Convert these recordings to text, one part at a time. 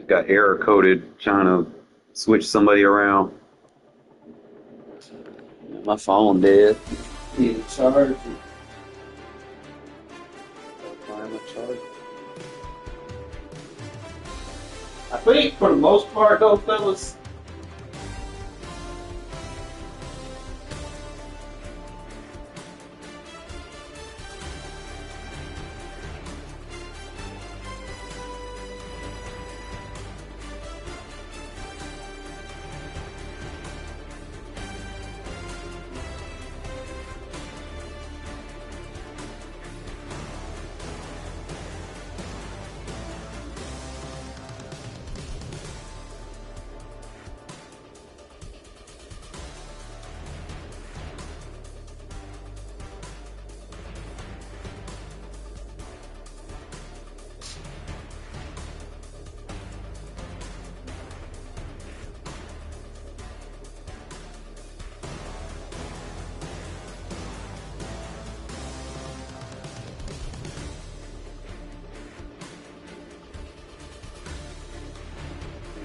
got error coded trying to switch somebody around. My phone dead. Need a charge. Find a charge. I think for the most part, though, fellas.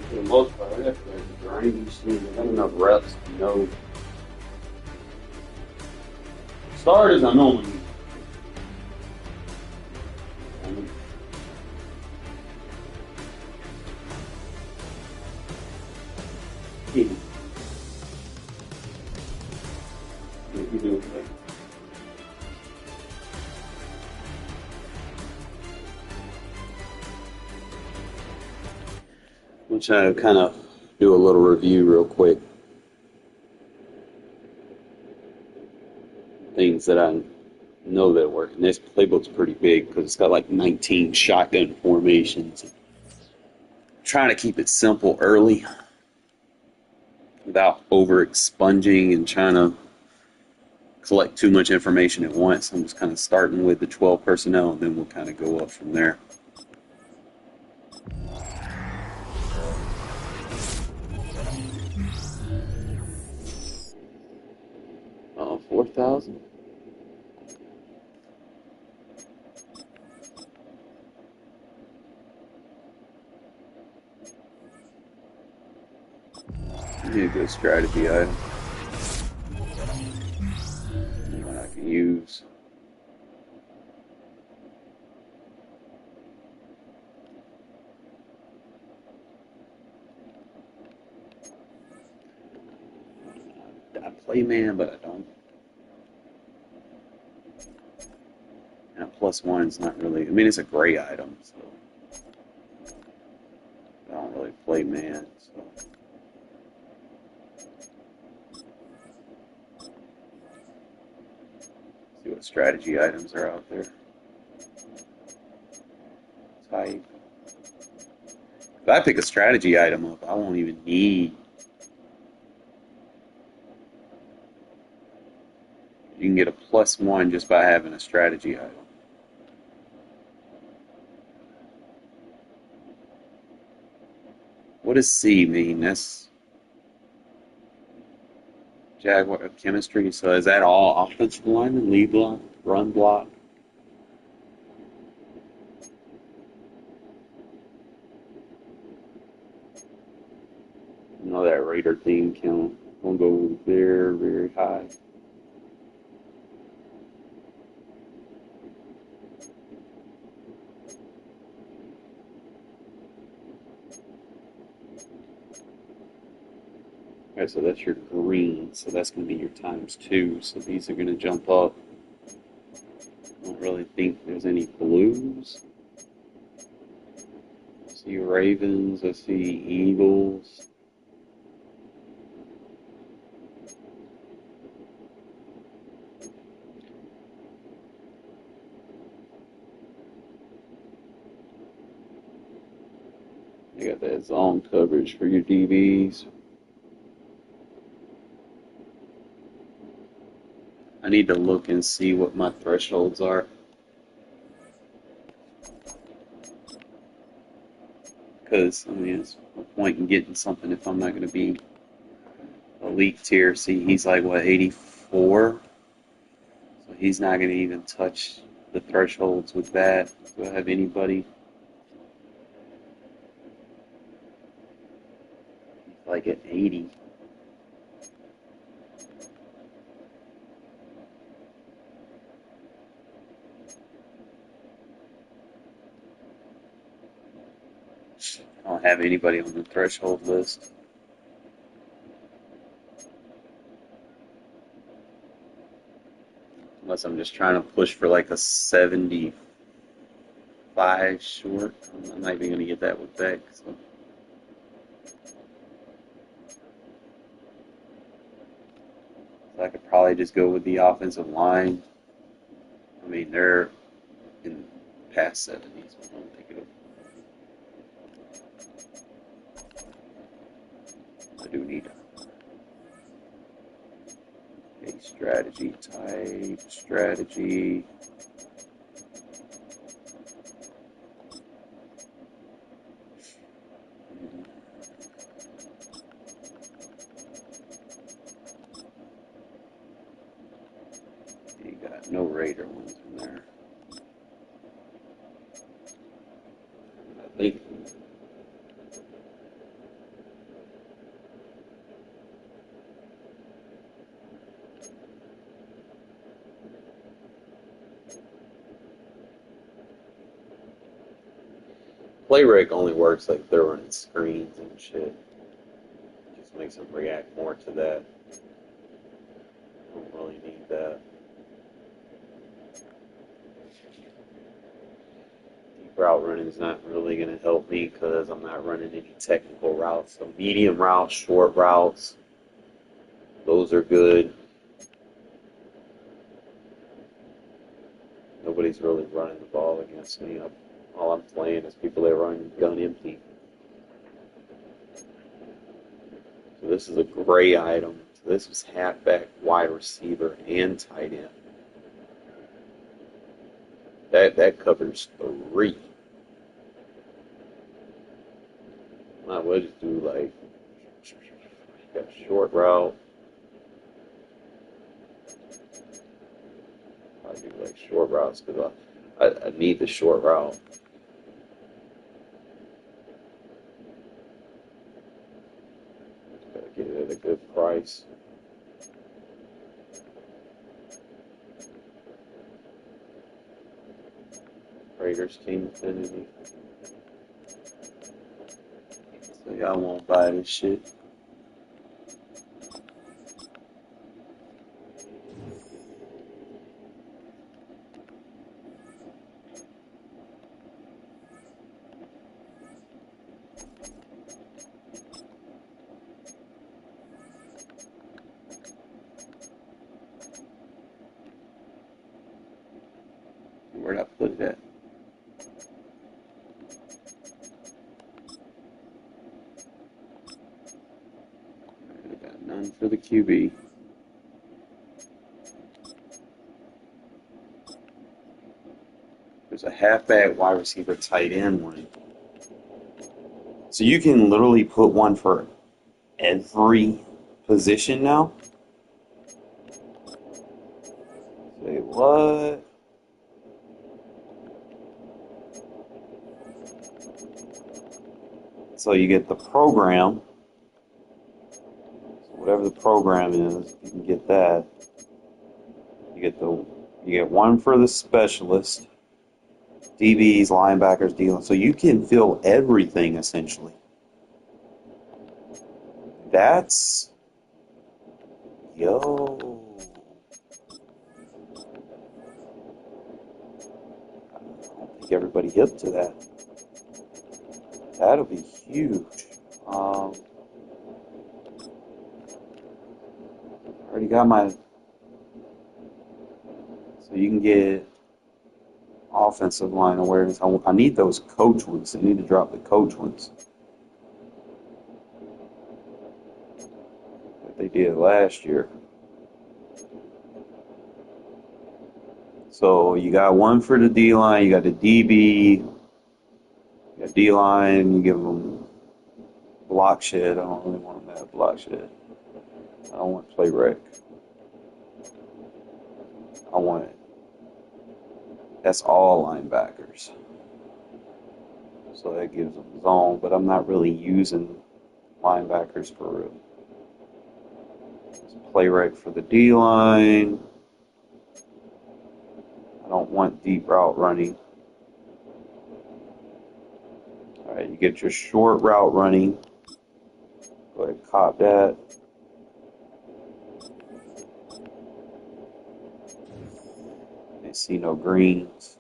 For the most part, I have to grind these things. I got enough reps to know. Starters, I know when you. I'm trying to kind of do a little review real quick. Things that I know that work. And this playbook's pretty big because it's got like 19 shotgun formations. I'm trying to keep it simple early without over expunging and trying to collect too much information at once. I'm just kind of starting with the 12 personnel and then we'll kind of go up from there. 4,000. Need a good strategy item. One I can use. I play man, but I don't. And a +1's not really. I mean, it's a gray item, so I don't really play man. So. See what strategy items are out there. Type. If I pick a strategy item up, I won't even need. You can get a +1 just by having a strategy item. What does C mean? That's Jaguar chemistry. So is that all offensive lineman, lead block, run block? I know that Raider theme count will go very, very high. Okay, so that's your green, so that's going to be your ×2, so these are going to jump up. I don't really think there's any blues. I see Ravens, I see Eagles. You got that zone coverage for your DBs. I need to look and see what my thresholds are. Because, I mean, it's no point in getting something if I'm not going to be elite tier. See, he's like, what, 84? So he's not going to even touch the thresholds with that. Do I have anybody? like at 80. I don't have anybody on the threshold list. Unless I'm just trying to push for like a 75 short. I'm not even going to get that with Beck. So I could probably just go with the offensive line. I mean, they're in past 70s. I don't think it'll. I do need a strategy type, strategy. You got no Raider ones in there. I think Playbook only works like they're running screens and shit. Just makes them react more to that. Don't really need that. Deep route running is not really going to help me because I'm not running any technical routes. So medium routes, short routes, those are good. Nobody's really running the ball against me. All I'm playing is people that run gun empty. So this is a gray item. So this was halfback, wide receiver, and tight end. That covers 3. Might as well just do like got short route. I do like short routes because I need the short route. Gotta get it at a good price. Raiders Team Affinity. So y'all won't buy this shit. Where'd I put it at? I got none for the QB. There's a halfback, wide receiver, tight end one. So you can literally put one for every position now. Say what? So you get the program. So whatever the program is, you can get that. You get one for the specialist, DBs, linebackers, D-line. So you can fill everything essentially. That's yo. I don't think everybody hip to that. That'll be huge. Already got my. So you can get offensive line awareness. I need those coach ones. I need to drop the coach ones. Like they did last year. So you got one for the D line. You got the DB. You got D line. You give them block shed. I don't really want them to have block shed. I don't want play rec. I want it. That's all linebackers. So that gives them zone, but I'm not really using linebackers for real. Play right for the D line. I don't want deep route running. All right, you get your short route running. Go ahead and cop that. I see no greens.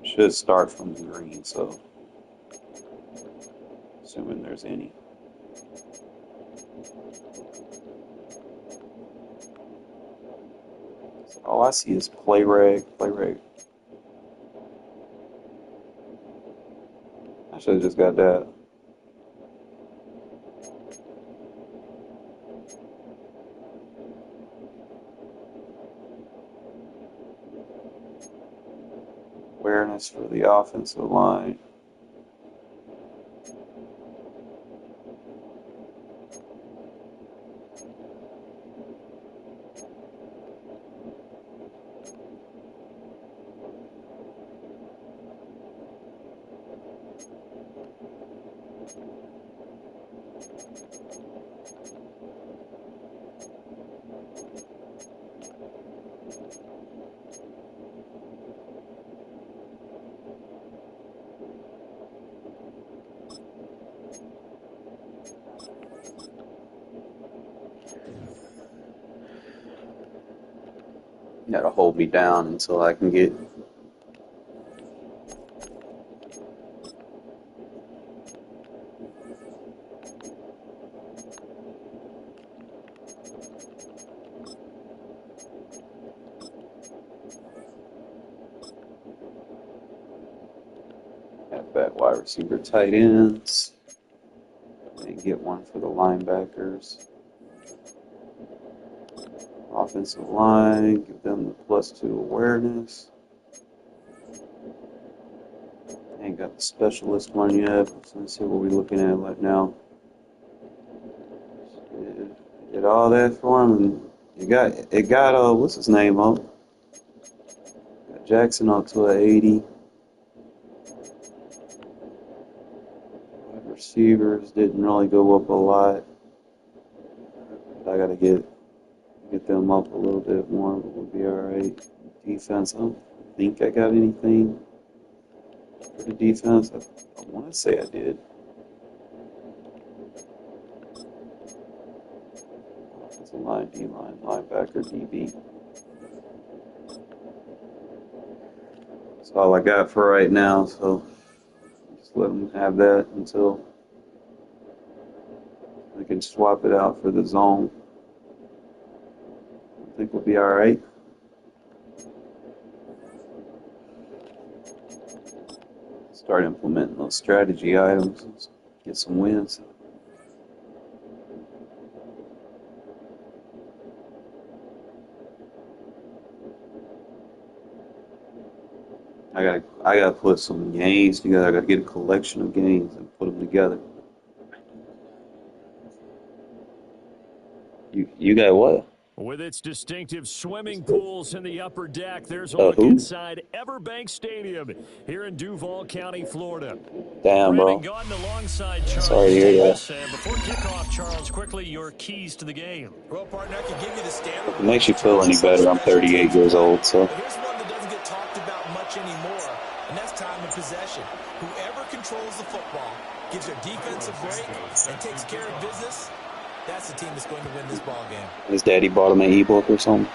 Should start from the green, so assuming there's any. All I see is play reg. I should have just got that. Awareness for the offensive line. You gotta hold me down until I can get. Halfback, wide receiver, tight ends. And get one for the linebackers. Offensive line, give them the +2 awareness. Ain't got the specialist one yet. So let's see what we're looking at right now. Did all that for him, and it got what's his name up? Got Jackson up to an 80. Wide receivers didn't really go up a lot. I gotta get them up a little bit more, but we'll be all right. Defense, I don't think I got anything for the defense. I want to say I did. Offensive line, D line, linebacker, DB. That's all I got for right now, so just let them have that until I can swap it out for the zone. I think we'll be all right. Start implementing those strategy items, get some wins. I gotta put some games together. I gotta get a collection of games and put them together. You got what? With its distinctive swimming pools in the upper deck, there's a look Who? inside Everbank Stadium here in Duval County, Florida. Damn, Brandon bro. Gaudin alongside Charles Sorry to hear Davis. that. And before kickoff, Charles, quickly, your keys to the game. Well, partner, I can give you the standard. If it makes you feel any better, I'm 38 years old, so. But here's one that doesn't get talked about much anymore, and that's time of possession. Whoever controls the football, gives their defense a break, and takes care of business, that's the team that's going to win this ball game. His daddy bought him an ebook or something.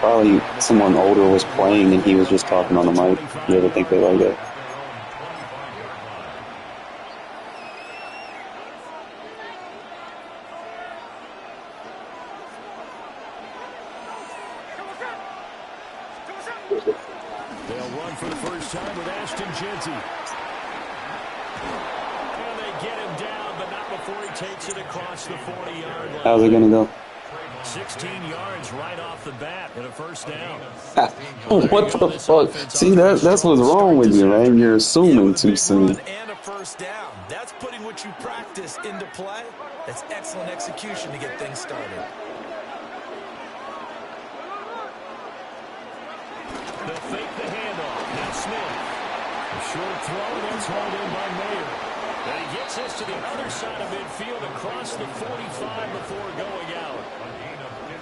Probably someone older was playing and he was just talking on the mic. You ever think they like that? They'll run for the first time with Ashton Jeanty. And they get him down, but not before he takes it across the 40-yard line. How's it gonna go? 16 yards right off the bat and a first down. What the fuck? See, that's what's wrong with you, man. You're assuming too soon. And a first down. That's putting what you practice into play. That's excellent execution to get things started. They'll fake the handoff. Now Smith. A short throw, that's hauled in by Mayer. And he gets this to the other side of midfield across the 45 before going out.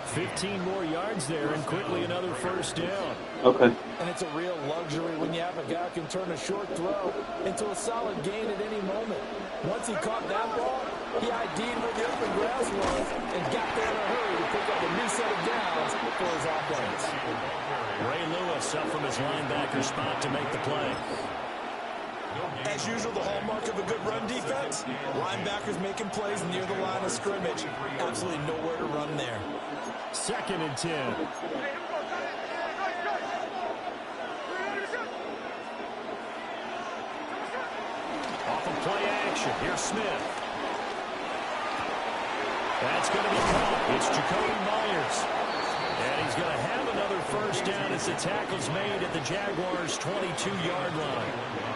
15 more yards there and quickly another first down. Okay. And it's a real luxury when you have a guy who can turn a short throw into a solid gain at any moment. Once he caught that ball, he ID'd where the open grass was and got there in a hurry to pick up a new set of downs for his offense. Ray Lewis up from his linebacker spot to make the play. As usual, the hallmark of a good run defense, linebackers making plays near the line of scrimmage. Absolutely nowhere to run there. 2nd and 10. Off of play action. Here's Smith. That's going to be caught. It's Jacoby Myers. And he's going to have another first down as the tackle's made at the Jaguars' 22-yard line.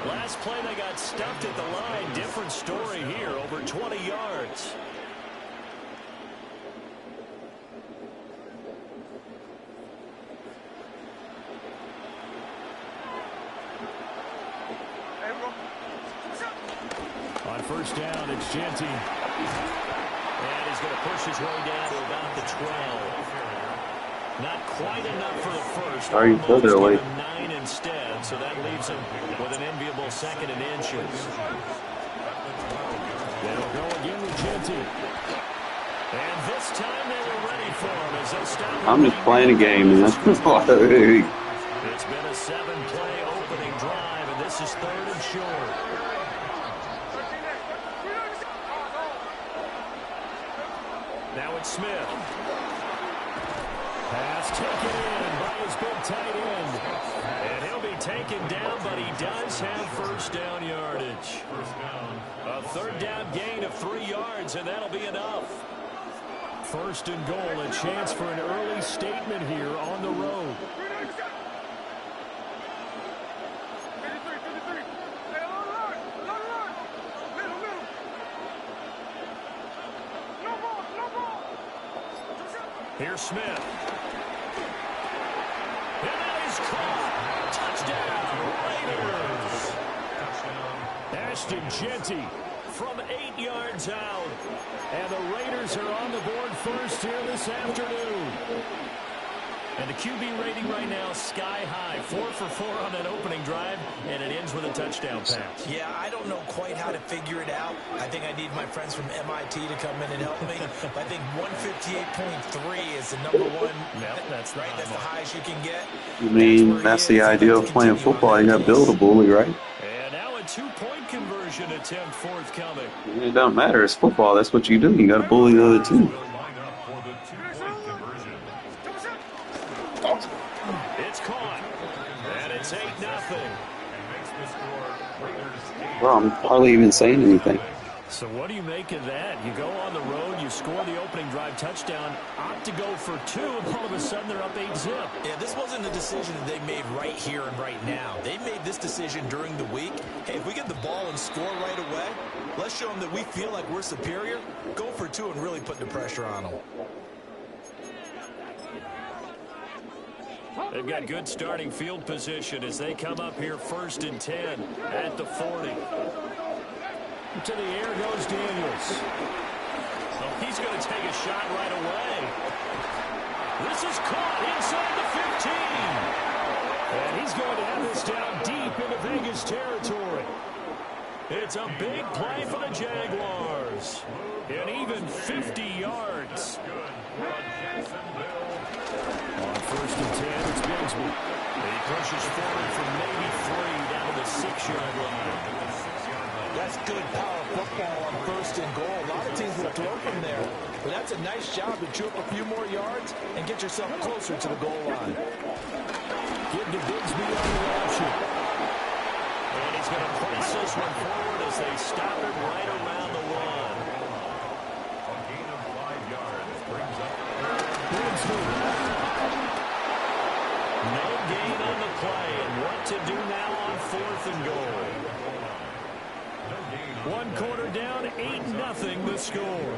Last play, they got stuffed at the line. Different story here, over 20 yards. On first down, it's Genty. And he's going to push his way down to about the 12. Not quite enough for the first. Sorry, further away. 9 instead, so that leaves him with an enviable 2nd and inches. They'll go again with Genty. And this time they were ready for him as they stop. I'm just playing a game, man. It's been a 7-play opening drive, and this is 3rd and short. Now it's Smith. Pass taken in by his big tight end. And he'll be taken down, but he does have first down yardage. A 3rd down gain of 3 yards, and that'll be enough. 1st and goal, a chance for an early statement here on the road. Here's Smith. And that is caught. Touchdown, Raiders. Ashton Genty from 8 yards out. And the Raiders are on the board first here this afternoon. And the QB rating right now, sky high. 4 for 4 on that opening drive, and it ends with a touchdown pass. Yeah, I don't know quite how to figure it out. I think I need my friends from MIT to come in and help me. But I think 158.3 is the number one. Yep, that's right. That's the highest you can get. I mean, that's the idea of playing football. You got to build a bully, right? And now a 2-point conversion attempt forthcoming. It don't matter. It's football. That's what you do. You got to bully the other team. It's caught. And it's 8-0. Well, I'm hardly even saying anything. So what do you make of that? You go on the road, you score the opening drive touchdown, opt to go for 2, and all of a sudden they're up 8-0. Yeah, this wasn't a decision that they made right here and right now. They made this decision during the week. Hey, if we get the ball and score right away, let's show them that we feel like we're superior. Go for 2 and really put the pressure on them. They've got good starting field position as they come up here 1st and 10 at the 40. To the air goes Daniels. So he's going to take a shot right away. This is caught inside the 15. And he's going to have this down deep into Vegas territory. It's a big play for the Jaguars. And even 50 yards. On 1st and 10, it's Bigsby. He pushes forward from maybe 3 down to the 6-yard line. That's good power football on 1st and goal. A lot of teams will throw from there. But that's a nice job to chew up a few more yards and get yourself closer to the goal line. Give to Bigsby on the option. And he's going to press this one forward as they stop it right around the 1. A gain of 5 yards brings up Bigsby. No gain on the play, and what to do now on 4th and goal. 1 quarter down, 8-0 the score.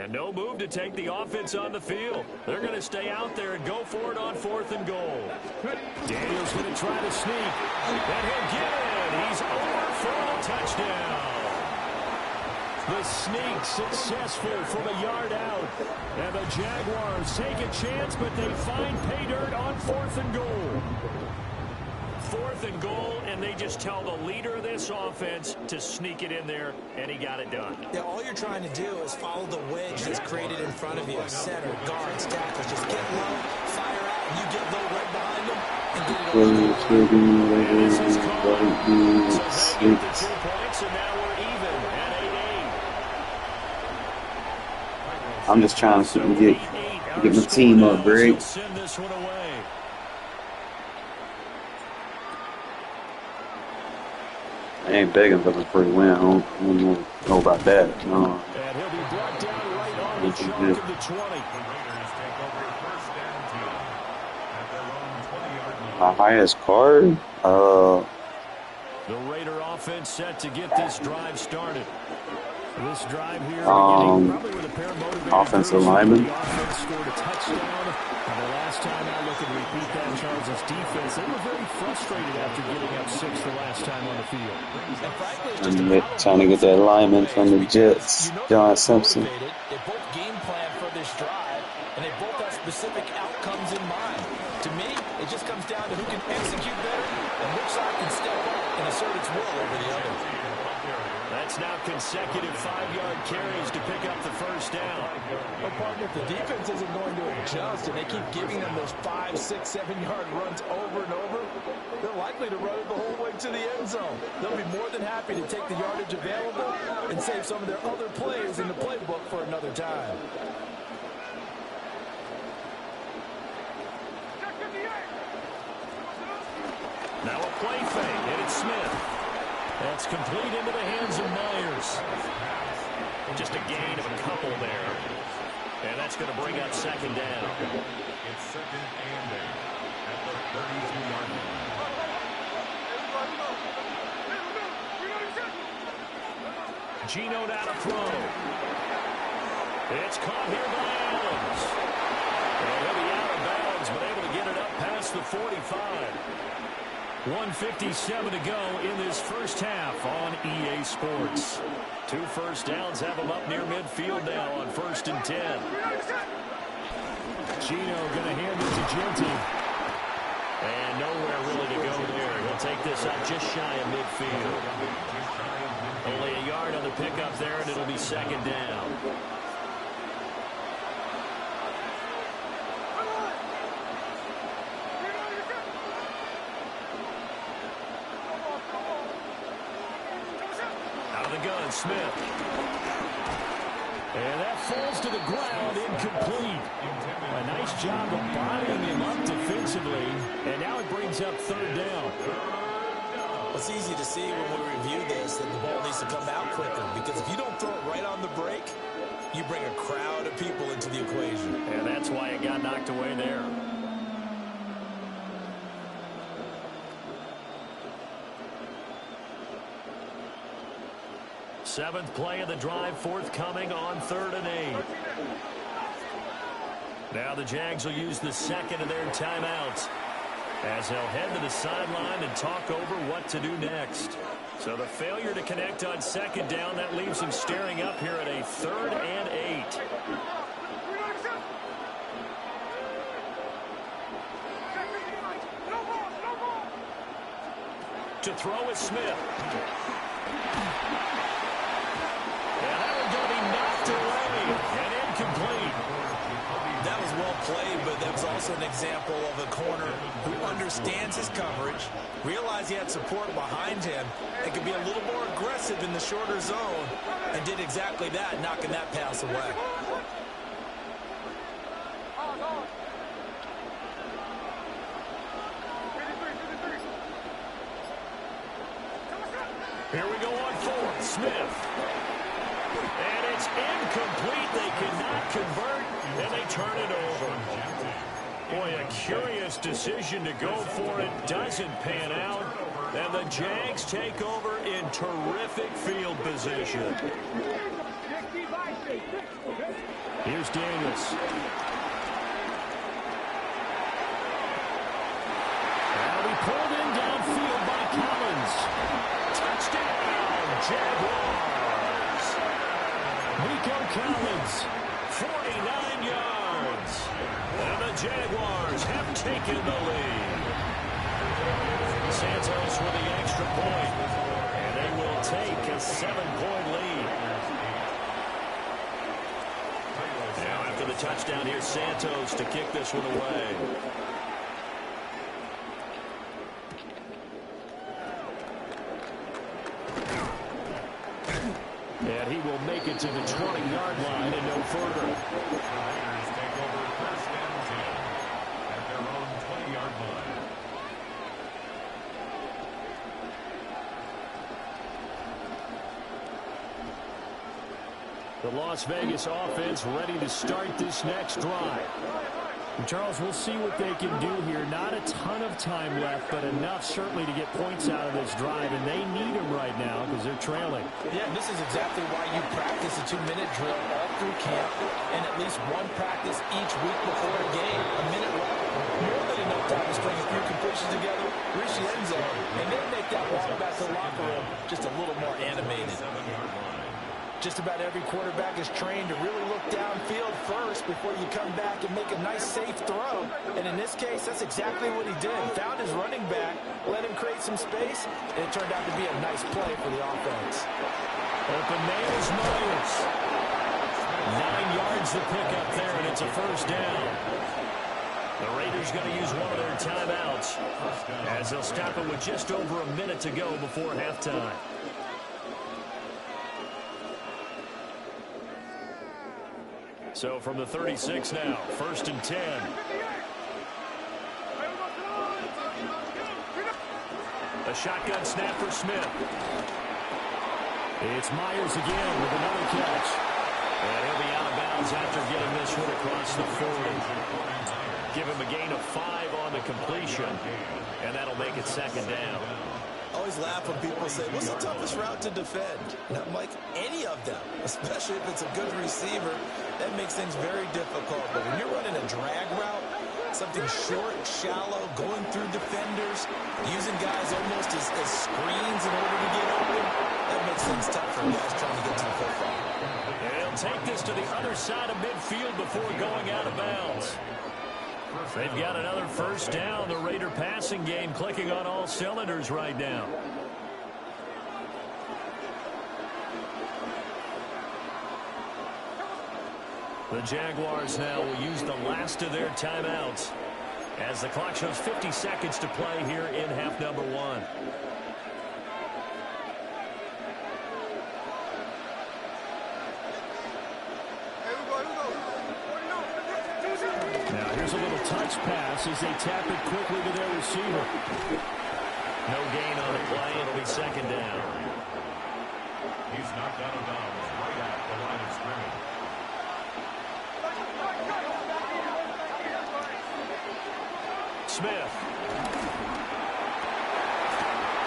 And no move to take the offense on the field. They're going to stay out there and go for it on 4th and goal. Daniels going to try to sneak. And he'll get it. He's over for the touchdown. The sneak successful from a yard out. And the Jaguars take a chance, but they find pay dirt on 4th and goal. 4th and goal, and they just tell the leader of this offense to sneak it in there, and he got it done. Yeah, all you're trying to do is follow the wedge that's created in front of you. Center, guards, tackles. Just get low, fire out, and you get low right behind them and get it over. And this is called. So they get the 2 points, and now we're even at 8-8. I'm just trying to get my team up, Greg. Send this one away. I ain't begging for the free win. I don't know about that. No. And he'll be brought down right on the chalk of the 20. My highest card? The Raider offense set to get this drive started. This drive here, probably with a pair of motivated offensive lineman. The offense scored a touchdown. And the last time I look and repeat that, Charles' defense, they were very frustrated after giving up 6 the last time on the field. I'm trying to get that lineman from the Jets, John Simpson. They both game plan for this drive, and they both have specific outcomes in mind. To me, it just comes down to who can execute better and which side can step up and assert its will over the other. That's now consecutive 5-yard carries to pick up the first down. Well, partner, if the defense isn't going to adjust and they keep giving them those 5, 6, 7-yard runs over and over, they're likely to run it the whole way to the end zone. They'll be more than happy to take the yardage available and save some of their other plays in the playbook for another time. Now a play fake, and it's Smith. That's complete into the hands of Myers. Just a gain of a couple there. And that's going to bring up 2nd down. It's 2nd and 8 at the 32-yard line. Gino down to throw. It's caught here by Adams. And he'll be out of bounds, but able to get it up past the 45. 1:57 to go in this first half on EA Sports. 2 first downs have them up near midfield now on 1st and 10. Gino going to hand it to Genty. And nowhere really to go there. He'll take this up just shy of midfield. Only a yard on the pickup there, and it'll be 2nd down. Smith. And that falls to the ground, incomplete. A nice job of bodying him up defensively, and now it brings up 3rd down. It's easy to see when we review this that the ball needs to come out quicker, because if you don't throw it right on the break, you bring a crowd of people into the equation. And that's why it got knocked away there. Seventh play of the drive forthcoming on 3rd and 8. Now the Jags will use the 2nd of their timeouts as they'll head to the sideline and talk over what to do next. So the failure to connect on 2nd down, that leaves them staring up here at a 3rd and 8. To throw is Smith. And incomplete. That was well played, but that was also an example of a corner who understands his coverage, realized he had support behind him, and could be a little more aggressive in the shorter zone, and did exactly that, knocking that pass away. Here we go on 4th. Smith. And it's incomplete. They cannot convert, and they turn it over. Boy, a curious decision to go for it. Doesn't pan out. And the Jags take over in terrific field position. here's Daniels. Now he pulled in downfield by Collins. Touchdown, Jaguars. Nico Collins, 49 yards. And the Jaguars have taken the lead. Santos with the extra point. And they will take a 7-point lead. Now after the touchdown, here's Santos to kick this one away. And he will make it to the 20-yard line and no further. Raiders take over first and 10 at their own 20-yard line. The Las Vegas offense ready to start this next drive. And Charles, we'll see what they can do here. Not a ton of time left, but enough certainly to get points out of this drive, and they need them right now because they're trailing. Yeah, and this is exactly why you practice a 2-minute drill all through camp and at least one practice each week before a game. A minute left, more than enough time to string a few completions together, reach the end zone, and then make that walk back to the locker room just a little more animated. Just about every quarterback is trained to really look downfield first before you come back and make a nice, safe throw. And in this case, that's exactly what he did. Found his running back, let him create some space, and it turned out to be a nice play for the offense. Open nails Myers. 9 yards to pick up there, and it's a first down. The Raiders going to use one of their timeouts as they'll stop it with just over a minute to go before halftime. So from the 36 now, first and 10. A shotgun snap for Smith. It's Myers again with another catch. And he'll be out of bounds after getting this one across the 40. Give him a gain of 5 on the completion, and that'll make it second down. I always laugh when people say, what's the toughest route to defend? And I'm like, any of them, especially if it's a good receiver. That makes things very difficult. But when you're running a drag route, something short, shallow, going through defenders, using guys almost as screens in order to get open, that makes things tough for guys trying to get to the football. And he'll take this to the other side of midfield before going out of bounds. They've got another first down. The Raider passing game clicking on all cylinders right now. The Jaguars now will use the last of their timeouts as the clock shows 50 seconds to play here in half number 1. Now here's a little touch pass as they tap it quickly to their receiver. No gain on the play. It'll be second down. He's knocked out of bounds right at the line of scrimmage. Smith.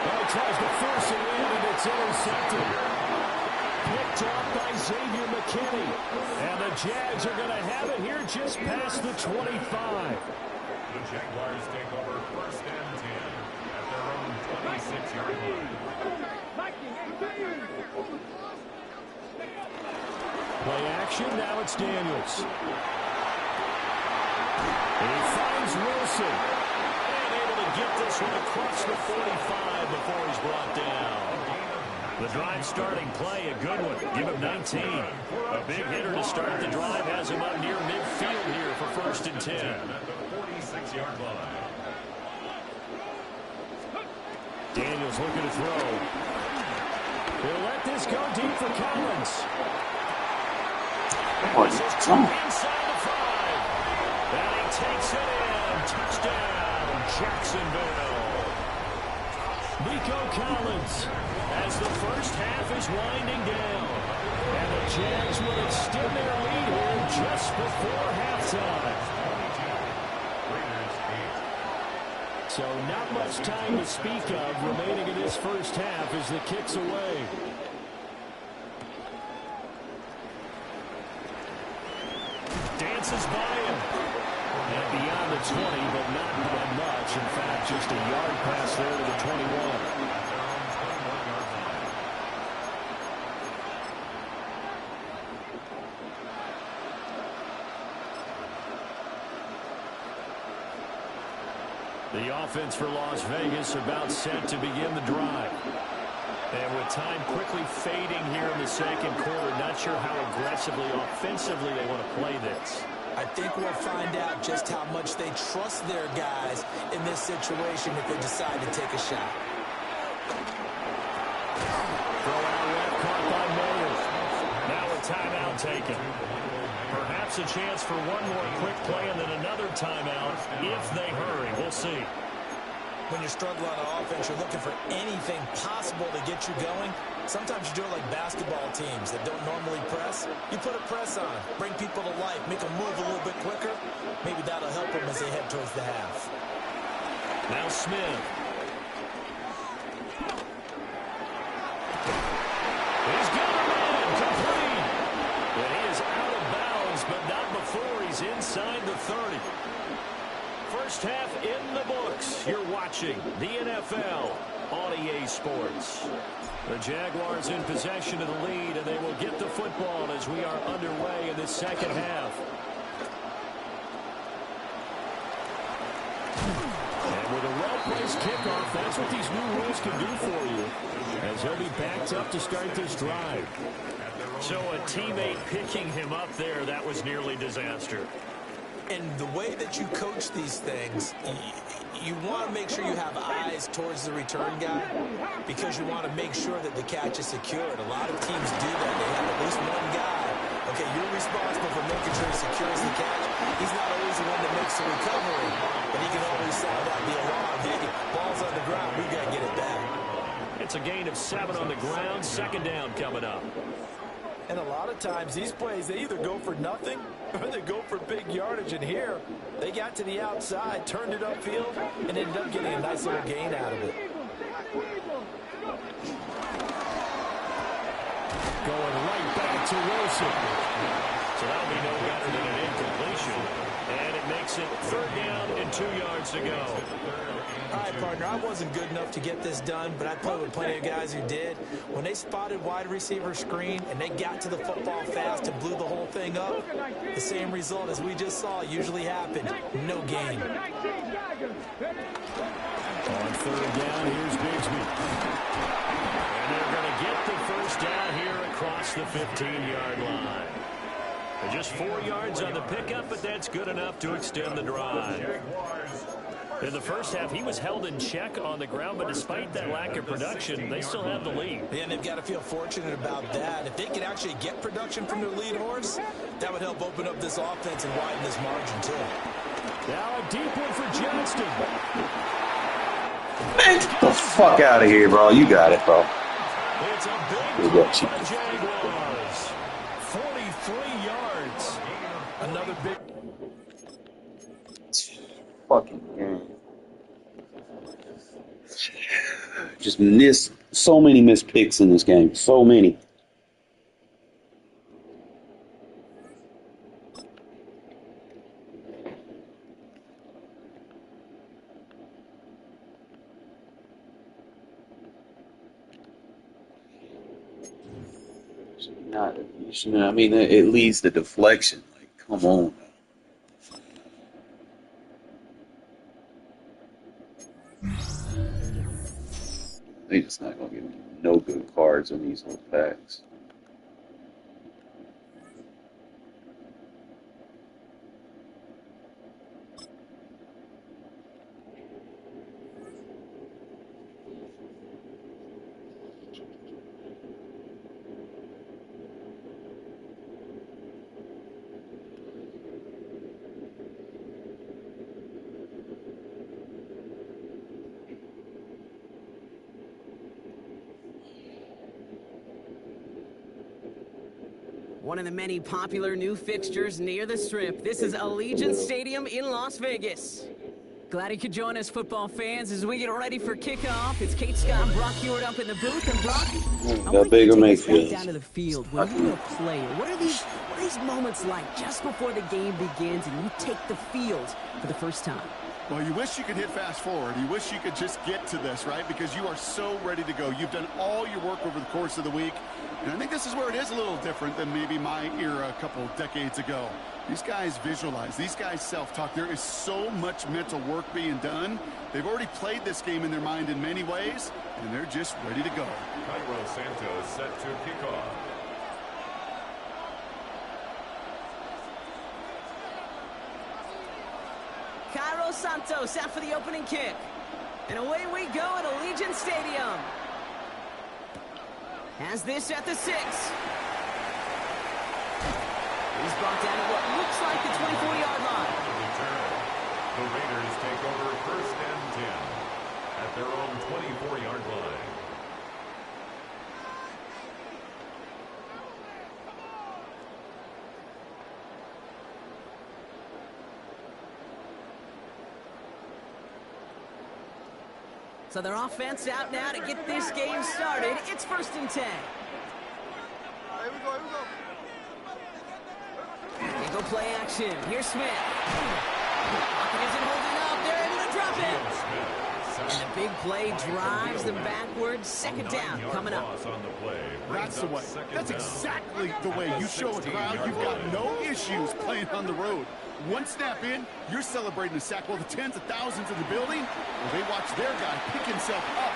Well, he tries to force it in, and it's intercepted. Picked up by Xavier McKinney. And the Jags are going to have it here just past the 25. The Jaguars take over first and 10 at their own 26-yard line. Play action, now it's Daniels. He finds Wilson. And able to get this one across the 45 before he's brought down. The drive starting play, a good one. Give him 19. A big hitter to start the drive has him up near midfield here for first and 10. At the 46-yard line. Daniels looking to throw. He'll let this go deep for Collins. This is inside the 5. And he takes it in. Touchdown, Jacksonville. Nico Collins as the first half is winding down. And the Jags will extend their lead here just before halftime. So not much time to speak of remaining in this first half as the kick's away. passes by him. And beyond the 20, but not by much. In fact, just a yard pass there to the 21. The offense for Las Vegas about set to begin the drive. And with time quickly fading here in the second quarter, not sure how aggressively, offensively they want to play this. I think we'll find out just how much they trust their guys in this situation if they decide to take a shot. Throw out left, caught by Miller. Now a timeout taken. Perhaps a chance for one more quick play and then another timeout if they hurry. We'll see. When you struggle on offense, you're looking for anything possible to get you going. Sometimes you do it like basketball teams that don't normally press. You put a press on, bring people to life, make them move a little bit quicker. Maybe that'll help them as they head towards the half. Now Smith. He's got a man complete. And he is out of bounds, but not before he's inside the 30. First half in the books. You're watching the NFL on EA Sports. The Jaguars in possession of the lead, and they will get the football as we are underway in this second half. And with a well-placed kickoff, that's what these new rules can do for you, as he'll be backed up to start this drive. So a teammate picking him up there, that was nearly disaster. And the way that you coach these things, you want to make sure you have eyes towards the return guy because you want to make sure that the catch is secured. A lot of teams do that. They have at least one guy. Okay, you're responsible for making sure he secures the catch. He's not always the one that makes the recovery, but he can always sound out the alarm. Hey, ball's on the ground. We got to get it back. It's a gain of 7 on the ground. Second down coming up. And a lot of times these plays, they either go for nothing or they go for big yardage. And here, they got to the outside, turned it upfield, and ended up getting a nice little gain out of it. Going right back to Wilson. So that'll be no better than an incompletion. And it makes it 3rd down and 2 yards to go. All right, partner, I wasn't good enough to get this done, but I played with plenty of guys who did. When they spotted wide receiver screen and they got to the football fast and blew the whole thing up, the same result as we just saw usually happened. No gain. On 3rd down, here's Bigsby. And they're going to get the first down here across the 15-yard line. Just 4 yards on the pickup, but that's good enough to extend the drive. In the first half, he was held in check on the ground, but despite that lack of production, they still have the lead. Yeah, and they've got to feel fortunate about that. If they could actually get production from their lead horse, that would help open up this offense and widen this margin, too. Now a deep one for Johnston. Man, get the fuck out of here, bro. You got it, bro. It's a big play by the Jaguars. 43 yards. Another big... Fucking game. Just missed so many missed picks in this game. So many. Not, I mean, it leads to deflection. Like, come on. They just not gonna give me no good cards in these little packs. One of the many popular new fixtures near the Strip. This is Allegiant Stadium in Las Vegas. Glad you could join us, football fans, as we get ready for kickoff. It's Kate Scott and Brock Hewitt up in the booth. And Brock, I want you to take us back down to the field. When you're a player, what are these moments like just before the game begins and you take the field for the first time? Well, you wish you could hit fast forward. You wish you could just get to this, right? Because you are so ready to go. You've done all your work over the course of the week. And I think this is where it is a little different than maybe my era a couple decades ago. These guys visualize. These guys self-talk. There is so much mental work being done. They've already played this game in their mind in many ways, and they're just ready to go. Cairo Santos set to kick off. Cairo Santos out for the opening kick. And away we go at Allegiant Stadium. Has this at the 6. He's brought down at what looks like the 24-yard line. The Raiders take over 1st and 10 at their own 24-yard line. So their offense out now to get this game started. It's 1st and 10. Here we go. They go play action. Here's Smith. Pocket isn't holding up. They're able to drop it. And the big play drives them backwards. 2nd down coming up. That's the way. That's exactly the way you show a crowd you've got no issues playing on the road. One snap in, you're celebrating a sack while the tens of thousands in the building, well, they watch their guy pick himself up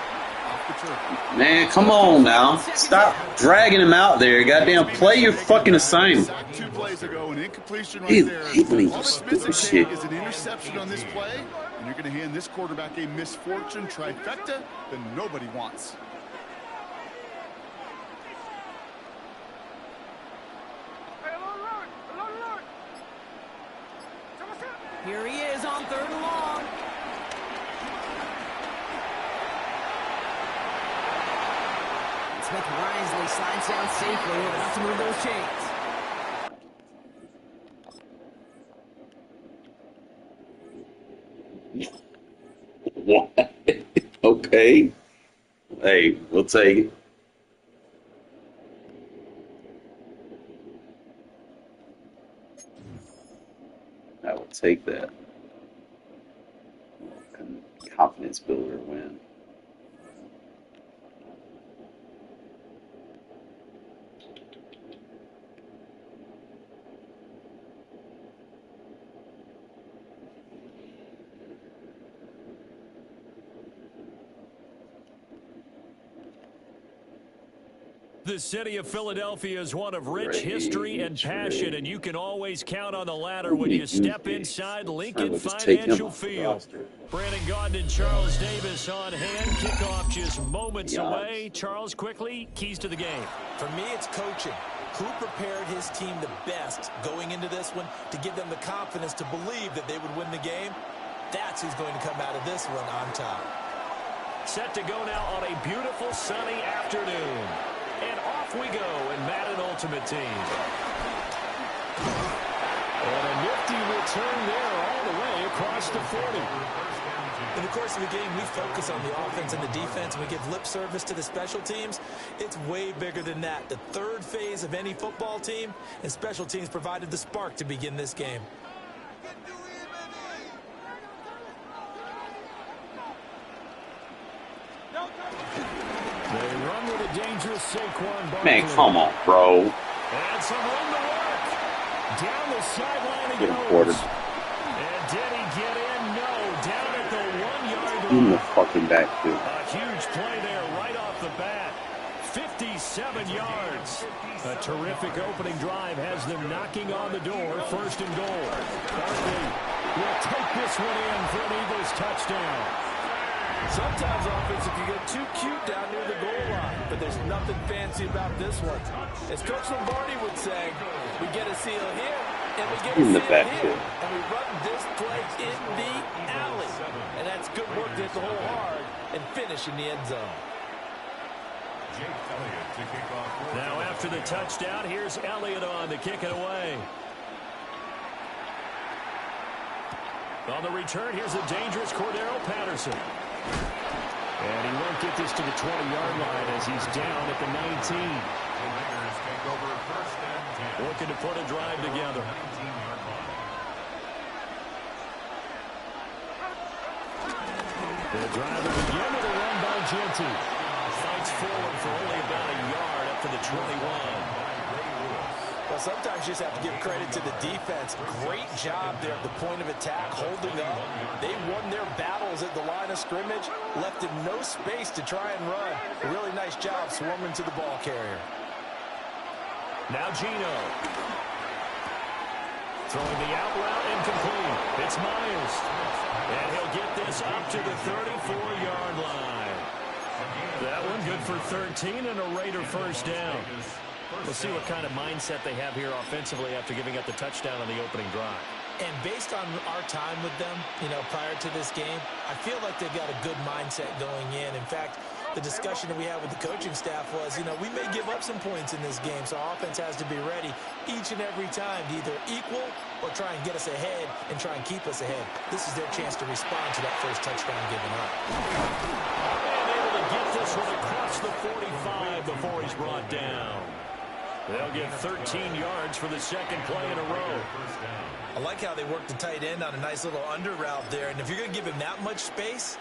off the turf. Man, come on now. Stop dragging him out there. Goddamn, play your fucking assignment. Sack 2 plays ago, an incompletion right Ew, there. hate me, All that's stupid missing shit. is an interception on this play, and you're going to hand this quarterback a misfortune trifecta that nobody wants. Here he is on 3rd and long. Smith wisely slides down safely enough to move those chains. What? Okay. Hey, we'll take it. I will take that. Confidence builder win. The city of Philadelphia is one of rich history and passion, and you can always count on the ladder when you step inside Lincoln Financial Field. Brandon Gaudin and Charles Davis on hand. Kickoff just moments away. Charles, quickly, keys to the game. For me, it's coaching. Who prepared his team the best going into this one to give them the confidence to believe that they would win the game? That's who's going to come out of this one on top. Set to go now on a beautiful sunny afternoon. And off we go in Madden Ultimate Team. And a nifty return there all the way across the 40. In the course of the game, we focus on the offense and the defense, and we give lip service to the special teams. It's way bigger than that. The third phase of any football team, and special teams provided the spark to begin this game. They run with a dangerous Saquon Barkley. Man, come on, bro. And some room to work. Down the sideline he Get goes. him, And did he get in? No. Down at the 1-yard line. In the fucking backfield. A huge play there right off the bat. 57 yards. A terrific opening drive has them knocking on the door. 1st and goal. Barkley will take this one in for an Eagles touchdown. Sometimes offense can get too cute down near the goal line, but there's nothing fancy about this one. As Coach Lombardi would say, we get a seal here, and we get a In the seal backfield. here, and we run this play in the alley. And that's good work to hit the hole hard and finish in the end zone. Now after the touchdown, here's Elliott on to kick it away. On the return, here's a dangerous Cordero Patterson. And he won't get this to the 20-yard line as he's down at the 19. Looking to put a drive together. The drive will begin with a run by Genty. Fights forward for only about a yard up to the 21. Well, sometimes you just have to give credit to the defense. Great job there at the point of attack, holding up. They won their battles at the line of scrimmage, left him no space to try and run. A really nice job swarming to the ball carrier. Now Gino. Throwing the out route incomplete. It's Myers. And he'll get this up to the 34-yard line. That one good for 13 and a Raider first down. We'll see what kind of mindset they have here offensively after giving up the touchdown on the opening drive. And based on our time with them, prior to this game, I feel like they've got a good mindset going in. In fact, the discussion that we had with the coaching staff was, we may give up some points in this game, so our offense has to be ready each and every time to either equal or try and get us ahead and try and keep us ahead. This is their chance to respond to that first touchdown given up. And able to get this one across the 45 before he's brought down. They'll get 13 yards for the second play in a row. I like how they work the tight end on a nice little under route there. And if you're going to give him that much space,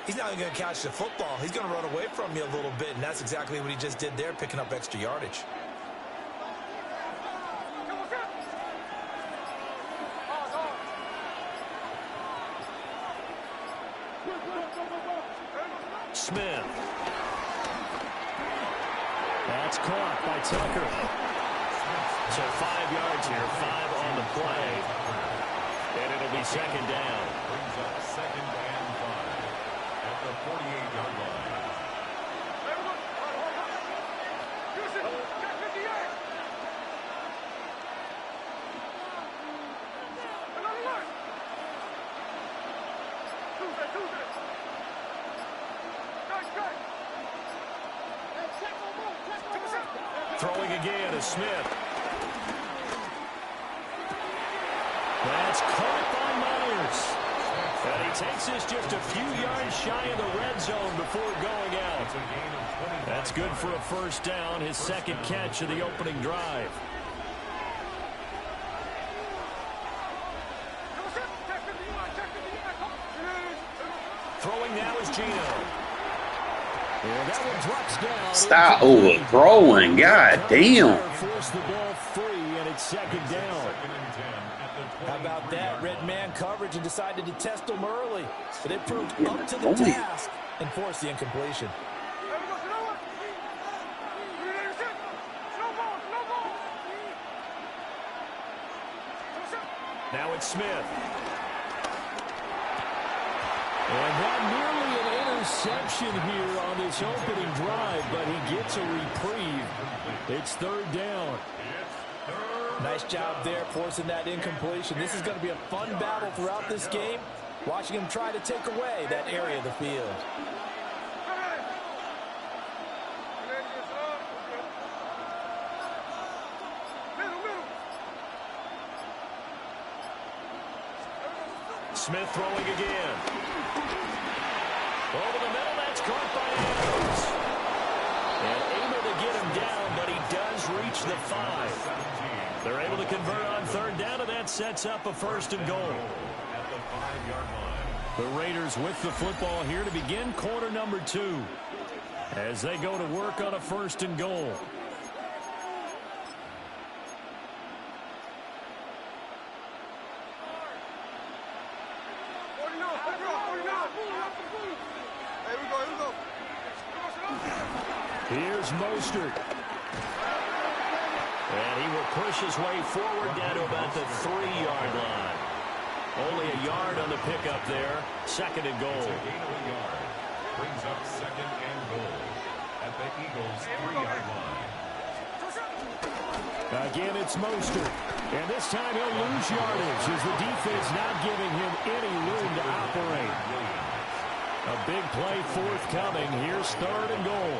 he's not going to catch the football. He's going to run away from you a little bit. And that's exactly what he just did there, picking up extra yardage. Smith. That's caught by Tucker. So 5 yards here, 5 on the play. And it'll be second down. Brings up second and 5 at the 48-yard line. Throwing again is Smith. That's caught by Myers. And he takes this just a few yards shy of the red zone before going out. That's good for a first down, his second catch of the opening drive. Throwing now is Gino. Yeah, that one drops down. Stop overthrowing. God damn. Force the ball free, and it's second down. How about that? Red man coverage and decided to test them early. But they proved up to the task and forced the incompletion. Now it's Smith. And not nearly an interception here on this opening drive, but he gets a reprieve. It's third down. Nice job there forcing that incompletion. This is going to be a fun battle throughout this game, watching him try to take away that area of the field. Smith throwing again. Over the middle, that's caught by Adams. And able to get him down, but he does reach the 5. They're able to convert on third down, and that sets up a first and goal. At the 5-yard line. The Raiders with the football here to begin quarter number 2 as they go to work on a first and goal. Here's Mostert. And he will push his way forward down to about the 3-yard line. Only a yard on the pickup there. Second and goal. Brings up second and goal at the Eagles' 3-yard line. Again, it's Mostert. And this time he'll lose yardage as the defense not giving him any room to operate. A big play forthcoming. Here's third and goal.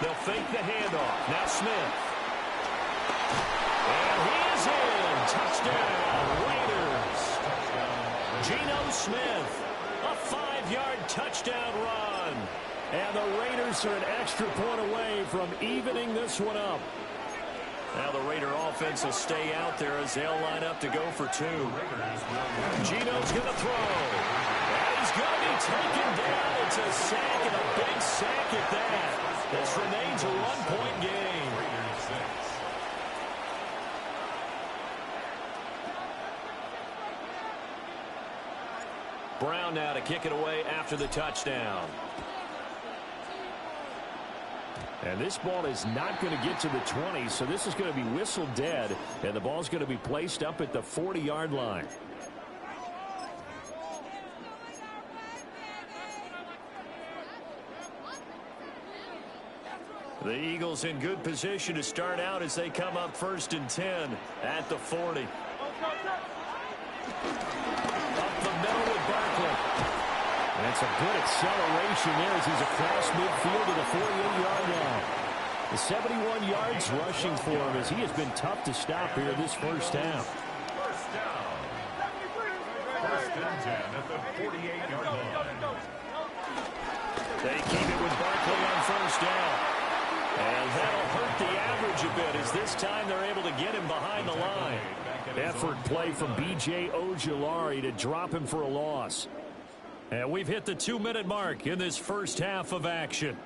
They'll fake the handoff. Now Smith. And he is in. touchdown, Raiders. Geno Smith, a 5-yard touchdown run. And the Raiders are an extra point away from evening this one up. Now the Raider offense will stay out there as they'll line up to go for 2. Geno's going to throw. And he's going to be taken down. It's a sack, and a big sack at that. This remains a 1-point game. Brown now to kick it away after the touchdown. And this ball is not going to get to the 20, so this is going to be whistled dead, and the ball's going to be placed up at the 40-yard line. The Eagles in good position to start out as they come up 1st and 10 at the 40. Up the middle with Barkley. And it's a good acceleration there as he's across midfield to the 48-yard line. The 71 yards rushing for him as he has been tough to stop here this first half. First down. 1st and 10 at the 48-yard line. They keep it with Barkley on 1st down. And that'll hurt the average a bit as this time they're able to get him behind the line. Effort play from B.J. Ojulari to drop him for a loss. And we've hit the 2-minute mark in this first half of action.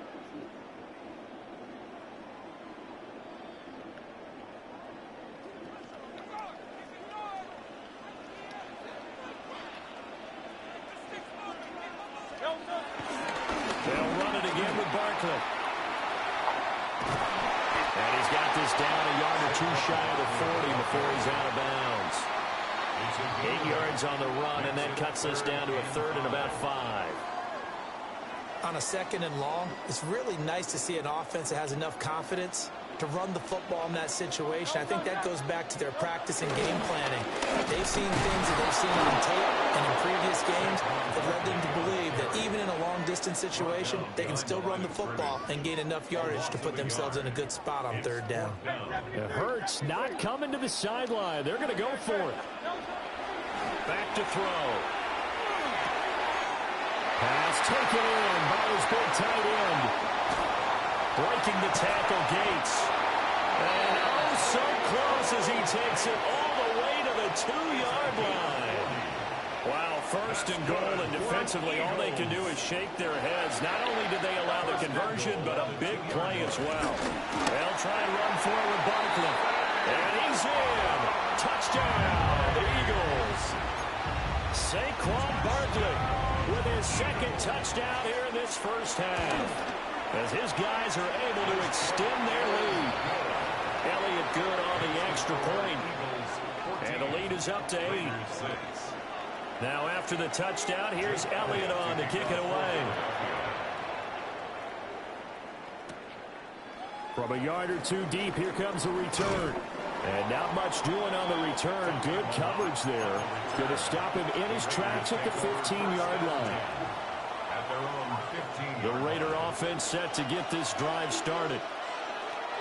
They'll run it again with Barkley. And he's got this down a yard or 2 shy of the 40 before he's out of bounds. 8 yards on the run, and that cuts us down to a 3rd and about 5. On a 2nd and long, it's really nice to see an offense that has enough confidence to run the football in that situation. I think that goes back to their practice and game planning. They've seen things that they've seen on tape and in previous games that led them to believe that even in a long-distance situation, they can still run the football and gain enough yardage to put themselves in a good spot on 3rd down. It hurts not coming to the sideline. They're going to go for it. Back to throw. Pass taken in by his big tight end. Breaking the tackle, Gates. And oh, so close as he takes it all the way to the 2-yard line. Wow, 1st and goal, and defensively all they can do is shake their heads. Not only did they allow the conversion, but a big play as well. They'll try and run forward Barkley. And he's in. Touchdown, Eagles. Saquon Barkley with his 2nd touchdown here in this first half, as his guys are able to extend their lead. Elliott good on the extra point, and the lead is up to 8. Now after the touchdown, here's Elliott on to kick it away. From a yard or 2 deep, here comes a return. And not much doing on the return. Good coverage there. Going to stop him in his tracks at the 15-yard line. The Raider offense set to get this drive started.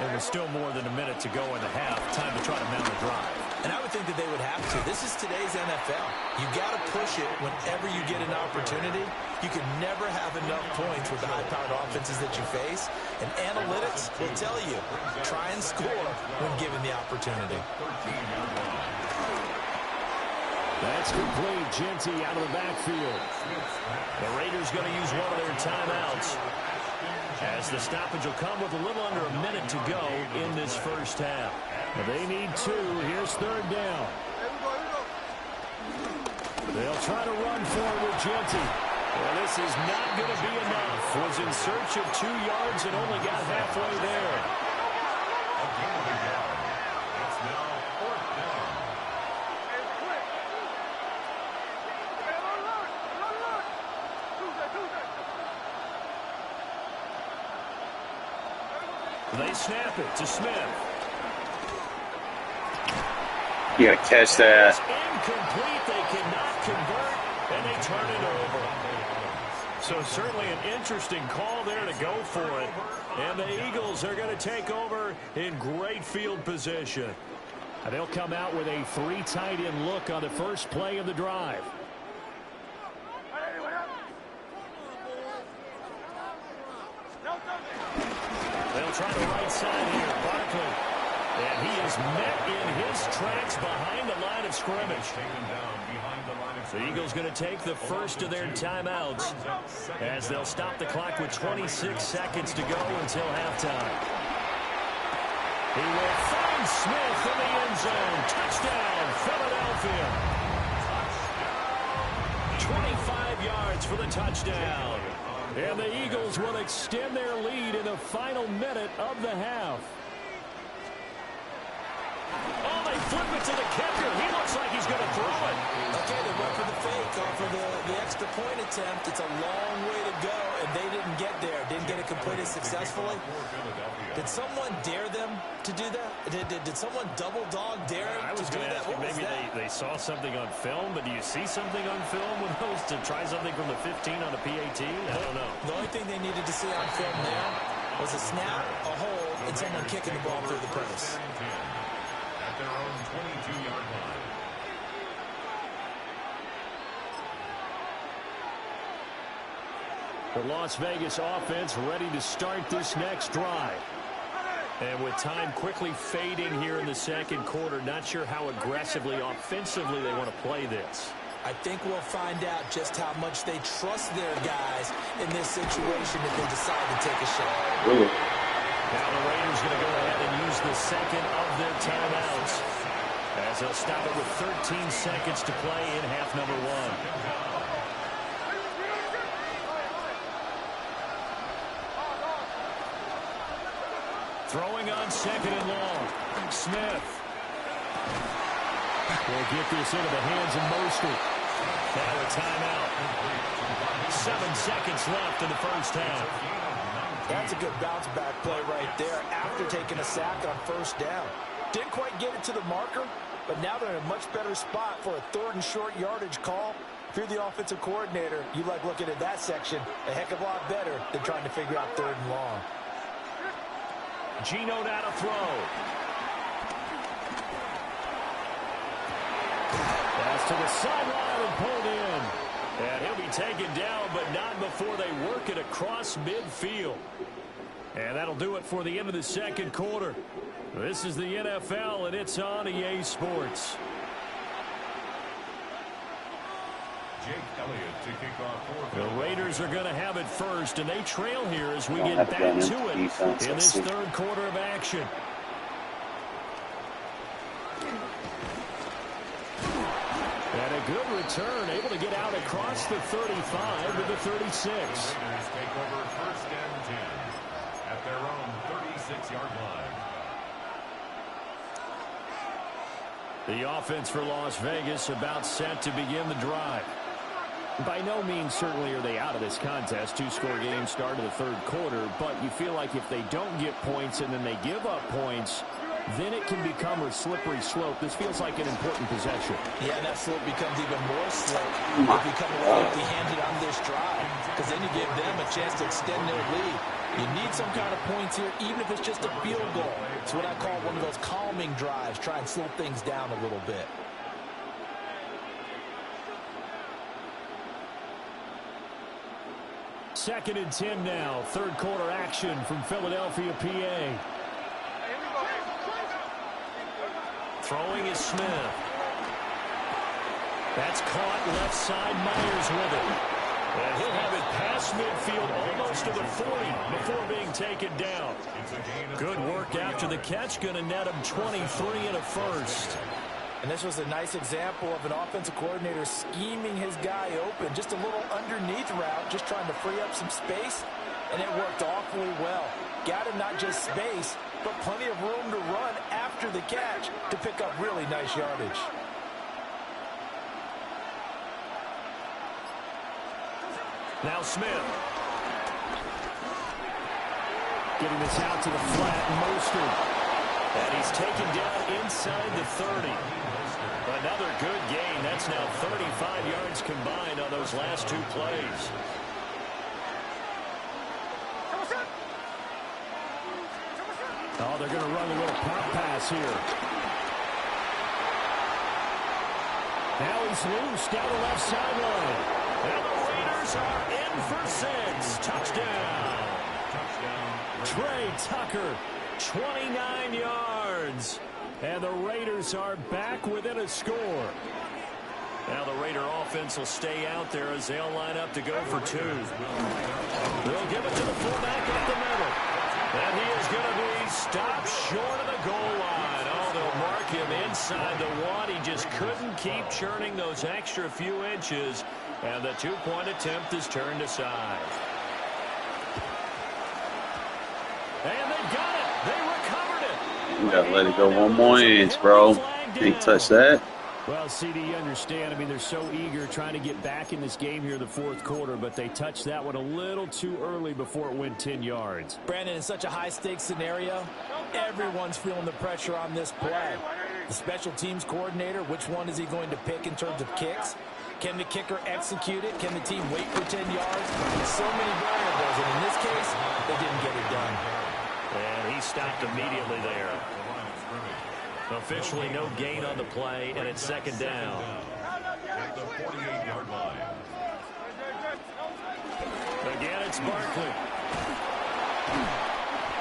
And with still more than a minute to go in the half, time to try to mount a drive. And I would think that they would have to. This is today's NFL. You got to push it whenever you get an opportunity. You can never have enough points with the high-powered offenses that you face. And analytics will tell you, try and score when given the opportunity. That's complete. Genty out of the backfield. The Raiders going to use one of their timeouts, as the stoppage will come with a little under a minute to go in this first half. They need 2. Here's 3rd down. They'll try to run forward with Genty. Well, this is not going to be enough. Was in search of 2 yards and only got halfway there. It's now 4th down. They snap it to Smith. You got to catch that. It's incomplete. They cannot convert, and they turn it over. So certainly an interesting call there to go for it. And the Eagles are going to take over in great field position. They'll come out with a 3 tight end look on the first play of the drive. They'll try the right side here. Barkley. And he is met in his tracks behind the line of scrimmage. The Eagles going to take the first of their timeouts as they'll stop the clock with 26 seconds to go until halftime. He will find Smith in the end zone. Touchdown, Philadelphia. 25 yards for the touchdown. And the Eagles will extend their lead in the final minute of the half. Oh, they flip it to the kicker. He looks like he's going to throw it. Okay, they went for the fake off of the extra point attempt. It's a long way to go, and they didn't get there. Didn't get it completed successfully. Did someone dare them to do that? Did someone double dog dare them to do that? What was that? Maybe they saw something on film, but do you see something on film with those to try something from the 15 on a PAT? I don't know. The only thing they needed to see on film there was a snap, a hold, and someone kicking the ball through the press. Their own 22-yard line. The Las Vegas offense ready to start this next drive. And with time quickly fading here in the second quarter, not sure how aggressively, offensively they want to play this. I think we'll find out just how much they trust their guys in this situation if they decide to take a shot. Now the Raiders going to go ahead and use the second of their timeouts as they'll stop it with 13 seconds to play in half number 1. Throwing on second and long. Smith will get this into the hands of Mostert. Now a timeout. 7 seconds left in the first half. That's a good bounce-back play right there after taking a sack on first down. Didn't quite get it to the marker, but now they're in a much better spot for a 3rd and short yardage call. If you're the offensive coordinator, you like looking at that section a heck of a lot better than trying to figure out 3rd and long. Geno down to throw. Pass to the sideline and pulled in. And he'll be taken down, but not before they work it across midfield. And that'll do it for the end of the second quarter. This is the NFL, and it's on EA Sports. Jake Elliott to kick off for The Raiders are going to have it first, and they trail here as we get back to it in this third quarter of action. And a good return, able to get out across the 35 to the 36. Raiders take over 1st and 10 at their own 36-yard line. The offense for Las Vegas about set to begin the drive. By no means certainly are they out of this contest. 2-score game start of the third quarter, but you feel like if they don't get points and then they give up points, then it can become a slippery slope. This feels like an important possession. Yeah, that slope becomes even more slope. They become a little empty-handed on this drive because then you give them a chance to extend their lead. You need some kind of points here, even if it's just a field goal. It's what I call one of those calming drives. Try and slow things down a little bit. Second and 10 now. Third quarter action from Philadelphia, PA. Throwing is Smith. That's caught left side. Myers with it. And he'll have it past midfield almost to the 40 before being taken down. Good work after the catch. Going to net him 23 and a first. And this was a nice example of an offensive coordinator scheming his guy open. Just a little underneath route, just trying to free up some space. And it worked awfully well. Got him not just space, but plenty of room to run after the catch to pick up really nice yardage. Now Smith. Getting this out to the flat, Mostert. And he's taken down inside the 30. Another good gain. That's now 35 yards combined on those last 2 plays. Oh, they're going to run a little pop pass here. Now he's loose down the left sideline. And the Raiders are in for 6. Touchdown. Trey Tucker, 29 yards. And the Raiders are back within a score. Now the Raider offense will stay out there as they'll line up to go for 2. They'll give it to the fullback up the middle. And he is going to be stopped short of the goal line. Oh, they'll mark him inside the 1. He just couldn't keep churning those extra few inches. And the 2-point attempt is turned aside. And they got it. They recovered it. You gotta let it go 1 more inch, bro. Can't touch that. Well, CD, you understand. I mean, they're so eager trying to get back in this game here in the 4th quarter, but they touched that one a little too early before it went 10 yards. Brandon, in such a high-stakes scenario, everyone's feeling the pressure on this play. The special teams coordinator, which one is he going to pick in terms of kicks? Can the kicker execute it? Can the team wait for 10 yards? So many variables, and in this case, they didn't get it done. And he stopped immediately there. Officially no gain on the play, and it's 2nd down. At the 48-yard line. Again, it's Barkley.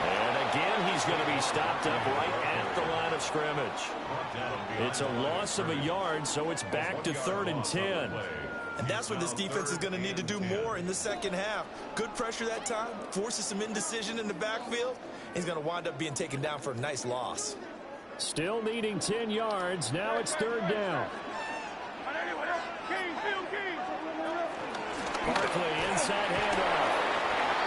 And again, he's going to be stopped up right at the line of scrimmage. It's a loss of a yard, so it's back to 3rd and 10. And that's what this defense is going to need to do more in the second half. Good pressure that time, forces some indecision in the backfield. He's going to wind up being taken down for a nice loss. Still needing 10 yards. Now it's 3rd down. Barkley inside handoff.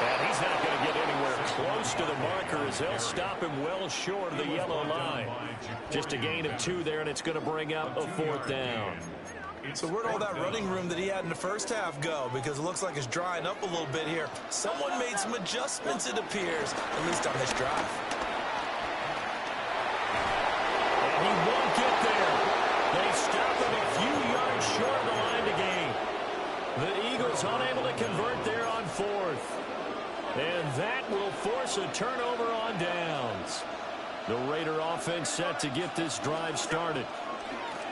And he's not going to get anywhere close to the marker as they'll stop him well short of the yellow line. Just a gain of 2 there, and it's going to bring up a 4th down. So where'd all that running room that he had in the first half go? Because it looks like it's drying up a little bit here. Someone made some adjustments, it appears, at least on this drive. He won't get there. They stop him a few yards short of the line to gain. The Eagles unable to convert there on 4th. And that will force a turnover on downs. The Raider offense set to get this drive started.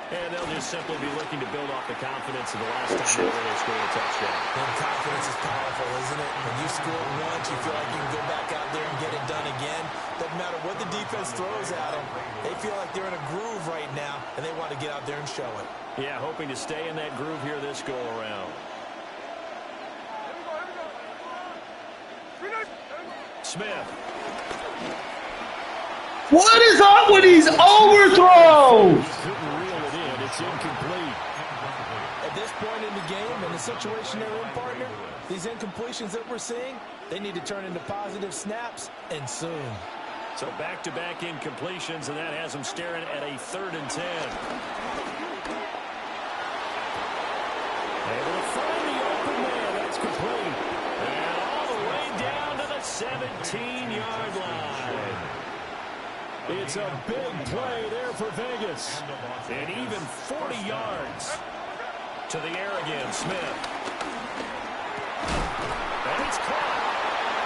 And they'll just simply be looking to build off the confidence of the last time they scored a touchdown. And confidence is powerful, isn't it? When you score once, you feel like you can go back out there and get it done again. Doesn't matter what the defense throws at them. They feel like they're in a groove right now, and they want to get out there and show it. Yeah, hoping to stay in that groove here this go-around. Smith. What is up with these overthrows? Couldn't reel it in. It's incomplete. At this point in the game, and the situation they're in, partner, these incompletions that we're seeing, they need to turn into positive snaps, and soon. So back-to-back incompletions, and that has them staring at a 3rd and 10. Able to find the open man. That's complete. And all the way down to the 17-yard line. It's a big play there for Vegas. And even 40 yards. To the air again, Smith. And it's caught.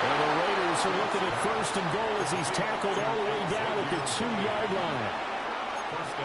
And the Raiders are looking at 1st and goal as he's tackled all the way down at the 2-yard line.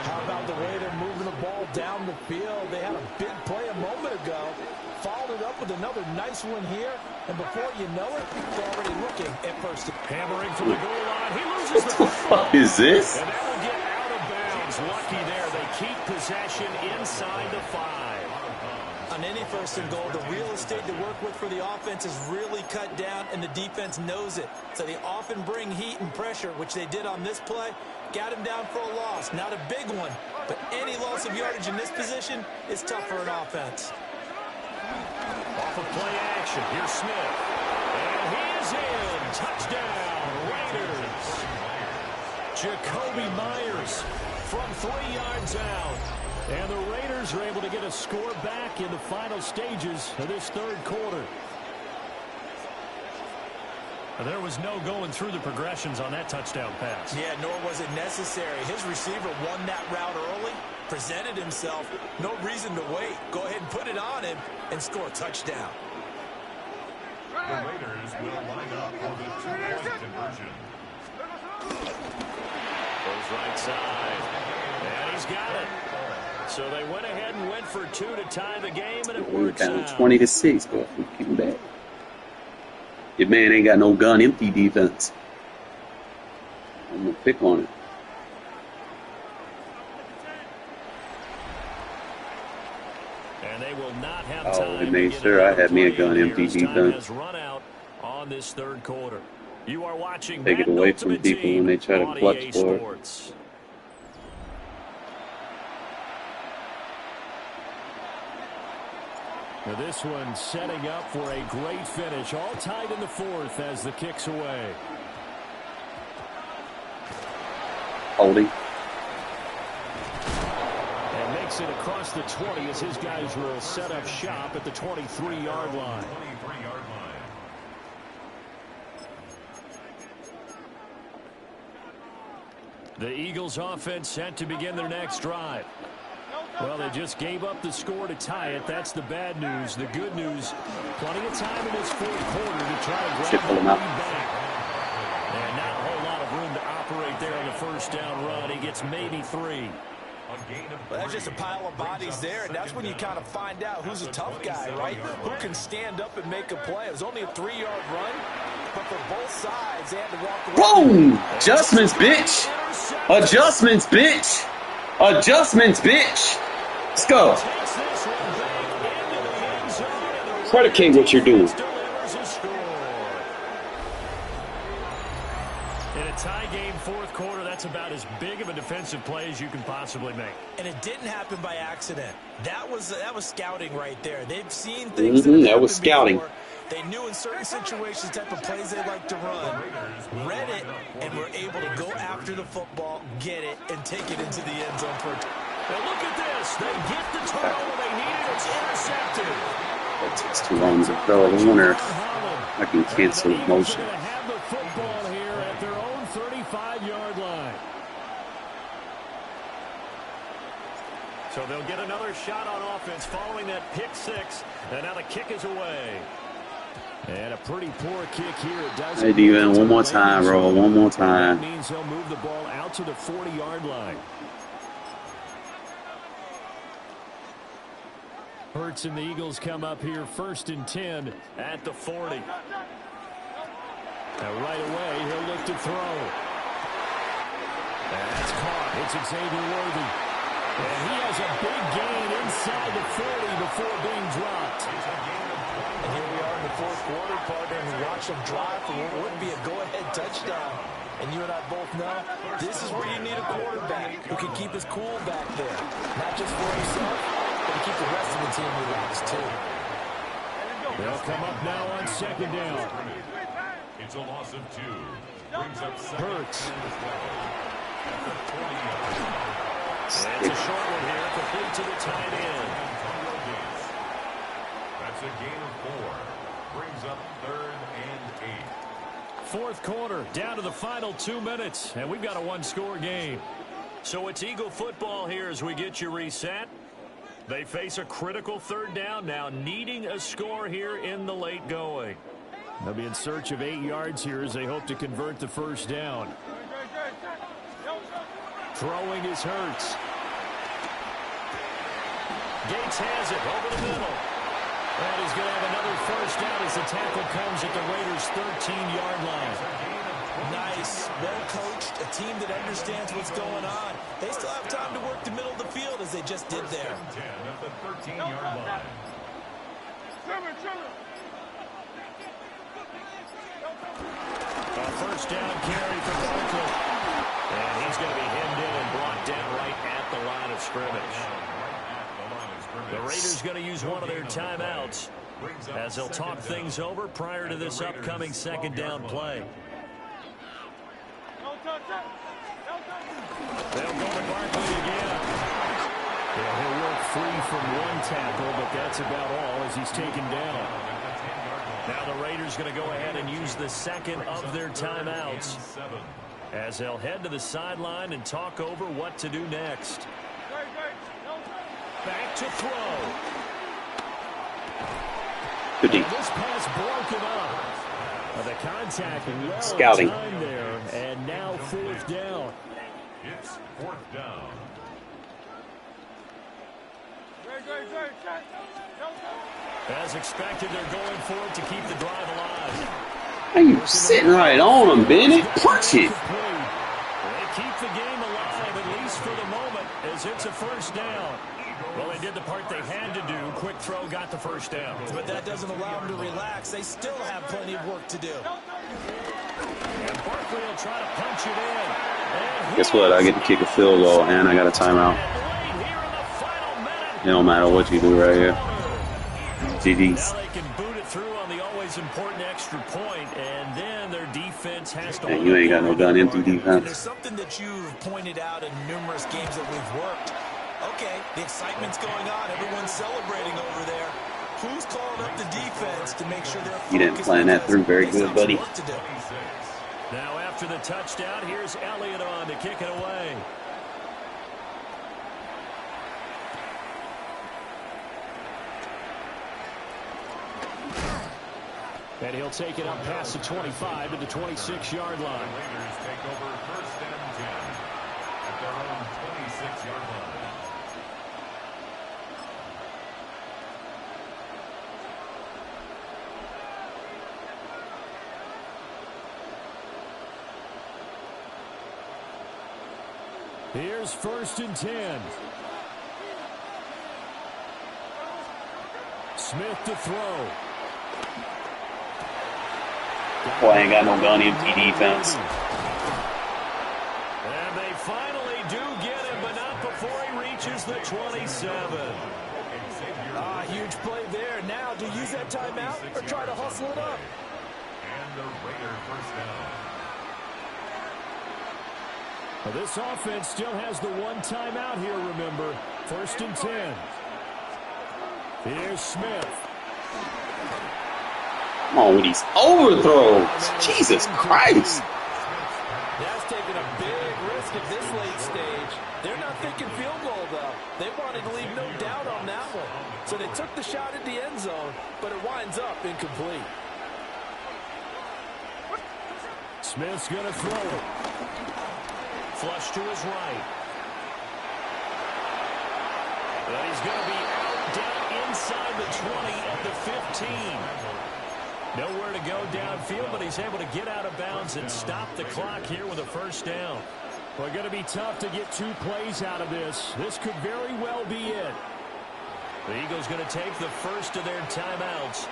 How about the way they're moving the ball down the field? They had a big play a moment ago. Followed it up with another nice one here. And before you know it, they're already looking at 1st. Hammering from the goal line. He loses What the fuck is this? And that will get out of bounds. Lucky there. They keep possession inside the 5. On any 1st and goal, the real estate to work with for the offense is really cut down, and the defense knows it. So they often bring heat and pressure, which they did on this play. Got him down for a loss. Not a big one, but any loss of yardage in this position is tough for an offense. Off of play action. Here's Smith. And he is in. Touchdown, Raiders. Jacoby Myers from 3 yards out. And the Raiders are able to get a score back in the final stages of this 3rd quarter. There was no going through the progressions on that touchdown pass. Yeah, nor was it necessary. His receiver won that route early, presented himself. No reason to wait. Go ahead and put it on him and score a touchdown. The Raiders will line up for the 2-point conversion. Goes right side. And he's got it. So they went ahead and went for 2 to tie the game, and it We're works down out. 20-6, but we keep him back. Your man ain't got no gun empty defense. I'm gonna pick on it. And they will not have Oh, time they to made get sure I another had me a play gun in empty here as time defense. has run out on this third quarter. You are watching Take it Madden away from Ultimate people Team when they try to on clutch EA for it. Sports. Now this one setting up for a great finish. All tied in the fourth as the kick's away. Holding. And makes it across the 20 as his guys will set up shop at the 23-yard line. 23-yard line. The Eagles offense set to begin their next drive. Well, they just gave up the score to tie it. That's the bad news. The good news, plenty of time in this fourth quarter to try to grab the lead back. And not a whole lot of room to operate there on the first down run. He gets maybe 3. Well, that's just a pile of bodies there, and that's when you kind of find out who's a tough guy, right? Who can stand up and make a play. It was only a 3-yard run, but for both sides, they had to walk around. Boom! Adjustments, bitch! Adjustments, bitch! Adjustments, bitch! Let's go. Predicate what you're doing. In a tie game, fourth quarter, that's about as big of a defensive play as you can possibly make. And it didn't happen by accident. That was scouting right there. They've seen things that was scouting. Before. They knew in certain situations type of plays they like to run, read it, and were able to go after the football, get it, and take it into the end zone for. Now look at this. They get the turnover they needed. It's intercepted. That takes too long to throw. I wonder if I can cancel the motion. They're going to have the football here at their own 35-yard line. So they'll get another shot on offense following that pick 6. And now the kick is away. And a pretty poor kick here. It does. Hey, D-Man, one more time, bro. One more time. That means they'll move the ball out to the 40-yard line. Hurts and the Eagles come up here 1st and 10 at the 40. Now right away, he'll look to throw. That's caught. It's Xavier Worthy. And he has a big gain inside the 40 before being dropped. And here we are in the fourth quarter, partner, and we watch them drive for what would be a go-ahead touchdown. And you and I both know this is where you need a quarterback who can keep his cool back there. Not just for himself, but to keep the rest of the team relaxed, too. They'll come up now on 2nd down. It's a loss of 2. Brings up Hurts. That's a short one here, complete to the tight end. a gain of 4. Brings up 3rd and 8. Fourth quarter, down to the final 2 minutes, and we've got a one-score game. So it's Eagle football here as we get you reset. They face a critical 3rd down now, needing a score here in the late going. They'll be in search of 8 yards here as they hope to convert the 1st down. Throwing is Hurts. Gates has it over the middle. And he's going to have another 1st down as the tackle comes at the Raiders' 13-yard line. Nice, well coached, a team that understands what's going on. They still have time to work the middle of the field as they just did there. 10 at the 13-yard line. A 1st down carry for Barkley. And he's going to be hemmed in and brought down right at the line of scrimmage. The Raiders going to use one of their timeouts as they'll talk things over prior to this upcoming 2nd down play. They'll go to Barkley again. Yeah, he'll work free from one tackle, but that's about all as he's taken down. Now the Raiders going to go ahead and use the 2nd of their timeouts as they'll head to the sideline and talk over what to do next. Back to throw. Good deep. This pass broken up. The contact well Scouting. timed there, and now 4th down. It's 4th down. As expected, they're going for it to keep the drive alive. Are you sitting right on him, Bennett? Punch it. They keep the game alive, at least for the moment, as it's a first down. Well, they did the part they had to do. Quick throw got the first down. But that doesn't allow them to relax. They still have plenty of work to do. And Barkley will try to punch it in. Guess what? I get to kick a field goal, and I got a timeout. It don't matter what you do right here. GDs. Now they can boot it through on the always important extra point, and then their defense has to. And you ain't got no gun empty There's defense. something that you've pointed out in numerous games that we've worked. Okay, the excitement's going on. Everyone's celebrating over there. Who's calling up the defense to make sure they're focused? You didn't plan that through very good, buddy. Now after the touchdown, here's Elliott on to kick it away. And he'll take it up past the 25 to the 26-yard line. Raiders take over first and 10 at their own 26-yard line. Here's first and 10. Smith to throw. Boy, I ain't got no gun empty defense. And they finally do get him, but not before he reaches the 27. Huge play there. Now, do you use that timeout or try to hustle it up? And the Raider first down. Well, this offense still has the one timeout here, remember. First and 10. Here's Smith. Come on with these overthrows. Jesus Christ. That's taking a big risk at this late stage. They're not thinking field goal, though. They wanted to leave no doubt on that one. So they took the shot at the end zone, but it winds up incomplete. Smith's going to throw it. Flush to his right. But he's going to be out down inside the 20 at the 15. Nowhere to go downfield, but he's able to get out of bounds and stop the clock here with a first down. Well, going to be tough to get 2 plays out of this. This could very well be it. The Eagles going to take the first of their timeouts.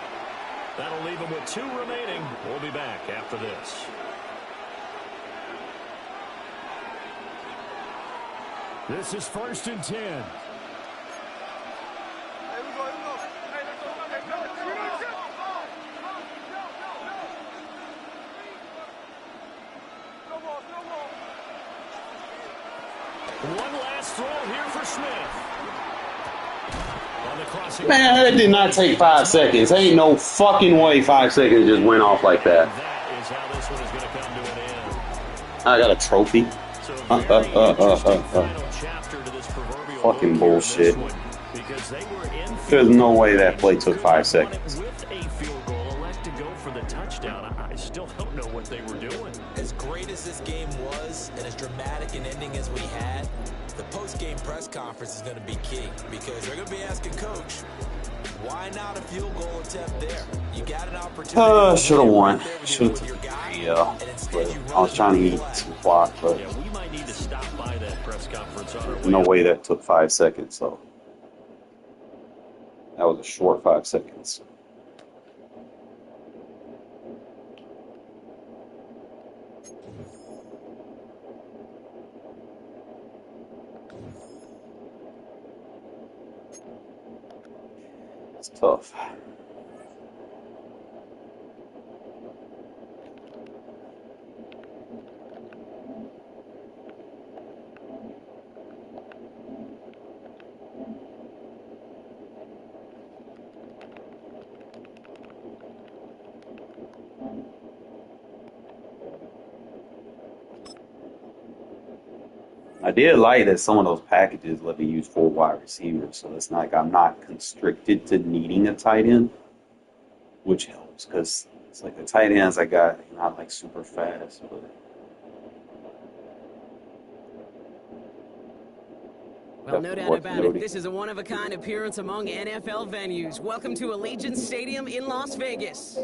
That'll leave them with 2 remaining. We'll be back after this. This is first and 10. One last throw here for Smith. On the crossing. Man, that did not take 5 seconds. Ain't no fucking way 5 seconds just went off like that. That is how this one is going to come to an end. I got a trophy. Fucking bullshit. There's no way that play took 5 seconds. With a field goal, elect to go for the touchdown. I still don't know what they were doing. As great as this game was and as dramatic an ending as we had, the post-game press conference is going to be key because they're going to be asking Coach, why not a field goal attempt there? You got an opportunity. Should have won. Should have. Yeah. But I was trying to eat some clock, but Yeah, we might need to stop by that press conference on our way no out. way that took 5 seconds. So that was a short 5 seconds. It's tough. I did like that some of those packages let me use 4 wide receivers, so it's not like I'm not constricted to needing a tight end, which helps because it's like the tight ends I got not like super fast, but Well, no doubt about it. This is a one-of-a-kind appearance among NFL venues. Welcome to Allegiant Stadium in Las Vegas.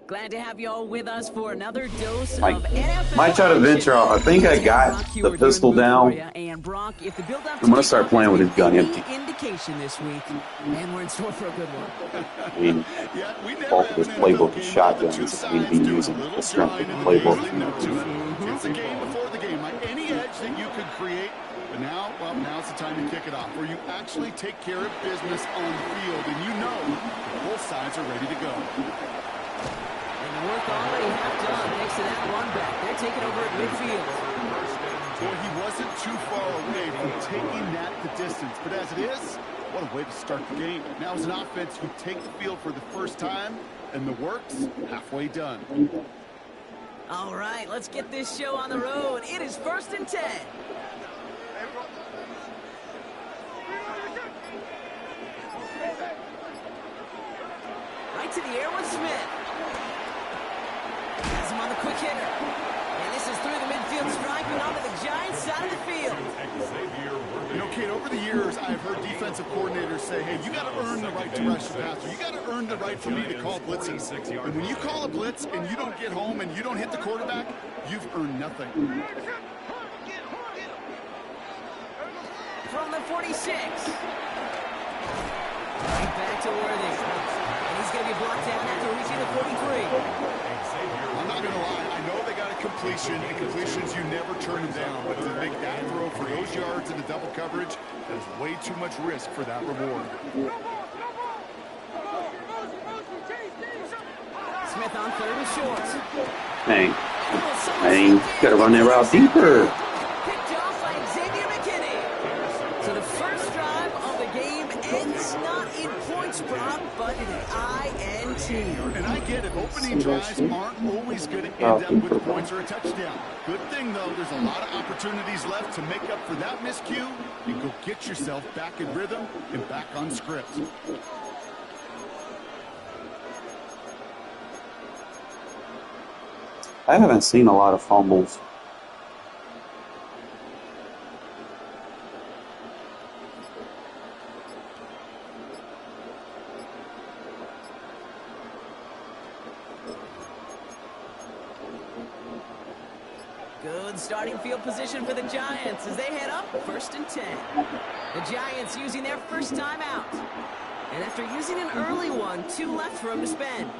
Glad to have you all with us for another dose of NFL might try to venture out. I think I got the pistol down. And Brock, if the build-up I'm gonna start playing with his gun empty. Indication this week, and we're in store for a good one. I mean, both of his playbook is shotguns. We'd be using the strength of the playbook. It's the game before the game, like any edge that you could create. But now, well, now's the time to kick it off, where you actually take care of business on the field, and you know both sides are ready to go. And the work already half done thanks to that run back. They're taking over at midfield. Boy, he wasn't too far away from taking that the distance. But as it is, what a way to start the game. Now as an offense, you take the field for the first time, and the work's halfway done. All right, let's get this show on the road. It is 1st and 10. Right to the air with Smith. Has him on the quick hitter. And this is through the midfield stripe and onto the Giants side of the field. You know, Kate, over the years, I've heard defensive coordinators say, hey, you got to earn the right to rush the passer. You got to earn the right for me to call blitzes. And when you call a blitz and you don't get home and you don't hit the quarterback, you've earned nothing. From the 46. Right back to Worthy. And he's going to be blocked down after reaching the 43. I'm not going to lie. I know they got a completion, and completions, you never turn them down. But to make that throw for those yards in the double coverage, that is way too much risk for that reward. Smith on 3rd and short. Dang. Got to run that route deeper. Picked off by Xavier McKinney. So the first drive of the game ends not in points, Brock, but in an INT. And I get it. Opening drives aren't always going to end up with points or a touchdown. Good thing, though, there's a lot of opportunities left to make up for that miscue and go get yourself back in rhythm and back on script. I haven't seen a lot of fumbles. Good starting field position for the Giants as they head up 1st and 10. The Giants using their first timeout. And after using an early one, 2 left for them to spend.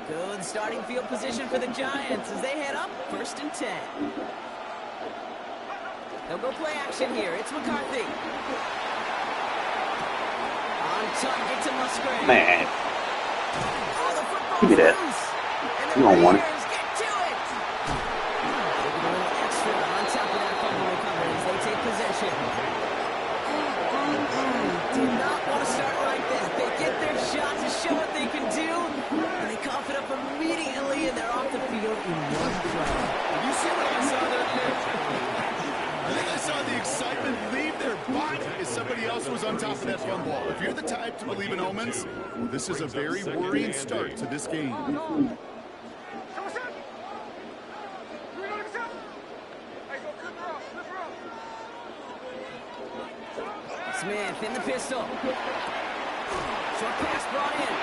Good starting field position for the Giants as they head up 1st and 10. They'll go play action here. It's McCarthy. On target to Musgrave. Man. Oh, the football's Give me that. loose. And the You don't want it. Raiders get to it. They're going extra on top of that fumble recovery as they take possession. Did not want to start like that. They get their shot to show what they can do, and they cough it up immediately, and they're off the field in one play. You see what I saw there, Nick? I think I saw the excitement leave their body as somebody else was on top of that fumble. If you're the type to believe in omens, well, this is a very worrying start to this game. Smith in the pistol. Short pass brought in.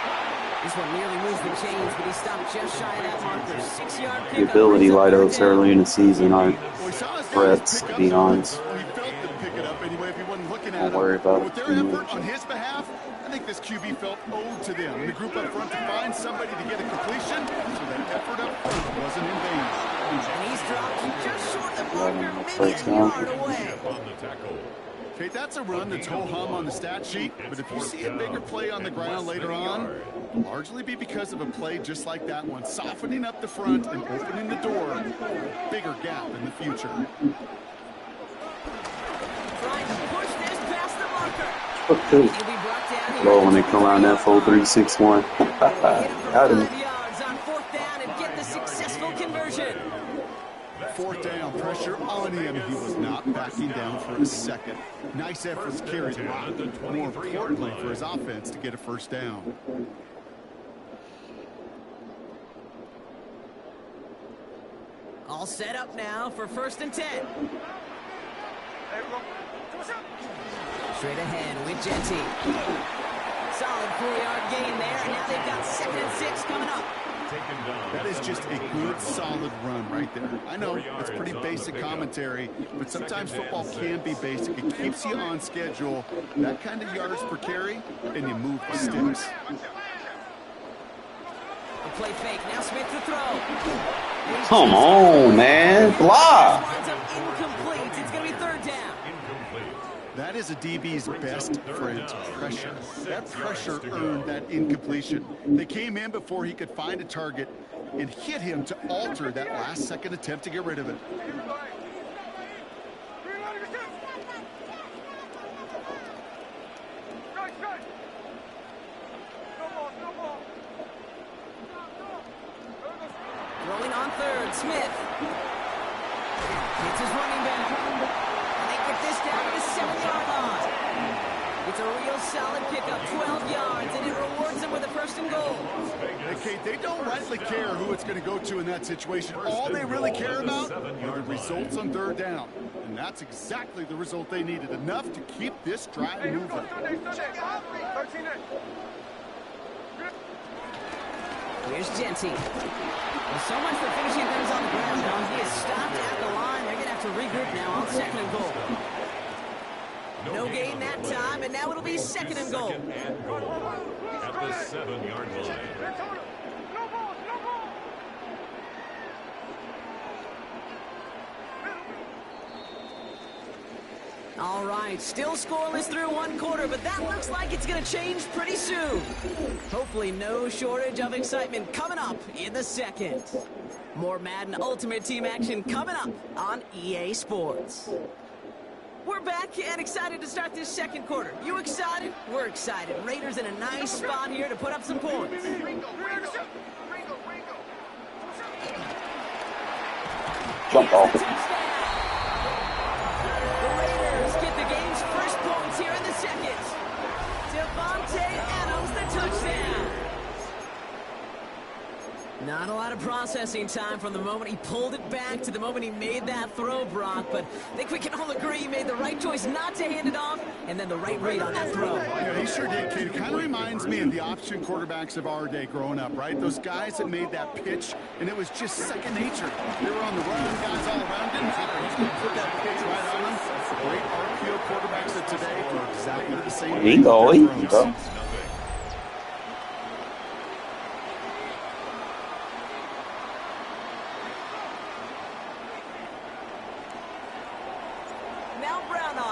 This one nearly moves the chains, but he stopped just shy of that marker. 6-yard The pickup. ability wideouts early in the season aren't Well, he saw his threats, pick to up, be so honest. he felt to pick it up anyway if he wasn't looking at Don't him. worry about But with it their too effort much. on his behalf, I think this QB felt owed to them. And the group up front to find somebody to get a completion, so that effort up front wasn't in vain. And he's dropped just short of the marker, maybe First a down. yard away. On the tackle. Okay, that's a run that's ho-hum on the stat sheet, but if you see a bigger play on the ground later on, it'll largely be because of a play just like that one, softening up the front and opening the door, bigger gap in the future. Trying to push this past the marker. Okay. He'll be brought down here. Low when they come around that 4-3-6-1. Hit him for Got him. 5 yards on 4th down and get the successful conversion. 4th down, pressure on him. He was not backing down for a second. Nice efforts carried the rock. More importantly for his offense to get a 1st down. All set up now for 1st and 10. Straight ahead with Genty. Solid 4-yard gain there, and now they've got 2nd and 6 coming up. That is just a good, solid run right there. I know it's pretty basic commentary, but sometimes football can be basic. It keeps you on schedule, that kind of yards per carry, and you move the sticks. A play fake. Now Smith to throw. Come on, man. Fly. Winds up incomplete. It's going to be 3rd down. That is a DB's best friend, pressure. That pressure earned that incompletion. They came in before he could find a target and hit him to alter that last-second attempt to get rid of it. Rolling on 3rd. Smith. It's his running back. And they get this down to the 7-yard line. It's a real solid pickup, 12 yards, and it rewards them with a 1st and goal. Hey, Kate, they don't rightly care who it's going to go to in that situation. All they really care about are the results on 3rd down. And that's exactly the result they needed, enough to keep this drive moving. Here's Genty. Well, so much for finishing things on the ground, Don. He is stopped at the line. They're going to have to regroup now on 2nd and goal. No gain that time, and now it'll be 2nd and goal. At the 7-yard line. All right, still scoreless through 1 quarter, but that looks like it's going to change pretty soon. Hopefully no shortage of excitement coming up in the 2nd. More Madden Ultimate Team action coming up on EA Sports. We're back and excited to start this 2nd quarter. You excited? We're excited. Raiders in a nice spot here to put up some points. Jump off. The Raiders get the game's first points here in the 2nd. Devontae Adams, the touchdown. Not a lot of processing time from the moment he pulled it back to the moment he made that throw, Brock, but I think we can all agree he made the right choice not to hand it off, and then the right read on that throw. Yeah, he sure did, kid. It kind of reminds me of the option quarterbacks of our day growing up, right? Those guys that made that pitch, and it was just second nature. They were on the run, guys all around, didn't matter. He's going to put that pitch right on them. Great RPO quarterbacks of today do exactly the same thing. He go.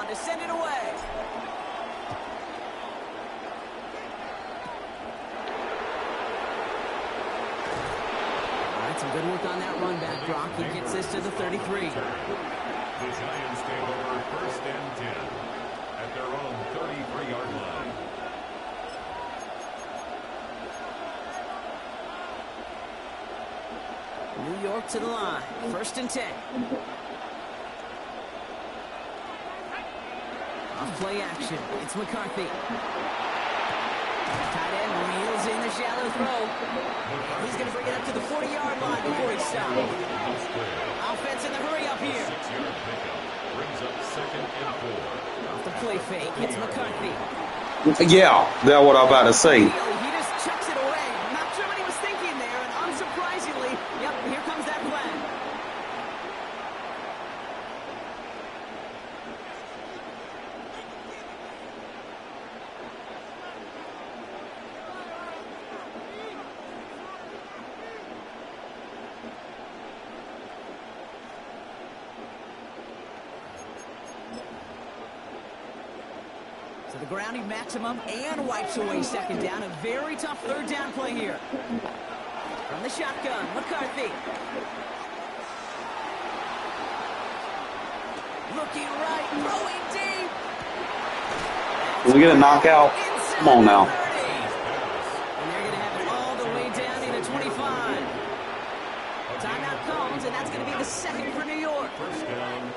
To send it away. All right, some good work on that run back, Brock. He gets this to the 33. The Giants take over 1st and 10 at their own 33-yard line. New York to the line. 1st and 10. Play action. It's McCarthy. Tight end wheels in the shallow throw. He's going to bring it up to the 40-yard line before he stops. Offense in the hurry up here. 6-yard pickup brings up 2nd and 4. Off the play fake. It's McCarthy. Yeah, that's what I'm about to say. He just chucks it away. Not sure what he was thinking there, and unsurprisingly, yep, here comes that flag. So the grounding maximum and wipes away 2nd down. A very tough 3rd down play here. From the shotgun, McCarthy. Looking right, throwing deep. Can we get a knockout? Come on now. And they're going to have it all the way down into 25. Timeout comes, and that's going to be the 2nd for New York.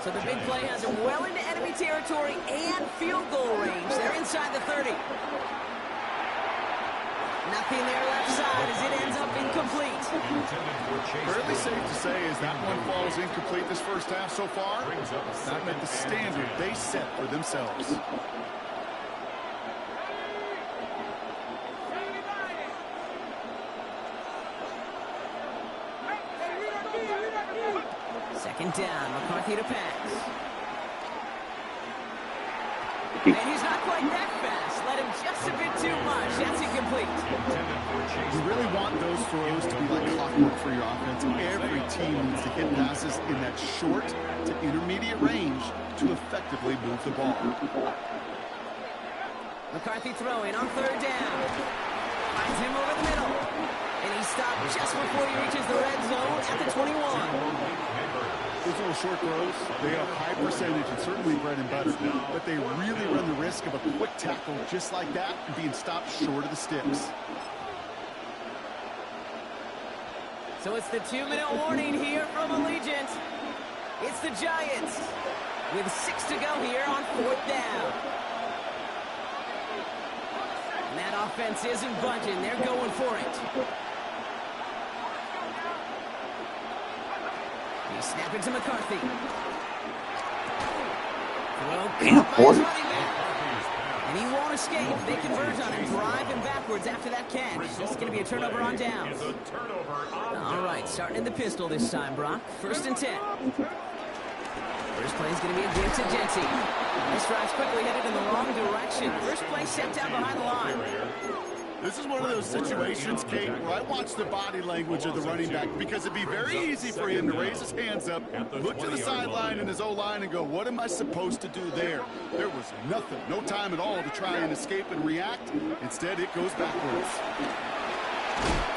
So the big play has them well into enemy territory and field goal range. They're inside the 30. Nothing there left side as it ends up incomplete. Fairly safe to say as that one falls incomplete this first half so far. It's not met the standard they set for themselves. Second down, McCarthy to pass. And he's not quite that fast. Let him just a bit too much. That's incomplete. You really want those throws to be like clockwork for your offense. Every team needs to hit passes in that short to intermediate range to effectively move the ball. McCarthy throwing on third down. Finds him over the middle. And he stopped just before he reaches the red zone at the 21. Those little short throws, they have high percentage and certainly bread and butter, but they really run the risk of a quick tackle just like that and being stopped short of the sticks. So it's the 2-minute warning here from Allegiant. It's the Giants with 6 to go here on fourth down. And that offense isn't budging. They're going for it. Snap it to McCarthy. And he won't escape. They converge on him, drive him backwards after that catch. This is going to be a turnover on downs. All right, starting in the pistol this time, Brock. 1st and 10. First play is going to be a give to Genty. This drive's quickly headed in the wrong direction. First play set down behind the line. This is one of those situations, Kate, where I watch the body language of the running back because it'd be very easy for him to raise his hands up, look to the sideline and his O-line and go, what am I supposed to do there? There was nothing, no time at all to try and escape and react. Instead, it goes backwards.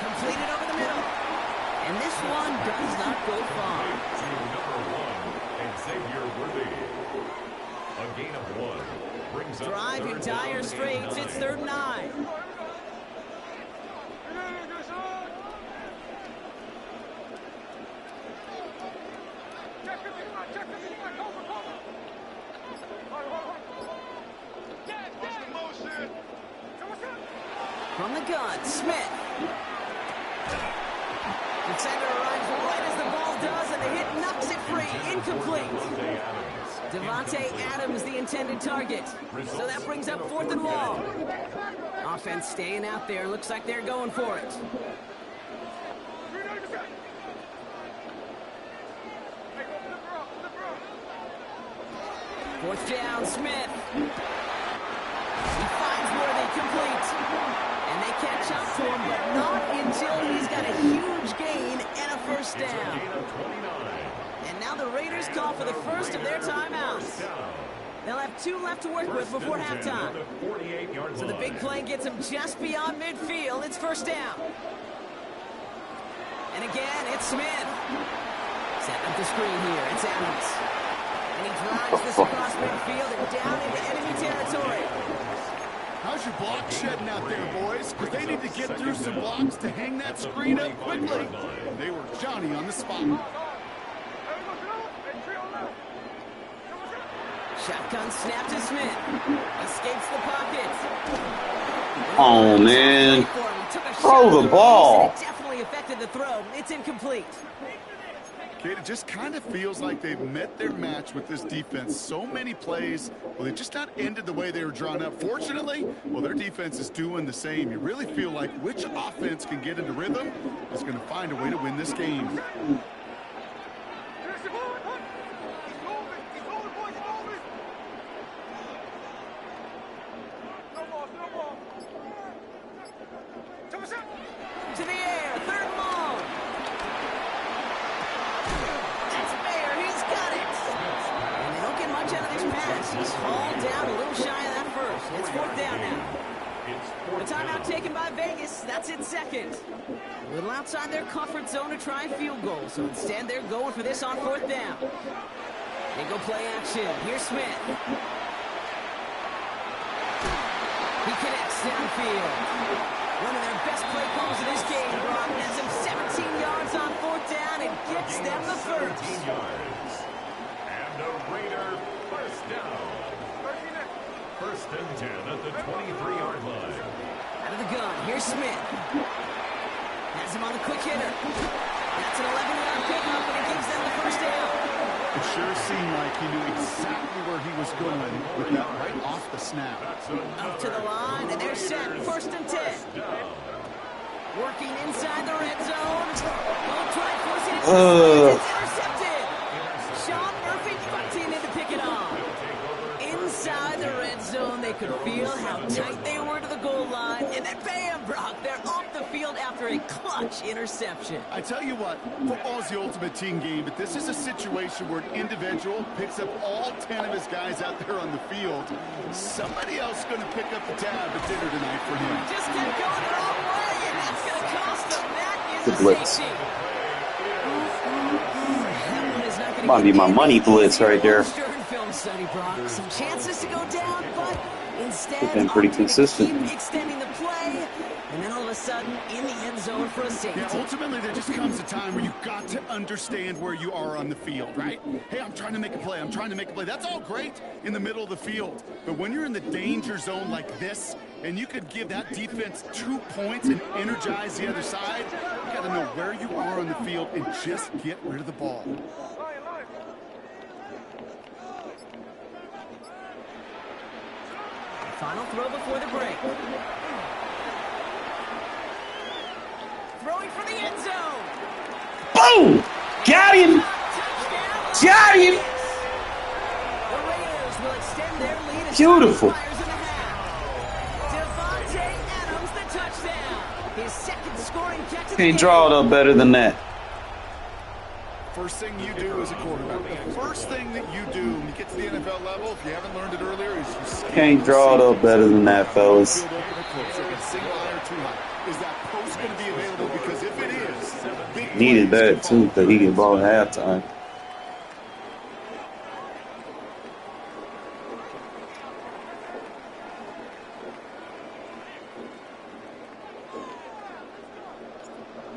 Completed over the middle. And this one does not go far. Xavier Worthy. A gain of 1 brings up drive in dire straits. It's 3rd and 9. From the gun, Smith. Defender arrives right as the ball does, and the hit knocks it free. Incomplete. Devontae Adams, the intended target. So that brings up 4th and long. Offense staying out there. Looks like they're going for it. Fourth down, Smith. He finds Worthy, complete. And they catch up to him, but not until he's got a huge gain and a first down. And now the Raiders call for the first of their timeouts. They'll have 2 left to work with before halftime. So the big play gets them just beyond midfield. It's first down. And again, it's Smith. Setting up the screen here. It's Adams. And he drives this across midfield and down into enemy territory. How's your block shedding out there, boys? Because they need to get through some blocks to hang that screen up quickly. And they were Johnny on the spot. Shotgun snap to Smith. Escapes the pocket. Oh, man. Throw the ball. It definitely affected the throw. It's incomplete. Kate, it just kind of feels like they've met their match with this defense. So many plays, well, they just not ended the way they were drawn up. Fortunately, well, their defense is doing the same. You really feel like which offense can get into rhythm is going to find a way to win this game. To the air, 3rd and long. That's Mayer, he's got it. And they don't get much out of this pass. He's hauled down a little shy of that first. It's 4th down now. The timeout taken by Vegas. That's its 2nd. A little outside their comfort zone to try a field goal. So instead, they're going for this on 4th down. They go play action. Here's Smith. He connects downfield. One of their best play calls of this game, Brock. That's him 17 yards on 4th down and gets them the first. 13 yards. And a Raider first down. 1st and 10 at the 23-yard line. Out of the gun, here's Smith. Has him on the quick hitter. That's an 11-yard pickup, and it gives them the first down. It sure seemed like he knew exactly where he was going with that right off the snap. Up to the line, and they're set. First and 10. Working inside the red zone. Don't try forcing it. It's intercepted. Sean Murphy bucked in to pick it off. Inside the red zone, they could feel how tight they were to the goal line. And then bam, Brock, they're off the field after a clutch interception. I tell you what, football's the ultimate team game, but this is a situation where an individual picks up all 10 of his guys out there on the field. Somebody else is going to pick up the tab at dinner tonight for him. Just kept going the wrong way, and that's going to cost them. That is The a blitz. safety. Might be my money blitz right there. Stern film study, Brock. Some chances to go down, but instead They've been pretty opting to consistent. keep extending the play, and then all of a sudden in the end zone for a safety. Yeah, ultimately, there just comes a time where you've got to understand where you are on the field, right? Hey, I'm trying to make a play. I'm trying to make a play. That's all great in the middle of the field. But when you're in the danger zone like this, and you could give that defense 2 points and energize the other side, you got to know where you are on the field and just get rid of the ball. Final throw before the break. Throwing for the end zone. Boom! Got him! Touchdown. Got him! The Raiders will extend their lead as Beautiful. 5 players in the half. Devontae Adams, the touchdown. His second scoring catch of the Can't game. draw it up better than that. First thing you do as a quarterback, the first thing that you do when you get to the NFL level, if you haven't learned it earlier, is you scan Can't draw it up better than that, fellas. field open or close. Like a single eye or too high. Is that post going to be available? Because if it is, big Needed plays that too, can because he get ball at halftime.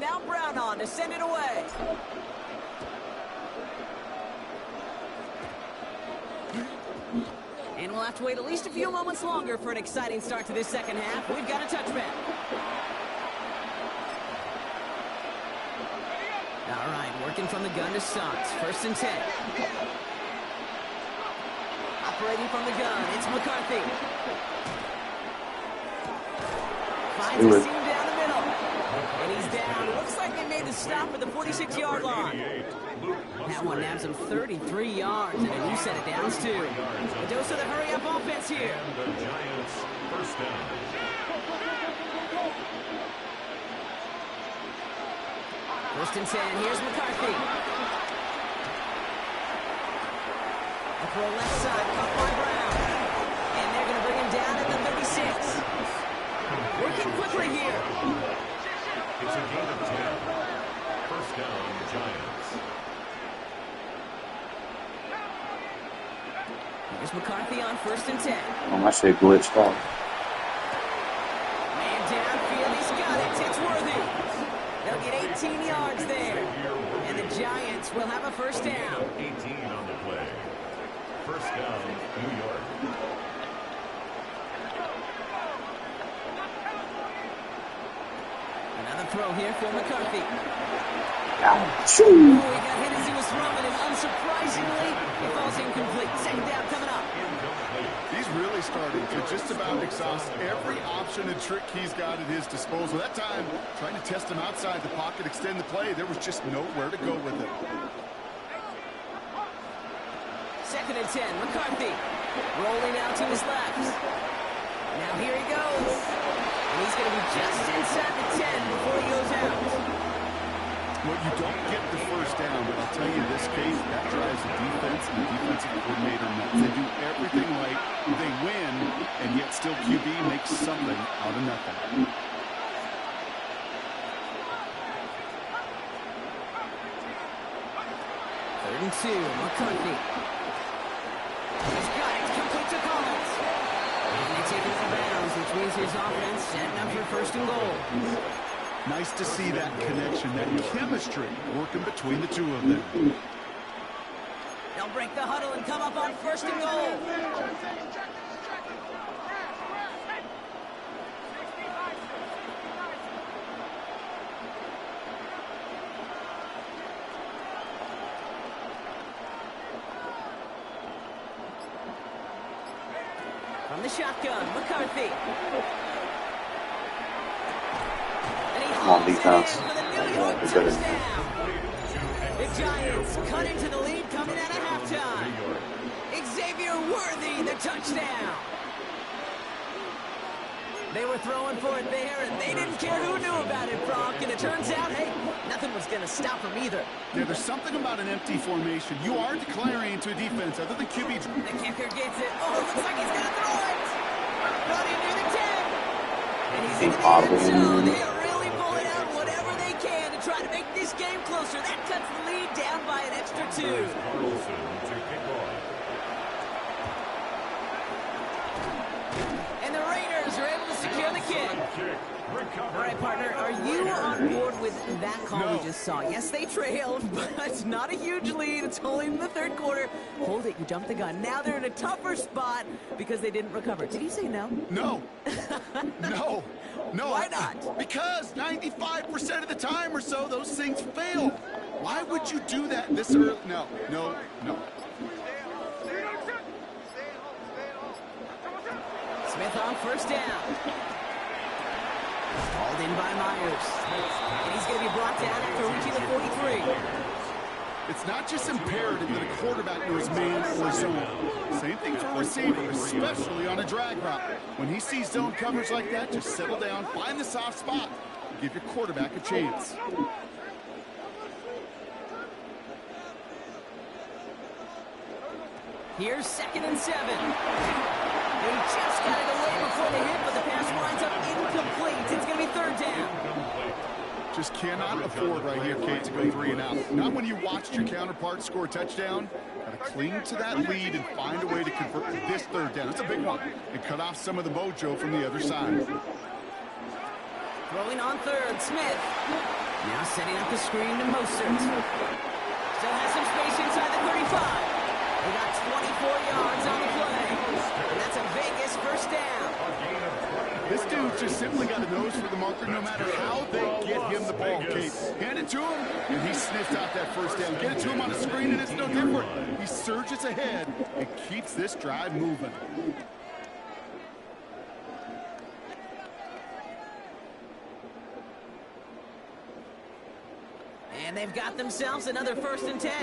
Now Brown on to send it away. And we'll have to wait at least a few moments longer for an exciting start to this second half. We've got a touchback. All right, working from the gun to Sons. First and 10. Operating from the gun, it's McCarthy. Finds a seam down the middle. And he's down. It looks like they made the stop at the 46-yard line. That one nabs him 33 yards and a new set of downs, too. A dose of the hurry-up offense here. The Giants first down. First and 10. Here's McCarthy. A throw left side, caught by Brown. And they're going to bring him down at the 36. Working quickly here. It's a gain of 10. First down, Giants. Here's McCarthy on first and 10. Oh, my shit glitched off. Man downfield, he's got it. It's Worthy. They'll get 18 yards there. And the Giants will have a first down. 18 on the play. First down, New York. Another throw here for McCarthy. Ouch. Ooh, he got hit as he was throwing, and unsurprisingly, it falls incomplete. Second down coming up. He's really starting to just about exhaust every option and trick he's got at his disposal. That time, trying to test him outside the pocket, extend the play, there was just nowhere to go with it. Second and 10, McCarthy. Rolling out to his left. Now here he goes. And he's going to be just inside the 10 before he goes out. Well, you don't get the first down, but I'll tell you in this case, that drives the defense and the defensive coordinator nuts. They do everything right, they win, and yet still QB makes something out of nothing. Third and 2, McCarthy. He's got it, complete to Collins. And they take it out of bounds, which means his offense setting up for first and goal. Nice to see that connection, that chemistry working between the two of them. They'll break the huddle and come up on first and goal. From the shotgun, McCarthy. And he Come on, hauls it in defense. for the New York They're good. touchdown. The Giants cut into the lead coming out of halftime. Xavier Worthy, the touchdown. They were throwing for it there, and they didn't care who knew about it, Brock. And it turns out, hey, nothing was going to stop them either. Yeah, there's something about an empty formation. You are declaring into a defense other than QB. The kicker gets it. Oh, looks like he's going to throw it. Running near the 10. And he's in the end zone. They are really pulling out whatever they can to try to make this game closer. That cuts the lead down by an extra 2. And the Raiders are able to secure the kick. All right, partner, are you on board with that call we just saw? Yes, they trailed, but it's not a huge lead. It's only in the third quarter. Hold it, you jumped the gun. Now they're in a tougher spot because they didn't recover. Did you say no? No. No. No. Why not? Because 95% of the time or so, those things fail. Why would you do that this early? No. Smith on first down. Called in by Myers. And he's going to be brought down after reaching the 43. It's not just imperative that a quarterback knows man or zone. Same thing for a receiver, especially on a drag route. When he sees zone coverage like that, just settle down, find the soft spot, and give your quarterback a chance. Here's 2nd and 7. They just got it away before they hit, but the pass winds up incomplete. It's going to be 3rd down. Just cannot afford right here, Kate, to go 3 and out. Not when you watched your counterpart score a touchdown. Got to cling to that lead and find a way to convert this 3rd down. It's a big one. And cut off some of the mojo from the other side. Throwing on 3rd, Smith. Now setting up the screen to Mostert. Still has some space inside the 35. They got 24 yards on the play. And that's a Vegas 1st down. This dude just simply got a nose for the marker no matter how they get him the ball, Kate. Hand it to him, and he sniffs out that 1st down. Get it to him on the screen, and it's no different. He surges ahead and keeps this drive moving. And they've got themselves another 1st and 10.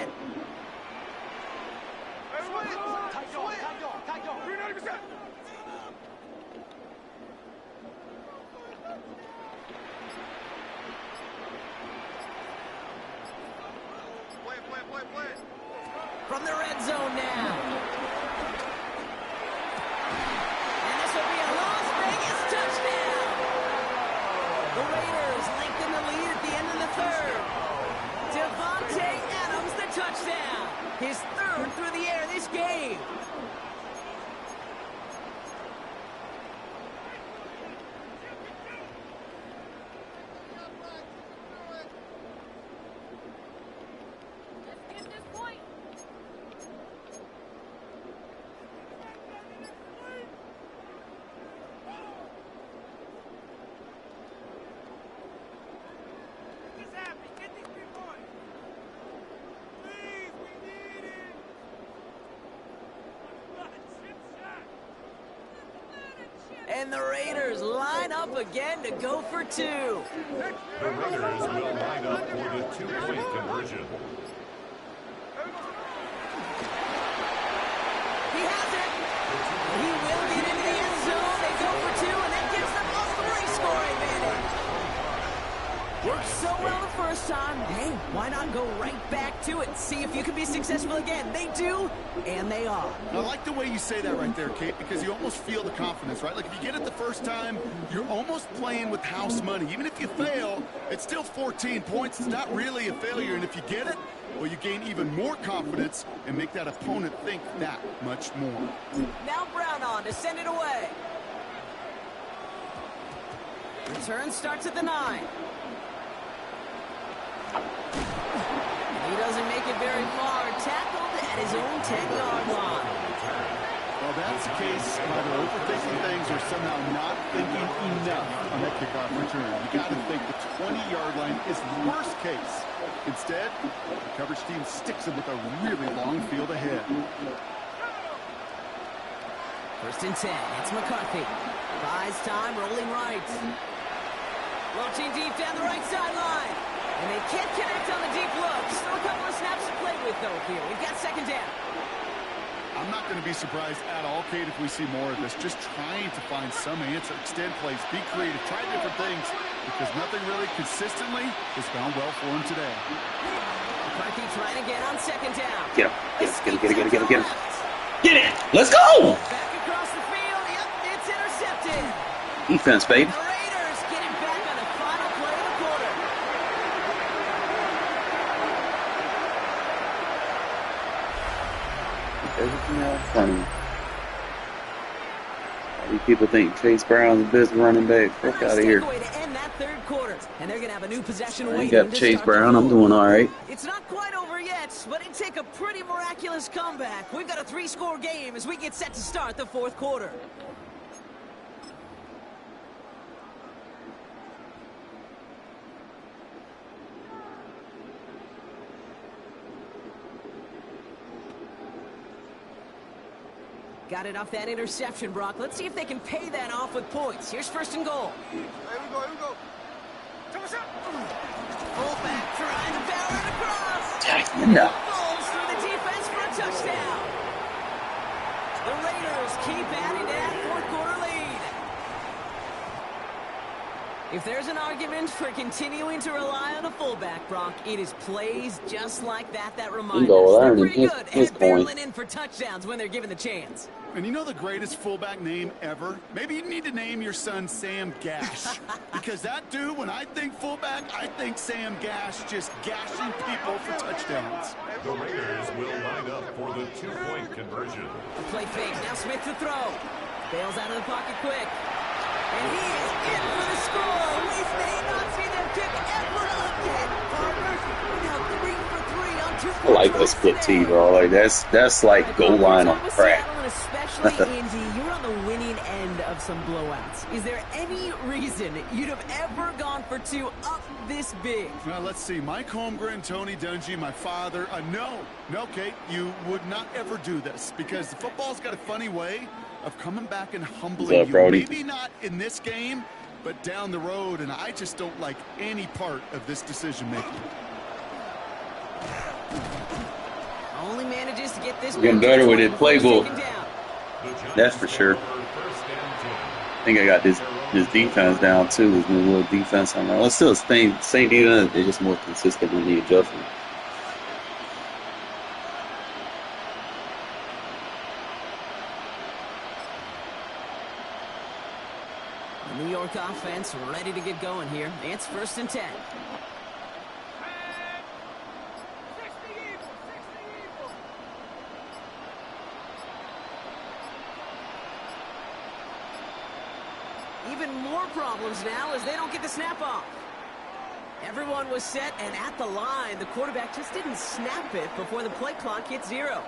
From the red zone now. And this will be a Las Vegas touchdown. The Raiders lengthen the lead at the end of the 3rd. Devontae Adams, the touchdown. His 3rd through the air this game. And the Raiders line up again to go for 2. The Raiders will line up for the 2-point conversion. He has it. He will get into the end zone. They go for 2, and that gives them a 3-score advantage. Worked so well the first time. Hey, why not go right back to it? See if you can be successful again. They do, and they are. I like the way you say that right there, Kate, because you almost feel the confidence, right? Like if you get it the first time, you're almost playing with house money. Even if you fail, it's still 14 points. It's not really a failure. And if you get it, well, you gain even more confidence and make that opponent think that much more. Now Brown on to send it away. Return starts at the 9. He doesn't make it very far. Tackled at his own 10-yard line. Well, that's the case of either overthinking things or somehow not thinking enough on that kickoff return. You got to think the 20-yard line is worst case. Instead, the coverage team sticks him with a really long field ahead. First and 10. It's McCarthy. Buys time, rolling right. Launching deep down the right sideline. And they can't connect on the deep look. Still a couple of snaps to play with, though, here. We've got second down. I'm not going to be surprised at all, Kate, if we see more of this. Just trying to find some answer, extend plays, be creative, try different things, because nothing really consistently has gone well for him today. McCarthy trying again on second down. Get him. Get it. Let's go. Back across the field. Yep, it's intercepted. Defense, baby. The Raiders get it back on the final play of the quarter. Everything else funny. All these people think Chase Brown's the best running back. Fuck out of here. Takeaway to end that third quarter, and they're gonna have a new possession I waiting. got to Chase start the Brown. I'm fourth. doing all right. It's not quite over yet, but it'd take a pretty miraculous comeback. We've got a 3-score game as we get set to start the fourth quarter. Got it off that interception, Brock. Let's see if they can pay that off with points. Here's first and goal. Here we go. Fullback trying to barrel it across. No. Falls through the defense for a touchdown. The Raiders keep adding to that fourth-quarter lead. If there's an argument for continuing to rely on a fullback, Brock, it is plays just like that remind us they're pretty good at barreling in for touchdowns when they're given the chance. And you know the greatest fullback name ever? Maybe you need to name your son Sam Gash. Because that dude, when I think fullback, I think Sam Gash just gashing people for touchdowns. The Raiders will line up for the 2-point conversion. Play fake. Now Smith to throw. Bails out of the pocket quick. And he is in for the score. We may not see them kick ever again, partners. Now 3 for 3 on 2 I like the split T, bro. Like that's like goal line on crack. Especially Indy, you're on the winning end of some blowouts. Is there any reason you'd have ever gone for 2 up this big? Well, let's see. Mike Holmgren, Tony Dungy, my father. No, Kate, you would not ever do this because the football's got a funny way of coming back and humbling What's up, you. Brody? Maybe not in this game, but down the road, and I just don't like any part of this decision-making. Only manages to get this. Getting better with it. Playbook. That's for sure. I think I got this defense down too. There's a little defense on there. It's still the same defense. They're just more consistent with the adjustment. The New York offense ready to get going here. It's first and 10. Even more problems now as they don't get the snap off. Everyone was set and at the line. The quarterback just didn't snap it before the play clock hit 0.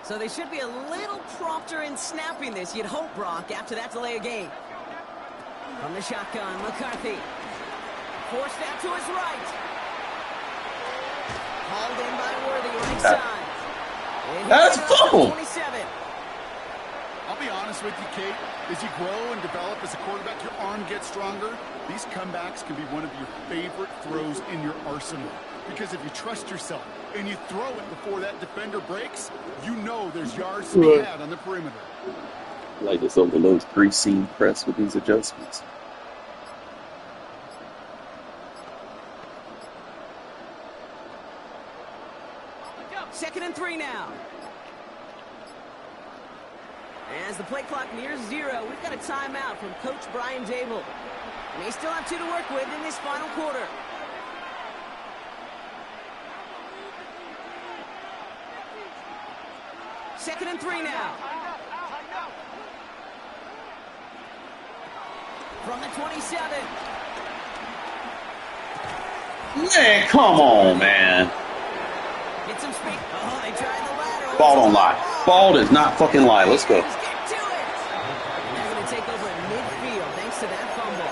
So they should be a little prompter in snapping this, you'd hope, Brock, after that delay of game. From the shotgun, McCarthy. Forced out to his right. Hauled in by Worthy, right side. That's fumble. 27. I'll be honest with you, Kate. As you grow and develop as a quarterback, your arm gets stronger. These comebacks can be one of your favorite throws in your arsenal. Because if you trust yourself and you throw it before that defender breaks, you know there's yards to be had on the perimeter. I like this overload 3-seam press with these adjustments. Second and 3 now. As the play clock nears 0, we've got a timeout from Coach Brian Dable. And they still have 2 to work with in this final quarter. Second and 3 now. From the 27. Man, come on, man. Get some speed. Oh, they tried the lateral. Ball don't lie. ball does not fucking lie. Let's go. Get to it. They're going to take over at midfield thanks to that fumble.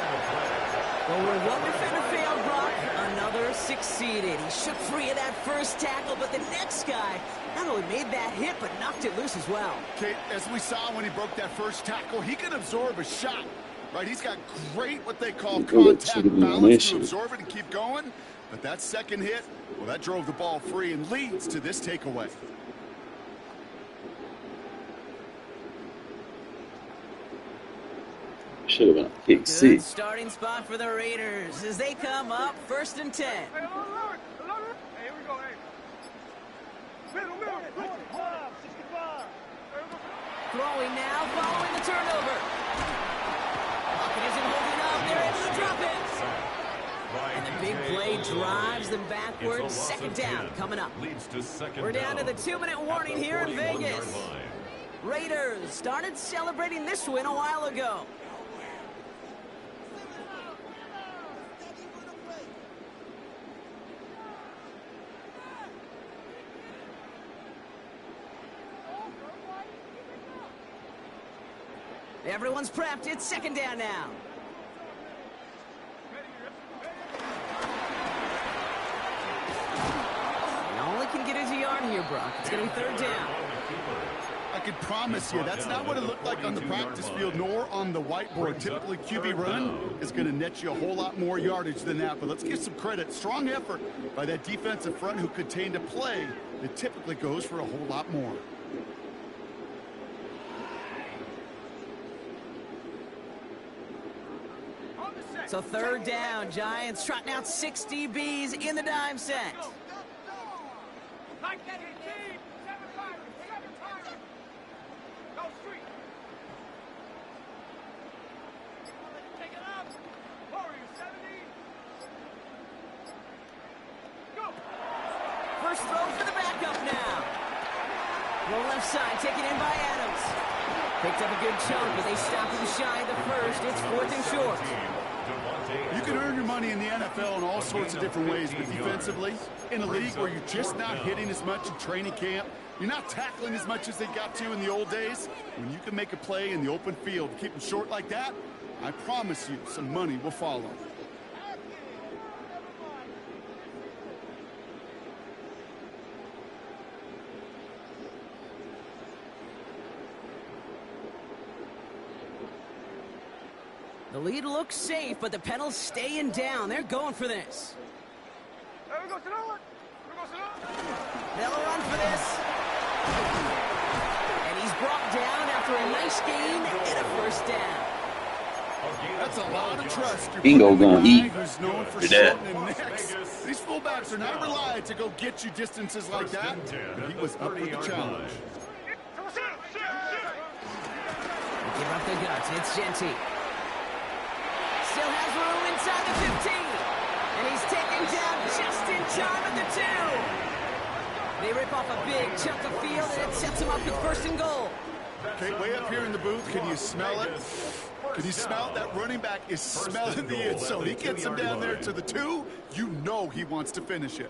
Well, where one defender failed, Brock, another succeeded. He shook free of that first tackle, but the next guy not only made that hit, but knocked it loose as well. Okay, as we saw when he broke that first tackle, he can absorb a shot, right? He's got great, what they call contact balance to absorb it and keep going. But that second hit, well, that drove the ball free and leads to this takeaway. Should have been a kick Good C. starting spot for the Raiders as they come up 1st and 10. Hey, here we go, hey. Middle, 65. Throwing now, following the turnover. Pocket isn't holding up. They're able to drop it. And the big play drives them backwards. 2nd down coming up. We're down to the 2-minute warning here in Vegas. Raiders started celebrating this win a while ago. Everyone's prepped. It's 2nd down now. He only can get his yard here, Brock. It's going to be 3rd down. I can promise you, that's not what it looked like on the practice field nor on the whiteboard. Typically, QB run is going to net you a whole lot more yardage than that. But let's give some credit. Strong effort by that defensive front who contained a play that typically goes for a whole lot more. So 3rd down, Giants trotting out 6 DBs in the dime set. First throw for the backup now. Roll left side, taken in by Adams. Picked up a good chunk, but they stopped him shy of the first. It's 4th and short. You can earn your money in the NFL in all sorts of different ways, but defensively, in a league where you're just not hitting as much in training camp, you're not tackling as much as they got to in the old days, when you can make a play in the open field, keep them short like that, I promise you some money will follow. The lead looks safe, but the pedals staying down. They're going for this. They'll run for this. And he's brought down after a nice gain and a 1st down. That's a lot of trust. Bingo gonna eat. Who's known for that. shortening necks. These fullbacks are not relied to go get you distances like that, but he was up for the challenge. Give up the guts. It's Genty. Still has room inside the 15. And he's taken down just in time at the 2. They rip off a big chunk of field, and it sets him up with 1st and goal. Okay, way up here in the booth, can you smell it? Can you smell it? That running back is smelling the end zone. He gets him down there to the 2. You know he wants to finish it.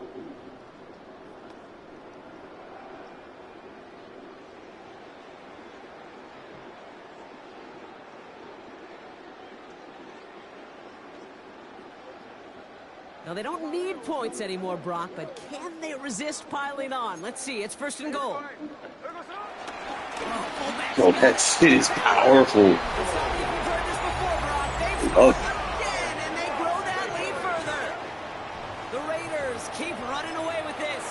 Now, they don't need points anymore, Brock, but can they resist piling on? Let's see. It's 1st and goal. Oh, that shit is powerful. It's not like we've heard this before, Brock. They've Oh. scored again, and they grow that lead further. The Raiders keep running away with this.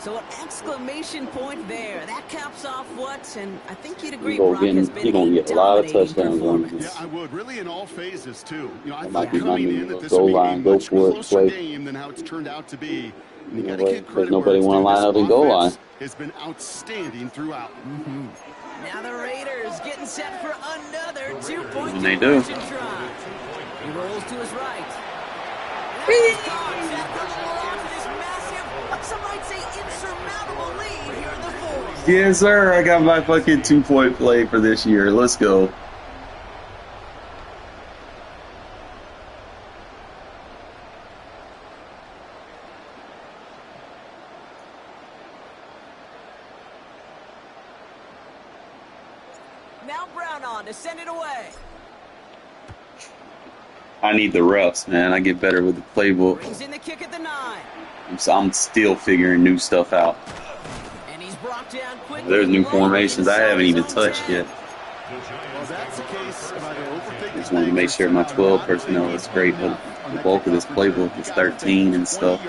So an exclamation point there. That caps off what, and I think you'd agree, Brock has been You're going to get a lot of dominating touchdowns on performance. this. Yeah, I would. Really in all phases, too. You know, I That might thought be my coming new in that this goal would be a line. Go much for it, closer play. game than how it's turned out to be. And you got to Nobody- give credit nobody where it's wanna due. line This up and goal line. offense has been outstanding throughout. Now the Raiders getting set for another 2-point And they do. conversion try. He rolls to his right. That comes along to this massive, some might say insurmountable lead here in the 4th. Yes, sir. I got my fucking 2-point play for this year. Let's go. Now Brown on to send it away. I need the reps, man. I get better with the playbook. Brings in the kick at the 9. I'm still figuring new stuff out. And he's brought down quickly. There's new right formations I haven't even inside touched zone yet. Well, that's the case. If I overtake Just wanted to make sure my 12 personnel is great, but the bulk of this playbook is 13 and stuff.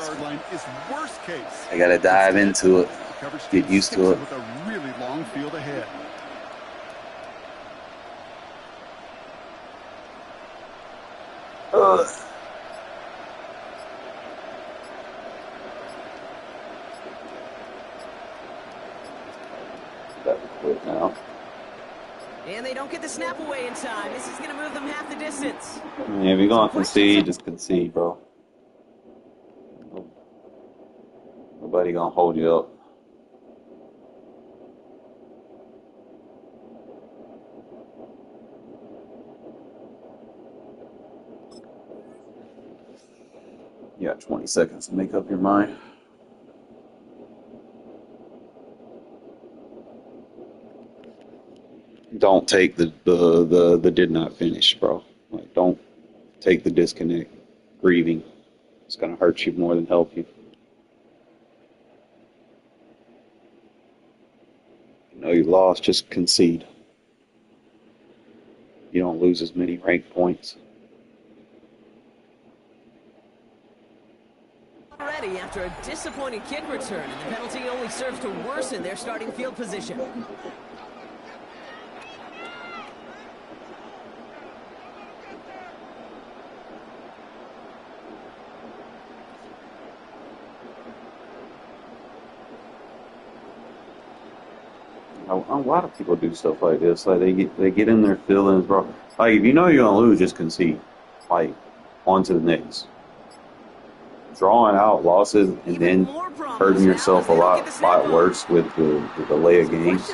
I gotta dive into it, get used to it. With a really long field ahead. Got to quit now. And they don't get the snap away in time. This is going to move them half the distance. Yeah, if you're gonna concede, just concede, bro. Nobody gonna hold you up. You got 20 seconds to make up your mind. Don't take the did not finish, bro. Like, don't take the disconnect, grieving. It's gonna hurt you more than help you. You know you lost, just concede. You don't lose as many rank points. Already after a disappointing kick return, and the penalty only serves to worsen their starting field position. A lot of people do stuff like this. Like they get in their feelings, bro. Like if you know you're gonna lose, just concede. Like on to the next. Drawing out losses and then hurting yourself a lot worse with the delay of games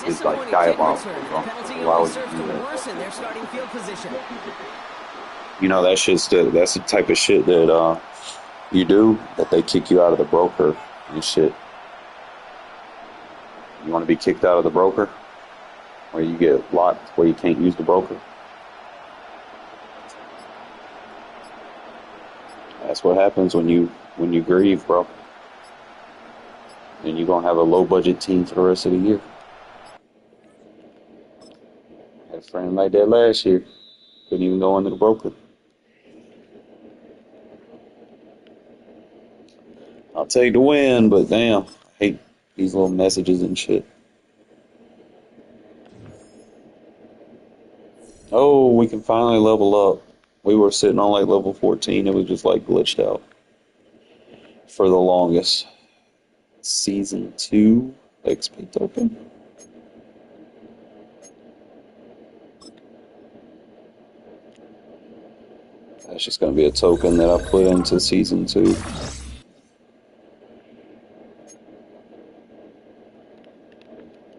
is like diabolical, bro. Why would you do that? You know that's the type of shit that you do that they kick you out of the broker and shit. You want to be kicked out of the broker, where you get locked, where you can't use the broker. That's what happens when you grieve, bro. And you're gonna have a low budget team for the rest of the year. I had a friend like that last year. Couldn't even go into the broker. I'll take the win, but damn, I hate these little messages and shit. Oh, we can finally level up. We were sitting on like level 14. It was just like glitched out for the longest. Season 2 XP token. That's just going to be a token that I put into Season 2.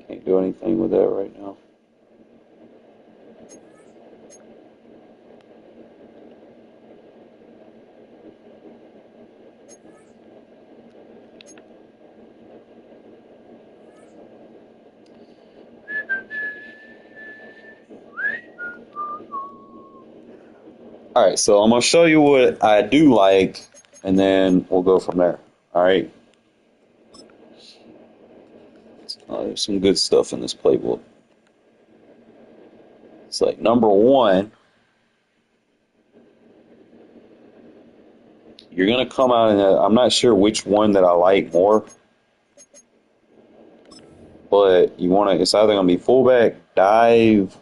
Can't do anything with that right now. All right, so I'm going to show you what I do like, and then we'll go from there. All right? There's some good stuff in this playbook. It's like number one, you're going to come out and I'm not sure which one that I like more, but it's either going to be fullback dive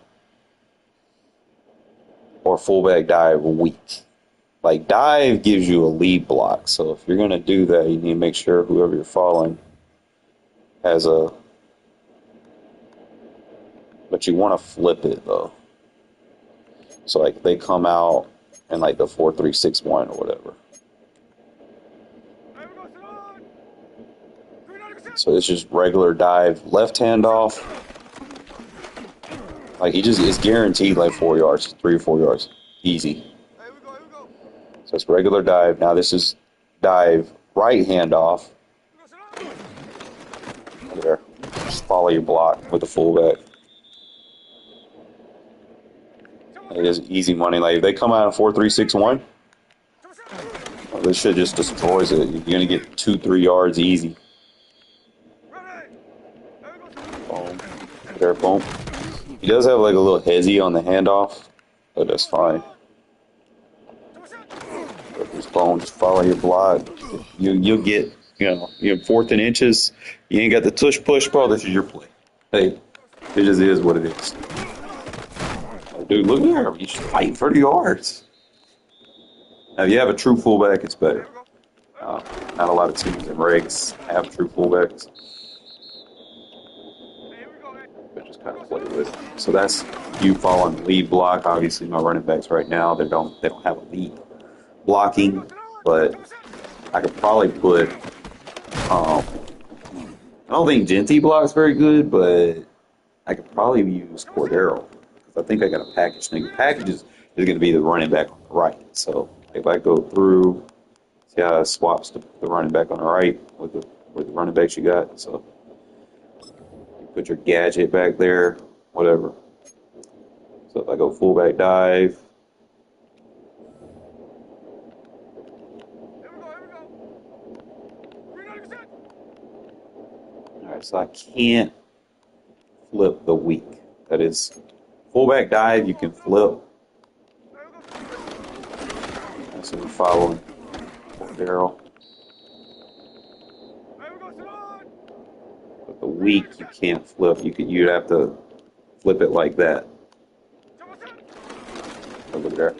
or fullback dive weak. Like dive gives you a lead block, so if you're going to do that, you need to make sure whoever you're following has a. But you want to flip it though. So like they come out in like the 4-3-6-1 or whatever. So it's just regular dive, left hand off. Like it's guaranteed like 4 yards, 3 or 4 yards, easy. So it's regular dive. Now this is dive, right hand off. There, just follow your block with the fullback. It is easy money. Like if they come out in 4-3-6-1, this shit just destroys it. You're gonna get 2-3 yards easy. Boom. There, boom. He does have like a little hezzy on the handoff, but that's fine. Just boom, just follow your block. You'll get, you're 4th and inches. You ain't got the tush push, bro. This is your play. Hey, it just is what it is. Dude, look at him. He's fighting for the yards. Now, if you have a true fullback, it's better. Not a lot of teams in regs have true fullbacks. But just kind of play with it. So that's you following lead block. Obviously, my running backs right now, they don't have a lead blocking, but I could probably put. I don't think Genty blocks very good, but I could probably use Cordero because I think I got a package thing. Package is going to be the running back on the right. So if I go through, see how it swaps the running back on the right with the running backs you got. So you put your gadget back there, whatever. So if I go fullback dive. Alright, so I can't flip the weak. That is fullback dive, you can flip. So we're following Daryl. But the weak you can't flip. You'd have to flip it like that. Over there.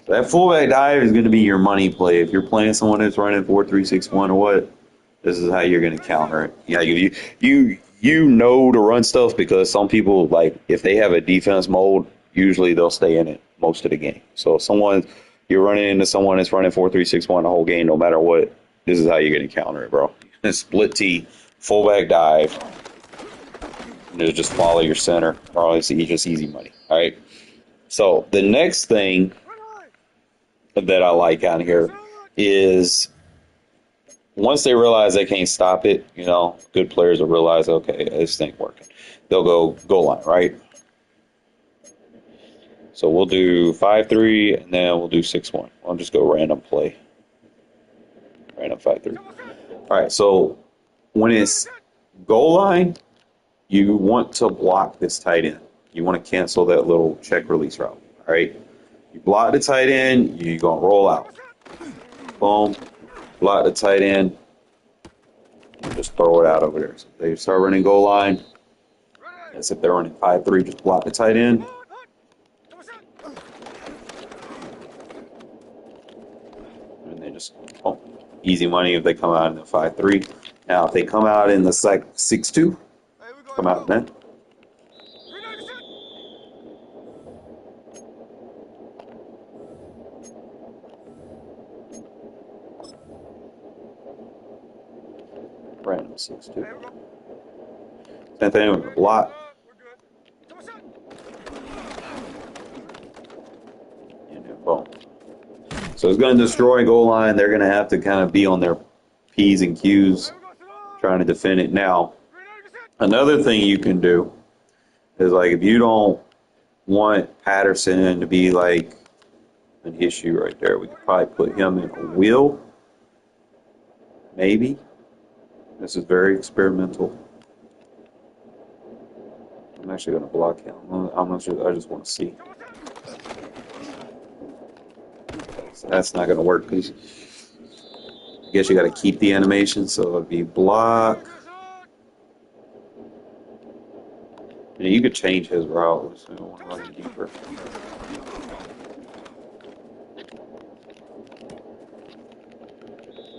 So that fullback dive is going to be your money play. If you're playing someone that's running 4-3-6-1 or what, this is how you're going to counter it. Yeah, you know to run stuff because some people, like, if they have a defense mode, usually they'll stay in it most of the game. So if you're running into someone that's running 4-3-6-1 the whole game, no matter what, this is how you're going to counter it, bro. Split T, fullback dive, and just follow your center. Bro, it's just easy money. All right. So the next thing that I like out here is once they realize they can't stop it, good players will realize, okay, this ain't working. They'll go goal line, right? So we'll do 5-3, and then we'll do 6-1. I'll just go random play. Random 5-3. All right, so when it's goal line, you want to block this tight end. You want to cancel that little check release route, all right? You block the tight end, you're going to roll out. Boom. Block the tight end. Just throw it out over there. So they start running goal line. As if they're running 5-3, just block the tight end. And they just, easy money if they come out in the 5-3. Now, if they come out in the 6-2, come out then. Random 6-2. Same thing with the block. And then boom. So it's going to destroy goal line. They're going to have to kind of be on their P's and Q's trying to defend it. Now, another thing you can do is, like, if you don't want Patterson to be like an issue right there, we could probably put him in a wheel. Maybe. This is very experimental. I'm actually going to block him. I'm not sure. I just want to see. So that's not going to work because I guess you got to keep the animation. So it'd be block. And you could change his route. So I don't want to run deeper.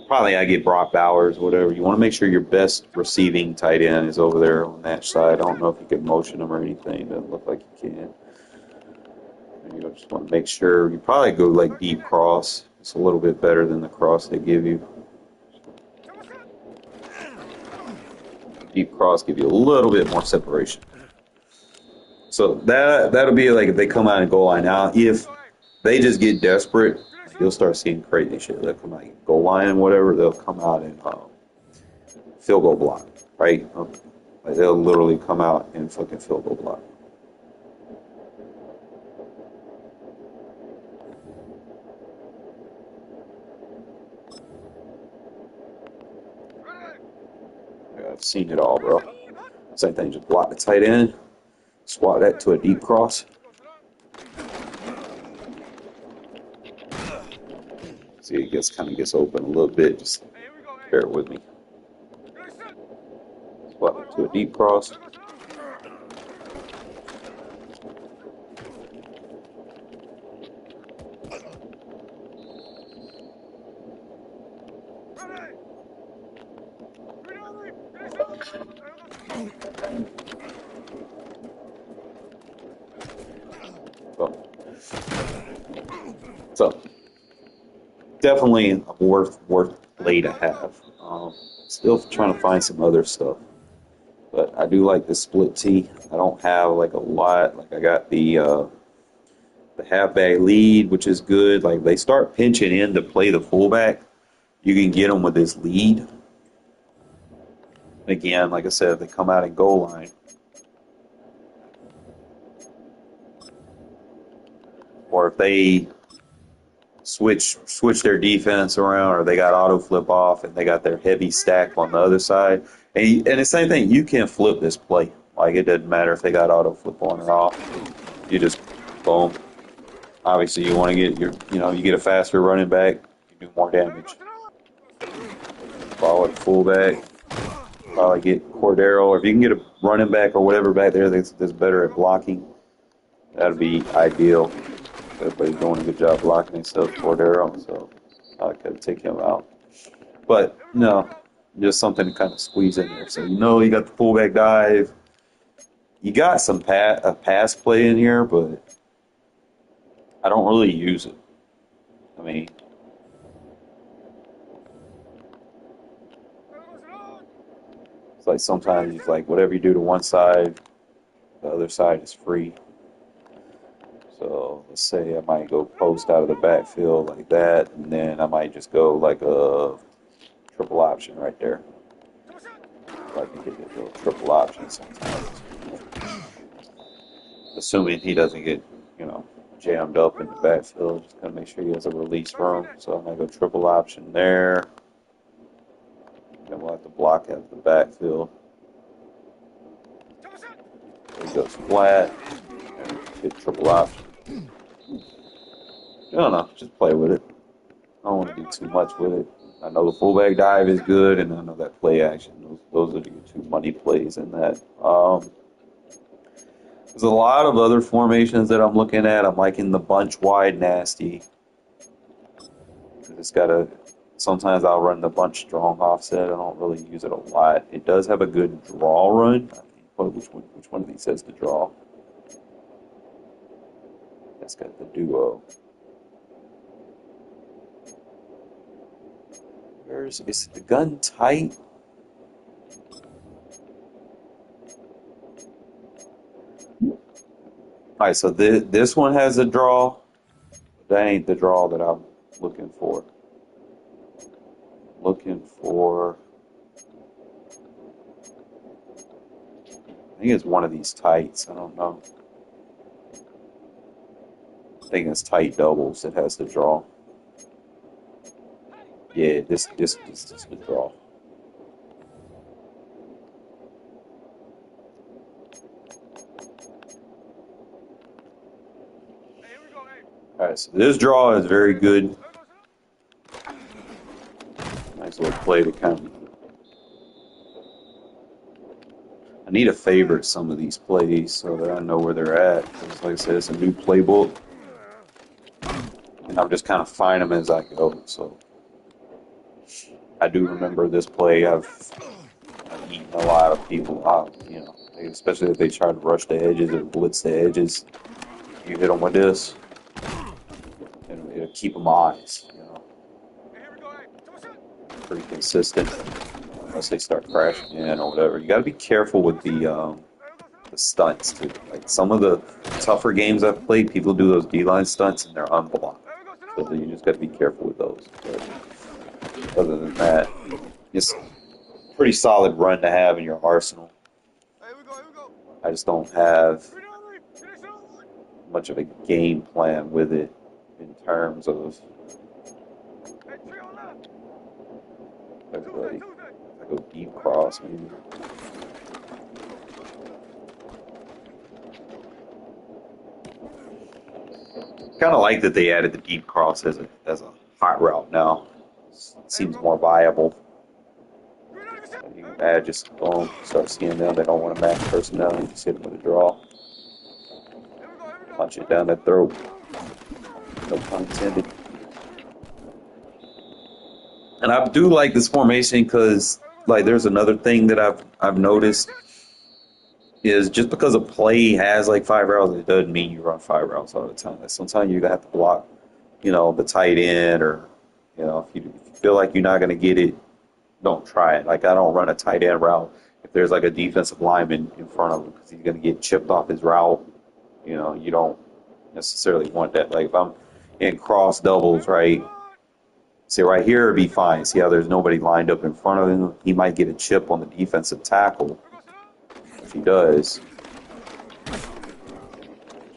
Probably I get Brock Bowers, whatever. You want to make sure your best receiving tight end is over there on that side. I don't know if you can motion them or anything. Doesn't look like you can. And you just want to make sure. You probably go like deep cross. It's a little bit better than the cross they give you. Deep cross give you a little bit more separation. So that'll be like if they come out and goal line. Now, if they just get desperate, you'll start seeing crazy shit. They'll come out goal line and whatever. They'll come out and field goal block, right? Like they'll literally come out and fucking field goal block. I've seen it all, bro. Same thing, just block the tight end, squat that to a deep cross. See, it kind of gets open a little bit. Just bear with me. Squat it to a deep cross. So definitely a worth play to have. Still trying to find some other stuff, but I do like the split tee. I don't have like a lot. Like I got the halfback lead, which is good. Like they start pinching in to play the fullback, you can get them with this lead. Again, like I said, if they come out in goal line, or if they switch their defense around, or they got auto flip off and they got their heavy stack on the other side. And the same thing, you can flip this play. Like it doesn't matter if they got auto flip on or off. You just boom. Obviously, you want to get you get a faster running back, you do more damage. Follow it fullback. Probably get Cordero, or if you can get a running back or whatever back there that's better at blocking, that'd be ideal. Everybody's doing a good job blocking except Cordero, so I could take him out. But no, just something to kind of squeeze in there. So you got the fullback dive. You got some pass play in here, but I don't really use it. I mean, it's like sometimes it's like whatever you do to one side, the other side is free. So let's say I might go post out of the backfield like that, and then I might just go like a triple option right there. So I can get a little triple option sometimes. Assuming he doesn't get, jammed up in the backfield. Just gotta make sure he has a release room. So I'm gonna go triple option there. Then we'll have to block out the backfield. He goes flat. And hit triple option. I don't know. Just play with it. I don't want to do too much with it. I know the fullback dive is good, and I know that play action. Those are the two money plays in that. There's a lot of other formations that I'm looking at. I'm liking the bunch wide nasty. It's got a. Sometimes I'll run the bunch strong offset. I don't really use it a lot. It does have a good draw run. Which one of these says to draw? That's got the duo. Is the gun tight? Alright, so this one has a draw. That ain't the draw that I'm looking for. I think it's one of these tights. I don't know. I think it's tight doubles that has the draw. Yeah, this is the draw. Alright, so this draw is very good. Nice little play to kind of. I need to favorite some of these plays so that I know where they're at. Because like I said, it's a new playbook. And I'm just kind of find them as I go. So I do remember this play. I've eaten a lot of people out, especially if they try to rush the edges or blitz the edges. You hit them with this, and it'll keep them eyes, Pretty consistent. Unless they start crashing in or whatever. You got to be careful with the stunts too. Like some of the tougher games I've played, people do those D-line stunts and they're unblocked. So you just got to be careful with those. But other than that, it's a pretty solid run to have in your arsenal. I just don't have much of a game plan with it in terms of. I Go deep cross, maybe. Kind of like that they added the deep cross as a hot route now. It seems more viable. You can add just boom, start seeing them. They don't want to match personnel. You just hit them with a draw. Punch it down their throat. No pun intended. And I do like this formation because, like, there's another thing that I've noticed is just because a play has like 5 routes, it doesn't mean you run 5 routes all the time. Sometimes you're gonna have to block, the tight end, or if you feel like you're not gonna get it, don't try it. Like, I don't run a tight end route if there's like a defensive lineman in front of him because he's gonna get chipped off his route. You don't necessarily want that. Like if I'm in cross doubles, right? See, right here it'd be fine. See how there's nobody lined up in front of him? He might get a chip on the defensive tackle. If he does,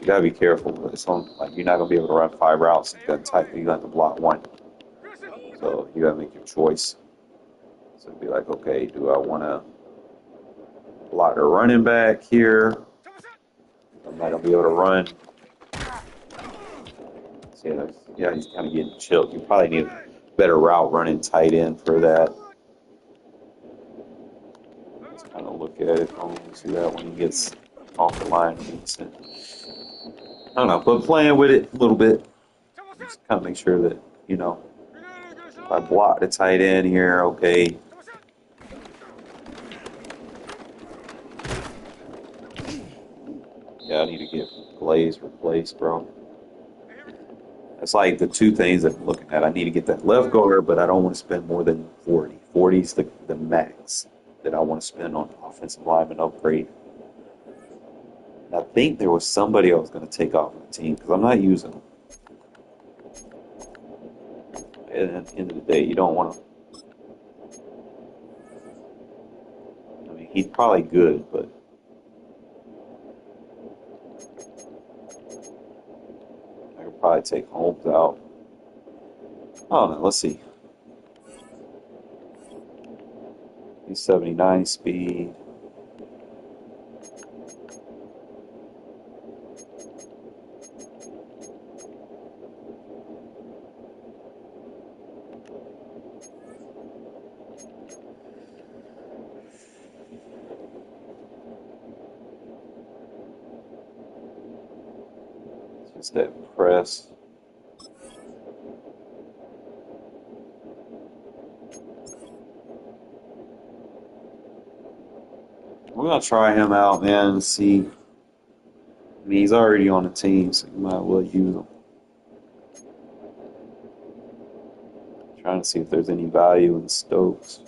you gotta be careful. It's like you're not gonna be able to run 5 routes. You're gonna have to block 1. So you gotta make your choice. So it'd be like, okay, do I want to block a running back here? I'm not gonna be able to run. See, yeah, he's kind of getting chilled. You probably need a better route running tight end for that. Let's kind of look at it. See that when he gets off the line. I don't know, but playing with it a little bit. Just kind of make sure that, if I block the tight end here, okay. Yeah, I need to get Blaze replaced, bro. That's like the 2 things that I'm looking at. I need to get that left guard, but I don't want to spend more than 40. 40 is the max that I want to spend on offensive lineman upgrade. And I think there was somebody I was going to take off the team because I'm not using them. At the end of the day, you don't want to. I mean, he's probably good, but. Probably take Holmes out. Oh no, let's see. He's 79 speed. Just that press. We're gonna try him out, man, and see. I mean, he's already on the team, so you might as well use him. Trying to see if there's any value in Stokes.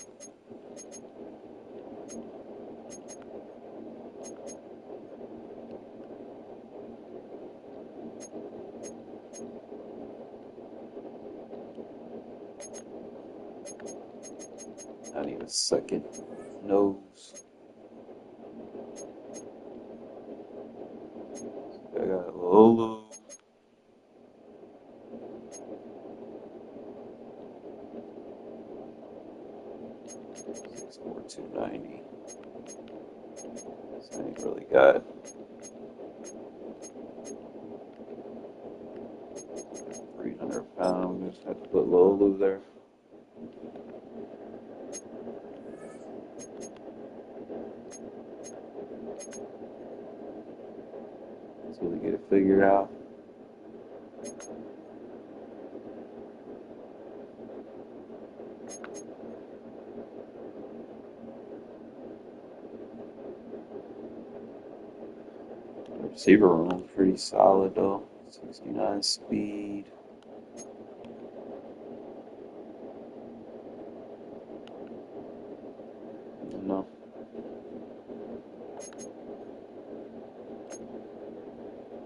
I need a second nose. I got Lolo. Score 290. So I ain't really got. £300. Just have to put Lolo there. So we get it figured out. Receiver room pretty solid though. 69 speed. No.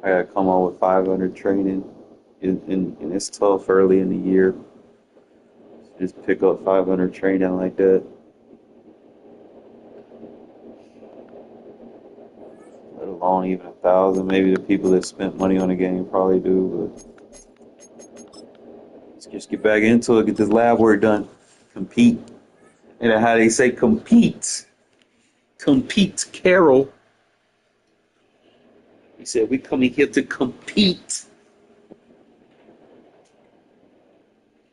I gotta come on with 500 training, and it's tough early in the year. Just pick up 500 training like that. Let alone even 1,000. Maybe the people that spent money on the game probably do, but let's just get back into it. Get this lab work done. Compete. And how they say compete. Compete, Carol. He said, we coming here to compete.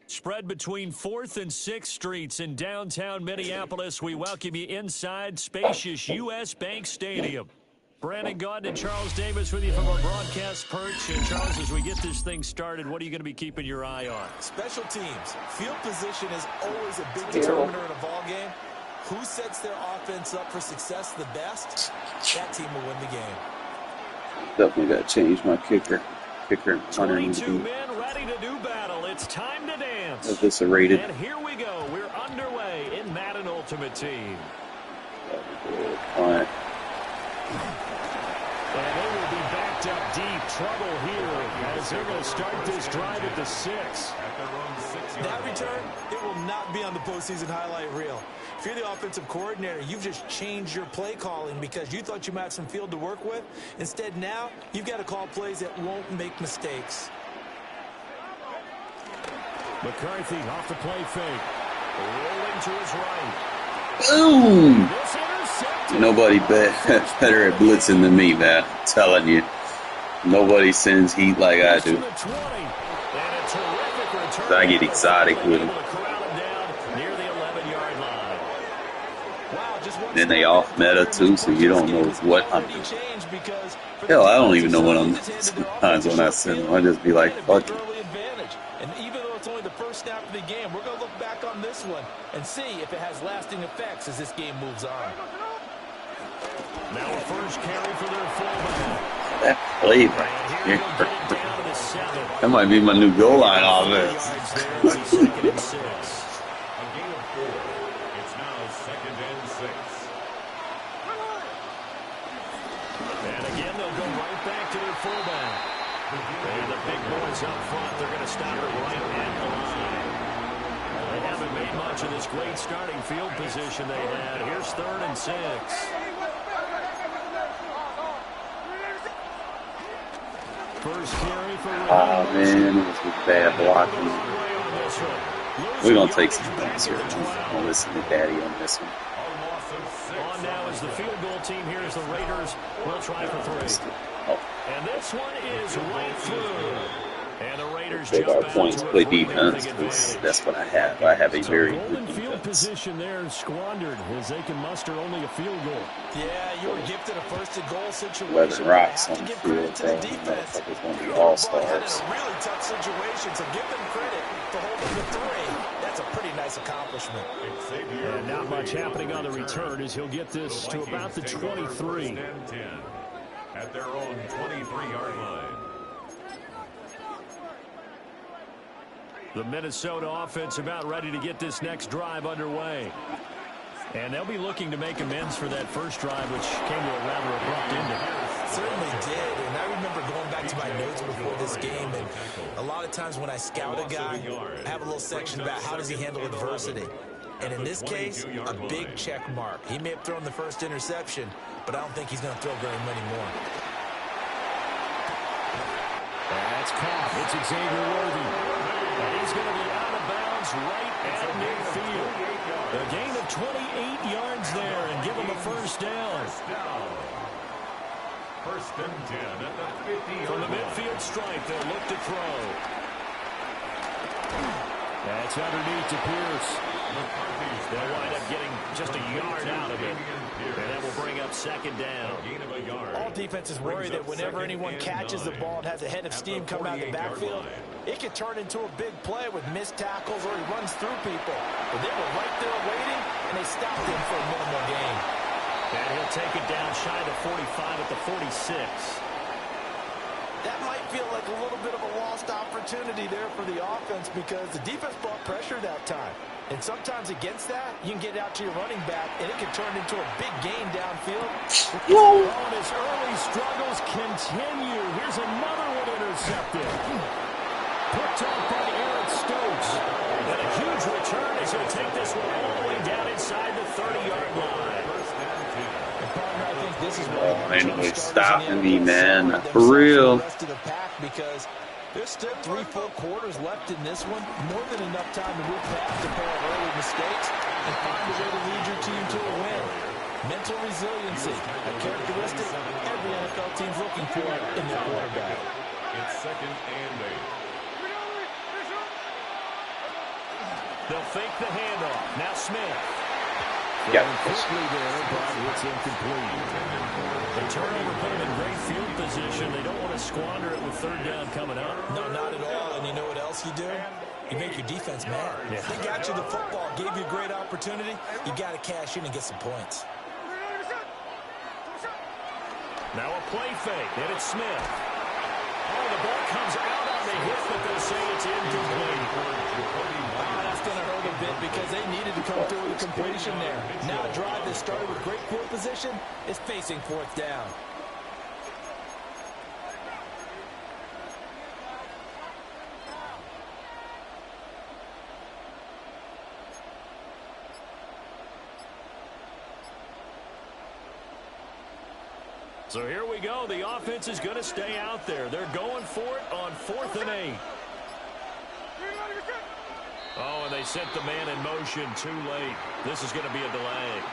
Spread between 4th and 6th Streets in downtown Minneapolis. We welcome you inside spacious U.S. Bank Stadium. Brandon Gaudin and Charles Davis with you from our broadcast perch. And Charles, as we get this thing started, what are you going to be keeping your eye on? Special teams. Field position is always a big determiner in a ball game. Who sets their offense up for success the best? That team will win the game. Definitely got to change my kicker. Kicker and punter need to 22 be men ready to do battle. It's time to dance. eviscerated. And here we go. We're underway in Madden Ultimate Team. Punt. And they will be backed up deep. Trouble here as they're going to start this drive at the 6. That return, it will not be on the postseason highlight reel. If you're the offensive coordinator, you've just changed your play calling because you thought you might have some field to work with. Instead, now, you've got to call plays that won't make mistakes. McCarthy off the play fake. Rolling to his right. Boom! This intercepted. Nobody better at blitzing than me, man. I'm telling you. Nobody sends heat like I do. I get exotic with them. Then they off meta too, so you don't know what I'm doing. Hell, I don't even know what I'm doing sometimes when I send them. I just be like, fuck it. And even though it's only the first snap of the game, we're going to look back on this one and see if it has lasting effects as this game moves on. Now a first carry for their fullback. That play right here. That might be my new goal line offense. And again, they'll go right back to their fullback. And the big boys up front, they're going to stop it right at the line. They haven't made much of this great starting field position they had. Here's 3rd and 6. First carry for oh man, this was bad blocking. We're going to take some things here. I'm going to listen to Daddy on this one. On now is the field goal team. Here's the Raiders. We'll try for 3. Oh. And this one is right through. And the Raiders Take jump our points, play defense. That's what I have. I have a very good field defense. position there squandered as they can muster only a field goal. Yeah, you were gifted a first and goal situation. Weather rocks on to the give field. credit to the defense. Motherfuckers going to be all-stars. In a really tough situation, so give them credit for holding the 3. That's a pretty nice accomplishment. And not much happening on the return as he'll get this to about the 23. At their own 23-yard line. The Minnesota offense about ready to get this next drive underway. And they'll be looking to make amends for that first drive, which came to a rather abrupt ending. Certainly did, and I remember going back to my notes before this game, and a lot of times when I scout a guy, I have a little section about how does he handle adversity. And in this case, a big check mark. He may have thrown the first interception, but I don't think he's going to throw very many more. That's caught. It's Xavier Worthy. And he's going to be out of bounds right at midfield. A gain of 28 yards there and give him a first down. First and 10 at the 50. From the midfield stripe, they'll look to throw. That's underneath to Pierce. They'll wind up getting just a yard out of it. And that will bring up second down. All defenses worry that whenever anyone catches the ball and has a head of steam coming out of the backfield, it can turn into a big play with missed tackles or he runs through people. But they were right there waiting, and they stopped him for a minimal gain. And he'll take it down shy of the 45 at the 46. That might feel like a little bit of a lost opportunity there for the offense because the defense brought pressure that time. And sometimes against that, you can get out to your running back, and it can turn into a big gain downfield. Oh, and his early struggles continue. Here's another one intercepted. Picked off by Eric Stokes. And a huge return as he'll take this one all the way down inside the 30-yard line. Ain't no stopping me, man. For real. Because there's still 3 full quarters left in this one. More than enough time to move past a pair of early mistakes. and find a way to lead your team to a win. Mental resiliency, a characteristic every NFL team's looking for in their quarterback. It's 2nd and 8. They'll fake the handoff. Now Smith. Yeah. Quickly there, but it's incomplete. The turnover put them in great field position. They don't want to squander it with 3rd down coming up. No, not at all. And you know what else you do? You make your defense mad. Yeah. They got you the football, gave you a great opportunity. You got to cash in and get some points. Now a play fake, and it's Smith. Oh, the ball comes out on the hit, but they'll say it's incomplete. That's going to hurt a bit because they needed to come through with a completion there. Now a drive that started with great field position is facing 4th down. So here we go. The offense is going to stay out there. They're going for it on 4th and 8. Oh, and they sent the man in motion too late. This is going to be a delay.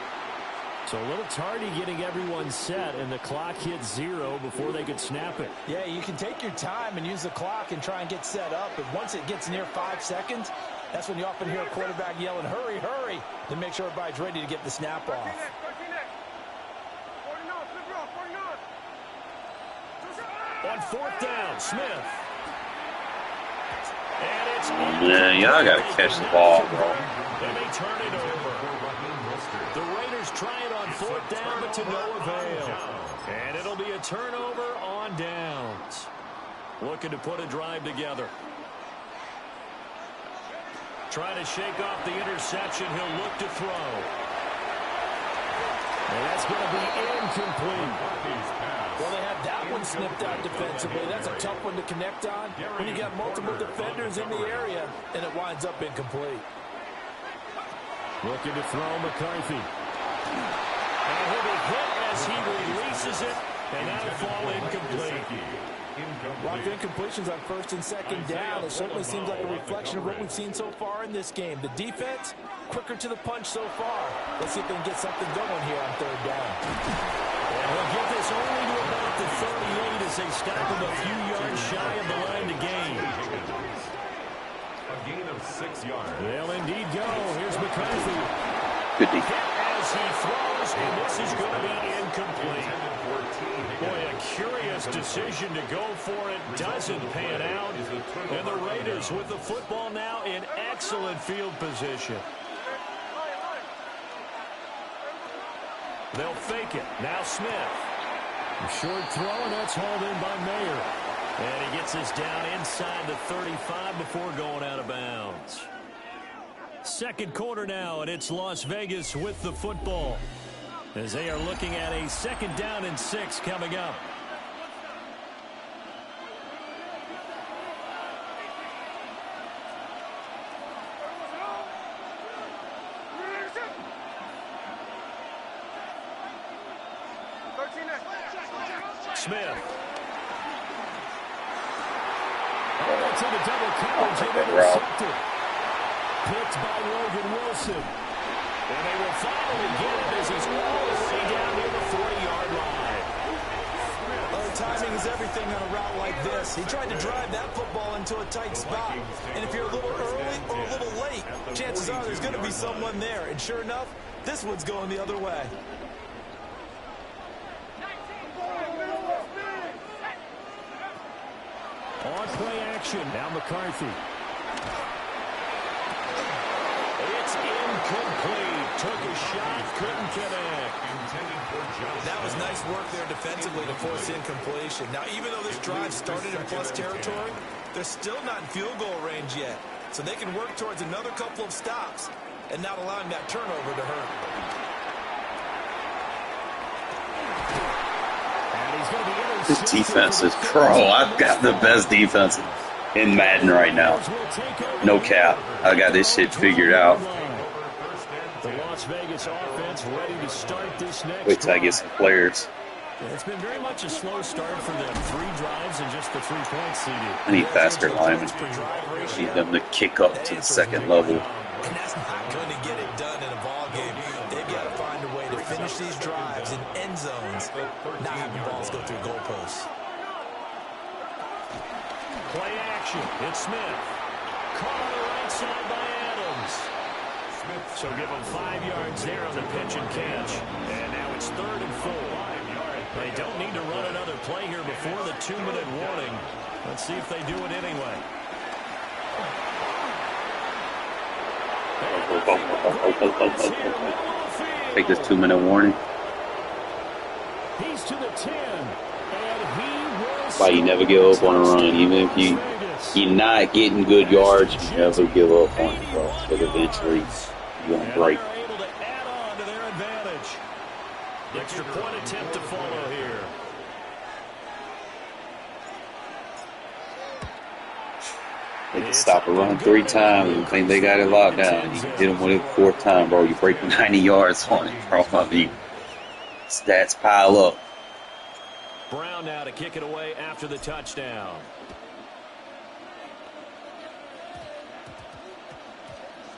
So a little tardy getting everyone set, and the clock hit 0 before they could snap it. Yeah, you can take your time and use the clock and try and get set up, but once it gets near 5 seconds, that's when you often hear a quarterback yelling, hurry, hurry, to make sure everybody's ready to get the snap off. On 4th down, Smith. And it's Yeah, y'all gotta catch the ball, bro. And they turn it over. The Raiders try it on 4th down, but to no avail. And it'll be a turnover on downs. Looking to put a drive together. Trying to shake off the interception. He'll look to throw. And that's going to be incomplete. Well, they had that one snipped out defensively. That's a tough one to connect on when you got multiple defenders in the area, and it winds up incomplete. Looking to throw McCarthy. And he'll be hit as he releases it, and that'll fall incomplete. A lot of incompletions on 1st and 2nd down. It certainly seems like a reflection of what we've seen so far in this game. The defense, quicker to the punch so far. Let's see if they can get something going here on 3rd down. And he'll get this only to about the 38 as they stop him a few yards shy of the line to gain. A gain of 6 yards. They'll indeed go. Here's McCarthy. Good defense. As he throws, and this is going to be incomplete. Boy, a curious decision to go for it. Doesn't pan out. And the Raiders with the football now in excellent field position. They'll fake it. Now Smith. A short throw, and that's hauled in by Mayer. And he gets this down inside the 35 before going out of bounds. 2nd quarter now, and it's Las Vegas with the football, as they are looking at a 2nd down and 6 coming up. Smith. Oh, that's into double coverage and intercepted. Picked by Logan Wilson. And they will finally get him as he's all the way down near the 40-yard line. Oh, timing is everything on a route like this. He tried to drive that football into a tight spot. And if you're a little early or a little late, chances are there's going to be someone there. And sure enough, this one's going the other way. On play action, now McCarthy. It's incomplete. Took a shot, couldn't connect. That was nice work there defensively to force incompletion. Now, even though this drive started in plus territory, they're still not in field goal range yet. So they can work towards another couple of stops and not allowing that turnover to hurt. This defense is pro. I've got the best defense in Madden right now. No cap. I got this shit figured out. The Las Vegas offense ready to start this next. Wait till I get some players. It's been very much a slow start for them. 3 drives and just the 3 points seeded. I need faster linemen. I need them to kick up to the 2nd level. And that's not going to get it done in a ball game. They've got to find a way to finish these drives in end zones, not having balls go through goalposts. Play action. It's Smith. Caught on the right side by Adams. So give him 5 yards there on the pitch and catch. And now it's 3rd and 4. They don't need to run another play here before the 2-minute warning. Let's see if they do it anyway. Take this 2-minute warning. He's to the 10. And he will. Why you never give up on a run, even if you're not getting good yards, you never give up on it, bro. Because eventually you're gonna break. They're able to add on to their advantage. Extra point attempt to follow here. They can stop a run 3 times and think they got it locked down. You hit them with it 4th time, bro. You break 90 yards on it, bro. I mean, stats pile up. Brown now to kick it away after the touchdown.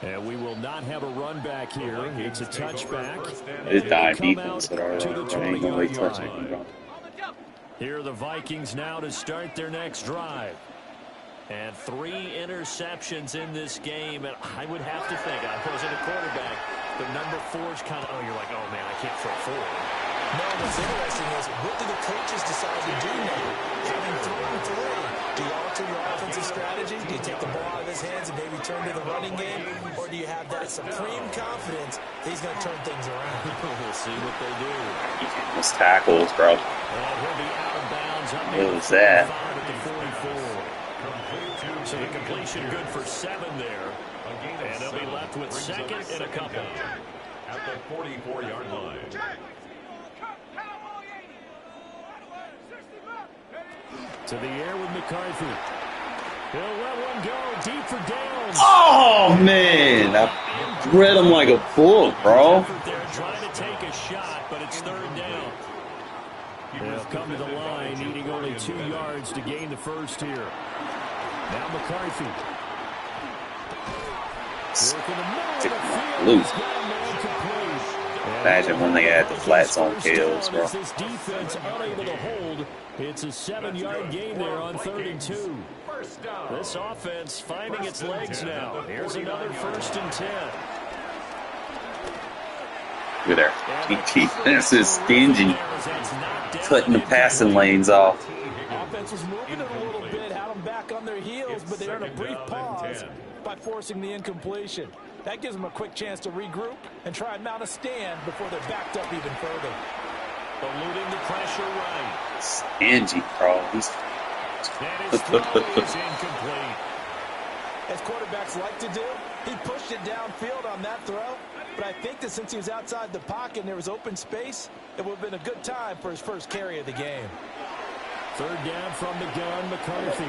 And we will not have a run back here. It's a touchback. It's dime defense that are ain't gonna wait touching, bro. Here are the Vikings now to start their next drive. And 3 interceptions in this game. And I would have to think, I wasn't a quarterback, but number 4 is kind of, oh, you're like, oh, man, I can't throw 4. No, what's interesting is, what do the coaches decide to do now? Having thrown 3, do you alter your offensive strategy? Do you take the ball out of his hands and maybe turn to the running game? Or do you have that supreme confidence that he's going to turn things around? We'll see what they do. Those tackles, bro. And he'll be out of bounds. What was that? At the 44. So the completion good for 7 there. And they'll be left with 2nd and a couple. At the 44-yard line. To the air with McCarthy. He'll let one go deep for Downs. Oh, man. I read him like a bull, bro. They're trying to take a shot, but it's 3rd down. They'll come to the line, needing only 2 yards to gain the first here. Now McCarthy. Work in the middle of the field. Loose. He's got a man complete. Imagine when they had the flats on kills, bro. This defense unable to hold. It's a 7-yard gain there on 3rd and 2. This offense finding its legs now. Here's another 1st and 10. Look at there. This is stingy. Cutting the passing lanes off. Offense was moving it a little bit, had them back on their heels, but they earned a brief pause by forcing the incompletion. That gives them a quick chance to regroup and try and mount a stand before they're backed up even further. Eluding the pressure right. Stingy, bro. He's And his throw is incomplete. As quarterbacks like to do, he pushed it downfield on that throw. But I think that since he was outside the pocket and there was open space, it would have been a good time for his first carry of the game. 3rd down from the gun, McCarthy.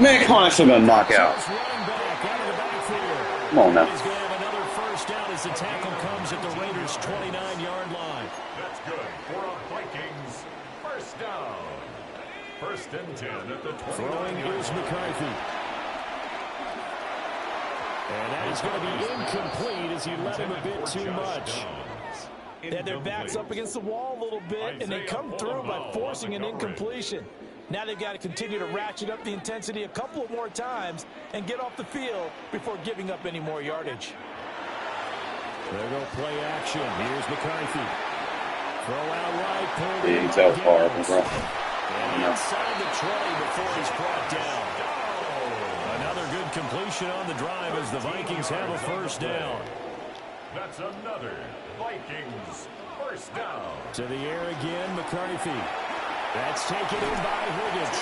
Man, come on, that's gonna knock out. Just running back out of the backfield. Come on now. He's going to have another 1st down as the tackle comes at the Raiders' 29-yard line. That's good for a Vikings 1st down. 1st and 10 at the 29. Throwing is McCarthy. And that is going to be incomplete as he let him a bit too much. They had their backs up against the wall a little bit, and they come through by forcing an incompletion. Now they've got to continue to ratchet up the intensity a couple of more times and get off the field before giving up any more yardage. There go play action. Here's McCarthy. Throw out right. Pulled Yeah, in he's by out horrible, Downs. bro. And inside the tray before he's brought down. Another good completion on the drive as the Vikings have a 1st down. That's another Vikings 1st down. To the air again, McCarthy. That's taken in by Higgins.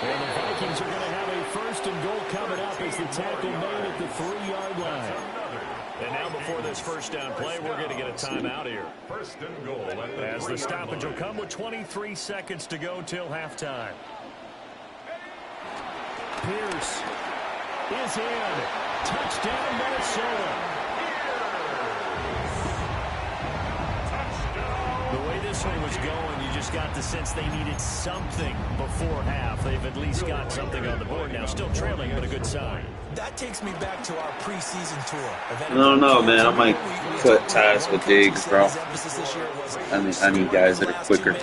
And the Vikings are going to have a 1st and goal coming up as the tackle made at the 3-yard line. And now before this 1st down play, we're going to get a timeout here. 1st and goal at the As the stoppage will come with 23 seconds to go till halftime. Pierce is in. Touchdown, Minnesota. The way this one was going, you just got the sense they needed something before half. They've at least got something on the board now. Still trailing, but a good sign. That takes me back to our preseason tour. I don't know, man. I might cut ties with Diggs, bro. I need guys that are quicker.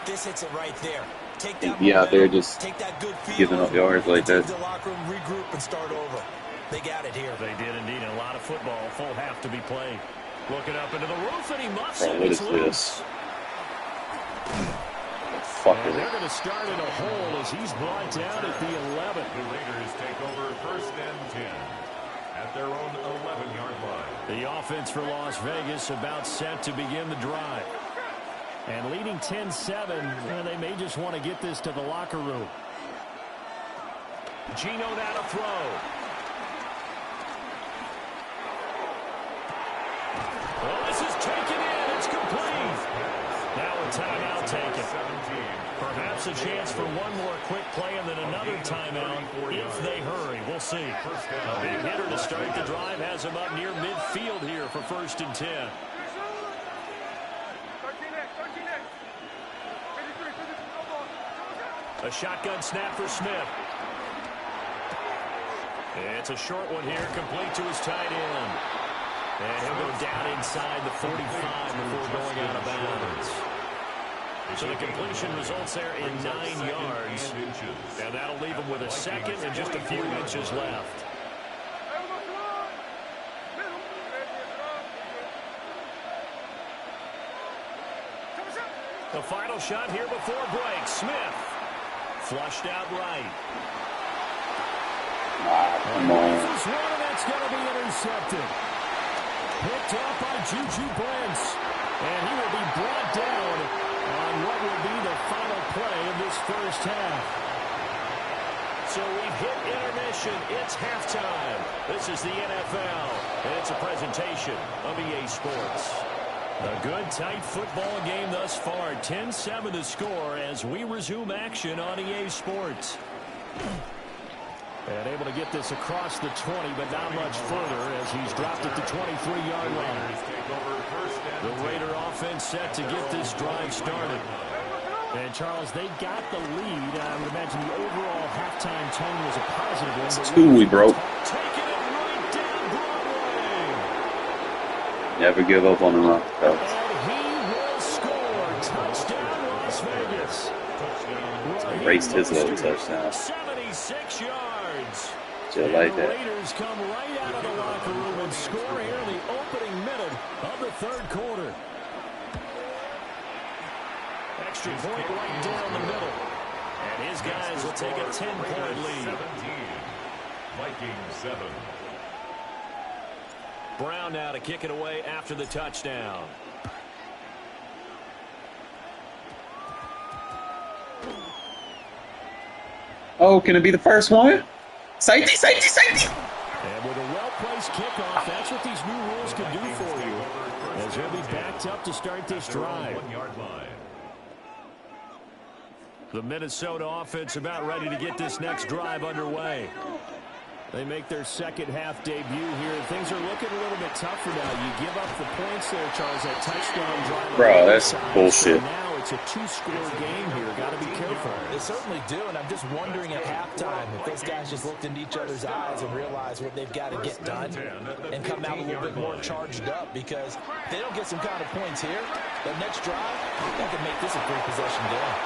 This hits it right there. Take Can't that be out there just take that good giving up yards like that. the locker room, regroup, and start over. They got it here. They did indeed. A lot of football. Full half to be played. Looking up into the roof, and he muffs Bro, it. what It's is loose. this? Fuck And it. they're going to start in a hole as he's brought down at the 11. The Raiders take over first and 10 at their own 11-yard line. The offense for Las Vegas about set to begin the drive. And leading 10-7, they may just want to get this to the locker room. Gino now to throw. Well, this is taken in. It's complete. Now a timeout taken. Perhaps a chance for one more quick play and then another timeout if they hurry. We'll see. A big hitter to start the drive has him up near midfield here for first and 10. A shotgun snap for Smith. It's a short one here, complete to his tight end. And he'll go down inside the 45 before going out of bounds. So the completion results there in 9 yards. And that'll leave him with a second and just a few inches left. The final shot here before break. Smith flushed out right. Come on. This is one that's going to be intercepted. Picked up by Juju Brents. And he will be brought down on what will be the final play of this first half. So we've hit intermission. It's halftime. This is the NFL. And it's a presentation of EA Sports. A good, tight football game thus far. 10-7 to score as we resume action on EA Sports. And able to get this across the 20, but not much further as he's dropped at the 23-yard line. The Raider offense set to get this drive started. And, Charles, they got the lead. I would imagine the overall halftime tone was a positive one. It's 2 we broke. Taking it right down Broadway. Never give up on the run, fellas. And he will score. Touchdown, Las Vegas. Erased his little touchdown. 76 yards. Just like the that. Raiders come right out of the locker room and score here in the opening minute of the third quarter. Extra point right down the middle. And his guys will take a 10-point lead. 17. Vikings 7. Brown now to kick it away after the touchdown. Oh, can it be the first one? Safety, safety, safety! And with a well-placed kickoff, that's what these new rules can do for you. As he'll be backed up to start this drive. 1-yard line. The Minnesota offense about ready to get this next drive underway. They make their second half debut here. Things are looking a little bit tougher now. You give up the points there, Charles, that touchdown drive. Bro, that's bullshit. So now it's a 2-score game here. Got to be careful. They certainly do, and I'm just wondering at halftime if those guys just looked into each other's eyes and realized what they've got to get done and come out a little bit more charged up, because if they don't get some kind of points here, that next drive, that could make this a 3-possession game.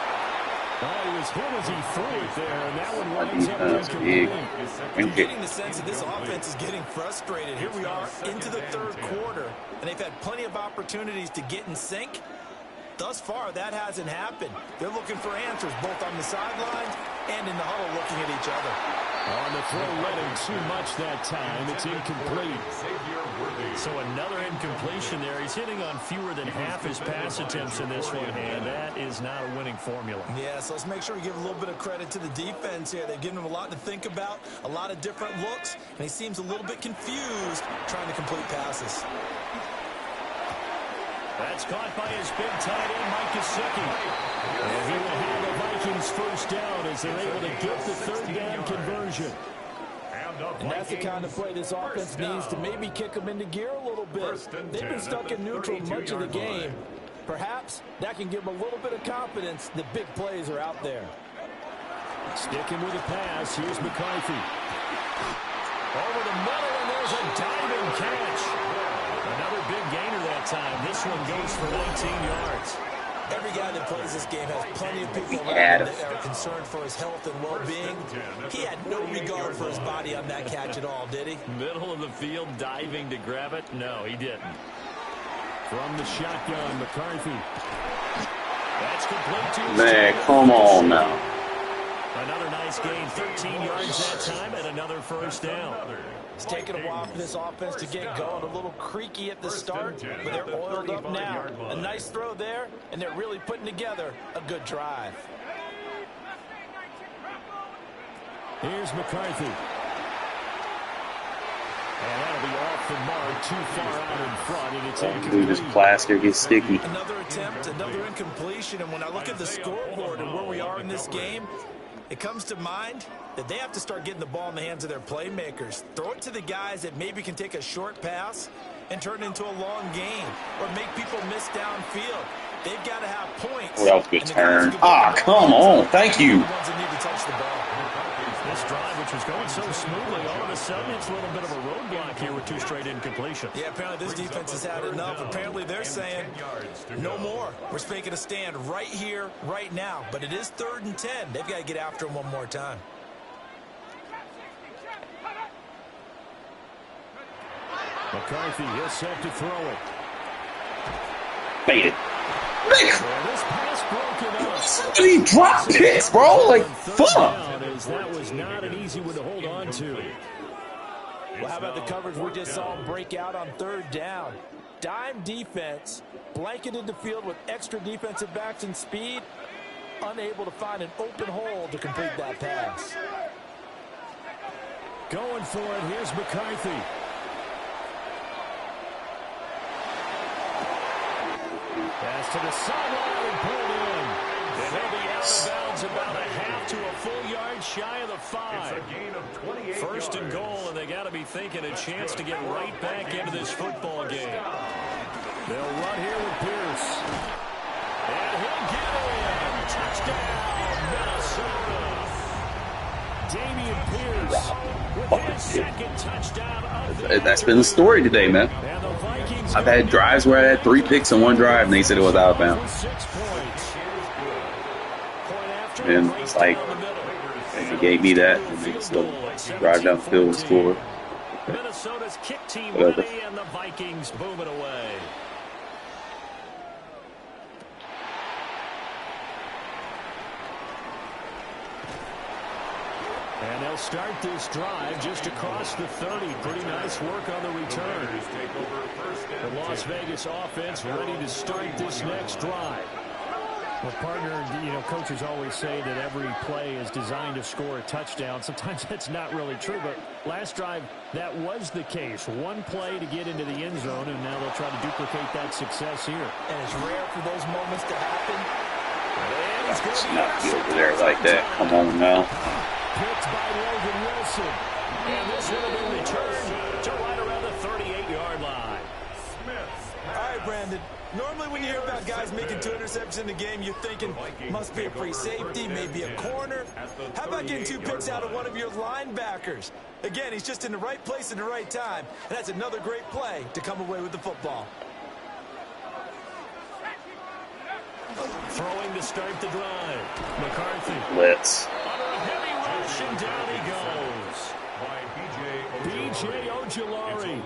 Oh, he was hit as he threw it there, and that one winds up incomplete. I'm getting the sense that this offense is getting frustrated. Here we are into the third quarter, and they've had plenty of opportunities to get in sync. Thus far, that hasn't happened. They're looking for answers both on the sidelines and in the huddle looking at each other. On the throw, letting too much that time. It's incomplete. So another incompletion there. He's hitting on fewer than half his pass attempts in this one, and that is not a winning formula. Yeah, so let's make sure we give a little bit of credit to the defense here. They've given him a lot to think about, a lot of different looks, and he seems a little bit confused trying to complete passes. That's caught by his big tight end, Mike Gesicki. And he will have the Vikings first down as they're able to get the third down conversion. And that's the kind of play this offense needs to maybe kick them into gear a little bit. They've been stuck in neutral much of the game. Perhaps that can give them a little bit of confidence that big plays are out there. Sticking with the pass. Here's McCarthy. Over the middle, and there's a diving catch. Another big gainer that time. This one goes for 19 yards. Every guy that plays this game has plenty of people around him that are concerned for his health and well-being. He had no regard for his body on that catch at all, did he? Middle of the field, diving to grab it? No, he didn't. From the shotgun, McCarthy. That's complete to his Man, come on now. Another nice gain, 13 yards that time, and another first down. It's taken a while for this offense to get going. A little creaky at the start, but they're oiled up now. A nice throw there, and they're really putting together a good drive. Here's McCarthy. And that'll be off the mark, too far out in front, and it's incomplete. This plaster gets sticky. Another attempt, another incompletion, and when I look at the scoreboard and where we are in this game, it comes to mind that they have to start getting the ball in the hands of their playmakers. Throw it to the guys that maybe can take a short pass and turn it into a long gain or make people miss downfield. They've got to have points. Oh, that was a good turn. Ah, come on. Thank you. The ones that need to touch the ball. This drive, which was going so smoothly, all of a sudden it's a little bit of a roadblock here with 2 straight incompletions. Yeah, apparently this defense has had enough. Apparently they're saying no more. We're making a stand right here, right now. But it is 3rd and 10. They've got to get after him one more time. McCarthy is set to throw it. Bait it. This pass broken up. Somebody drop picks, bro. Like, fuck. That was not an easy one to hold on to. Well, how about the coverage we just saw him break out on 3rd down? Dime defense, blanketed the field with extra defensive backs and speed, unable to find an open hole to complete that pass. Going for it, here's McCarthy. Pass to the sideline and pulled in. And they'll be out of bounds about a half to a full yard shy of the 5. First and goal, and they got to be thinking a chance to get right back into this football game. They'll run here with Pierce. And he'll get in. Touchdown, Minnesota. Damian Pierce with his second touchdown of the That's been the story today, man. I've had drives where I had 3 picks in one drive, and they said it was out of bounds. And it's like, they gave me that, and they still drive down the field and score. Minnesota's kick team ready, and the Vikings boom it away. And they'll start this drive just across the 30. Pretty nice work on the return. The Las Vegas offense ready to start this next drive. Well, partner, coaches always say that every play is designed to score a touchdown. Sometimes that's not really true, but last drive, that was the case. One play to get into the end zone, and now they'll try to duplicate that success here. And it's rare for those moments to happen. It's not be over there like that. Come on now. Picked by Logan Wilson. And this one will be returned to right around the 38-yard line. All right, Brandon. Normally when you hear about guys making 2 interceptions in the game, you're thinking must be a free safety, maybe a corner. How about getting 2 picks out of one of your linebackers? Again, he's just in the right place at the right time. And that's another great play to come away with the football. Throwing to start the drive. McCarthy. Blitz. Under a heavy rush, and down he goes. B.J. Ojolari.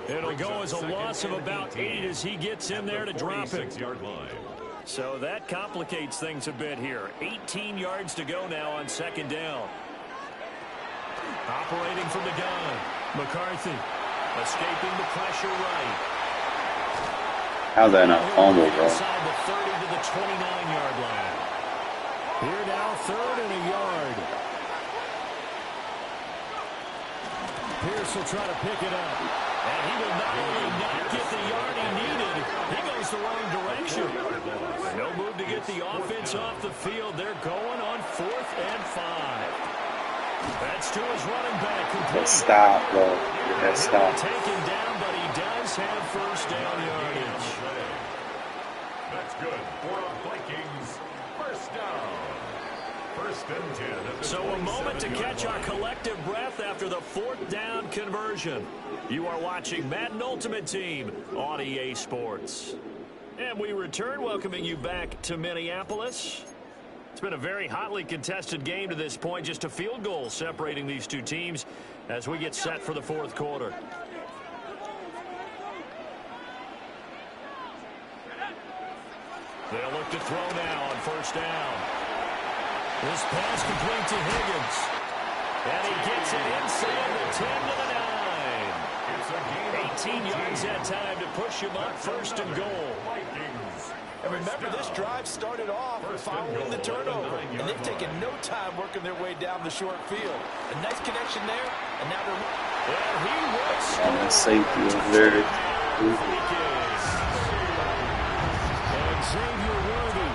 It'll go as a loss of about 8 as he gets in there to drop it. So that complicates things a bit here. 18 yards to go now on 2nd down. Operating from the gun. McCarthy escaping the pressure right. How's that not fumble, bro? Inside the 30 to the 29-yard line. Here now, 3rd and a yard. Pierce will try to pick it up. And he will not only not get the yard he needed, he goes the wrong direction. No move to get the offense off the field. They're going on 4th and 5. That's to his running back. Complete. Stop, bro. That stop. Taken down, but he does have first down yardage. That's good for a Vikings first down. First and 10 at the So a moment to 27-yard catch our line. collective breath after the 4th down conversion. You are watching Madden Ultimate Team on EA Sports. And we return, welcoming you back to Minneapolis. It's been a very hotly contested game to this point. Just a field goal separating these two teams as we get set for the 4th quarter. They'll look to throw now on 1st down. This pass complete to Higgins. And he gets it inside the 10 to the 9. 18 yards that time to push him up 1st and goal. And remember, this drive started off following the turnover. And they've taken no time working their way down the short field. A nice connection there. And now they're... And he was And safety over there. And Xavier Worthy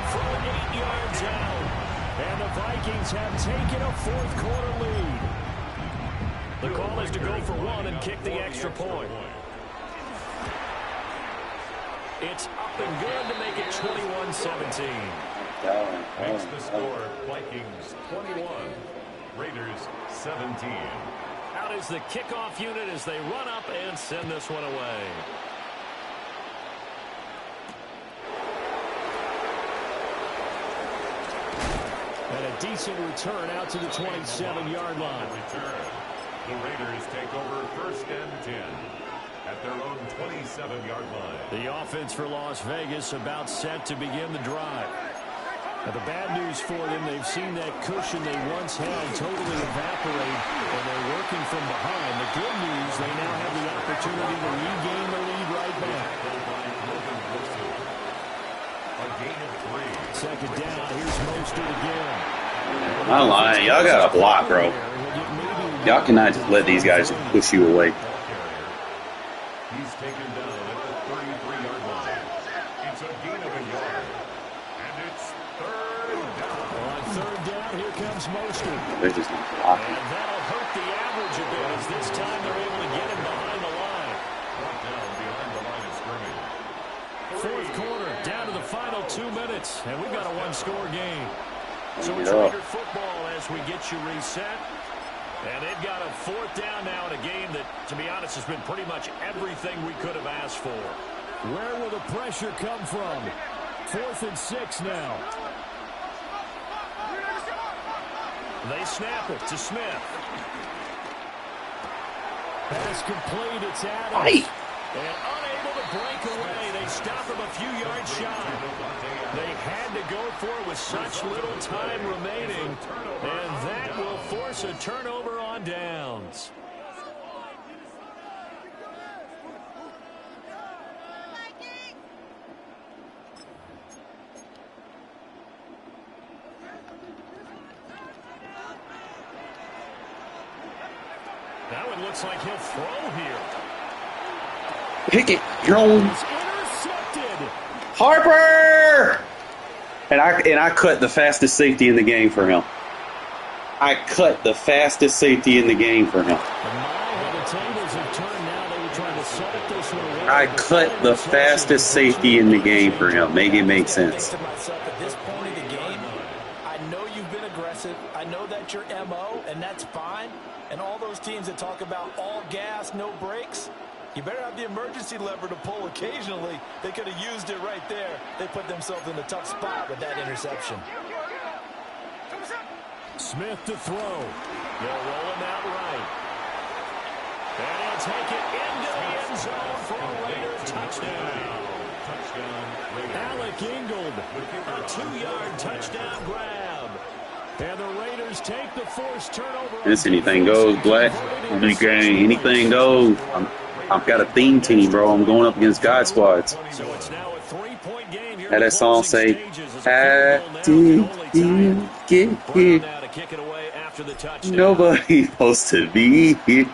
from 8 yards out. And the Vikings have taken a 4th quarter lead. The call is to go for 1 and kick the extra point. It's up and good to make it 21-17. Makes the score Vikings 21, Raiders 17. Out is the kickoff unit as they run up and send this one away. And a decent return out to the 27-yard line. The Raiders take over 1st and 10 at their own 27-yard line. The offense for Las Vegas about set to begin the drive. Now the bad news for them, they've seen that cushion they once had totally evaporate, and they're working from behind. The good news, they now have the opportunity to regain the lead right back. A gain of 3. 2nd down, here's Mostert again. I'm lying. Y'all got a block, bro. Y'all cannot just let these guys push you away. He's taken down at the 33-yard line. It's a gain of a yard. And it's 3rd down. On 3rd down, here comes Mostert. They're just not blocking. And that'll hurt the average a bit as this time they're able to get him behind the line. Brought down behind the line of scrimmage. 4th quarter, down to the final 2 minutes, and we've got a 1-score game. So it's Yeah. Raider football as we get you reset. And they've got a 4th down now in a game that, to be honest, has been pretty much everything we could have asked for. Where will the pressure come from? 4th and 6 now. They snap it to Smith. Pass complete, it's Adams. And unable to break away. They stop him a few yards shy. They had to go for it with such little time remaining. And that will force a turnover on downs. Now it looks like he'll throw here. Pick it. You're on. He's intercepted. Harper! And I cut the fastest safety in the game for him. I cut the fastest safety in the game for him. The tables have turned now. They were trying to set up this one. I cut the fastest safety in the game for him. Make it make sense. To myself, at this point of the game, I know you've been aggressive. I know that's your MO, and that's fine. And all those teams that talk about all gas, no brakes, you better have the emergency lever to pull occasionally. They could have used it right there. They put themselves in a tough spot with that interception. Smith to throw. They'll roll him out right. And he'll take it into the end zone for a Raider touchdown. Alec Ingold, a 2-yard touchdown grab. And the Raiders take the forced turnover. This anything goes, Black. Anything goes. I've got a theme team, bro. I'm going up against God squads. So it's now a 3-point game here. Had that song say, "How did you get here? Now to kick it away after the touchdown. Nobody's supposed to be here."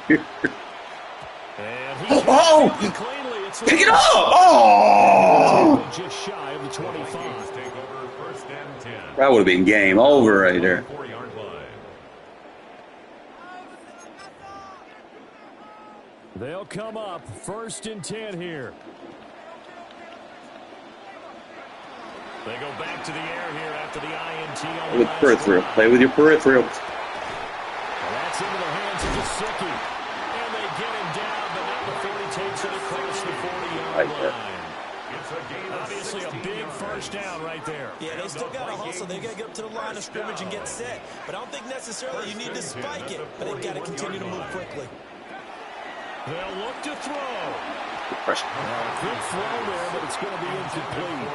And he Oh! cleanly. It's Pick it up! Oh! just shy of the 25. Take over 1st and 10. That would have been game over right there. 4-yard line. They'll come up 1st and 10 here. They go back to the air here after the INT on Play with peripheral. Play with your peripheral. That's into the hands of Gesicki. And they get him down, but now the 40 takes it across the 40-yard line. Obviously a big first down right there. Yeah, they still got to hustle. They got to get up to the line of scrimmage and get set. But I don't think necessarily you need to spike it. But they've got to continue to move quickly. They'll look to throw. Good throw there, but it's going to be incomplete.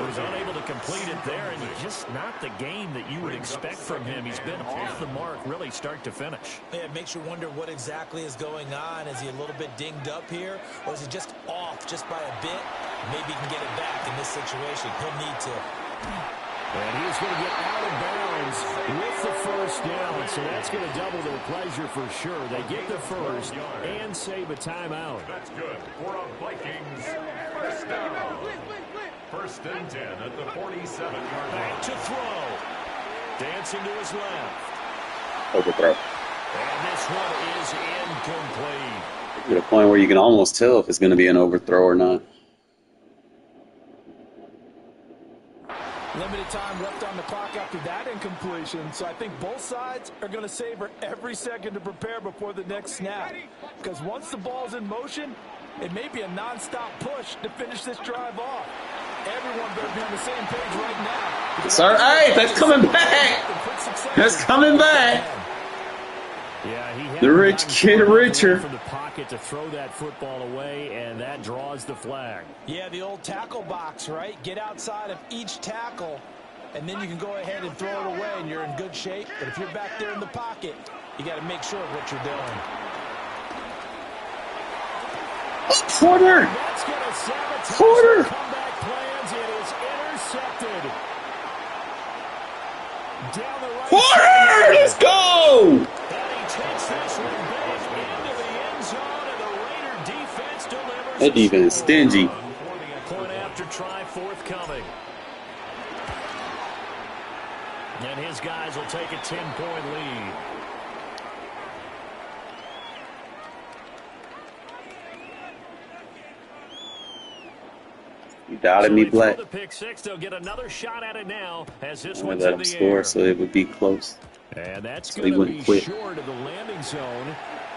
He's unable to complete it there, and just not the game that you would expect from him. He's been off the mark really start to finish. Yeah, it makes you wonder what exactly is going on. Is he a little bit dinged up here, or is he just off just by a bit? Maybe he can get it back in this situation. He'll need to. And he's going to get out of bounds with the first down, so that's going to double their pleasure for sure. They get the first and save a timeout. That's good for a Vikings first down. First and 10 at the 47-yard line. Back to throw. Dancing to his left. Overthrow. And this one is incomplete. To the point where you can almost tell if it's going to be an overthrow or not. Limited time left on the clock after that incompletion, so I think both sides are going to savor every second to prepare before the next snap. Because once the ball's in motion, it may be a non-stop push to finish this drive off. Everyone better be on the same page right now. Sir, hey, that's coming back. That's coming back. Yeah, he had the rich kid richer. From the pocket to throw that football away, and that draws the flag. Yeah, the old tackle box, right? Get outside of each tackle, and then you can go ahead and throw it away, and you're in good shape. But if you're back there in the pocket, you got to make sure of what you're doing. Porter! Porter! Comeback plans. It is intercepted. Down the right. Porter! Let's go! And he takes this one back into the end zone, and the Raider defense delivers. That defense is stingy. Point after try forthcoming. And his guys will take a 10-point lead. You doubted me, Black. The pick six, they'll get another shot at it now as this I one's let in him the score air. so it would be close. And that's So he going to wouldn't be quit. short of the landing zone.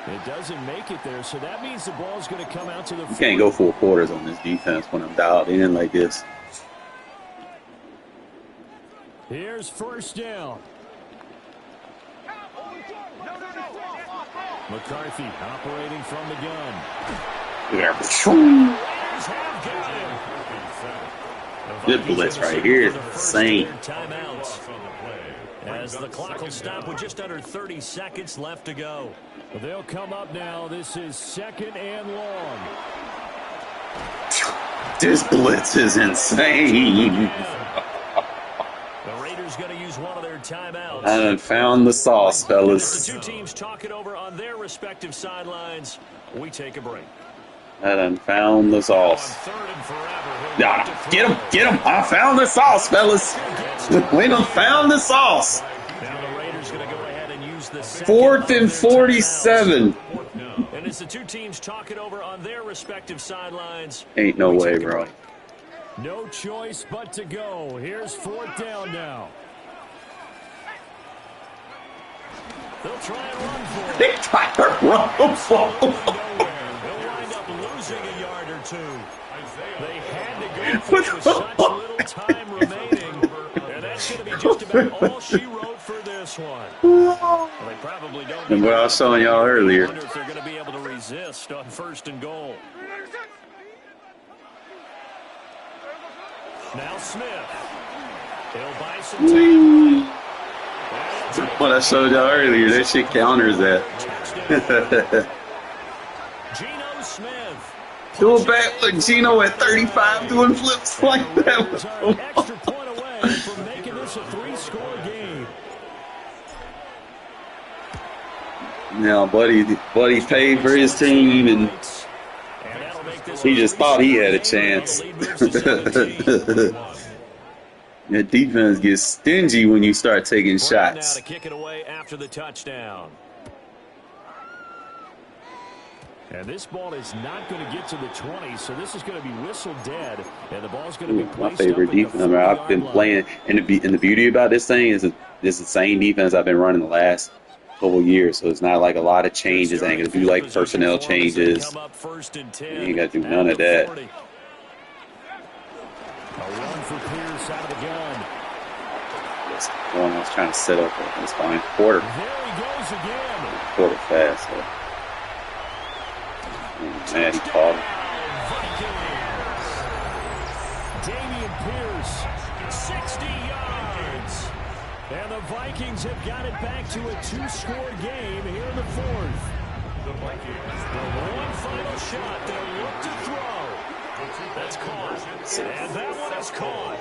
It doesn't make it there, so that means the ball's going to come out to the You can't go full quarters on this defense when I'm dialed in like this. Here's first down. McCarthy operating from the gun. Raiders have got him. Good blitz right here. Insane. Timeouts. As the clock will stop with just under 30 seconds left to go. They'll come up now. This is second and long. This blitz is insane. The Raiders going to use one of their timeouts. I done found the sauce, fellas. The two teams talk it over on their respective sidelines. We take a break. I done found the sauce. On third and forever. Yeah, get him, get him. I found the sauce, fellas. We done found the sauce. Now the Raiders going to go ahead and use the Fourth and 47. And as the two teams talk it over on their respective sidelines. Ain't no way, bro. No choice but to go. Here's fourth down now. They'll try and run for it. They try to run for it. They'll wind up losing a yard or two. They had to go for it with such little time remaining. And that's going to be just about all she wrote for this one. Well, they probably don't. And what I was showing y'all earlier. I wonder if they're going to be able to resist on first and goal. Now Smith. He'll buy some time. What I showed y'all earlier, that shit counters that. Geno Smith. Do it back like Geno at 35 doing flips like that. Extra point away from making this a 3-score game. Now, buddy paid for his team, and he just thought he had a chance. That defense gets stingy when you start taking shots. Now to kick it away after the touchdown. And this ball is not going to get to the 20, so this is going to be whistled dead, and the ball's going to be My placed favorite up at the defense. I mean, I've been 40-yard playing, and the beauty about this thing is it's the same defense I've been running the last couple years. So it's not like a lot of changes. I ain't gonna do like personnel changes. You ain't gotta do none of that. A run for Pierce out of the gun. That's the one I was trying to set up. That's fine. Quarter. There he goes again. Quarter fast. So. Man, he caught it. Dameon Pierce, 60 yards. And the Vikings have got it back to a two-score game here in the fourth. The Vikings. The one final shot. They'll look to throw. That's caught. And that one is caught.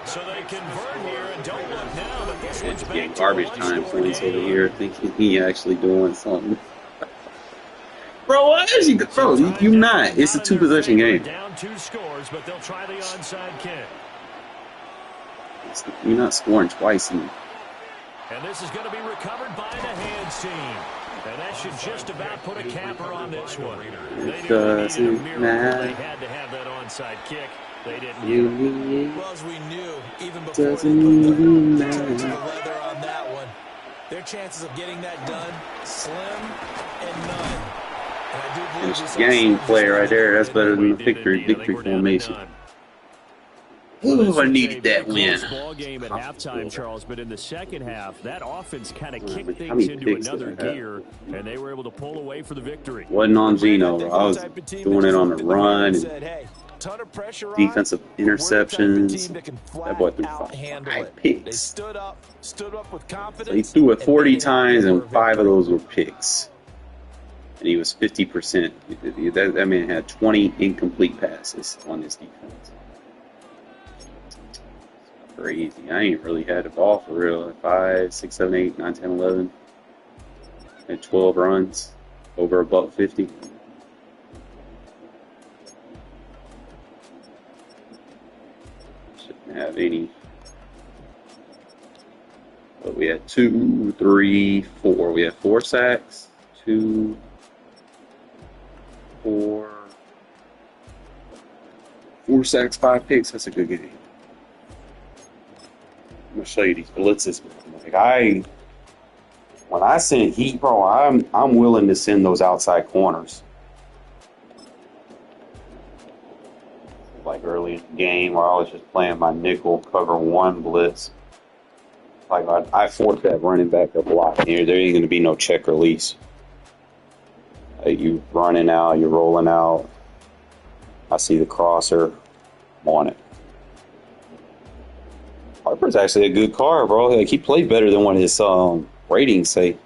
So they convert here and don't look now, but this one's back Getting to garbage a time one-score points game. over here, thinking he actually doing something. Bro, why is you, bro? You not. It's a two-possession game. Down 2 scores, but they'll try the onside kick. You're not scoring twice. And this is going to be recovered by the hands team. And that should just about put a capper on this one. They Doesn't They matter. had to have that onside kick. They didn't. Well, as we knew, even before they Doesn't put the even toe to the matter. leather on that one, their chances of getting that done, slim and none. And I do believe It's game play right there. That's better than the victory formation. Ooh, I needed that win. Ball game at halftime, Charles, but in the second half, that offense kind of kicked How things many into picks another did I have? gear, and they were able to pull away for the victory. Wasn't on Geno. I was doing it on the run and defensive interceptions. That boy threw 5 picks. They stood up with confidence. So he threw it 40 times, and 5 of those were picks. And he was 50%. That man had 20 incomplete passes on his defense. Crazy. I ain't really had the ball for real. 5, 6, 7, 8, 9, 10, 11. Had 12 runs, over $150. Shouldn't have any. But we had 2, 3, 4. We had 4 sacks. 2, 4. 4 sacks, 5 picks. That's a good game. I'm gonna show you these blitzes. Like when I send heat, bro, I'm willing to send those outside corners. Like early in the game, where I was just playing my nickel cover 1 blitz. Like I forced that running back to block here. There ain't gonna be no check release. You running out, you're rolling out. I see the crosser. I'm on it. Harper's actually a good car, bro. Like, he played better than what his ratings say.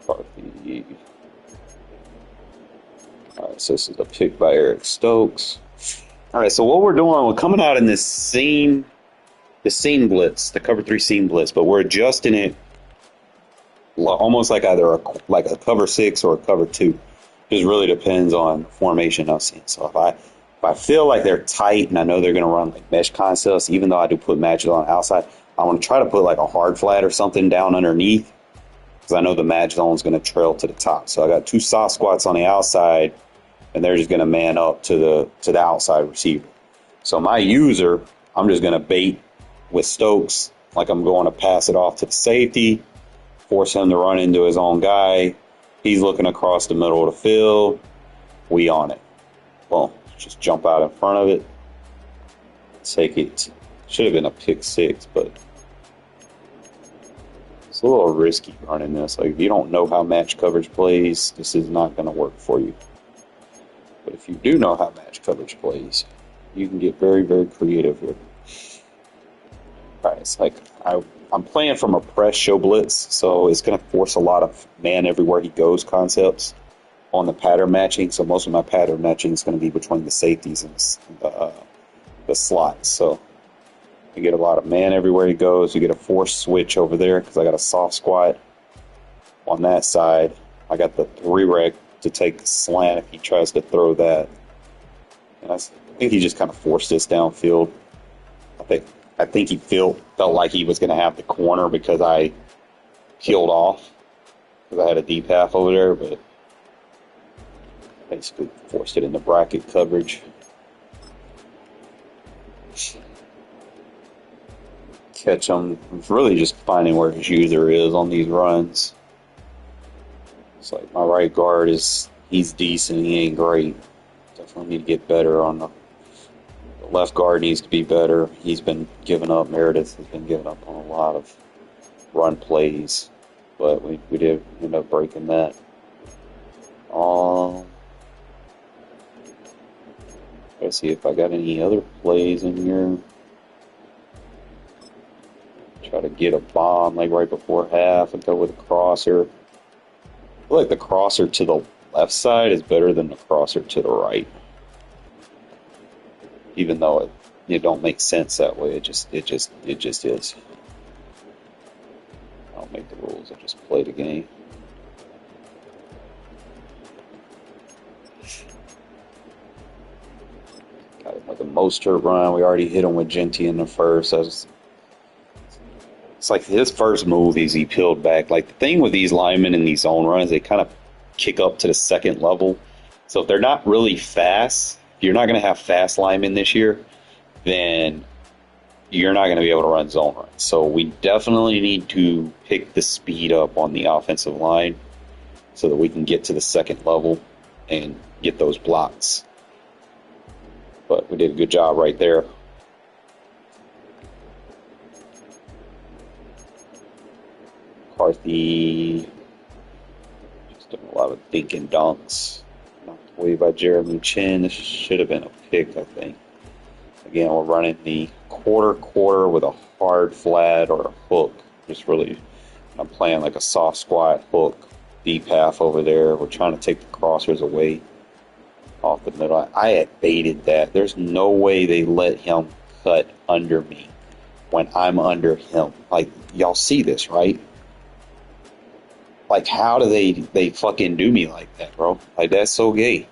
All right, so this is a pick by Eric Stokes. All right, so what we're doing, we're coming out in the seam blitz, the cover 3 seam blitz, but we're adjusting it almost like either a cover 6 or a cover 2. Just really depends on the formation I've seen. So if I feel like they're tight and I know they're going to run like mesh concepts, even though I do put matches on the outside, I want to try to put like a hard flat or something down underneath because I know the match zone is going to trail to the top. So I got 2 soft squats on the outside, and they're just going to man up to the outside receiver. So my user, I'm just going to bait with Stokes, like I'm going to pass it off to the safety, force him to run into his own guy. He's looking across the middle of the field. We on it. Boom. Just jump out in front of it. Take it. Should have been a pick 6, but it's a little risky running this. Like, if you don't know how match coverage plays, this is not going to work for you. But if you do know how match coverage plays, you can get very, very creative here. All right, it's like I'm playing from a press show blitz, so it's going to force a lot of man everywhere he goes concepts on the pattern matching. So most of my pattern matching is going to be between the safeties and the slots. So you get a lot of man everywhere he goes. You get a forced switch over there because I got a soft squat on that side. I got the 3-rec to take the slant if he tries to throw that. And I think he just kind of forced this downfield. I think he felt like he was going to have the corner because I peeled off. because I had a deep half over there, but basically forced it into bracket coverage. Catch him. It's really just finding where his user is on these runs. It's like my right guard he's decent, he ain't great. Definitely need to get better on the left guard needs to be better. He's been giving up. Meredith has been giving up on a lot of run plays, but we did end up breaking that. Let's see if I got any other plays in here. Try to get a bomb like right before half and go with a crosser. I feel like the crosser to the left side is better than the crosser to the right. Even though it don't make sense that way, it just is. I don't make the rules, I just play the game. Got him with a Mostert run. We already hit him with Genty in the first. It's like his first move is he peeled back. Like the thing with these linemen in these zone runs, they kind of kick up to the second level. So if they're not really fast, if you're not going to have fast linemen this year, then you're not going to be able to run zone runs. So we definitely need to pick the speed up on the offensive line so that we can get to the second level and get those blocks. But we did a good job right there. McCarthy just doing a lot of dink and dunks. Knocked away by Jeremy Chin. This should have been a pick, I think. Again, we're running the quarter with a hard flat or a hook. Just really, I'm playing like a soft squat hook, deep half over there. We're trying to take the crossers away off the middle. I had baited that. There's no way they let him cut under me when I'm under him. Like, y'all see this, right? Like, how do they fucking do me like that, bro? Like, that's so gay.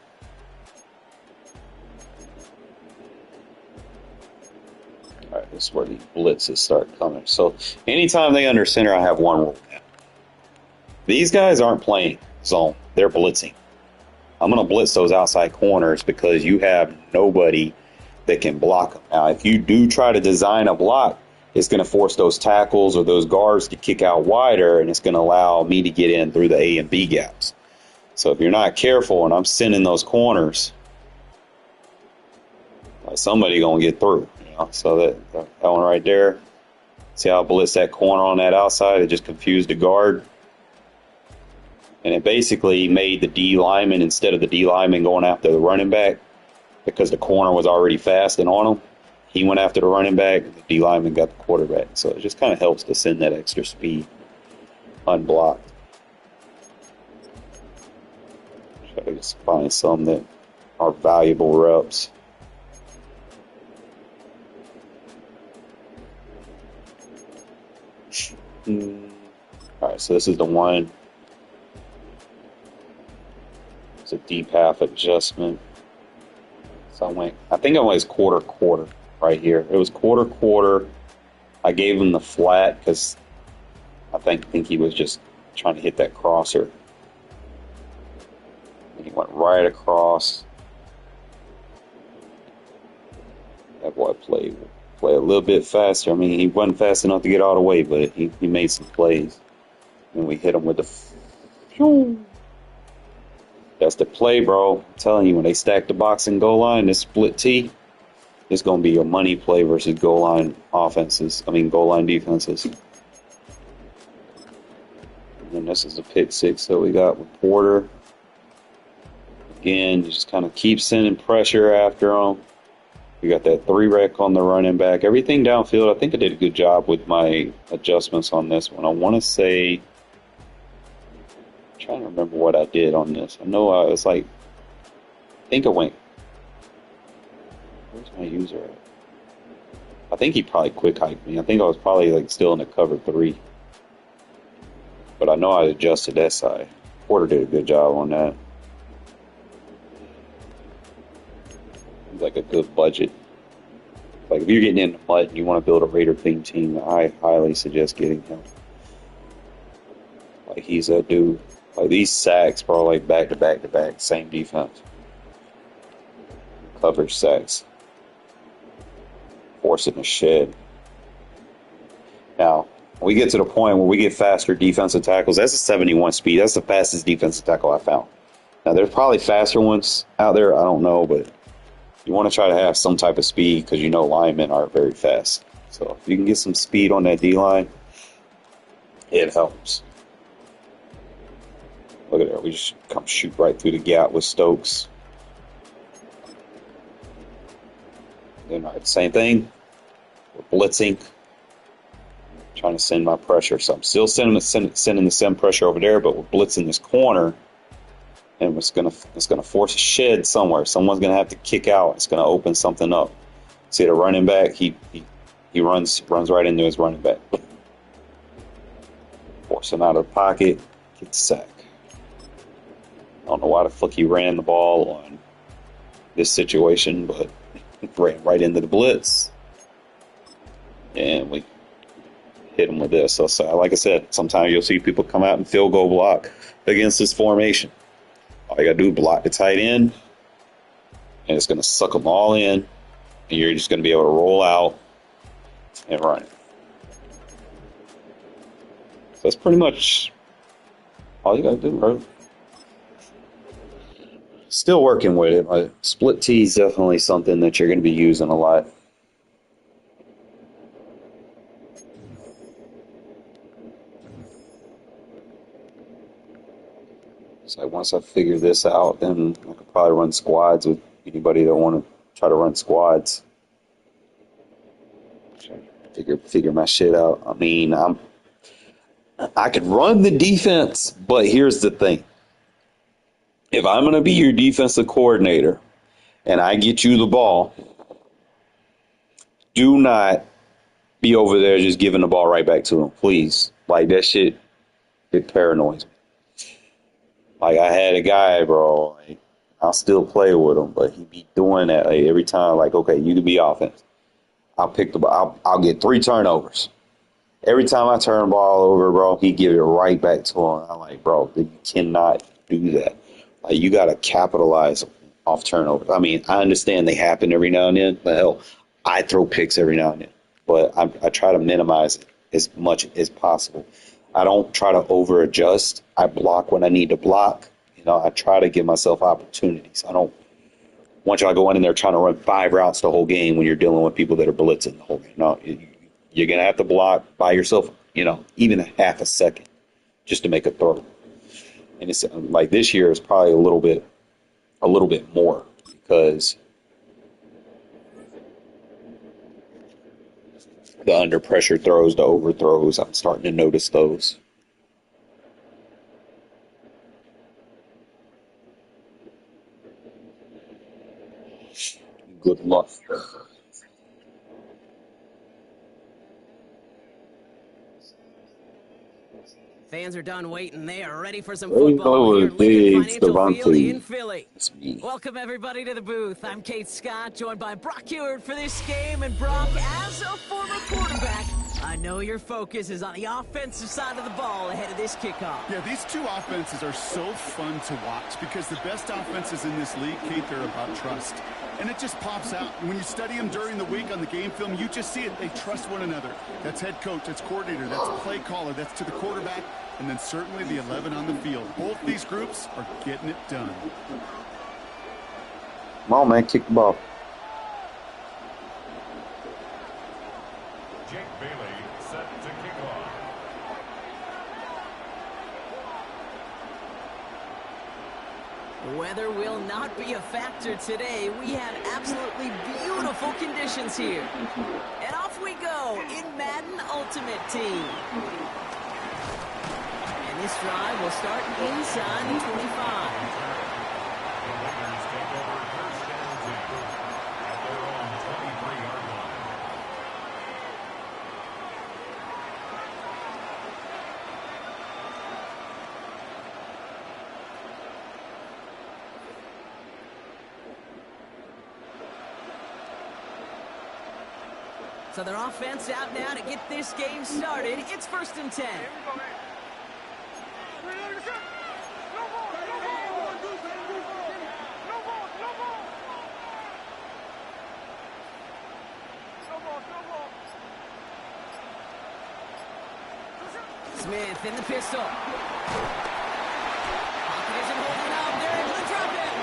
All right, this is where the blitzes start coming. So, anytime they under center, I have one rule now. These guys aren't playing zone. They're blitzing. I'm going to blitz those outside corners because you have nobody that can block them. Now, if you do try to design a block, it's going to force those tackles or those guards to kick out wider, and it's going to allow me to get in through the A and B gaps. So if you're not careful and I'm sending those corners, somebody going to get through. You know? So that one right there, see how I blitz that corner on that outside? It just confused the guard. And it basically made the D lineman, instead of the D lineman going after the running back, because the corner was already fast and on him, he went after the running back, and the D lineman got the quarterback. So it just kind of helps to send that extra speed unblocked. Try to just find some that are valuable reps. All right, so this is the one. It's a deep half adjustment. So I think I went quarter right here. It was quarter. I gave him the flat because I think he was just trying to hit that crosser. And he went right across. That boy play a little bit faster. I mean, he wasn't fast enough to get all the way, but he made some plays. And we hit him with the... That's the play, bro. I'm telling you, when they stack the box and goal line, this split T, it's going to be a money play versus goal line defenses. And this is a pick six that we got with Porter. Again, just kind of keep sending pressure after him. We got that 3-rec on the running back. Everything downfield, I think I did a good job with my adjustments on this one. I want to say... trying to remember what I did on this. I know I was like, I think I went, where's my user at? I think he probably quick hiked me. I think I was probably like still in the cover 3. But I know I adjusted that side. Porter did a good job on that. Like a good budget. Like if you're getting in the mud and you want to build a Raider theme team, I highly suggest getting him. Like, he's that dude. Like, these sacks, bro, like back to back to back, same defense. Coverage sacks. Forcing the shed. Now, when we get to the point where we get faster defensive tackles, that's a 71 speed. That's the fastest defensive tackle I found. Now, there's probably faster ones out there. I don't know, but you want to try to have some type of speed because you know linemen are very fast. So if you can get some speed on that D-line, it helps. Look at that. We just come shoot right through the gap with Stokes. Then same thing. We're blitzing. Trying to send my pressure. So I'm still sending the send pressure over there, but we're blitzing this corner. And it's gonna force a shed somewhere. Someone's gonna have to kick out. It's gonna open something up. See the running back? He runs right into his running back. Force him out of the pocket. Get the sack. I don't know why the fuck he ran the ball on this situation, but he ran right into the blitz. And we hit him with this. So like I said, sometimes you'll see people come out and field goal block against this formation. All you got to do is block the tight end, and it's going to suck them all in, and you're just going to be able to roll out and run it. So that's pretty much all you got to do, bro. Still working with it. Split T is definitely something that you're going to be using a lot. So once I figure this out, then I could probably run squads with anybody that want to try to run squads. Figure my shit out. I mean, I could run the defense, but here's the thing. If I'm going to be your defensive coordinator and I get you the ball, do not be over there just giving the ball right back to him, please. Like, that shit, it paranoids me. Like, I had a guy, bro, like, I'll still play with him, but he be doing that like, every time. Like, okay, you can be offense. I'll pick the ball. I'll get 3 turnovers. Every time I turn the ball over, bro, he give it right back to him. I'm like, bro, you cannot do that. Like, you got to capitalize off turnovers. I mean, I understand they happen every now and then, but hell, I throw picks every now and then. But I try to minimize it as much as possible. I don't try to over-adjust. I block when I need to block. You know, I try to give myself opportunities. I don't want y'all going in there trying to run 5 routes the whole game when you're dealing with people that are blitzing the whole game. No, you're going to have to block by yourself, you know, even a half a second just to make a throw. And it's like this year is probably a little bit more because the under pressure throws, the overthrows, I'm starting to notice those. Good luck. Fans are done waiting. They are ready for some football here at Lincoln Financial Field in Philly. Welcome, everybody, to the booth. I'm Kate Scott, joined by Brock Hewitt for this game. And, Brock, as a former quarterback, I know your focus is on the offensive side of the ball ahead of this kickoff. Yeah, these two offenses are so fun to watch because the best offenses in this league, Kate, they're about trust. And it just pops out. When you study them during the week on the game film, you just see it. They trust one another. That's head coach, that's coordinator, that's play caller, that's to the quarterback, and then certainly the 11 on the field. Both these groups are getting it done. Come on, man, kick the ball. Jake Bailey set to kick off. The weather will not be a factor today. We have absolutely beautiful conditions here. And off we go in Madden Ultimate Team. And this drive will start inside the 25. So their offense out now to get this game started. It's 1st and 10. Smith in the pistol. Pocket isn't holding up. They're able to drop it.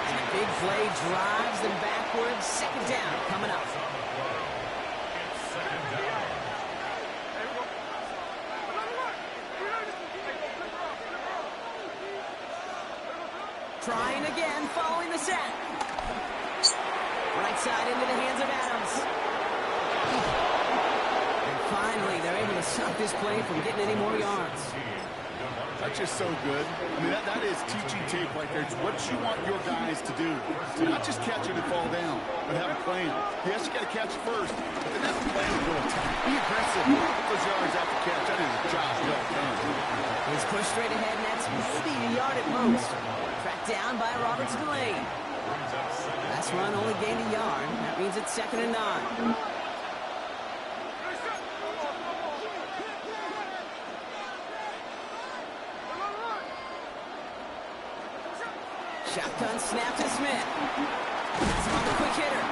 And the big play drives them backwards. Second down coming up. Trying again, following the sack. Right side into the hands of Adams. And finally, they're able to stop this play from getting any more yards. That's just so good. I mean, that is teaching tape right there. It's what you want your guys to do. To not just catch it and fall down, but have a plan. Yes, you got to catch it first, but then have a plan to go attack. Be aggressive. Get those yards after catch. That is a job well done. He's pushed straight ahead, and that's maybe a yard at most. Tracked down by Roberts Delane. Last run only gained a yard. That means it's 2nd and 9. Shotgun snap to Smith. That's on the quick hitter.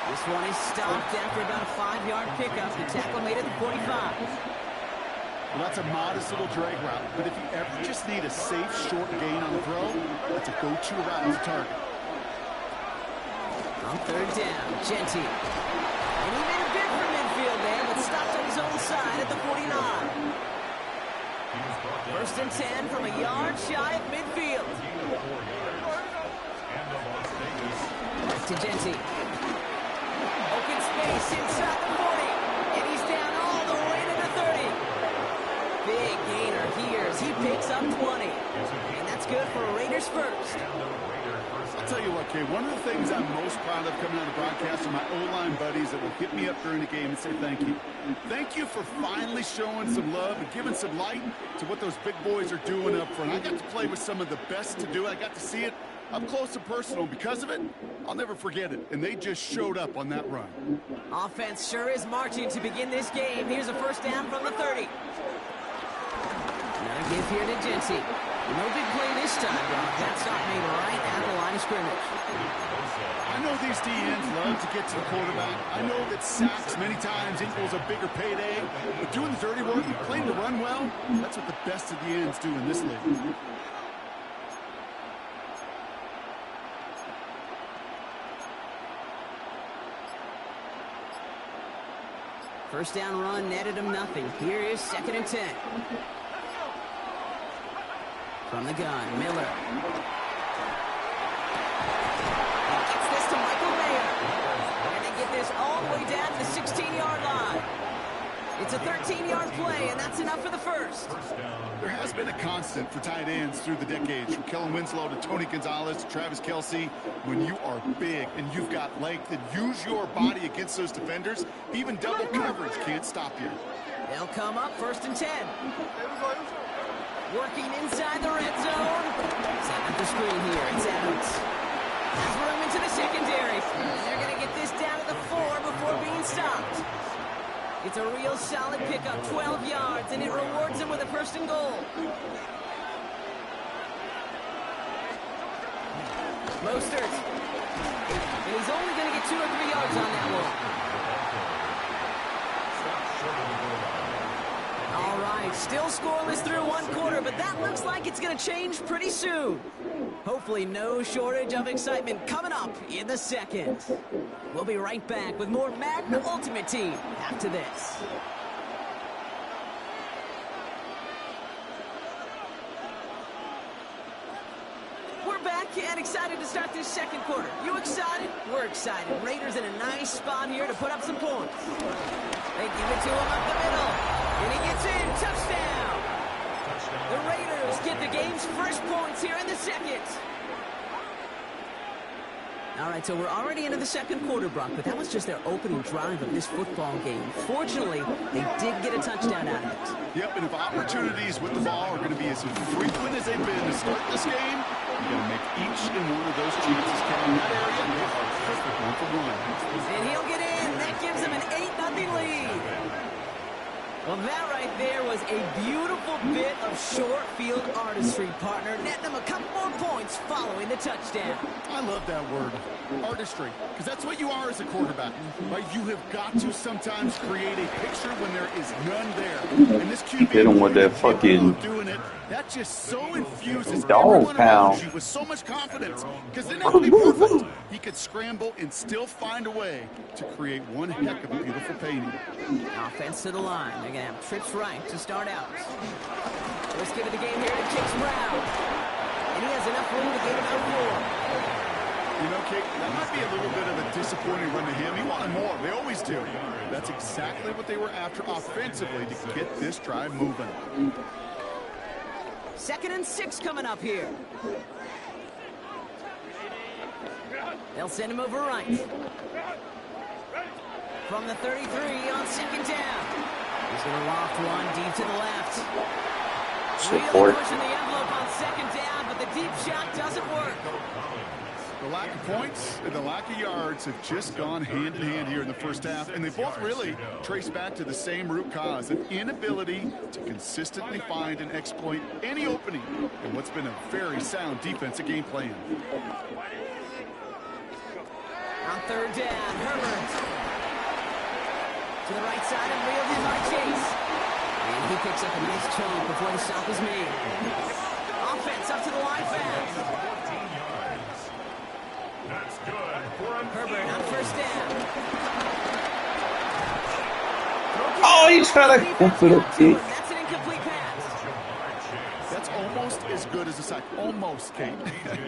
This one is stopped after about a 5-yard pickup. The tackle made it to 45. Well, that's a modest little drag route, but if you ever just need a safe, short gain on the throw, that's a go-to route as a target. On 3rd down, Genty. And he made a bid for midfield there, but stopped on his own side at the 49. 1st and 10 from a yard shy of midfield. Back to Genty. Open space inside the 40. And he's down all the way to the 30. Big gainer here as he picks up 20. And that's good for Raiders first. I'll tell you what, Kay, one of the things I'm most proud of coming out of broadcast are my O-line buddies that will hit me up during the game and say thank you. Thank you for finally showing some love and giving some light to what those big boys are doing up front. I got to play with some of the best to do it. I got to see it up close and personal. Because of it, I'll never forget it. And they just showed up on that run. Offense sure is marching to begin this game. Here's a 1st down from the 30. Another give here to Genty. No big play this time, Brock. That stop made right at the line of scrimmage. I know these DNs love to get to the quarterback. I know that sacks many times equals a bigger payday. But doing the dirty work and playing to run well, that's what the best of the ends do in this league. First down run netted him nothing. Here is 2nd and 10. From the gun, Miller. He gets this to Michael Mayer. And they get this all the way down to the 16-yard line. It's a 13-yard play, and that's enough for the first. There has been a constant for tight ends through the decades, from Kellen Winslow to Tony Gonzalez to Travis Kelce. When you are big and you've got length and use your body against those defenders, even double coverage can't stop you. They'll come up 1st and 10. Working inside the red zone. Set up the screen here. It's Adams. Has room into the secondary. And they're going to get this down to the 4 before being stopped. It's a real solid pickup, 12 yards, and it rewards them with a 1st and goal. Mostert. And he's only going to get 2 or 3 yards on that one. All right, still scoreless through 1 quarter, but that looks like it's going to change pretty soon. Hopefully no shortage of excitement coming up in the 2nd. We'll be right back with more Madden Ultimate Team after this. We're back and excited to start this 2nd quarter. You excited? We're excited. Raiders in a nice spot here to put up some points. They give it to him up the middle. And he gets in. Touchdown. The Raiders get the game's first points here in the 2nd. All right, so we're already into the 2nd quarter, Brock, but that was just their opening drive of this football game. Fortunately, they did get a touchdown out of it. Yep, and if opportunities with the ball are going to be as frequent as they've been to start this game, you're going to make each and one of those chances count in that area. And get a perfect 1 for 1. And he'll get in. That gives him an 8-0 lead. Well, that right there was a beautiful bit of short field artistry, partner. Netting them a couple more points following the touchdown. I love that word, artistry, because that's what you are as a quarterback, right? You have got to sometimes create a picture when there is none there. And this QB Hit him with that fucking doing it, that just so infuses dog everyone around pound. you with so much confidence, because they're not going to be perfect. He could scramble and still find a way to create one heck of a beautiful painting. Offense to the line. They're going to have trips right to start out. Let's get to the game here to Chase Brown. And he has enough room to get it up for. You know, Kate, that might be a little bit of a disappointing run to him. He wanted more. They always do. That's exactly what they were after offensively to get this drive moving. 2nd and 6 coming up here. They'll send him over right. From the 33 on 2nd down. He's going to loft one deep to the left. Really pushing the envelope on 2nd down, but the deep shot doesn't work. The lack of points and the lack of yards have just gone hand in hand here in the first half, and they both really trace back to the same root cause, an inability to consistently find and exploit any opening in what's been a very sound defensive game plan. On 3rd down, Herbert to the right side and reeled in by Chase. And he picks up a nice chunk before the stop is made. Offense up to the line fast. That's good for a Herbert on 1st down. Oh, he's trying to go for the kick. That's an incomplete pass. That's almost as good as a sack. Almost, Kate.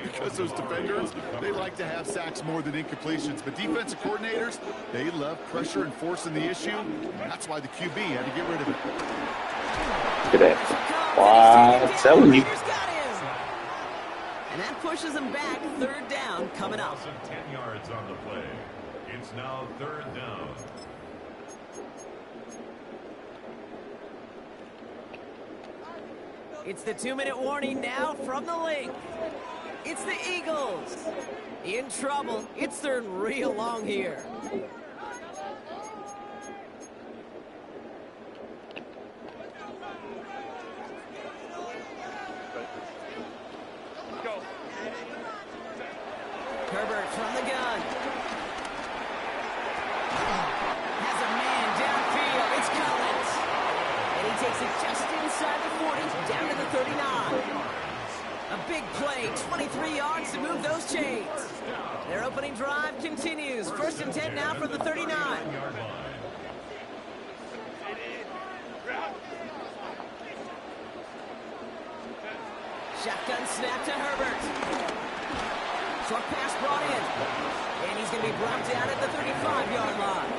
Because those defenders, they like to have sacks more than incompletions. But defensive coordinators, they love pressure and forcing the issue. And that's why the QB had to get rid of it. Look at that. Wow, I'm telling you. And that pushes him back. 3rd down coming up. 10 yards on the play. It's now 3rd down. It's the 2-minute warning now from the link. It's the Eagles in trouble. It's 3rd and real long here. Herbert from the gun. Has a man downfield. It's Collins. And he takes it just inside the 40, down to the 39. A big play, 23 yards to move those chains. Their opening drive continues. 1st and 10 now from the 39. Shotgun snap to Herbert. Short pass brought in. And he's going to be brought down at the 35-yard line.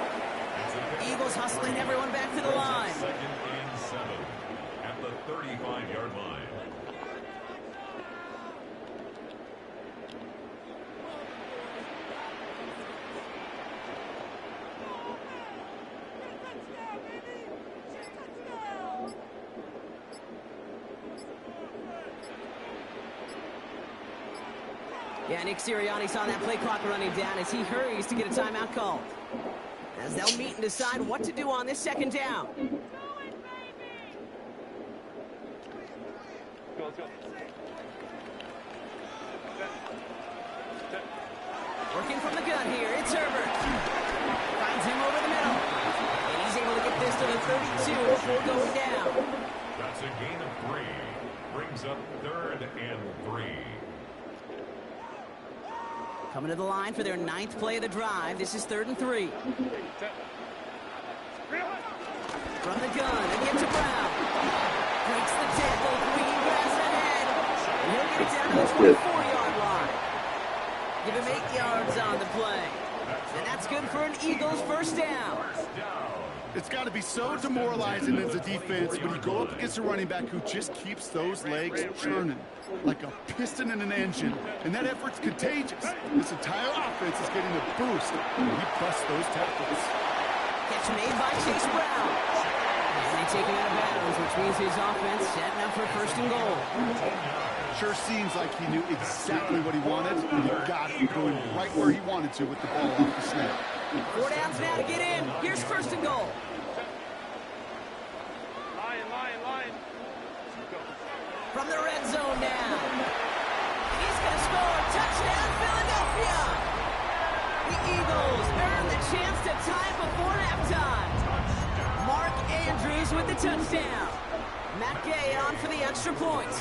Eagles hustling everyone back to the line. 2nd and 7 at the 35-yard line. Yeah, Nick Sirianni saw that play clock running down as he hurries to get a timeout called. As they'll meet and decide what to do on this 2nd down. Working from the gun here, it's Herbert. Finds him over the middle. And he's able to get this to the 32 before going down. That's a gain of 3. Brings up 3rd and 3. Coming to the line for their 9th play of the drive. This is 3rd and 3. From the gun, again to Brown. Breaks the tackle, green grass ahead. And he'll get it down to the 24-yard line. Give him 8 yards on the play. And that's good for an Eagles 1st down. It's got to be so demoralizing as a defense when you go up against a running back who just keeps those legs churning like a piston in an engine, and that effort's contagious. This entire offense is getting a boost when he busts those tackles. Catch made by Chase Brown. And they take him out of bounds, which means his offense setting up for 1st and goal. Sure seems like he knew exactly what he wanted, and he got it going right where he wanted to with the ball off the snap. 4 downs now to get in. Here's 1st and goal. touchdown. Matt Gay on for the extra point.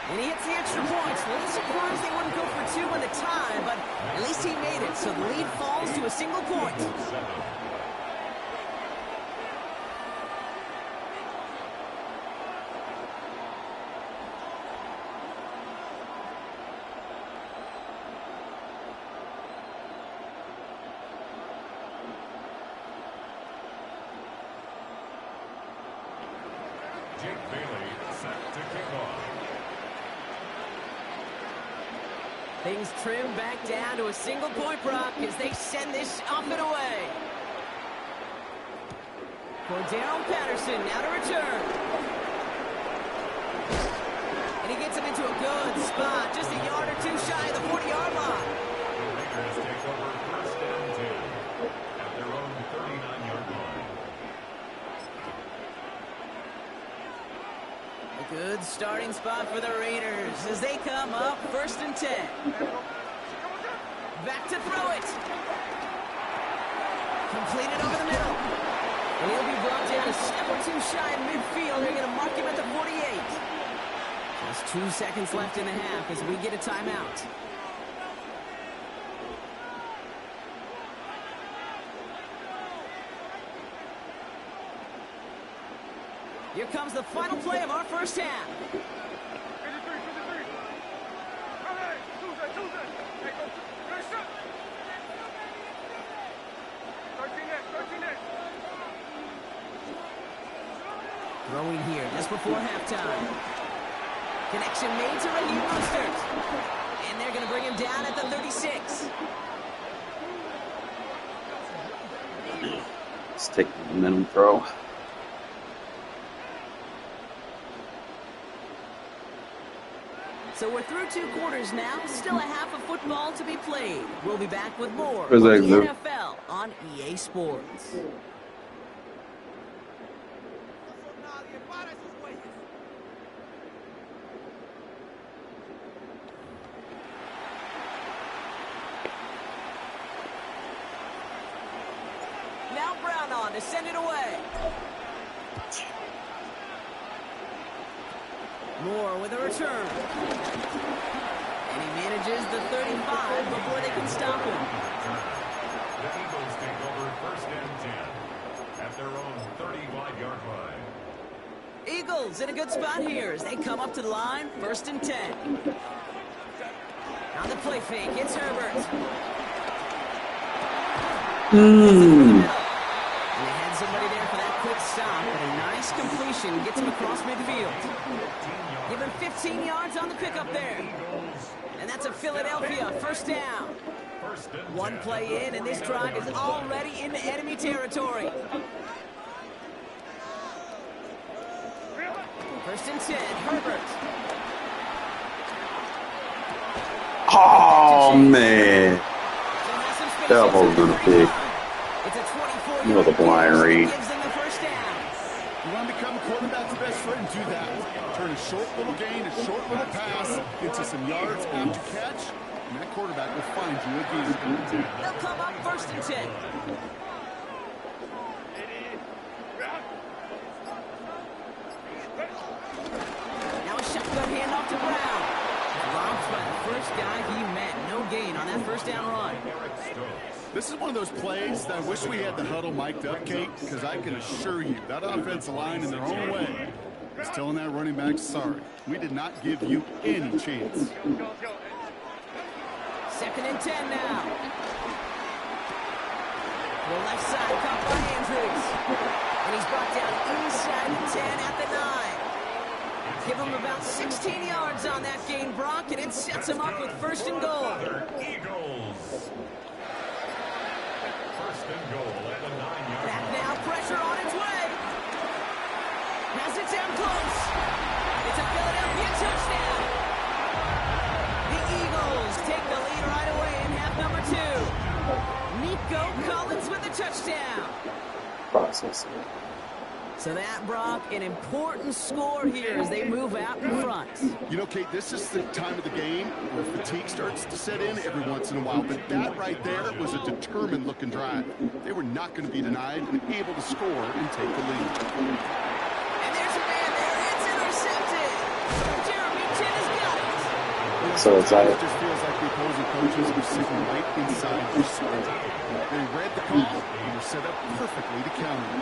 And he hits the extra points. A little surprised they wouldn't go for two in the tie, but at least he made it, so the lead falls to a single point. Jake Bailey set to kick off. Things trim back down to a single point, Brock, as they send this up and away. Cordero Patterson now to return. And he gets him into a good spot, just a yard or two shy of the 40-yard line. The Raiders take over first and 10 at their own 39-yard line. A good starting spot for the Raiders as they come up first and 10. Back to throw it. Completed over the middle. And he'll be brought down a step or two shy in midfield. They're going to mark him at the 48. Just 2 seconds left in the half as we get a timeout. Here comes the final play of our first half. 53, 53. Hey, Tuesday. Hey, go. Good shot. 13 Throwing here just before halftime. Connection made to Raheem Mostert. And they're going to bring him down at the 36. Let's take the momentum throw. So we're through 2 quarters now. Still a half of football to be played. We'll be back with more of the NFL on EA Sports. Now Brown on to send it away. Moore with a return. And he manages the 35 before they can stop him. The Eagles take over first and 10 at their own 35-yard line. Eagles in a good spot here as they come up to the line, first and 10. On the play fake, it's Herbert. And they had somebody there for that quick stop, but a nice completion gets him across midfield. Give him 15 yards on the pickup there. And that's a Philadelphia first down. 1 play in, and this drive is already into enemy territory. First and 10, Herbert. Oh, man. That was going to pick. It's a 24-yard You know the blind read. gives them the first down. You want to become a quarterback's best friend, do that. Turn a short little gain, a short little pass into some yards after catch, and that quarterback will find you again. They'll come up first and 10. Now a shotgun handoff to Brown. Robbed by the first guy he met. No gain on that first down run. This is one of those plays that I wish we had the huddle mic'd up, Kate, because I can assure you that offensive line in their own way is telling that running back, sorry, we did not give you any chance. Second and 10 now. The left side caught by Andrews. And he's brought down inside the 10 at the 9. Give him about 16 yards on that gain, Brock, and it sets him up with first and goal. Eagles. First and goal at the 9-yard Back line. now, pressure on its way. Has it down close. It's a Philadelphia touchdown. The Eagles take the lead right away in half number 2. Nico Collins with the touchdown. Processing. So that, Brock, an important score here as they move out in front. You know, Kate, this is the time of the game where fatigue starts to set in every once in a while. But that right there was a determined-looking drive. They were not going to be denied and able to score and take the lead. And there's a man there. It's intercepted. Jeremy Chin has got it. So it's like, It just feels like the opposing coaches were sitting right inside their script. They read the call and were set up perfectly to counter.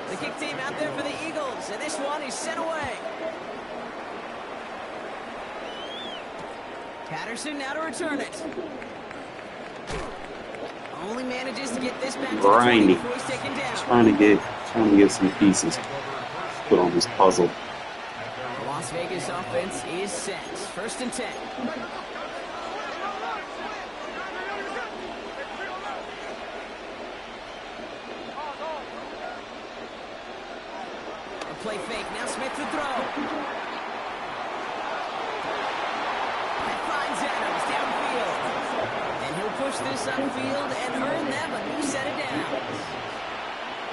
The kick team out there for the Eagles, and this one is sent away. Patterson now to return it. Only manages to get this back to the 20 before he's taken down. Trying to get some pieces put on this puzzle. The Las Vegas offense is set. 1st and 10. Play fake. Now Smith to throw. That finds Adams downfield. And he'll push this upfield and earn them a new set of downs.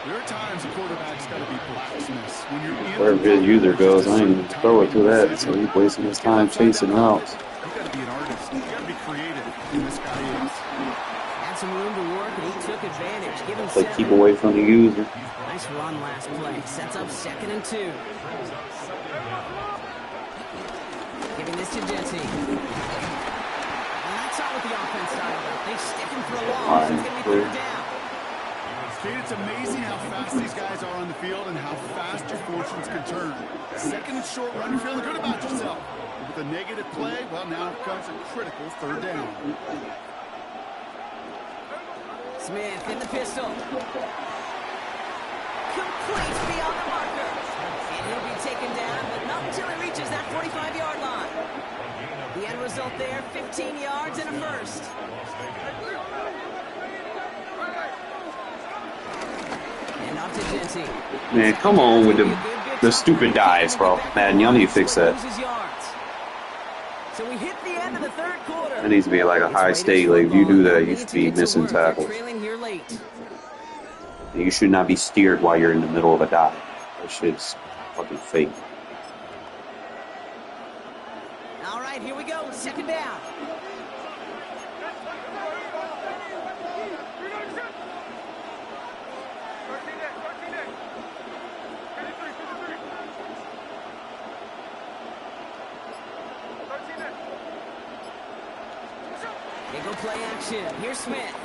There are times a quarterback's got to be blacksmiths. When you're in Wherever his user goes, I ain't even throw it to that, so he's wasting his time chasing routes. You got to be an artist. You got to be creative. And this guy is. Had some room to work, and he took advantage. Give him Like 7. keep away from the user. Nice run last play. Sets up 2nd and 2. Giving this to Jesse. And that's not what the offense started with. They sticking for a loss. It's going to be 3rd down. Kate, it's amazing how fast these guys are on the field and how fast your fortunes can turn. 2nd and short run, you're feeling good about yourself. But with a negative play, well, now comes a critical 3rd down. Smith in the pistol. Complete beyond the marker. And he'll be taken down, but not until he reaches that 45-yard line. The end result there, 15 yards and a 1st. And off to Genty. Man, come on with the stupid dives, bro. Madden, y'all need to fix that. So we hit the end of the 3rd quarter. That needs to be like a high stake. Like, if you do that, you should be missing tackles. Trailing here late. You should not be steered while you're in the middle of a dive. That shit's fucking fake. All right, here we go. 2nd down. They go play action. Here's Smith.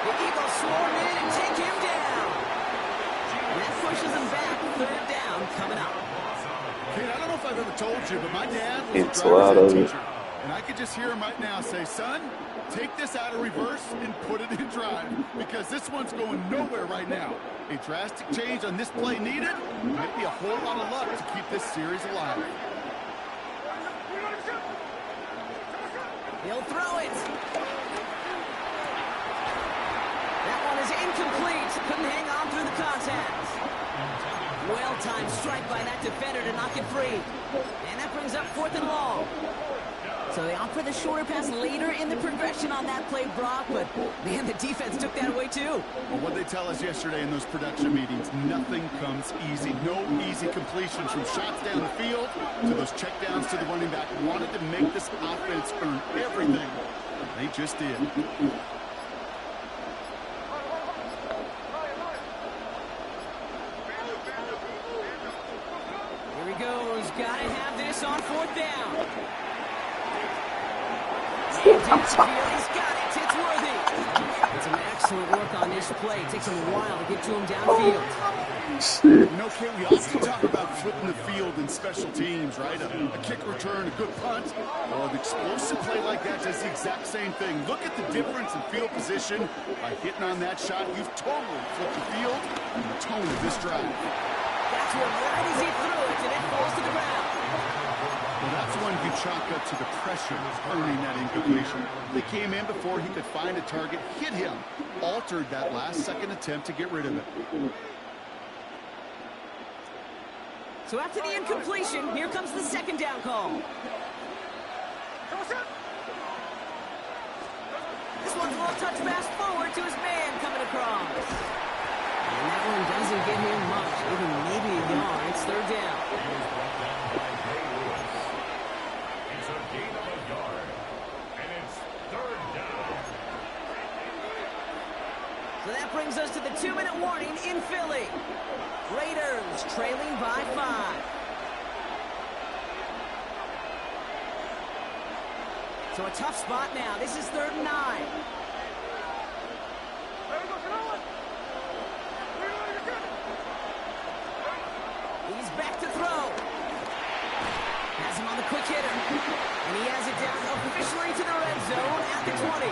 The Eagles swarm in and take him down. And that pushes him back. 3rd down coming up. Kate, I don't know if I've ever told you, but my dad was It's a a lot driver's of ed it. teacher. And I could just hear him right now say, son, take this out of reverse and put it in drive. Because this one's going nowhere right now. A drastic change on this play needed. Might be a whole lot of luck to keep this series alive. He'll throw it. That one is incomplete. Couldn't hang on through the contact. Well-timed strike by that defender to knock it free. And that brings up 4th and long. So they opt for the shorter pass later in the progression on that play, Brock. But, man, the defense took that away, too. Well, what they tell us yesterday in those production meetings, nothing comes easy. No easy completions from shots down the field to those checkdowns to the running back. Wanted to make this offense earn everything. They just did. Here he goes. Got to have this on 4th down. And he's got it. It's worthy. It's some excellent work on this play. It takes him a while to get to him downfield. You know, Kate, we often talk about flipping the field in special teams, right? A kick return, a good punt. Well, an explosive play like that does the exact same thing. Look at the difference in field position. By hitting on that shot, you've totally flipped the field and the tone of this drive. That's where right as he threw it, and it falls to the ground. Well, that's one you chalk up to the pressure earning that incompletion. They came in before he could find a target, hit him, altered that last-second attempt to get rid of it. So after the incompletion, here comes the 2nd down call. This one's a little touch pass forward to his man coming across. And that one doesn't get him much, even maybe a yard. It's third down. It's a gain of a yard, and it's third down. So that brings us to the 2-minute warning in Philly. Raiders trailing by 5. So a tough spot now. This is third and 9. He's back to throw. Has him on the quick hitter. And he has it down officially to the red zone at the 20.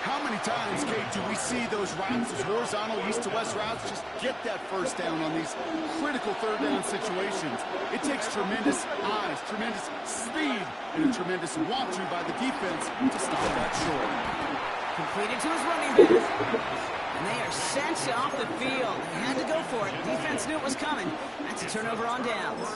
How many times, Kate, do we see those routes, those horizontal east-to-west routes, just get that first down on these critical third down situations? It takes tremendous eyes, tremendous speed, and a tremendous want-to by the defense to stop that short. Completed to his running back. And they are sent off the field. They had to go for it. Defense knew it was coming. That's a turnover on downs.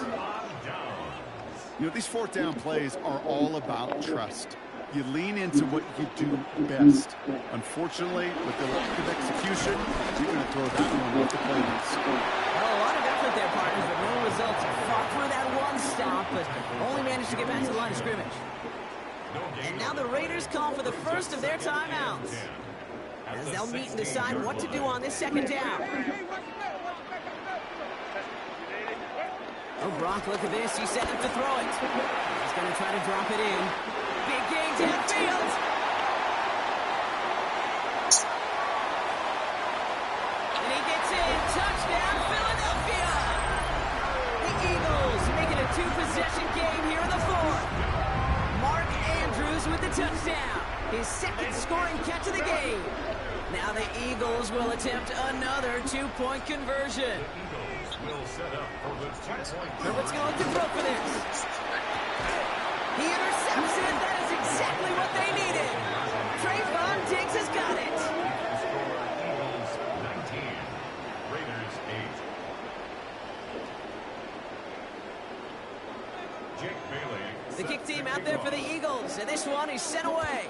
You know, these fourth down plays are all about trust. You lean into what you do best. Unfortunately, with the lack of execution, you're going to throw that one off the playlist. Well, a lot of effort there, partners, but no results. Fought through that one stop, but only managed to get back to the line of scrimmage. And now the Raiders call for the first of their timeouts, as they'll meet and decide what to do on this second down. Oh, Brock, look at this. He's set up to throw it. He's going to try to drop it in. Big game downfield. And he gets in. Touchdown, Philadelphia. The Eagles make it a 2-possession game here in the fourth. Mark Andrews with the touchdown. His second scoring catch of the game. Now the Eagles will attempt another 2-point conversion. Herbert's going to throw for this. He intercepts it. That is exactly what they needed. Trayvon Diggs has got it. Eagles 19, Raiders 8. Jake Bailey. The kick team out there for the Eagles, and this one is sent away.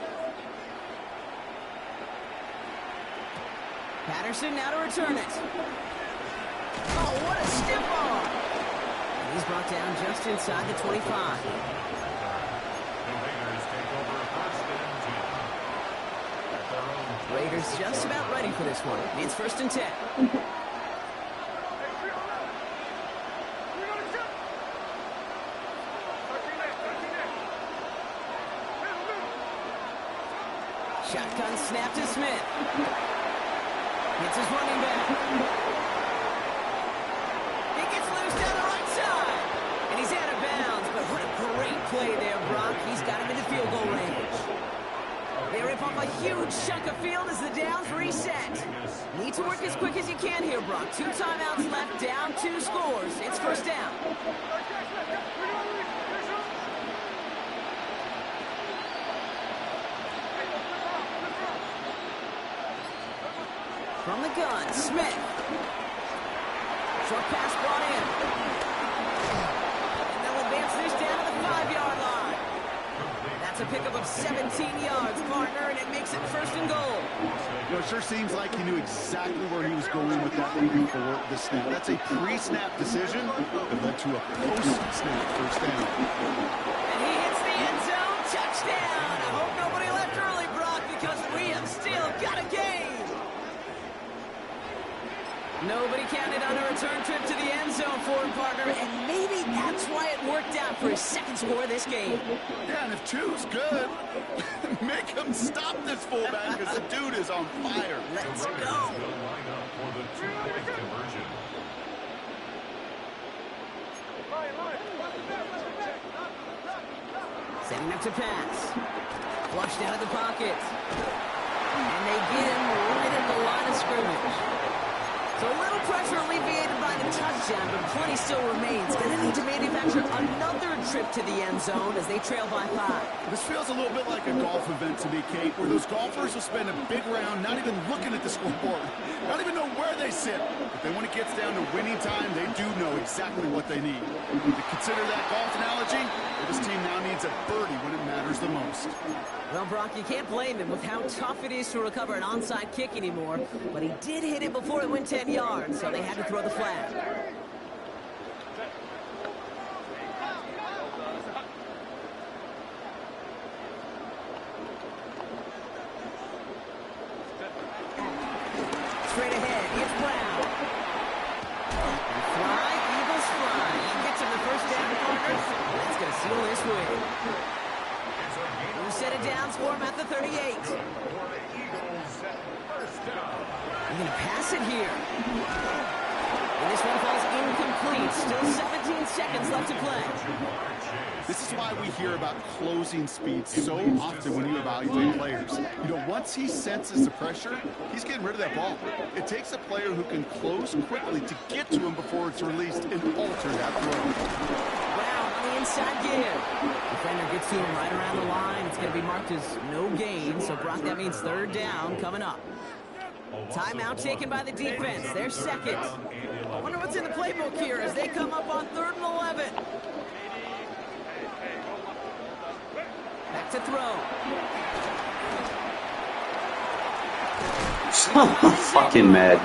Patterson now to return it. Oh, what a stiff ball. And he's brought down just inside the 25. Raiders just about ready for this one. It's first and 10. Shotgun snap to Smith. Hits his running back. He gets loose down the right side. And he's out of bounds. But what a great play there, Brock. He's got him into field goal range. They rip off a huge chunk of field as the downs reset. Need to work as quick as you can here, Brock. 2 timeouts left, down 2 scores. It's first down. From the gun, Smith. Short pass brought in. And they'll advance this down to the 5-yard line. That's a pickup of 17 yards, partner, and it makes it first and goal. You know, it sure seems like he knew exactly where he was going with that one before the snap. That's a pre-snap decision that led to a post-snap first down. And he hits the end zone. Touchdown. I hope nobody left early, Brock, because we have still got a game. Nobody counted on a return trip to the end zone for him, partner, and maybe that's why it worked out for his second score of this game. Yeah, and if 2's good, make him stop this fullback because the dude is on fire. Let's go. Line up for the 2-point conversion. Setting up to pass. Flushed out of the pocket. And they get him right at the line of scrimmage. So a little pressure alleviated by the touchdown, but plenty still remains. Going to need to manufacture another trip to the end zone as they trail by 5. This feels a little bit like a golf event to me, Kate, where those golfers will spend a big round not even looking at the scoreboard, not even know where they sit. But then when it gets down to winning time, they do know exactly what they need. To consider that golf analogy, this team now needs a birdie when it matters the most. Well, Brock, you can't blame him with how tough it is to recover an onside kick anymore, but he did hit it before it went 10 yards, so they had to throw the flag. Straight ahead, it's Brown. And fly, Eagles fly. He gets him the first down, partner. That's going to seal this win. Who set it down for him at the 38. You're going to pass it here. And this one falls incomplete. Still 17 seconds left to play. This is why we hear about closing speed so often when you evaluate players. You know, once he senses the pressure, he's getting rid of that ball. It takes a player who can close quickly to get to him before it's released and alter that throw. Brown on the inside give. Defender gets to him right around the line. It's going to be marked as no gain. So, Brock, that means third down coming up. Timeout taken by the defense. They're second. I wonder what's in the playbook here as they come up on 3rd and 11. Back to throw. Fucking mad.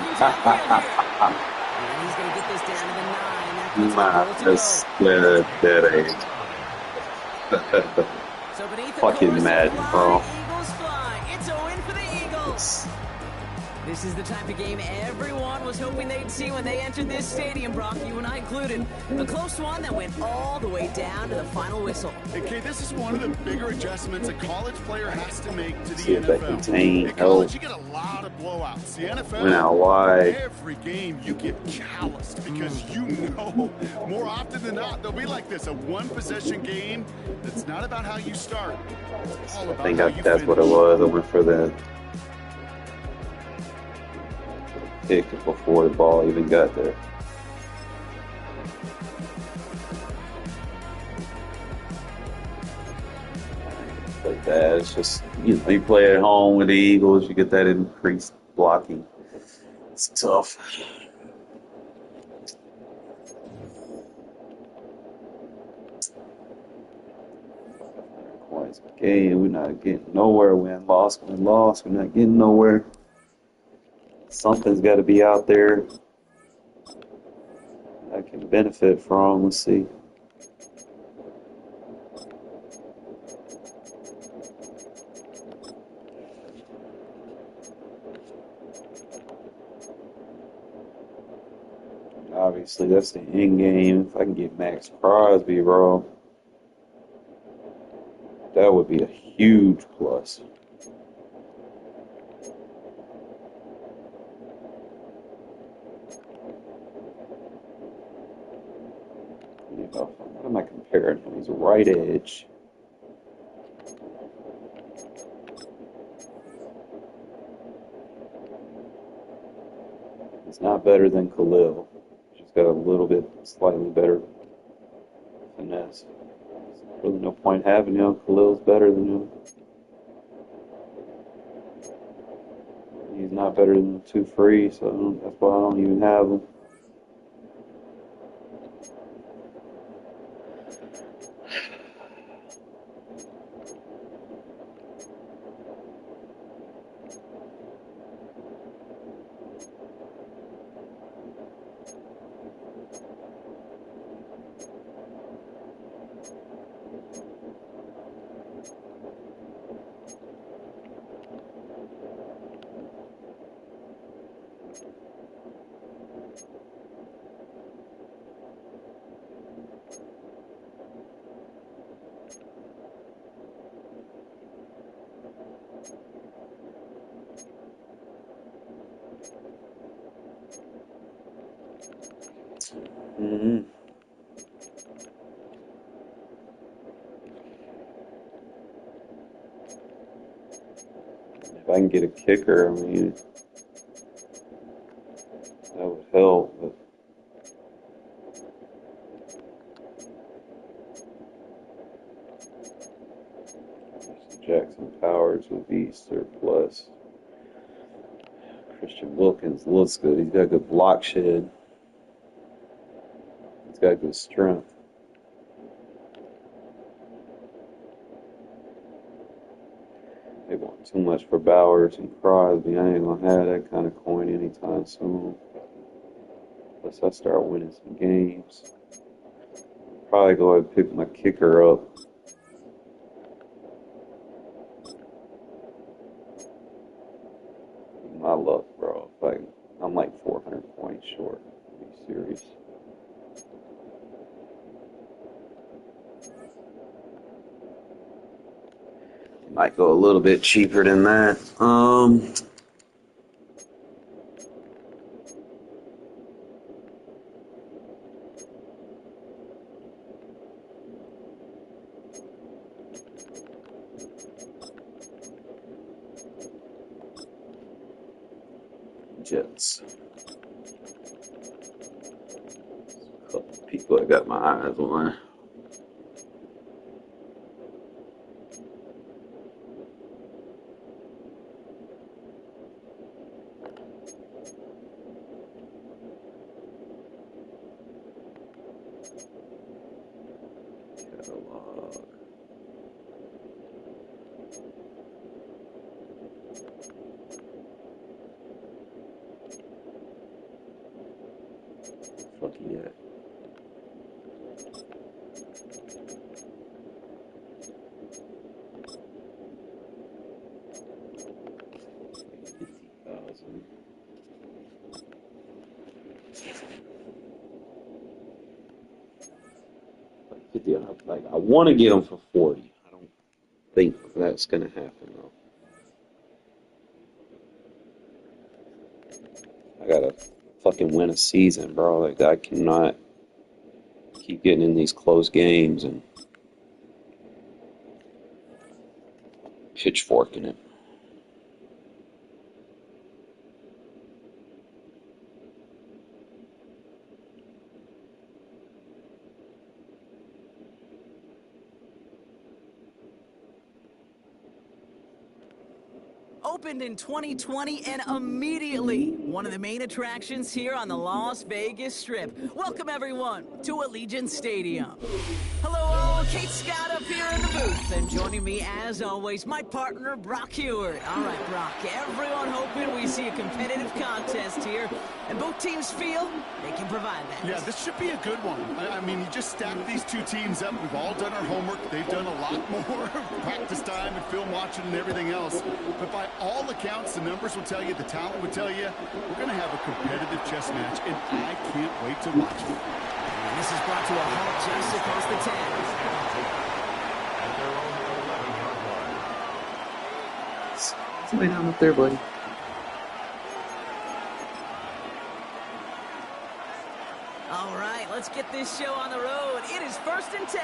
And he's going to get this down to the 9. That puts so beneath the fucking mad, bro. Eagles fly. It's a win for the Eagles. This is the type of game everyone was hoping they'd see when they entered this stadium, Brock, you and I included. A close one that went all the way down to the final whistle. Okay, this is one of the bigger adjustments a college player has to make to the See if they NFL. contain In college, help. you get a lot of blowouts. The NFL, Went out wide. every game you get calloused because you know more often than not they'll be like this, a one-possession game that's not about how you start. It's all I about think how you that's what it finish. was. I went for the kick before the ball even got there. Like that, it's just, you know, you play at home with the Eagles, you get that increased blocking. It's tough. Points per game, we're not getting nowhere. We're lost, we're not getting nowhere. Something's got to be out there I can benefit from. Let's see. Obviously, that's the end game. If I can get Max Crosby, bro, that would be a huge plus. You know, what am I comparing him? He's a right edge. He's not better than Khalil. He's got a little bit slightly better finesse. There's really no point having him. Khalil's better than him. He's not better than the 2 free, so that's why I don't even have him. Mm-hmm. If I can get a kicker, I mean, that help, but Jackson Powers would be surplus. Christian Wilkins looks good. He's got good block shed. He's got good strength. They want too much for Bowers and Crosby. I ain't gonna have that kind of coin anytime soon. Unless I start winning some games. Probably go ahead and pick my kicker up. My luck, bro. I'm like 400 points short. Be serious. Might go a little bit cheaper than that. Jets. A couple people I got my eyes on. Catalog. Fuck yeah. Like I want to get them for 40. I don't think that's gonna happen though. I gotta fucking win a season, bro. Like I cannot keep getting in these close games and pitchforking it. Opened in 2020 and immediately one of the main attractions here on the Las Vegas Strip. Welcome everyone to Allegiant Stadium. Hello all, Kate Scott up here in the booth, and joining me as always, my partner Brock Hewitt. All right, Brock, everyone hoping we see a competitive contest here, and both teams feel they can provide that. Yeah, this should be a good one. I mean, you just stack these two teams up. We've all done our homework. They've done a lot more practice time and film watching and everything else. But by all accounts, the numbers will tell you, the talent will tell you, we're going to have a competitive chess match, and I can't wait to watch it. And this is brought to a halt just across the 10. At their own 11-yard line. It's way down up there, buddy. All right, let's get this show on the road. It is 1st and 10.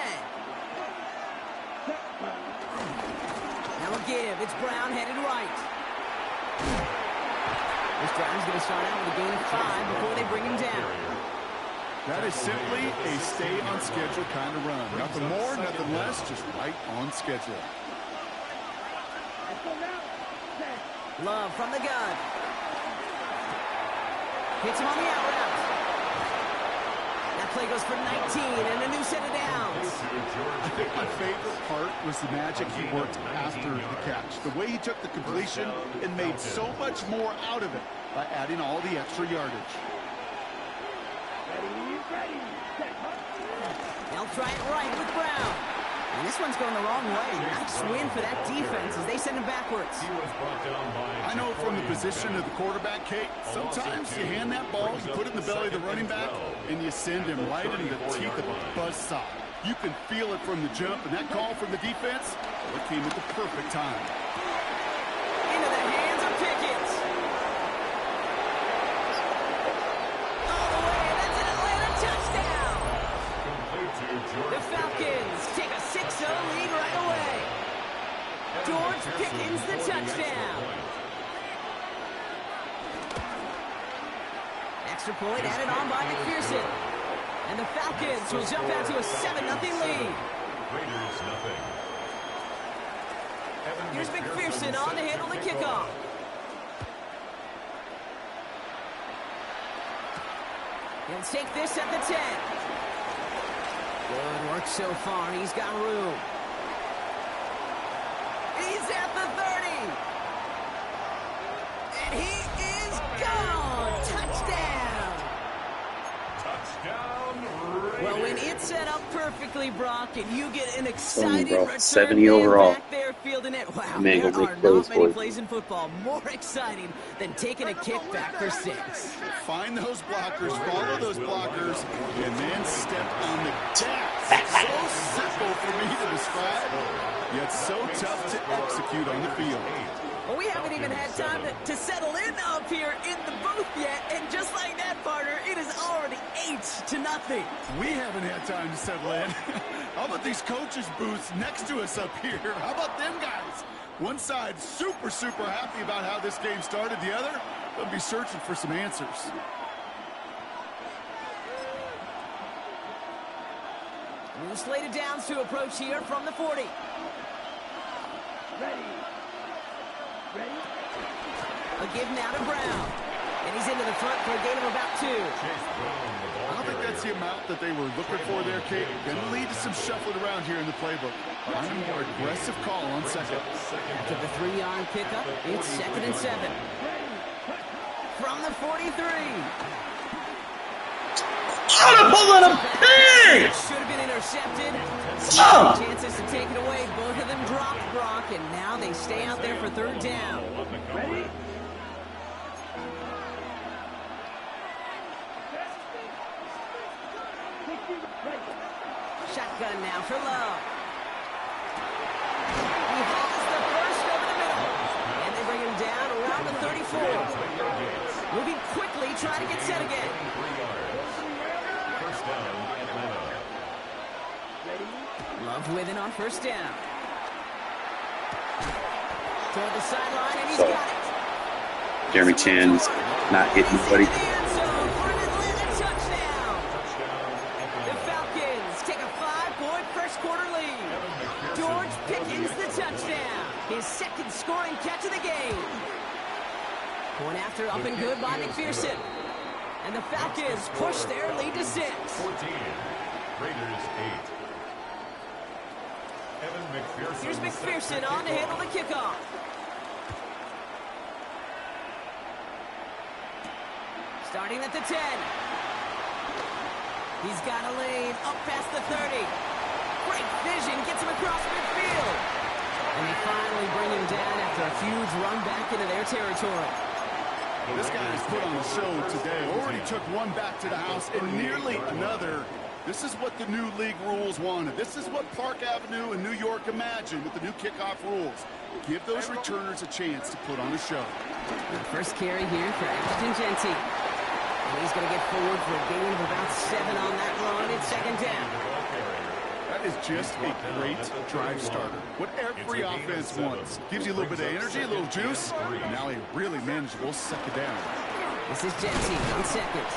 Now a give. It's Brown headed right. This Brown's going to start out with a gain of 5 before they bring him down. That is simply a stay-on-schedule kind of run. Nothing more, nothing less, just right on schedule. Love from the gun. Hits him on the out route. That play goes for 19 and a new set of downs. I think my favorite part was the magic he worked after the catch. The way he took the completion and made so much more out of it by adding all the extra yardage. They'll try it right with Brown. And this one's going the wrong way. Nice win for that defense as they send him backwards. I know from the position of the quarterback, Kate, sometimes you hand that ball, you put it in the belly of the running back, and you send him right into the teeth of a buzzsaw. You can feel it from the jump, and that call from the defense, well, it came at the perfect time. Into the hands of Pickens. All the way, that's an Atlanta touchdown. The Falcons take a 6-0 lead right away. George Pickens the touchdown. Extra point added on by McPherson. And the Falcons will jump out to a 7-0 lead. Raiders nothing. Here's McPherson on to handle the kickoff. He'll take this at the 10. Good work so far. He's got room. He's at the 30. And he is gone. Touchdown. Touchdown. Well, when it's set up perfectly, Brock, and you get an exciting return 70 man overall. back there fielding it, wow, Man, there go are make not plays many for it. plays in football more exciting than taking a kick back for 6. Find those blockers, follow those blockers, and then step on the gas. So simple for me to describe, yet so tough to execute on the field. Well, we haven't even had time to settle in up here in the booth yet, and just like that, partner, it is already 8-0. We haven't had time to settle in. How about these coaches' booths next to us up here? How about them guys? One side super happy about how this game started. The other, they'll be searching for some answers. New slated downs to approach here from the 40. A give now to Brown. And he's into the front for a gain of about 2. I don't think that's the amount that they were looking for there, Kate. Going to lead to some shuffling around here in the playbook. On a more aggressive call on second. After the 3-yard pickup, it's 2nd and 7. From the 43. Should have been intercepted. Chances to take it away. Both of them dropped, Brock, and now they stay out there for 3rd down. Shotgun now for Love. He hauls the first over the middle. And they bring him down around the 34. Moving quickly, trying to get set again. First down, Atlanta. Love with it on 1st down. Toward the sideline, and he's got it. Jeremy Chin's not hitting anybody. The end zone for an Atlanta touchdown. The Falcons take a 5-point first quarter lead. George Pickens the touchdown. His 2nd scoring catch of the game. Point after up and good by McPherson. And the Falcons push their lead to 6. 14. Raiders 8. Here's McPherson on to handle the kickoff. Starting at the 10. He's got a lane up past the 30. Great vision, gets him across midfield. And they finally bring him down after a huge run back into their territory. This guy has put on a show today. Already took one back to the house and nearly another. This is what the new league rules wanted. This is what Park Avenue in New York imagined with the new kickoff rules. Give those returners a chance to put on a show. The first carry here for Ashton Genty. And he's going to get forward for a gain of about 7 on that run. It's 2nd down. That is just a great drive starter. What every offense wants. Gives you a little bit of energy, a little juice. And now a really manageable 2nd down. This is Genty on 2nd.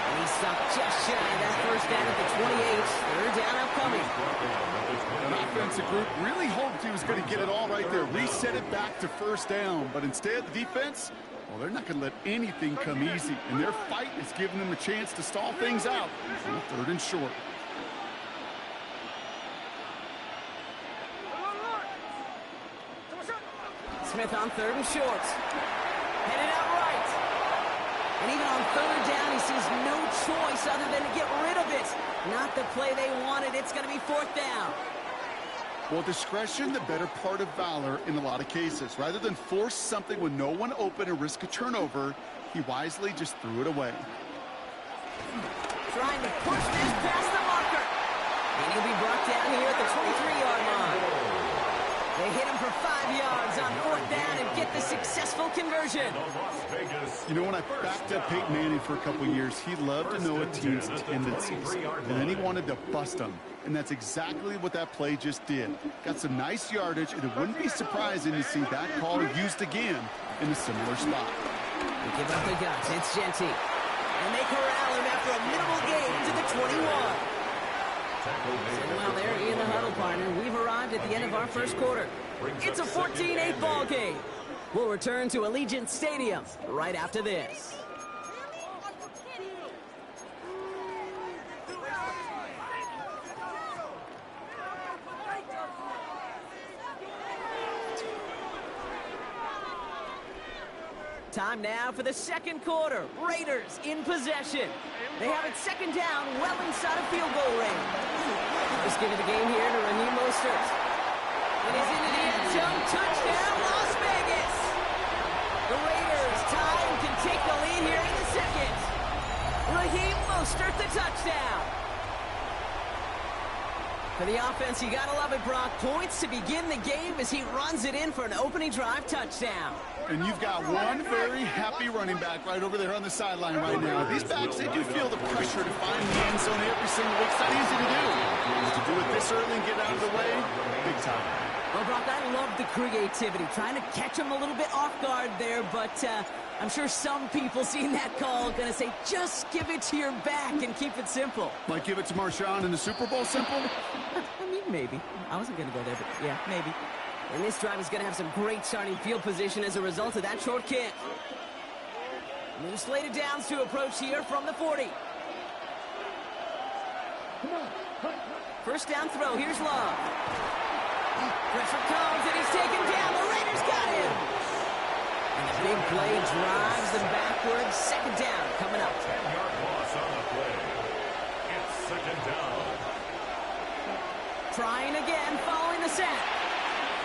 And he stopped just shy of that 1st down at the 28. 3rd down upcoming. An offensive group really hoped he was going to get it all right there. Reset it back to 1st down. But instead, the defense, well, they're not going to let anything come easy. And their fight is giving them a chance to stall things out on 3rd and short. Smith on 3rd and short. Headed out right. And even on 3rd down, he sees no choice other than to get rid of it. Not the play they wanted. It's going to be 4th down. Well, discretion, the better part of valor in a lot of cases. Rather than force something with no one open and risk a turnover, he wisely just threw it away. Trying to push this past the marker. And he'll be brought down here at the 23-yard line. They hit him for 5 yards on 4th down and get the successful conversion. You know, when I backed up Peyton Manning for a couple years, he loved to know a team's tendencies. And then he wanted to bust them. And that's exactly what that play just did. Got some nice yardage, and it wouldn't be surprising to see that call used again in a similar spot. They give up the guts. It's Genty. And they corral him after a minimal gain to the 21. So while they're in the huddle, partner, we've arrived at the end of our first quarter. It's a 14-8 ball game. We'll return to Allegiant Stadium right after this. Time now for the second quarter. Raiders in possession. They have it second down, well inside of field goal range. Just give it the game here to Raheem Mostert. It is into the end zone. Touchdown, Las Vegas. The Raiders tie and can take the lead here in the second. Raheem Mostert, the touchdown. For the offense, you gotta love it, Brock. Points to begin the game as he runs it in for an opening drive touchdown. And you've got one very happy running back right over there on the sideline right now. These backs, they do feel the pressure to find the end zone every single week. It's not easy to do. To do it this early and get out of the way, big time. Well, Brock, I love the creativity. Trying to catch him a little bit off guard there, but I'm sure some people seeing that call going to say, just give it to your back and keep it simple. Like give it to Marshawn in the Super Bowl simple? I mean, maybe. I wasn't going to go there, but yeah, maybe. And this drive is going to have some great starting field position as a result of that short kick. New slated downs to approach here from the 40. First down throw. Here's Love. Pressure comes, and he's taken down. The Raiders got him. And the big play drives them backwards. Second down coming up. 10-yard loss on the play. It's second down. Trying again, following the sack.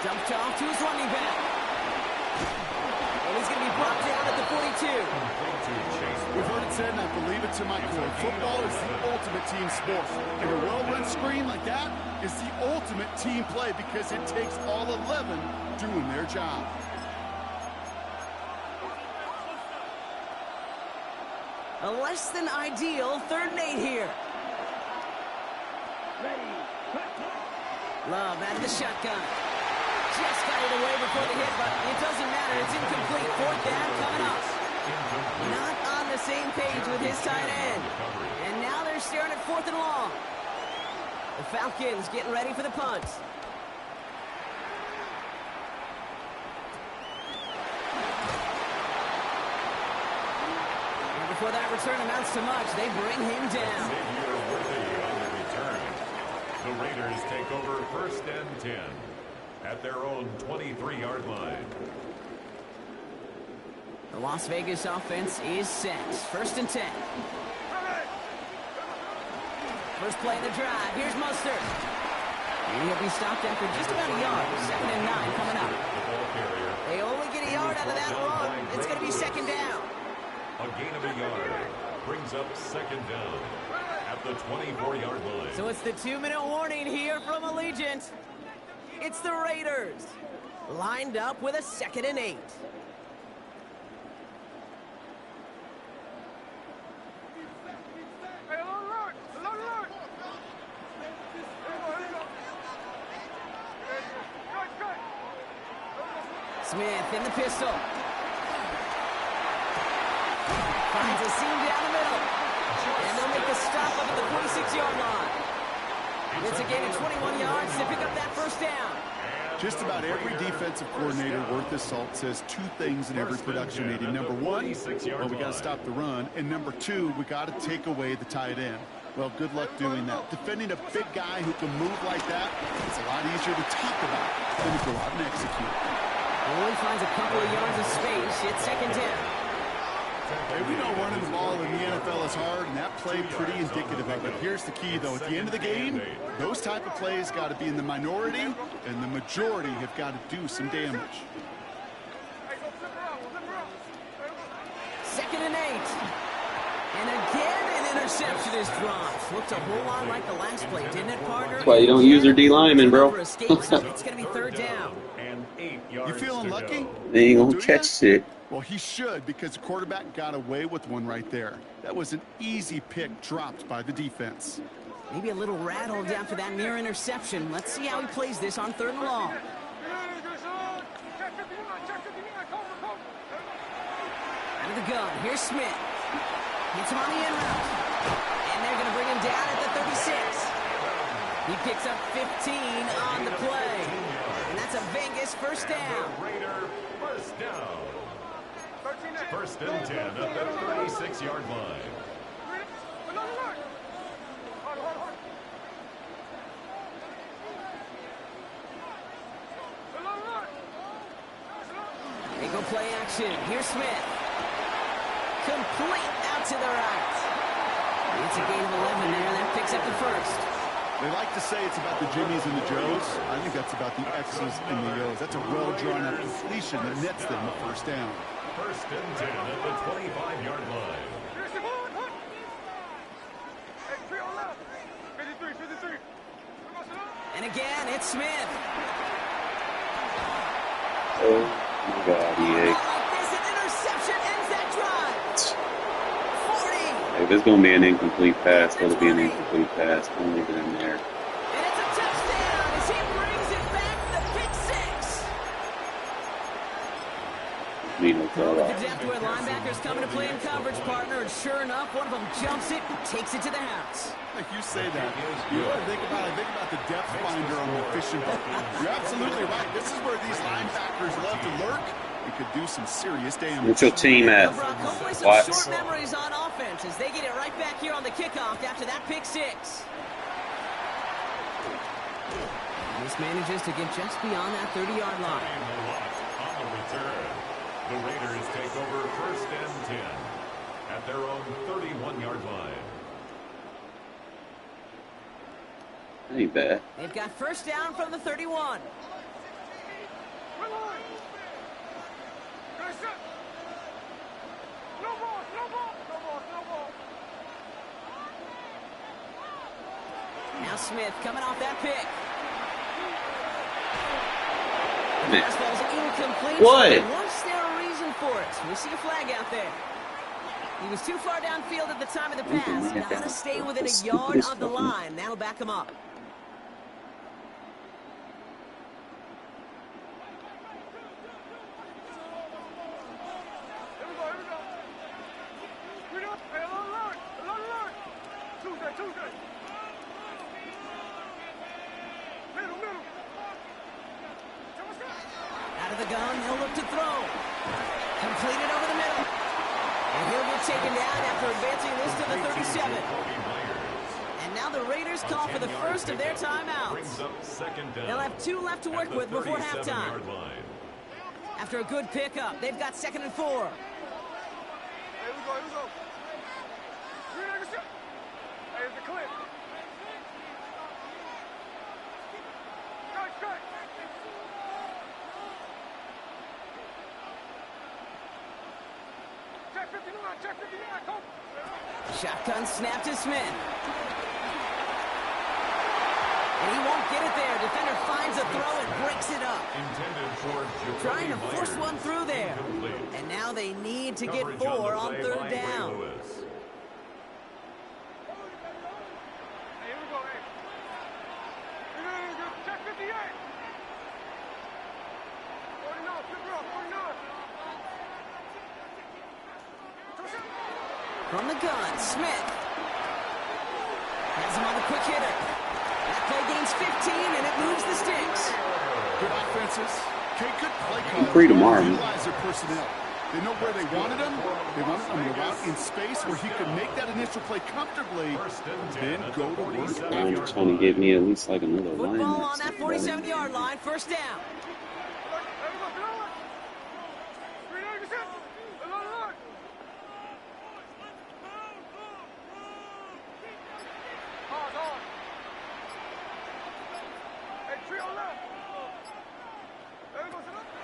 Dumped off to his running back. And he's going to be brought down at the 42. We've heard it said, and I believe it to my core. Football is the ultimate team sport. And a well-run screen like that is the ultimate team play because it takes all 11 doing their job. A less than ideal 3rd and 8 here. Love out of the shotgun. Just got it away before the hit, but it doesn't matter. It's incomplete. 4th down coming up. Not on the same page with his tight end. And now they're staring at 4th and long. The Falcons getting ready for the punt. And before that return amounts to much, they bring him down. The Raiders take over 1st and 10 at their own 23-yard line. The Las Vegas offense is set. 1st and 10. First play of the drive. Here's Mostert. And he'll be stopped after just about a yard. 2nd and 9 coming up. They only get a yard out of that run. It's going to be 2nd down. A gain of a yard brings up 2nd down at the 24-yard line. So it's the 2-minute warning here from Allegiant. It's the Raiders lined up with a 2nd and 8. Smith in the pistol. Finds a seam down the middle. And they'll make the stop up at the 46-yard line. It's a gain of 21 yards to pick up that 1st down. Just about every defensive coordinator worth his salt says 2 things in every production meeting. Number 1, well, we got to stop the run. And number 2, we got to take away the tight end. Well, good luck doing that. Defending a big guy who can move like that, it's a lot easier to talk about than to go out and execute. Only finds a couple of yards of space. It's 2nd down. Hey, we know running the ball in the NFL is hard, and that play pretty indicative of it. Here's the key, though. At the end of the game, those type of plays got to be in the minority, and the majority have got to do some damage. 2nd and 8. And again, an interception is dropped. Looked a whole lot like the last play, didn't it, partner? That's why you don't use your D lineman, bro. It's going to be 3rd down. You feeling lucky? They ain't gonna catch shit. Well, he should, because the quarterback got away with one right there. That was an easy pick dropped by the defense. Maybe a little rattled after that near interception. Let's see how he plays this on 3rd and long. Out of the gun. Here's Smith. Hits him on the in route. And they're going to bring him down at the 36. He picks up 15 on the play. And that's a Vegas first down. Raider first down. First and 10 at the 36-yard line. They go play action. Here's Smith. Complete out to the right. It's a gain of 11 there. That picks up the first. They like to say it's about the Jimmies and the Joes. I think that's about the X's and the O's. That's a well-drawn-out completion that nets them the first down. First and 10 at the 25-yard line. And again, it's Smith. Oh my God, EA. Like this, an interception ends that drive. 40. If it's going to be an incomplete pass, it'll be an incomplete pass. Don't leave it in there. And it's a touchdown as he brings it back, the pick six. The depth where linebackers coming to play in coverage, partner, and sure enough, one of them jumps it and takes it to the house. Like you say that, you ought to think about the depth finder on the fishing boat. You're absolutely right. This is where these linebackers love to lurk. You could do some serious damage. What's your team at? Hopefully some What? short memories on offense as they get it right back here on the kickoff after that pick six. This manages to get just beyond that 30-yard line. On the return, the Raiders take over first and 10 at their own 31-yard line. Ain't bad. They've got first down from the 31. Now Smith coming off that pick. The pass ball's incomplete. What? Was there a reason for it? We see a flag out there. He was too far downfield at the time of the pass. Got to stay within a yard of the line. That'll back him up. Out of the gun, he'll look to throw. Completed over the middle. And he'll get taken down after advancing this to the 37. And now the Raiders call for the first of their timeouts. They'll have 2 left to work with before halftime. After a good pickup, they've got 2nd and 4. Here we go. Hey, it's the clip. Strike. Check 59, go. Shotgun snap to Smith. And he won't get it there. Defender finds a throw and breaks it up. Trying to force one through there. And now they need to get 4 on 3rd down. Here we go, hey. Check 58. 49, flip her up, 49. From the gun, Smith. Has him on the quick hitter. That play gains 15, and it moves the sticks. Good offenses. Good play call. Free tomorrow. Utilize their personnel. They know where they wanted him. They wanted him to go out in space where he could make that initial play comfortably, then go to work. I'm just trying to get me at least like another line. Football on that 47-yard line, first down.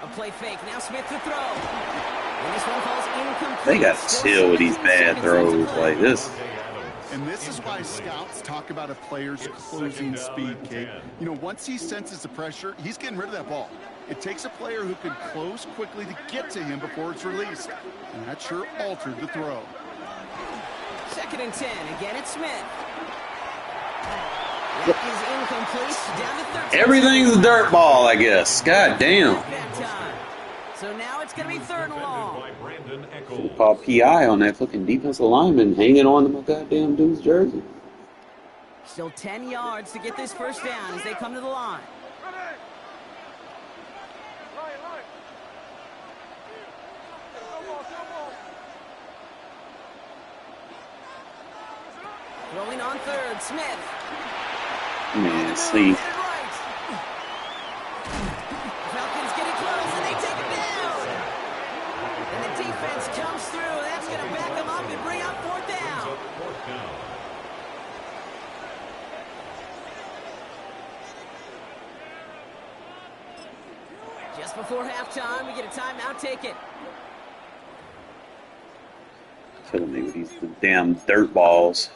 A play fake. Now Smith to throw. And this one falls incomplete. They got to chill with these bad throws like this. And this is why scouts talk about a player's closing speed, Kate. You know, once he senses the pressure, he's getting rid of that ball. It takes a player who can close quickly to get to him before it's released. And that sure altered the throw. 2nd and 10. Again, it's Smith. That is incomplete. Down to 13. Everything's a dirt ball, I guess. God damn. That time. So now it's going to be third and long. Call PI on that fucking defensive lineman hanging on to my goddamn dude's jersey. Still 10 yards to get this first down as they come to the line. Rolling on third, Smith. Man, see. Falcons getting close, and they take it down. And the defense comes through. That's going to back them up and bring out fourth down. Just before halftime, we get a timeout. Take it. Killing me with these damn dirt balls.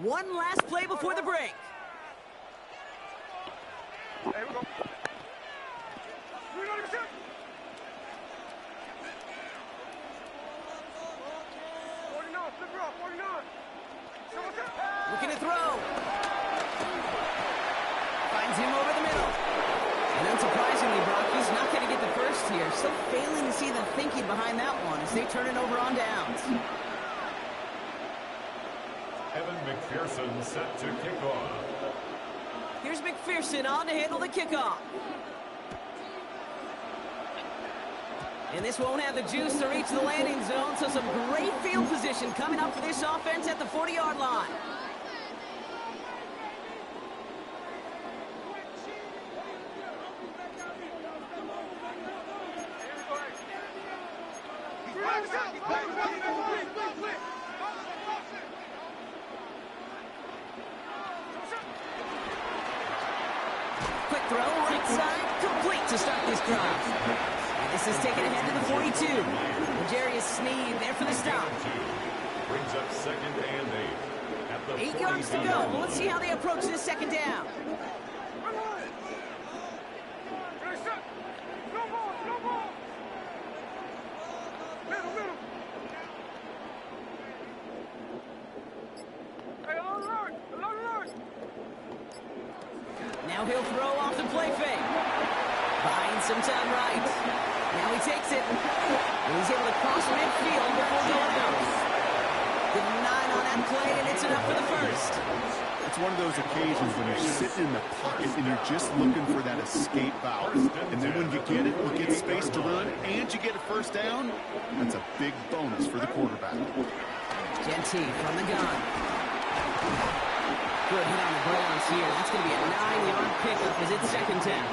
One last play before the break. Hey, we go. Looking to throw. Finds him over the middle. And unsurprisingly, Brock, he's not going to get the first here. Still failing to see the thinking behind that one as they turn it over on downs. Evan McPherson set to kick off. Here's McPherson on to handle the kickoff. And this won't have the juice to reach the landing zone, so some great field position coming up for this offense at the 40-yard line. Quick throw, right side, complete to start this drive. This is taken ahead to the 42. L'Jarius Sneed there for the stop. Brings up second and 8. At the 8 yards to go. Well, let's see how they approach this second down. Now he'll throw off the play fake. Buying some time right. Now he takes it. And he's able to cross midfield before going out. Give him 9 on that play, and it's enough for the first. It's one of those occasions when you're sitting in the pocket and you're just looking for that escape valve. And then when you get it, you get space to run, and you get a first down. That's a big bonus for the quarterback. Genty from the gun. Good hit on the grounds here. That's going to be a 9-yard pickup as it's second down.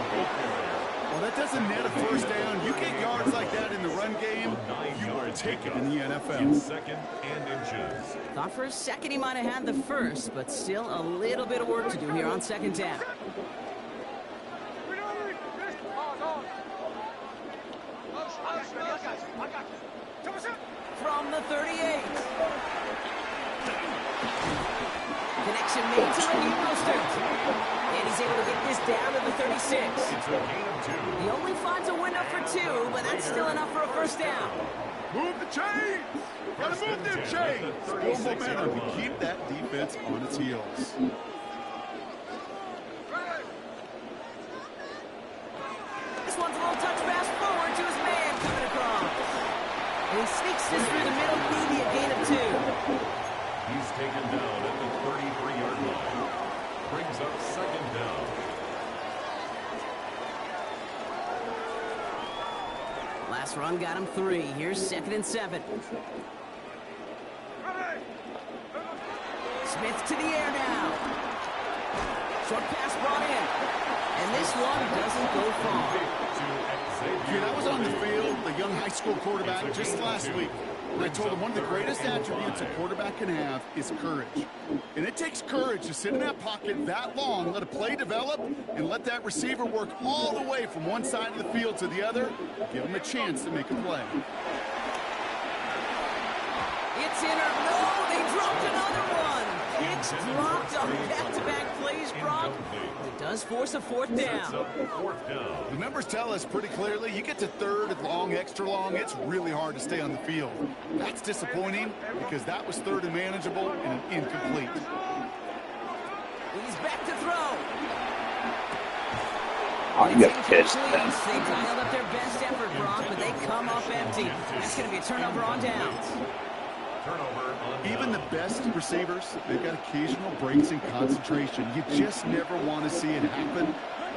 Well, that doesn't net a first down. You get yards like that in the run game, you will take it in the NFL. Second and inches. Thought for a second he might have had the first, but still a little bit of work to do here on second down. From the 38. Connection made to Raheem Mostert. And he's able to get this down to the 36. It's a gain of 2. He only finds a window for 2, but that's still enough for a first down. Move the chains! Gotta move them chains! Build momentum to keep that defense on its heels. This one's a little touch pass forward to his man coming across. And he sneaks this through the middle, maybe a gain of 2. He's taken down at the 33-yard line. Brings up second down. Last run got him 3. Here's second and 7. Smith to the air now. Short pass brought in. And this one doesn't go far. Dude, I was on the field with a young high school quarterback just last week. And I told him one of the greatest attributes a quarterback can have is courage. And it takes courage to sit in that pocket that long, let a play develop, and let that receiver work all the way from one side of the field to the other. Give him a chance to make a play. It's in or no, they dropped another one. picks dropped on back-to-back plays, Brock. It does force a fourth down. The numbers tell us pretty clearly, you get to third and long, extra long, it's really hard to stay on the field. That's disappointing because that was third and manageable and incomplete. He's back to throw. Oh, you got to catch that. They dialed up their best effort, Brock, but they come up empty. That's going to be a turnover on downs. Even the best receivers, they've got occasional breaks in concentration. You just never want to see it happen.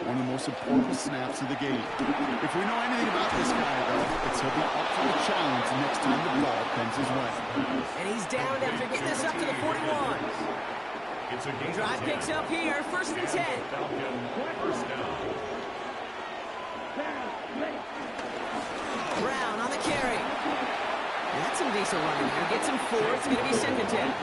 One of the most important snaps of the game. If we know anything about this guy, though, it's he'll be up for the challenge next time the ball comes his way. And he's down after getting this up to the 41. Drive picks up here, 1st and 10. Brown on the carry. That's some decent running here. Gets him 4. It's going to be 2nd and 10.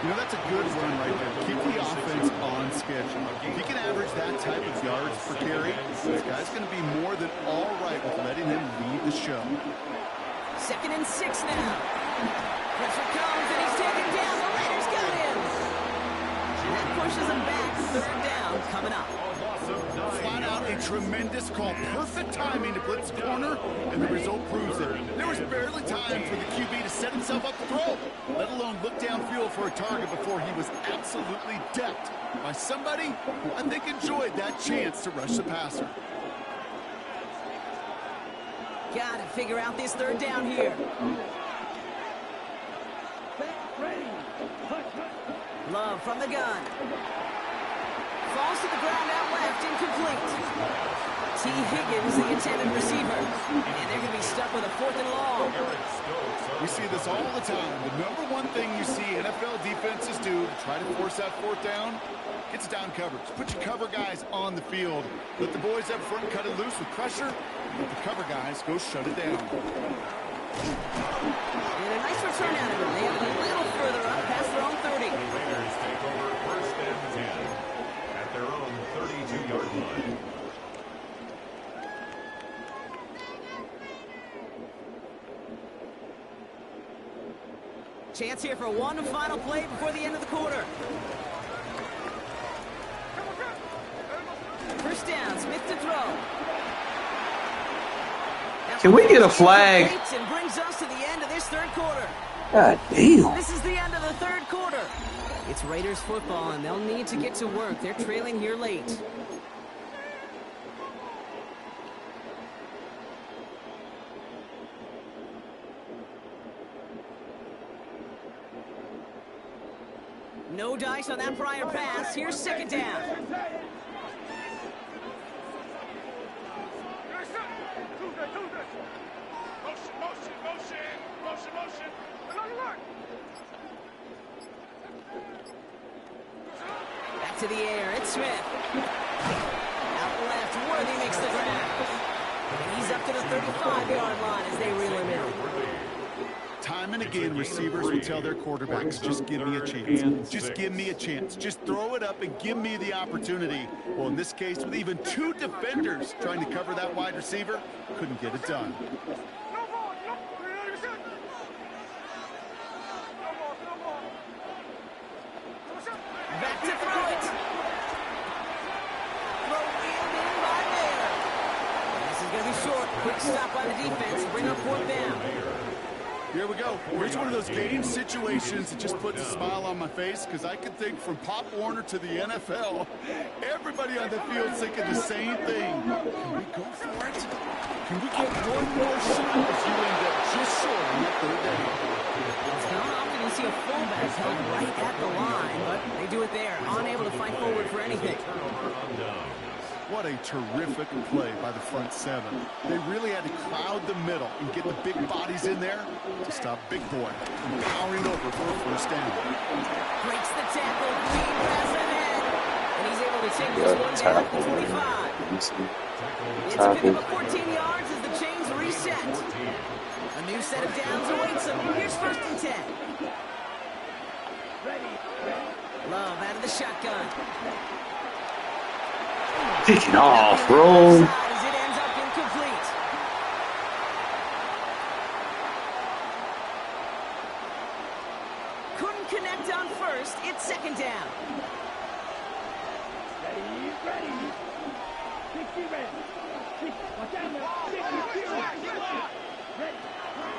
You know, that's a good run right there. Keep the offense on schedule. If he can average that type of yards per carry, this guy's going to be more than all right with letting him lead the show. 2nd and 6 now. Pressure comes, and he's taken down. The Raiders got him. And that pushes him back. 3rd down coming up. Flat out a tremendous call. Perfect timing to blitz corner, and the result proves it. There was barely time for the QB to set himself up to throw, let alone look downfield for a target before he was absolutely decked by somebody who I think enjoyed that chance to rush the passer. Got to figure out this 3rd down here. Love from the gun. Falls to the ground out left, incomplete. T. Higgins, the intended receiver. And they're going to be stuck with a 4th and long. We see this all the time. The number one thing you see NFL defenses do to try to force that 4th down, it's down coverage. Put your cover guys on the field. Let the boys up front cut it loose with pressure. Let the cover guys go shut it down. And a nice return out of it. They have it a little further up past their own 30. Raiders take over 1st and 10 at their own 32-yard line. Chance here for one final play before the end of the quarter. 1st down, Smith to throw. Can we get a flag? And brings us to the end of this 3rd quarter. God damn. This is the end of the 3rd quarter. It's Raiders football, and they'll need to get to work. They're trailing here late. No dice on that prior pass. Here's 2nd down. Back to the air. It's Smith. Out left. Worthy makes the grab. And he's up to the 35-yard line as they reel him in. Time and again, receivers will tell their quarterbacks, just give me a chance. Just give me a chance. Just throw it up and give me the opportunity. Well, in this case, with even 2 defenders trying to cover that wide receiver, couldn't get it done. Back to throw it. Throw wheeled in by Mayer. This is going to be short. Quick stop by the defense. Bring up 4th down. Here we go. Here's one of those game situations that just puts a smile on my face because I can think from Pop Warner to the NFL, everybody on the field's thinking the same thing. Can we go for it? Can we get one more shot as you end up just short on that 3rd down? It's not often you see a fullback held right at the line, but they do it there, unable to fight forward for anything. What a terrific play by the front 7. They really had to crowd the middle and get the big bodies in there to stop Big Boy from powering over for a 1st down. Breaks the tackle, clean pass ahead, and he's able to take this one down at the 25. It's a pickup of 14 yards as the chains reset. A new set of downs awaits him. Here's 1st and 10. Love out of the shotgun. Kicking off, bro. As it ends up incomplete. Couldn't couldn't connect on first. It's second down.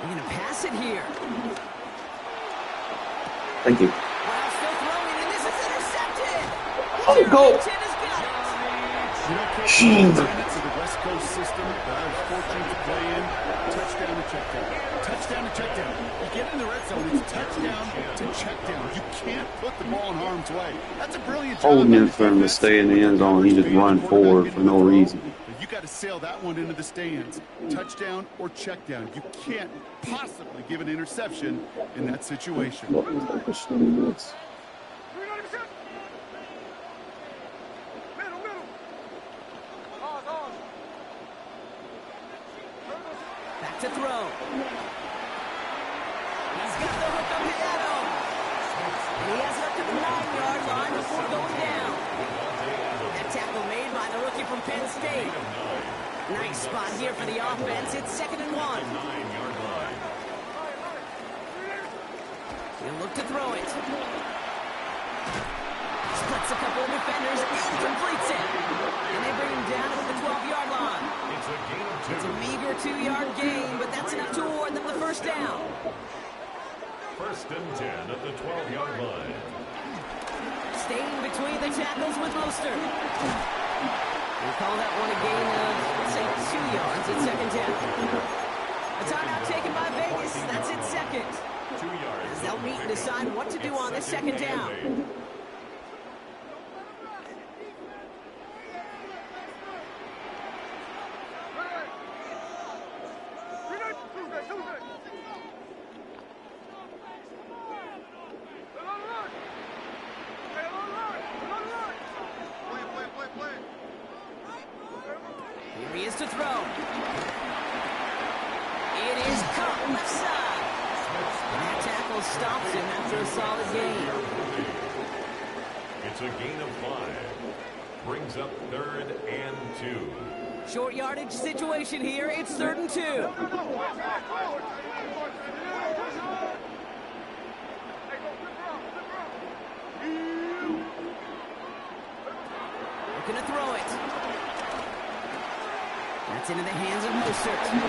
They're going to pass it here. Thank you. Wow, still throwing, and this is intercepted. Oh, go. Washington has got it. You know, Kate, tenets of the West Coast system that I was fortunate to play in, touchdown to check down. Touchdown to check down. You get in the red zone, it's touchdown to check down. You can't put the ball in harm's way. That's a brilliant job. Holding him for him to stay in the end zone, he just run forward for no reason. You got to sail that one into the stands. Touchdown or check down. You can't possibly give an interception in that situation. Back to throw. He's got the hook up to Adam. And he has it up to the 9-yard line before going down. That tackle made by the rookie from Penn State. Nice spot here for the offense. It's 2nd and 1. He'll look to throw it. Splits a couple of defenders and completes it. And they bring him down to the 12-yard line. It's a meager 2-yard gain, but that's enough to award them the first down. 1st and 10 at the 12-yard line. Staying between the tackles with Mostert. We'll call that one a gain of, let's say, 2 yards at 2nd down. A timeout taken by Vegas. That's its 2nd. 2 yards. As they'll meet and decide what to do on this 2nd down. Here he is to throw. It is caught left side. And that tackle stops him after a solid gain. It's a gain of 5. Brings up 3rd and 2. Short yardage situation here. It's 3rd and 2. Looking to throw it. That's into the hands of Mostert. And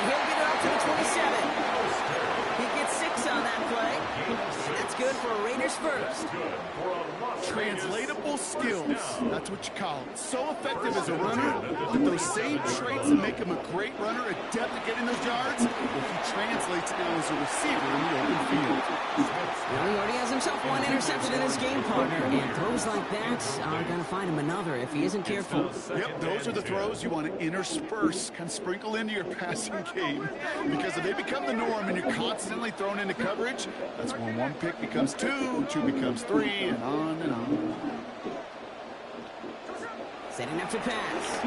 he'll get it up to the 27. He gets 6 on that play. And that's good for a Raiders first. Translatable skills. That's what you call it. So effective as a runner, but those same traits that make him a great runner, adept at getting those yards, well, he translates now as a receiver in the open field. Well, he already has himself one interception in his game, partner. And throws like that are going to find him another if he isn't careful. Yep, those are the throws you want to intersperse, kind of sprinkle into your passing game. Because if they become the norm and you're constantly thrown into coverage, that's when 1 pick becomes 2, 2 becomes 3, and on and on. Setting up to pass.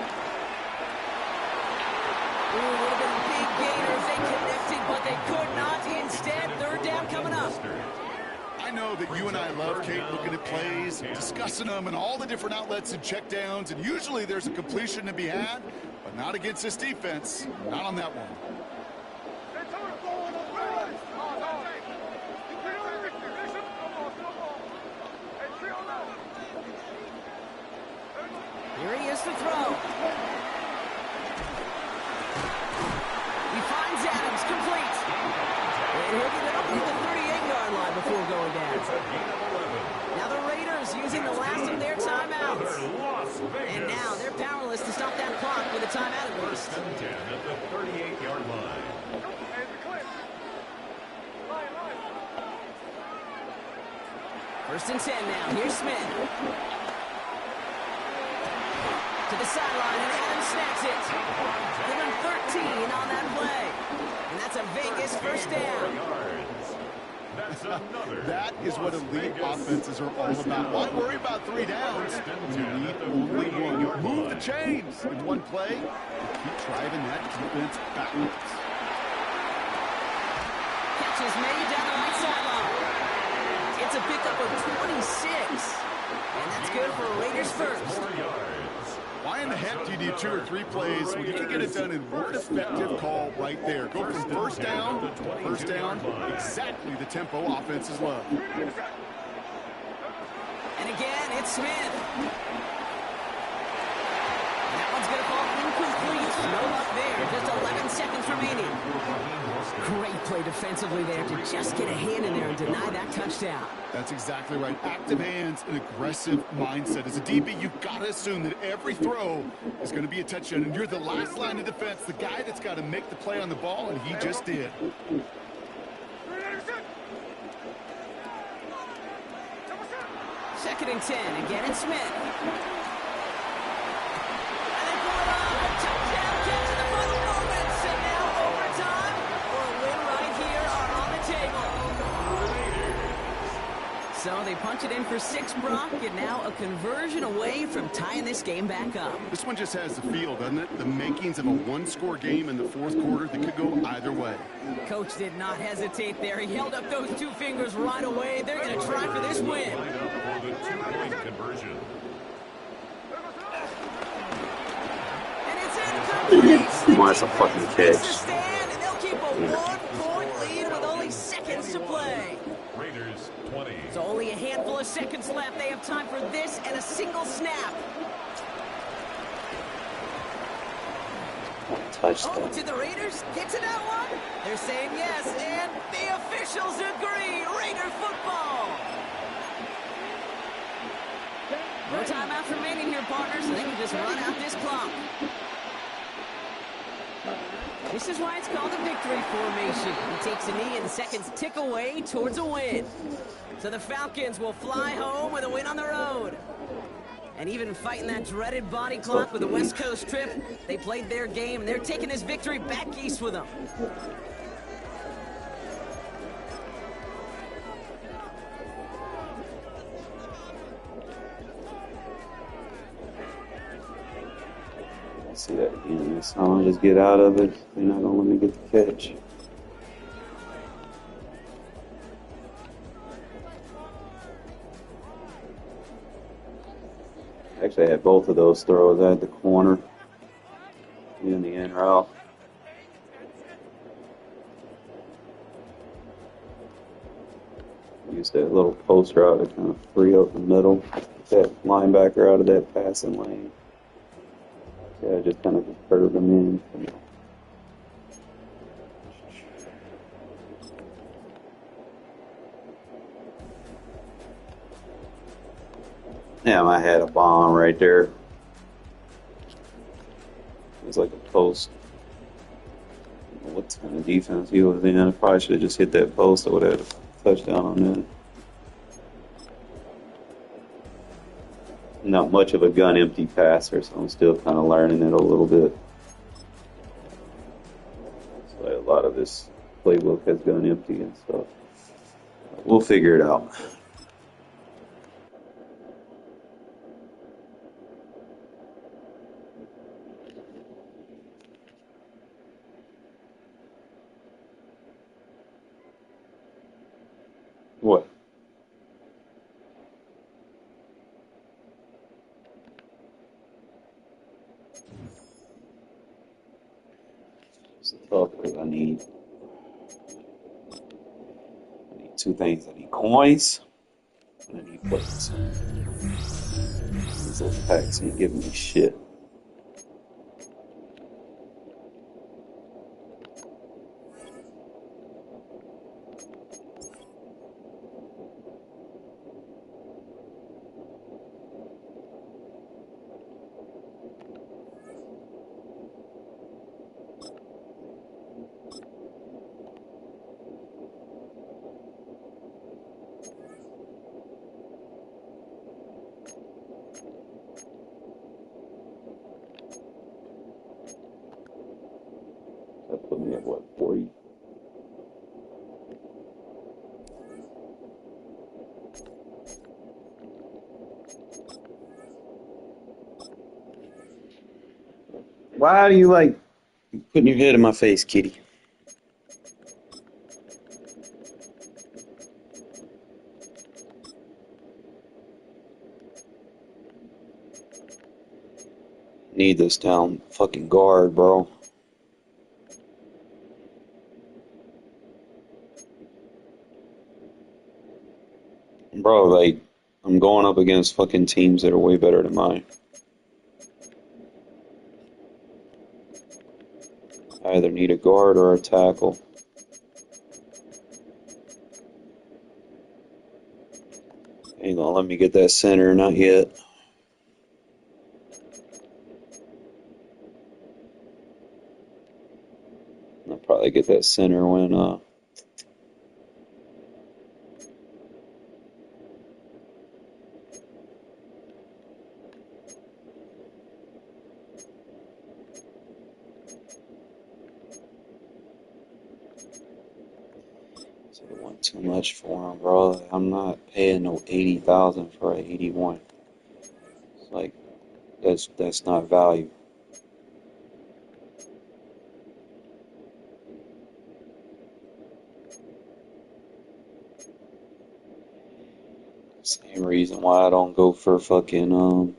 Ooh, a little bit of big gainers. They connected, but they could not. Instead, 3rd down coming up. I know that you and I love, Kate, looking at plays, discussing them and all the different outlets and checkdowns, and usually there's a completion to be had, but not against this defense. Not on that one. Here he is to throw. He finds Adams, complete. And he'll get it up to the 38-yard line before going down. Now the Raiders using the last of their timeouts. And now they're powerless to stop that clock with a timeout at least. 10 at the 38-yard line. First and 10 now. Here's Smith. To the sideline, and Adams snaps it. Give him 13 on that play. And that's a Vegas first down. That is what elite offenses are all about. Why worry about 3 downs when you need only 1? Move the chains in 1 play and keep driving that defense backwards. Catch is made down the right sideline. It's a pickup of 26. And that's good for Raiders first. Why in the heck do you need 2 or 3 plays when you can get it done in one effective call right there? Go from 1st down, first down, exactly the tempo offenses love. And again, it's Smith. That one's going to fall incomplete. No luck there. Just 11 seconds remaining. Great play defensively there to just get a hand in there and deny that touchdown. That's exactly right. Active hands and aggressive mindset. As a DB, you've got to assume that every throw is going to be a touchdown. And you're the last line of defense, the guy that's got to make the play on the ball, and he just did. Second and 10. Again, it's Smith. And they pull it off. A touchdown catch in the final moments. And now overtime or a win right here are on the table. So they punch it in for 6, Brock, and now a conversion away from tying this game back up. This one just has the feel, doesn't it? The makings of a one-score game in the fourth quarter that could go either way. Coach did not hesitate there. He held up those 2 fingers right away. They're going to try for this win. For the 2-point conversion. And it's incomplete. That's a fucking Makes the catch. stand, and they'll keep a 1-point lead with only seconds to play. Raiders 20. So only a handful of seconds left. They have time for this and a single snap. Touchdown. Oh, did the Raiders get to that one? They're saying yes, and the officials agree. Raider football. No timeouts remaining here, partners, so they can just run out this clock. This is why it's called a victory formation. He takes a knee and seconds tick away towards a win. So the Falcons will fly home with a win on the road. And even fighting that dreaded body clock with the West Coast trip, they played their game, and they're taking this victory back east with them. See that again. This time, just get out of it. They're not gonna let me get the catch. Actually, I had both of those throws. I had the corner and the end route. Used that little post route to kind of free up the middle, get that linebacker out of that passing lane. Yeah, just kind of curve them in. Damn, I had a bomb right there. It was like a post. I don't know what kind of defense he was in. I probably should have just hit that post. I would have had a touchdown on that. Not much of a gun empty passer, so I'm still kind of learning it a little bit. So a lot of this playbook has gun empty and stuff. We'll figure it out. What? It's tough because I need 2 things. I need coins and I need plates. These little packs ain't giving me shit. That put me at what, 40? Why do you like putting your head in my face, kitty? Need this down fucking guard, bro. Bro, like, I'm going up against fucking teams that are way better than mine. I either need a guard or a tackle. Ain't gonna let me get that center, not yet. I'll probably get that center when so I want too much for him, bro. I'm not paying no 80,000 for a 81. It's like that's not value. Same reason why I don't go for fucking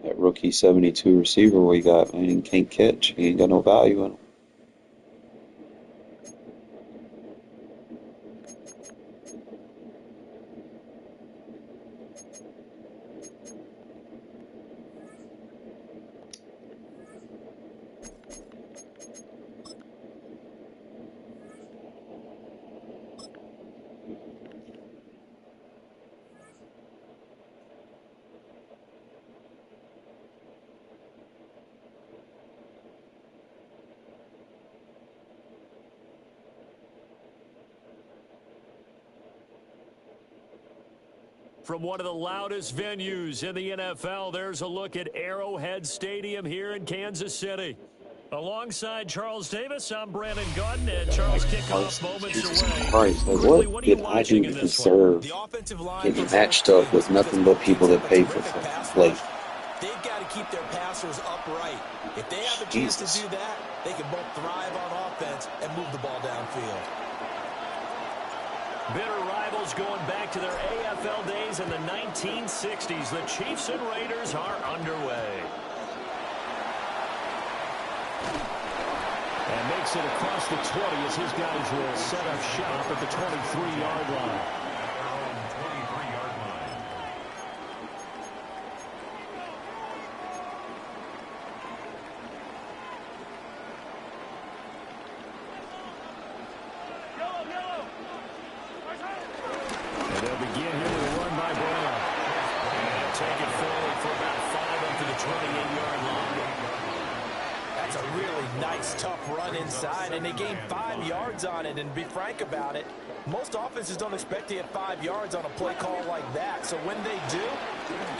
that rookie 72 receiver we got, man. He can't catch. He ain't got no value in him. From one of the loudest venues in the NFL, there's a look at Arrowhead Stadium here in Kansas City. Alongside Charles Davis, I'm Brandon Gunn, and Charles kickoff moments away. Christ, like what did I do to deserve getting matched up with nothing but people that pay for play? They've got to keep their passers upright. If they have a chance to do that, they can both thrive on offense and move the ball downfield. Bitter rivals going back to their AFL days in the 1960s. The Chiefs and Raiders are underway. And makes it across the 20 as his guys will set up shop at the 23-yard line. And they'll begin here with a run by Brown. And take it forward for about 5 up to the 28-yard line. That's a really nice, tough run inside, and they gained 5 yards on it. And to be frank about it, most offenses don't expect to get 5 yards on a play call like that. So when they do,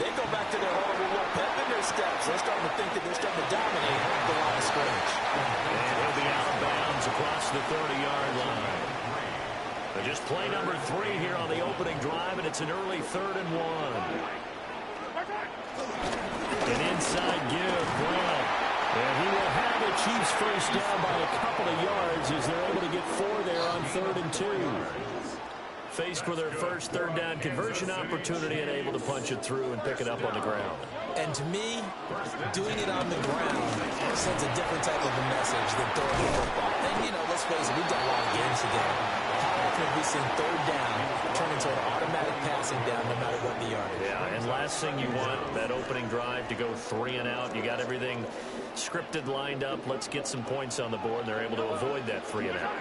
they go back to their horrible little pep in their steps. They're starting to think that they're starting to dominate the line of scrimmage. And he'll be out of bounds across the 30-yard line. But just play number 3 here on the opening drive, and it's an early 3rd and 1. An inside give, Brown. And he will have the Chiefs first down by a couple of yards as they're able to get 4 there on 3rd and 2. Faced with their first 3rd down conversion opportunity and able to punch it through and pick it up on the ground. And to me, doing it on the ground sends a different type of a message than throwing the football. And, you know, let's face it, we've done a lot of games together. How often have we seen 3rd down turn into an automatic passing down no matter what the yardage? Yeah, and last thing you want, that opening drive to go 3 and out. You got everything scripted, lined up. Let's get some points on the board. They're able to avoid that 3 and out.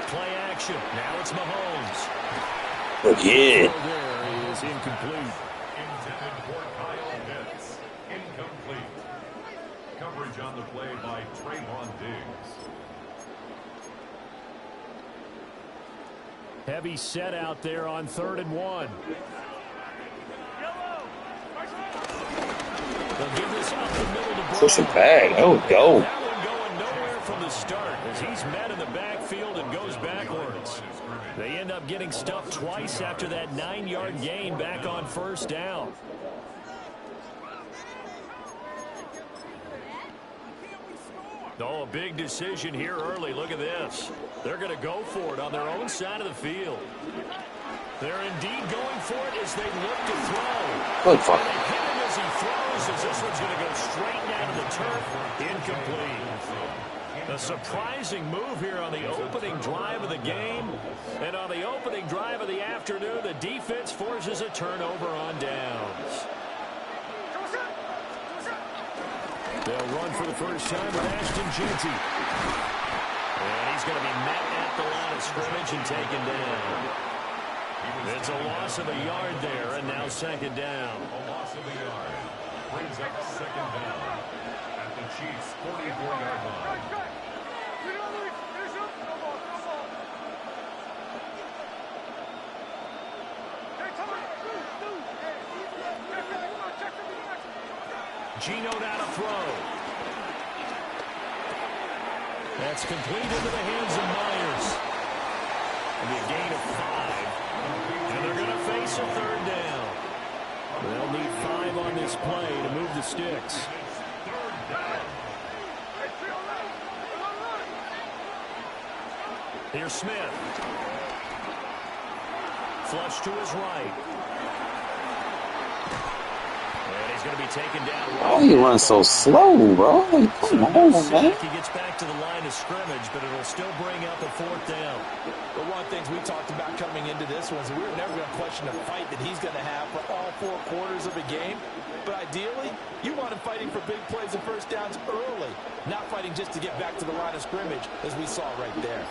Play action. Now it's Mahomes. Oh, yeah. There is incomplete. Intended for Kyle Pitts. Incomplete. Coverage on the play by Trayvon Diggs. Heavy set out there on 3rd and 1. They'll give this up the middle to Push it Brown. back. Oh, go. That one going nowhere from the start as he's met in the backfield and goes backwards. They end up getting stuffed twice after that 9-yard gain back on 1st down. Oh, a big decision here early. Look at this. They're going to go for it on their own side of the field. They're indeed going for it as they look to throw. Good fuck. And they hit him as he throws, as this one's going to go straight down to the turf. Incomplete. A surprising move here on the opening drive of the game. And on the opening drive of the afternoon, the defense forces a turnover on downs. They'll run for the first time with Ashton Jeanty. And he's going to be met at the line of scrimmage and taken down. It's a loss of a yard there, and now second down. A loss of a yard brings up second down at the Chiefs' 44-yard line. Gino now to throw. That's complete into the hands of Myers. It'll be a gain of 5. And they're going to face a third down. They'll need 5 on this play to move the sticks. Here's Smith. Flush to his right. And he's going to be taken down. Why you run so slow, bro? Come on, man. He gets back to the line of scrimmage, but it'll still bring up a fourth down. But one of the things we talked about coming into this one is we were never going to question the fight that he's going to have for all 4 quarters of a game. But ideally, you want him fighting for big plays and first downs early, not fighting just to get back to the line of scrimmage, as we saw right there.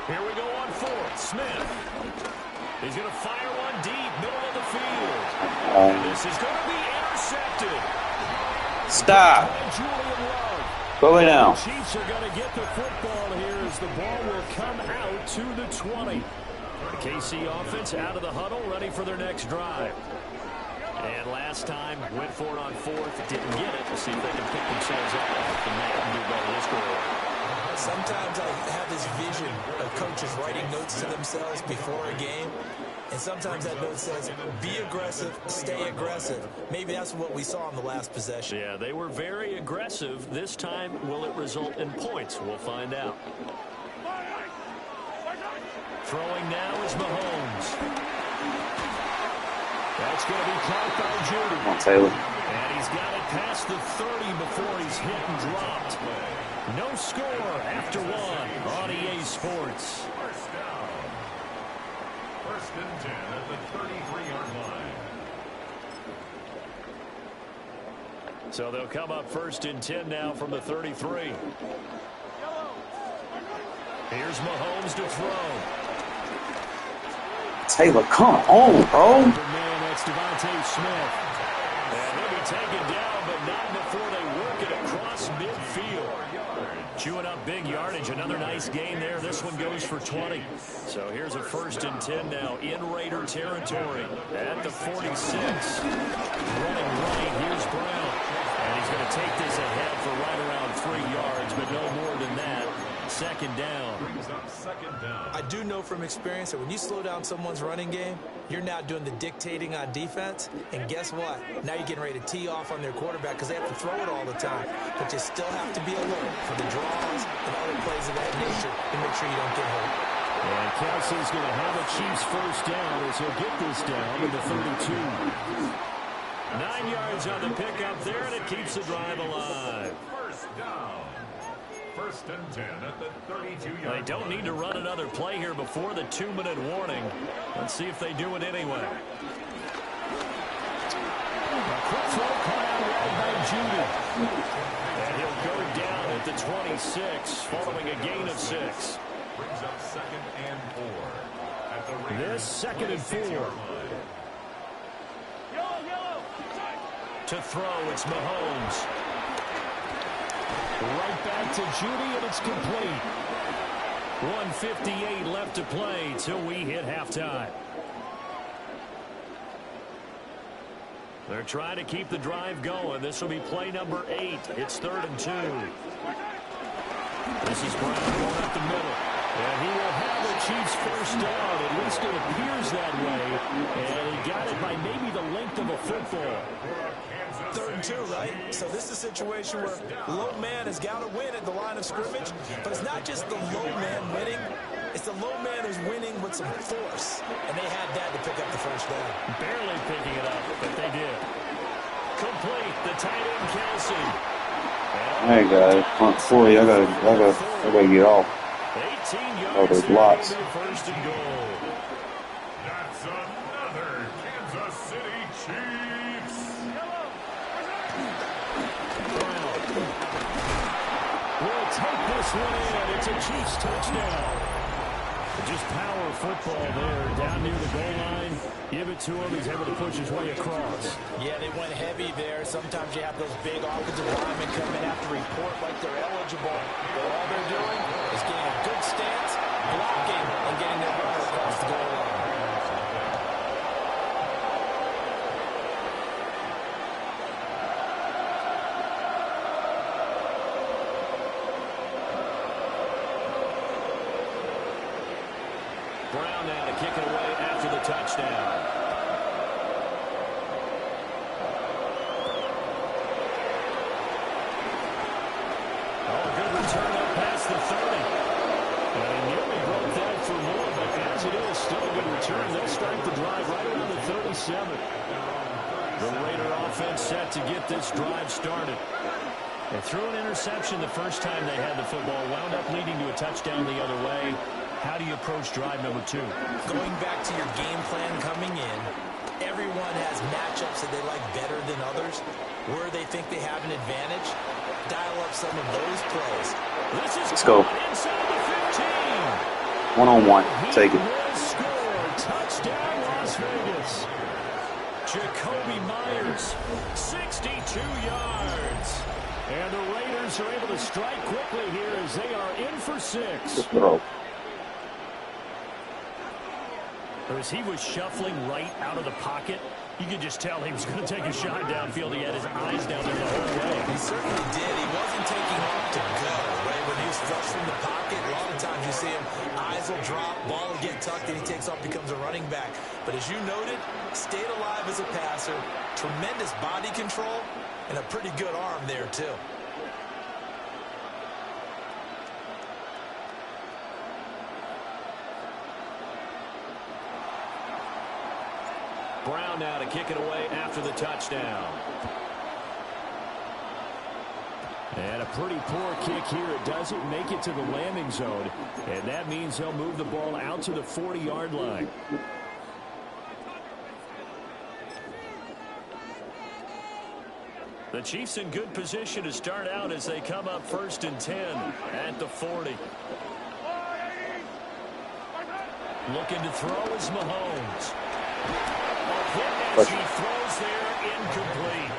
Here we go on fourth. Smith. He's going to fire one deep, middle of the field. This is going to be intercepted. Stop. Go lay down. The Chiefs are going to get the football here as the ball will come out to the 20. The KC offense out of the huddle, ready for their next drive. And last time, went for it on fourth, didn't get it. Let's see if they can pick themselves up off the mat and do better this goal. Sometimes I have this vision of coaches writing notes to themselves before a game. And sometimes that note says, be aggressive, stay aggressive. Maybe that's what we saw on the last possession. Yeah, they were very aggressive. This time, will it result in points? We'll find out. Throwing now is Mahomes. That's going to be caught by Judy. Come on, Taylor. And he's got it past the 30 before he's hit and dropped. No score after 1 on EA Sports. First down. First and 10 at the 33-yard line. So they'll come up first and 10 now from the 33. Here's Mahomes to throw. Taylor, come on, bro. Man, that's Devontae Smith. And they'll be taken down, but not before they work it across midfield. Chewing up big yardage. Another nice gain there. This one goes for 20. So here's a first and 10 now in Raider territory at the 46. Running right, here's Brown. And he's going to take this ahead for right around 3 yards, but no more than that. Second down. I do know from experience that when you slow down someone's running game, you're now doing the dictating on defense. And guess what? Now you're getting ready to tee off on their quarterback because they have to throw it all the time. But you still have to be alert for the draws and other plays of that nature to make sure you don't get hurt. And Kelsey's going to have a Chiefs first down as he'll get this down to the 32. 9 yards on the pickup there, and it keeps the drive alive. First down. First and 10 at the 32-yard line. They don't need to run another play here before the 2-minute warning. Let's see if they do it anyway. A quick throw caught out wide by Judy. And he'll go down at the 26 following a gain of 6. Brings up second and 4 at the This second and 4. To throw, it's Mahomes. Right back to Judy, and it's complete. 1:58 left to play till we hit halftime. They're trying to keep the drive going. This will be play number 8. It's 3rd and 2. This is Brown going up the middle. And he will have the Chiefs first down. At least it appears that way. And he got it by maybe the length of a football. Kansas 3rd and 2, right? So this is a situation where low man has got to win at the line of scrimmage, but it's not just the low man winning. It's the low man who's winning with some force, and they had that to pick up the first down. Barely picking it up, but they did. Complete, the tight end Kelsey. Hey guys, front 40. I gotta get off. 18 yards. Oh, there's lots. First and goal. That's another Kansas City Chiefs. We'll take this one in. It's a Chiefs touchdown. Just power football there, down near the goal line. Give it to him. He's able to push his way across. Yeah, they went heavy there. Sometimes you have those big offensive linemen come in, have to report like they're eligible. But all they're doing is getting a good stance, blocking, and getting their runner across the goal line. Brown now to kick it away after the touchdown. Oh, good return up past the 30. And he nearly broke that for more, but as it is, still a good return. They'll start the drive right around the 37. The Raider offense set to get this drive started. They threw an interception the first time they had the football, wound up leading to a touchdown the other way. How do you approach drive number 2? Going back to your game plan coming in, everyone has matchups that they like better than others. Where they think they have an advantage, dial up some of those plays. Let's go. Inside the 15. One-on-one. Take it. Score. Touchdown, Las Vegas. Jacoby Myers, 62 yards. And the Raiders are able to strike quickly here as they are in for 6. Just throw. As he was shuffling right out of the pocket, you could just tell he was going to take a shot downfield. He had his eyes down there the whole way. He certainly did. He wasn't taking off to go, right? When he was flush from the pocket, a lot of times you see him, eyes will drop, ball will get tucked, and he takes off, becomes a running back. But as you noted, stayed alive as a passer, tremendous body control, and a pretty good arm there, too. Brown now to kick it away after the touchdown. And a pretty poor kick here. It doesn't make it to the landing zone. And that means he'll move the ball out to the 40-yard line. The Chiefs in good position to start out as they come up 1st and 10 at the 40. Looking to throw is Mahomes. As he throws there, incomplete.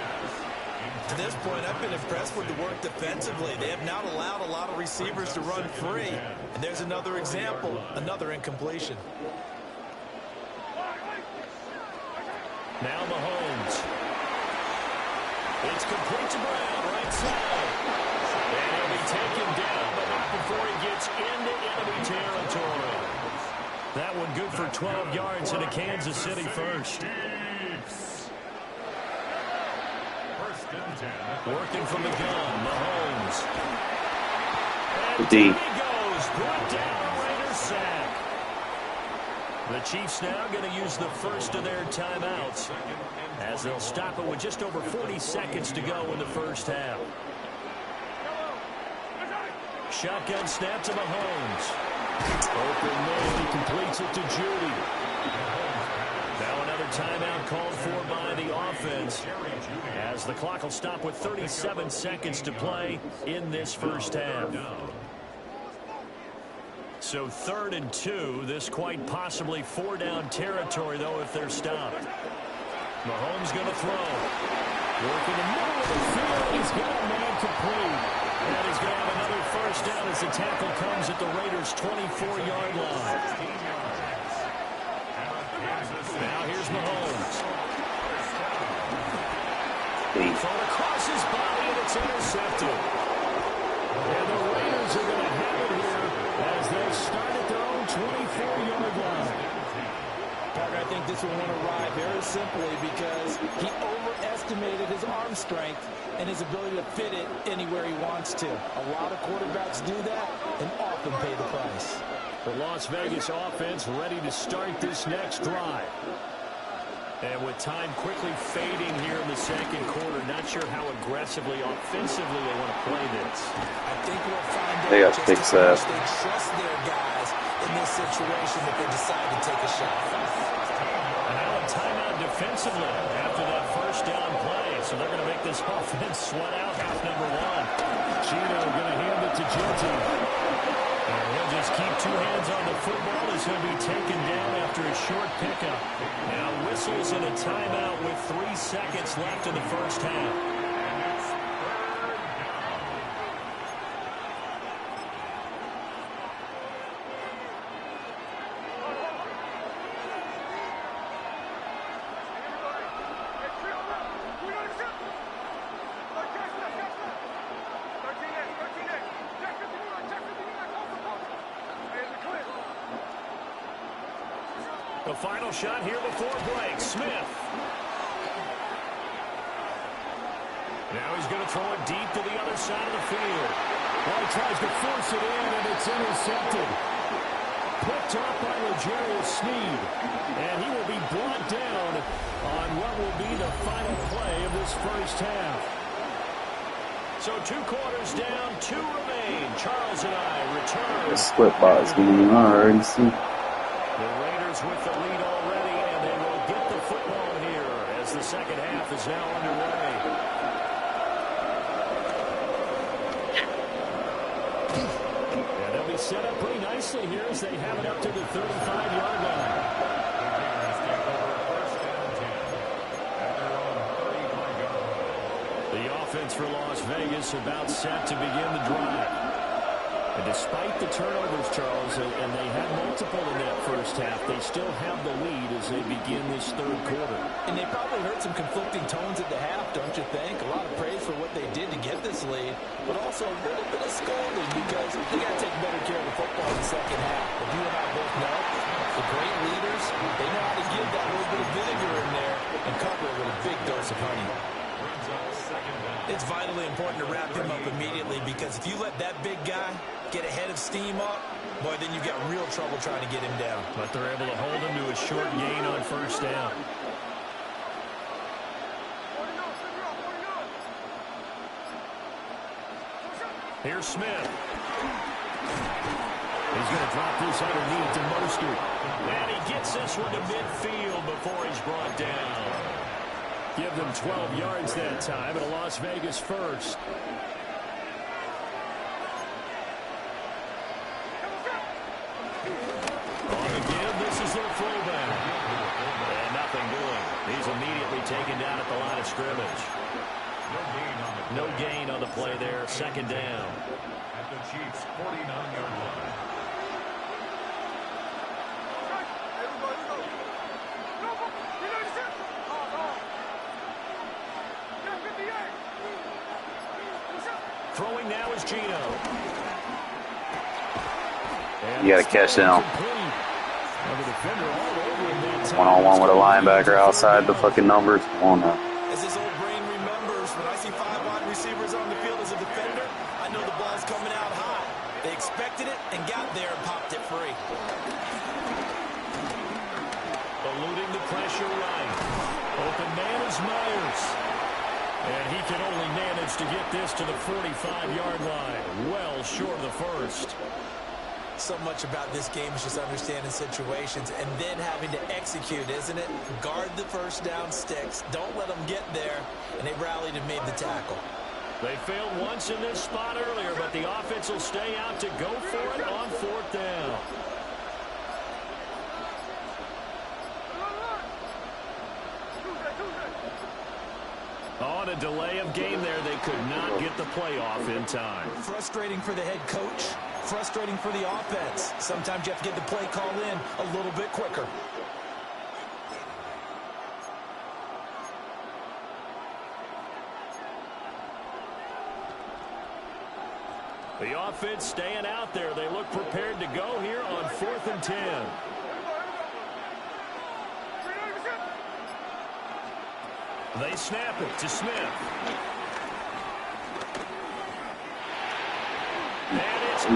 To this point, I've been impressed with the work defensively. They have not allowed a lot of receivers to run free. And there's another example, another incompletion. Now Mahomes. It's complete to Brown, right side. And he'll be taken down, but not before he gets into enemy territory. That one good for 12 yards and a Kansas City first. Working from the gun, Mahomes. And D. he goes, brought down, Raiders sack. The Chiefs now going to use the first of their timeouts as they'll stop it with just over 40 seconds to go in the first half. Shotgun snap to Mahomes. Open man, he completes it to Judy. Now another timeout called for by the offense as the clock will stop with 37 seconds to play in this first half. So 3rd and 2, this quite possibly 4-down territory, though, if they're stopped. Mahomes going to throw. Working the middle of the field. He's got a man complete. And he's going to have another first down as the tackle comes at the Raiders' 24-yard line. Now here's Mahomes. Thrown across his body, and it's intercepted. And the Raiders are going to have it here as they start at their own 24-yard line. Parker, I think this one won't arrive very simply because he overestimated his arm strength and his ability to fit it anywhere he wants to. A lot of quarterbacks do that and often pay the price. The Las Vegas offense ready to start this next drive. And with time quickly fading here in the second quarter, not sure how aggressively, offensively they want to play this. I think we'll find out They got just fixed how that. much they trust their guys in this situation that they decide to take a shot. And now a timeout defensively after that first down play. So they're going to make this offense sweat out half number one. Gino going to hand it to Genty. And he'll just keep two hands on the football as he'll be taken down after a short pickup. Now whistles and a timeout with 3 seconds left in the first half. The final shot here before break. Smith. Now he's going to throw it deep to the other side of the field. Well, he tries to force it in, and it's intercepted. Picked up by L'Jarius Sneed. And he will be brought down on what will be the final play of this first half. So 2 quarters down, 2 remain. Charles and I return. The split box game, I already see. The Raiders with the lead already, and they will get the football here as the second half is now underway. And they'll be set up pretty nicely here as they have it up to the 35-yard line. The offense for Las Vegas about set to begin the drive. And despite the turnovers, Charles, and they had multiple in that first half, they still have the lead as they begin this third quarter. And they probably heard some conflicting tones at the half, don't you think? A lot of praise for what they did to get this lead, but also a little bit of scolding because they got to take better care of the football in the second half. But you and I both know the great leaders, they know how to give that little bit of vinegar in there and cover it with a big dose of honey. It's vitally important to wrap him up immediately because if you let that big guy get ahead of steam up, boy, then you've got real trouble trying to get him down. But they're able to hold him to a short gain on first down. Here's Smith. He's going to drop this underneath to Mostert. And he gets this one to midfield before he's brought down. Give them 12 yards that time, and a Las Vegas first. On the give, this is their fullback. And nothing doing. He's immediately taken down at the line of scrimmage. No gain on the play there. Second down. At the Chiefs' 49-yard line. Throwing now is Gino. You got to catch down. One-on-one with a linebacker outside the fucking numbers. Come on now. As his old brain remembers, when I see 5 wide receivers on the field as a defender, I know the ball's coming out high. They expected it and got there and popped it free. Eluding the pressure right. Open man is Myers. And he can only manage to get this to the 45-yard line. Well short of the first. So much about this game is just understanding situations and then having to execute, isn't it? Guard the first down sticks. Don't let them get there. And they rallied and made the tackle. They failed once in this spot earlier, but the offense will stay out to go for it on fourth down. On a delay of game there, they could not get the playoff in time. Frustrating for the head coach. Frustrating for the offense. Sometimes you have to get the play call in a little bit quicker. The offense staying out there. They look prepared to go here on 4th and 10. They snap it to Smith.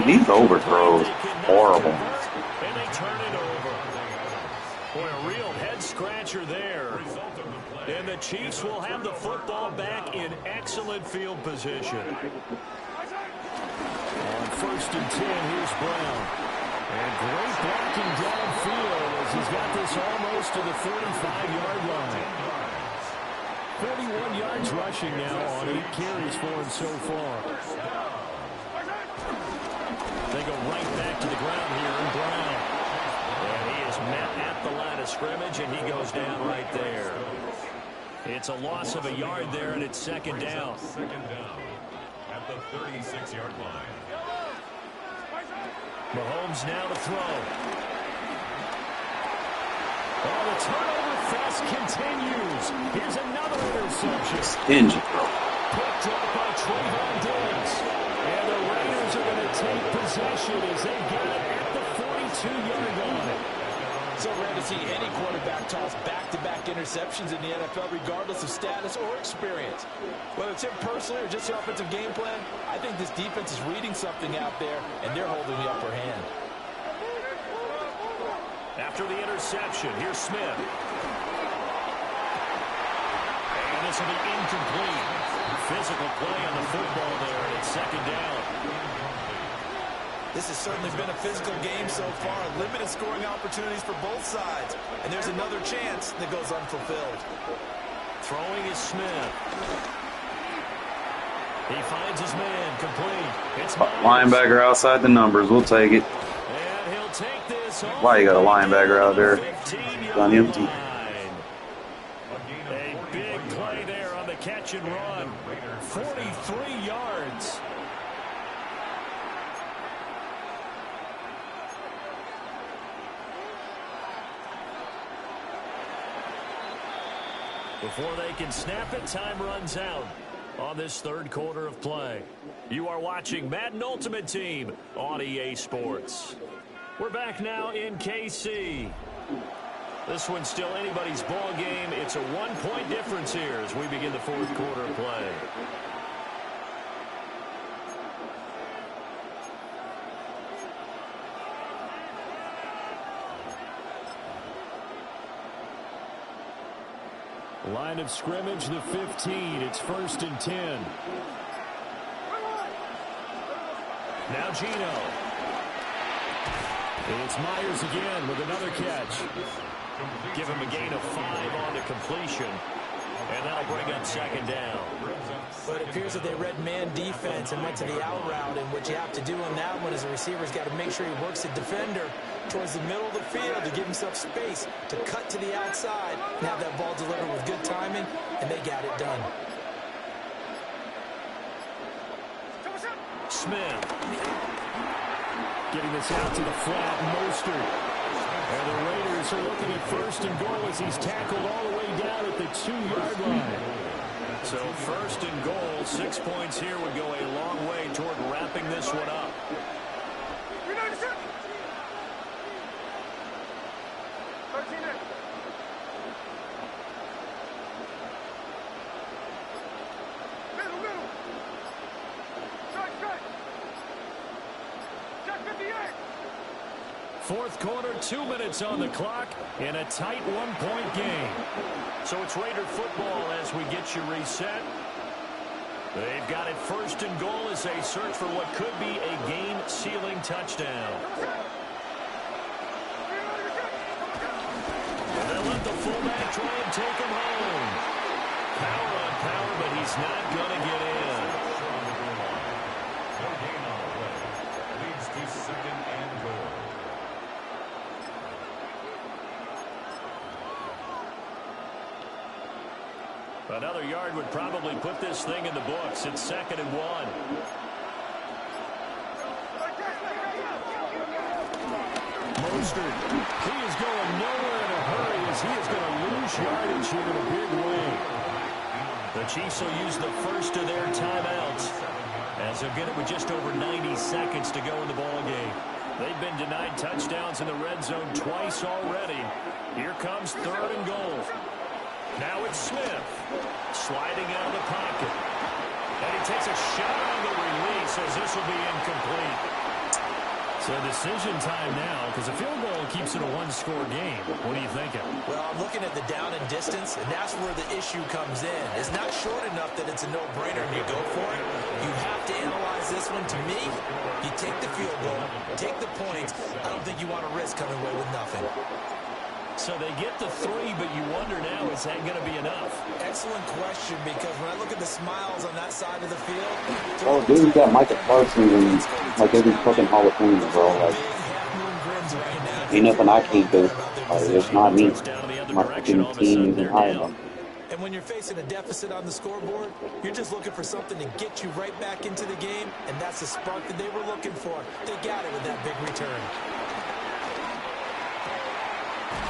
These overthrows, horrible. And they turn it over. Boy, a real head-scratcher there. And the Chiefs will have the football back in excellent field position. On 1st and 10, here's Brown. And great blocking downfield as he's got this almost to the 45-yard line. 41 yards rushing now on 8 carries for him so far. They go right back to the ground here in Brown. And he is met at the line of scrimmage, and he goes down right there. It's a loss of a yard there, and it's 2nd down. 2nd down at the 36-yard line. Mahomes now to throw. Oh, the turnover fest continues. Here's another interception. Stingy, bro. Picked up by Trayvon Diggs. And the Raiders are going to take possession as they get it at the 42-yard line. So rare to see any quarterback toss back-to-back interceptions in the NFL, regardless of status or experience. Whether it's him personally or just the offensive game plan, I think this defense is reading something out there, and they're holding the upper hand. After the interception, here's Smith. And this will be incomplete. Physical play on the football there, and it's 2nd down. This has certainly been a physical game so far. Limited scoring opportunities for both sides. And there's another chance that goes unfulfilled. Throwing is Smith. He finds his man complete. It's Linebacker outside the numbers. We'll take it. And he'll take this. Why you got a linebacker out there? On empty. A big play there on the catch and run. 43 yards. Before they can snap it, time runs out on this 3rd quarter of play. You are watching Madden Ultimate Team on EA Sports. We're back now in KC. This one's still anybody's ball game. It's a 1-point difference here as we begin the 4th quarter of play. Line of scrimmage, the 15. It's 1st and 10. Now Gino. It's Myers again with another catch. Give him a gain of 5 on the completion. And that'll bring up 2nd down. But it appears that they read man defense and went to the out route. And what you have to do on that one is the receiver's got to make sure he works the defender towards the middle of the field to give himself space to cut to the outside and have that ball delivered with good timing, and they got it done. Smith. Getting this out to the flat, Mostert. And the Raiders are looking at 1st and goal as he's tackled all the way down at the 2-yard line. So 1st and goal, 6 points here would go a long way toward wrapping this one up. Fourth quarter, 2 minutes on the clock in a tight 1-point game. So it's Raider football as we get you reset. They've got it 1st and goal as they search for what could be a game-sealing touchdown. And they'll let the fullback try and take him home. Power on power, but he's not going to get in. No gain on the play. Leads to 2nd and goal. Another yard would probably put this thing in the books. It's 2nd and 1. Mostert, he is going nowhere in a hurry as he is going to lose yardage here in a big way. The Chiefs will use the first of their timeouts as they'll get it with just over 90 seconds to go in the ball game. They've been denied touchdowns in the red zone twice already. Here comes 3rd and goal. Now it's Smith. Sliding out of the pocket. And he takes a shot on the release as this will be incomplete. So decision time now, because a field goal keeps it a one-score game. What are you thinking? Well, I'm looking at the down and distance, and that's where the issue comes in. It's not short enough that it's a no-brainer and you go for it. You have to analyze this one. To me, you take the field goal, take the points. I don't think you want to risk coming away with nothing. So they get the 3, but you wonder now, is that going to be enough? Excellent question, because when I look at the smiles on that side of the field... Oh, dude, you got Michael Parsons and like every fucking Hall of Famer, bro. Like, ain't nothing I can't do. Like, it's not me. My fucking team isn't high enough. And when you're facing a deficit on the scoreboard, you're just looking for something to get you right back into the game, and that's the spark that they were looking for. They got it with that big return.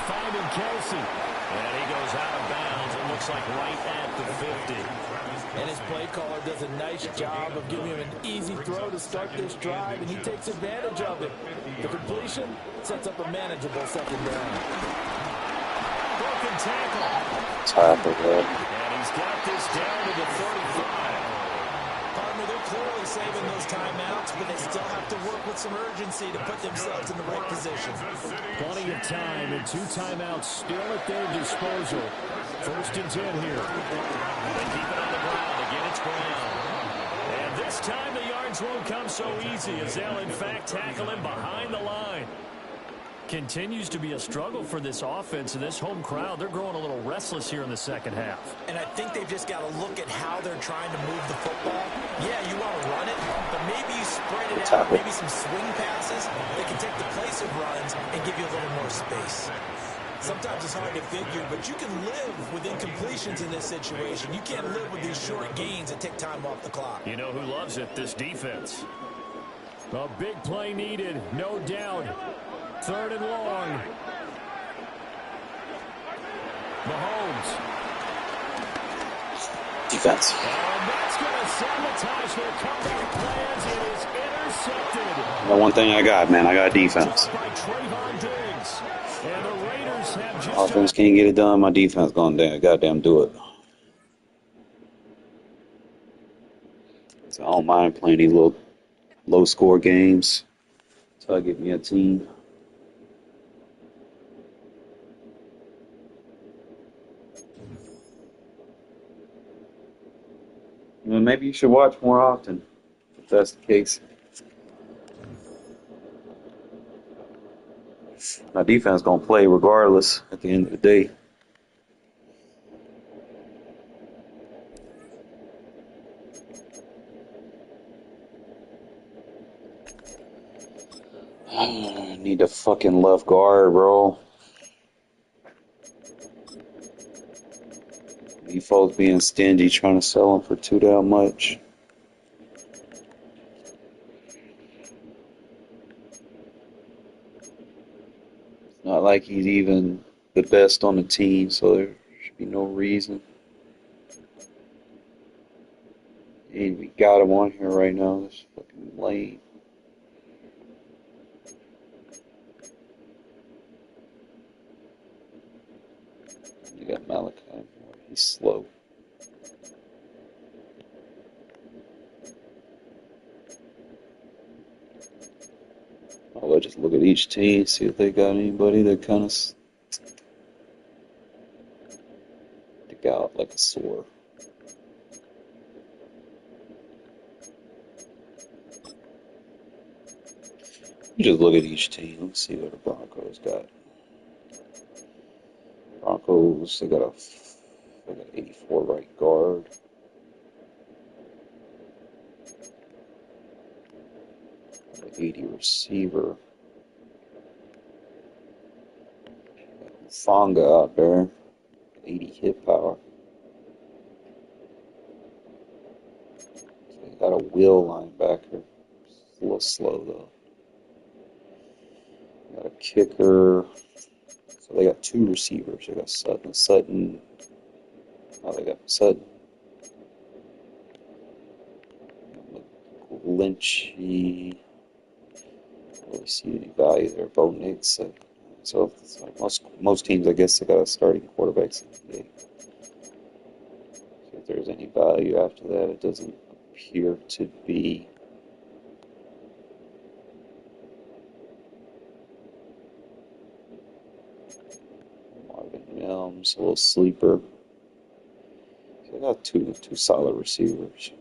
Finding Kelsey. And he goes out of bounds. It looks like right at the 50. And his play caller does a nice job of giving him an easy throw to start this drive, and he takes advantage of it. The completion sets up a manageable second down. Broken tackle. Tackle, bro. And he's got this down to the 35. Partner, they're clearly saving those timeouts, but they still have to work with some urgency to put themselves in the right position. Plenty of time and 2 timeouts still at their disposal. 1st and 10 here. They keep it on the ground. Again, it's Brown. And this time the yards won't come so easy as they'll, in fact, tackle him behind the line. Continues to be a struggle for this offense and this home crowd. They're growing a little restless here in the second half. And I think they've just got to look at how they're trying to move the football. Yeah, you want to run it, but maybe you spread it out, maybe some swing passes that can take the place of runs and give you a little more space. Sometimes it's hard to figure, but you can live with incompletions in this situation. You can't live with these short gains that take time off the clock. You know who loves it? This defense. A big play needed, no doubt. 3rd and long. Mahomes. Defense. And that's going to sabotage their comeback plans. It is intercepted. The one thing I got, man, I got defense. By Trayvon Diggs. And the Raiders have just Offense can't get it done. My defense gonna goddamn do it. So I don't mind playing these little low-score games. So I get me a team. Well, maybe you should watch more often, if that's the case. My defense gonna play regardless at the end of the day. I need a fucking left guard, bro. You folks being stingy, trying to sell him for too damn much. It's not like he's even the best on the team, so there should be no reason. And we got him on here right now. This fucking lame. You got Malachi. He's slow. I'll just look at each team, see if they got anybody that kind of stick out like a sore. Just look at each team. Let's see what the Broncos got. Broncos, they got 84 right guard. Got an 80 receiver. Got Fonga out there. 80 hit power. So they got a Will linebacker. It's a little slow though. Got a kicker. So they got 2 receivers. They got Sutton. Oh, they got Sutton. Lynchy. Really see any value there. Bo Nix. So it's like most teams, I guess, they got a starting quarterback. if there's any value after that. It doesn't appear to be. Marvin Mims, a little sleeper. I got two solid receivers.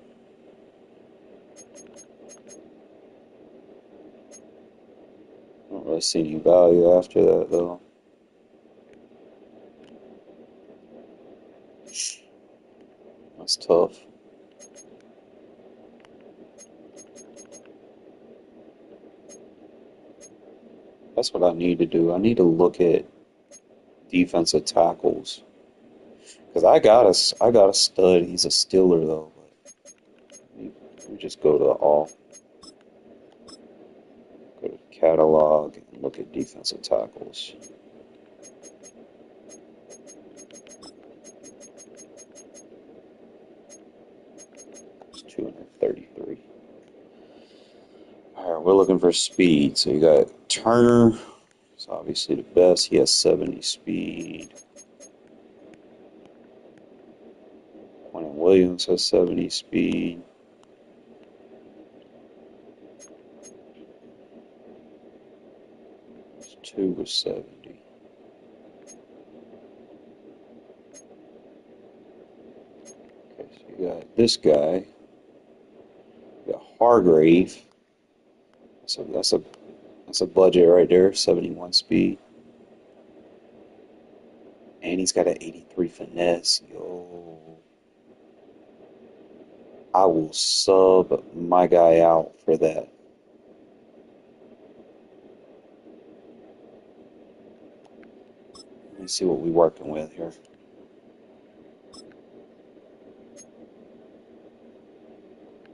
I don't really see any value after that though. That's tough. That's what I need to do. I need to look at defensive tackles. Because I got a stud. He's a Steeler though. But we just go to the catalog and look at defensive tackles. It's 233. All right, we're looking for speed. So you got Turner. It's obviously the best. He has 70 speed. Quentin Williams has 70 speed. There's two with 70. Okay, so you got this guy. You got Hargrave. So that's a budget right there, 71 speed. And he's got an 83 finesse. Yo. I will sub my guy out for that. Let me see what we're working with here.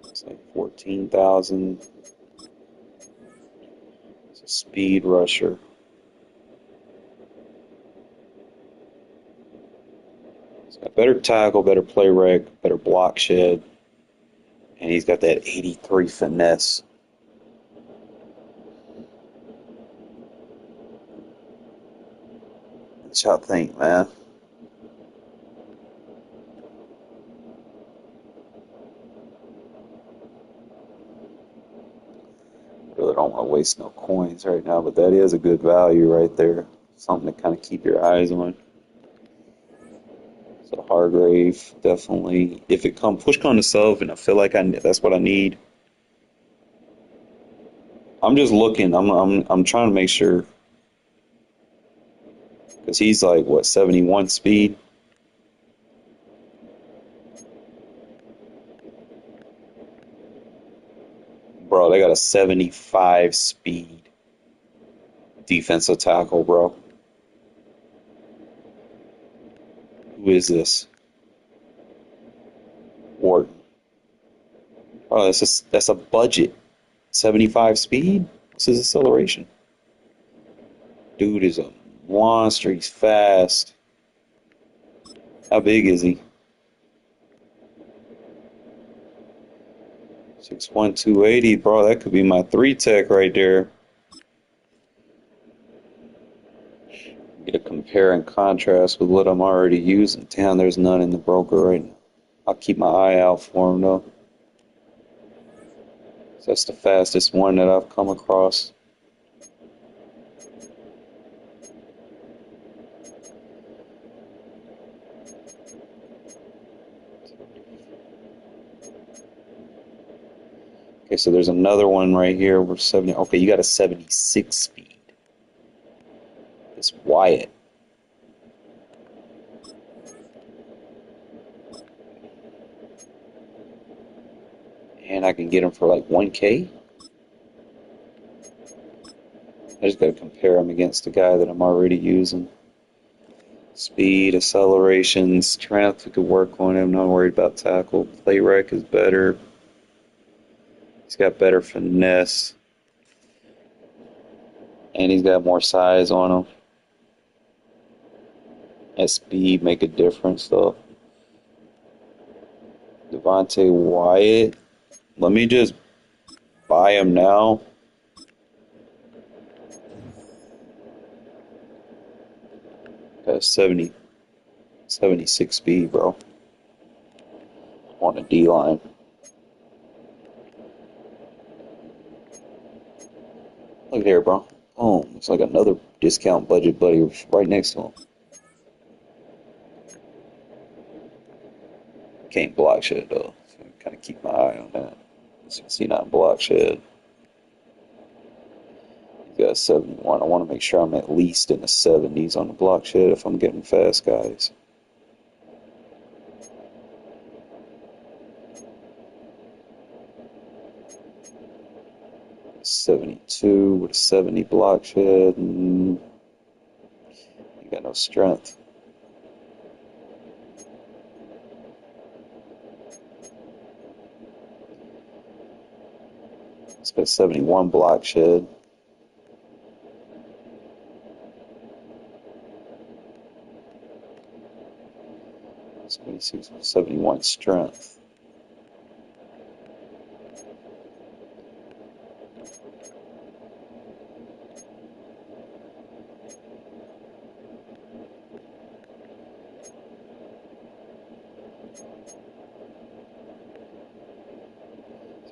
It's like 14,000. It's a speed rusher. He's got better tackle, better play rec, better block shed. And he's got that 83 finesse. What y'all think, man? Really don't want to waste no coins right now, but that is a good value right there. Something to kind of keep your eyes on. So Hargrave, definitely. If it push come to shove, and I feel like that's what I need. I'm just looking. I'm trying to make sure because he's like what 71 speed. Bro, they got a 75 speed defensive tackle, bro. Who is this? Wharton. Oh, that's a budget. 75 speed? What's his acceleration? Dude is a monster. He's fast. How big is he? 6'1", 280, bro. That could be my 3-tech right there. Get a compare and contrast with what I'm already using. Damn, there's none in the broker right now. I'll keep my eye out for him though. That's the fastest one that I've come across. Okay, so there's another one right here. We're 70. Okay, you got a 76 speed. It's Wyatt. And I can get him for like 1K. I just got to compare him against the guy that I'm already using. Speed, acceleration, strength, we could work on him. Not worried about tackle. Play rec is better. He's got better finesse. And he's got more size on him. That speed make a difference though. Devontae Wyatt. Let me just buy him now. Got 76 speed, bro. on the D line. Look there, bro. Oh, it's like another discount budget buddy right next to him. Can't block shed though, so kind of keep my eye on that. As you can see, not block shed. He's got 71. I want to make sure I'm at least in the 70s on the block shed if I'm getting fast guys. .72 with a 70 block shed, and you got no strength. It's got 71 block shed. .76 with 71 strength.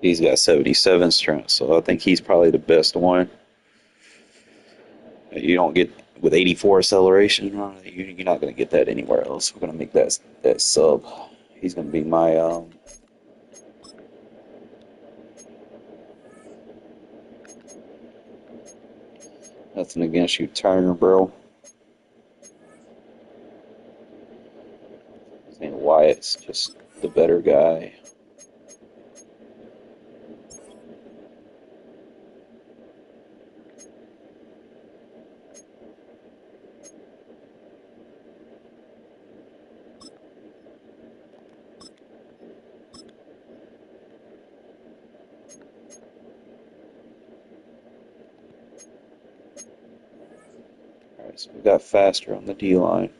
He's got 77 strength, so I think he's probably the best one. You don't get with 84 acceleration, you're not going to get that anywhere else. We're going to make that sub. He's going to be my nothing against you, Turner, bro. His name Wyatt's just the better guy. Alright, so we got faster on the D line.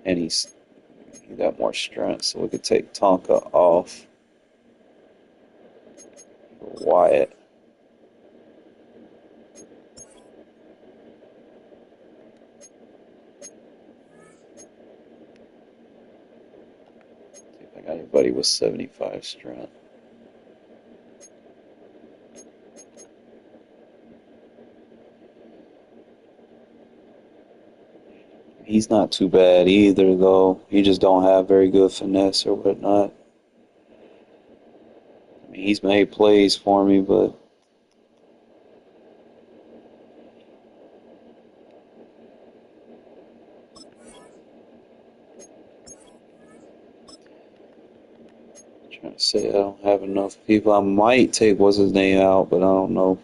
And he got more strength, so we could take Tonka off for Wyatt. See if I got anybody with 75 strength. He's not too bad either, though. He just don't have very good finesse or whatnot. I mean, he's made plays for me, but I'm trying to say I don't have enough people. I might take what's his name out, but I don't know.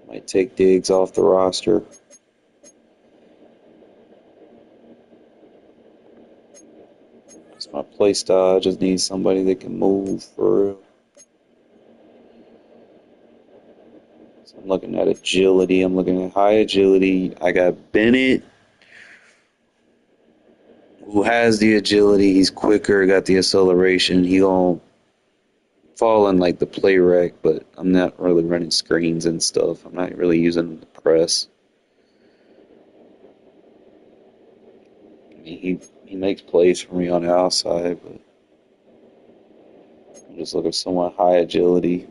Might take Diggs off the roster. It's my play style. I just need somebody that can move for real. So I'm looking at agility. I'm looking at high agility. I got Bennett, who has the agility. He's quicker, got the acceleration. He gonna fall in like the play rec, but I'm not really running screens and stuff. I'm not really using the press. I mean, he makes plays for me on the outside, but I'm just looking for someone high agility,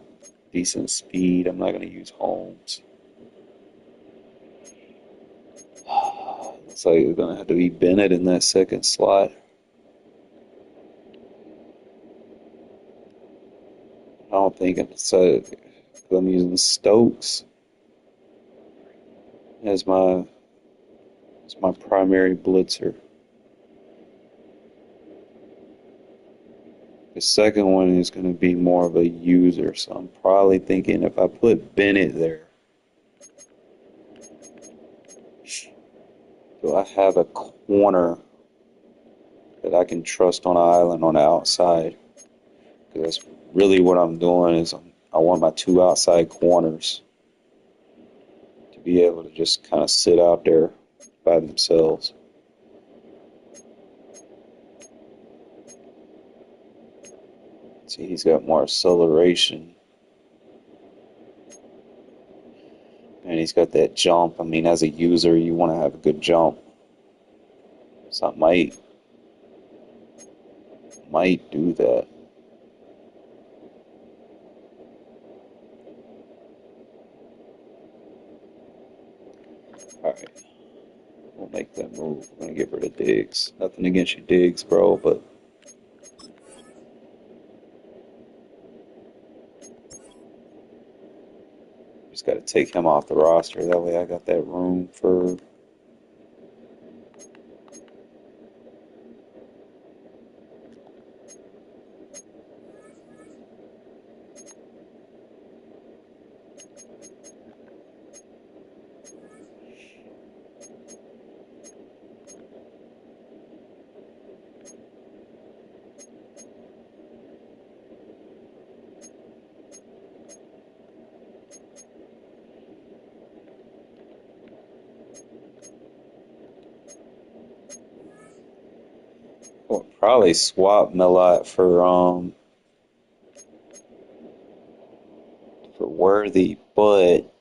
decent speed. I'm not going to use Holmes. Looks like it's going to have to be Bennett in that second slot. I don't think I'm using Stokes as my primary blitzer. The second one is going to be more of a user, so I'm probably thinking if I put Bennett there, do I have a corner that I can trust on an island on the outside? Because that's really what I'm doing is I want my two outside corners to be able to just kind of sit out there by themselves. See, he's got more acceleration. And he's got that jump. I mean, as a user, you want to have a good jump. So I might do that. Alright. We'll make that move. We're going to get rid of Diggs. Nothing against you, Diggs, bro, but just got to take him off the roster. That way I got that room for... We'll probably swap Melot for Worthy, but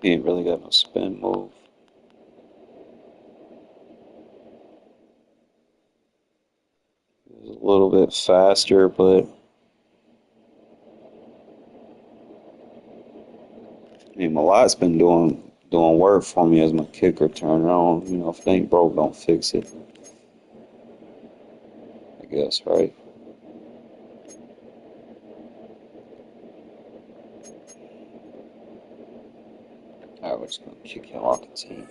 he ain't really got no spin move. He was a little bit faster, but I mean, Melot's been doing work for me as my kick returner. If it ain't broke, don't fix it. I guess, right? Alright, we're just gonna kick him off the team.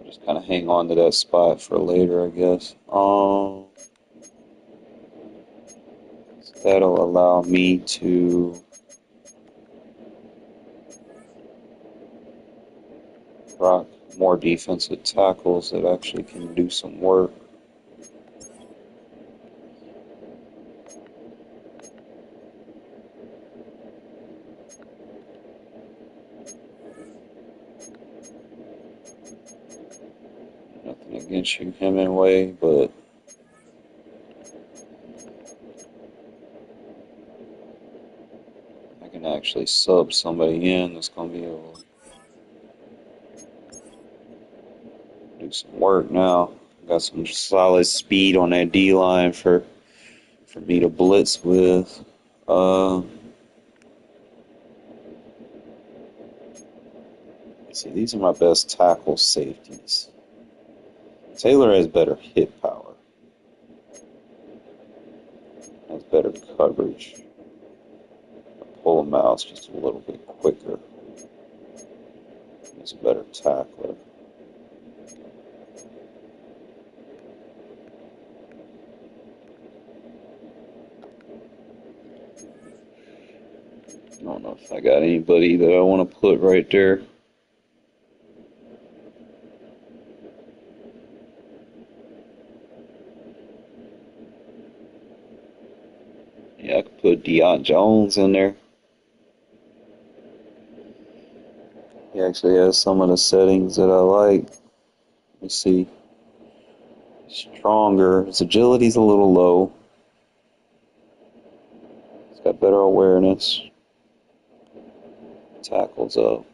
Just kind of hang on to that spot for later, I guess. So that'll allow me to rock more defensive tackles that actually can do some work. Nothing against you, Hemingway, but I can actually sub somebody in that's going to be able to do some work now. Got some solid speed on that D line for me to blitz with. See, these are my best tackle safeties. Taylor has better hit power. Has better coverage. Pull him out just a little bit quicker. He's a better tackler. I don't know if I got anybody that I want to put right there. Yeah, I could put Deion Jones in there. He actually has some of the settings that I like. Let me see. Stronger. His agility's a little low. He's got better awareness. Tackles up.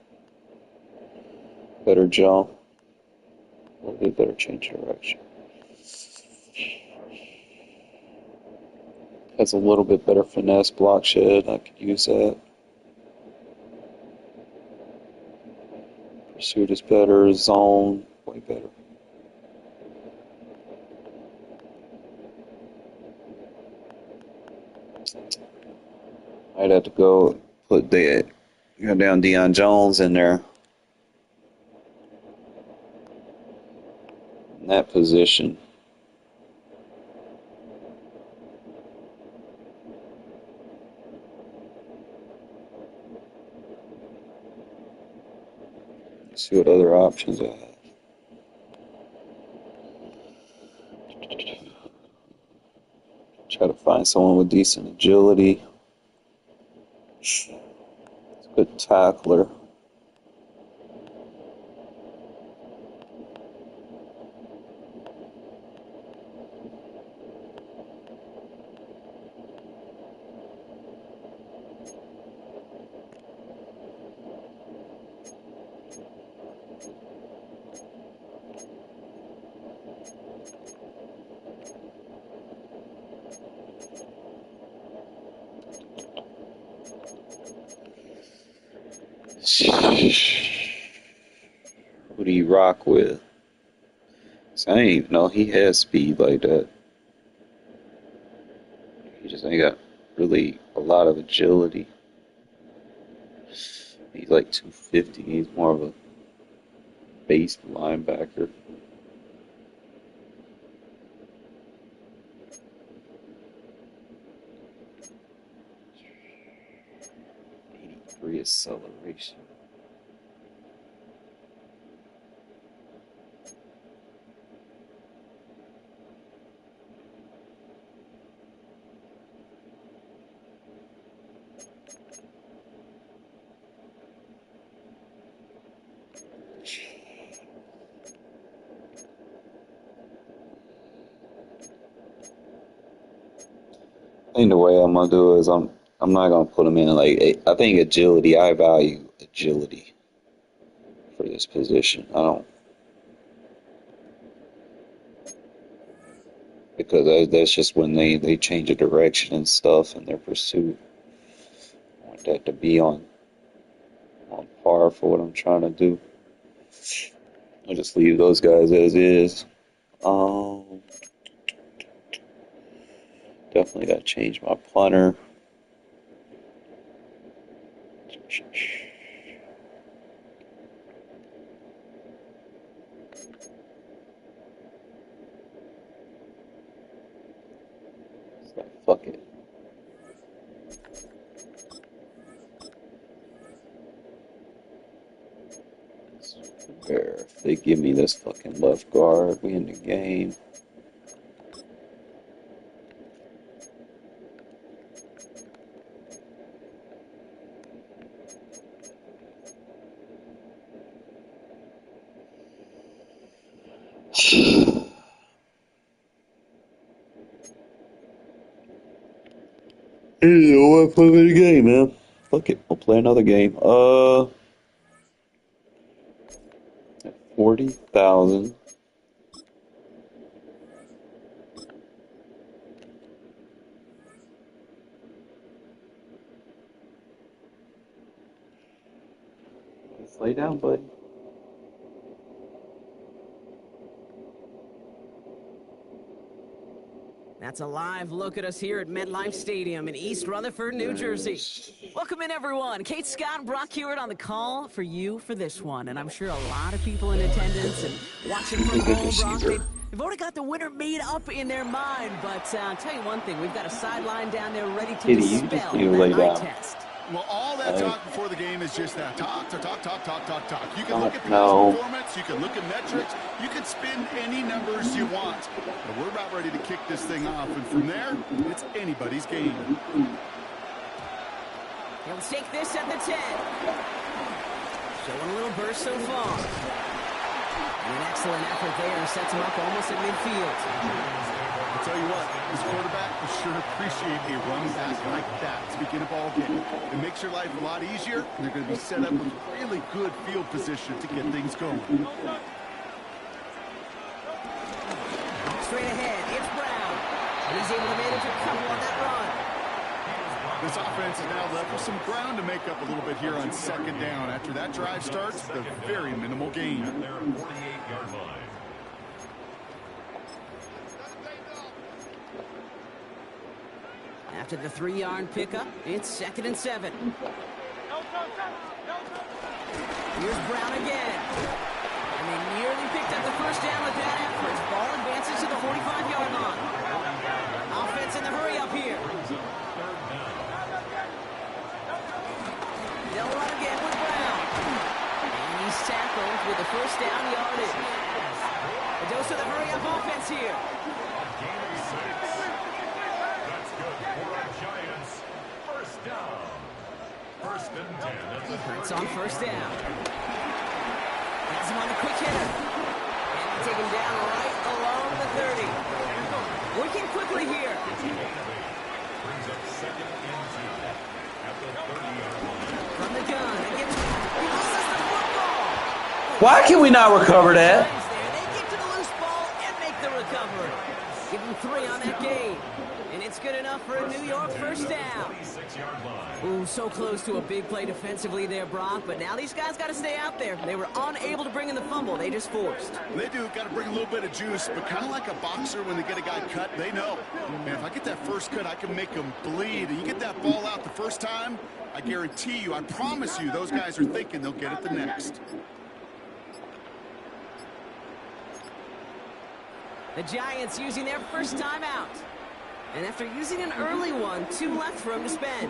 Better jump. A little bit better change direction. Has a little bit better finesse block shed. I could use that. Pursuit is better. Zone, way better. I'd have to go put down Deion Jones in there. In that position. See what other options I have. Try to find someone with decent agility. Good tackler. Who do you rock with? So I didn't even know he has speed like that. He just ain't got really a lot of agility. He's like 250. He's more of a base linebacker. Acceleration. I think the way I'm gonna do it is I'm not gonna put him in like I think agility. I value agility for this position. I don't because that's just when they change the direction and stuff in their pursuit. I want that to be on par for what I'm trying to do. I'll just leave those guys as is. Definitely got to change my punter. Fuck it. If they give me this fucking left guard, we in the game. You know what? Play the game, man. Fuck it. We'll play another game. 40,000. Let's lay down, buddy. That's a live look at us here at MetLife Stadium in East Rutherford, New Jersey. Welcome in, everyone. Kate Scott and Brock Hewitt on the call for you for this one. And I'm sure a lot of people in attendance and watching from home, Brock, they've already got the winner made up in their mind. But I'll tell you one thing. We've got a sideline down there ready to dispel that eye test. Well, all that talk before the game is just that talk. You can look at past performance, you can look at metrics, you can spin any numbers you want. But we're about ready to kick this thing off, and from there, it's anybody's game. He'll take this at the 10. Showing a little burst so far. And an excellent effort there sets him up almost at midfield. I'll tell you what, this quarterback will sure appreciate a run back like that. Speaking of ball game, it makes your life a lot easier, and they're going to be set up with really good field position to get things going. Straight ahead, it's Brown. And he's able to manage a couple on that run. This offense is now left with some ground to make up a little bit here on second down. After that drive starts, the very minimal gain. Their 48-yard line. After the 3-yard pickup, it's 2nd and 7. Here's Brown again. And they nearly picked up the first down with that effort. Ball advances to the 45-yard line. Offense in the hurry up here. They'll run again with Brown. And he's tackled yards here. A gain of 6. That's good for our Giants. First down. First and 10. At the Hurts on first down. Has him on the quick hitter. And they take him down right along the 30. Working quickly here. brings up second and 2 at the 30-yard line. From the gun. He loses the football. Why can we not recover that? They get to the loose ball and make the recovery. Give him 3 on that game. And it's good enough for a New York first down. 26-yard line. Ooh, so close to a big play defensively there, Brock. But now these guys got to stay out there. They were unable to bring in the fumble. They just forced. They do. Got to bring a little bit of juice, but kind of like a boxer when they get a guy cut, they know. Man, if I get that first cut, I can make them bleed. And you get that ball out the first time, I guarantee you, I promise you, those guys are thinking they'll get it the next. The Giants using their first timeout. And after using an early one, 2 left for him to spend.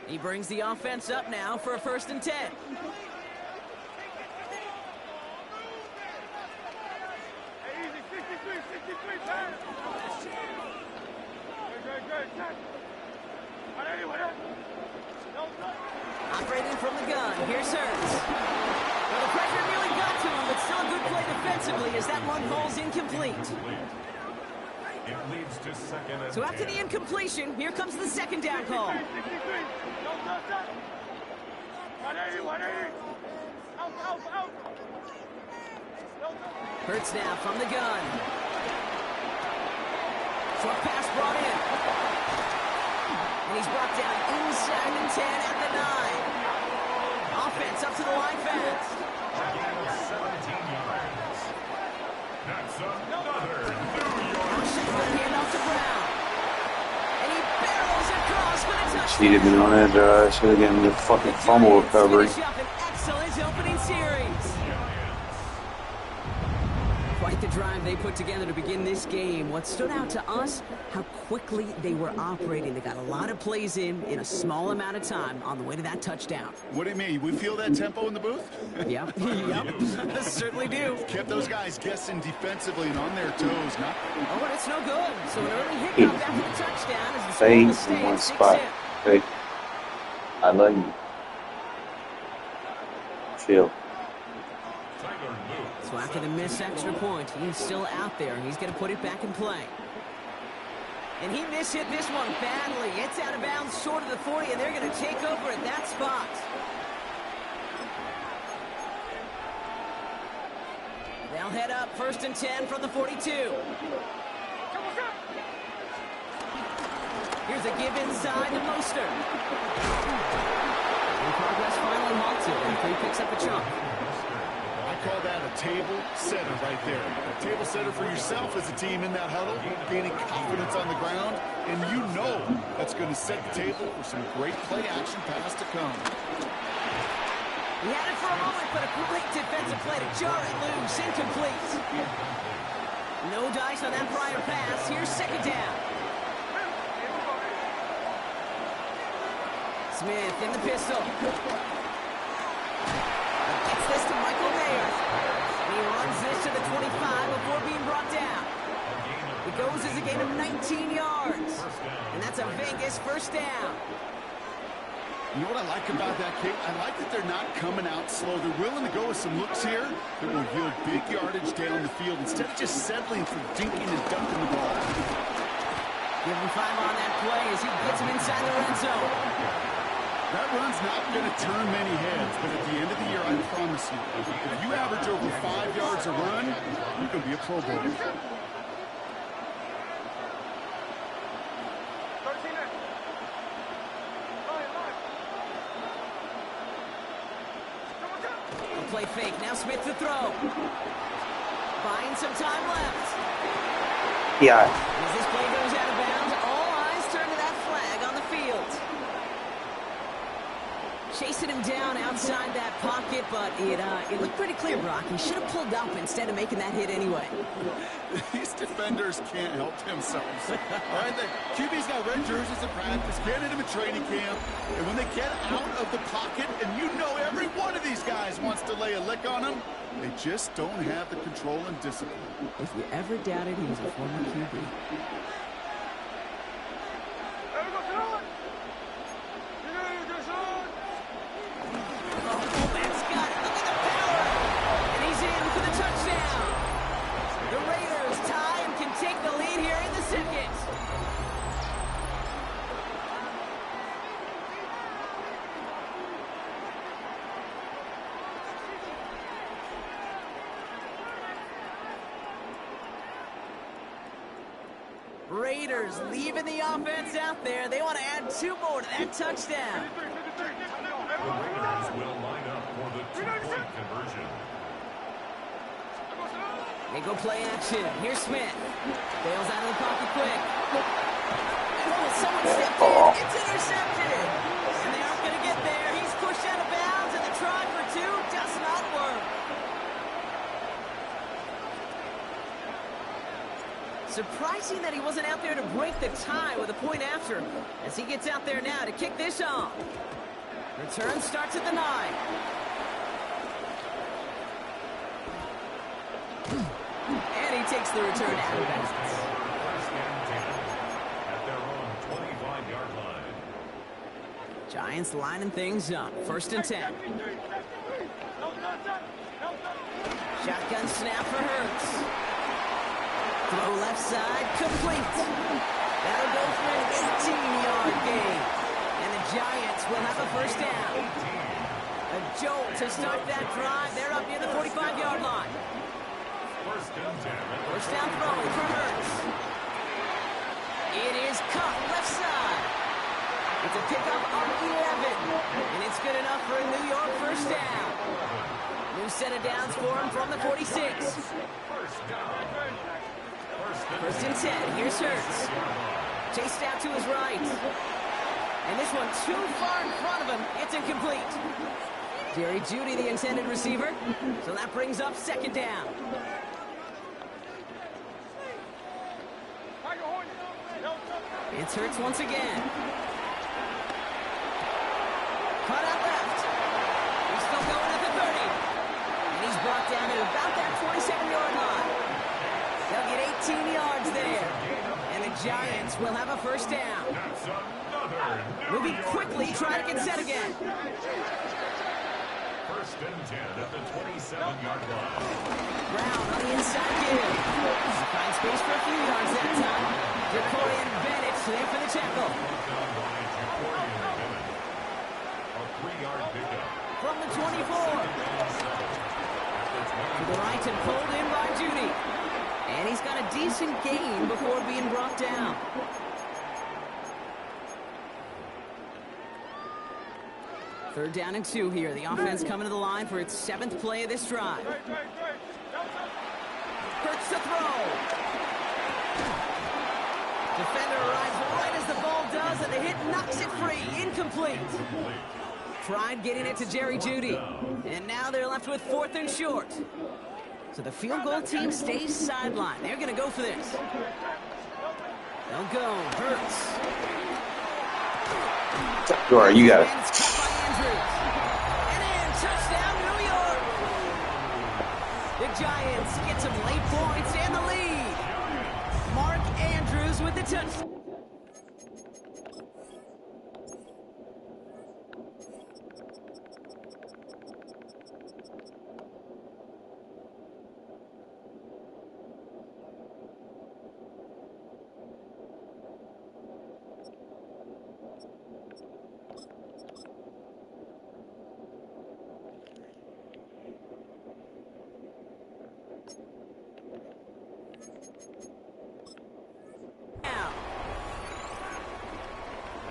He brings the offense up now for a 1st and 10. Hey, easy, 63, pass. Good. All right, anyway, Operating from the gun. Here's Hurts. Well, the pressure nearly got to him, but still a good play defensively as that one falls incomplete. It leads to second and So after the incompletion, here comes the 2nd down call. 63. Don't touch that. 180. Out. Hurts now from the gun. Short pass brought in. And he's brought down inside the 10 at the 9. Offense up to the line fast. a gain of 17 yards. That's another New York Shotgun handoff to Brown. And he barrels across for the touchdown. Cheated me on that drive. Should have given me the fucking fumble recovery. Finish up an excellent opening series. Quite the drive they put together to begin this game. What stood out to us, how quickly they were operating. They got a lot of plays in a small amount of time on the way to that touchdown. What do you mean? We feel that tempo in the booth? Yep, certainly do. Kept those guys guessing defensively and on their toes. Oh, but it's no good. So an early hiccup after the touchdown as the score Stay will in stay one at spot. 6-10. Okay. I love you. Chill. So after the missed extra point, he's still out there. He's going to put it back in play. And he mishit this one badly. It's out of bounds short of the 40, and they're going to take over at that spot. They'll head up 1st and 10 from the 42. Here's a give inside to Mostert. And progress finally halted after he picks up a chunk. I call that a table setter right there. A table setter for yourself as a team in that huddle, gaining confidence on the ground, and you know that's going to set the table for some great play action pass to come. He had it for a moment, but a great defensive play to jar it loose. Incomplete. No dice on that prior pass. Here's 2nd down. Smith in the pistol. Gets this to Michael Mayer. And he runs this to the 25 before being brought down. It goes as a gain of 19 yards. And that's a Vegas first down. You know what I like about that, Kate? I like that they're not coming out slow. They're willing to go with some looks here that will yield big yardage down the field instead of just settling for dinking and dunking the ball. Give him 5 on that play as he gets him inside the red zone. That run's not going to turn many heads, but at the end of the year, I promise you, if you average over 5 yards a run, you're going to be a Pro Bowler. 13 in. Play fake. Now Smith to throw. Buying some time left. Yeah. As this play goes out of bounds, all eyes turn to that flag on the field. chasing him down outside that pocket, but it looked pretty clear, Brock. He should have pulled up instead of making that hit anyway. These defenders can't help themselves. All right, the QB's got red jerseys in practice, can't hit him in training camp, and when they get out of the pocket, and you know every one of these guys wants to lay a lick on them, they just don't have the control and discipline. If you ever doubted he was a former QB. Raiders leaving the offense out there. They want to add 2 more to that touchdown. The Raiders will line up for the 2-point conversion. They go play action. Here's Smith. Bails out of the pocket quick. Oh, someone stepped in. It's intercepted. And they aren't going to get there. He's pushed out of bounds, and the try for 2 does not work. Surprising that he wasn't out there to break the tie with a point after, as he gets out there now to kick this off. Return starts at the 9. And he takes the return out of bounds. First and 10 at their own 25-yard line. Giants lining things up. First and 10. Shotgun snap for Hurts. Throw left side, complete. That'll go for an 18-yard gain. And the Giants will have a first down. A jolt to start that drive. They're up near the 45-yard line. First and 10. First down throwing for Hurts. It is caught left side. It's a pickup of 11. And it's good enough for a New York first down. New set of downs for him from the 46. First down. First and 10. Here's Hurts. Chased out to his right. And this one too far in front of him. It's incomplete. Jerry Jeudy, the intended receiver. So that brings up second down. It's Hurts once again. Cut out left. He's still going at the 30. And he's brought down at about that 27-yard line. They'll get 18 yards there. And the Giants will have a first down. Moving quickly, trying to get set again. First and 10 at the 27-yard line. Brown on the inside give. Finds space for a few yards that time. Jacorian Bennett there for the tackle. A 3-yard pickup. From the 24. To the right and pulled in by Jeudy. And he's got a decent gain before being brought down. Third down and 2 here. The offense coming to the line for its 7th play of this drive. Hurts to throw. Defender arrives right as the ball does, and the hit knocks it free. Incomplete. Tried getting it to Jerry Jeudy. And now they're left with 4th and short. So the field goal team stays sidelined. They're going to go for this. They'll go. Hurts. Sure, you got it. And then touchdown, New York. The Giants get some late points and the lead. Mark Andrews with the touchdown.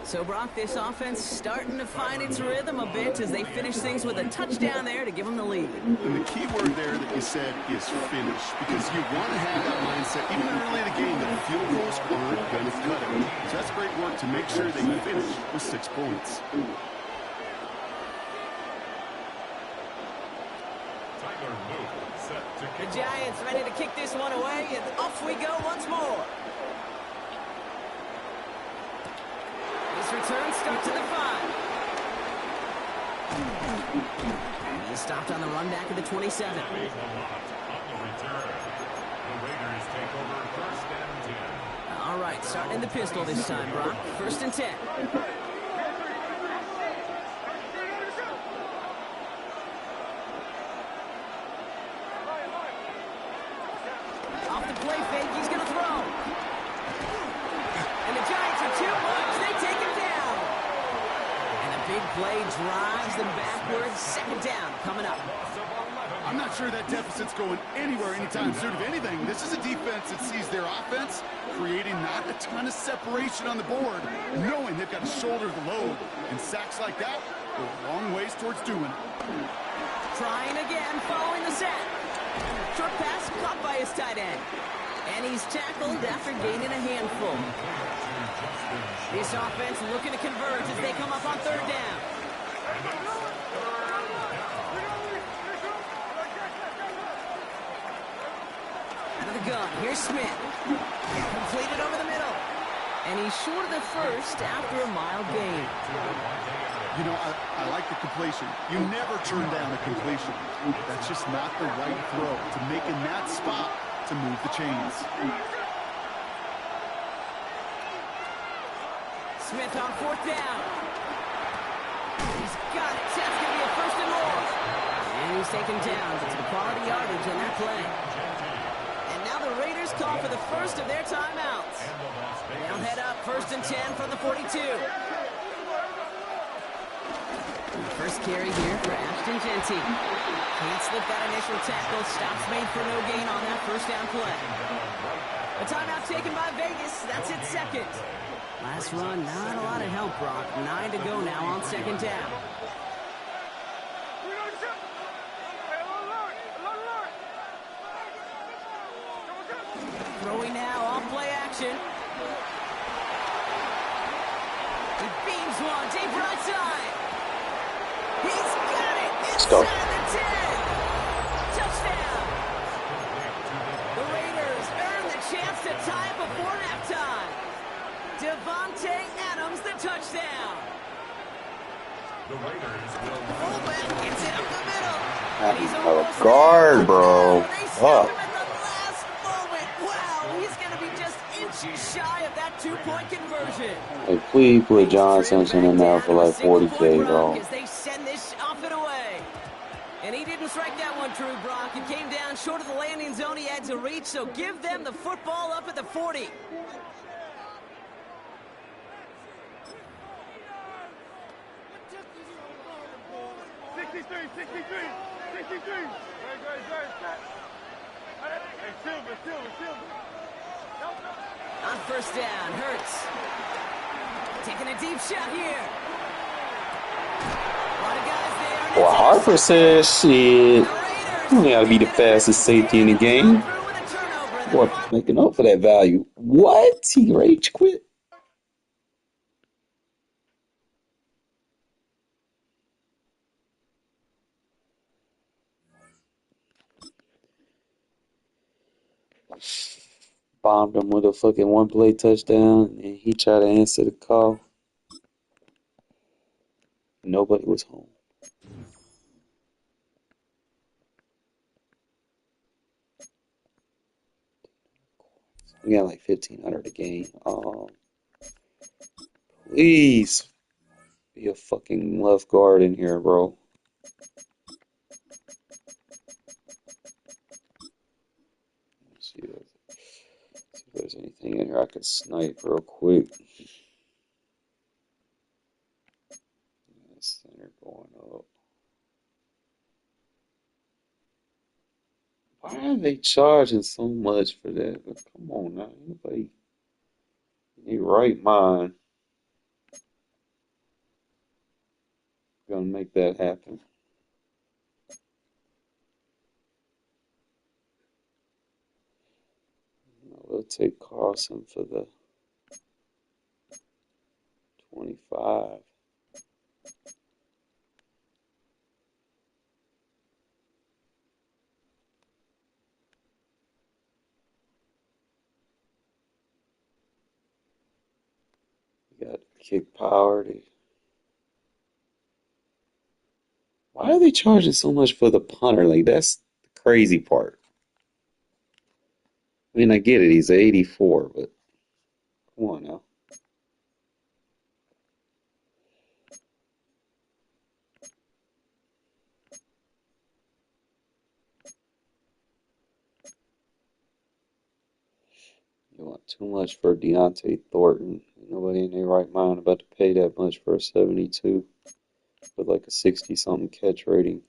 So, Brock, this offense starting to find its rhythm a bit as they finish things with a touchdown there to give them the lead. And the key word there that you said is finish, because you want to have that mindset, even early in the game, that field goals aren't going to cut it. So that's great work to make sure they finish with 6 points. The Giants ready to kick this one away, and off we go once more. This return starts at the 5. He stopped on the run back at the 27. All right, starting the pistol this time, Brock. 1st and 10. Off the play fake, he's going to throw. And the Giants are too much. They take him down. And a big play drives them backwards. 2nd down coming up. I'm not sure that deficit's going anywhere anytime soon. If anything, this is a defense that sees their offense creating not a ton of separation on the board, knowing they've got to shoulder the load. And sacks like that go a long ways towards doing it. Trying again, following the sack. Short pass caught by his tight end. And he's tackled after gaining a handful. This offense looking to converge as they come up on 3rd down. Out of the gun, here's Smith. Completed over the middle. And he's short of the 1st after a mild gain. You know, I like the completion. You never turn down a completion. That's just not the right throw to make in that spot to move the chains. Smith on 4th down. He's got it. That's going to be a 1st and more. And he's taken down. It's a quality yardage on that play. And now the Raiders call for the 1st of their timeouts. They'll head up 1st and 10 from the 42. First carry here for Ashton Genty. Can't slip that initial tackle. Stops made for no gain on that 1st down play. A timeout taken by Vegas. That's its 2nd. Last run, not a lot of help, Brock. 9 to go now on 2nd down. Throwing now, off play action. He beams one, deep right side. He's got it inside the 10. Touchdown. The Raiders earn the chance to tie it before halftime. Devontae Adams, the touchdown. The Raiders will Fullback gets it up the middle. And he's a guard, bro. They stopped him at the last moment. Wow, he's going to be just inches shy of that 2-point conversion. Hey, please put John Simpson in there for like 40K, bro. As they send this off and away. And he didn't strike that one true, Brock. It came down short of the landing zone he had to reach, so give them the football up at the 40. On 1st down, Hurts. Taking a deep shot here. A lot of guys there. Well, Harper says, shit, you gotta be the fastest safety in the game. Boy, making up for that value. What? He rage quit? Bombed him with a fucking 1-play touchdown, and he tried to answer the call. Nobody was home. We got like 1,500 a game. Please be a fucking left guard in here, bro. Let's see if there's anything in here I could snipe real quick. Center going up. Why are they charging so much for that? Come on now, anybody in your right mind gonna make that happen? We'll take Carlson for the 25. You got kick power. Why are they charging so much for the punter? Like, that's the crazy part. I mean, I get it. He's 84, but come on now. You want too much for Deontay Thornton. Nobody in their right mind about to pay that much for a 72 with like a 60-something catch rating.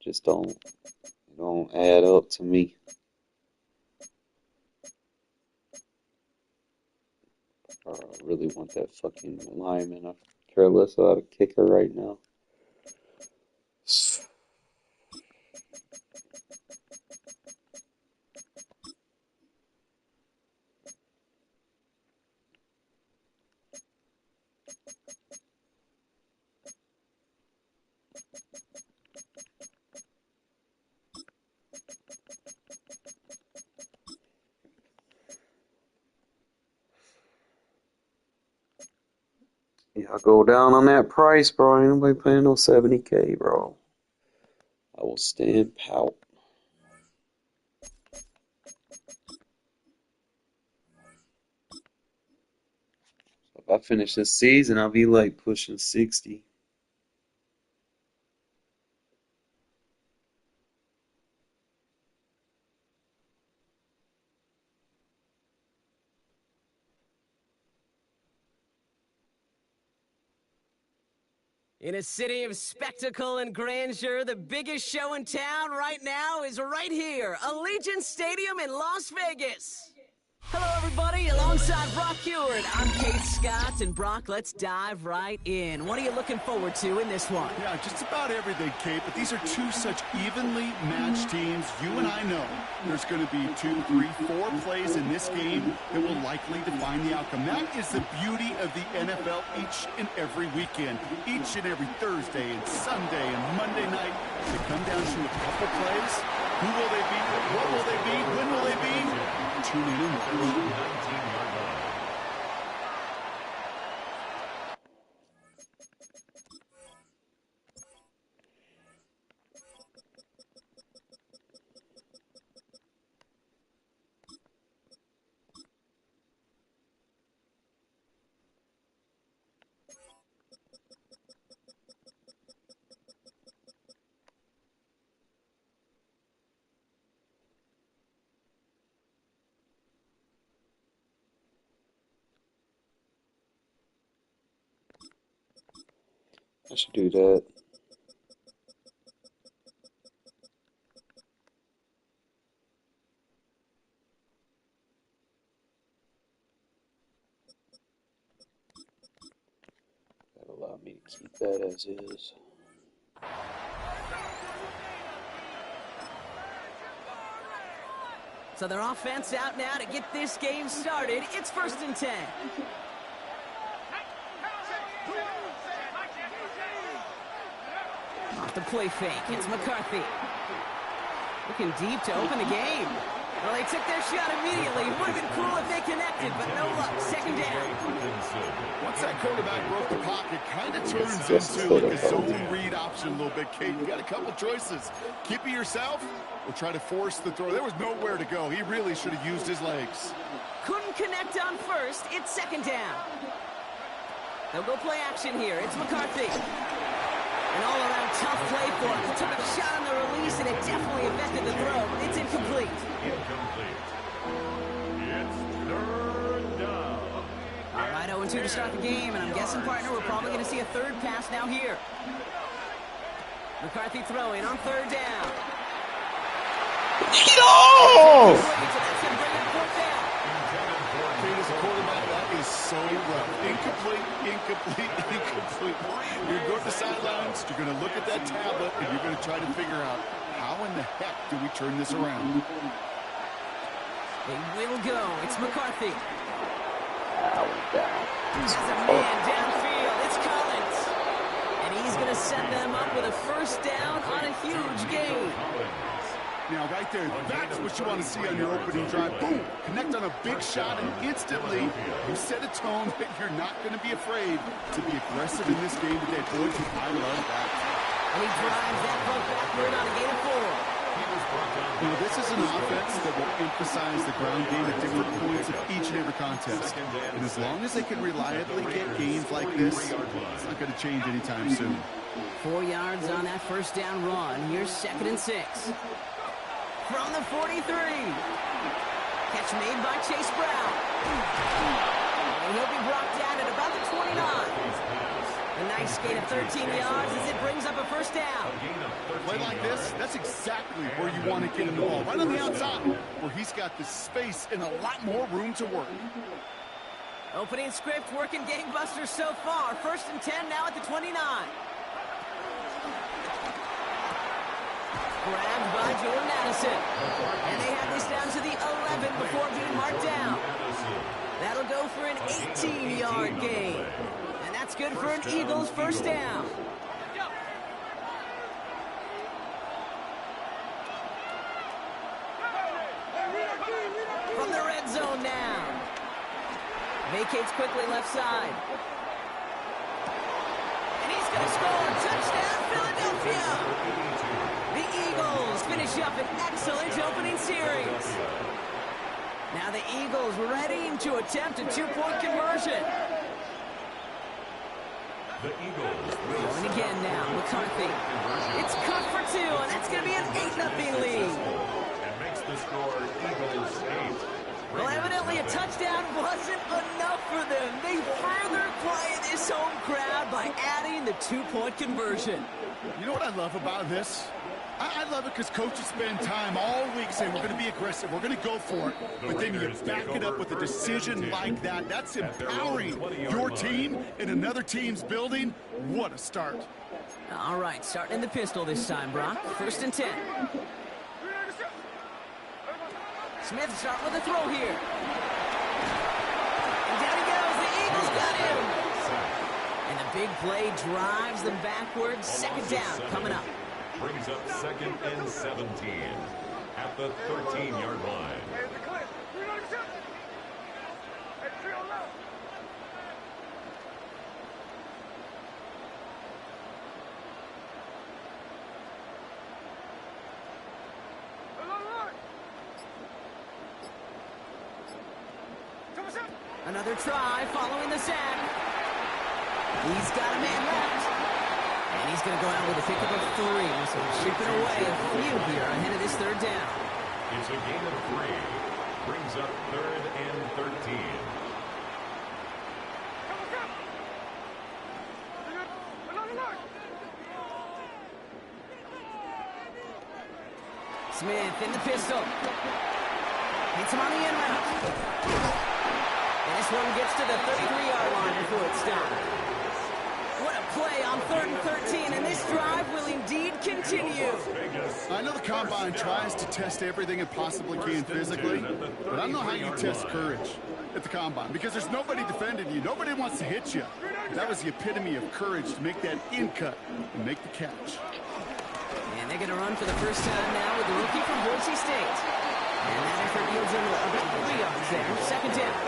Just don't add up to me. I really want that fucking lineman. I care less about a kicker right now. Y'all go down on that price, bro. Ain't nobody paying no 70K, bro. I will stand pout. If I finish this season, I'll be like pushing 60. In a city of spectacle and grandeur, the biggest show in town right now is right here, Allegiant Stadium in Las Vegas. Hello, everybody. Alongside Brock Heward, I'm Kate Scott. And Brock, let's dive right in. What are you looking forward to in this one? Yeah, just about everything, Kate, but these are two such evenly matched teams. You and I know there's going to be 2, 3, 4 plays in this game that will likely define the outcome. That is the beauty of the NFL each and every weekend, each and every Thursday and Sunday and Monday night. They come down to a couple plays. Who will they be? What will they be? When will they be? Tune in and watch. 19-yard line. I should do that. That'll allow me to keep that as is. So their offense out now to get this game started. It's 1st and 10. Off the play fake, it's McCarthy. Looking deep to open the game. Well, they took their shot immediately. It would have been cool if they connected, but no luck. 2nd down. Once that quarterback broke the pocket, kind of turns into like a zone read option a little bit, Kate. You got a couple choices. Keep it yourself or try to force the throw. There was nowhere to go. He really should have used his legs. Couldn't connect on 1st. It's 2nd down. They'll go play action here. It's McCarthy. An all-around tough play for him. He took a shot on the release, and it definitely affected the throw. It's incomplete. Incomplete. It's 3rd down. All right, 0-2 to start the game, and I'm guessing, partner, we're probably going to see a 3rd pass now here. McCarthy throwing on 3rd down. No! Kate, as a quarterback, that is so rough. Incomplete, incomplete, incomplete. You're going to the sidelines, you're going to look at that tablet, and you're going to try to figure out how in the heck do we turn this around. They will go. It's McCarthy. There's a man downfield. It's Collins. And he's going to set them up with a 1st down on a huge gain. Now, right there, that's what you want to see on your opening drive. Boom! Connect on a big shot, and instantly you set a tone that you're not going to be afraid to be aggressive in this game today. Boys, I love that. And he drives that puck backward on a gain of 4. You know, this is an offense that will emphasize the ground game at different points of each and every contest. And as long as they can reliably get gains like this, it's not going to change anytime soon. 4 yards on that first down run. Here's 2nd and 6. From the 43. Catch made by Chase Brown. And he'll be brought down at about the 29. A nice gain of 13 yards as it brings up a first down. Play like this, that's exactly where you want to get him the ball. Right on the outside, where he's got the space and a lot more room to work. Opening script working gangbusters so far. 1st and 10 now at the 29. Grabbed by Jordan Addison. And they have this down to the 11 before being marked down. That'll go for an 18-yard gain. And that's good for an Eagles first down. From the red zone now. Vacates quickly left side. And he's going to score. Touchdown, Philadelphia. The Eagles finish up an excellent opening series. Now the Eagles ready to attempt a 2-point conversion. The Eagles going again now, McCarthy. It's cut for 2, and that's going to be an 8-0 lead. And makes the score Eagles 8. Well, evidently a touchdown wasn't enough for them. They further quiet this home crowd by adding the 2-point conversion. You know what I love about this? I love it because coaches spend time all week saying we're going to be aggressive, we're going to go for it, but then you back it up with a decision like that. That's empowering your team in another team's building. What a start. All right, starting in the pistol this time, Brock. 1st and 10. Smith start with a throw here. And down he goes. The Eagles got him. And the big play drives them backwards. 2nd down coming up. Brings up 2nd and 17 at the 13-yard line. Another try following the sack. He's got a man left. And he's going to go out with a pickup of 3. So chipping away a few here ahead of this 3rd down. It's a gain of 3. Brings up 3rd and 13. Smith in the pistol. Hits him on the end route. And this one gets to the 33-yard line before it's stopped. What a play on 3rd and 13, and this drive will indeed continue. I know the Combine tries to test everything it possibly can physically, but I don't know how you test courage at the Combine because there's nobody defending you. Nobody wants to hit you. That was the epitome of courage to make that in cut and make the catch. And they're going to run for the first time now with the rookie from Boise State. And that effort yields him about 3 yards there. 2nd down.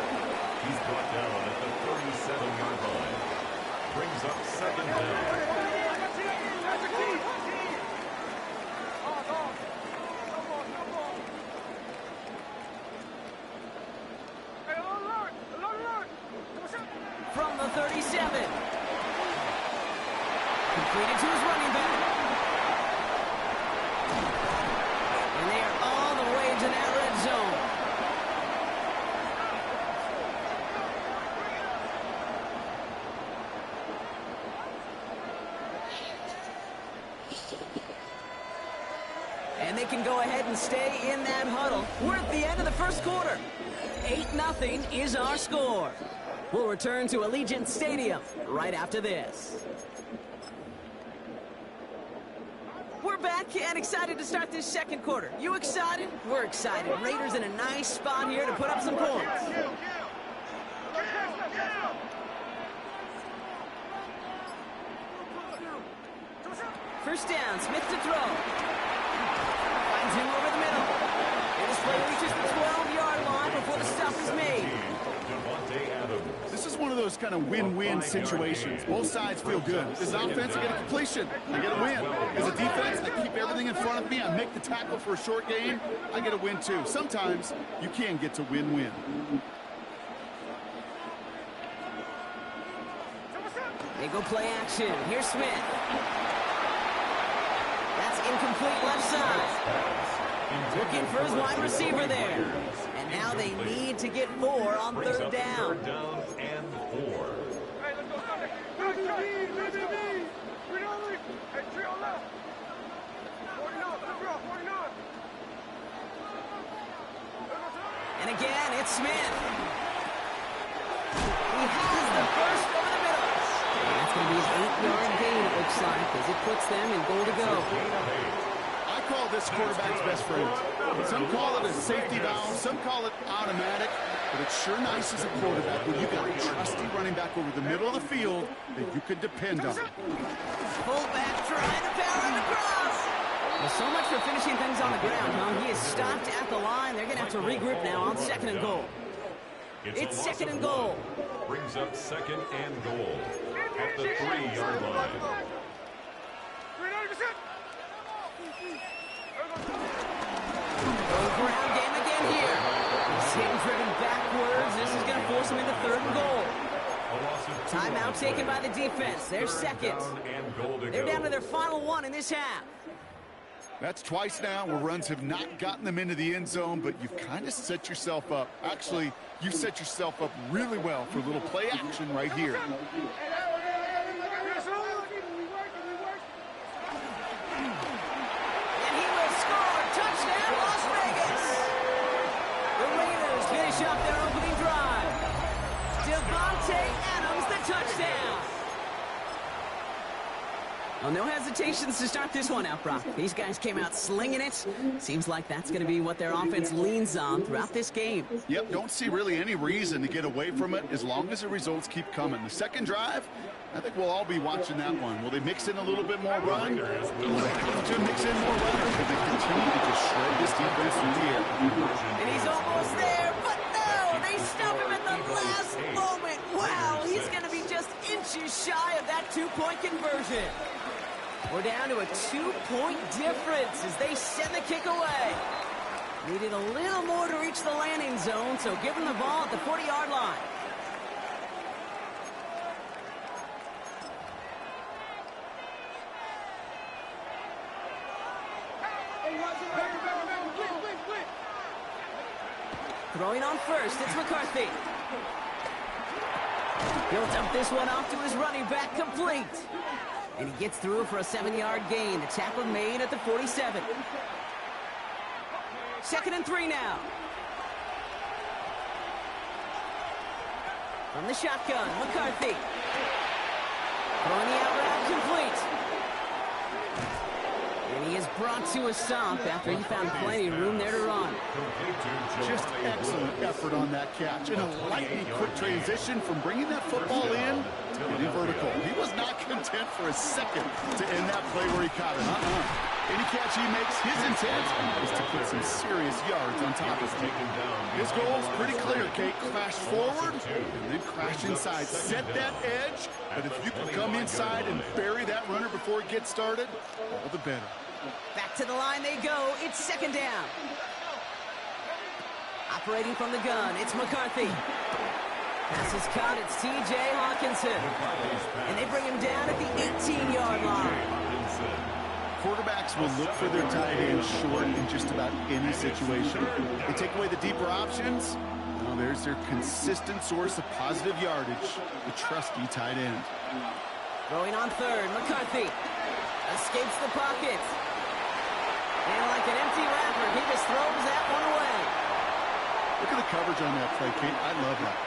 He's brought down at the 37-yard line. Brings up 2nd down. From the 37. Completed to his running back. And they are all the way to that red zone. And they can go ahead and stay in that huddle. We're at the end of the first quarter. 8-0 is our score. We'll return to Allegiant Stadium right after this. We're back and excited to start this 2nd quarter. You excited? We're excited. Raiders in a nice spot here to put up some points. First down, Smith to throw. finds him over the middle. And this play reaches the 12-yard line before the stop is made. This is one of those kind of win-win situations. Both sides feel good. As an offense, I get a completion. I get a win. As a defense, I keep everything in front of me. I make the tackle for a short gain. I get a win, too. Sometimes you can get to win-win. They go play action. Here's Smith. That's incomplete left side. Looking for his wide receiver there. And now they need to get 4 on third down. Third down and 4. Hey, let's go, Sunday. Good, Hey, 3 on left. 49, 49. And again, it's Smith. He has the first over the middle. And that's going to be an 8-yard gain, it looks like, as it puts them in goal to go. I call this quarterback's best friend. Some call it a safety valve, some call it automatic, but it's sure nice as a quarterback when you got a trusty running back over the middle of the field that you could depend on. Fullback trying to power it across. Well, so much for finishing things on the ground, huh? He is stopped at the line. They're going to have to regroup now on 2nd and goal. It's 2nd and goal. Brings up 2nd and goal at the 3-yard line. Ground game again here. He's hitting driven backwards. This is going to force him into 3rd and goal. Timeout taken by the defense. They're second. They're down to their final 1 in this half. That's twice now where runs have not gotten them into the end zone, but you've kind of set yourself up. Actually, you set yourself up really well for a little play action right here. Off their opening drive. Devontae Adams, the touchdown. Well, no hesitations to start this one out, Brock. These guys came out slinging it. Seems like that's going to be what their offense leans on throughout this game. Yep, don't see really any reason to get away from it as long as the results keep coming. The second drive, I think we'll all be watching that one. Will they mix in a little bit more run? Will they have to mix in more run? Or will they continue to just shred this defense through the air? And he's almost there, but no! They stop him at the last moment. Wow, he's going to be just inches shy of that 2-point conversion. We're down to a 2-point difference as they send the kick away. Needed a little more to reach the landing zone, so give them the ball at the 40-yard line. Throwing on first, it's McCarthy. He'll dump this one off to his running back, complete. And he gets through for a 7-yard gain. The tackle made at the 47. 2nd and 3 now. From the shotgun, McCarthy. Throwing the out route, complete. And he is brought to a stop after he found plenty of room there to run. Just excellent effort on that catch. And a lightning quick transition from bringing that football in to vertical. He was not content for a second to end that play where he caught it. Any catch he makes, his intent is to put some serious yards on top of it. His goal is pretty clear, Kate. Crash forward and then crash inside. Set that edge, but if you can come inside and bury that runner before it gets started, all the better. Back to the line they go. It's 2nd down. Operating from the gun, it's McCarthy. Pass is caught, it's T.J. Hawkinson. And they bring him down at the 18-yard line. Quarterbacks will look for their tight end short in just about any situation. They take away the deeper options. Well, there's their consistent source of positive yardage, the trusty tight end. Throwing on third, McCarthy. Escapes the pocket. And like an empty wrapper, he just throws that one away. Look at the coverage on that play, Kate. I love that.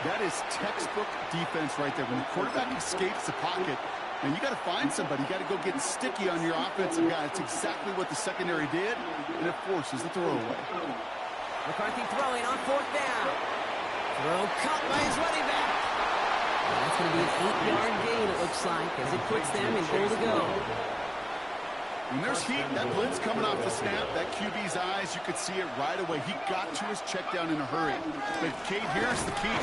That is textbook defense right there. When the quarterback escapes the pocket, and you got to find somebody. You got to go get sticky on your offensive guy. It's exactly what the secondary did, and it forces the throwaway. McCarthy throwing on 4th down. Throw caught by his running back. And that's going to be an 8-yard gain, it looks like, as it puts them in goal to go. When there's heat, that blitz coming off the snap, that QB's eyes, you could see it right away. He got to his check down in a hurry. But, Kate, here's the key.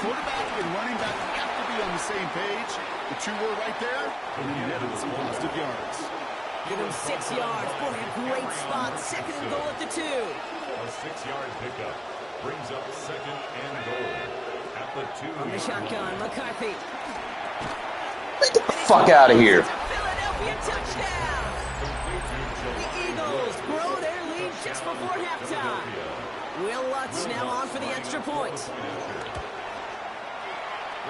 Quarterback and running back have to be on the same page. The two were right there, and he netted some positive yards. Give him 6 yards. Boy, a great spot. Second and goal at the 2. A 6-yard pickup brings up second and goal at the 2. On the shotgun, McCarthy. Get the fuck out of here. Philadelphia touchdown. The Eagles grow their lead just before halftime. Will Lutz now on for the extra point.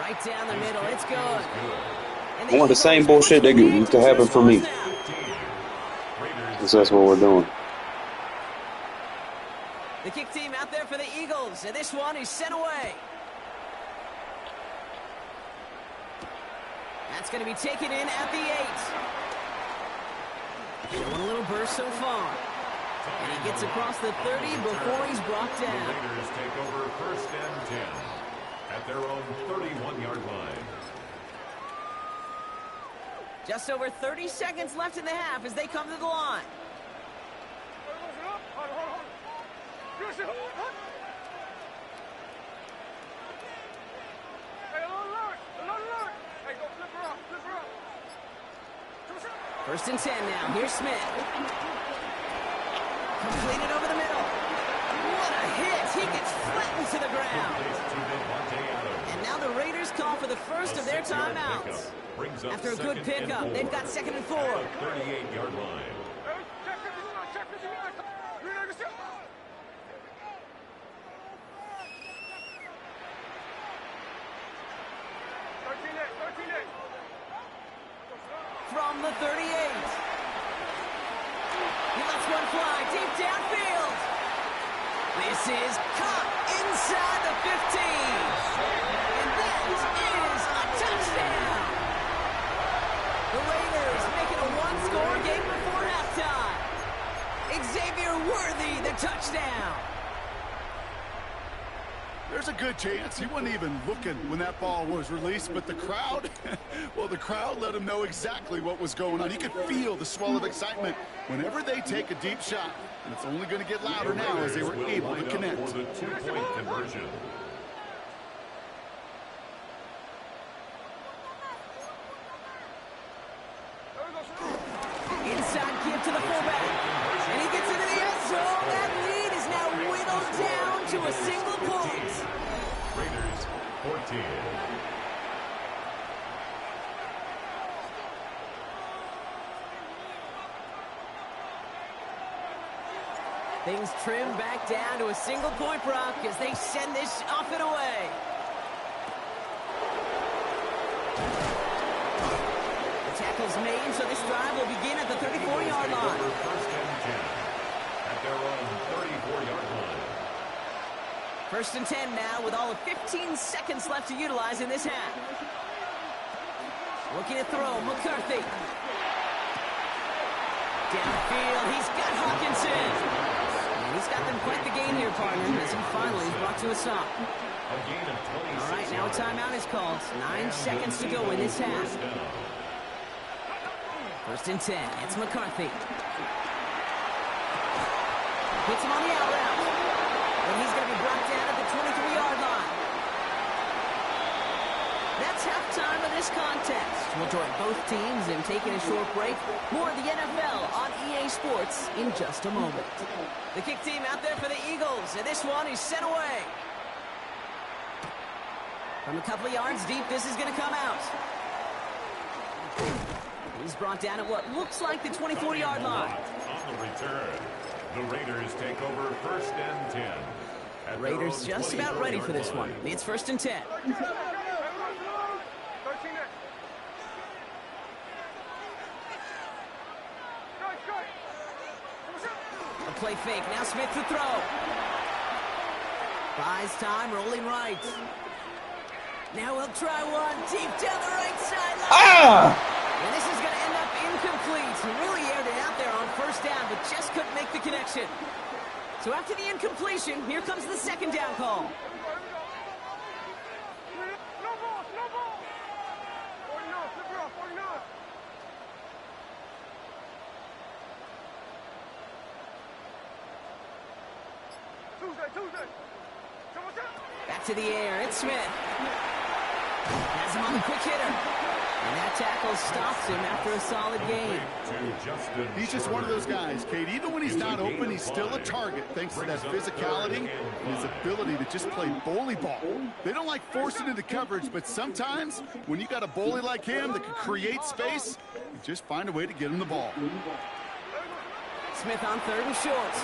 Right down the middle. It's good. I want the same bullshit that used to happen for me. That's what we're doing. The kick team out there for the Eagles, and this one is sent away. That's going to be taken in at the 8. Showing a little burst so far. And he gets across the 30 before he's brought down. The Raiders take over first and 10 at their own 31-yard line. Just over 30 seconds left in the half as they come to the line. First and 10 now. Here's Smith. Completed over the middle. What a hit. He gets flattened to the ground. And now the Raiders call for the first of their timeouts. After a good pickup, they've got second and 4. 38-yard line. From the 38. He lets one fly deep downfield. This is caught inside the 15. And that is a touchdown. The Raiders making a one-score game before halftime. Xavier Worthy, the touchdown. There's a good chance he wasn't even looking when that ball was released, but the crowd, well, the crowd let him know exactly what was going on. You could feel the swell of excitement whenever they take a deep shot, and it's only going to get louder now as they were able to connect. For the 2-point conversion. Inside give to the fullback, and he gets into the end zone. That lead is now whittled down to a single point. Raiders 14. Things trim back down to a single point, Brock, as they send this off and away. The tackle's made, so this drive will begin at the 34-yard line. First and 10 at their own 34-yard line. First and 10 now with all of 15 seconds left to utilize in this half. Looking to throw, McCarthy. Downfield, he's got Hawkinson. And he's got them quite the gain here, partner, as he finally is brought to a stop. A gain of 26. All right, now a timeout is called. 9 seconds to go in this half. First and 10, it's McCarthy. Hits him on the out route. And he's going to be brought down at the 23-yard line. That's halftime of this contest. We'll join both teams in taking a short break. More of the NFL on EA Sports in just a moment. The kick team out there for the Eagles, and this one is sent away. From a couple of yards deep, this is going to come out. He's brought down at what looks like the 24-yard line. On the return, the Raiders take over first and 10. Raiders just about ready for this one. It's first and 10. A play fake. Now Smith to throw. Buys time, rolling right. Now he'll try one deep down the right sideline. And this is going to end up incomplete. He really aired it out there on first down, but just couldn't make the connection. So after the incompletion, here comes the second down call. back to the air. It's Smith. Has him on the quick hitter. And that tackle stops him after a solid game. He's just one of those guys, Kate. Even when he's not open, he's still a target thanks to that physicality and his ability to just play bully ball. They don't like forcing into coverage, but sometimes when you got a bully like him that can create space, you just find a way to get him the ball. Smith on 3rd and short.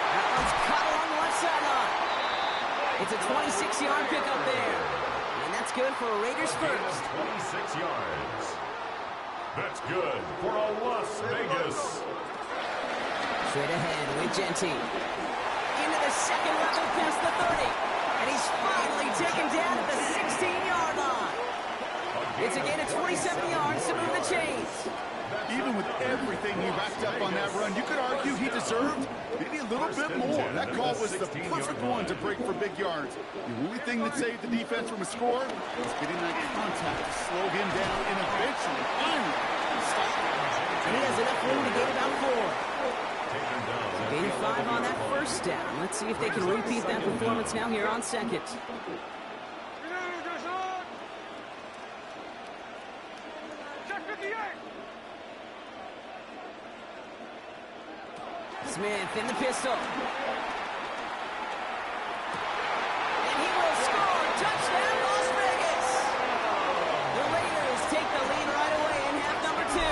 That one's caught along the left sideline. It's a 26-yard pickup there. And that's good for a Raiders first. 26 yards. That's good for a Las Vegas. Straight ahead with Genty. Into the second level past the 30. And he's finally taken down at the 16-yard line. It's a gain of 27 yards to move the chains. Even with everything he racked up on that run, you could argue he deserved maybe a little bit more. That call was the perfect one to break for big yards. The only thing that saved the defense from a score was getting that contact to slow him down and eventually, finally, stop him. And he has enough room to gain about 4. Gain 5 on that first down. Let's see if they can repeat that performance now here on second. Smith in the pistol. And he will score. Touchdown, Las Vegas. The Raiders take the lead right away in half number 2.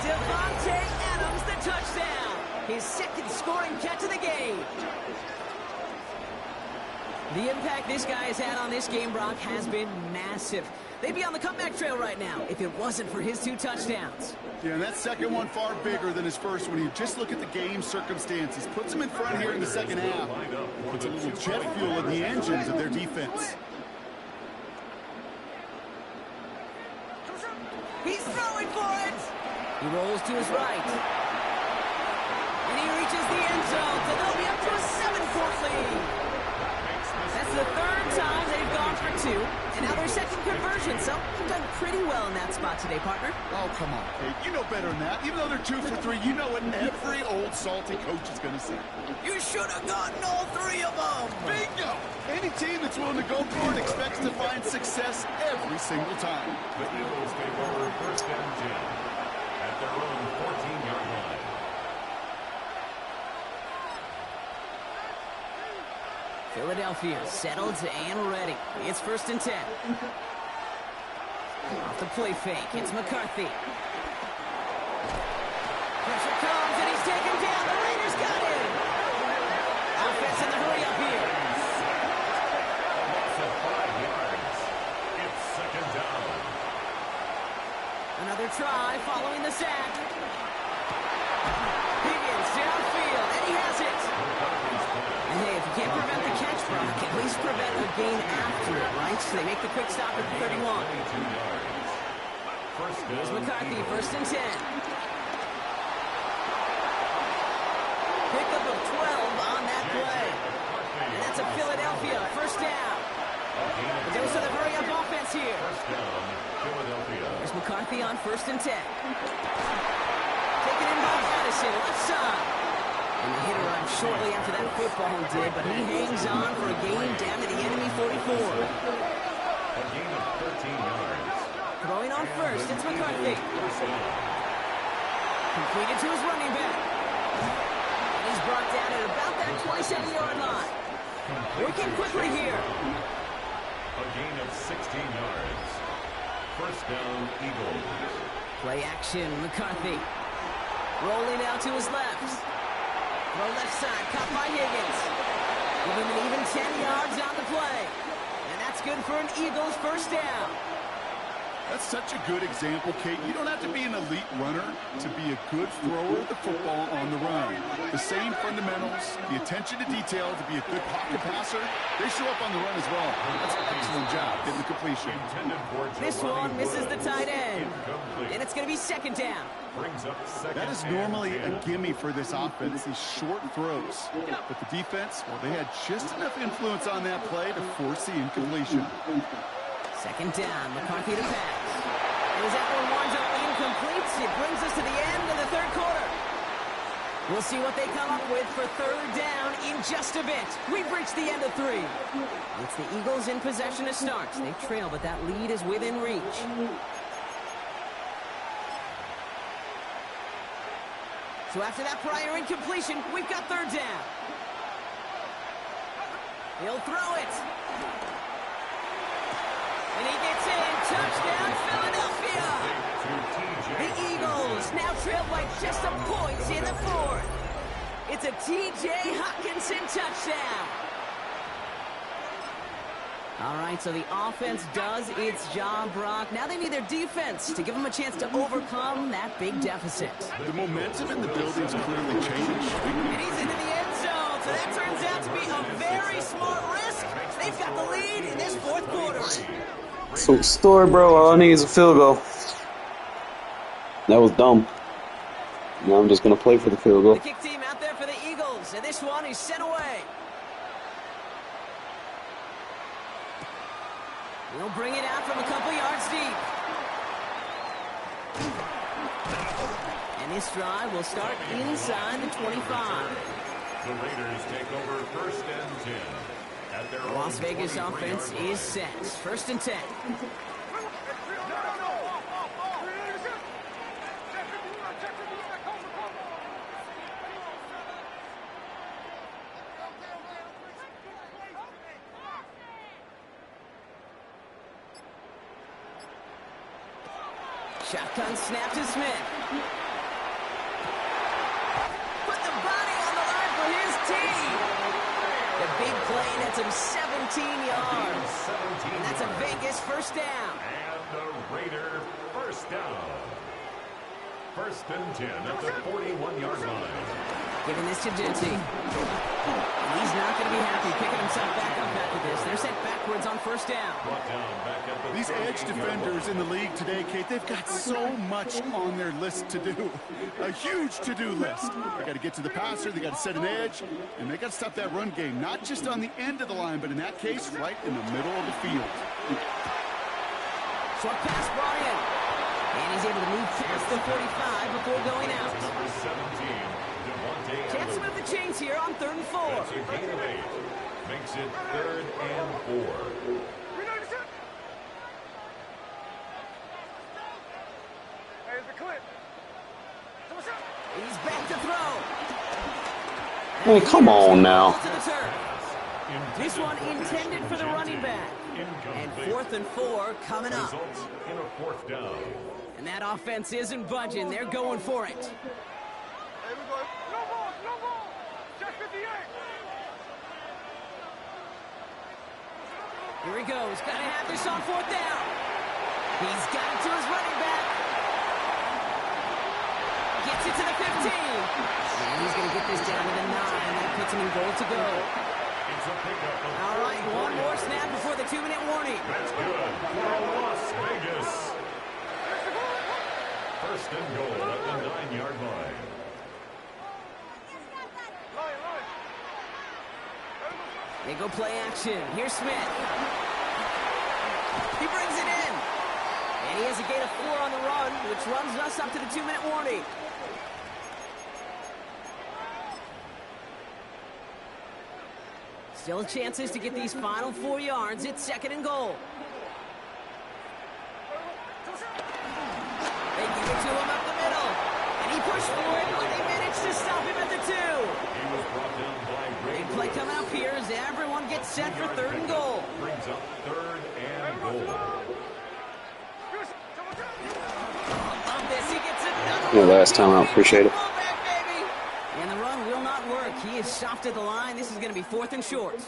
Devontae Adams, the touchdown. His second scoring catch of the game. The impact this guy has had on this game, Brock, has been massive. They'd be on the comeback trail right now if it wasn't for his 2 touchdowns. Yeah, and that second one far bigger than his first one. You just look at the game circumstances. Puts them in front here in the second half. Puts a little jet fuel in the engines of their defense. He's throwing for it. He rolls to his right. And he reaches the end zone, so they'll be up to a 7-point lead. That's the 3rd time they've gone for 2, and now their second conversion, so they've done pretty well in that spot today, partner. Oh, come on, Kate. You know better than that. Even though they're 2 for 3, you know what every old salty coach is going to say. You should have gotten all 3 of them. Bingo! Any team that's willing to go for it expects to find success every single time. The Eagles take over 1st and 10 at their own 14-yard line. Philadelphia settled and ready. It's 1st and 10. Off the play fake, it's McCarthy. Pressure comes and he's taken down. The Raiders got him. Offense in the hurry up here. A loss of 5 yards. It's 2nd down. Another try following the sack. Higgins downfield, and he has it. And hey, if you can't prevent the catch, Brock, at least prevent a gain after it, right? So they make the quick stop at the 31. Here's McCarthy, 1st and 10. Pickup of 12 on that play. And that's a Philadelphia 1st down. But those are the hurry-up offense here. There's McCarthy on 1st and 10. Taken in by Addison, left side. And the hit arrived shortly after that football did, but he hangs on for a gain down to the enemy 44. A gain of 13 yards. Throwing on 1st, it's McCarthy. Completed to his running back. And he's brought down at about that 27-yard line. Working quickly here. A gain of 16 yards. 1st down, Eagles. Play action, McCarthy. Rolling out to his left. Throw left side, caught by Higgins. Give him an even 10 yards on the play. And that's good for an Eagles 1st down. That's such a good example, Kate. You don't have to be an elite runner to be a good thrower of the football on the run. The same fundamentals, the attention to detail to be a good pocket passer, they show up on the run as well. That's an excellent job getting the completion. This one misses the tight end. And it's going to be 2nd down. That is normally a gimme for this offense, these short throws. But the defense, well, they had just enough influence on that play to force the incompletion. 2nd down, McCarthy to pass. And as that one winds up incomplete, it brings us to the end of the 3rd quarter. We'll see what they come up with for third down in just a bit. We've reached the end of 3. It's the Eagles in possession to start. They trail, but that lead is within reach. So after that prior incompletion, we've got third down. He'll throw it. And he gets in. Touchdown, Philadelphia. The Eagles now trail by just a point in the 4th. It's a T.J. Hockenson touchdown. All right, so the offense does its job, Brock. Now they need their defense to give them a chance to overcome that big deficit. The momentum in the building's clearly changed. And he's into the end zone, so that turns out to be a very smart risk. They've got the lead in this 4th quarter. So story, bro. All I need is a field goal. That was dumb. Now I'm just gonna play for the field goal. The kick team out there for the Eagles, and this one is sent away. He'll bring it out from a couple yards deep. And this drive will start inside the 25. The Raiders take over 1st and 10. At their Las Vegas offense is set. 1st and 10. Shotgun snap to Smith. Put the body on the line for his team. The big play nets him 17 yards. And that's a Vegas 1st down. And the Raider 1st down. 1st and 10 at the 41-yard line. Giving this to Dinty. He's not going to be happy picking himself back up after this. They're sent backwards on 1st down. These edge defenders in the league today, Kate, they've got so much on their list to do. A huge to-do list. They got to get to the passer, they got to set an edge, and they got to stop that run game. Not just on the end of the line, but in that case, right in the middle of the field. Short pass brought in. And he's able to move past the 45 before going out. Number 17. Chance to move the chains here on 3rd and 4. That's a gain of 8. Makes it 3rd and 4. He's back to throw. Hey, come on now. This one intended for the running back. And 4th and 4 coming up. Results in a 4th down. And that offense isn't budging. They're going for it. Here he goes. Got to have this on 4th down. He's got it to his running back. Gets it to the 15. And he's going to get this down to the 9. That puts him in goal to go. All right, one more snap before the 2-minute warning. That's good for Las Vegas. 1st and goal at the 9-yard line. They go play action. Here's Smith. He brings it in. And he has a gain of 4 on the run, which runs us up to the 2-minute warning. Still chances to get these final 4 yards. It's 2nd and goal. They give it to him up the middle. And he pushed for it, but they managed to stop him at the 2. He was brought down by Big play coming up here as everyone gets set for 3rd and goal. Brings up 3rd and goal. Love this. He gets another Yeah, last time out. Appreciate it. And the run will not work. He is stopped at the line. This is going to be 4th and short.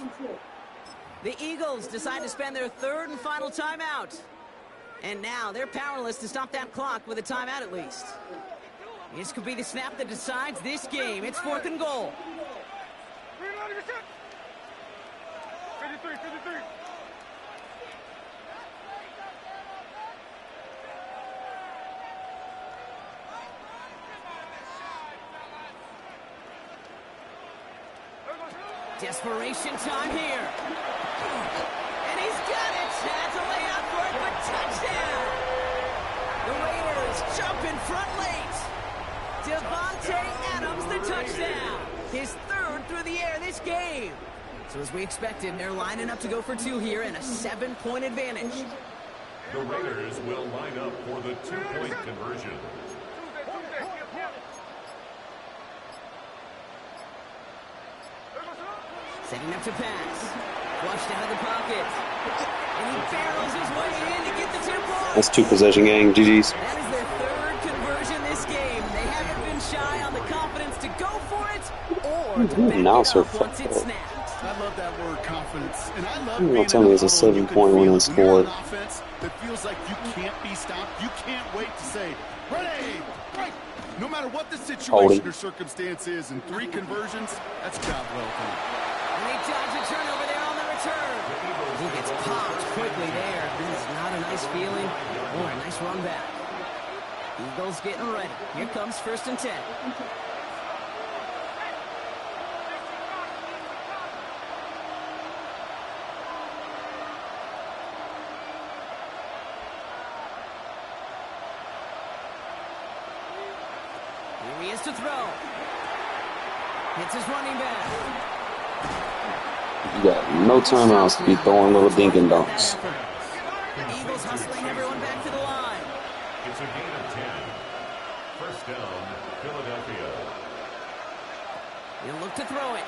The Eagles decide to spend their 3rd and final timeout. And now they're powerless to stop that clock with a timeout at least. This could be the snap that decides this game. It's 4th and goal. 53. Desperation time here. And he's got it. Had to lay out for it, but touchdown. The Raiders jump in front late to Devontae Adams, the touchdown. His third through the air this game. So as we expected, they're lining up to go for two here and a 7-point advantage. The Raiders will line up for the 2-point conversion. Setting up to pass. Flushed out of the pocket. And he barrels his way in to get the 2 points. That's 2 possession game. GG's. That is their third conversion this game. They haven't been shy on the confidence to go for it or to back it up once it snaps. I love that word, confidence. And I love You're being tell me it's a in a huddle, 7-point winning when you're score. on offense that feels like you can't be stopped. You can't wait to say, ready, right. No matter what the situation or circumstance is, in 3 conversions, that's job well done. And they dodge a turnover there on the return. He gets popped quickly there. It's not a nice feeling or a nice run back. Eagles getting ready. Here comes 1st and 10. Here he is to throw. Hits his running back. You got no timeouts to be throwing little dink and dunks. Eagles hustling everyone back to the line. It's a gain of 10. First down, Philadelphia. He'll look to throw it.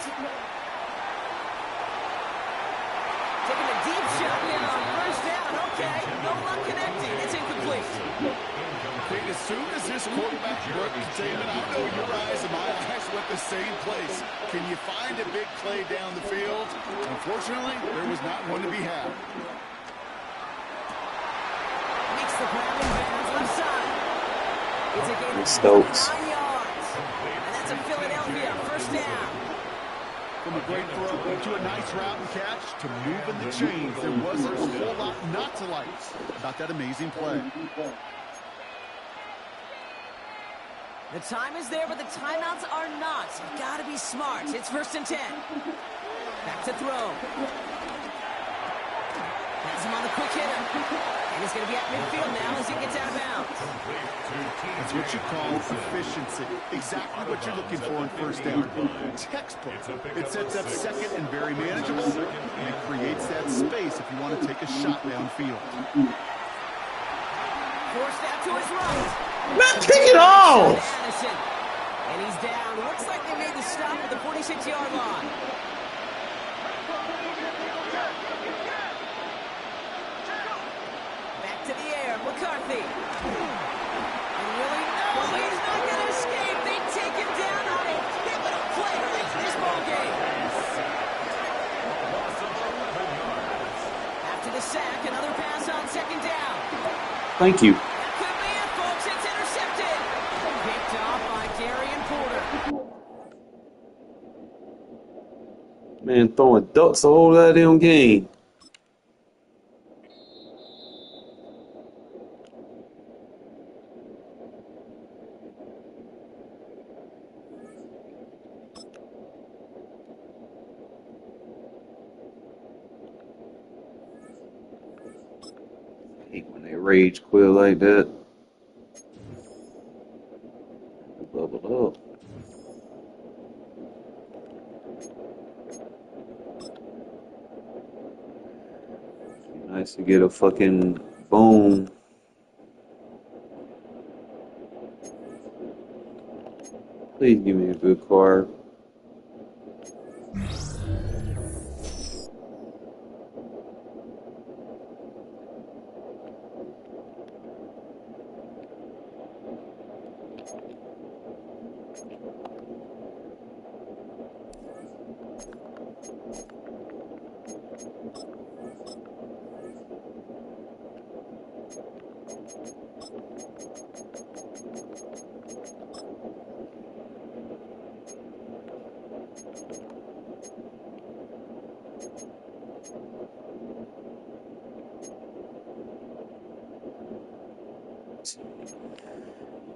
Taking a deep shot down. First down. Okay. No luck connecting. It's incomplete. As soon as this quarterback broke containment, I know your eyes and my eyes went the same place. Can you find a big play down the field? Unfortunately, there was not one to be had. Makes the grab and bounds left side. It's a gain of Stokes. 9 yards. And that's a Philadelphia first down. From a great throw to a nice route and catch to moving the chains, there wasn't a whole lot not to like about that amazing play. The time is there, but the timeouts are not. You've got to be smart. It's 1st and 10. Back to throw. Has him on the quick hitter. And he's going to be at midfield now as he gets out of bounds. That's what you call efficiency. Exactly what you're looking for in first down. Textbook. It sets up second and very manageable, and it creates that space if you want to take a shot downfield. Forced out to his right. Man, pick it off! And he's down. Looks like they made the stop at the 46-yard line. Back to the air, McCarthy. And really, no, he's not going to escape. They take him down on a pivotal play to reach this ball game. After the sack, another pass on 2nd down. Thank you. That could be it, folks. It's intercepted. Picked off by Darian Porter. Man, throwing ducks the whole goddamn game. I hate when they rage quit like that. Bubble up. Nice to get a fucking boom. Please give me a good card.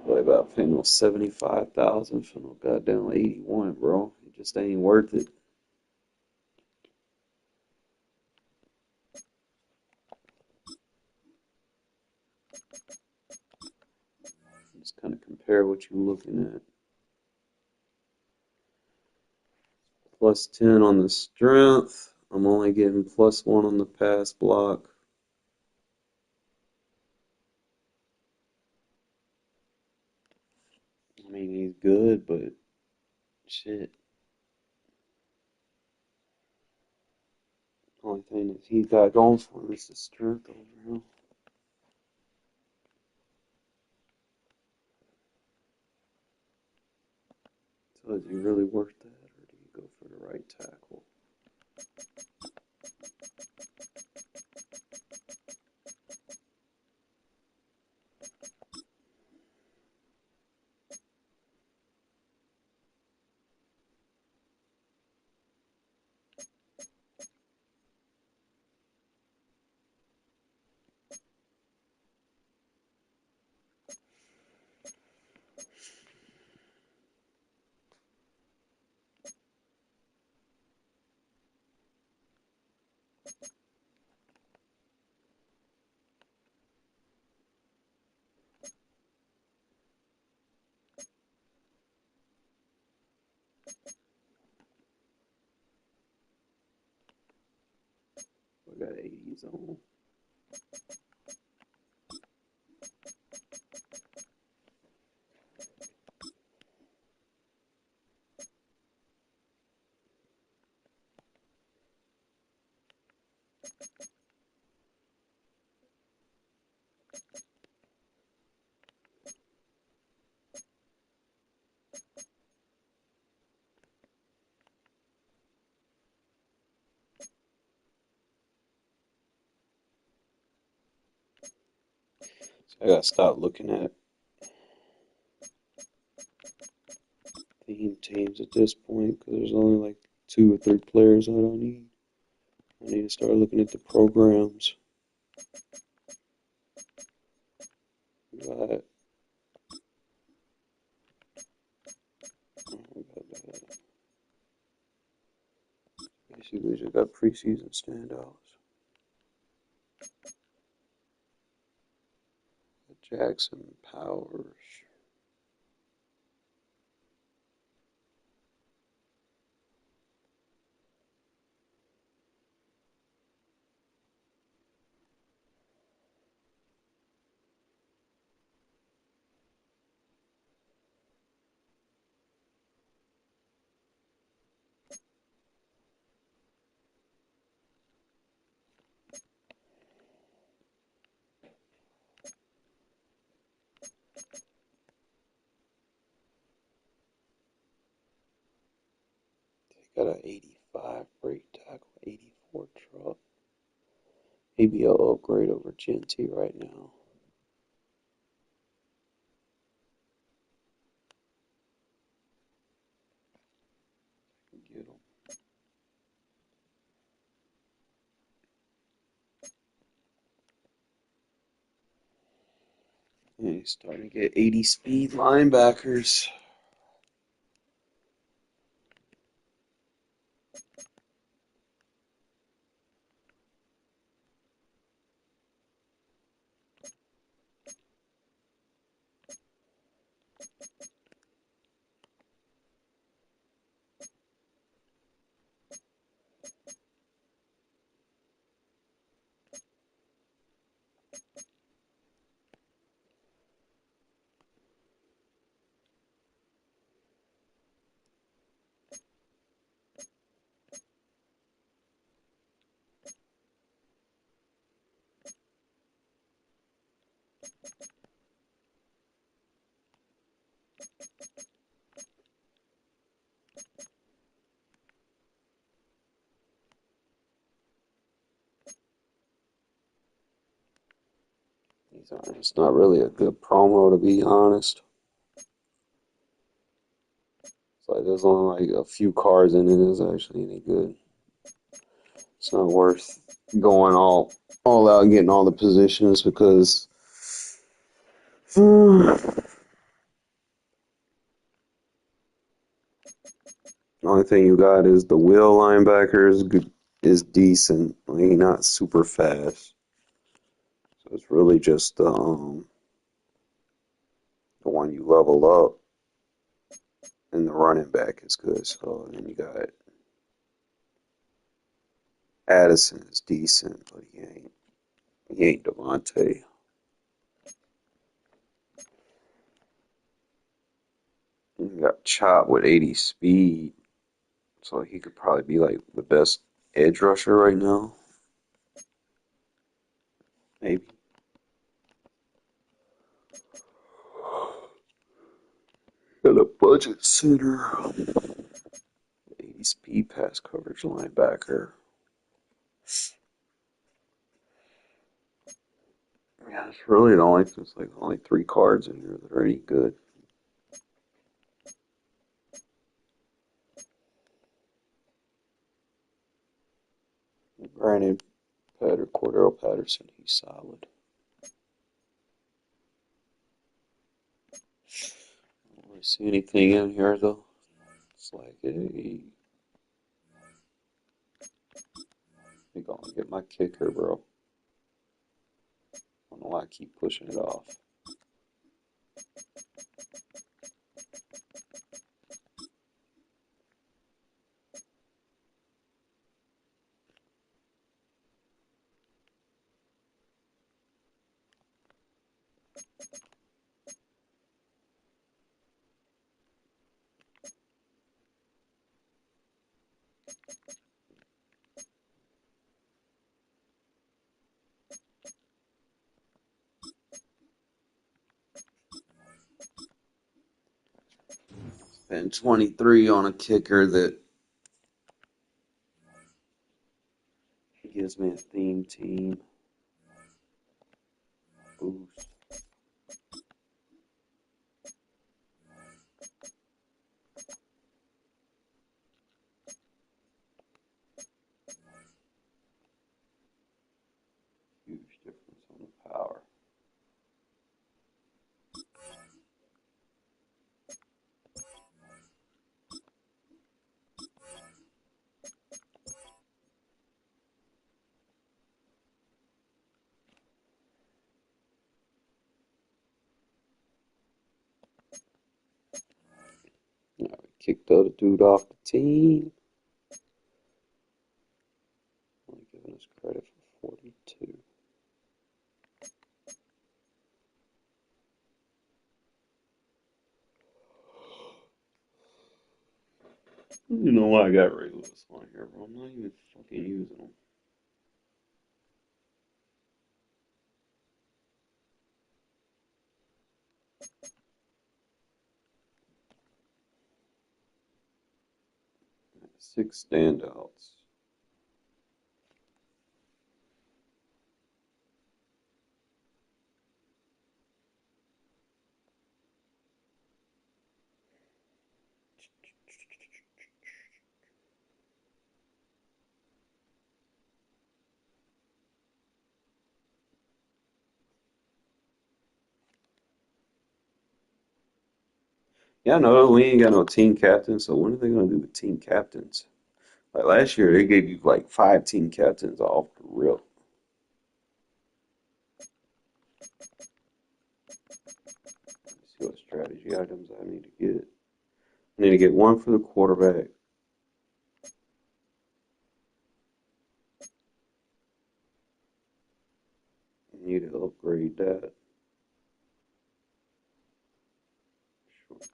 What about paying no 75,000 for no goddamn 81, bro? It just ain't worth it. Just kind of compare what you're looking at. plus 10 on the strength. I'm only getting plus 1 on the pass block. I mean, he's good, but shit. Only thing that he's got going for him is the strength overall. So is he really worth that, or do you go for the right tackle? We got 80s on. So I gotta stop looking at theme teams at this point because there's only like 2 or 3 players I don't need. I need to start looking at the programs. Got, basically just got preseason standouts. Jackson Powers. They got an 85 break tackle, 84 truck. Maybe an upgrade over Genty right now. Get him. And he's starting to get 80 speed linebackers. It's not really a good promo, to be honest. It's like there's only like a few cards in it is actually any good. It's not worth going all out and getting all the positions because the only thing you got is the will linebackers is decent, like not super fast. So it's really just the one you level up, and the running back is good. So then you got Addison is decent, but he ain't Devontae. He got chopped with 80 speed, so he could probably be like the best edge rusher right now. Maybe. Got a budget center. 80 speed pass coverage linebacker. Yeah, it's really only 3 cards in here that are any good. Granted, Cordero Patterson, he's solid. I don't really see anything in here though. It's like, hey, I'm gonna get my kicker, bro. I don't know why I keep pushing it off. Spend 23 on a kicker that gives me a theme team boost. Huge difference on the power. Now we kicked the other dude off the team. Only giving us credit for 42. You know why I got Ray Lewis on here, bro? I'm not even fucking using him. Six standouts. Yeah, no, we ain't got no team captains, so what are they gonna do with team captains? Like last year, they gave you like 5 team captains off the rip. Let's see what strategy items I need to get. I need to get one for the quarterback. I need to upgrade that.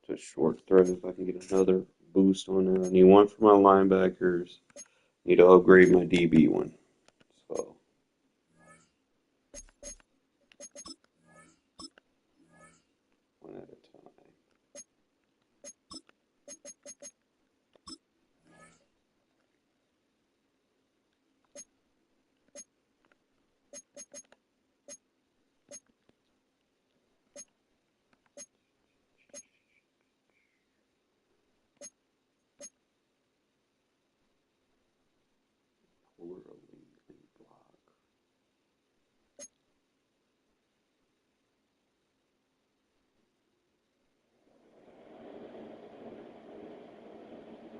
Just short throw if I can get another boost on that. I need one for my linebackers. Need to upgrade my DB one. So one at a time. Block.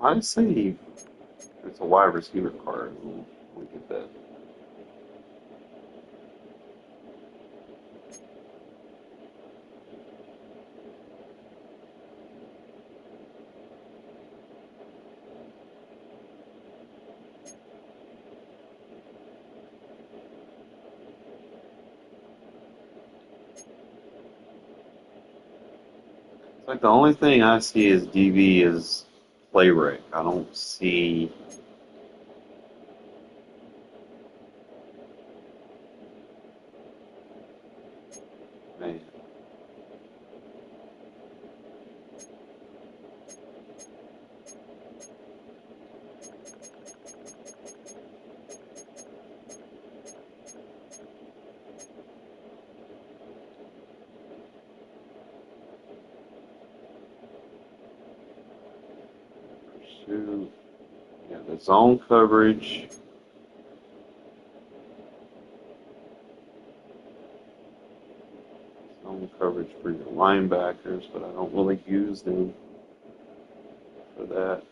Honestly, it's a wide receiver card. We'll get that. It's like the only thing I see is DB is play rate. I don't see. Man. Shoot. Yeah, the zone coverage. Zone coverage for your linebackers, but I don't really use them for that.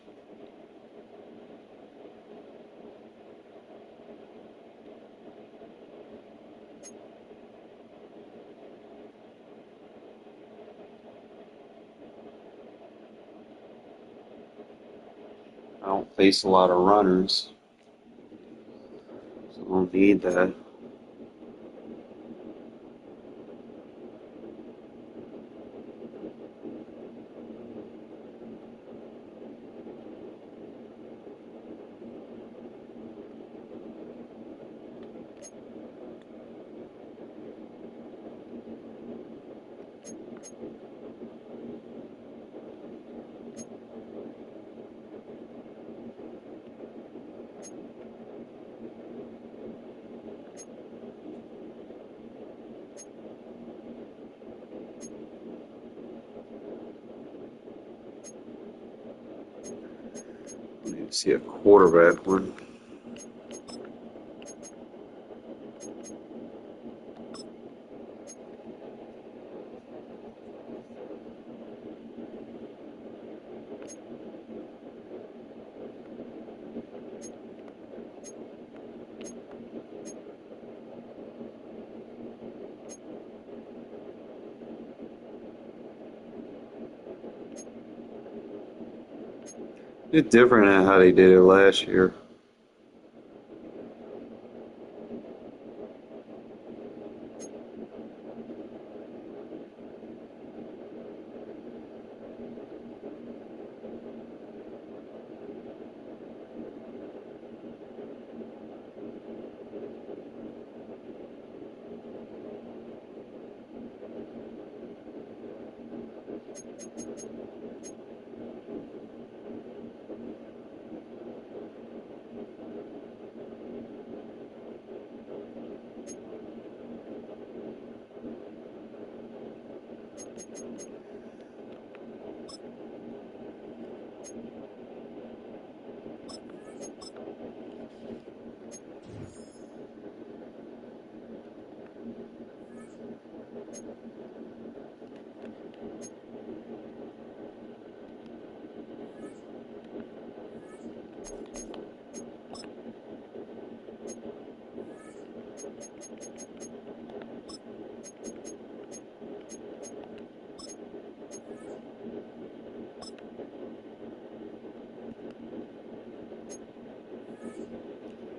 I don't face a lot of runners, so I don't need that. I need to see a quarterback one. It's different than how they did it last year.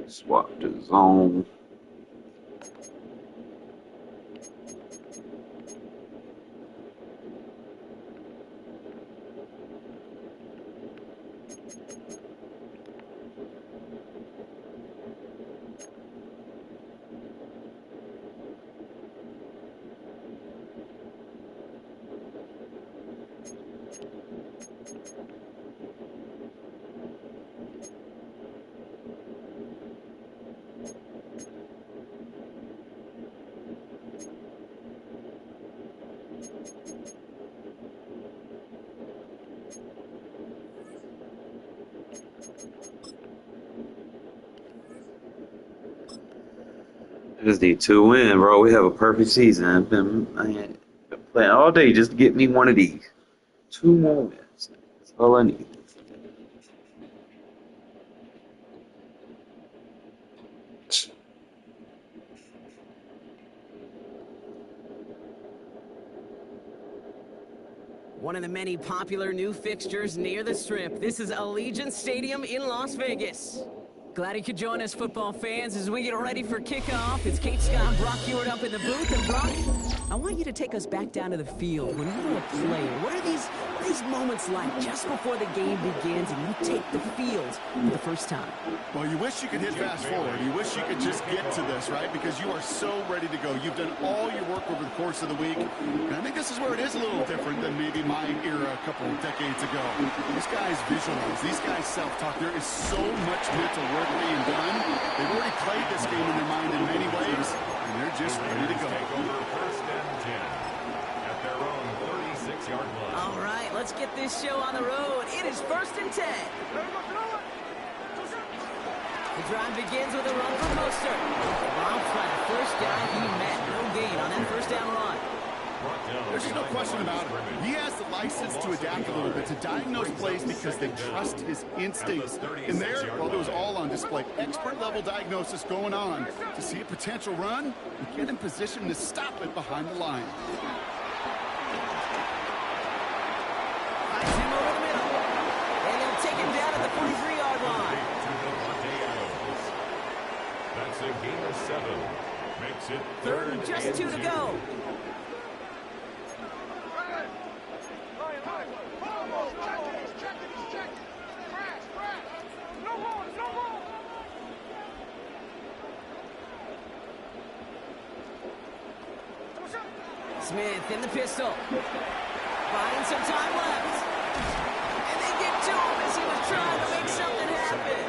Swap to zone. I just need 2 wins, bro. We have a perfect season. I ain't been playing all day just to get me one of these. 2 more wins. That's all I need. One of the many popular new fixtures near the Strip. This is Allegiant Stadium in Las Vegas. Glad you could join us, football fans, as we get ready for kickoff. It's Kate Scott and Brock Hewitt up in the booth. And Brock, I want you to take us back down to the field. When you were a player, what are these moments like just before the game begins and you take the field for the first time? Well, you wish you could hit fast forward. You wish you could just get to this, right? Because you are so ready to go. You've done all your work over the course of the week. And I think this is where it is a little different than maybe my era a couple of decades ago. These guys visualize. These guys self-talk. There is so much mental work being done. They've already played this game in their mind in many ways, and they're just ready to go. Take over first and 10 at their own 36-yard line. All right, let's get this show on the road. It is first and 10. The drive begins with a run from Mostert. Bounced by the first down he met. No gain on that first down run. There's just no question about it. He has the license to adapt a little bit, to diagnose plays because they trust his instincts. And there, well, it was all on display. Expert-level diagnosis going on to see a potential run and get in position to stop it behind the line. Finds him over the middle. And they'll take him down at the 43-yard line. That's a gain of 7. Makes it Third and just 2 to go. Smith in the pistol. Finding some time left. And they get to him as he was trying to make something happen.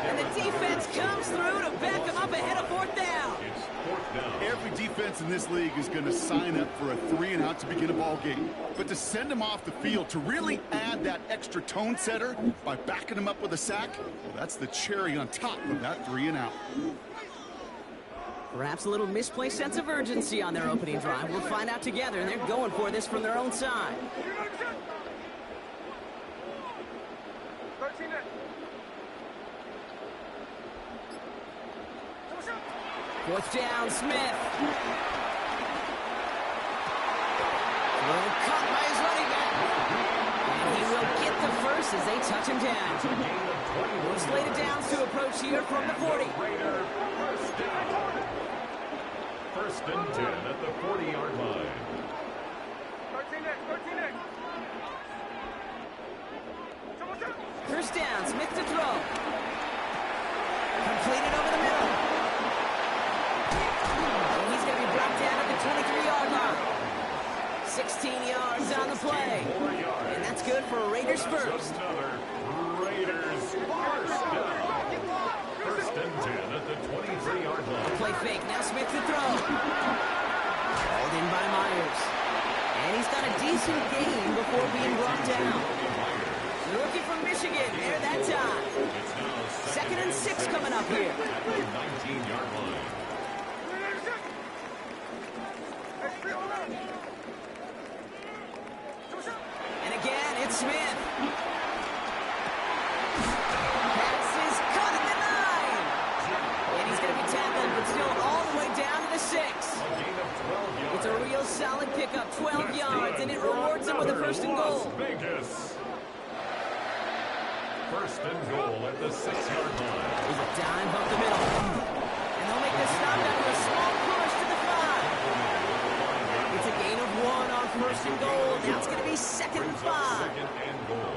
And the defense comes through to back him up ahead of fourth down. It's fourth down. Every defense in this league is going to sign up for a 3-and-out to begin a ball game. But to send him off the field, to really add that extra tone setter by backing him up with a sack, well, that's the cherry on top of that 3-and-out. Perhaps a little misplaced sense of urgency on their opening drive. We'll find out together, and they're going for this from their own side. Fourth down, Smith. Well, caught by his running back. And he will get the first as they touch him down. We'll slate it down to approach here from the 40. First and 10 at the 40-yard line. 13 First down, Smith to throw. Completed over the middle. And he's going to be brought down at the 23-yard line. 16 yards on the play. And that's good for Raiders first. Another Raiders first down. First and 10 at the 23-yard line. Play fake, now Smith to throw. Called in by Myers. And he's got a decent gain before being brought down. Rookie from Michigan, there that time. Second and 6 coming up here. 19-yard line. And again, it's Smith. Pass is caught at the 9. And he's going to be tackled, but still all the way down to the 6. It's a real solid pickup, 12 yards, and it rewards him with a first and goal. Vegas. First and goal at the 6-yard line. There's a dive up the middle. And they'll make this stop after a small push to the 5. It's a gain of 1 on first and goal. Now it's going to be second and 5. Second and goal.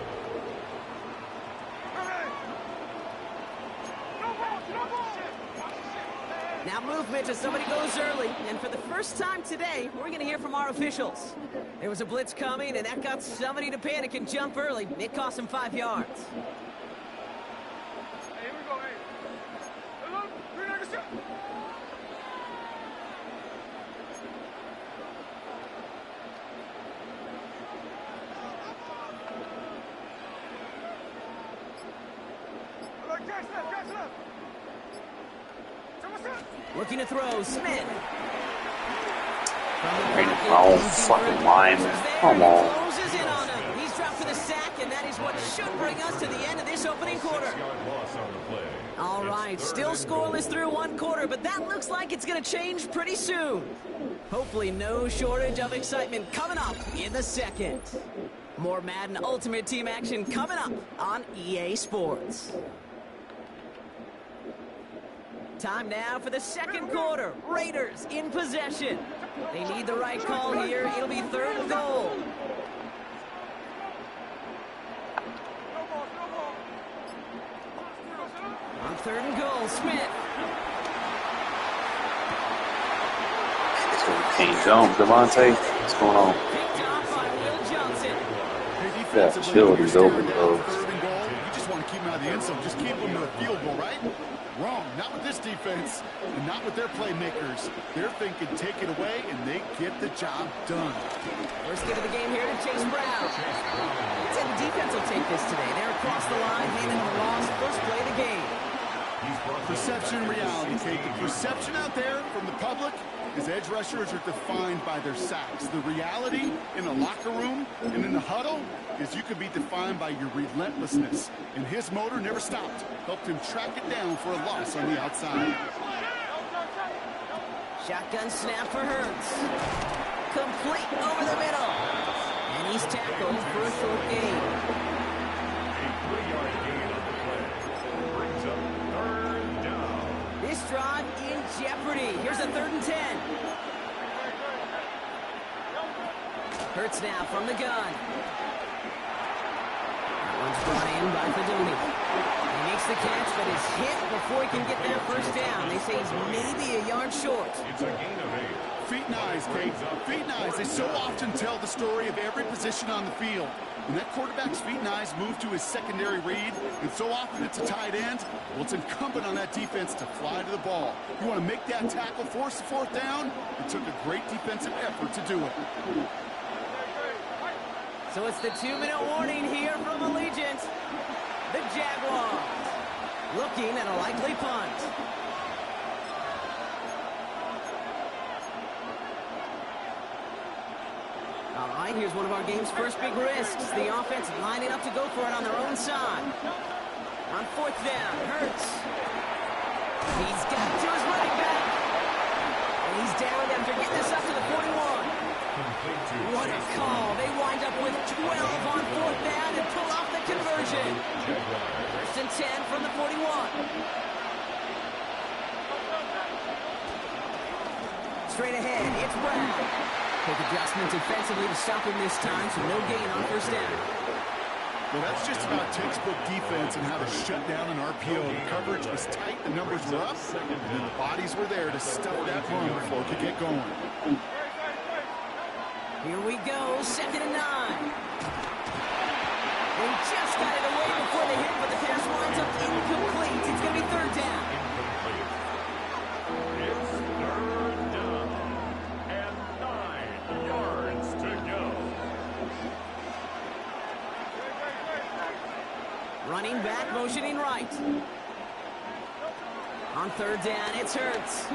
Now movement as somebody goes early. And for the first time today, we're going to hear from our officials. There was a blitz coming, and that got somebody to panic and jump early. It cost him 5 yards. Here we go, hey. Look, we're not gonna look, catch left. Looking to throw, Smith. Oh, fucking lineman. Come on. Closes in on him. He's dropped for the sack, and that is what should bring us to the end of this opening quarter. 6-yard loss on the play. All right, still scoreless through one quarter, but that looks like it's going to change pretty soon. Hopefully no shortage of excitement coming up in the second. More Madden Ultimate Team action coming up on EA Sports. Time now for the second quarter. Raiders in possession. They need the right call here. It'll be 3rd and goal. On 3rd and goal, Smith. Can't jump, Devontae. What's going on? Picked off by Will Johnson. Yeah, chill. He's open, bro. 3rd and goal. You just want to keep him out of the end zone. Just keep him to a field goal, right? Wrong. Not with this defense, and not with their playmakers. They're thinking take it away, and they get the job done. First get of the game here to Chase Brown. Let's say the defense will take this today. They're across the line, handing them the loss. First play of the game. Perception and reality, Kate. The perception out there from the public is edge rushers are defined by their sacks. The reality in the locker room and in the huddle is you could be defined by your relentlessness. And his motor never stopped. Helped him track it down for a loss on the outside. Shotgun snap for Hurts. Complete over the middle. And he's tackled for a short gain. A 3-yard gain on the play. Brings up 3rd down. This drive in jeopardy. Here's a 3rd and 10. Hurts now from the gun. That one's brought in by Fedoni. He makes the catch, but is hit before he can get that first down. They say he's maybe a yard short. It's a gain of 8. Feet and eyes, Kate. Feet and eyes. They so often tell the story of every position on the field. When that quarterback's feet and eyes move to his secondary read, and so often it's a tight end, well, it's incumbent on that defense to fly to the ball. You want to make that tackle, force the 4th down? It took a great defensive effort to do it. So it's the 2-minute warning here from Allegiant. The Jaguars looking at a likely punt. All right, here's one of our game's first big risks. The offense lining up to go for it on their own side. On 4th down, Hurts. He's got to his running back. And he's down after getting this up to the 41. What a call. They wind up with 12 on 4th down and pull off the conversion. 1st and 10 from the 41. Straight ahead, it's Brown. Quick adjustment defensively to stop him this time, so no gain on 1st down. Well, that's just about textbook defense and how to shut down an RPO. The coverage was tight, the numbers were up, and then the bodies were there to stuff that run before it could get going. Here we go, 2nd and 9. They just got it away before the hit, but the pass winds up incomplete. It's going to be 3rd down. It's 3rd down. And 9 yards to go. Running back, motioning right. On 3rd down, it's Hurts.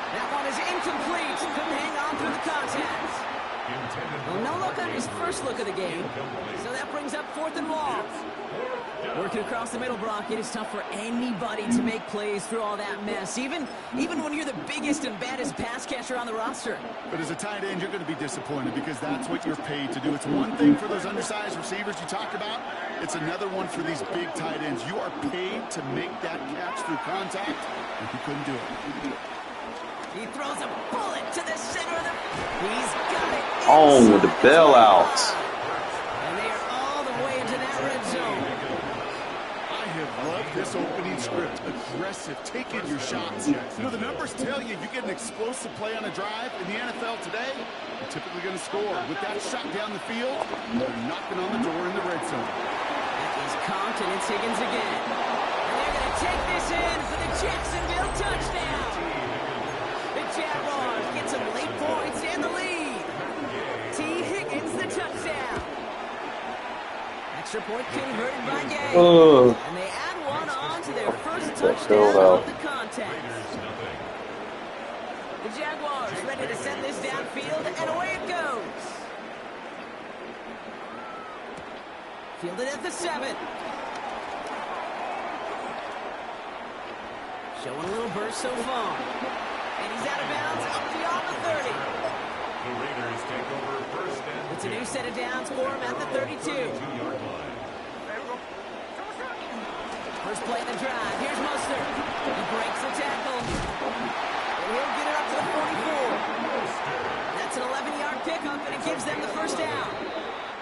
That one is incomplete. Couldn't hang on through the contact. Well, no look on his first look of the game. So that brings up 4th and long. Working across the middle, Brock, it is tough for anybody to make plays through all that mess, even when you're the biggest and baddest pass catcher on the roster. But as a tight end, you're going to be disappointed because that's what you're paid to do. It's one thing for those undersized receivers you talked about. It's another one for these big tight ends. You are paid to make that catch through contact, and he couldn't do it. He throws a bullet to the center of the... He's got it. On with the bailout. And they are all the way into that red zone. I have loved this opening script. Aggressive, taking your shots. You know, the numbers tell you get an explosive play on a drive in the NFL today, you're typically going to score. With that shot down the field, they're knocking on the door in the red zone. That is Compton. It's Higgins again. And they're going to take this in for the Jacksonville touchdown. The Jaguars get some late points and the lead. T. Higgins, the touchdown. Extra point converted by Gay. And they add one on to their first touchdown of the contest. The Jaguars ready to send this downfield, and away it goes. Fielded at the 7. Showing a little burst so far. And he's out of bounds up beyond the 30. The Raiders take over 1st and 10. It's a new set of downs for him at the 32. 32-yard line. First play of the drive. Here's Mustard. He breaks the tackle. And he'll get it up to the 44. That's an 11-yard pickup, and it gives them the first down.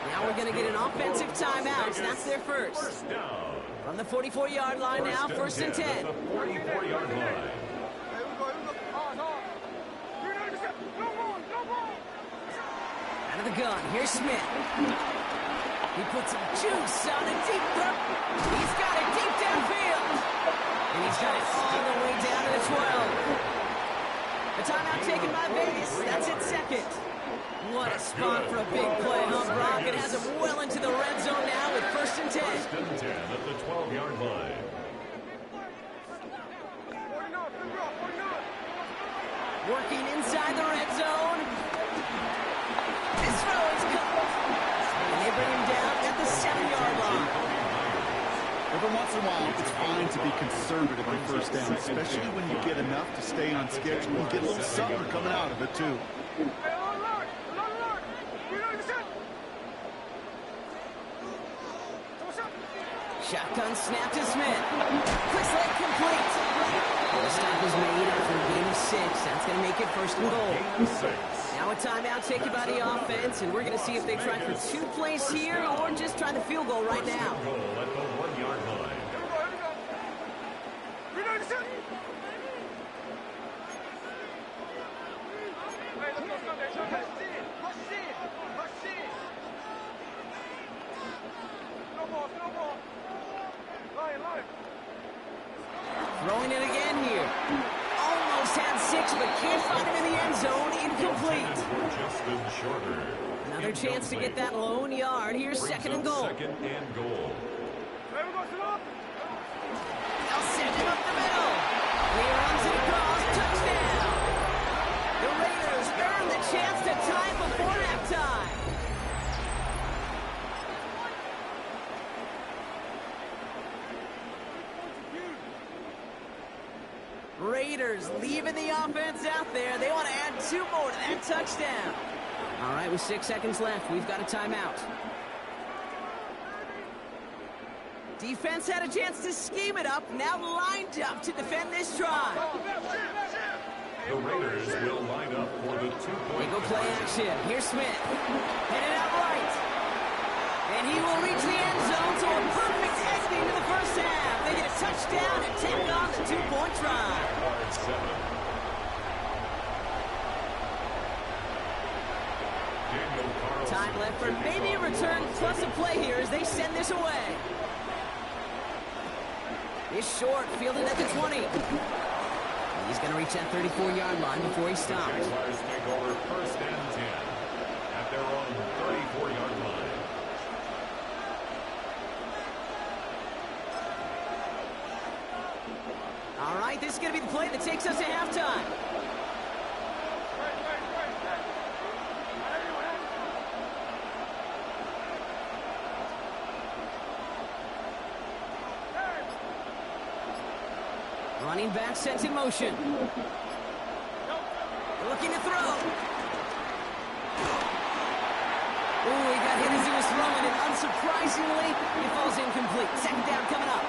Now we're going to get an offensive timeout. That's their first. From the 44-yard line now, first and 10. 44-yard line. Out of the gun, here's Smith. He puts some juice on a deep throw. He's got it deep downfield. And he's got it all the way down to the 12. A timeout taken by Vegas. That's it, second. What a spot for a big play, huh, Brock? It has him well into the red zone now with first and 10. First and 10 at the 12-yard line. Working inside the red zone. This throw is caught. And they bring him down at the 7-yard line. Every once in a while, it's fine to be conservative on first down, especially when you get enough to stay on schedule and get a little something coming out of it, too. Shotgun snap to Smith. Quick leg complete. The stop is made after game 6. That's going to make it first and goal. Now a timeout taken by the offense, and we're going to see if they try for 2 plays here or just try the field goal right now. Goal at the 1-yard line. Throwing it again here. Almost had 6, but can't find him in the end zone. Incomplete. Justin Shorter. Another chance to get that lone yard. Here's second and goal. Second and goal. They'll send him up the middle. He runs it across. Touchdown. The Raiders earn the chance to tie before halftime. Raiders leaving the offense out there. They want to add 2 more to that touchdown. All right, with 6 seconds left, we've got a timeout. Defense had a chance to scheme it up, now lined up to defend this drive. The Raiders will line up for the 2-point. They go play action. Here's Smith. Headed out right. And he will reach the end zone, so a perfect ending to the first half. They get a touchdown and take on the 2-point try. Time left for maybe a return plus a play here as they send this away. It's short, fielded at the 20. He's going to reach that 34-yard line before he stops. Jaguars take over first and 10 at their own 34-yard line. All right, this is going to be the play that takes us to halftime. Running back sets in motion. Looking to throw. Ooh, he got hit as he was throwing it. Unsurprisingly, he falls incomplete. Second down coming up.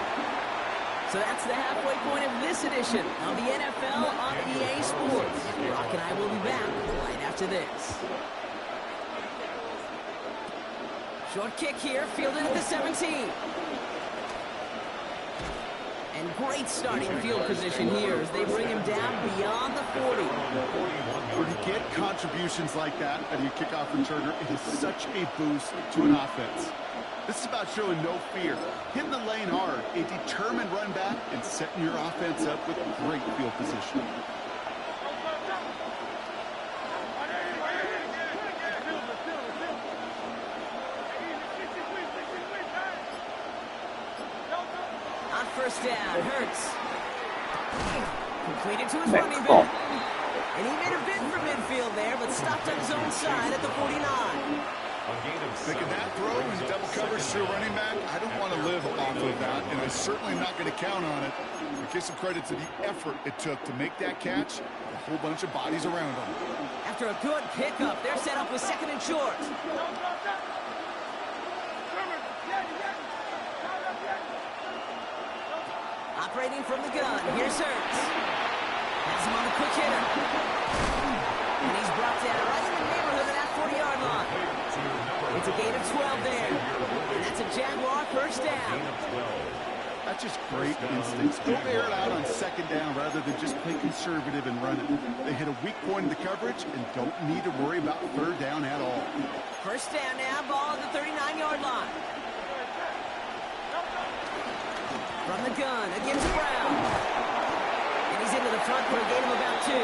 So that's the halfway point of this edition of the NFL on EA Sports. Brock and I will be back right after this. Short kick here, fielded at the 17. And great starting field position here as they bring him down beyond the 40. When you get contributions like that out of your kickoff returner, it is such a boost to an offense. This is about showing no fear, hitting the lane hard, a determined run back, and setting your offense up with great field position. On first down, Hurts. Completed to his running back. And he made a bid for midfield there, but stopped on his own side at the 49. Making that throw in double coverage to a running back, I don't want to live off of that, and I'm certainly not going to count on it. But give some credit to the effort it took to make that catch, a whole bunch of bodies around him. After a good pickup, they're set up with second and short. Operating from the gun. Here's Hurts. Has him on the quick hitter. And he's brought down right in the neighborhood of that 40-yard line. It's a gain of 12 there. And that's a Jaguar first down. That's just great instincts. Go air it out on second down rather than just play conservative and run it. They hit a weak point in the coverage and don't need to worry about third down at all. First down now, ball at the 39-yard line. From the gun against Brown. And he's into the front for a gain of about 2.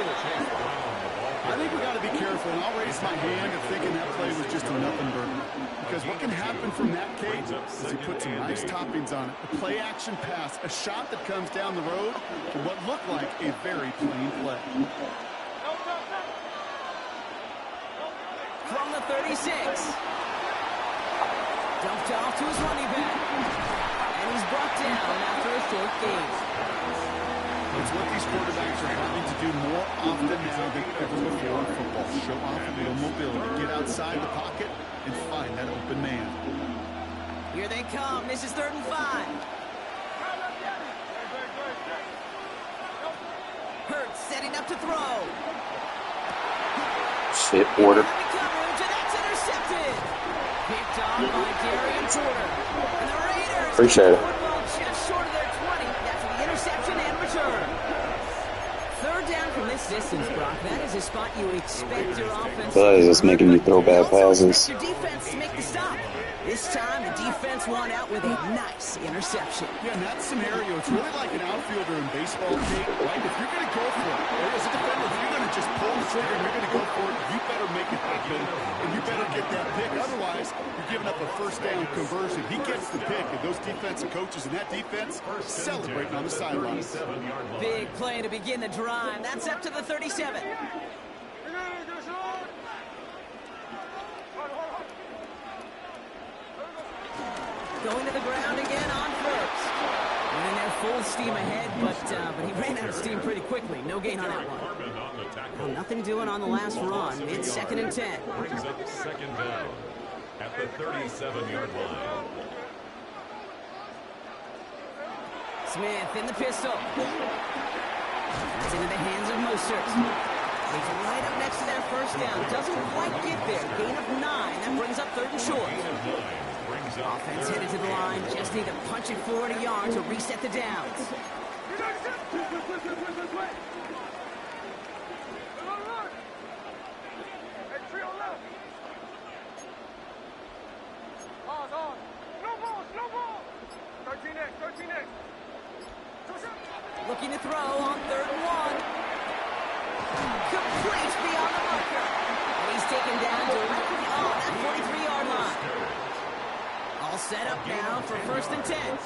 I think we got to be careful, and I'll raise my hand if thinking that play was just a nothing burger. Because what can happen from that, Kate, is he put some nice toppings on it. A play-action pass, a shot that comes down the road to what looked like a very plain play. From the 36. Dumped off to his running back. And he's brought down after a short gain. It's what these quarterbacks are having to do more often now than ever before in football. Show off a little mobility, get outside the pocket, and find that open man. Here they come. This is 3rd and 5. Hurts setting up to throw. Shit, Porter. Coverage, and that's intercepted. Picked off by Darian Porter. And the Raiders Appreciate it. football just short of their 20. That's the interception and return. Third down from this distance, Brock. That is a spot you expect your offense. But it's just making you throw bad passes. Your defense to make the stop. This time, the defense won out with a nice interception. Yeah, in that scenario, it's really like an outfielder in baseball, Kate, right? If you're going to go for it, or as a defender, if you're going to just pull the trigger and you're going to go for it, you better make it happen, and you better get that pick. Otherwise, you're giving up a first down conversion. He gets the pick, and those defensive coaches and that defense celebrating on the sidelines. Big play to begin the drive. That's up to the 37. Going to the ground again on first. Running there full steam ahead, but he ran out of steam pretty quickly. No gain on that one. Well, nothing doing on the last run. It's 2nd and 10. Brings up 2nd down at the 37-yard line. Smith in the pistol. That's into the hands of Mostert. He's right up next to that first down. Doesn't quite get there. Gain of 9. That brings up 3rd and short. Offense headed to the line. Just need to punch it forward a yard to reset the downs. Looking to throw on 3rd and 1. Complete beyond the marker. And he's taken down directly on that 43-yard line. All set up now for 1st and 10. And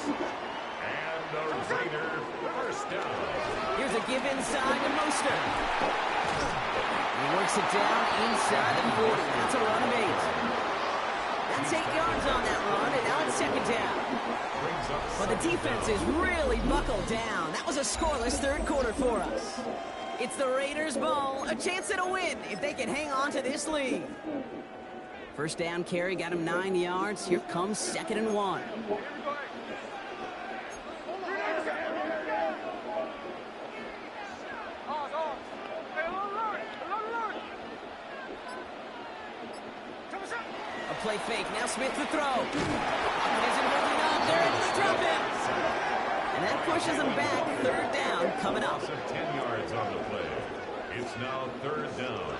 the Raider first down. Here's a give inside to Mostert. He works it down inside the 40. That's a run of 8. That's 8 yards on that run, and now it's 2nd down. But the defense is really buckled down. That was a scoreless 3rd quarter for us. It's the Raiders' ball, a chance at a win if they can hang on to this lead. First down carry got him 9 yards. Here comes 2nd and 1. A play fake. Now Smith to throw. Pocket isn't holding up. They're able to drop it. And that pushes them back. 3rd down coming up. 10 yards on the play. It's now 3rd down.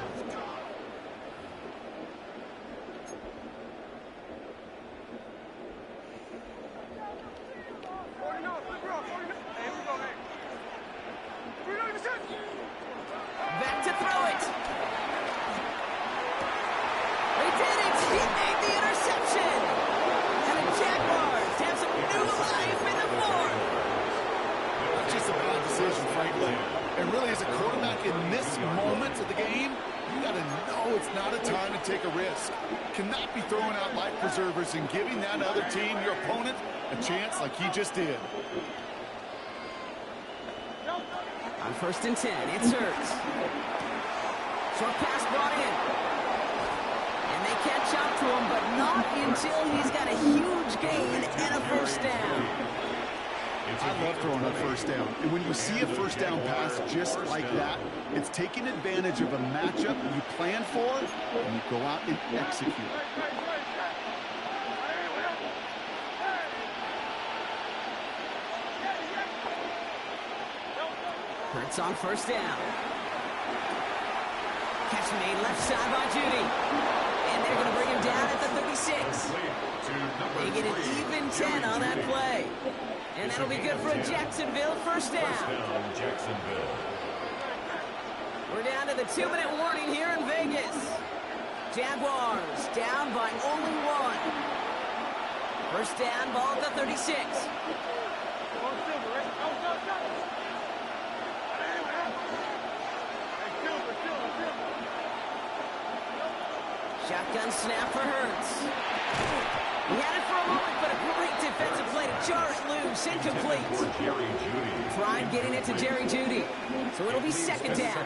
Back to throw it. They did it. He made the interception. And the Jaguars have some new life in the fourth. That's just a bad decision, frankly. And really, as a quarterback in this moment of the game, you got to know it's not a time to take a risk. Cannot be throwing out life preservers and giving that other team, your opponent, a chance like he just did. On 1st and 10, it's Hurts. Short pass brought in. And they catch up to him, but not until he's got a huge gain and a first down. I love throwing on first down. And when you see a first down pass just like that, it's taking advantage of a matchup you plan for, and you go out and execute. Hurts on first down. Catch made left side by Judy. And they're going to bring him down at the 36. They get an even 10 on that play. And that'll be good for a Jacksonville first down. Jacksonville. We're down to the 2-minute warning here in Vegas. Jaguars down by only one. First down, ball at the 36. Shotgun snap for Hurts. He had it for a moment, but a great defensive play to jar it loose. Incomplete. Tried getting it to Jerry Jeudy. So it'll be second down.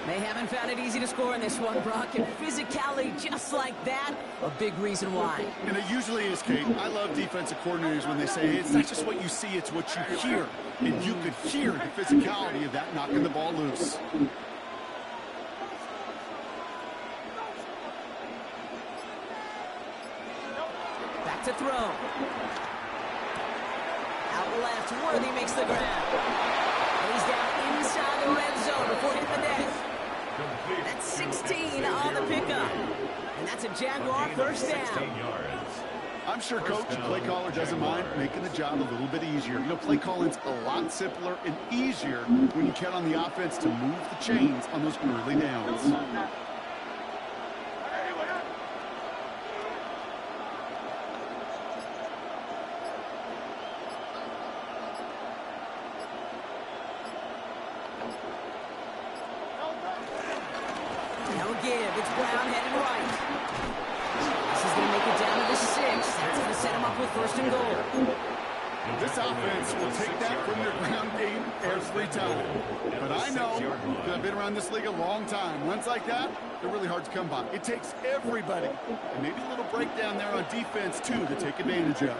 They haven't found it easy to score in this one, Brock. And physicality just like that, a big reason why. And it usually is, Kate. I love defensive coordinators when they say, hey, it's not just what you see, it's what you hear. And you could hear the physicality of that knocking the ball loose. To throw. Out left, Worthy makes the grab. And he's down inside the red zone before hitting the net. That's 16 on the pickup. And that's a Jaguar first down. I'm sure Coach and play caller doesn't mind making the job a little bit easier. You know, play calling's a lot simpler and easier when you count on the offense to move the chains on those early downs. It's Brown headed right. This is going to make it down to the 6. That's going to set him up with first and goal. This offense will take that from their ground game every time. But I know, because I've been around this league a long time, runs like that, they're really hard to come by. It takes everybody, and maybe a little breakdown there on defense, too, to take advantage of.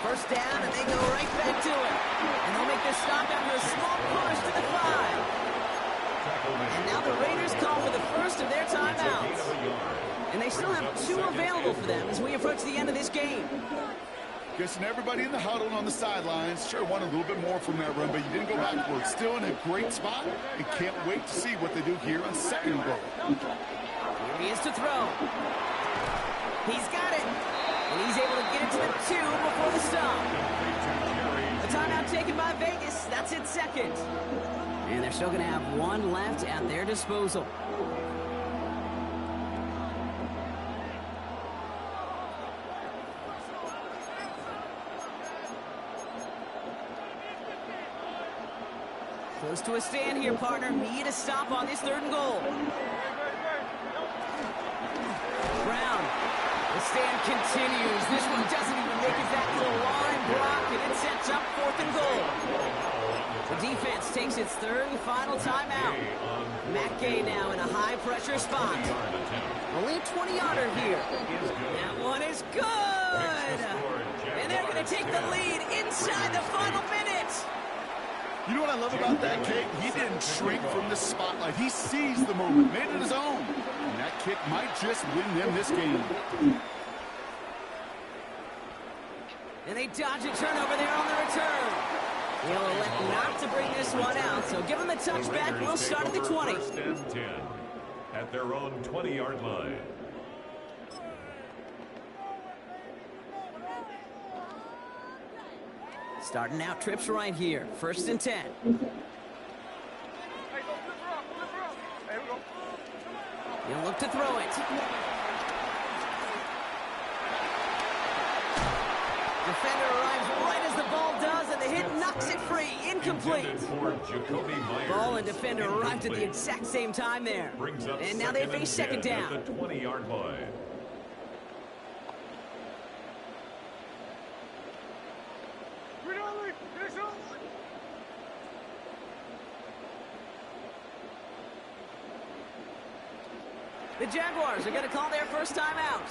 First down, and they go right back to it. And they'll make their stop after a small push to the 5. And now the Raiders call for the first of their timeouts. And they still have 2 available for them as we approach the end of this game. Guessing everybody in the huddle and on the sidelines sure want a little bit more from that run, but you didn't go backwards. Still in a great spot, and can't wait to see what they do here on second and goal. Here he is to throw. He's got it. And he's able to get it to the 2 before the stop. A timeout taken by Vegas. That's its second. And they're still going to have 1 left at their disposal. Close to a stand here, partner. Need a stop on this 3rd and goal. Brown. The stand continues. This one doesn't even make it back to the line, Brock, and it sets up 4th and goal. The defense takes its 3rd and final timeout. Matt Gay now in a high-pressure spot. Only a 20-yarder here. That one is good! And they're going to take the lead inside the final minute. You know what I love about that kick? He didn't shrink from the spotlight. He seized the moment, made it his own. And that kick might just win them this game. And they dodge a turnover there on the return. They'll elect not to bring this one out, so give them the touchback. We'll start at the 20. First and 10 at their own 20-yard line. Starting out trips right here. 1st and 10. He'll look to throw it. Defender arrives right as the ball does, and the hit knocks it free. Incomplete. Ball and defender arrived at the exact same time there. And now they face second down. At the 20-yard line. The Jaguars are going to call their first time out.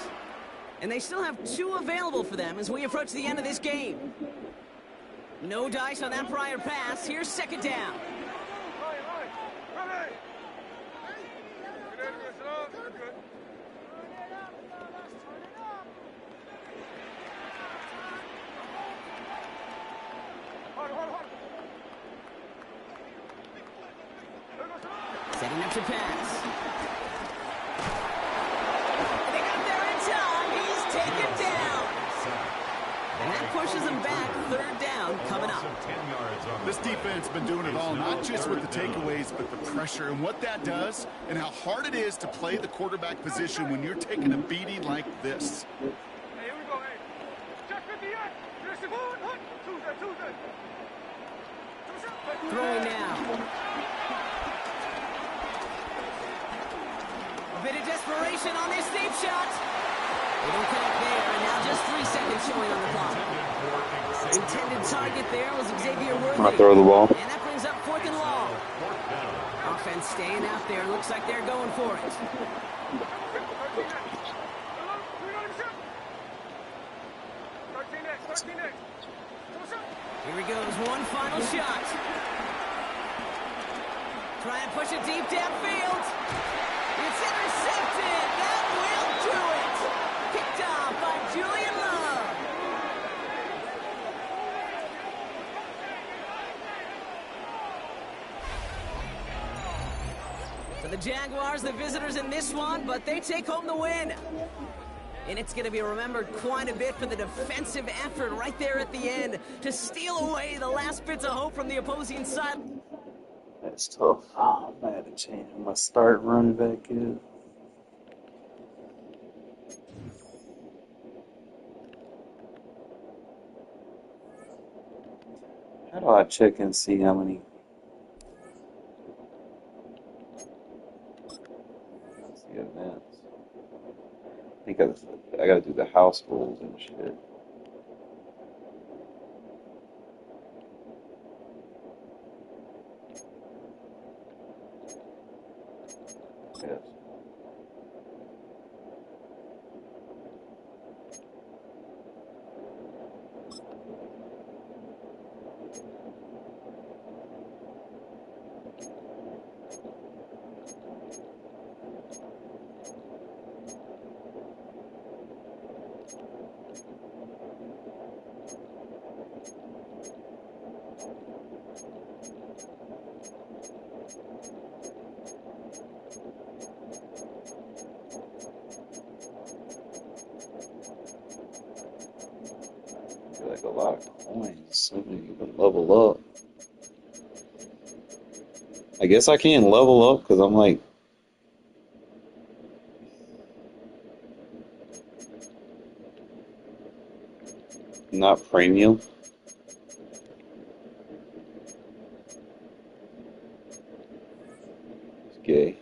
And they still have 2 available for them as we approach the end of this game. No dice on that prior pass. Here's second down. Setting up to pass. They got there in time. He's taken down. And that pushes him back. Third down coming up. This defense has been doing it all, not just with the takeaways, but the pressure and what that does and how hard it is to play the quarterback position when you're taking a beating like this. Hey, here we go, hey. Check 58. Here's the ball. Tuesday. Throwing now. A bit of desperation on this deep shot. They don't connect there, and now just 3 seconds showing on the clock. Intended target there was Xavier Worthy. I throw the ball. And that brings up 4th and long. Offense staying out there. Looks like they're going for it. Here he goes. One final shot. Try and push it deep downfield. It's intercepted. That will do it. Picked off by Julian Love. So the Jaguars, the visitors in this one, but they take home the win. And it's going to be remembered quite a bit for the defensive effort right there at the end to steal away the last bits of hope from the opposing side. That's tough. Oh, I had to change my start running back in. How do I check and see how many? Let's see events. I think I gotta do the house rules and shit. Yes. Like a lot of coins, so you can level up. I guess I can't level up because I'm like not premium. It's gay.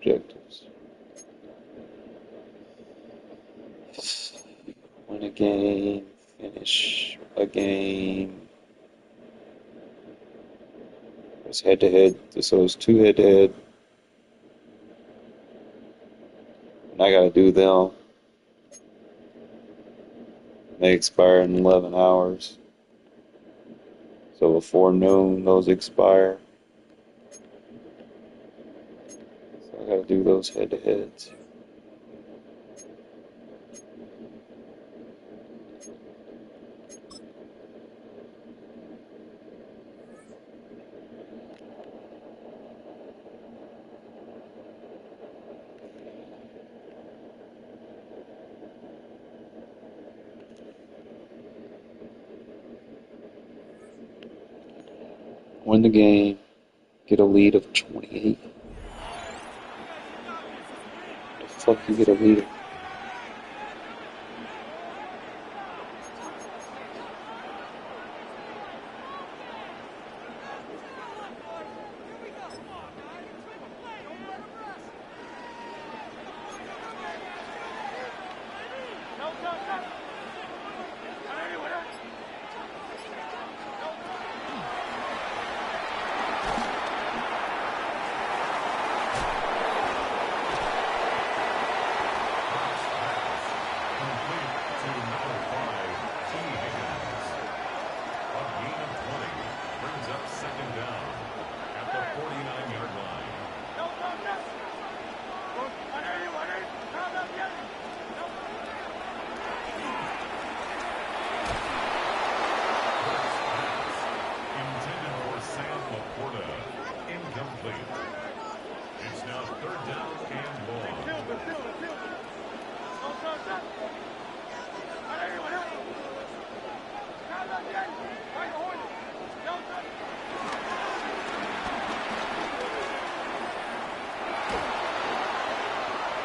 Objectives. Win a game, finish a game. It's head to head, so it's 2 head to head. And I gotta do them. They expire in 11 hours. So before noon, those expire. I gotta do those head-to-heads. Win the game, get a lead of 28. Fuck you get a lead.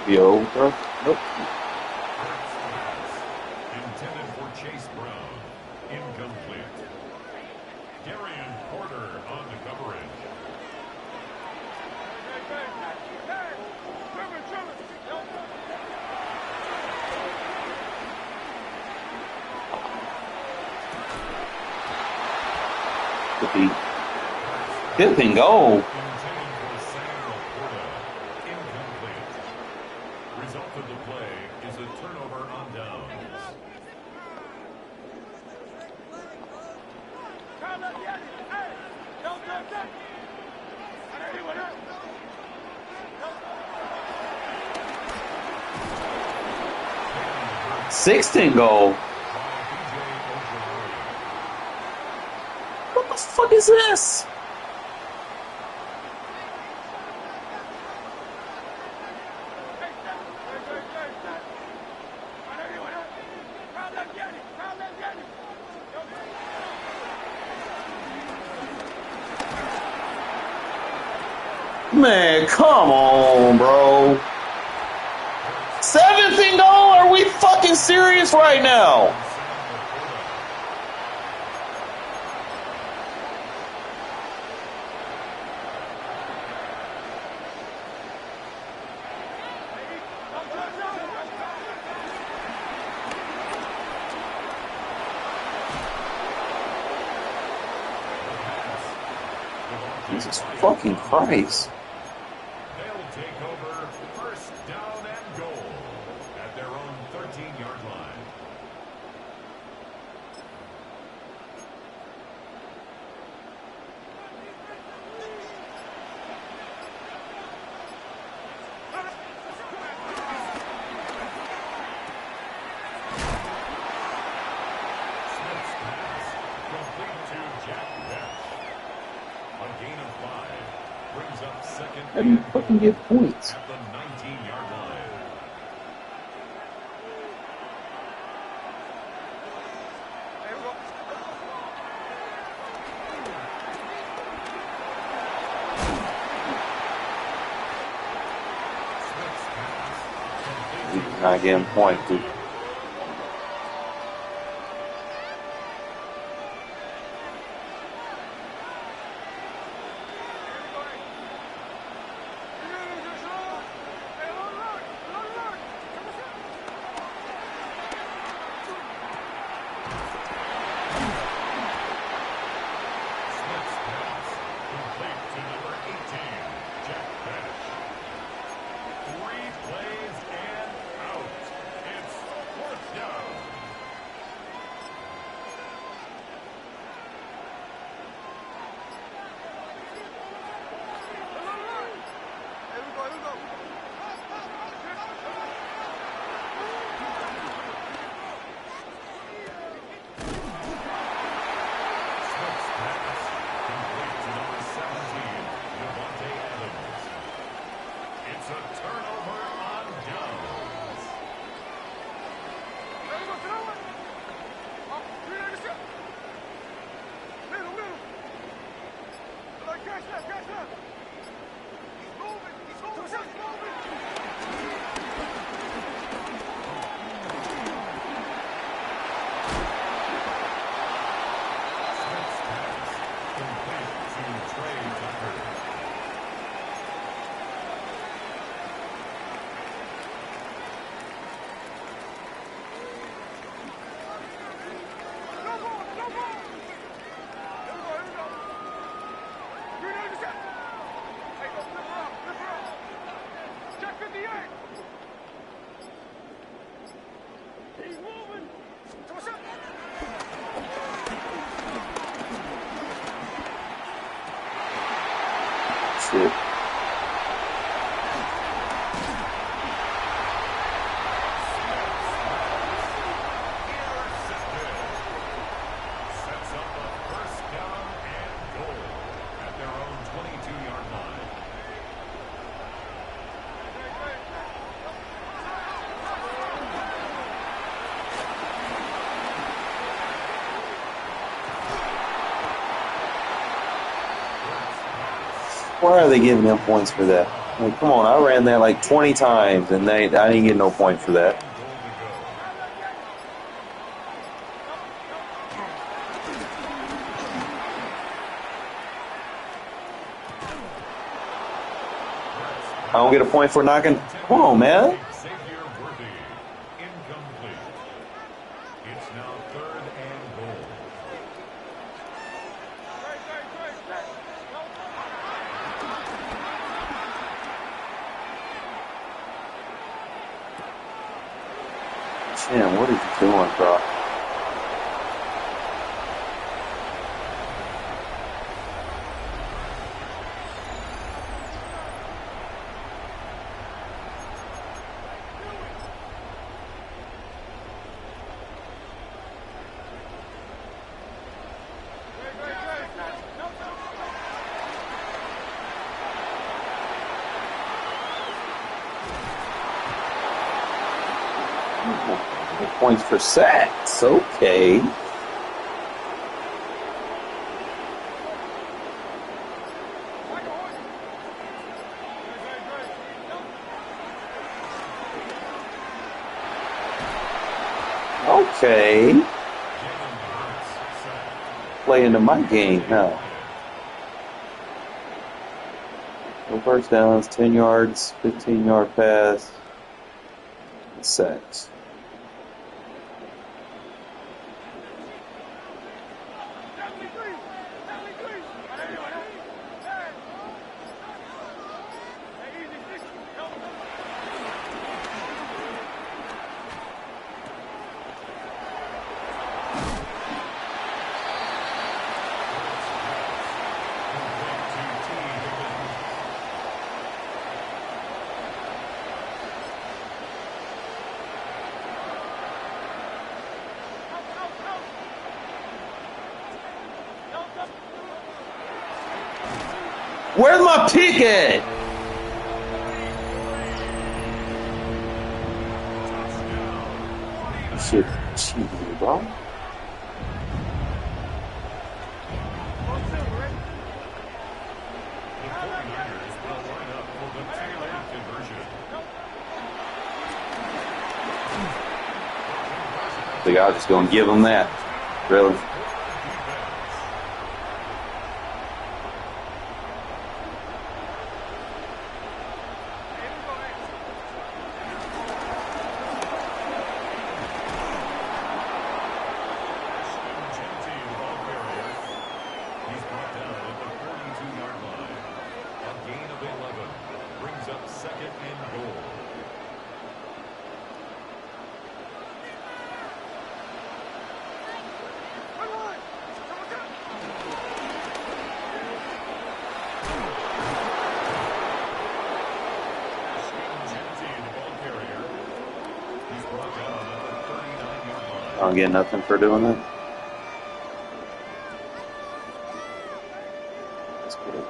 Yo, bro. Nope. Intended for Chase Brown. Incomplete. Darian Porter on the coverage. Hip and goal. Intended for Sam Porter. Incomplete. Result of the play is a turnover on downs. Sixteen goal. What the fuck is this? Man, come on, bro. 17th goal? Are we fucking serious right now? Jesus fucking Christ. They'll take over first down and goal at their own 13-yard line. Smith's pass complete to Jack Bech. A gain of 5 brings up second How do you and fucking get points? at the 19-yard line. Smith's pass complete to Not getting points, dude. Smith's pass complete to number 18, Jack Bech. 3 plays and out. It's fourth down. Smith's pass complete to number 17, Devontae Adams. It's a turnover on downs. Smith's pass complete to Trey Tucker. Check 58. He's moving. What's up? Shit. Intercepted. Sets up a first down and goal at their own 22-yard line. Why are they giving them points for that? Like, come on, I ran that like 20 times, and I didn't get no point for that. I don't get a point for knocking. Come on, man. It's now 3rd and goal. Jim, what are you doing, bro? Points for sacks. Okay. Okay. Play into my game now. No first downs, 10 yards, 15-yard pass, and sacks. Where's my pick at? Shit, cheating, bro. So y'all just gonna give them that, really? I don't get nothing for doing that. That's good.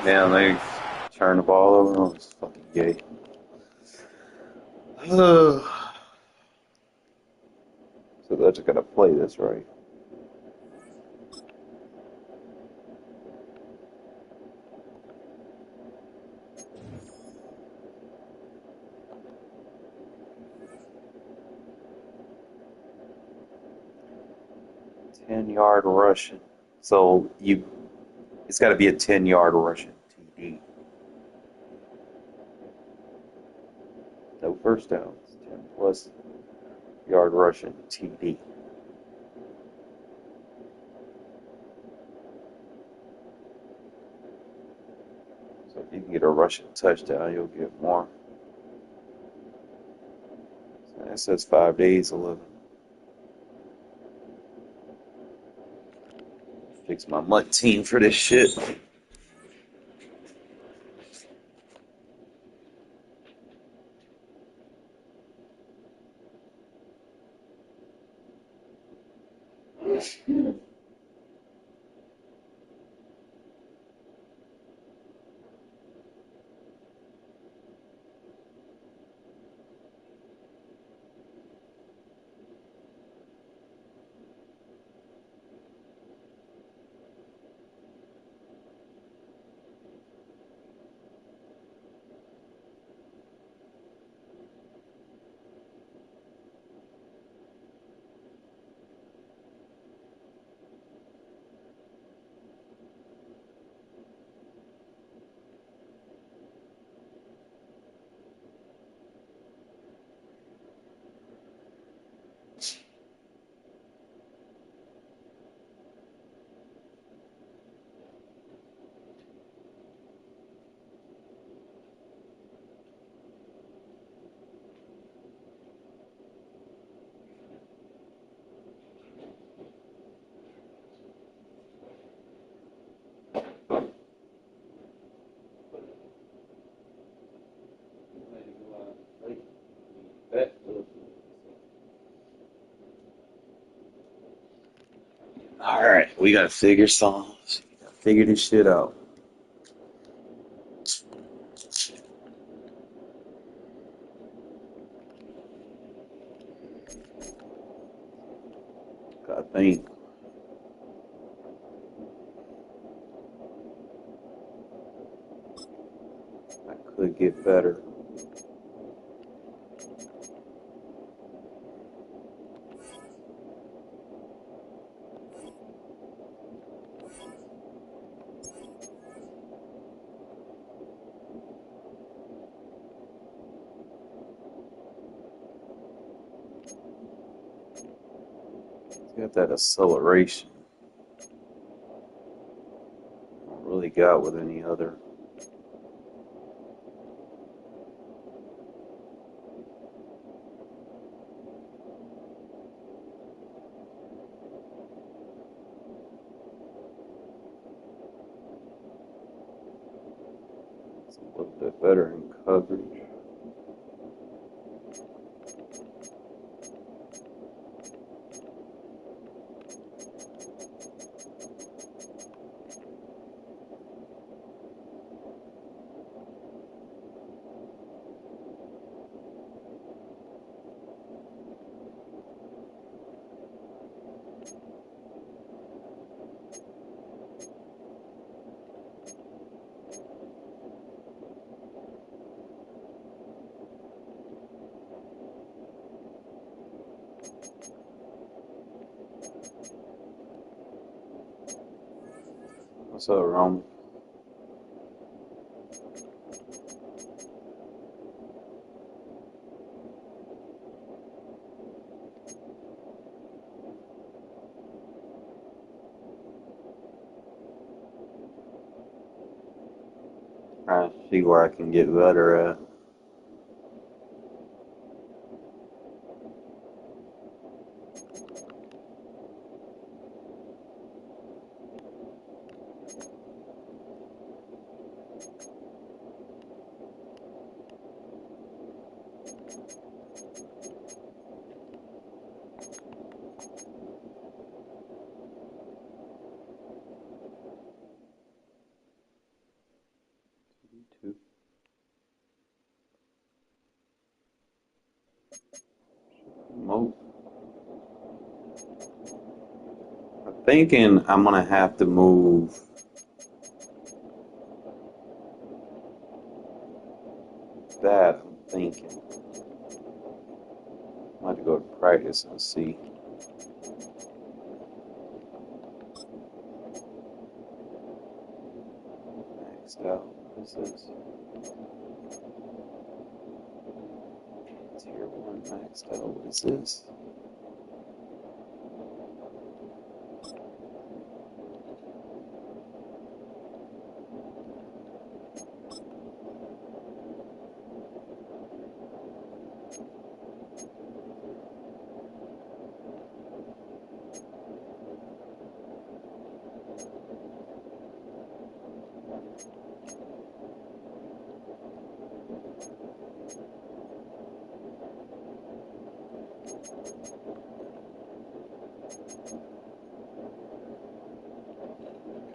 Damn, they turned the ball over. Oh, it's fucking gay. So they're just gonna play this, right? Ten-yard rushing. So it's got to be a 10-yard rushing TD. No first downs. 10+ yard rushing TD. So if you can get a rushing touchdown, you'll get more. So that says 5 days, 11. Fix my MUT team for this shit. Alright, we gotta figure figure this shit out. I think I could get better. Got that acceleration. I don't really got with any other. It's a little bit better in coverage. What's up, Roman? Trying to see where I can get better at. Two. Mo. I'm thinking I'm gonna have to move that. I'm thinking. I have to go to practice and see. Maxed out. What is this? Tier 1 maxed out. What is this?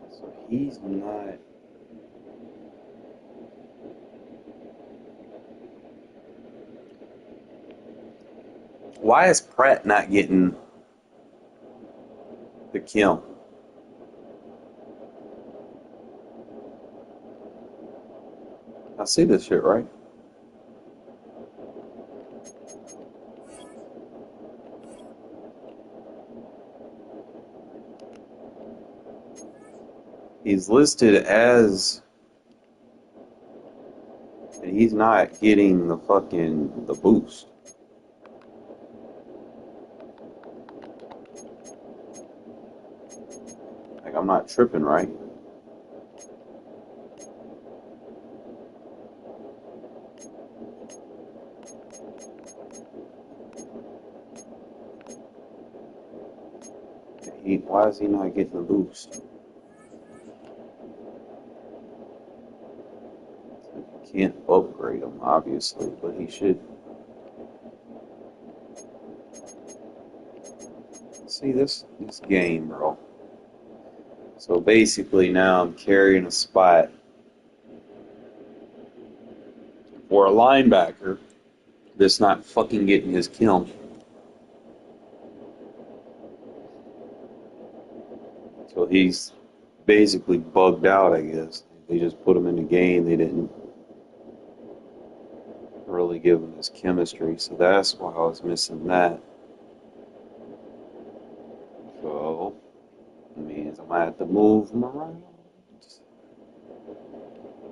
So he's not. Why is Pratt not getting the kill? I see this shit, right? He's listed as, and he's not getting the boost. Like, I'm not tripping, right? Why is he not getting the boost? You can't upgrade him, obviously, but he should. See this game, bro. So basically now I'm carrying a spot for a linebacker that's not fucking getting his kill. So he's basically bugged out, I guess. They just put him in the game. They didn't really give him his chemistry. So that's why I was missing that. So it means I might have to move him around.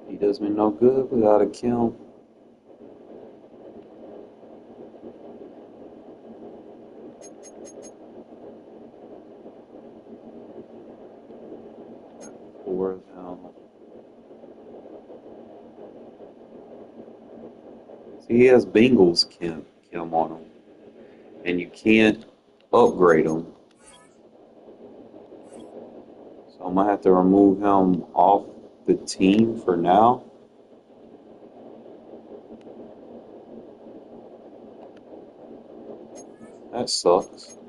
He does me no good without a kill. Four now. See, he has Bengals Kim on him. And you can't upgrade him. So I'm going to have to remove him off the team for now. That sucks.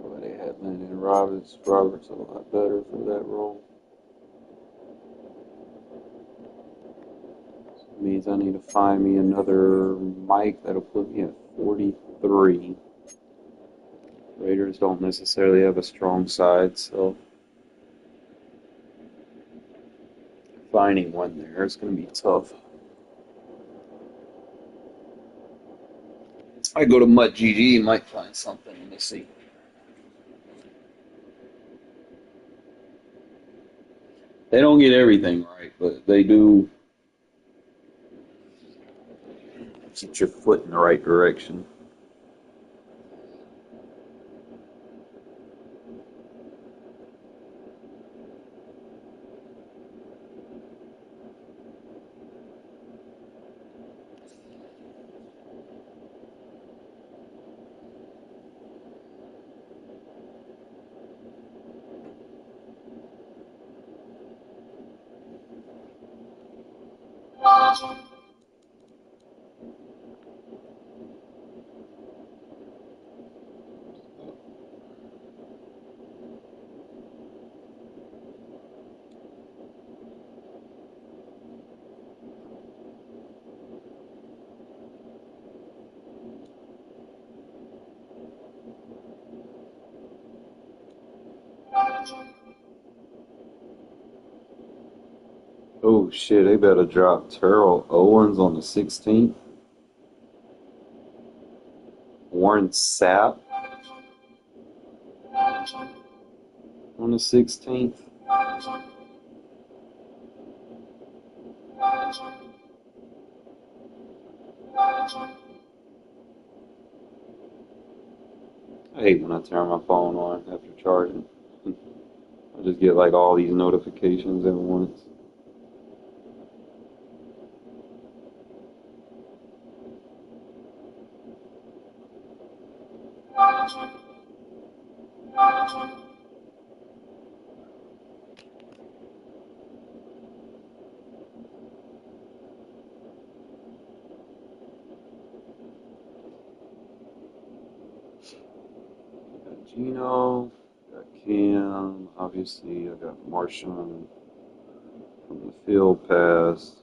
But they had Landon Roberts a lot better for that role. So it means I need to find me another Mike that'll put me at 43. Raiders don't necessarily have a strong side, so finding one there is going to be tough. I go to Mutt GG, might find something. Let me see. They don't get everything right, but they do get your foot in the right direction. Oh shit, they better drop Terrell Owens on the 16th. Warren Sapp on the 16th. I hate when I turn my phone on after charging. I just get like all these notifications at once. Got Gino, got Cam, obviously I got Marshawn from the field pass.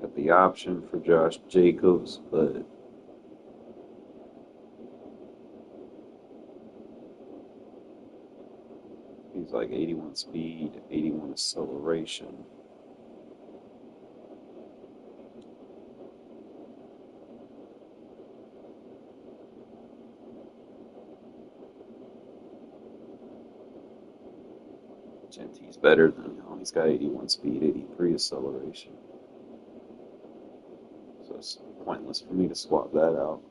Got the option for Josh Jacobs, but he's like 81 speed, 81 acceleration. Gentry's better than him. He's got 81 speed, 83 acceleration. So it's pointless for me to swap that out.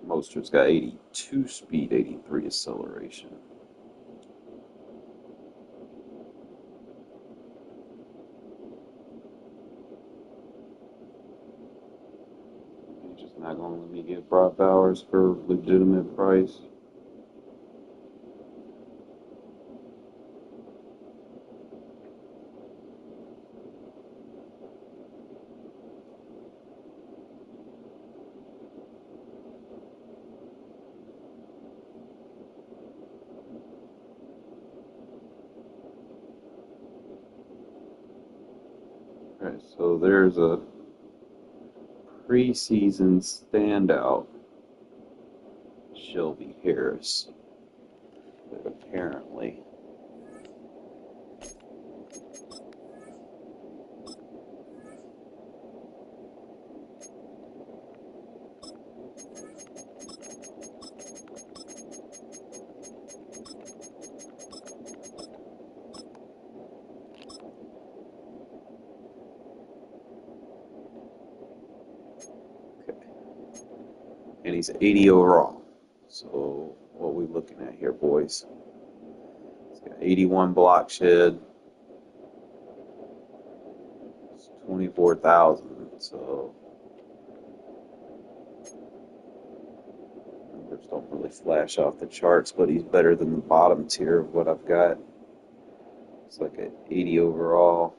Mostert's got 82 speed, 83 acceleration. You're just not going to let me get Brock Bowers for legitimate price. Alright, so there's a preseason standout, Shelby Harris. But apparently, and he's 80 overall. So what are we looking at here, boys? He's got 81 block shed. It's 24,000. So numbers don't really flash off the charts, but he's better than the bottom tier of what I've got. It's like an 80 overall.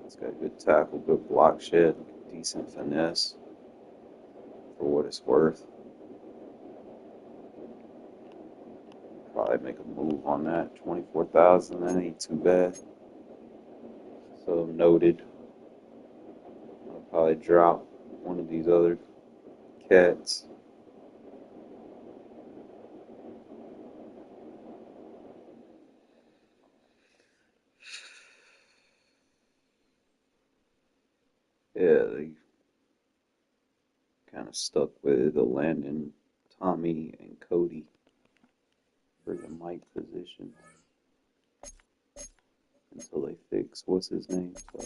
He's got good tackle, good block shed, decent finesse for what it's worth. Probably make a move on that. 24,000, that ain't too bad. So noted. I'll probably drop one of these other cats. Yeah, they kind of stuck with the Landon, Tommy, and Cody for the Mike position until they fix what's his name. So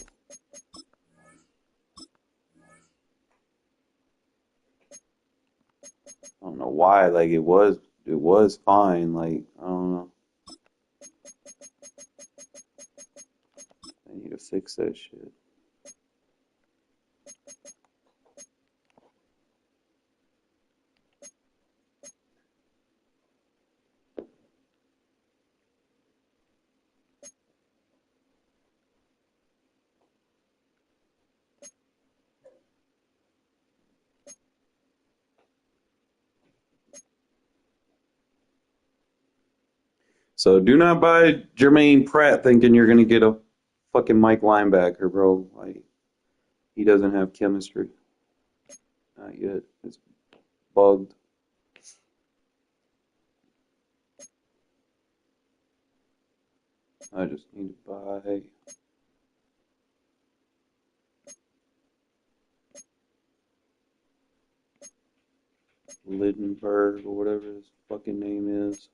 I don't know why. Like it was fine. Like I don't know. They need to fix that shit. So do not buy Jermaine Pratt thinking you're gonna get a fucking Mike linebacker, bro. Like he doesn't have chemistry. Not yet. It's bugged. I just need to buy Lidenberg or whatever his fucking name is.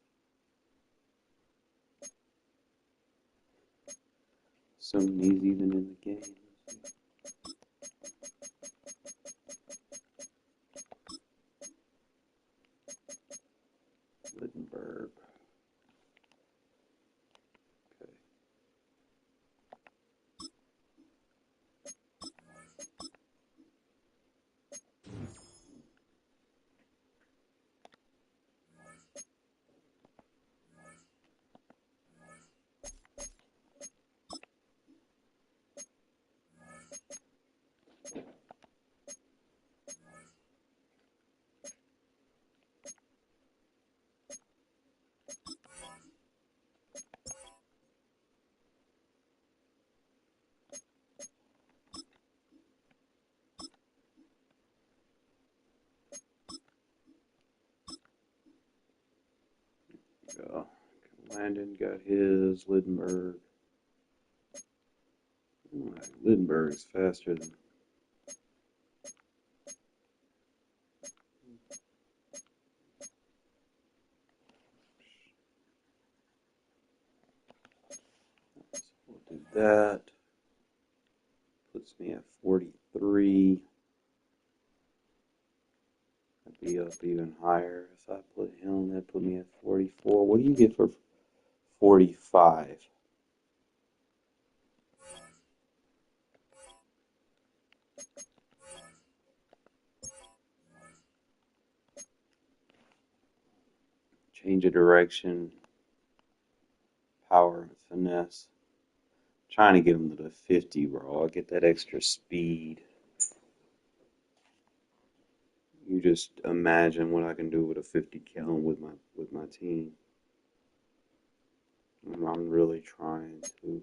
Assuming he's even in the game. Lidenberg. Okay. Go. Landon got his. Lidenberg. Lidenberg is faster than. We'll do that. Puts me at 43. I'd be up even higher if I put him. That put me at 44. What do you get for 45? Change of direction, power, and finesse. Trying to get him to the 50, bro. I'll get that extra speed. You just imagine what I can do with a 50 count with my team. I'm really trying to.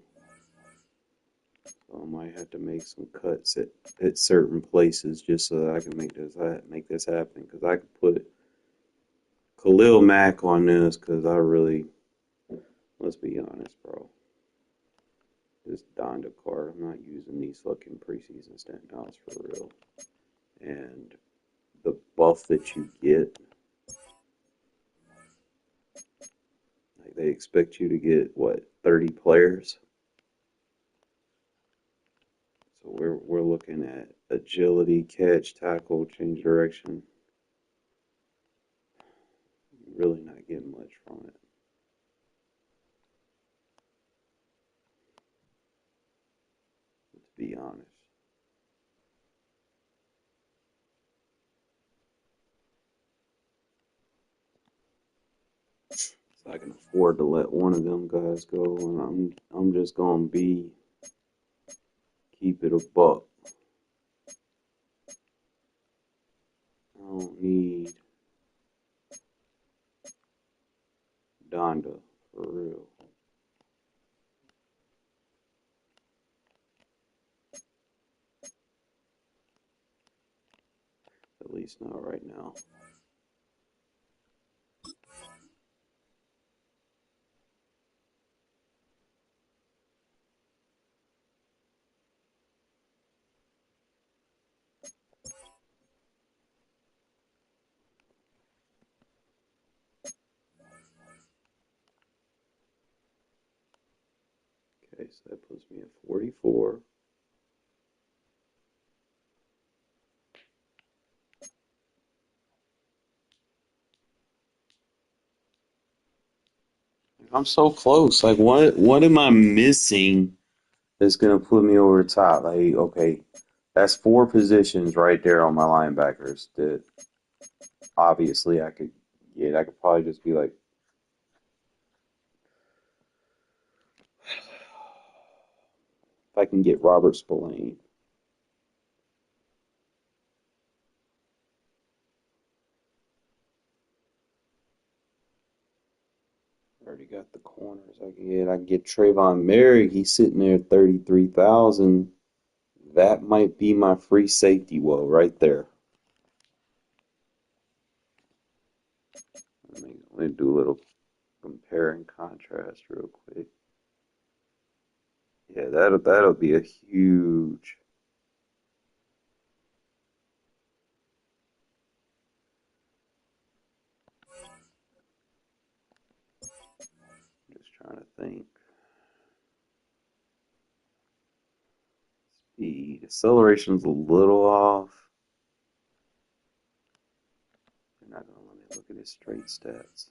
So I might have to make some cuts at certain places just so that I can make this happen. Because I could put Khalil Mack on this because I really, let's be honest, bro. This Donda card, I'm not using these fucking preseason standouts for real. And the buff that you get, like they expect you to get what, 30 players? So we're looking at agility, catch, tackle, change direction. Really not getting much from it. To be honest. So I can afford to let one of them guys go, and I'm just gonna keep it a buck. I don't need Donda for real. At least not right now. Okay, so that puts me at 44. I'm so close. Like, what am I missing that's gonna put me over the top? Like, okay, that's 4 positions right there on my linebackers that obviously I could get. I could probably just be like, if I can get Robert Spillane. Already got the corners I can get. I can get Trayvon Merrick. He's sitting there at 33,000. That might be my free safety well right there. Let me do a little compare and contrast real quick. Yeah, that'll be a huge. Just trying to think. Speed. Acceleration's a little off. They're not gonna let me look at his straight stats.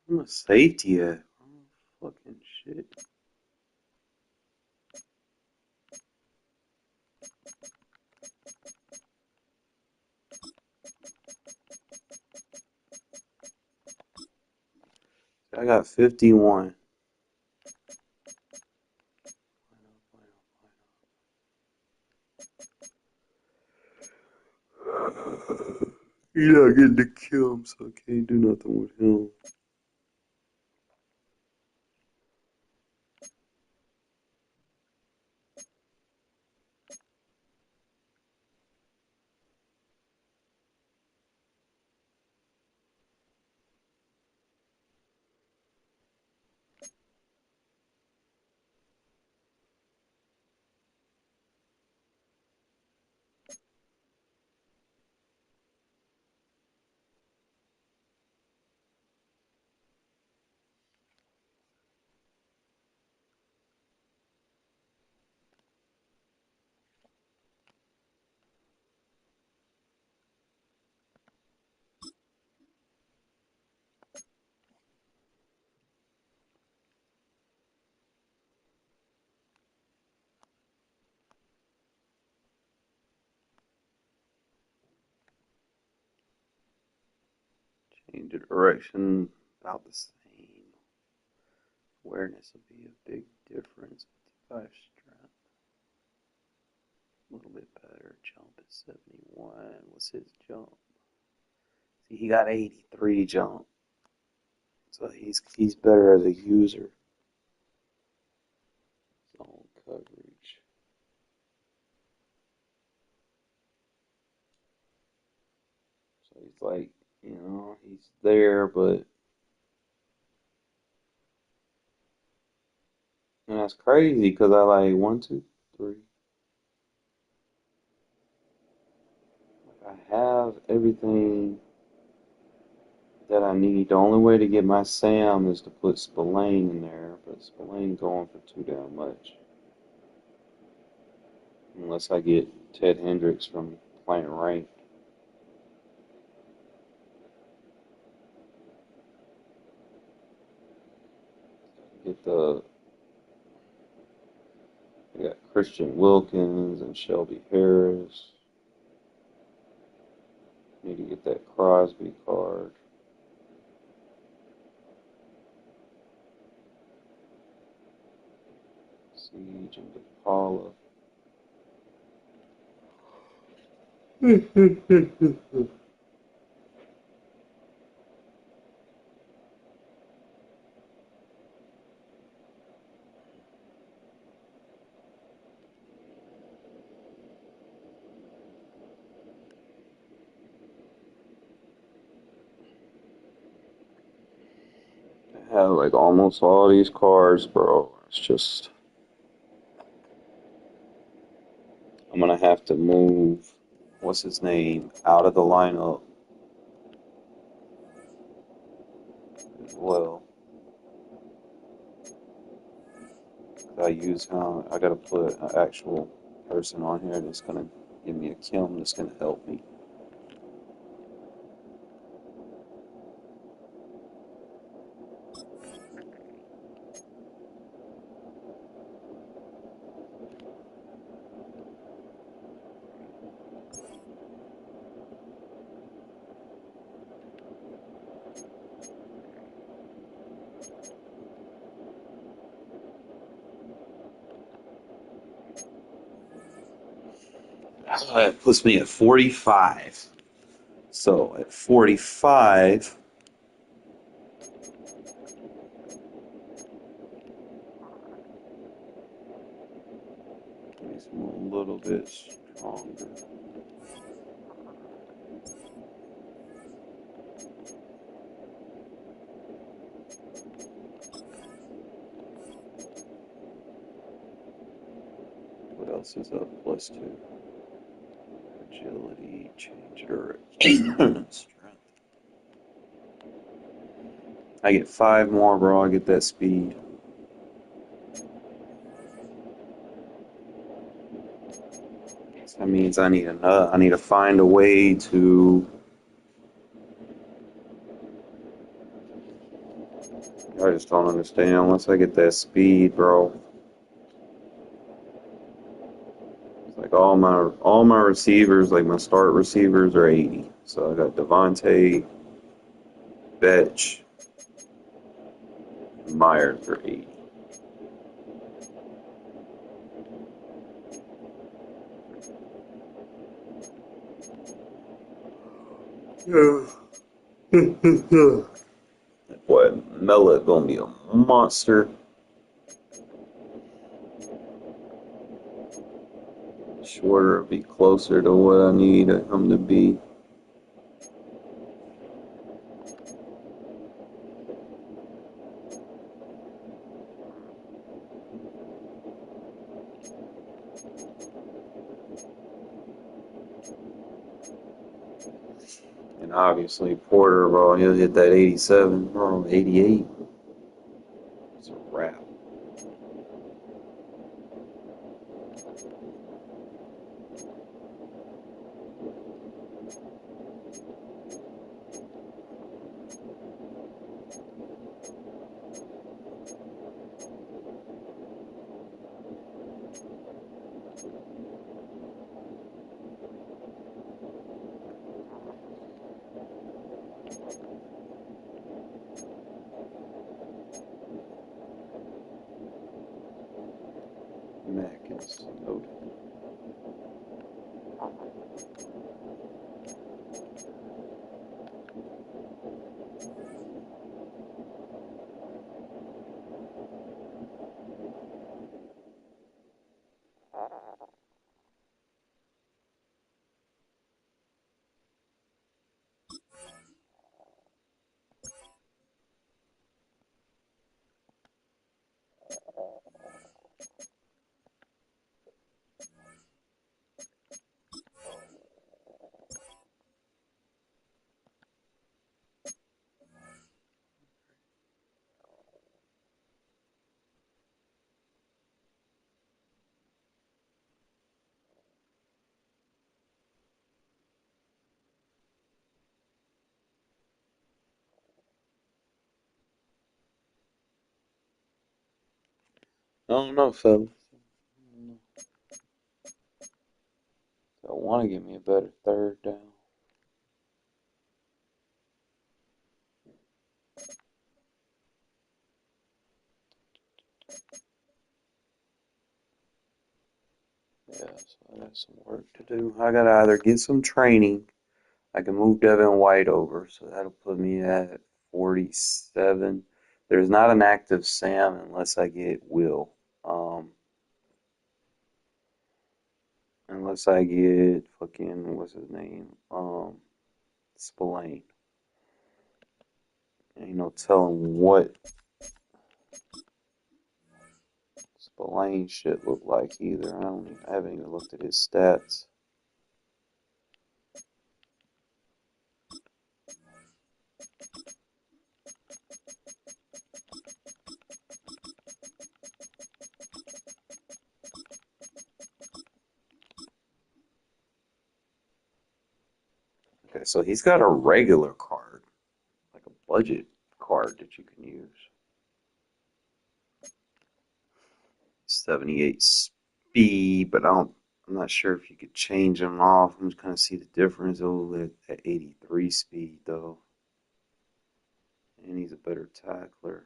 I'm a safety at. Oh, fucking shit. I got 51. You're not getting to kill him, so I can't do nothing with him. Change the direction, about the same. Awareness will be a big difference. 55 strength. A little bit better. Jump is 71. What's his jump? See, he got 83 jump. So he's better as a user. Zone coverage. So he's like, he's there, but and that's crazy because I like 1, 2, 3. Like I have everything that I need. The only way to get my Sam is to put Spillane in there, but Spillane going for too damn much. Unless I get Ted Hendricks from playing ranked. I got Christian Wilkins and Shelby Harris. Need to get that Crosby card. Siege and DePaula. have like almost all these cards, bro. It's just I'm gonna have to move what's his name out of the lineup as well. I gotta put an actual person on here that's gonna give me a kiln that's gonna help me. That puts me at 45. So at 45, he's a little bit stronger. What else is up? +2. Agility, change direction, strength. I get 5 more, bro. I get that speed. So that means I need to find a way to. I just don't understand. Once I get that speed, bro, it's like all my receivers, like my start receivers, are 80. So I got Devontae, Betch, and Myers are 80. That boy Mela gonna be a monster. Shorter will be closer to what I need him to be. And obviously Porter, bro, he'll hit that 87, bro, 88. It's a wrap. Mac is loaded. I don't know, fellas. I want to give me a better third down. Yeah, so I got some work to do. I gotta either get some training. I can move Devin White over, so that'll put me at 47. There's not an active Sam unless I get Will. Unless I get fucking what's his name? Spillane. Ain't no telling what Spillane shit look like either. I haven't even looked at his stats. Okay, so he's got a regular card, like a budget card that you can use. 78 speed, but I'm not sure if you could change them off. I'm just kind of see the difference over at 83 speed though. And he's a better tackler.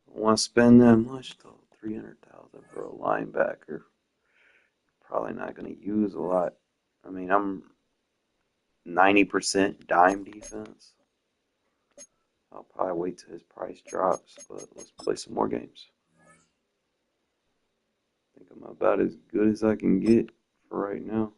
Don't want to spend that much though. 300,000 for a linebacker. Probably not going to use a lot. I mean, I'm 90% dime defense. I'll probably wait till his price drops, but let's play some more games. I think I'm about as good as I can get for right now.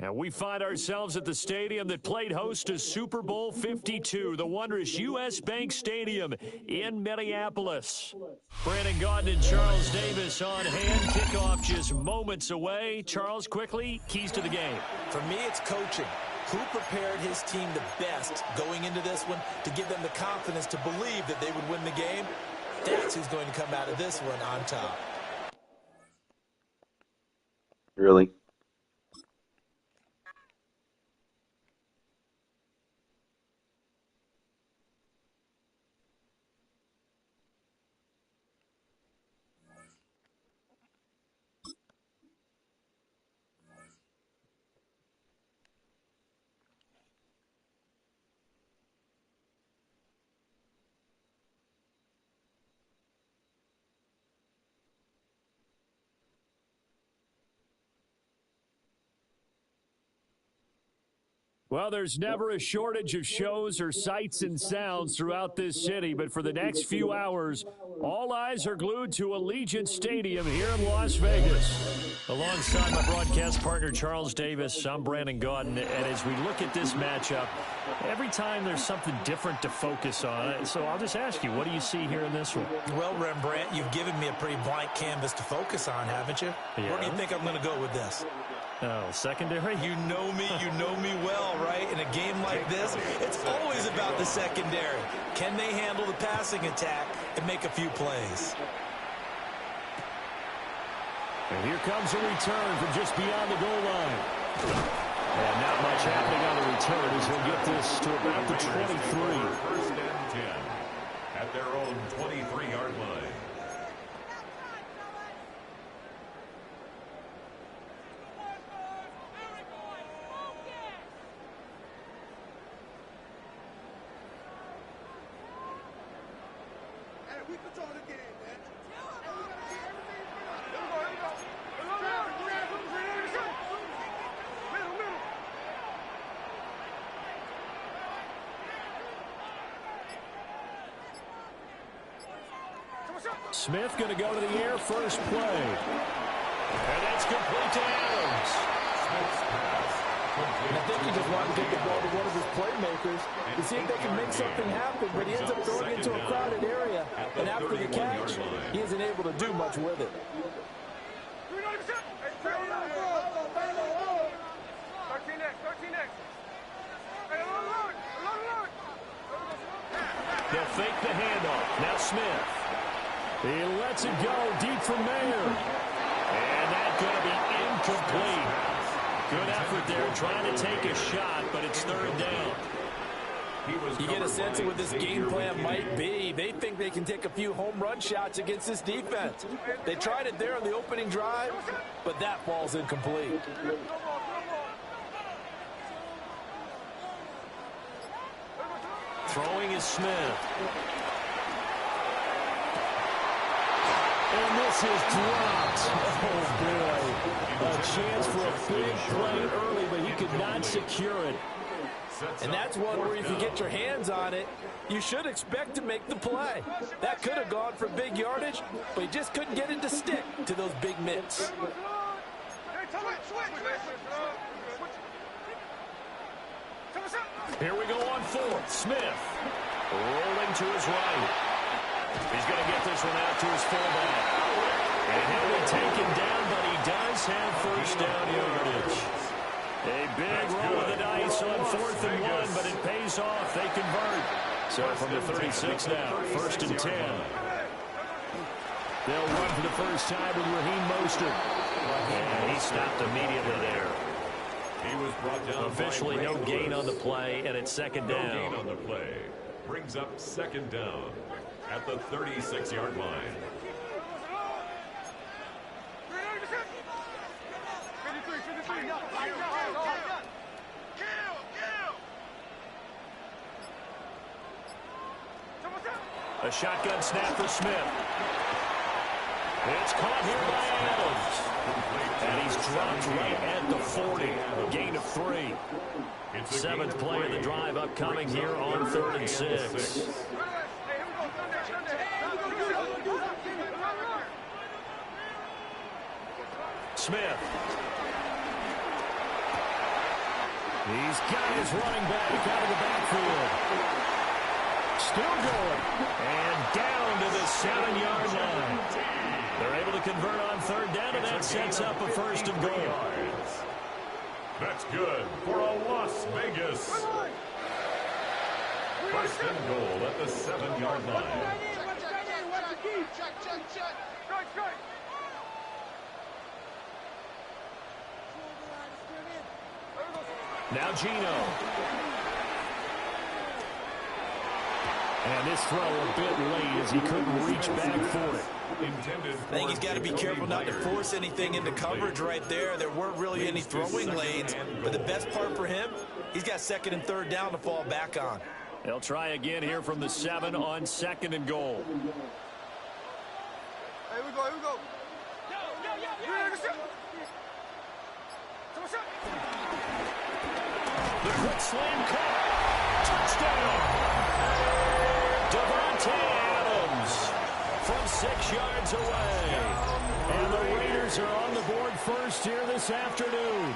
And we find ourselves at the stadium that played host to Super Bowl 52, the wondrous U.S. Bank Stadium in Minneapolis. Brandon Gaudin and Charles Davis on hand. Kickoff just moments away. Charles, quickly, keys to the game. For me, it's coaching. Who prepared his team the best going into this one to give them the confidence to believe that they would win the game? That's who's going to come out of this one on top. Really? Well, there's never a shortage of shows or sights and sounds throughout this city, but for the next few hours, all eyes are glued to Allegiant Stadium here in Las Vegas. Alongside my broadcast partner, Charles Davis, I'm Brandon Gaudin, and as we look at this matchup, every time there's something different to focus on. So I'll just ask you, what do you see here in this one? Well, Rembrandt, you've given me a pretty blank canvas to focus on, haven't you? Yeah. Where do you think I'm going to go with this? Oh, secondary? You know me well, right? In a game like this, it's always about the secondary. Can they handle the passing attack and make a few plays? And here comes a return from just beyond the goal line. And not much happening on the return as he'll get this to about the 23. First and 10 at their own 23-yard line. Smith going to go to the air first play. And that's complete to Adams. I think he just wanted to get the ball to one of his playmakers to see if they can make something happen, but he ends up throwing into a crowded area, and after the catch, he isn't able to do much with it. They'll fake the handoff. Now Smith. He lets it go deep from Mayer. And that's going to be incomplete. Good effort there trying to take a shot, but it's third down. You get a sense of what this game plan might be. They think they can take a few home run shots against this defense. They tried it there on the opening drive, but that ball's incomplete. Throwing is Smith. And this is dropped. Oh, boy. A chance for a big play early, but he could not secure it. And that's one where if you get your hands on it, you should expect to make the play. That could have gone for big yardage, but he just couldn't get it to stick to those big mitts. Here we go on fourth. Smith rolling to his right. He's going to get this one out to his fullback. And he'll be taken down, but he does have first down yardage. A big roll of the dice on 4th and 1, but it pays off. They convert. So from the 36 now, 1st and 10. They'll run for the first time with Raheem Mostert. And he stopped immediately there. He was brought down. Officially no gain on the play, and it's 2nd down. No gain on the play. Brings up 2nd down at the 36-yard line. A shotgun snap for Smith. It's caught here by Adams. And he's dropped right at the 40. A gain of 3. 7th play of the drive upcoming here on 3rd and 6. Smith. He's got his running back out of the backfield. Still going. And down to the 7-yard line. They're able to convert on 3rd down, and that sets up a 1st and goal. That's good for a Las Vegas. 1st and goal at the 7-yard line. Now Gino. And this throw a bit late as he couldn't reach back for it. I think he's got to be careful not to force anything into coverage right there. There weren't really any throwing lanes, but the best part for him, he's got 2nd and 3rd down to fall back on. They'll try again here from the 7 on 2nd and goal. Here we go, here we go. The quick slam cut. Touchdown. Davante Adams from 6 yards away. And the Raiders are on the board first here this afternoon.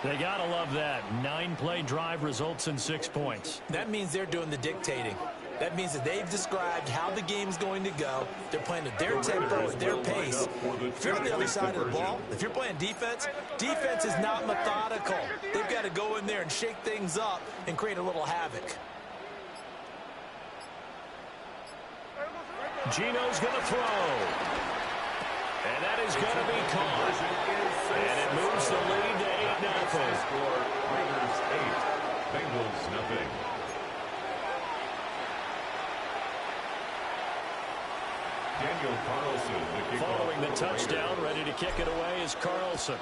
They got to love that. 9-play drive results in 6 points. That means they're doing the dictating. That means that they've described how the game's going to go. They're playing at their tempo, at their pace. If you're on the other side of the ball, if you're playing defense, defense is not methodical. They've got to go in there and shake things up and create a little havoc. Gino's going to throw. And that is going to be caught. And it moves the lead to 8-0. Raiders 8, Bengals nothing. Daniel Carlson, the kickoff. Following the touchdown, ready to kick it away is Carlson.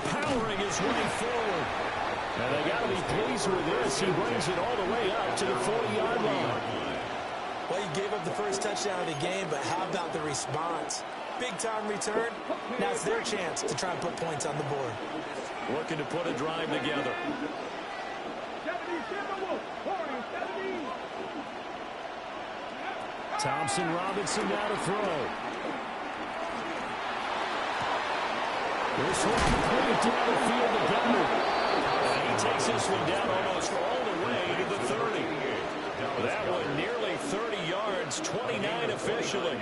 Powering his way forward. And they got to be pleased with this. He brings it all the way up to the 40-yard line. Well, he gave up the first touchdown of the game, but how about the response? Big-time return. Now it's their chance to try and put points on the board. Looking to put a drive together. Thompson Robinson now to throw. This one completed down the field to Gunner. And he takes this one down almost all the way to the 30. That one nearly 30 yards, 29 officially.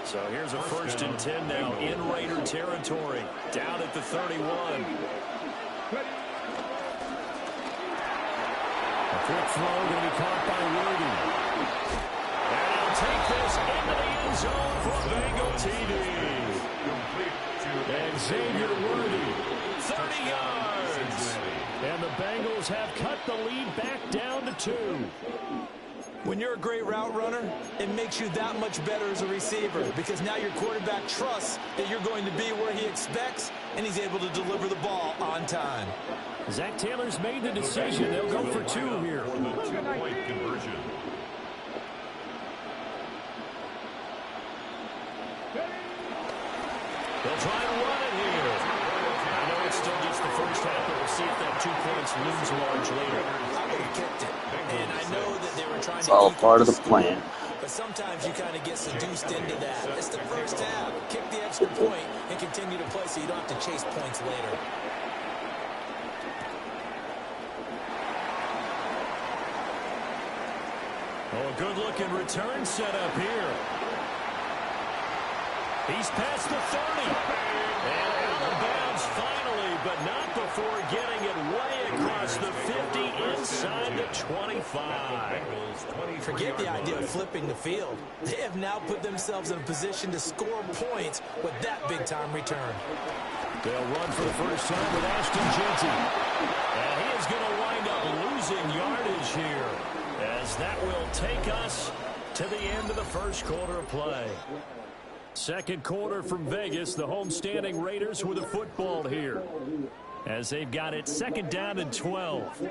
So here's a 1st and 10 now in Raider territory, down at the 31. A quick throw going to be caught by Rudy. And he'll take this into the end zone for a Bengal TD. And Xavier Worthy, 30 yards. And the Bengals have cut the lead back down to 2. When you're a great route runner, it makes you that much better as a receiver because now your quarterback trusts that you're going to be where he expects, and he's able to deliver the ball on time. Zach Taylor's made the decision. They'll go for 2 here. For the 2-point conversion. They'll try to run it here. I know it's still just the first half, but we'll see if that 2 points looms large later. I would have kicked it. And I know that they were trying It's to all equal part of the score, plan. but sometimes you kind of get seduced into that. It's the first half. Kick the extra point and continue to play so you don't have to chase points later. Oh, a good-looking return set up here. He's past the 30. And out of bounds finally, but not before getting it way across the 50 inside the 25. Forget the idea of flipping the field. They have now put themselves in a position to score points with that big-time return. They'll run for the first time with Ashton Jeanty. And he is going to wind up losing yardage here, as that will take us to the end of the first quarter of play. Second quarter from Vegas, the homestanding Raiders with a football here, as they've got it second down and 12.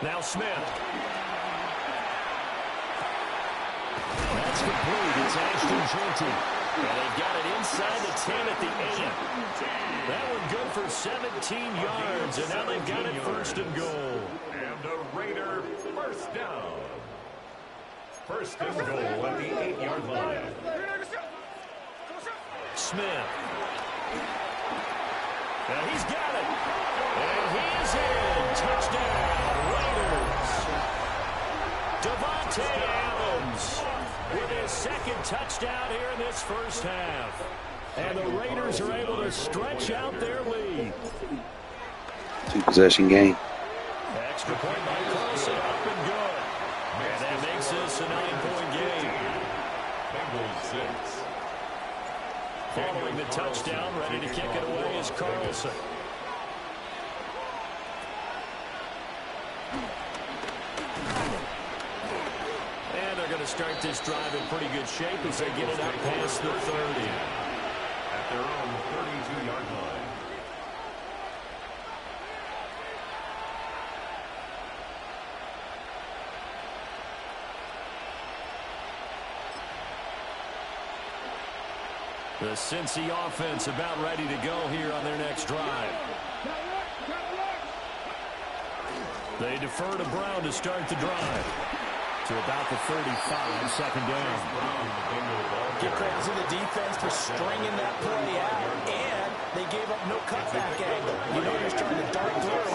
Now Smith. That's complete. It's Ashton Jeanty. And they've got it inside the 10 at the 8. That one good for 17 yards, and now they've got it first and goal. And a Raider first down. First and goal at the 8-yard line. Smith. Now he's got it. And he is in. Touchdown, Raiders. Devontae Adams with his second touchdown here in this first half. And the Raiders are able to stretch out their lead. 2-possession game. Extra point by Carlson, up and good. And that makes this a 9-point game. Bengals 6. Following the touchdown, ready to kick it away is Carlson. And they're going to start this drive in pretty good shape as they get it up past the 30. At their own 32-yard line. The Cincy offense about ready to go here on their next drive. They defer to Brown to start the drive. To about the 35, second down. Give credit to the defense for stringing that play out, and they gave up no cutback angle. You know he's trying to dart through.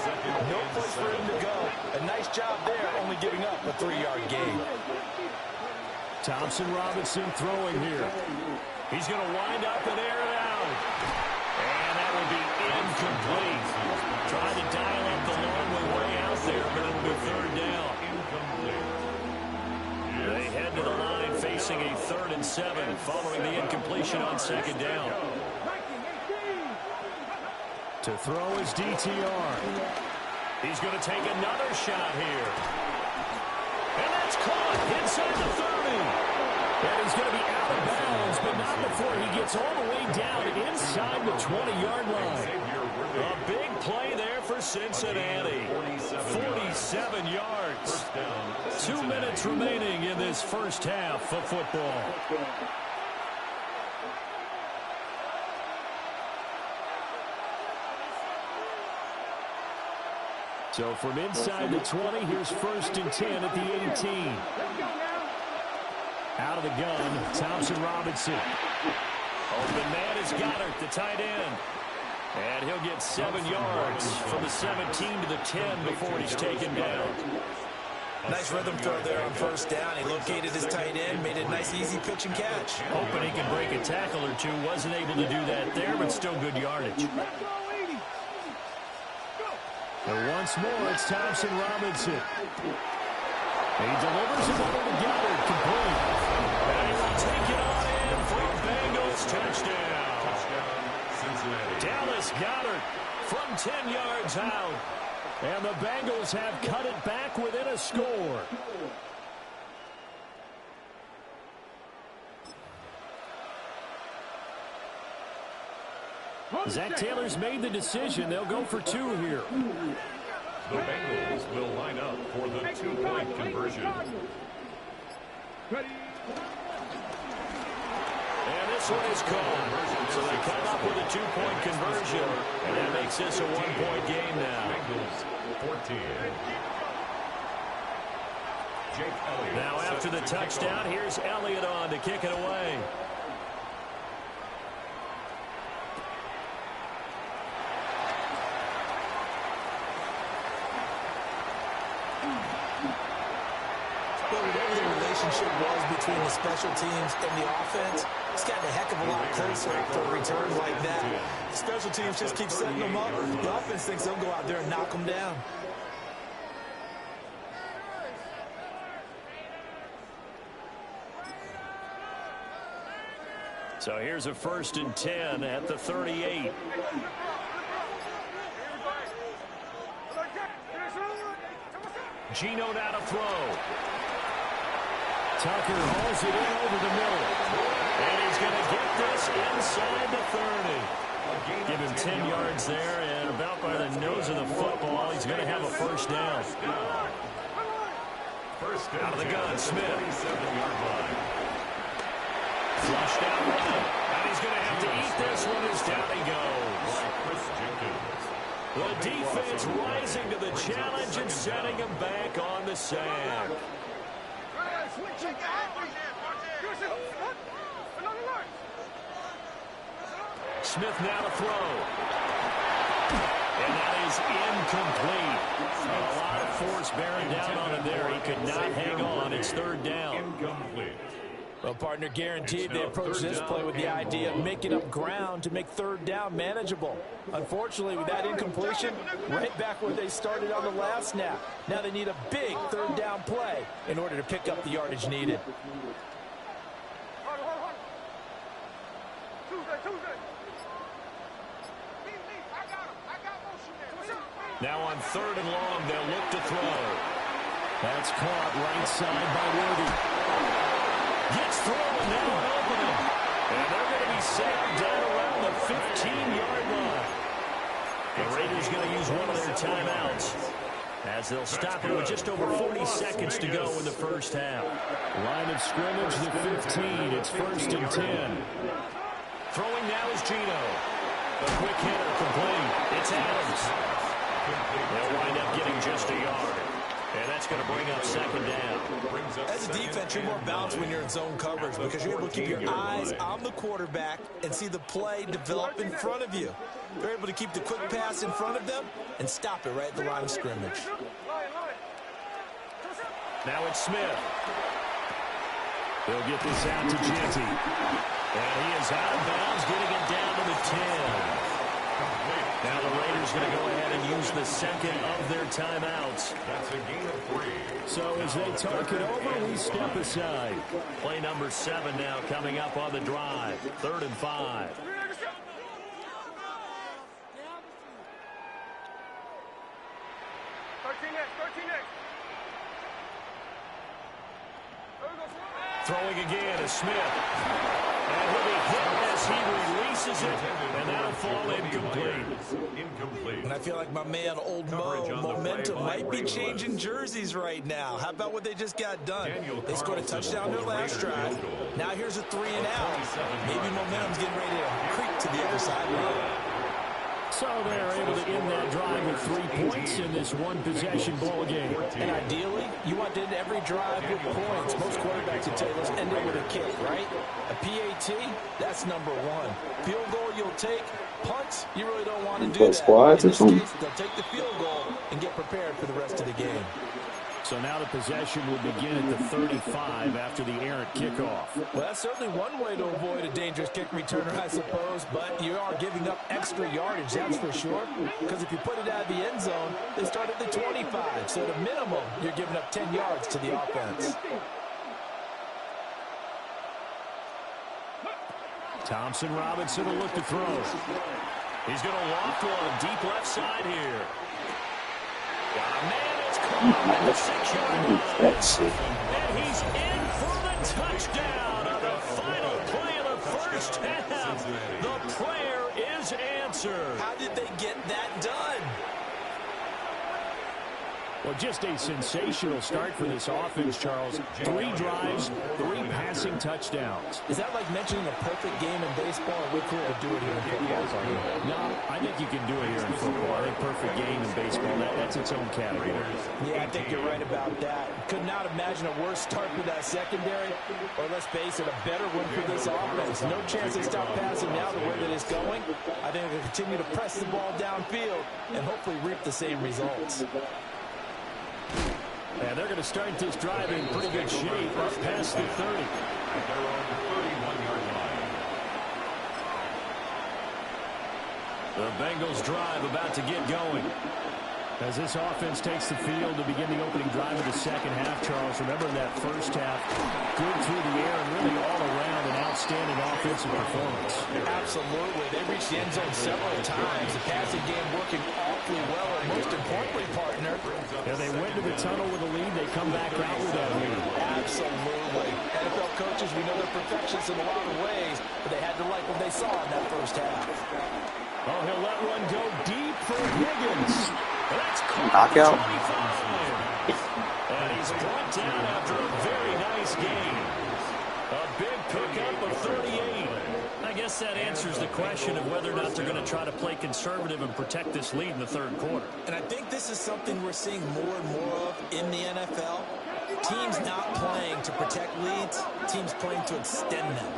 No place for him to go. A nice job there, only giving up a 3-yard gain. Thompson Robinson throwing here. He's going to wind up and air it out. And that will be incomplete. Trying to dial up the long way out there, but it'll be third down. They head to the line facing a 3rd and 7 following the incompletion on second down. To throw is DTR. He's going to take another shot here. And that's caught inside the 30. And he's going to be out of bounds, but not before he gets all the way down inside the 20-yard line. A big play there for Cincinnati. 47 yards. 2 minutes remaining in this first half of football. So from inside the 20, here's 1st and 10 at the 18. Out of the gun, Thompson Robinson. Open man is Goddard, the tight end. And he'll get 7 yards from the 17 to the 10 before he's taken down. Nice rhythm throw there on first down. He located his tight end, made a nice easy pitch and catch. Hoping he can break a tackle or two. Wasn't able to do that there, but still good yardage. And once more, it's Thompson Robinson. He delivers it over to Goddard, complete. And he will take it on in for a Bengals touchdown. Dallas Goddard from 10 yards out. And the Bengals have cut it back within a score. Zach Taylor's made the decision. They'll go for 2 here. The Bengals will line up for the two-point conversion. And this one is called. So they come up with a two-point conversion. And that makes this a one-point game now. Bengals 14. Now after the touchdown, here's Elliott on to kick it away. Well, whatever the relationship was between the special teams and the offense, it's gotten a heck of a lot closer after a return like that. The special teams just keep setting them up. The offense thinks they'll go out there and knock them down. So here's a 1st and 10 at the 38. Gino now to throw. Tucker hauls it in over the middle. And he's going to get this inside the 30. Give him 10 yards there, and about by the nose of the football, he's going to have a first down. Out of the gun, Smith. Flushed out one, and he's going to have to eat this one as down he goes. The defense rising to the challenge and setting him back on the sack. Smith now to throw. And that is incomplete. A lot of force bearing down on him there. He could not hang on. It's 3rd down. Incomplete. Well, partner, guaranteed they approach this play with the idea of making up ground to make 3rd down manageable. Unfortunately, with that incompletion, right back where they started on the last snap. Now they need a big 3rd down play in order to pick up the yardage needed. Now on 3rd and long, they'll look to throw. That's caught right side by Worthy. Gets through and now opening. And they're going to be sailed down around the 15-yard line. The Raiders going to use one of their timeouts as they'll stop it with just over 40 seconds to go in the first half. Line of scrimmage, the 15. It's 1st and 10. Throwing now is Gino. A quick hitter complete. It's Adams. They'll wind up getting just a yard. And that's going to bring up 2nd down. As a defense, you're more balanced when you're in zone coverage because you're able to keep your eyes on the quarterback and see the play develop in front of you. You're able to keep the quick pass in front of them and stop it right at the line of scrimmage. Now it's Smith. They'll get this out to Jeanty. And he is out of bounds, getting it down to the 10. Now the Raiders going to go ahead and use the 2nd of their timeouts. That's a gain of 3. So as they talk it over, we step aside. Play number 7 now coming up on the drive. 3rd and 5. 13 next. Throwing again is Smith. And he'll be hit as he releases it, and that'll fall incomplete. And I feel like my man, Old Mo, momentum might be changing jerseys right now. How about what they just got done? They scored a touchdown their last drive. Now here's a 3 and out. Maybe momentum's getting ready to creep to the other sideline. So they're able to end that drive with 3 points in this one-possession ball game. And ideally, you want to end every drive with points. Most quarterbacks would tell you, let's end it with a kick, right? A PAT, that's number 1. Field goal you'll take. Punts, you really don't want to do that. In this case, they'll take the field goal and get prepared for the rest of the game. So now the possession will begin at the 35 after the errant kickoff. Well, that's certainly one way to avoid a dangerous kick returner, I suppose, but you are giving up extra yardage, that's for sure. Because if you put it out of the end zone, they start at the 25. So at a minimum, you're giving up 10 yards to the offense. Thompson Robinson will look to throw. He's going to loft one deep left side here. Got a man. And he's in for the touchdown on the final play of the first half. The prayer is answered. How did they get that done? Well, just a sensational start for this offense, Charles. 3 drives, 3 passing touchdowns. Is that like mentioning a perfect game in baseball, or we could do it here in football? No, I think you can do it here in football. I think perfect game in baseball, that's its own category. Yeah, I think you're right about that. Could not imagine a worse start for that secondary, or let's face it, a better one for this offense. No chance they stop passing now the way that it's going. I think they'll continue to press the ball downfield and hopefully reap the same results. And they're going to start this drive in pretty good shape up past the 30. At their own 31-yard line. The Bengals drive about to get going. As this offense takes the field to begin the opening drive of the second half, Charles, remember that first half, good through the air and really all around an outstanding offensive performance. Absolutely. They reached the end zone several times. The passing game working awfully well, and most importantly, partner. Yeah, they went to the tunnel with a lead. They come back out with that lead. Absolutely. NFL coaches, we know they're perfectionists in a lot of ways, but they had to like what they saw in that first half. Oh, he'll let one go deep for Higgins. That's knockout. And he's brought down after a very nice game. A big pickup of 38. I guess that answers the question of whether or not they're going to try to play conservative and protect this lead in the third quarter. And I think this is something we're seeing more and more of in the NFL. Teams not playing to protect leads, teams playing to extend them.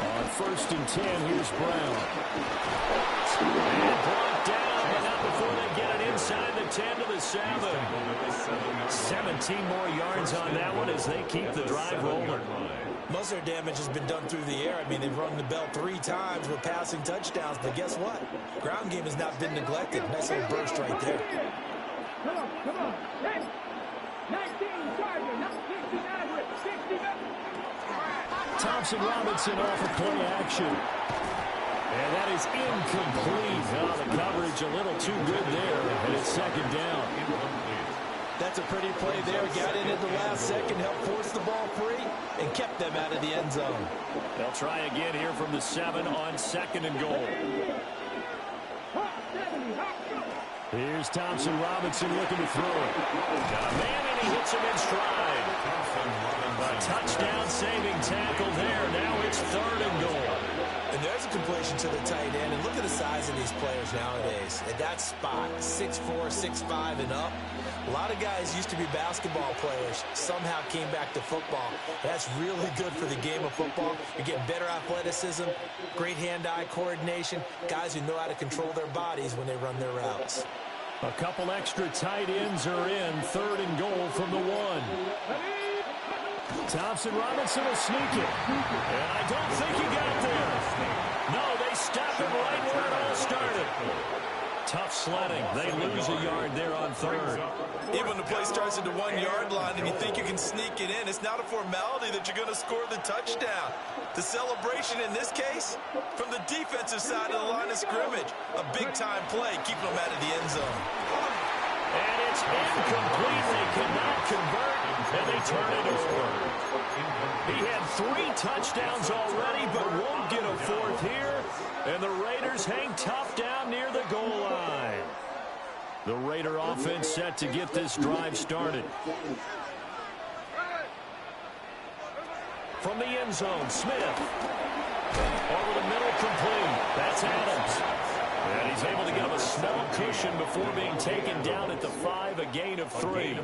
On 1st and 10, here's Brown. And brought down, but not before they get it inside the 10 to the 7. 17 more yards on that one as they keep the drive rolling. Most of their damage has been done through the air. I mean, they've rung the bell 3 times with passing touchdowns, but guess what? Ground game has not been neglected. Nice little burst right there. Come on. Hey, 19 Charger, not 69 with 60 Thompson Robinson off of play action. And that is incomplete. Now the coverage a little too good there, and it's second down. That's a pretty play there. Got in at the last second, helped force the ball free, and kept them out of the end zone. They'll try again here from the 7 on 2nd and goal. Here's Thompson Robinson looking to throw it. Got a man, and he hits him in stride. A touchdown saving tackle there. Now it's 3rd and goal. And there's a completion to the tight end. And look at the size of these players nowadays. At that spot, 6'4", 6'5", and up. A lot of guys used to be basketball players, somehow came back to football. That's really good for the game of football. You're getting better athleticism, great hand-eye coordination, guys who know how to control their bodies when they run their routes. A couple extra tight ends are in. 3rd and goal from the 1. Thompson Robinson will sneak it. And I don't think he got there. No, they stop him right where it all started. Tough sledding. They lose a yard there on 3rd. Even when the play starts at the 1-yard line and you think you can sneak it in, it's not a formality that you're going to score the touchdown. The celebration in this case, from the defensive side of the line of scrimmage, a big-time play, keeping them out of the end zone. And it's incomplete. They cannot convert, and they turn it over. He had 3 touchdowns already, but won't get a 4th here. And the Raiders hang tough down near the goal line. The Raider offense set to get this drive started. From the end zone, Smith. Over the middle, complete. That's Adams. And he's able to get him a small cushion before being taken down at the 5, a gain of 3.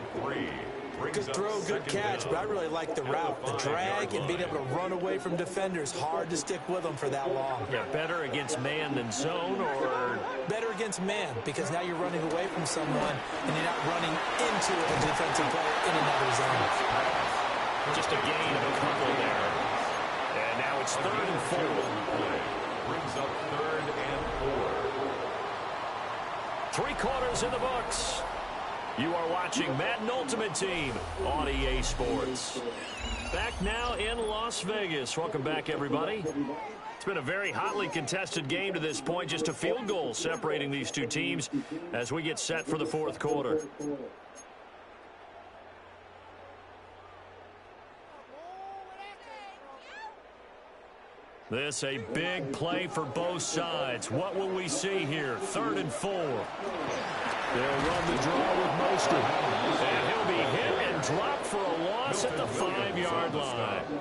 Good throw, good catch, but I really like the route. The drag and being able to run away from defenders. Hard to stick with them for that long. Yeah, better against man than zone, or? Better against man, because now you're running away from someone and you're not running into a defensive player in another zone. Just a gain of a couple there. And now it's 3rd and 4. Brings up 3rd and 4. 3 quarters in the books. You are watching Madden Ultimate Team on EA Sports. Back now in Las Vegas. Welcome back, everybody. It's been a very hotly contested game to this point. Just a field goal separating these two teams as we get set for the 4th quarter. This a big play for both sides. What will we see here? 3rd and 4. They'll run the draw with Mostert. And he'll be hit and dropped for a loss at the 5-yard line.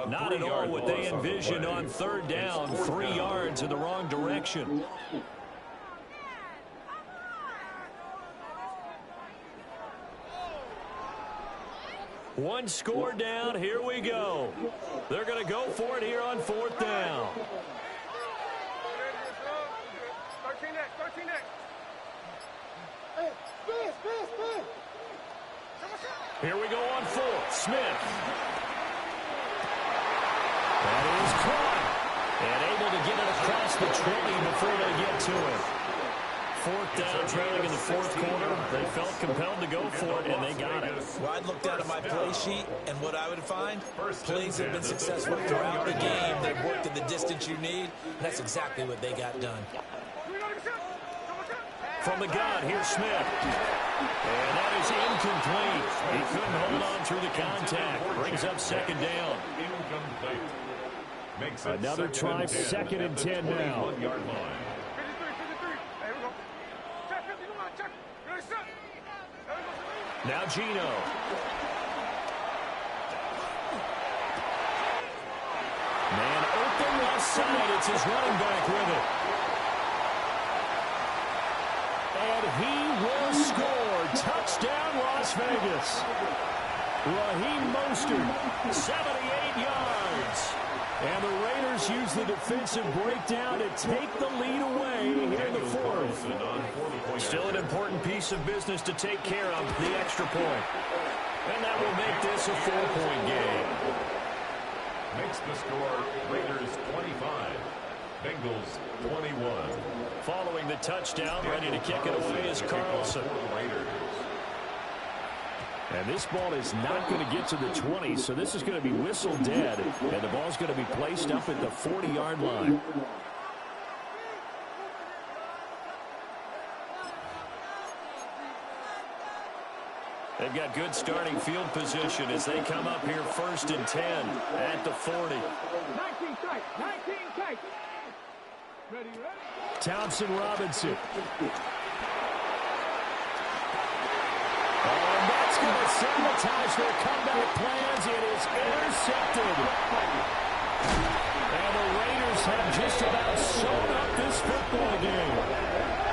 Not at all what they envisioned on 3rd down. 3 yards in the wrong direction. One score down. Here we go. They're going to go for it here on 4th down. 13 next. Here we go on 4th. Smith. That is caught. And able to get it across the 20 before they get to it. 4th down, trailing in the 4th quarter. They felt compelled to go for it, and they got it. Well, I'd look down at my play sheet, and what I would find, plays have been successful throughout the game. They've worked at the distance you need, and that's exactly what they got done. From the gun, here's Smith. And that is incomplete. He couldn't hold on through the contact. Brings up 2nd down. Another try, 2nd and 10 now. Now Gino. Man open left side. It's his running back with it. And he will score. Touchdown, Las Vegas. Raheem Mostert, 78 yards. And the Raiders use the defensive breakdown to take the lead away here in the 4th. Still an important piece of business to take care of, the extra point. And that will make this a 4-point game. Makes the score Raiders 25, Bengals 21. Following the touchdown, ready to kick it away is Carlson. And this ball is not going to get to the 20, so this is going to be whistled dead. And the ball's going to be placed up at the 40-yard line. They've got good starting field position as they come up here 1st and 10 at the 40. 19 tight. Ready. Townsend Robinson. And that's going to sabotage their comeback plans. It is intercepted. And the Raiders have just about sewn up this football game.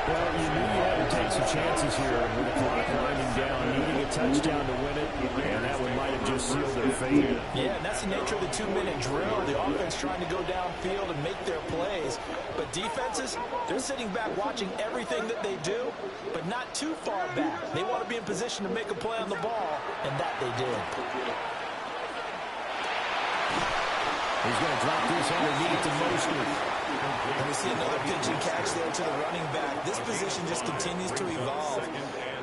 Well, you knew you had to take some chances here with the clock winding down, needing a touchdown to win it, and that one might have just sealed their fate. Yeah, and that's the nature of the 2-minute drill. The offense trying to go downfield and make their plays. But defenses, they're sitting back watching everything that they do, but not too far back. They want to be in position to make a play on the ball, and that they did. He's going to drop this underneath to Mostert. And we see another pitch and catch there to the running back. This position just continues to evolve.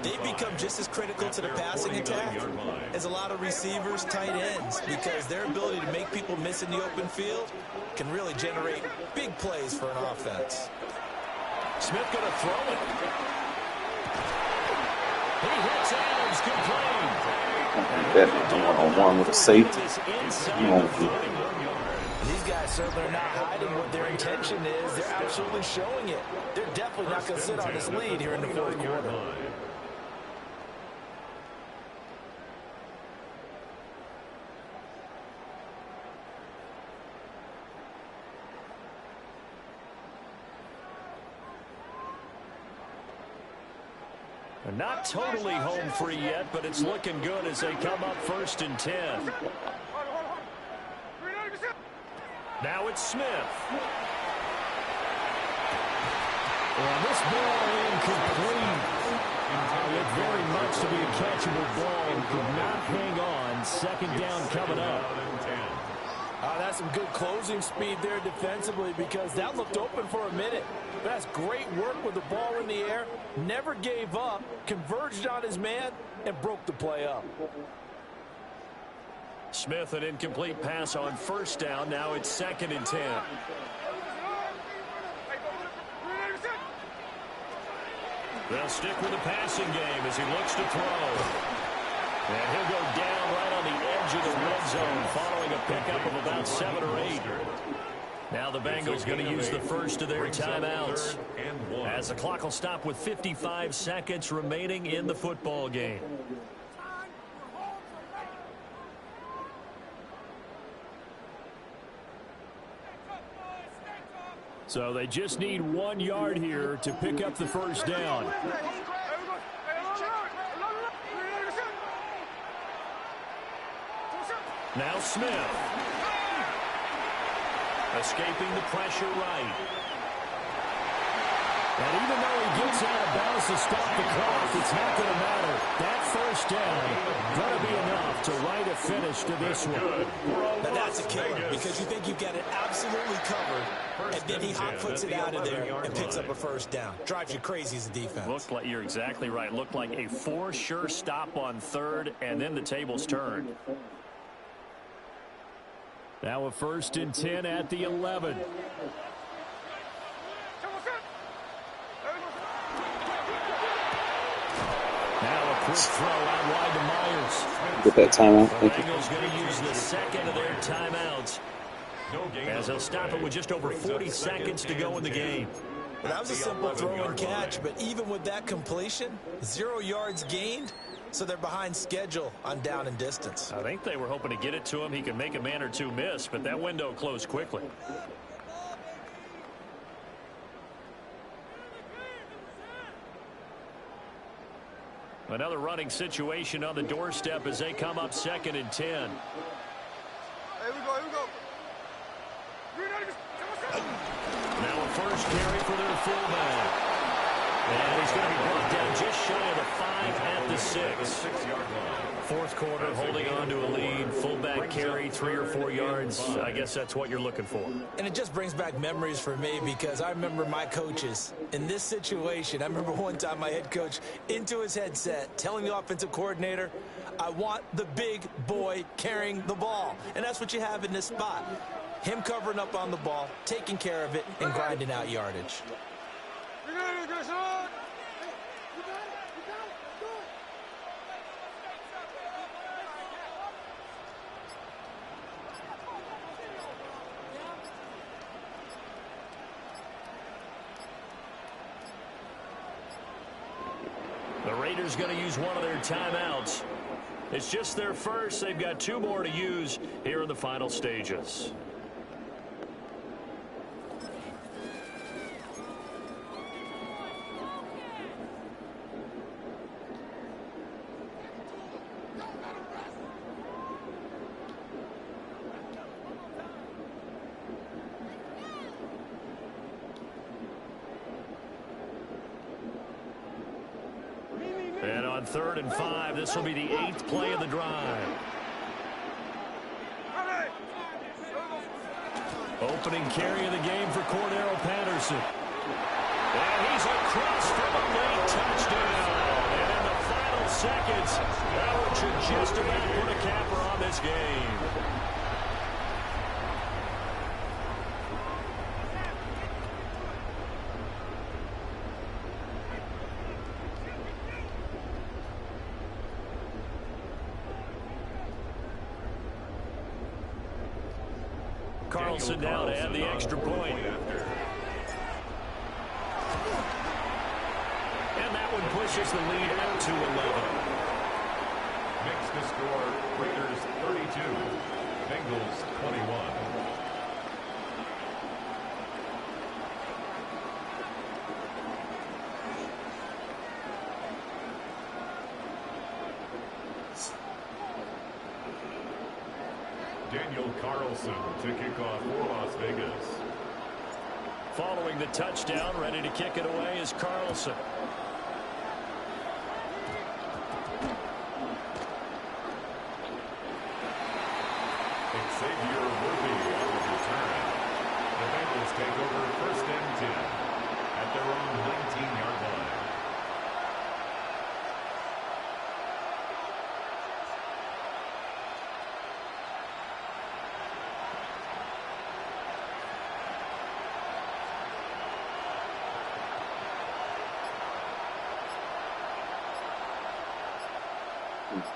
They become just as critical to the passing attack as a lot of receivers, tight ends, because their ability to make people miss in the open field can really generate big plays for an offense. Smith going to throw it. He hits Adams, complete. That one-on-one with a safety. These guys certainly are not hiding what their intention is. They're absolutely showing it. They're definitely not going to sit on this lead here in the 4th quarter. They're not totally home free yet, but it's looking good as they come up 1st and 10. Now it's Smith. And this ball incomplete. Looked very much to be a catchable ball and could not hang on. 2nd down coming up. That's some good closing speed there defensively because that looked open for a minute. That's great work with the ball in the air. Never gave up, converged on his man, and broke the play up. Smith, an incomplete pass on 1st down. Now it's 2nd and 10. They'll stick with the passing game as he looks to throw. And he'll go down right on the edge of the red zone following a pickup of about 7 or 8. Now the Bengals going to use the first of their timeouts, as the clock will stop with 55 seconds remaining in the football game. So they just need 1 yard here to pick up the first down. Now Smith. Escaping the pressure right. And even though he gets out of bounds to stop the clock, it's not going to matter. That first down going to be enough to write a finish to this one. Now that's a killer because you think you've got it absolutely covered, and then he hot foots it out of there and picks up a first down. Drives you crazy as a defense. Looked like, you're exactly right. Looked like a for sure stop on third, and then the tables turned. Now a 1st and 10 at the 11. Now a quick throw out wide to Myers. Get that timeout. Thank you. Bengals going to use the second of their timeouts, as they'll stop it with just over 40 seconds to go in the game. Well, that was a simple throw and catch, but even with that completion, 0 yards gained. So they're behind schedule on down and distance. I think they were hoping to get it to him. He could make a man or two miss, but that window closed quickly. Another running situation on the doorstep as they come up 2nd and 10. Here we go. Now a first carry for their fullback. And he's going to be brought down just shy of the 5 at the 6. 4th quarter, holding on to a lead. Fullback carry, 3 or 4 yards. I guess that's what you're looking for. And it just brings back memories for me because I remember my coaches in this situation. I remember one time my head coach into his headset telling the offensive coordinator, I want the big boy carrying the ball. And that's what you have in this spot. Him covering up on the ball, taking care of it, and grinding out yardage. The Raiders going to use one of their timeouts. It's just their first. They've got 2 more to use here in the final stages. And on 3rd and 5, this will be the 8th play of the drive. Opening carry of the game for Cordero Patterson. And he's across for a late touchdown. And in the final seconds, that should just about put a capper on this game. Carlson now to add the extra point. And that one pushes the lead out to 11. Makes the score Raiders 32, Bengals 21. Daniel Carlson to kick off for Las Vegas. Following the touchdown, ready to kick it away is Carlson. Xavier Worthy on the return. The Bengals take over 1st and 10 at their own 19-yard line.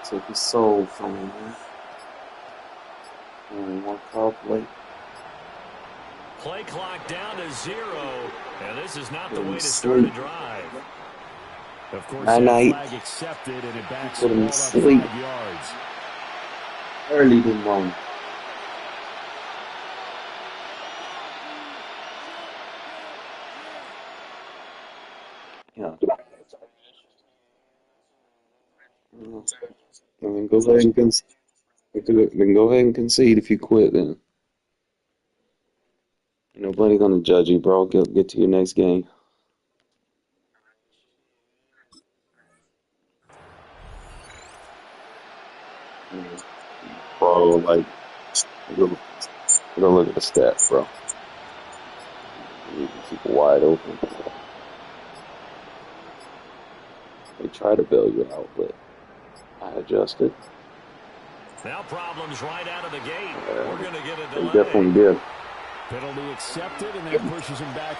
Took his soul from him, man. Only 1 call late. Play clock down to 0, and this is not the way to start a drive. Of course, that that flag accepted, and it backs the ball up 5 yards. Early this morning. Yeah. Then go ahead and concede if you quit. Then nobody gonna judge you, bro. Get to your next game. Bro, like, go look at the stats, bro. You can keep it wide open. They try to bail you out, but I adjusted. Now problems right out of the gate. We're going to get a delay. They definitely did. Penalty accepted, and that pushes him back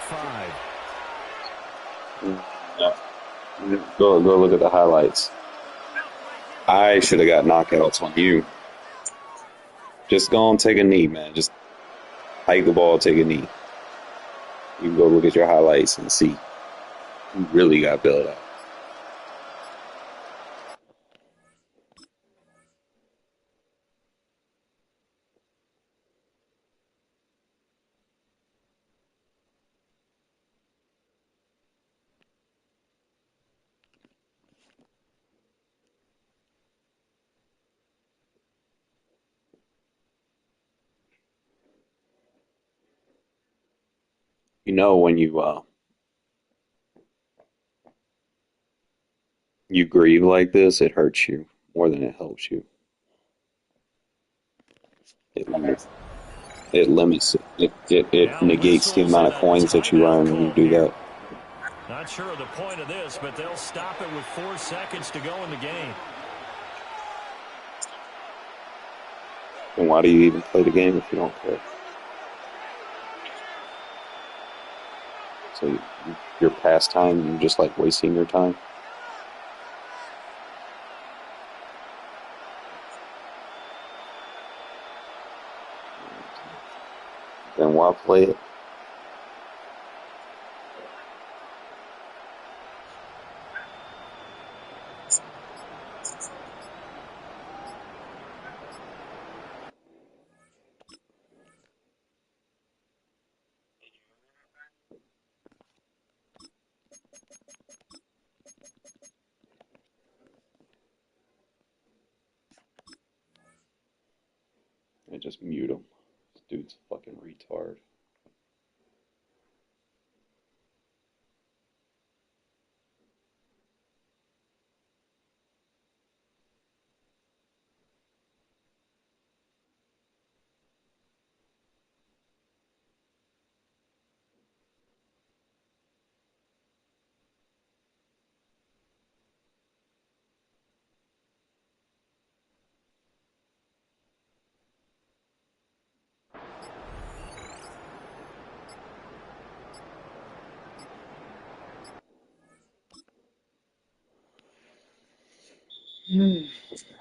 5. Go look at the highlights. I should have got knockouts on you. Just go and take a knee, man. Just hike the ball, take a knee. You can go look at your highlights and see who really got bailed out. When you grieve like this, it hurts you more than it helps you. It negates the amount of coins that you earn when you do that. Not sure of the point of this, but they'll stop it with 4 seconds to go in the game. And why do you even play the game if you don't care? So your pastime, you just like wasting your time. Then why play it? And just mute him. This dude's a fucking retard.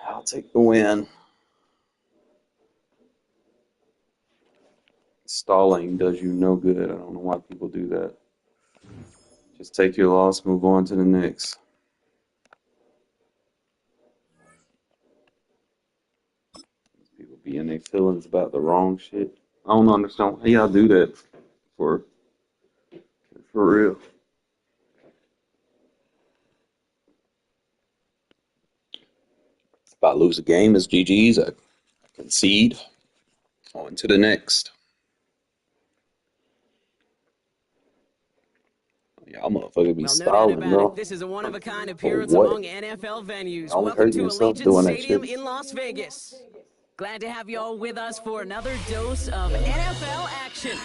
I'll take the win. Stalling does you no good. I don't know why people do that. Just take your loss, move on to the next. People be in their feelings about the wrong shit. I don't understand why y'all do that for real. If I lose a game, it's GG's. I concede. On to the next. Y'all motherfuckers be stalling, bro. This is a one-of-a-kind appearance among NFL venues. Welcome to Allegiant Stadium in Las Vegas. Glad to have you all with us for another dose of NFL action.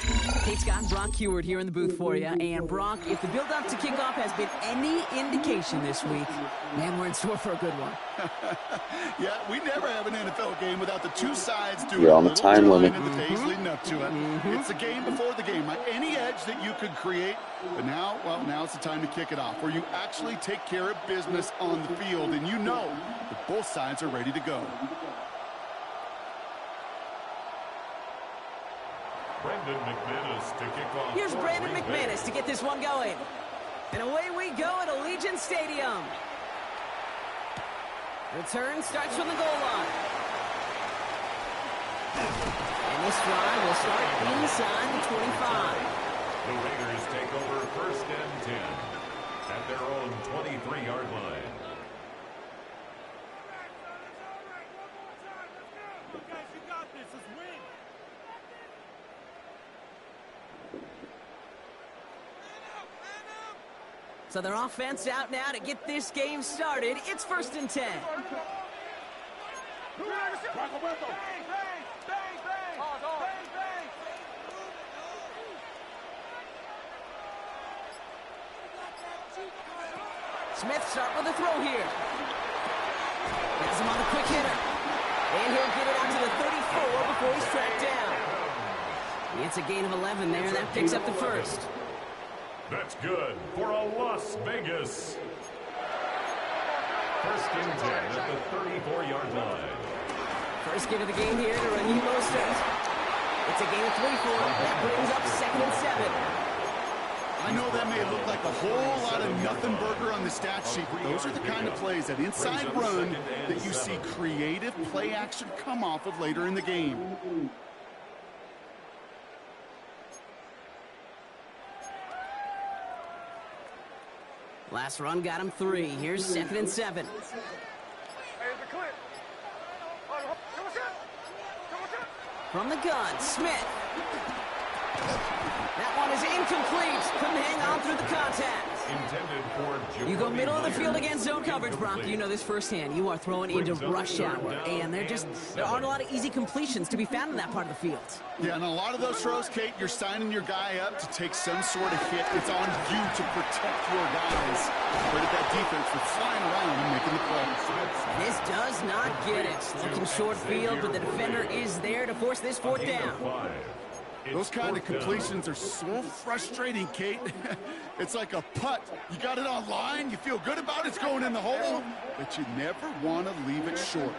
Kate Scott and Brock Heward here in the booth for you. And Brock, if the build-up to kickoff has been any indication this week, man, we're in store for a good one. Yeah, we never have an NFL game without the two sides doing You're on the time limit. in the days leading up to it. It's the game before the game. Any edge that you could create, but now it's the time to kick it off, where you actually take care of business on the field, and you know that both sides are ready to go. Brendan McManus to kick off. Here's Brandon McManus to get this one going. And away we go at Allegiant Stadium. Return starts from the goal line. And this drive will start inside the 25. The Raiders take over 1st and 10 at their own 23-yard line. So their offense out now to get this game started. It's 1st and 10. Smith start with a throw here. Has him on a quick hitter. And he'll get it out to the 34 before he's tracked down. It's a gain of 11 there. That picks up the first. That's good for a Las Vegas. 1st and 10 at the 34-yard line. First get of the game here to Raheem Mostert. It's a gain of 24. That brings up 2nd and 7. I know that may look like a whole lot of nothing burger on the stat sheet, but those are the kind of plays, that inside run, that you see creative play action come off of later in the game. Last run got him 3. Here's 2nd and 7. From the gun, Smith. That one is incomplete. Couldn't hang on through the contact. Intended for You go middle of the field against zone coverage, Brock. You know this firsthand. You are throwing into rush hour, and there aren't a lot of easy completions to be found in that part of the field. Yeah, and a lot of those throws, Kate, you're signing your guy up to take some sort of hit. It's on you to protect your guys. Credit that defense for flying around and making the play. This does not get it. Looking short field, but the defender is there to force this 4th down. Those kind of completions are so frustrating, Kate. It's like a putt. You got it on line, you feel good about it, it's going in the hole, but you never want to leave it short.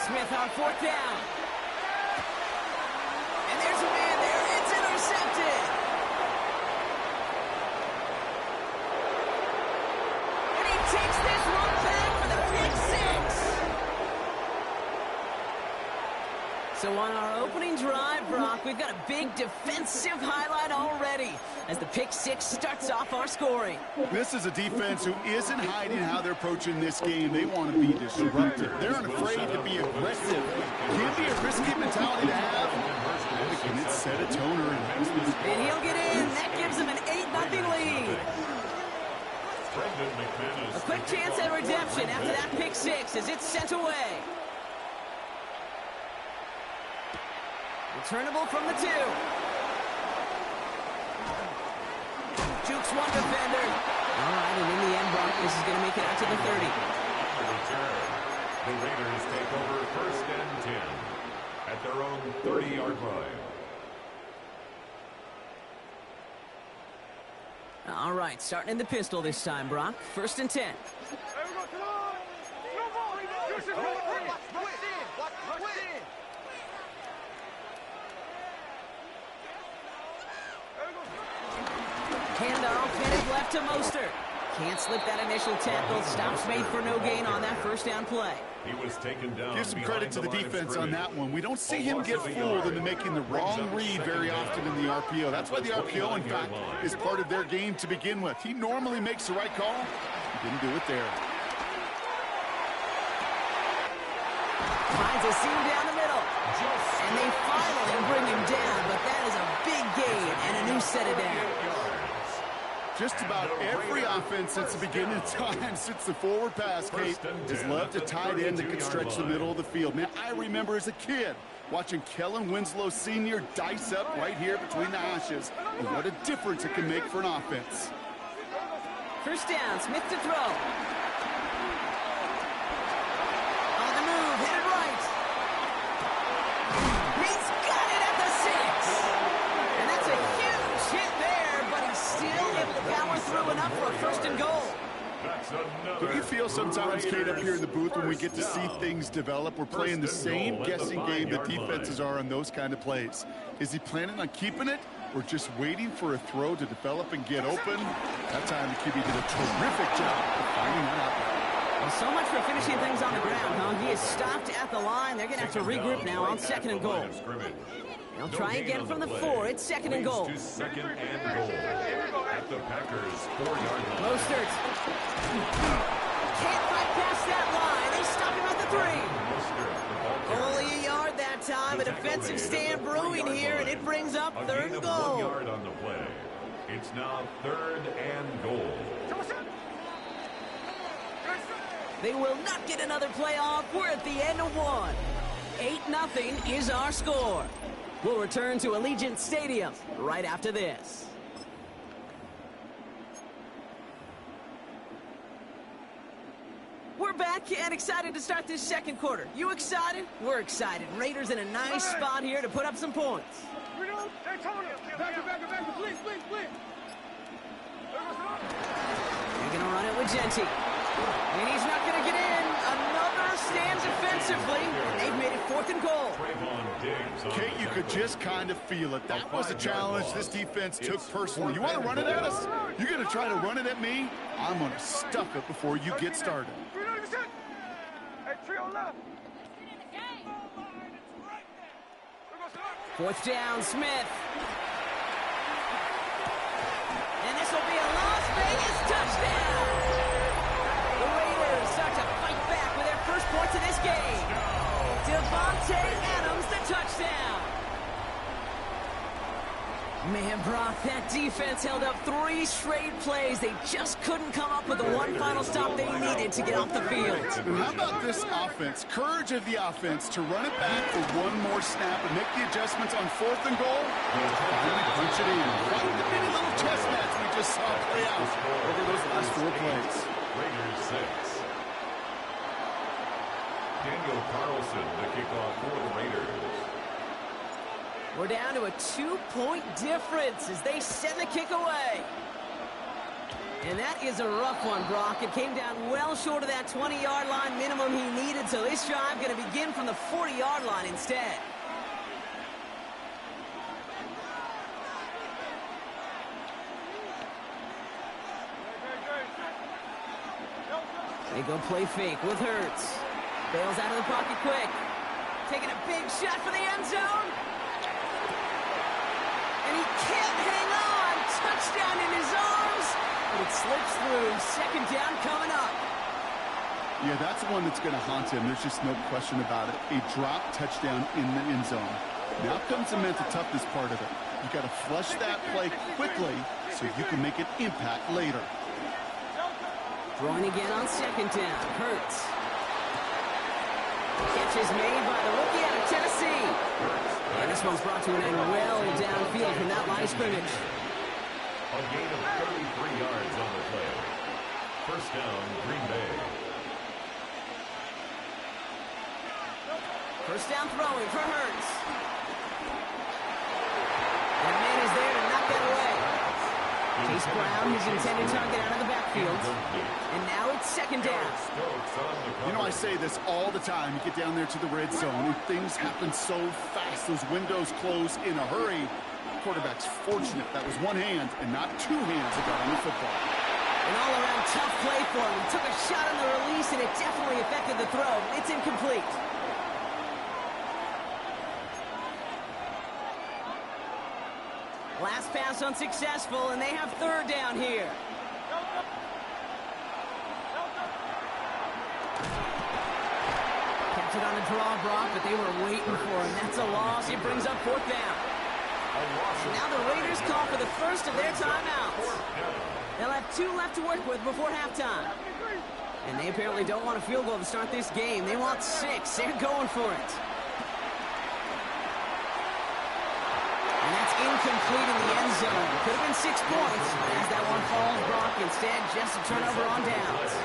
Smith on 4th down. And there's a man there. It's intercepted. And he takes this one back for the pick 6. So on our opening drive, Brock, we've got a big defensive highlight already as the pick 6 starts off our scoring. This is a defense who isn't hiding how they're approaching this game. They want to be disruptive. They're unafraid to be aggressive. Can be a risky mentality to have. Can it set a toner? And he'll get in. That gives him an 8-0 lead. A quick chance at redemption after that pick 6 as it's sent away. Returnable from the 2. Jukes one defender. All right, and in the end, Broncos is going to make it out to the 30. The Raiders take over 1st and 10 at their own 30-yard line. All right, starting in the pistol this time, Brock. 1st and 10. Handoff, headed left to Mostert. Can't slip that initial tackle. Stops made for no gain on that 1st down play. He was taken down. Give some credit to the defense on that one. We don't see him get fooled into making the wrong read very often in the RPO. That's why the RPO, in fact, is part of their game to begin with. He normally makes the right call. He didn't do it there. Finds a seam down the middle. And they finally bring him down, but that is a big gain and a new set of downs. Just about every offense since the beginning of time, since the forward pass, Kate, has loved a tight end that could stretch the middle of the field. Man, I remember as a kid watching Kellen Winslow Sr. dice up right here between the hashes. And what a difference it can make for an offense. 1st down, Smith to throw. On the move, headed right. He's got it at the 6. And that's a huge hit there, but he's still able to power through enough for a 1st and goal. Don't you feel sometimes, Kate, up here in the booth when we get to see things develop? We're playing the same guessing game that defenses are on those kind of plays. Is he planning on keeping it or just waiting for a throw to develop and get open? That time the QB did a terrific job of finding that out there. Well, so much for finishing things on the ground, huh? He is stopped at the line. They're going to have to regroup now on 2nd and goal. They'll try again from the 4. It's 2nd and goal. Second and goal at the Packers 4-yard line. Mostert can't fight past that line. They stop him at the 3. Only a yard that time. A defensive stand brewing here, and it brings up 3rd and goal. 1 yard on the play. It's now 3rd and goal. They will not get another play off. We're at the end of 1. 8-0 is our score. We'll return to Allegiant Stadium right after this. We're back and excited to start this 2nd quarter. You excited? We're excited. Raiders in a nice spot here to put up some points. Back, please. They're going to run it with Genty. And he's not going to get in. Another stands offensively. They've made it 4th and goal. Kate, you could just kind of feel it. That was a challenge this defense took personally. You want to run it at us? You're going to try to run it at me? I'm going to stuff it before you get started. Hey, trio left. 4th down, Smith. And this will be a Las Vegas touchdown. The Raiders start to fight back with their first points of this game. Devontae Adams, the touchdown. Man, Brock, that defense held up 3 straight plays. They just couldn't come up with the one final stop they needed to get off the field. How about this offense? Courage of the offense to run it back for one more snap and make the adjustments on 4th and goal. Finally punch it in. Right in the mini little chess match we just saw play out over those last 4 plays. Raiders 6. Daniel Carlson, the kickoff for the Raiders. We're down to a 2-point difference as they send the kick away. And that is a rough one, Brock. It came down well short of that 20-yard line minimum he needed, so this drive going to begin from the 40-yard line instead. They go play fake with Hurts. Bails out of the pocket quick. Taking a big shot for the end zone. And he can't hang on. Touchdown in his arms. But it slips through. 2nd down coming up. Yeah, that's one that's going to haunt him. There's just no question about it. A drop touchdown in the end zone. Now comes the mental toughness part of it. You got to flush that play quickly so you can make an impact later. Throwing again on 2nd down. Hurts. Catch is made by the rookie out of Tennessee. And this one's brought to an end well downfield from that line of scrimmage. A gain of 33 yards on the play. 1st down, Green Bay. 1st down throwing for Hurts. And a man is there to knock that away. Chase Brown, his intended target, out of the backfield. And now it's 2nd down. You know, I say this all the time. You get down there to the red zone, and things happen so fast. Those windows close in a hurry. Quarterback's fortunate that was one hand and not 2 hands that got on the football. An all-around tough play for him. He took a shot on the release, and it definitely affected the throw. It's incomplete. Last pass unsuccessful, and they have 3rd down here. Kept it on a draw, Brock, but they were waiting for him. That's a loss. It brings up 4th down. And now the Raiders call for the first of their timeouts. They'll have 2 left to work with before halftime. And they apparently don't want a field goal to start this game. They want 6. They're going for it. And that's incomplete in the end zone. Could have been 6 points, but as that one falls, Brock, instead just a turnover on downs.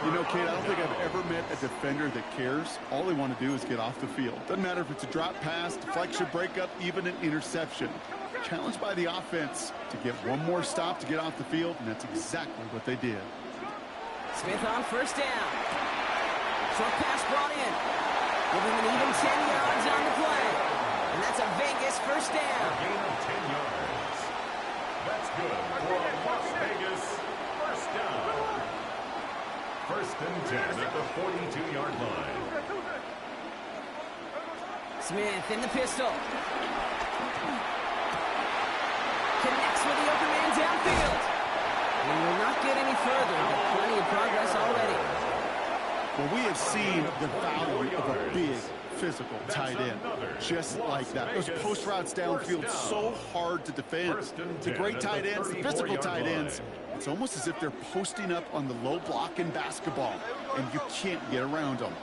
You know, Kate, I don't think I've ever met a defender that cares. All they want to do is get off the field. Doesn't matter if it's a drop pass, deflection, breakup, even an interception. challenged by the offense to get one more stop to get off the field, and that's exactly what they did. Smith on first down. Short pass brought in. Give him an even 10 yards on the play. And that's a Vegas first down. Gain of 10 yards. That's good for a Las Vegas first down. First and 10 at the 42-yard line. Smith in the pistol. Connects with the open man downfield. And will not get any further, but plenty of progress already. Well, we have seen the value of a big physical tight end. Just like that. Those post routes downfield so hard to defend. The great tight ends, the physical tight ends, it's almost as if they're posting up on the low block in basketball, and you can't get around them.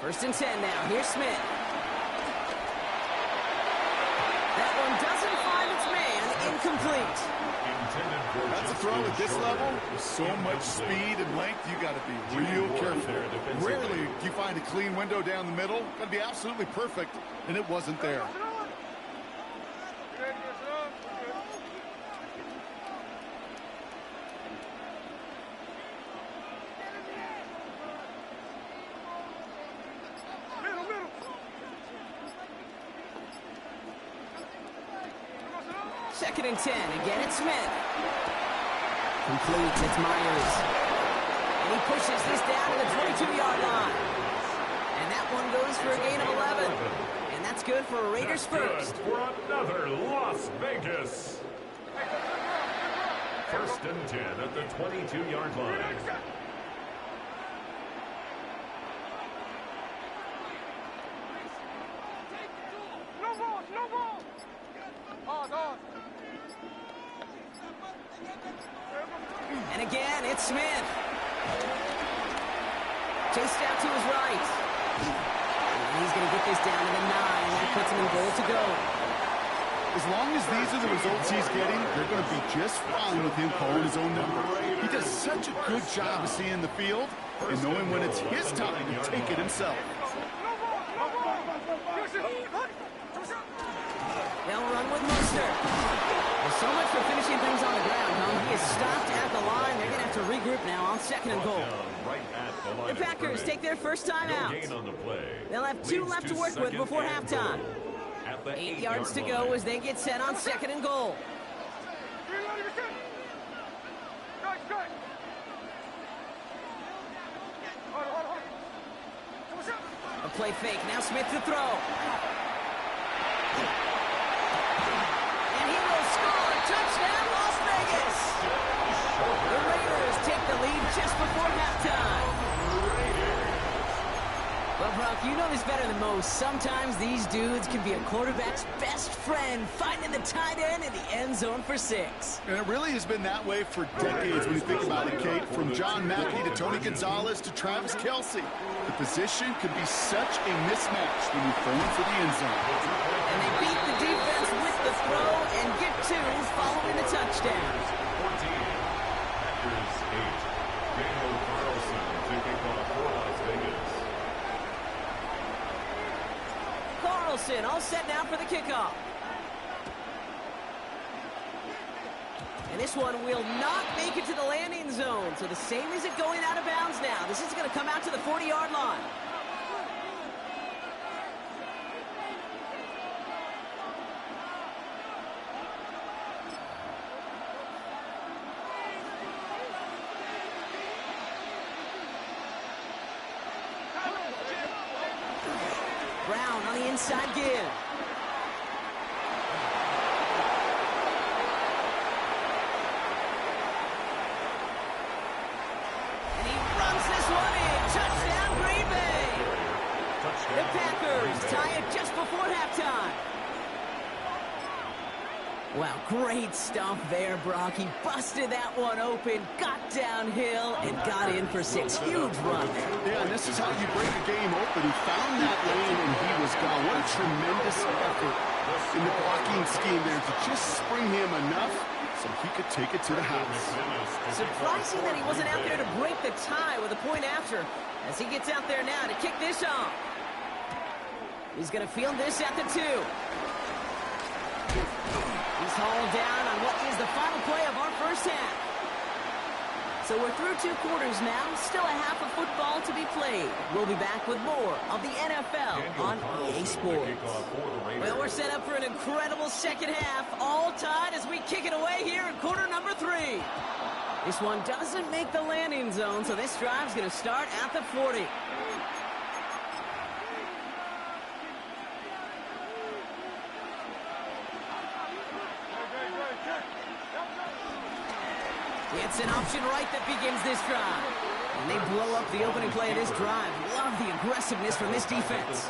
First and 10 now. Here's Smith. That one doesn't find its man. Incomplete. That's a throw at this level. With so much speed and length, you got to be real careful. Rarely do you find a clean window down the middle. Got to be absolutely perfect, and it wasn't there. Second and 10. Again, it's Smith. Complete. It's Myers. And he pushes this down to the 22-yard line. And that one goes for a gain of 11. And that's good for a Raiders first. For another Las Vegas. First and 10 at the 22-yard line. And again, it's Smith. Chased out to his right. And he's going to get this down to the 9. That puts him in goal to go. As long as these are the results he's getting, they're going to be just fine with him calling his own number. He does such a good job of seeing the field and knowing when it's his time to take it himself. They'll run with Mostert. Well, so much for finishing things on the ground, huh? He is stopped at the line. They're going to have to regroup now on second and goal. The Packers take their first time out. They'll have 2 left to work with before halftime. 8 yards to go as they get set on second and goal. A play fake. Now Smith to throw. And he will score. Touchdown, Las Vegas. The Raiders take the lead just before halftime. Well, Brock, you know this better than most. Sometimes these dudes can be a quarterback's best friend, finding the tight end in the end zone for 6. And it really has been that way for decades when you think about it, Kate. From John Mackey to Tony Gonzalez to Travis Kelce. The position could be such a mismatch when you're throwing for the end zone. And they beat the defense with the throw and get 2 following the touchdown. 14. Packers 8. Daniel Carlson to kick off for Las Vegas. Carlson all set now for the kickoff. And this one will not make it to the landing zone. So the same as it going out of bounds now. This is going to come out to the 40-yard line. Brown on the inside give. And he runs this one in. Touchdown, Green Bay. The Packers tie it just before halftime. Wow, great stuff there, Brock. He busted that one open, got downhill, and got in for 6. Huge run there. Yeah, and this is how you break a game open. He found that lane, and he was gone. What a tremendous effort in the blocking scheme there to just spring him enough so he could take it to the house. Surprising that he wasn't out there to break the tie with a point after, as he gets out there now to kick this off. He's going to field this at the 2. He's hauled down on what is the final play of our first half. So we're through 2 quarters now, still a half of football to be played. We'll be back with more of the NFL on EA Sports. Well, we're set up for an incredible second half, all tied as we kick it away here in quarter number 3. This one doesn't make the landing zone, so this drive's going to start at the 40. It's an option right that begins this drive. And they blow up the opening play of this drive. Love the aggressiveness from this defense.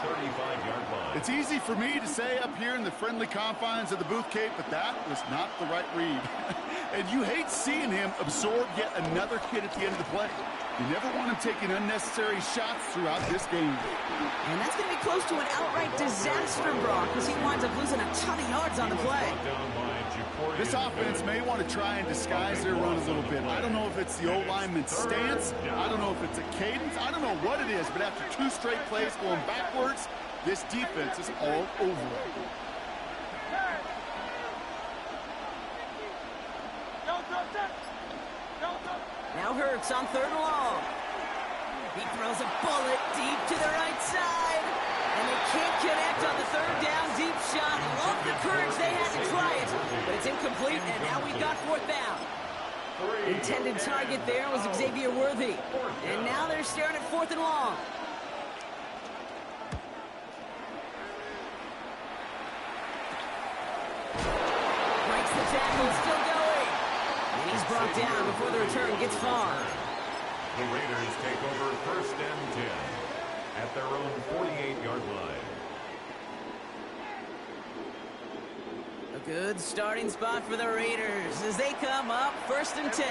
It's easy for me to say up here in the friendly confines of the booth, Kate, but that was not the right read. And you hate seeing him absorb yet another hit at the end of the play. You never want him taking unnecessary shots throughout this game. And that's going to be close to an outright disaster, Brock, because he winds up losing a ton of yards on the play. This offense may want to try and disguise their run a little bit. I don't know if it's the O-lineman's stance. I don't know if it's a cadence. I don't know what it is, but after 2 straight plays going backwards, this defense is all over it. Now Hurts on 3rd and long. He throws a bullet deep to the right side. And they can't connect on the 3rd down deep shot. Love the courage they had to try it. But it's incomplete, and now we've got 4th down. Intended target there was Xavier Worthy. And now they're staring at 4th and long. Breaks the tackle, still going. And he's brought down before the return gets far. The Raiders take over 1st and 10 at their own 48-yard line. A good starting spot for the Raiders as they come up 1st and 10.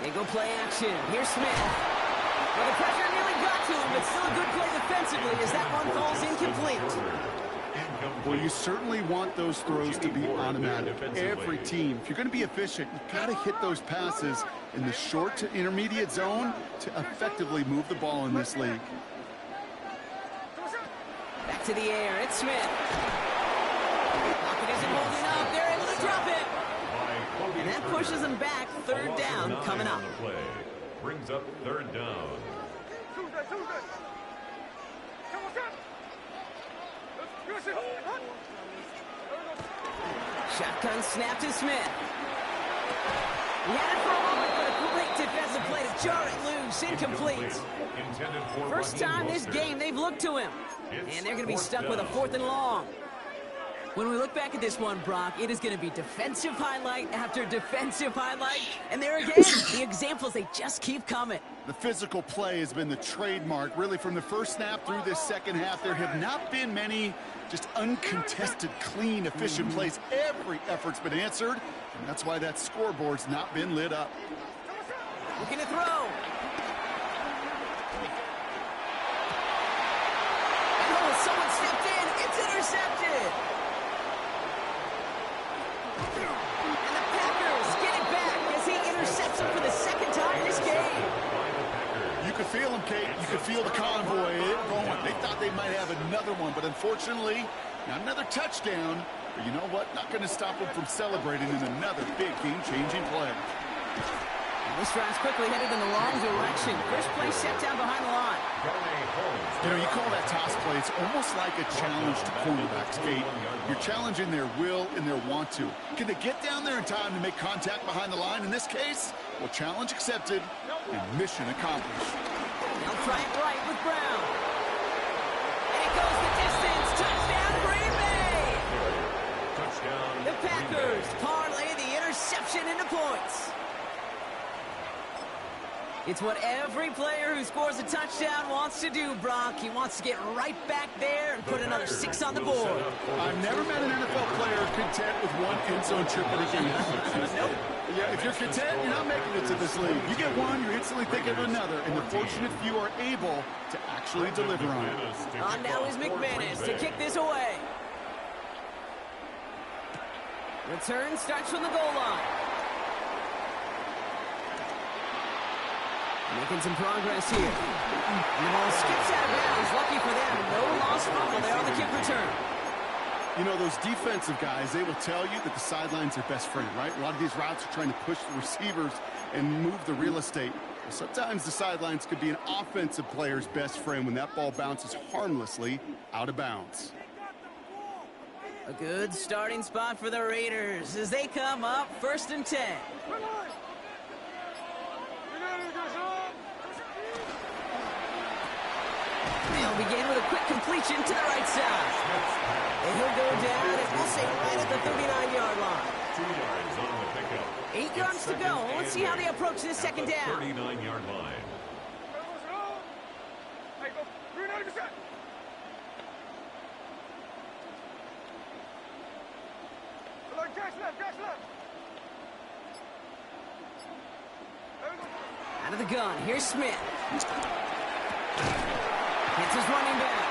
They go play action. Here's Smith. Well, the pressure nearly got to him, but still a good play defensively as that one falls incomplete. Well, you certainly want those throws to be automatic. Every team, if you're going to be efficient, you've got to hit those passes in the short to intermediate zone to effectively move the ball in this league. Back to the air. It's Smith. Pocket isn't holding up. They're able to drop it. And that pushes them back. 3rd down coming up. Brings up 3rd down. Shotgun snap to Smith. He had it for a moment, but a great defensive play to jar it loose. Incomplete. First time this game they've looked to him. And they're going to be stuck with a 4th and long. When we look back at this one, Brock, it is going to be defensive highlight after defensive highlight. And there again, the examples, they just keep coming. The physical play has been the trademark, really, from the first snap through this second half. There have not been many just uncontested, clean, efficient plays. Every effort's been answered, and that's why that scoreboard's not been lit up. Looking to throw. And oh, someone stepped in. It's intercepted. And the Packers get it back as he intercepts him for the 2nd time this game. You could feel them, Kate. You could feel the convoy going. They thought they might have another one, but unfortunately, not another touchdown. But you know what? Not going to stop them from celebrating in another big game-changing play. This drive's quickly headed in the wrong direction. First play set down behind the line. You know, you call that toss play, it's almost like a challenge to cornerbacks, Kate. You're challenging their will and their want to. Can they get down there in time to make contact behind the line? In this case, well, challenge accepted and mission accomplished. They'll try it right with Brown. And it goes the distance. Touchdown, Green Bay! Touchdown. The Packers parlay the interception into points. It's what every player who scores a touchdown wants to do, Brock. He wants to get right back there and put another 6 on the board. I've never met an NFL player content with one end zone trip in a game. Nope. Yeah, if you're content, you're not making it to this league. You get one, you're instantly thinking of another, and the fortunate few are able to actually deliver on it. On now is McManus to kick this away. Return starts from the goal line. Making some progress here. And the ball skips out of bounds. Lucky for them. No lost fumble there on the kick return. You know, those defensive guys, they will tell you that the sideline's their best friend, right? A lot of these routes are trying to push the receivers and move the real estate. Well, sometimes the sidelines could be an offensive player's best friend when that ball bounces harmlessly out of bounds. A good starting spot for the Raiders as they come up 1st and 10. They'll begin with a quick completion to the right side. And he'll go down, and we'll say right at the 39-yard line. 2 yards on the pickup. 8 yards to go. Let's see how they approach this second down. 39-yard line. Out of the gun, here's Smith. Hits his running back.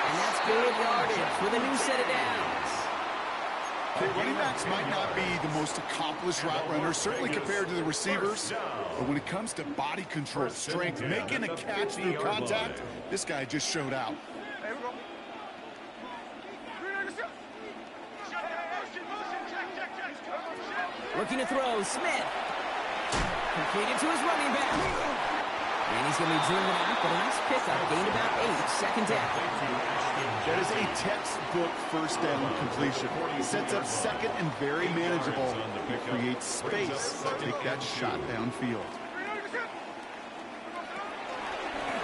And that's good yardage with a new set of downs. The running backs might not be the most accomplished route runners, certainly compared to the receivers. But when it comes to body control, strength, making a catch through contact, this guy just showed out. Looking to throw, Smith. Completed to his running back. And he's going to be driven out, but a nice pickup. Gained about 8, second down. That is a textbook first down completion. Sets up second and very manageable. He creates space to take that shot downfield.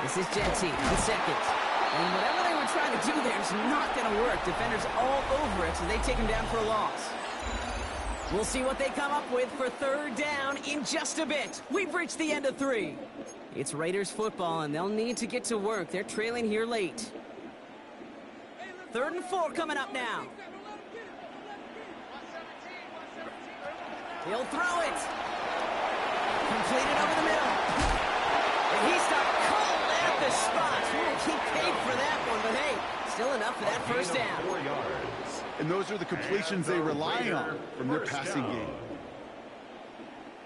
This is Jetty on second. And whatever they were trying to do there is not going to work. Defenders all over it, so they take him down for a loss. We'll see what they come up with for 3rd down in just a bit. We've reached the end of 3. It's Raiders football, and they'll need to get to work. They're trailing here late. 3rd and 4 coming up now. He'll throw it. Completed over the middle. And he stopped cold at the spot. He paid for that one, but hey, still enough for that 1st down. 4 yards. And those are the completions they rely on from their passing game.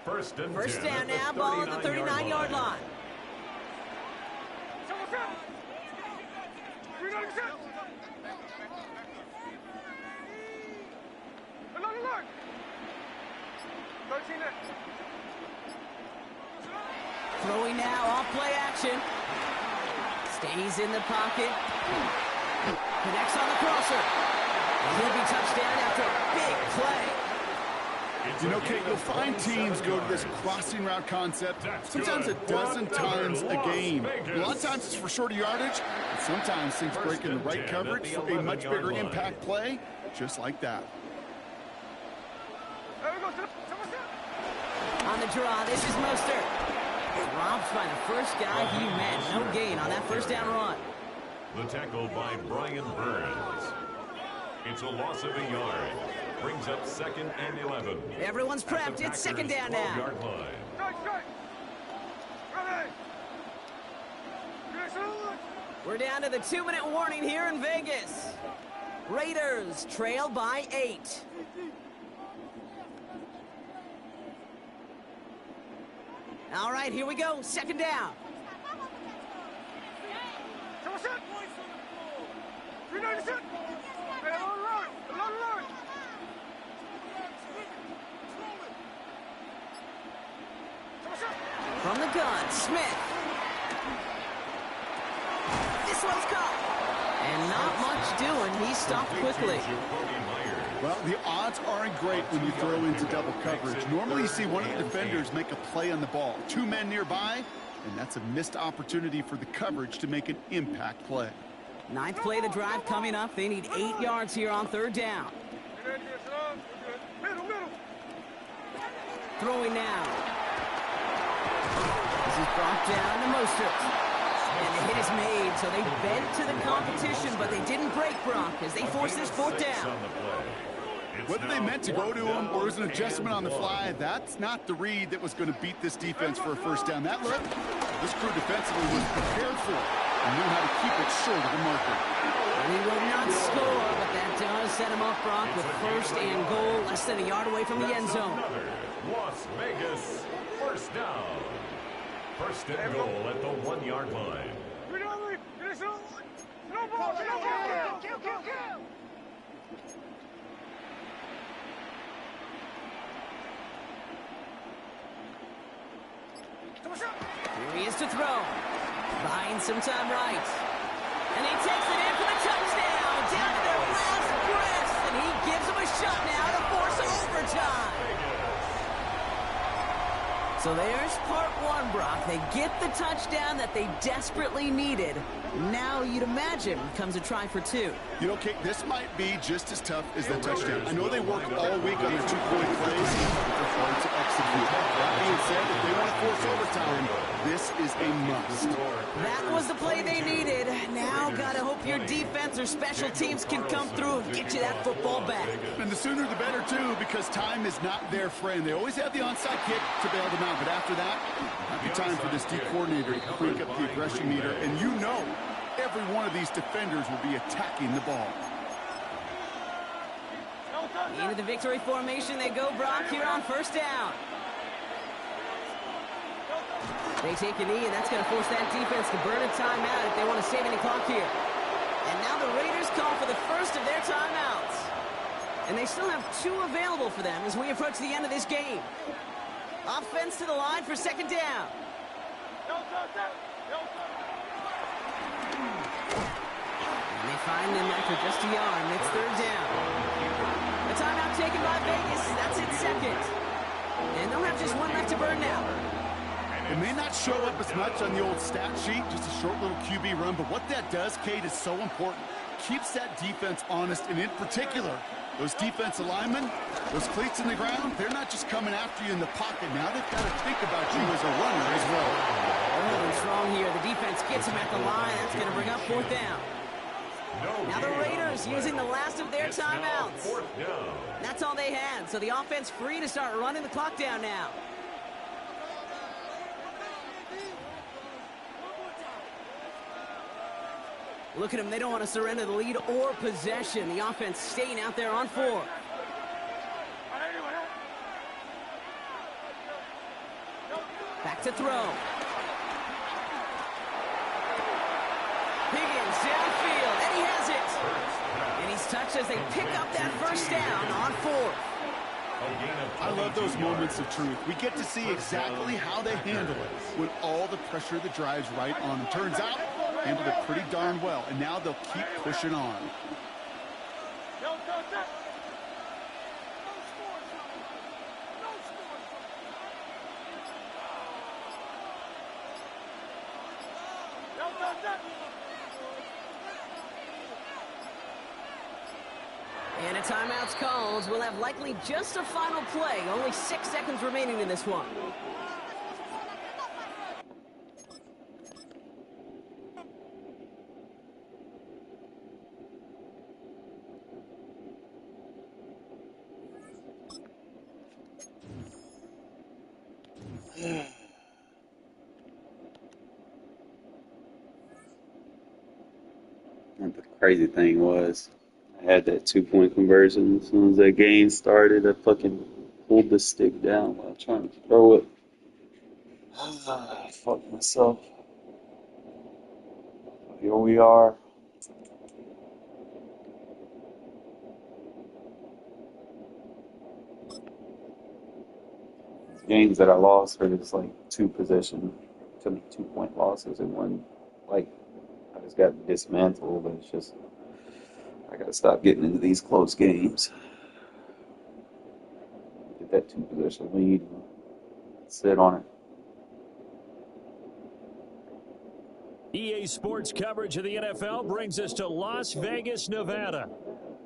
First down now, ball at the 39-yard line. Throwing now, off play action. Stays in the pocket. Connects on the crosser. And he'll be touchdown after a big play. You know, Kate, you'll find teams go to this crossing route concept sometimes a dozen times a game. A lot of times it's for shorter yardage, and sometimes things break in the right coverage for a much bigger impact play, just like that. On the draw, this is Mostert. Dropped by the first guy he met. No gain on that 1st down run. The tackle by Brian Burns. It's a loss of a yard. Brings up 2nd and 11. Everyone's prepped. It's 2nd down now. 12-yard line. We're down to the 2-minute warning here in Vegas. Raiders trail by 8. All right, here we go. 2nd down. From the gun, Smith. This one's caught. And not much doing. He stopped quickly. Well, the odds aren't great when you throw into double coverage. Normally you see one of the defenders make a play on the ball. 2 men nearby, and that's a missed opportunity for the coverage to make an impact play. 9th play of the drive coming up. They need 8 yards here on 3rd down. Throwing now. This is Brought down to Mostert. And the hit is made, so they bent to the competition, but they didn't break, Brock, as they force this fourth down. Whether they meant to go to him or it was an adjustment on the fly, that's not the read that was going to beat this defense for a first down. That look, this crew defensively was prepared for it and knew how to keep it short of the marker. He will not score, but that does set him up, Brock, with first and goal, less than a yard away from the end zone. Las Vegas, first down. First and goal at the 1-yard line. Here he is to throw. Buying some time right. And he takes it in for the touchdown. Down to their last breaths. And he gives them a shot now to force overtime. So there's part one, Brock. They get the touchdown that they desperately needed. Now you'd imagine comes a try for two. You know, Kate, this might be just as tough as that touchdown. I know they work all week on their two-point plays, but they're hard to execute. That being said, if they want to force overtime, this is a must. That was the play they needed. Now gotta hope your defense or special teams can come through and get you that football back. And the sooner the better, too, because time is not their friend. They always have the onside kick to bail them out, but after that, might be time for this D coordinator to crank up the aggression meter, and you know every one of these defenders will be attacking the ball. Into the victory formation they go, Brock, here on first down. They take a knee, and that's going to force that defense to burn a timeout if they want to save any clock here. And now the Raiders call for the first of their timeouts. And they still have two available for them as we approach the end of this game. Offense to the line for second down. And they find them after just a yard, and it's third down. A timeout taken by Vegas. That's its second. And they'll have just one left to burn now. It may not show up as much on the old stat sheet, just a short little QB run, but what that does, Kate, is so important. Keeps that defense honest, and in particular, those defensive linemen, those cleats in the ground, they're not just coming after you in the pocket. Now they've got to think about you as a runner as well. Holding strong here. The defense gets him at the line. That's going to bring up fourth down. Now the Raiders using the last of their timeouts. That's all they had, so the offense free to start running the clock down now. Look at them. They don't want to surrender the lead or possession. The offense staying out there on four. Back to throw. Higgins downfield, and he has it. And he's touched as they pick up that first down on fourth. I love those moments of truth. We get to see exactly how they handle it when all the pressure of the drive's right on them. Turns out, handled it pretty darn well, and now they'll keep pushing on. And a timeout's called. We'll have likely just a final play. Only 6 seconds remaining in this one. And the crazy thing was, I had that 2-point conversion. As soon as that game started, I fucking pulled the stick down while trying to throw it. I fucked myself. Here we are. Games that I lost are just like 2-point losses, and one, like, I just got dismantled. But it's just, I gotta stop getting into these close games. Get that 2-possession lead, and sit on it. EA Sports coverage of the NFL brings us to Las Vegas, Nevada.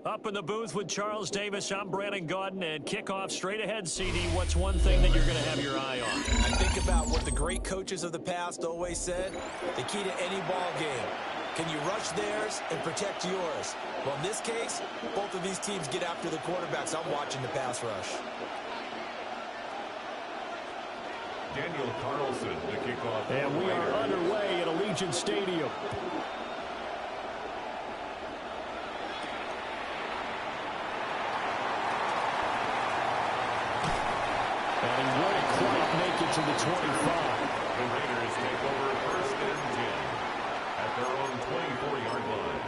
Up in the booth with Charles Davis, I'm Brandon Gaudin, and kickoff straight ahead, CD. What's one thing that you're going to have your eye on? I think about what the great coaches of the past always said. The key to any ball game. Can you rush theirs and protect yours? Well, in this case, both of these teams get after the quarterbacks. I'm watching the pass rush. Daniel Carlson, the kickoff. And we are underway at Allegiant Stadium. And he wouldn't quite make it to the 25. The Raiders take over first and 10 at their own 24-yard line.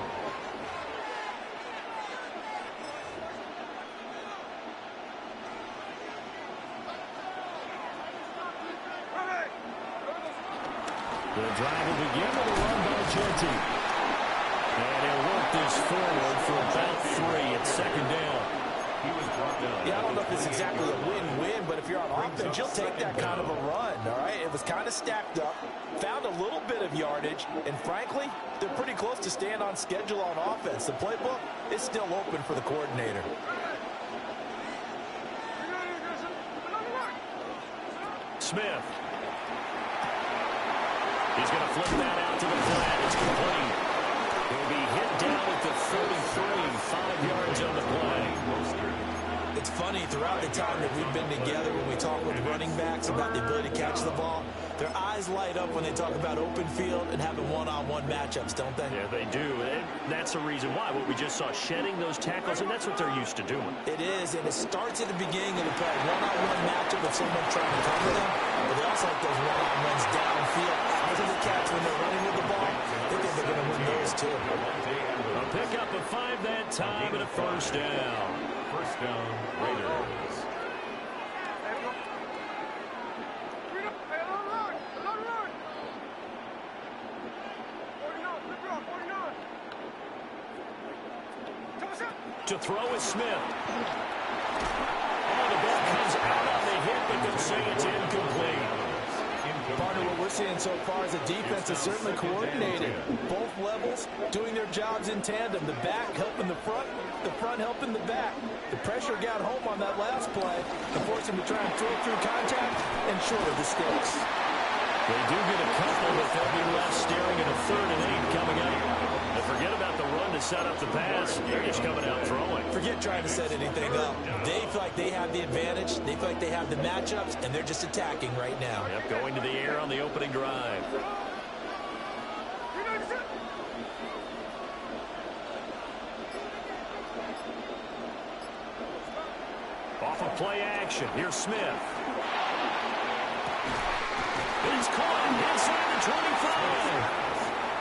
The drive will begin with a run by Jeanty. And he'll work this forward for about 3 at second down. He was brought down. Yeah, I don't know if it's exactly a win-win, but if you're on offense, you'll take that kind of a run, all right? It was kind of stacked up, found a little bit of yardage, and frankly, they're pretty close to staying on schedule on offense. The playbook is still open for the coordinator. Smith. He's going to flip that out to the flat. It's complete. He'll be hit down at the 33, 5 yards on the play. It's funny, throughout the time that we've been together, when we talk with running backs about the ability to catch the ball, their eyes light up when they talk about open field and having one-on-one matchups, don't they? Yeah, they do. And that's the reason why. What we just saw, shedding those tackles, and that's what they're used to doing. It is, and it starts at the beginning of the play. One-on-one matchup with someone trying to cover them, but they also like those one-on-ones downfield after the catch when they're running with the ball. They think they're going to win those, too. A pickup of 5 that time and a first down. First down, Raiders. To throw is Smith. Oh, the ball comes out on the hit, but they'll say it's incomplete. Partner, what we're seeing so far is the defense is certainly coordinated. Both levels doing their jobs in tandem. The back helping the front helping the back. The pressure got home on that last play and forced him to try and throw through contact and short of the sticks. They do get a couple, but they'll be left staring at a 3rd and 8 coming up. And forget about the run to set up the pass. They're just coming out throwing. Forget trying to set anything up. They feel like they have the advantage. They feel like they have the matchups, and they're just attacking right now. Yep, going to the air on the opening drive. Off of play action. Here's Smith. He's caught inside the 25.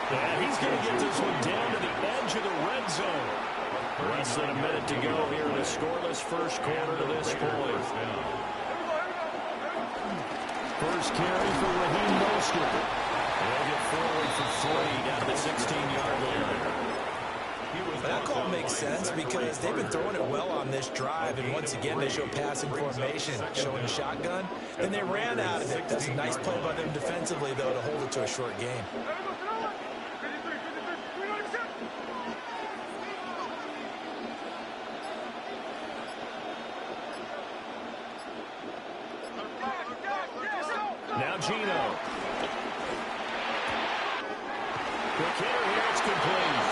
And he's going to get this one down to the edge of the red zone. Less than a minute to go here in a scoreless first quarter to this point. First carry for Raheem Mostert. They'll get forward for 3 down to the 16-yard line. That call makes sense because they've been throwing it well on this drive, and once again they show passing formation, showing a shotgun. Then they ran out of it. That's a nice play by them defensively, though, to hold it to a short game. Now Gino. The kicker here, it's complete.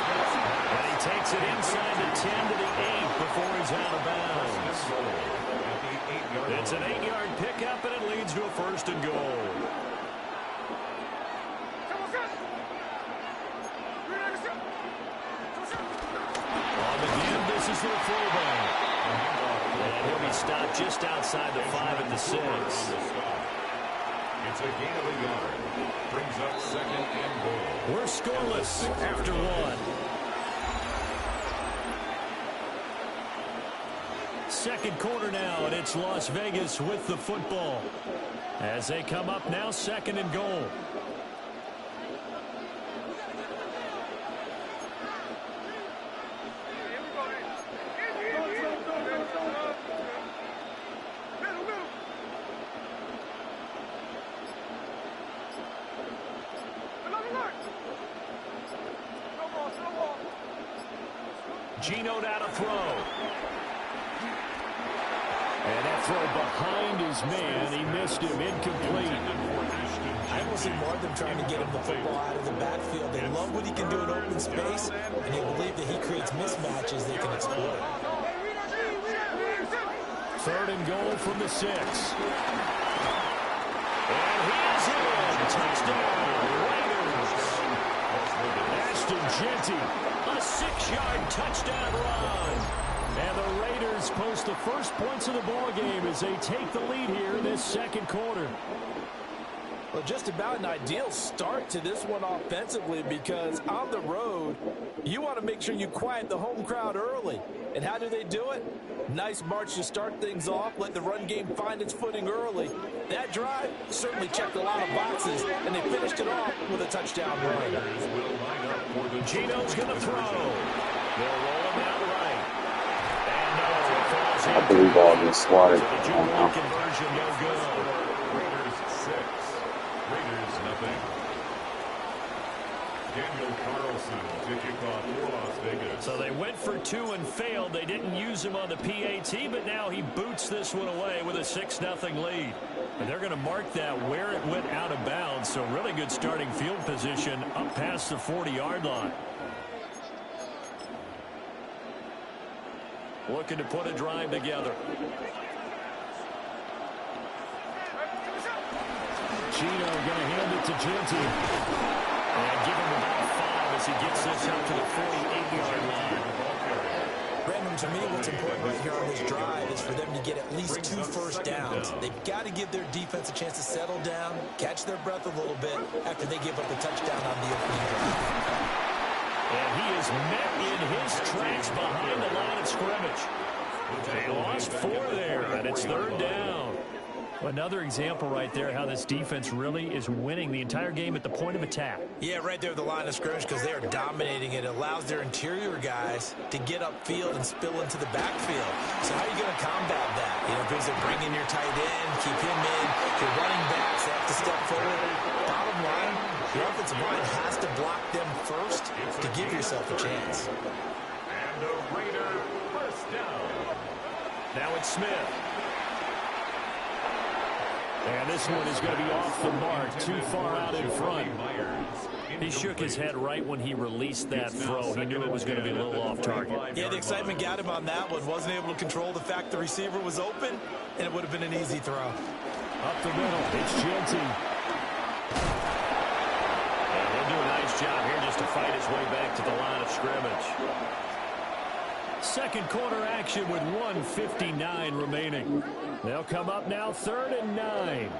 And he takes it inside the 10 to the 8 before he's out of bounds. It's an 8-yard pickup, and it leads to a 1st and goal. On the give, this is the fullback. And he'll be stopped just outside the 5 at the 6. It's a gain of a yard. Brings up 2nd and goal. We're scoreless after 1. Second quarter now, and it's Las Vegas with the football. As they come up now, 2nd and goal. Geno now to throw. And that throw behind his man. He missed him. Incomplete. I almost see more of them trying to get him the football out of the backfield. They love what he can do in open space, and they believe that he creates mismatches they can exploit. 3rd and goal from the 6. And he is in. Touchdown, Raiders. Ashton Jeanty, a 6-yard touchdown run. And the Raiders post the first points of the ball game as they take the lead here in this 2nd quarter. Well, just about an ideal start to this one offensively, because on the road, you want to make sure you quiet the home crowd early. And how do they do it? Nice march to start things off, let the run game find its footing early. That drive certainly checked a lot of boxes, and they finished it off with a touchdown run. Geno's going to throw. They'll roll him out right. And no, I believe all this swatted. the two-point conversion, no good. Raiders 6. Raiders nothing. Daniel Carlson to kick off for Las Vegas. So they went for 2 and failed. They didn't use him on the PAT, but now he boots this one away with a 6-0 lead. And they're going to mark that where it went out of bounds. So really good starting field position up past the 40-yard line. Looking to put a drive together. Geno going to hand it to Jeanty. And give him about 5 as he gets this up to the 48-yard line. Brandon, to me, what's important right here on this drive is for them to get at least 2 first downs. They've got to give their defense a chance to settle down, catch their breath a little bit after they give up a touchdown on the opening drive. And he is met in his tracks behind the line of scrimmage. They lost 4 there, and it's 3rd down. Another example right there how this defense really is winning the entire game at the point of attack. Yeah, right there at the line of scrimmage, because they are dominating. It allows their interior guys to get upfield and spill into the backfield. So how are you going to combat that? You know, because they're bringing your tight end, keep him in, your running backs have to step forward. Bottom line, your offensive line has to block them first to give yourself a chance. And a Raider first down. Now it's Smith. And this one is going to be off the mark, too far out in front. He shook his head right when he released that throw. He knew it was going to be a little off target. Yeah, the excitement got him on that one. Wasn't able to control the fact the receiver was open, and it would have been an easy throw. Up the middle, it's Jeanty. And he'll do a nice job here just to fight his way back to the line of scrimmage. 2nd quarter action with 1:59 remaining. They'll come up now 3rd and 9.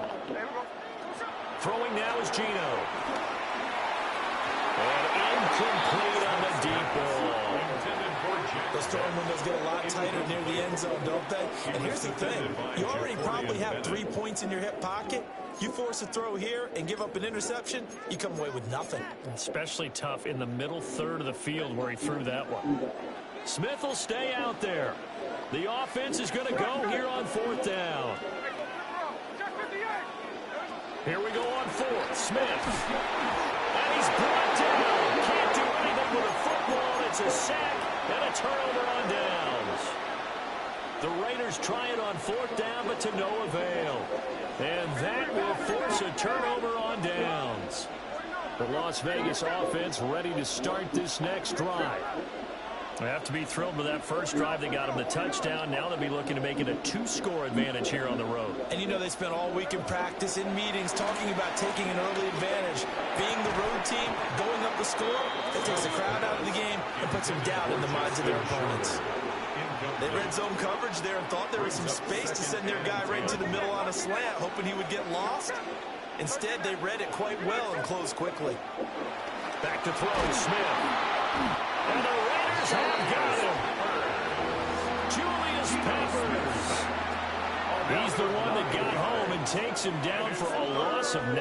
Throwing now is Geno. And incomplete on the deep ball. Those throwing windows get a lot tighter near the end zone, don't they? And here's the thing. You already probably have 3 points in your hip pocket. You force a throw here and give up an interception, you come away with nothing. Especially tough in the middle 3rd of the field where he threw that one. Smith will stay out there. The offense is going to go here on 4th down. Here we go on 4th. Smith. And he's brought down. Can't do anything with a football. It's a sack and a turnover on downs. The Raiders try it on 4th down, but to no avail. And that will force a turnover on downs. The Las Vegas offense ready to start this next drive. They have to be thrilled with that first drive. They got him the touchdown. Now they'll be looking to make it a 2-score advantage here on the road. And you know they spent all week in practice, in meetings, talking about taking an early advantage. Being the road team, going up the score, that takes the crowd out of the game and puts some doubt in the minds of their opponents. They read zone coverage there and thought there was some space to send their guy right into the middle on a slant, hoping he would get lost. Instead, they read it quite well and closed quickly. Back to throw, Smith. And the Raiders have got him. Julius Peppers. He's the one that got home and takes him down for a loss of 9.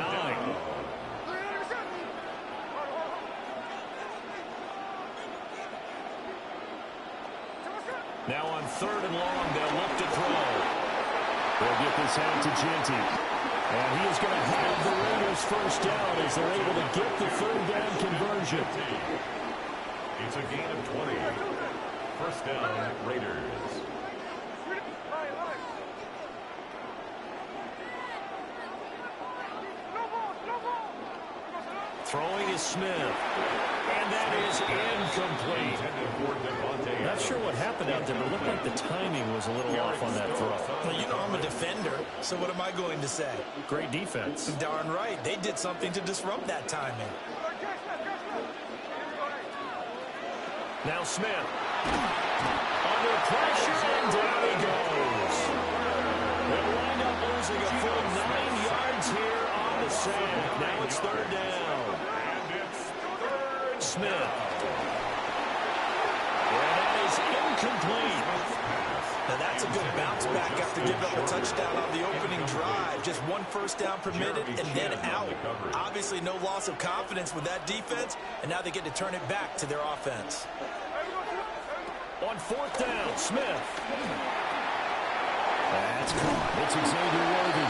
Now on 3rd and long, they'll look to throw. They'll get this out to Jeanty. And he is going to have the Raiders first down as they're able to get the 3rd down conversion. It's a gain of 20. First down, Raiders. Throwing is Smith. And that is incomplete. Not sure what happened out there, but it looked like the timing was a little off on that throw. Well, you know I'm a defender, so what am I going to say? Great defense. Darn right. They did something to disrupt that timing. Now Smith. Under pressure, and down he goes. They'll wind up losing a full 9 yards here on the sack. Now it's third down. Smith. And that is incomplete. Now that's a good bounce back after giving up a touchdown on the opening drive. Just one first down permitted and then out. Obviously no loss of confidence with that defense, and now they get to turn it back to their offense. On fourth down, Smith. That's caught. It's Xavier Worthy.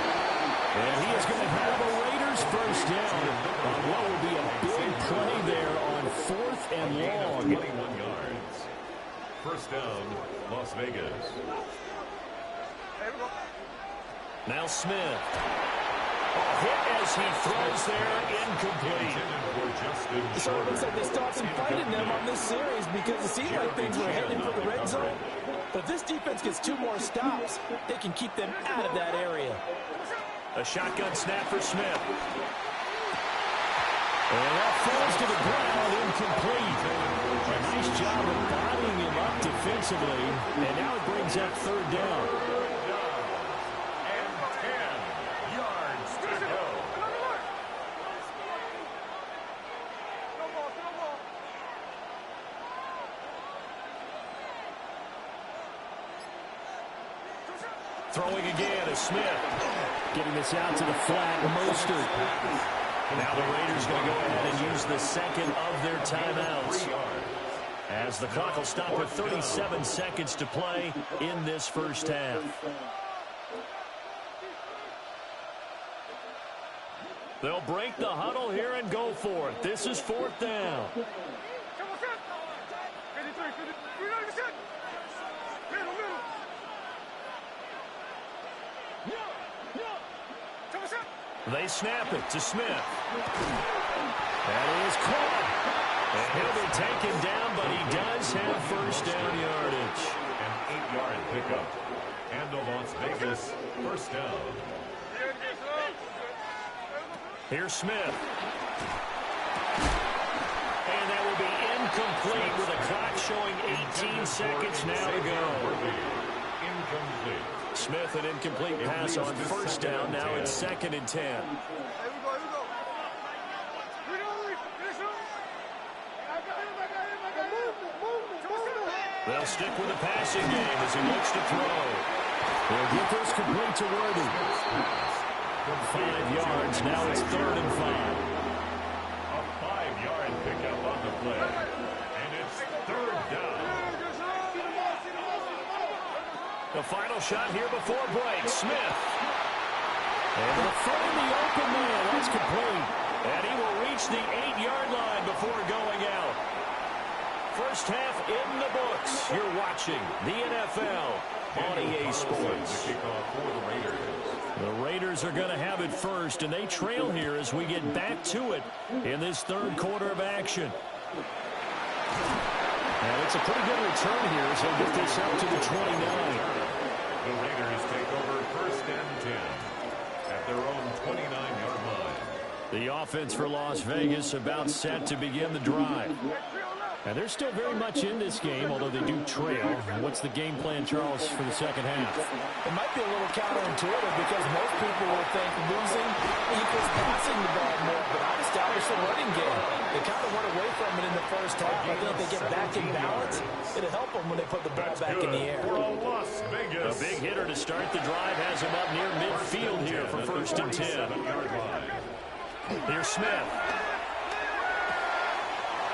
And he is going to have a Raiders first down on what will be a big play there on fourth and long. 21 yards. First down, Las Vegas. Now Smith. A hit as he throws there, incomplete. So it looks like they start some fight in them on this series because it seemed like things were heading for the red zone. But if this defense gets 2 more stops, they can keep them out of that area. A shotgun snap for Smith. And that falls to the ground, incomplete. A nice job of bodying him up defensively. And now it brings up third down. And 10 yards to go. Throwing again is Smith. Getting this out to the flat, Mostert. Now the Raiders going to go ahead and use the second of their timeouts. As the clock will stop with 37 seconds to play in this first half. They'll break the huddle here and go for it. This is fourth down. They snap it to Smith. That is caught. And he'll be taken down, but he does have first down yardage. An 8-yard pickup. And the Las Vegas first down. Here's Smith. And that will be incomplete with a clock showing 18 seconds now to go. Incomplete. Smith, an incomplete pass on first down. Now it's 2nd and 10. They'll stick with the passing game as he looks to throw. They'll get this complete to Worthy. 5 yards. Now it's 3rd and 5. A 5-yard pickup on the play. And it's third down. The final shot here before break. Smith. And the throw in the open man. That's complete. And he will reach the 8-yard line before going out. First half in the books. You're watching the NFL on EA Sports. The Raiders are going to have it first, and they trail here as we get back to it in this third quarter of action. And it's a pretty good return here as they'll get this up to the 29. The Raiders take over first and 10 at their own 29-yard line. The offense for Las Vegas about set to begin the drive. And they're still very much in this game, although they do trail. What's the game plan, Charles, for the second half? It might be a little counterintuitive because most people will think losing equals passing the ball more, but I've established a running game. They kind of went away from it in the first half. I think if they get back in balance, it'll help them when they put the ball back in the air. A big hitter to start the drive has him up near midfield here for first and 10. Here's Smith.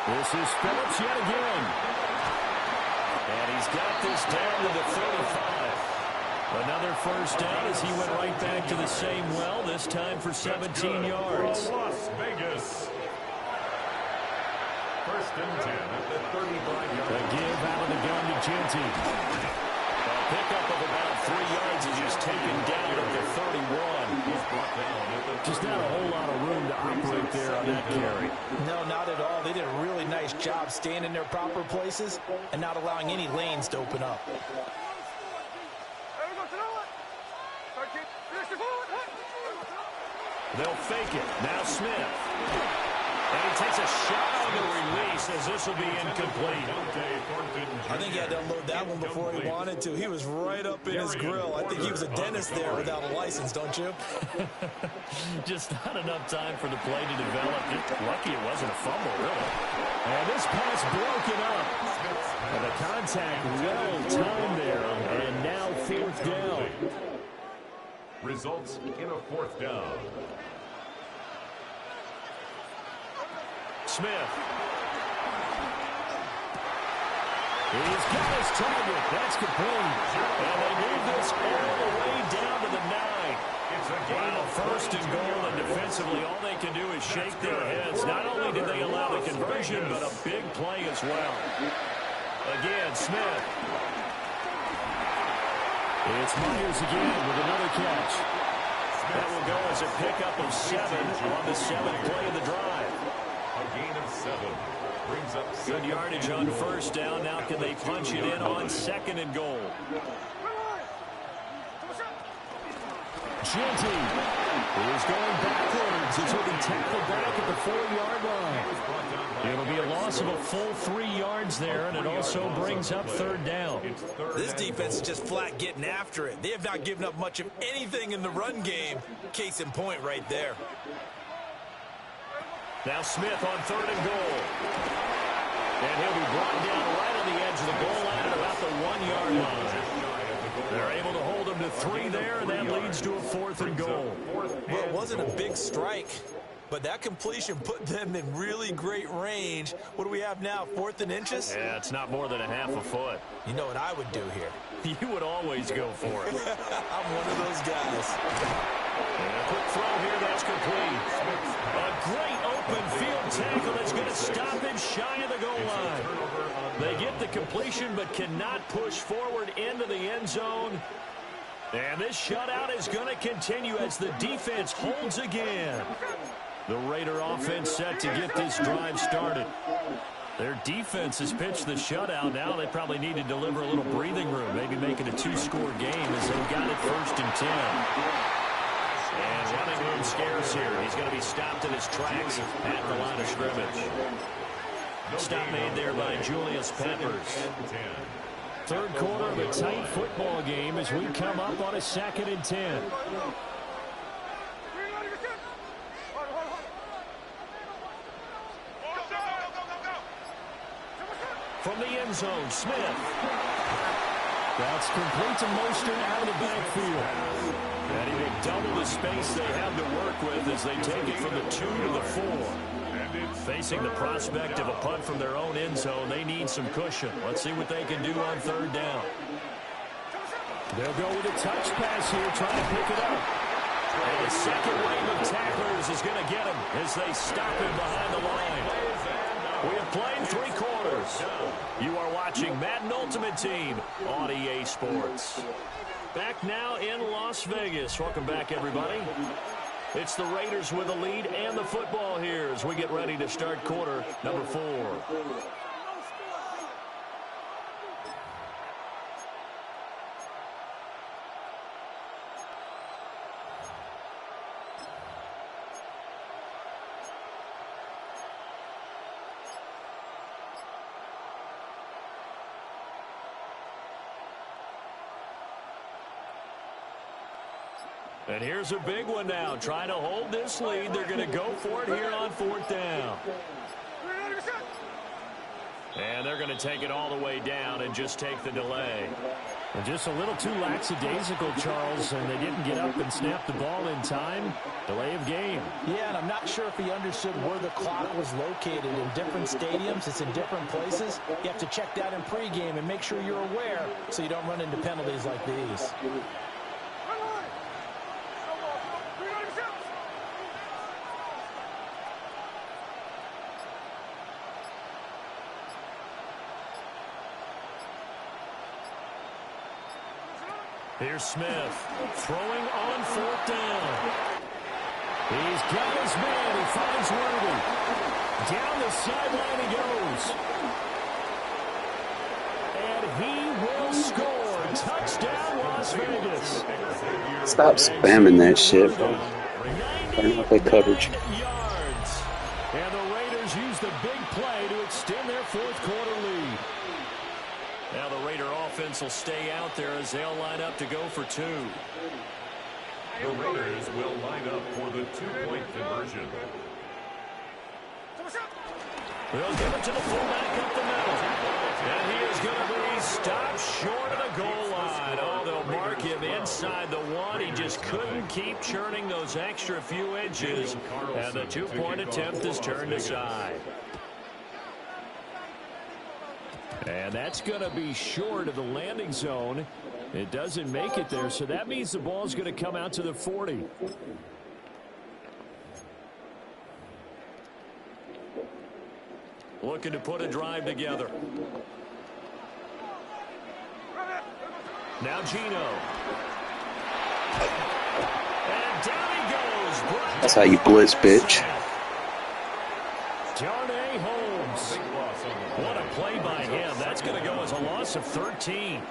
This is Phillips yet again. And he's got this down to the 35. Another first down as he went right back to the same well, this time for 17 yards. Las Vegas. First First and 10 at the 35-yard The line. give out of the gun to Genty. A pickup of about 3 yards as he's taken down at the 31. He's brought down at the Just not a whole lot of room to operate there on that carry. No, not at all. They did a really nice job staying in their proper places and not allowing any lanes to open up. They'll fake it. Now Smith. And he takes a shot on the release as this will be incomplete. I think he had to unload that one before he wanted to. He was right up in his grill. I think he was a dentist there without a license, don't you? Just not enough time for the play to develop. Just lucky it wasn't a fumble, really. And this pass broken up. And the contact well timed there. And now 4th down. Results in a 4th down. Smith. He's got his target. That's complete. And they move this all the way down to the 9. Wow, first and goal, and defensively all they can do is shake their heads. Not only did they allow the conversion, but a big play as well. Again, Smith. It's Myers again with another catch. That will go as a pickup of 7 on the 7th play of the drive. A gain of 7 brings up Good yardage on first down. Now can they punch it in on 2nd and goal? Genty is going backwards as he'll be tackled back at the 4-yard line. It'll be a loss of a full 3 yards there, and it also brings up 3rd down. This defense is just flat getting after it. They have not given up much of anything in the run game. Case in point right there. Now Smith on 3rd and goal. And he'll be brought down right on the edge of the goal line at about the 1-yard line. They're able to hold him to 3 there, and that leads to a 4th and goal. Well, it wasn't a big strike, but that completion put them in really great range. What do we have now, 4th and inches? Yeah, it's not more than a half a foot. You know what I would do here? You would always go for it. I'm one of those guys. And a quick throw here, that's complete. A great open field tackle that's going to stop him shy of the goal line. They get the completion but cannot push forward into the end zone. And this shutout is going to continue as the defense holds again. The Raider offense set to get this drive started. Their defense has pitched the shutout. Now they probably need to deliver a little breathing room, maybe make it a 2-score game as they've got it 1st and 10. And running room scarce here. He's going to be stopped in his tracks at the line of scrimmage. Stop made there by Julius Peppers. 3rd quarter of a tight football game as we come up on a 2nd and 10. From the end zone, Smith. That's complete to Mostert out of the backfield. And he will double the space they have to work with as they take it from the 2 to the 4. Facing the prospect of a punt from their own end zone, they need some cushion. Let's see what they can do on 3rd down. They'll go with a touch pass here, trying to pick it up. And the second wave of tacklers is going to get him as they stop him behind the line. We have played 3 quarters. You are watching Madden Ultimate Team on EA Sports. Back now in Las Vegas. Welcome back, everybody. It's the Raiders with the lead and the football here as we get ready to start quarter number 4. And here's a big one now. Trying to hold this lead. They're going to go for it here on 4th down. And they're going to take it all the way down and just take the delay. And just a little too lackadaisical, Charles, and they didn't get up and snap the ball in time. Delay of game. Yeah, and I'm not sure if he understood where the clock was located. In different stadiums, it's in different places. You have to check that in pregame and make sure you're aware so you don't run into penalties like these. Here's Smith throwing on 4th down. He's got his man. He finds Worthy. Down the sideline he goes. And he will score. Touchdown, Las Vegas. Stop spamming that shit, bro. Turn off that coverage. Yards. And the Raiders use the big play to extend their 4th quarter lead. Now the Raider offense will stay out there as they'll line up to go for 2. The Raiders will line up for the 2-point conversion. They'll give it to the fullback up the middle. And he is going to be stopped short of the goal line. Oh, they'll mark him inside the 1. He just couldn't keep churning those extra few inches. And the 2-point attempt is turned aside. And that's going to be short of the landing zone. It doesn't make it there, so that means the ball's going to come out to the 40. Looking to put a drive together. Now Gino. And down he goes. That's how you blitz, bitch. Darnay Holmes. What a play by him. That's going to go as a loss of 13.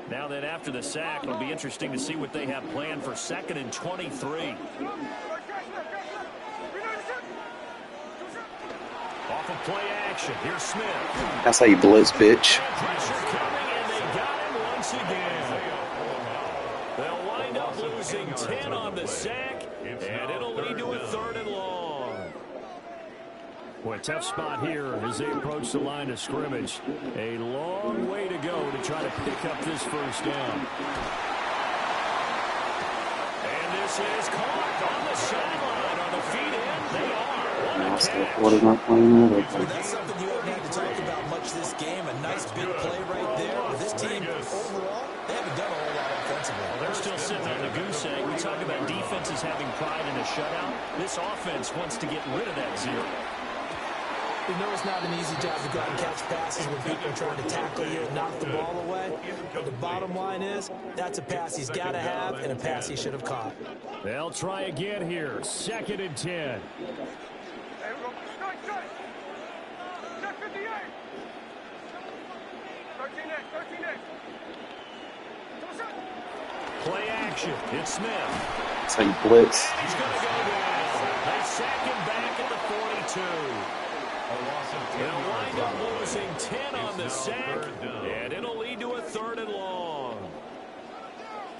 Now then, after the sack, it'll be interesting to see what they have planned for 2nd and 23. Off of play action. Here's Smith. That's how you blitz, bitch. And pressure coming, and they got him once again. They'll wind up losing 10 on the sack, and it'll lead to a 3rd and long. Boy, a tough spot here as they approach the line of scrimmage. A long way to go to try to pick up this 1st down. And this is caught on the sideline. Are the feet in? They are. What is not playing there? That's something you haven't had to talk about much this game. A nice big play right there. But this team, overall, they haven't done a whole lot offensively. Well, they're still sitting on the goose egg. We talk about defenses having pride in a shutout. This offense wants to get rid of that 0. We know it's not an easy job to go out and catch passes when people are trying to tackle you and knock the ball away. But the bottom line is, that's a pass he's got to have and a pass he should have caught. They'll try again here. 2nd and 10. Play action. It's Smith. That's how you blitz. He's going to go down. They sack him back at the 42. They'll wind up losing 10 on the sack, and it'll lead to a 3rd and long.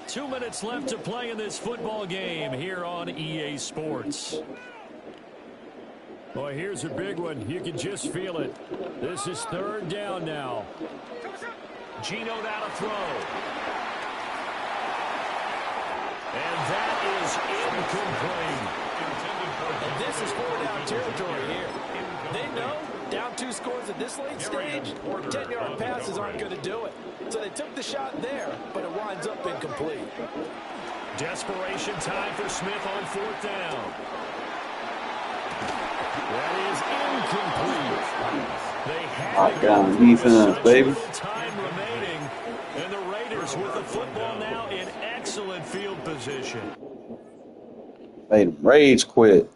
2 minutes left to play in this football game here on EA Sports. Boy, here's a big one. You can just feel it. This is 3rd down now. Gino now to throw. And that is incomplete. And this is 4-down territory here. They know down 2 scores at this late stage, 10-yard passes aren't going to do it. So they took the shot there, but it winds up incomplete. Desperation time for Smith on 4th down. That is incomplete. They had down defense, baby. Time remaining, and the Raiders with the football now in excellent field position. Made him rage quit.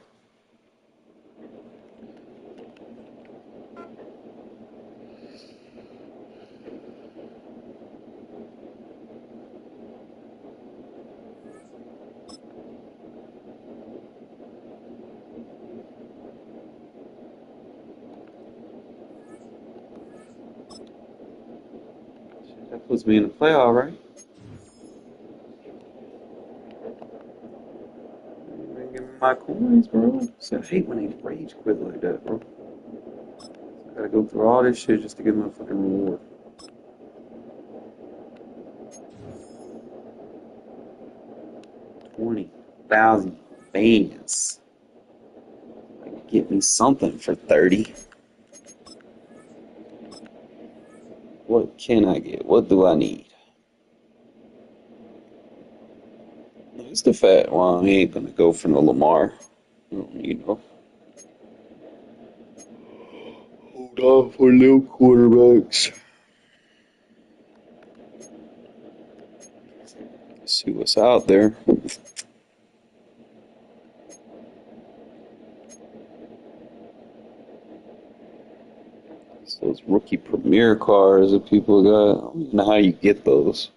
That puts me in the playoff, right? Give me my coins, bro. So I hate when they rage quit like that, bro. I gotta go through all this shit just to get my fucking reward. $20,000 fans. Like, get me something for 30. What can I get? What do I need? It's the fat one. He ain't gonna go for the Lamar. You know. Hold on for little quarterbacks. See what's out there. It's those rookie premier cards that people got. I don't even know how you get those.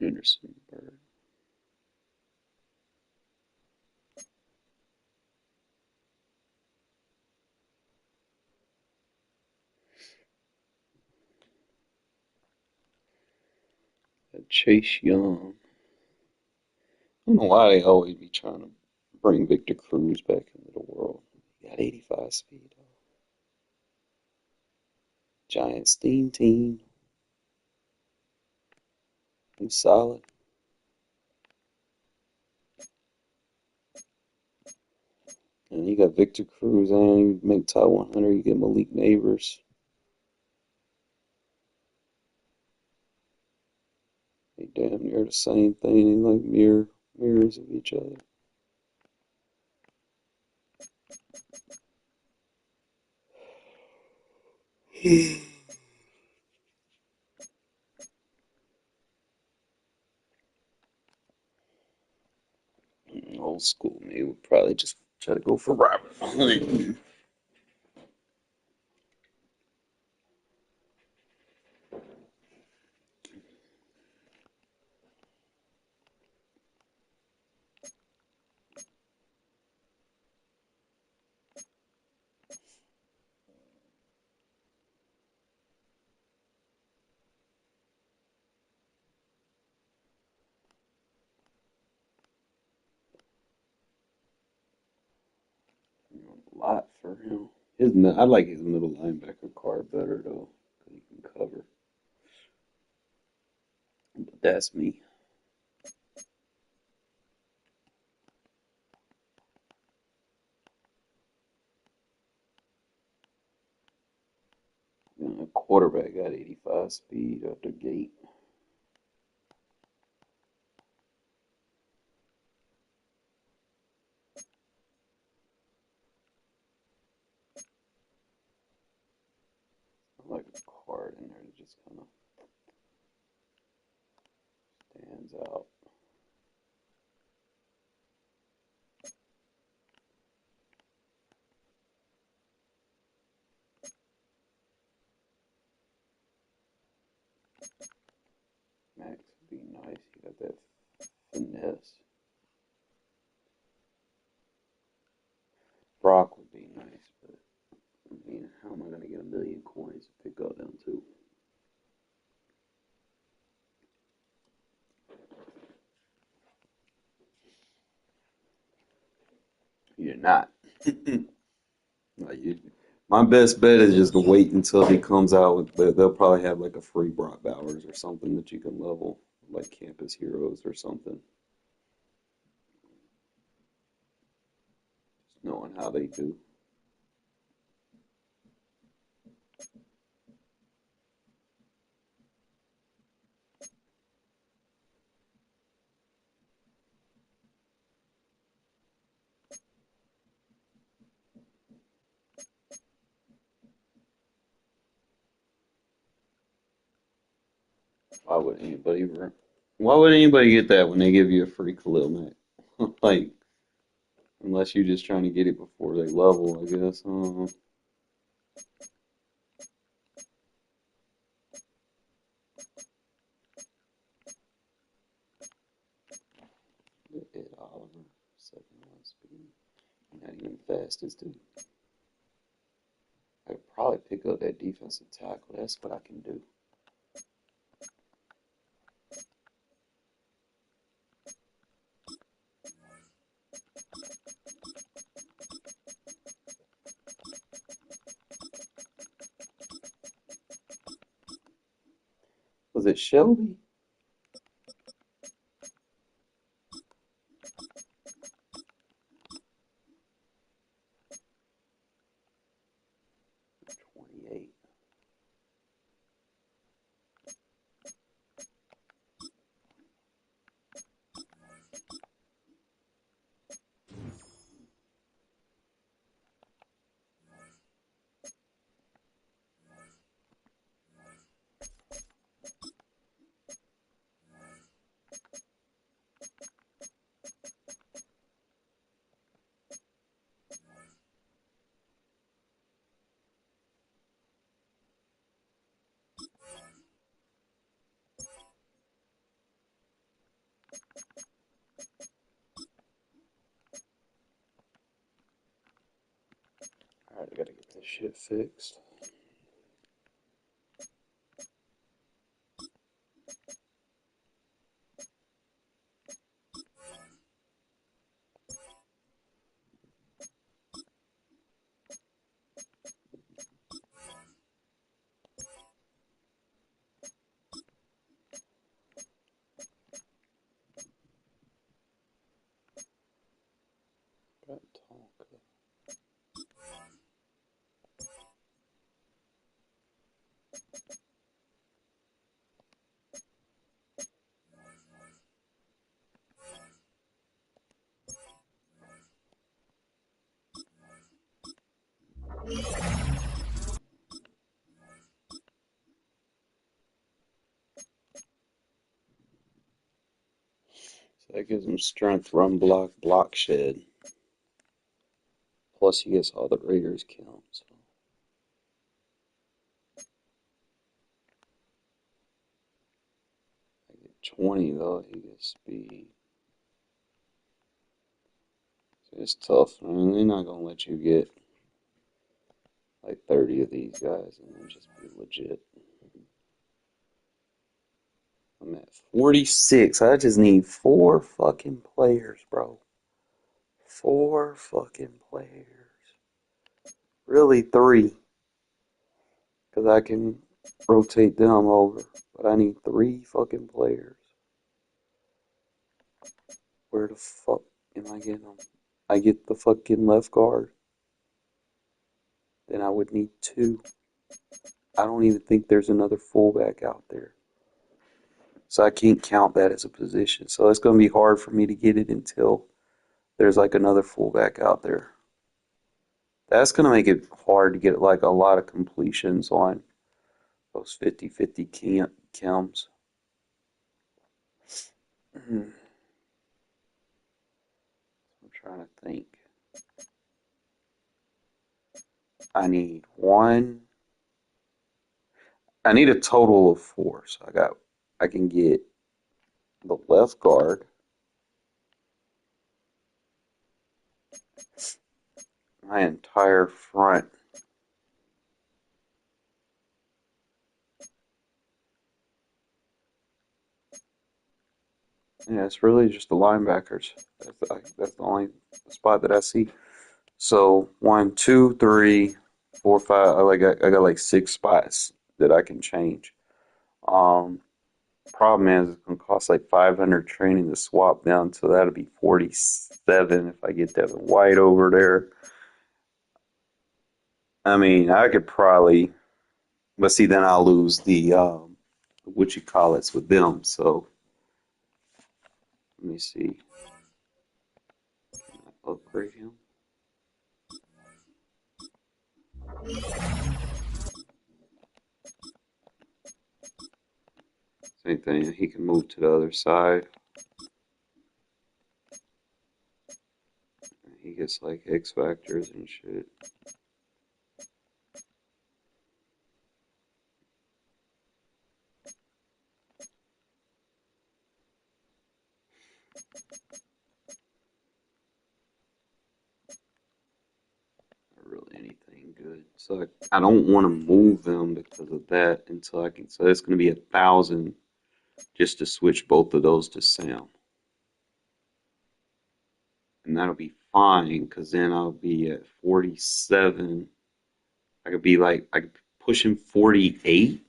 Anderson Bird. Chase Young. I don't know why they always be trying to bring Victor Cruz back into the world. He got 85 speed. Giant Steam Team. He's solid. And you got Victor Cruz, and you make top 100. You get Malik Neighbors. They damn near the same thing. They like mirrors of each other. Old school me would probably just try to go for Robert Hunt. A lot for him. I like his middle linebacker card better though, because he can cover. But that's me. A quarterback got 85 speed out the gate. I like a card in there that just kind of stands out. Max would be nice. You got that finesse. Brock would be nice, but I mean, how am I going to get a million coins to pick up them too? You're not. Like my best bet is just to wait until he comes out with. They'll probably have like a free Brock Bowers or something that you can level, like Campus Heroes or something. Just knowing how they do. Why would anybody? Why would anybody get that when they give you a free Khalil Mack? Like, unless you're just trying to get it before they level, I guess. Ed Oliver, 71 speed. Not even fast as dude. I could probably pick up that defensive tackle. That's what I can do. Was it Shelby? Shit fixed. So that gives him strength, run, block, block, shed. Plus he gets all the Raiders count. So. I get 20 though, he gets speed. So it's tough. I mean, they're not gonna let you get like 30 of these guys and then just be legit. I'm at 46. I just need 4 fucking players, bro. 4 fucking players. Really 3. Because I can rotate them over. But I need 3 fucking players. Where the fuck am I getting them? I get the fucking left guard. Then I would need 2. I don't even think there's another fullback out there. So I can't count that as a position. So it's going to be hard for me to get it until there's like another fullback out there. That's going to make it hard to get like a lot of completions on those 50-50 chems. I'm trying to think. I need a total of 4. So I can get the left guard, my entire front. Yeah, it's really just the linebackers. That's the only spot that I see. So 1, 2, 3, 4, 5. I got like 6 spots that I can change. Problem is it's gonna cost like 500 training to swap down, so that'll be 47 if I get Devin White over there. I mean, I could probably, but see, then I'll lose the what you call it's with them. So let me see. Can I upgrade him? Same thing. He can move to the other side. He gets like X factors and shit. Not really anything good. So I don't want to move them because of that until I can. So it's going to be 1,000 just to switch both of those to Sam. And that'll be fine because then I'll be at 47. I could be pushing 48.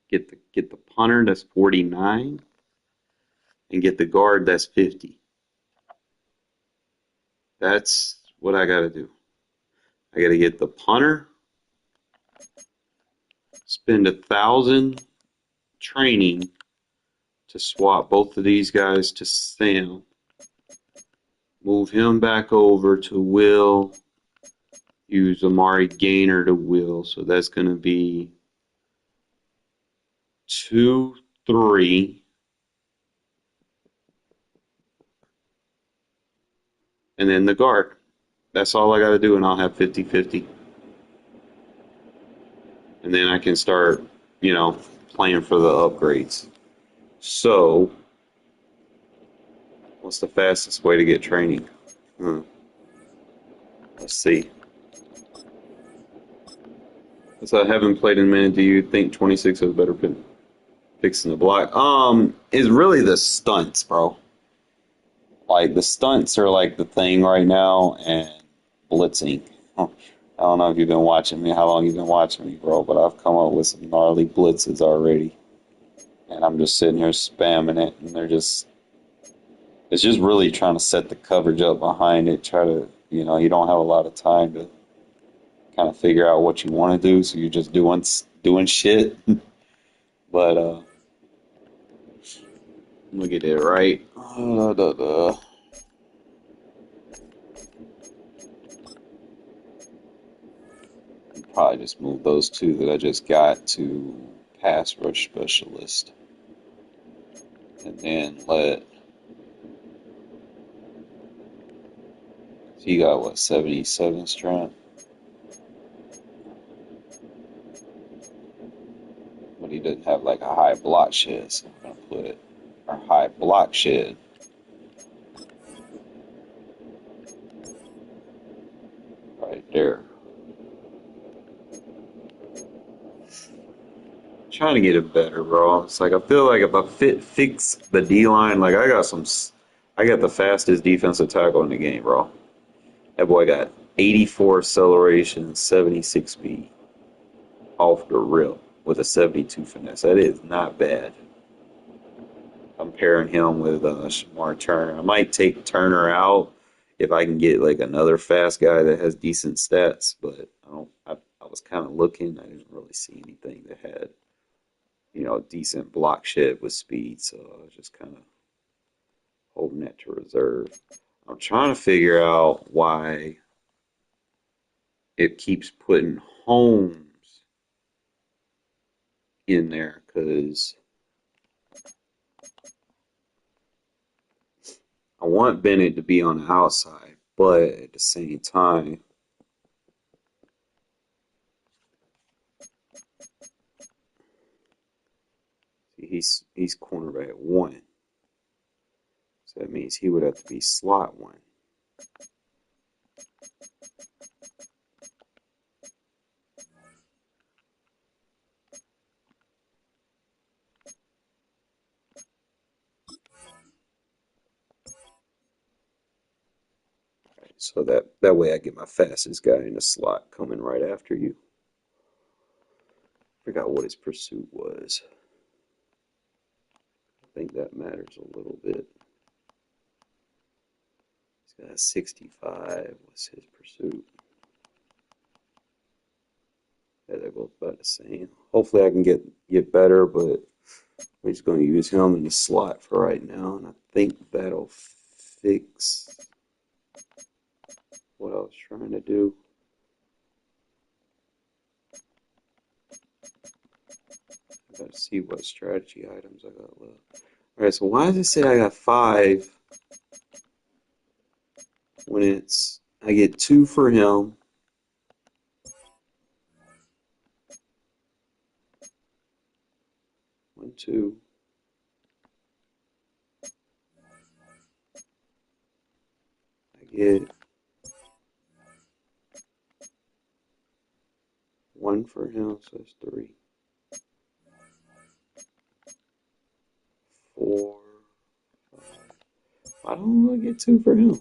Get the punter that's 49 and get the guard that's 50. That's what I got to do. I got to get the punter, spend 1,000 training to swap both of these guys to Sam, move him back over to Will, use Amari Gainer to Will. So that's going to be 2, 3. And then the guard. That's all I got to do, and I'll have 50-50. And then I can start, playing for the upgrades. So, what's the fastest way to get training? Let's see. Since I haven't played in a minute, do you think 26 is better than fixing the block? It's really the stunts, bro. Like the stunts are like the thing right now, and blitzing. I don't know if you've been watching me, how long you've been watching me, bro, but I've come up with some gnarly blitzes already, and I'm just sitting here spamming it, and it's just really trying to set the coverage up behind it. Try to, you don't have a lot of time to kind of figure out what you want to do, so you're just doing shit. But look at it, right? Probably just move those two that I just got to pass rush specialist, and then he got what, 77 strength, but he didn't have like a high block shed, so I'm gonna put it a high block shed. Right there. Trying to get it better, bro. It's like I feel like if I fix the D line, like I got the fastest defensive tackle in the game, bro. That boy got 84 acceleration, 76 speed off the rip with a 72 finesse. That is not bad. I'm pairing him with Shamar Turner. I might take Turner out if I can get like another fast guy that has decent stats, but I was kind of looking. I didn't really see anything that had decent block shed with speed, so I was just kind of holding that to reserve. I'm trying to figure out why it keeps putting Holmes in there, because I want Bennett to be on the outside, but at the same time, he's cornerback 1. So that means he would have to be slot 1. Right, so that way I get my fastest guy in the slot coming right after you. Forgot what his pursuit was. I think that matters a little bit. He's got 65. What's his pursuit? Yeah, they're both about the same. Hopefully I can get better, but I'm just going to use him in the slot for right now, and I think that'll fix what I was trying to do. I got to see what strategy items I got left. All right, so why does it say I got 5 when I get 2 for him? One, 2. I get 1 for him, so that's 3. 4, 5. Why don't I get 2 for him?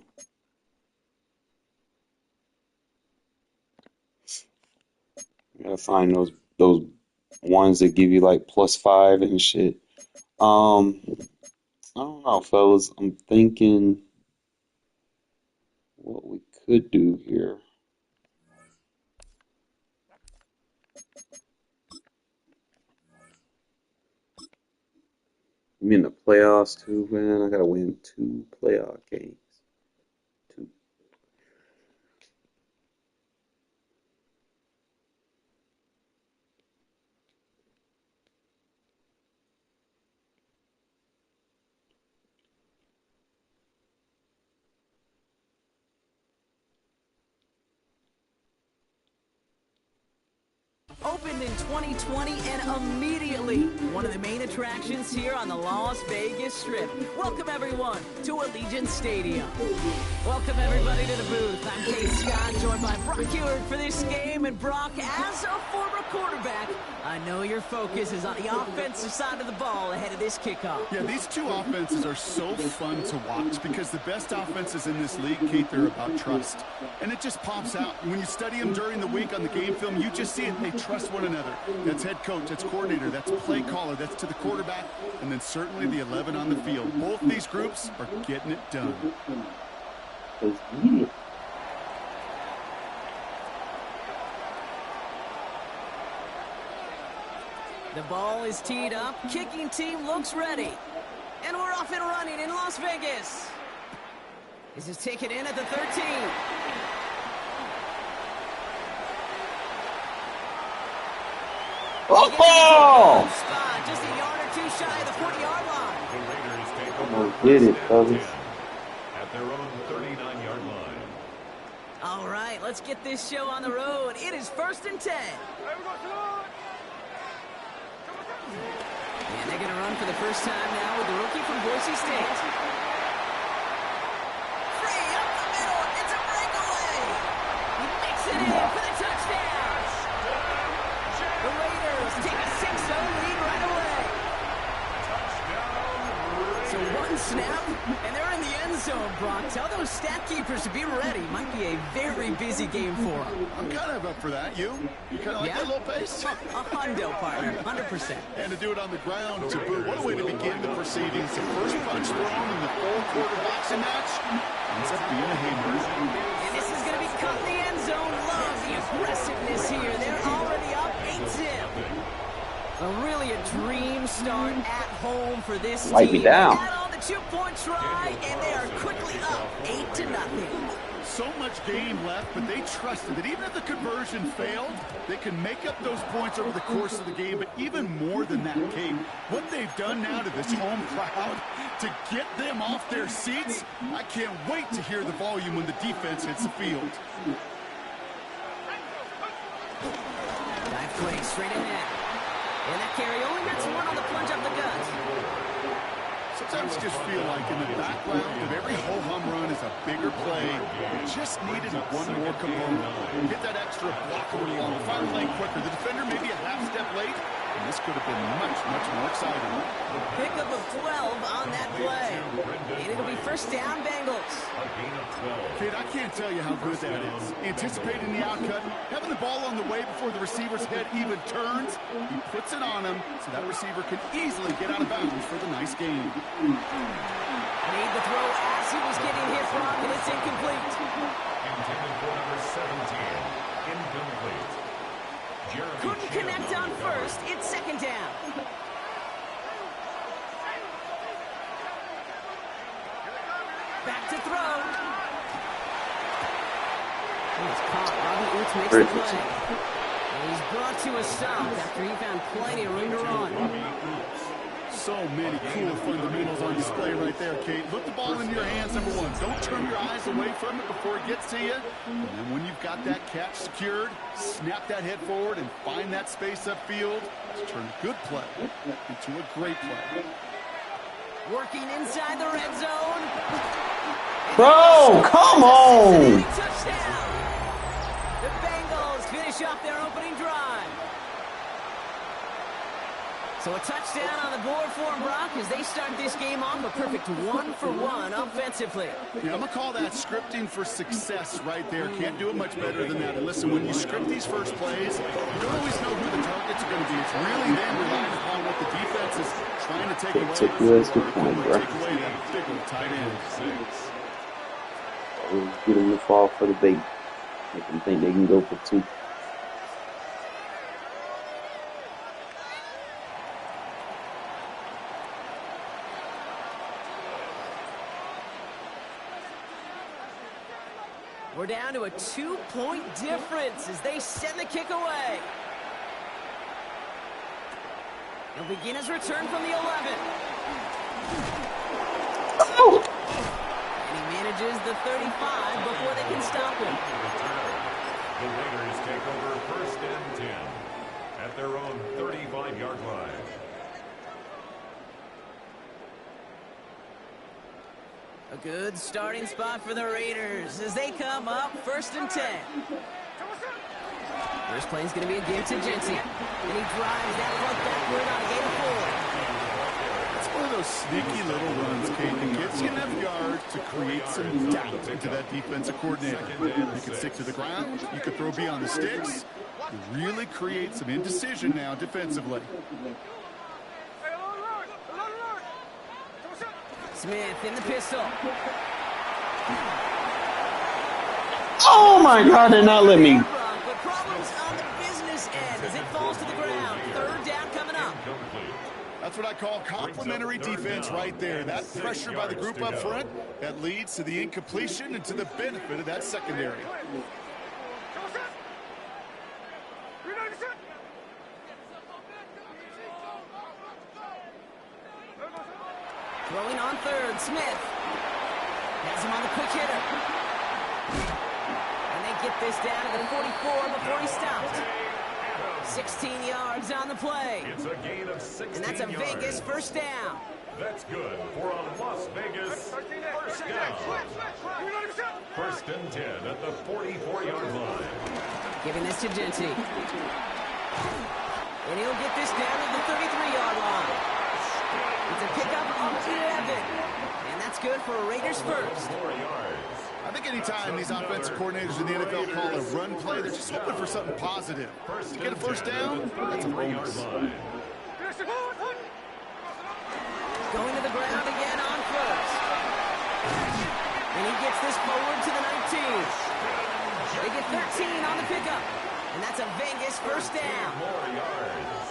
I gotta find those ones that give you like +5 and shit. I don't know, fellas. I'm thinking what we could do here. I'm in the playoffs too, man. I gotta win 2 playoff games. 2. Opened in 2020 and immediately one of the main attractions here on the Las Vegas Strip. Welcome everyone to Allegiant Stadium. Welcome everybody to the booth. I'm Kate Scott, joined by Brock Hewitt for this game. And Brock, as a former quarterback, I know your focus is on the offensive side of the ball ahead of this kickoff. Yeah, these two offenses are so fun to watch because the best offenses in this league, Kate, they're about trust. And it just pops out. When you study them during the week on the game film, you just see it. They trust one another. That's head coach, that's coordinator, that's play caller, that's to the quarterback, and then certainly the 11 on the field. Both these groups are getting it done. The ball is teed up. Kicking team looks ready. And we're off and running in Las Vegas. This is taken in at the 13. Oh! Spot, just a yard or two shy of the 40-yard line. The Raiders take over Get it, first and fellas. 10 at their own 39-yard line. All right, let's get this show on the road. It is 1st and 10. And they're going to run for the first time now with the rookie from Boise State. Free up the middle. It's a breakaway. He makes it in for the touchdown. The Raiders take a 6-0 lead right away. So one snap, and they're in the end zone, Brock. Tell those stat keepers to be ready. Might be a very busy game for them. I'm kind of up for that. You kind of like that little pace? A hundo, partner, 100%. And to do it on the ground, to boot. What a way to begin the proceedings. The first punch thrown in the full-quarter boxing match ends up being a haymaker. And this is going to be cut in the end zone. Love the aggressiveness here. They're already up 8-0. Really a dream start at home for this team. Light me down. Add on the 2-point try, and they are quickly up 8-0. So much game left, but they trusted that even if the conversion failed, they can make up those points over the course of the game. But even more than that, Kate, what they've done now to this home crowd to get them off their seats, I can't wait to hear the volume when the defense hits the field. Dive play straight ahead. And that carry only gets one on the plunge up the gut. Sometimes just feel like in the background of every ho-hum run is a bigger play. It just needed one more component. Get that extra block a little longer, fire lane quicker. The defender maybe a half step late, and this could have been much, much more exciting. Pickup of 12 on that play. And it'll be first down, Bengals. Kid, I can't tell you how good that is. Anticipating the outcut, having the ball on the way before the receiver's head even turns. He puts it on him so that receiver can easily get out of bounds for the nice gain. Made the throw as he was getting hit, Brock, and it's incomplete. Intended for number 17. Incomplete. Couldn't connect on first. It's second down. Back to throw. He's caught. Robbie Oots makes the play. And he's brought to a stop after he found plenty of room to run. So many cool fundamentals on display right there, Kate. Look the ball in your hands, number one. Don't turn your eyes away from it before it gets to you. And then when you've got that catch secured, snap that head forward and find that space upfield to turn a good play into a great play. Working inside the red zone. Bro, come on! Touchdown. The Bengals finish off their opening drive. So a touchdown on the board for them, Brock, as they start this game off a perfect 1-for-1 offensively. Yeah, I'm going to call that scripting for success right there. Can't do it much better than that. And listen, when you script these first plays, you don't always know who the targets are going to be. It's really them relying upon what the defense is trying to take away. Take you as good point, bro. Take away that big old tight end. Always get them to fall for the bait. Make them think they can go for 2. We're down to a 2-point difference as they send the kick away. He'll begin his return from the 11. Oh. And he manages the 35 before they can stop him. The Raiders take over first and 10 at their own 35-yard line. A good starting spot for the Raiders as they come up 1st and 10. First play is going to be a give to Jensen. And he drives that front backward on a gain of 4. It's one of those sneaky little runs, Kate, that gets you enough yards to create some doubt into that defensive coordinator. You can stick to the ground. You can throw beyond the sticks. You really create some indecision now defensively. Smith in the pistol. Oh my God, they're not letting me. But problems on the business end as it falls to the ground. 3rd down coming up. That's what I call complimentary defense right there. That pressure by the group up front, that leads to the incompletion and to the benefit of that secondary. Throwing on 3rd, Smith. Has him on the quick hitter. And they get this down to the 44 before he stopped. 16 yards on the play. It's a gain of 16 and that's a yards. Vegas 1st down. That's good for a Las Vegas 1st down. 1st and 10 at the 44-yard line. Giving this to Jensen. And he'll get this down to the 33-yard line. It's a pickup of 11. And that's good for a Raiders 1st. 4 yards. I think anytime these offensive coordinators in the NFL call a run play, they're just hoping for something positive. To get a 1st down, that's a bonus. Going to the ground again on 1st. And he gets this forward to the 19. They get 13 on the pickup. And that's a Vegas 1st down.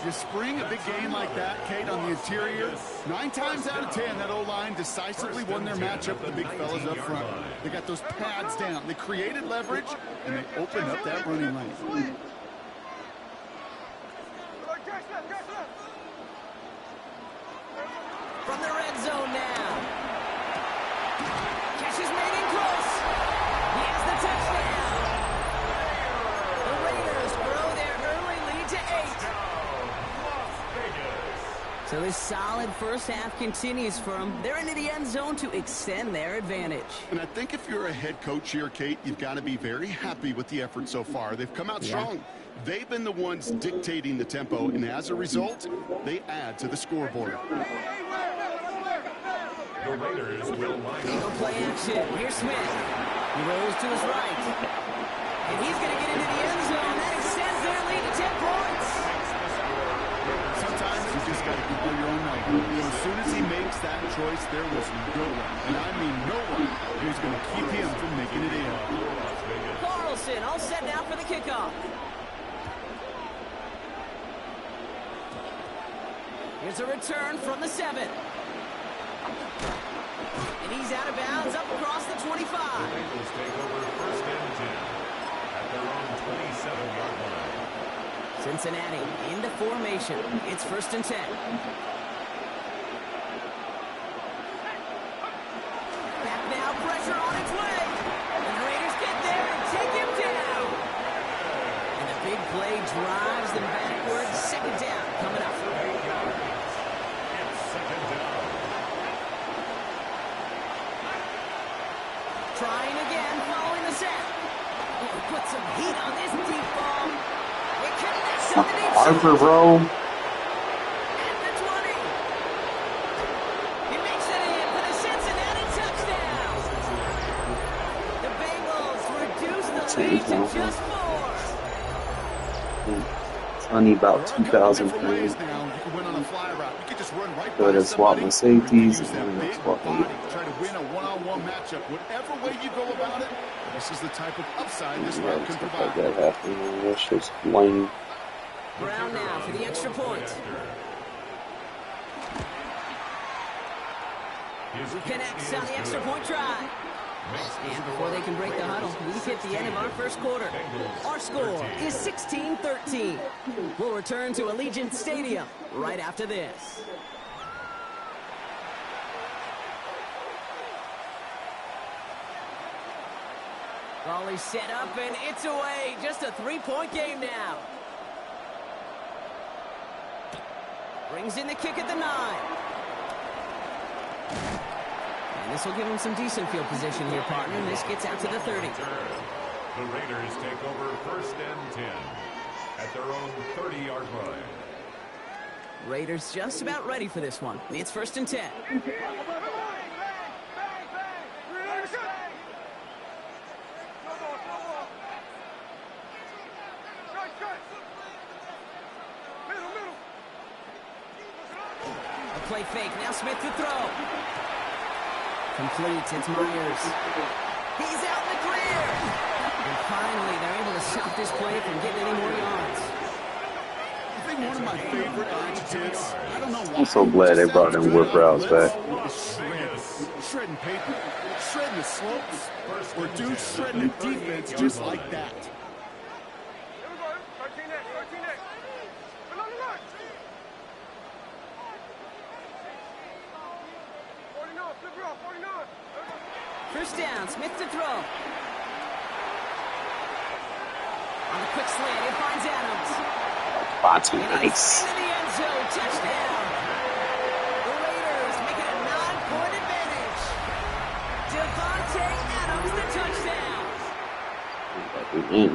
You spring a big game like that, Kate, on the interior. 9 times out of 10, that O-line decisively won their matchup with the big fellas up front. They got those pads down. They created leverage, and they opened up that running lane. From the red zone now. Catch is made in close. He has the touchdown. The Raiders grow their early lead to 8. So this solid 1st half continues for them. They're into the end zone to extend their advantage. And I think if you're a head coach here, Kate, you've got to be very happy with the effort so far. They've come out strong. They've been the ones dictating the tempo, and as a result, they add to the scoreboard. The Raiders will line Eagle play action. Here's Smith. He rolls to his right. And he's going to get into the end zone. That extends their lead to 10 points. Sometimes you just got to control your own night. As soon as he makes that choice, there was no one, and I mean no one, who's going to keep him from making it in. Carlson all set now for the kickoff. Here's a return from the 7. And he's out of bounds up across the 25. Bengals take over 1st and 10 at their own 27-yard line. Cincinnati into formation. It's 1st and 10. Back now, pressure on its way. And the Raiders get there and take him down. And the big play drives them backwards. 2nd down coming up. It's 2nd down. Trying again, following the set. Put some heat on this deep ball. It connects to the deep Harper, bro. at the 20. He makes it in for the Cincinnati touchdown. The Bengals reduce the lead to just 4. It's only about 2,000 Now, pounds. you can win on a fly route. You can just run right Go by to swap somebody, my safeties use that and then big swap body them. to try to win a one-on-one matchup. Whatever way you go about it, this is the type of upside this Yeah, route can stuff provide. like that happening. That shit's lame. Brown now for the extra point. Connects on the extra point try. And before they can break the huddle, we've hit the end of our 1st quarter. Our score is 16-13. We'll return to Allegiant Stadium right after this. Volley set up and it's away. Just a 3-point game now. Brings in the kick at the 9. And this will give them some decent field position here, partner. And this gets out to the 30. The Raiders take over 1st and 10 at their own 30-yard line. Raiders just about ready for this one. It's 1st and 10. Play fake. Now Smith to throw. Complete. It's Myers. He's out in the clear. And finally, they're able to stop this play from getting any more yards. I think one of my favorite adjectives, I don't know why. I'm so glad they brought them whip routes back. Shredding paper, shredding the slopes, or do shredding the defense just like that. First down, Smith to throw. On the quick slant, it finds Adams. Bonte, And nice. he's into the end zone. Touchdown. The Raiders make it a 9-point advantage. Devontae Adams, the touchdown.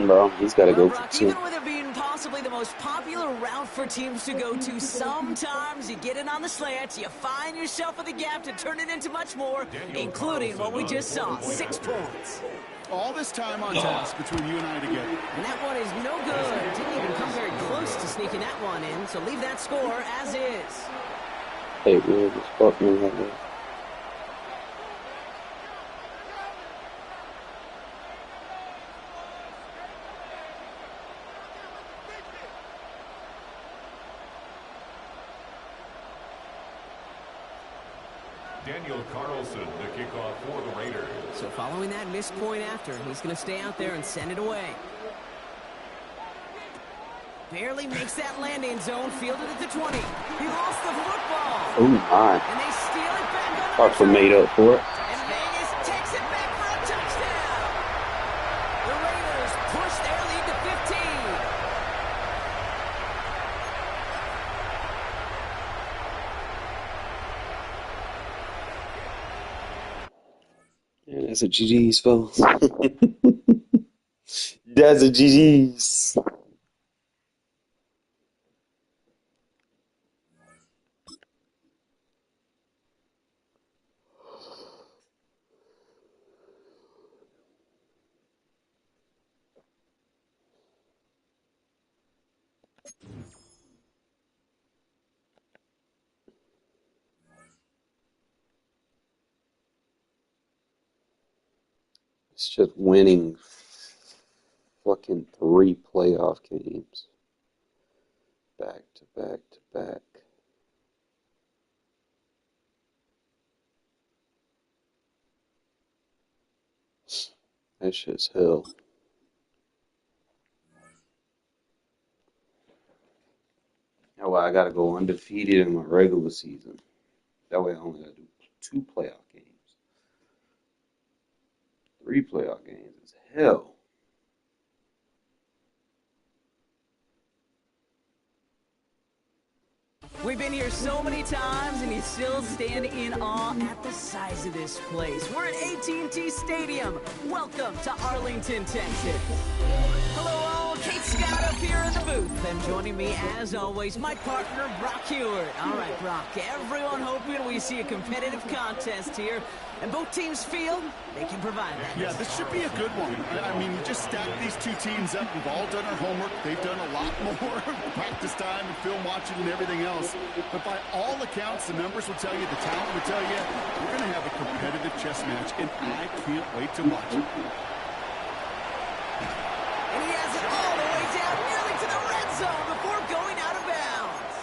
Bro, he's got to go for Brock, 2. even with it being possibly the most popular route for teams to go to, sometimes you get it on the slants, you find yourself with a gap to turn it into much more, including what we just saw, 6 points. All this time on task between you and I together. And that one is no good. Didn't even come very close to sneaking that one in, so leave that score as is. Hey, man, just fuck me like that. Daniel Carlson to kick off for the Raiders. So following that missed point after, he's going to stay out there and send it away. Barely makes that landing zone, fielded at the 20. He lost the football. Oh, my. And they steal it back on the Parker return. made up for it. And Vegas takes it back for a touchdown. The Raiders push their lead to 15. Yeah, that's a GG's, fellas. That's a GG's. It's just winning fucking 3 playoff games. Back to back to back. That shit's hell. That's why I gotta go undefeated in my regular season. That way I only gotta do 2 playoff games. 3 playoff games is hell. We've been here so many times, and you still stand in awe at the size of this place. We're at AT&T Stadium. Welcome to Arlington, Texas. Hello all, Kate Scott up here in the booth. And joining me, as always, my partner, Brock Hewitt. All right, Brock, everyone hoping we see a competitive contest here. And both teams feel they can provide that. Yeah, this should be a good one. I mean, you just stack these 2 teams up. We've all done our homework. They've done a lot more practice time and film watching and everything else. But by all accounts, the numbers will tell you, the talent will tell you, we're going to have a competitive chess match, and I can't wait to watch it. And he has it all the way down nearly to the red zone before going out of bounds.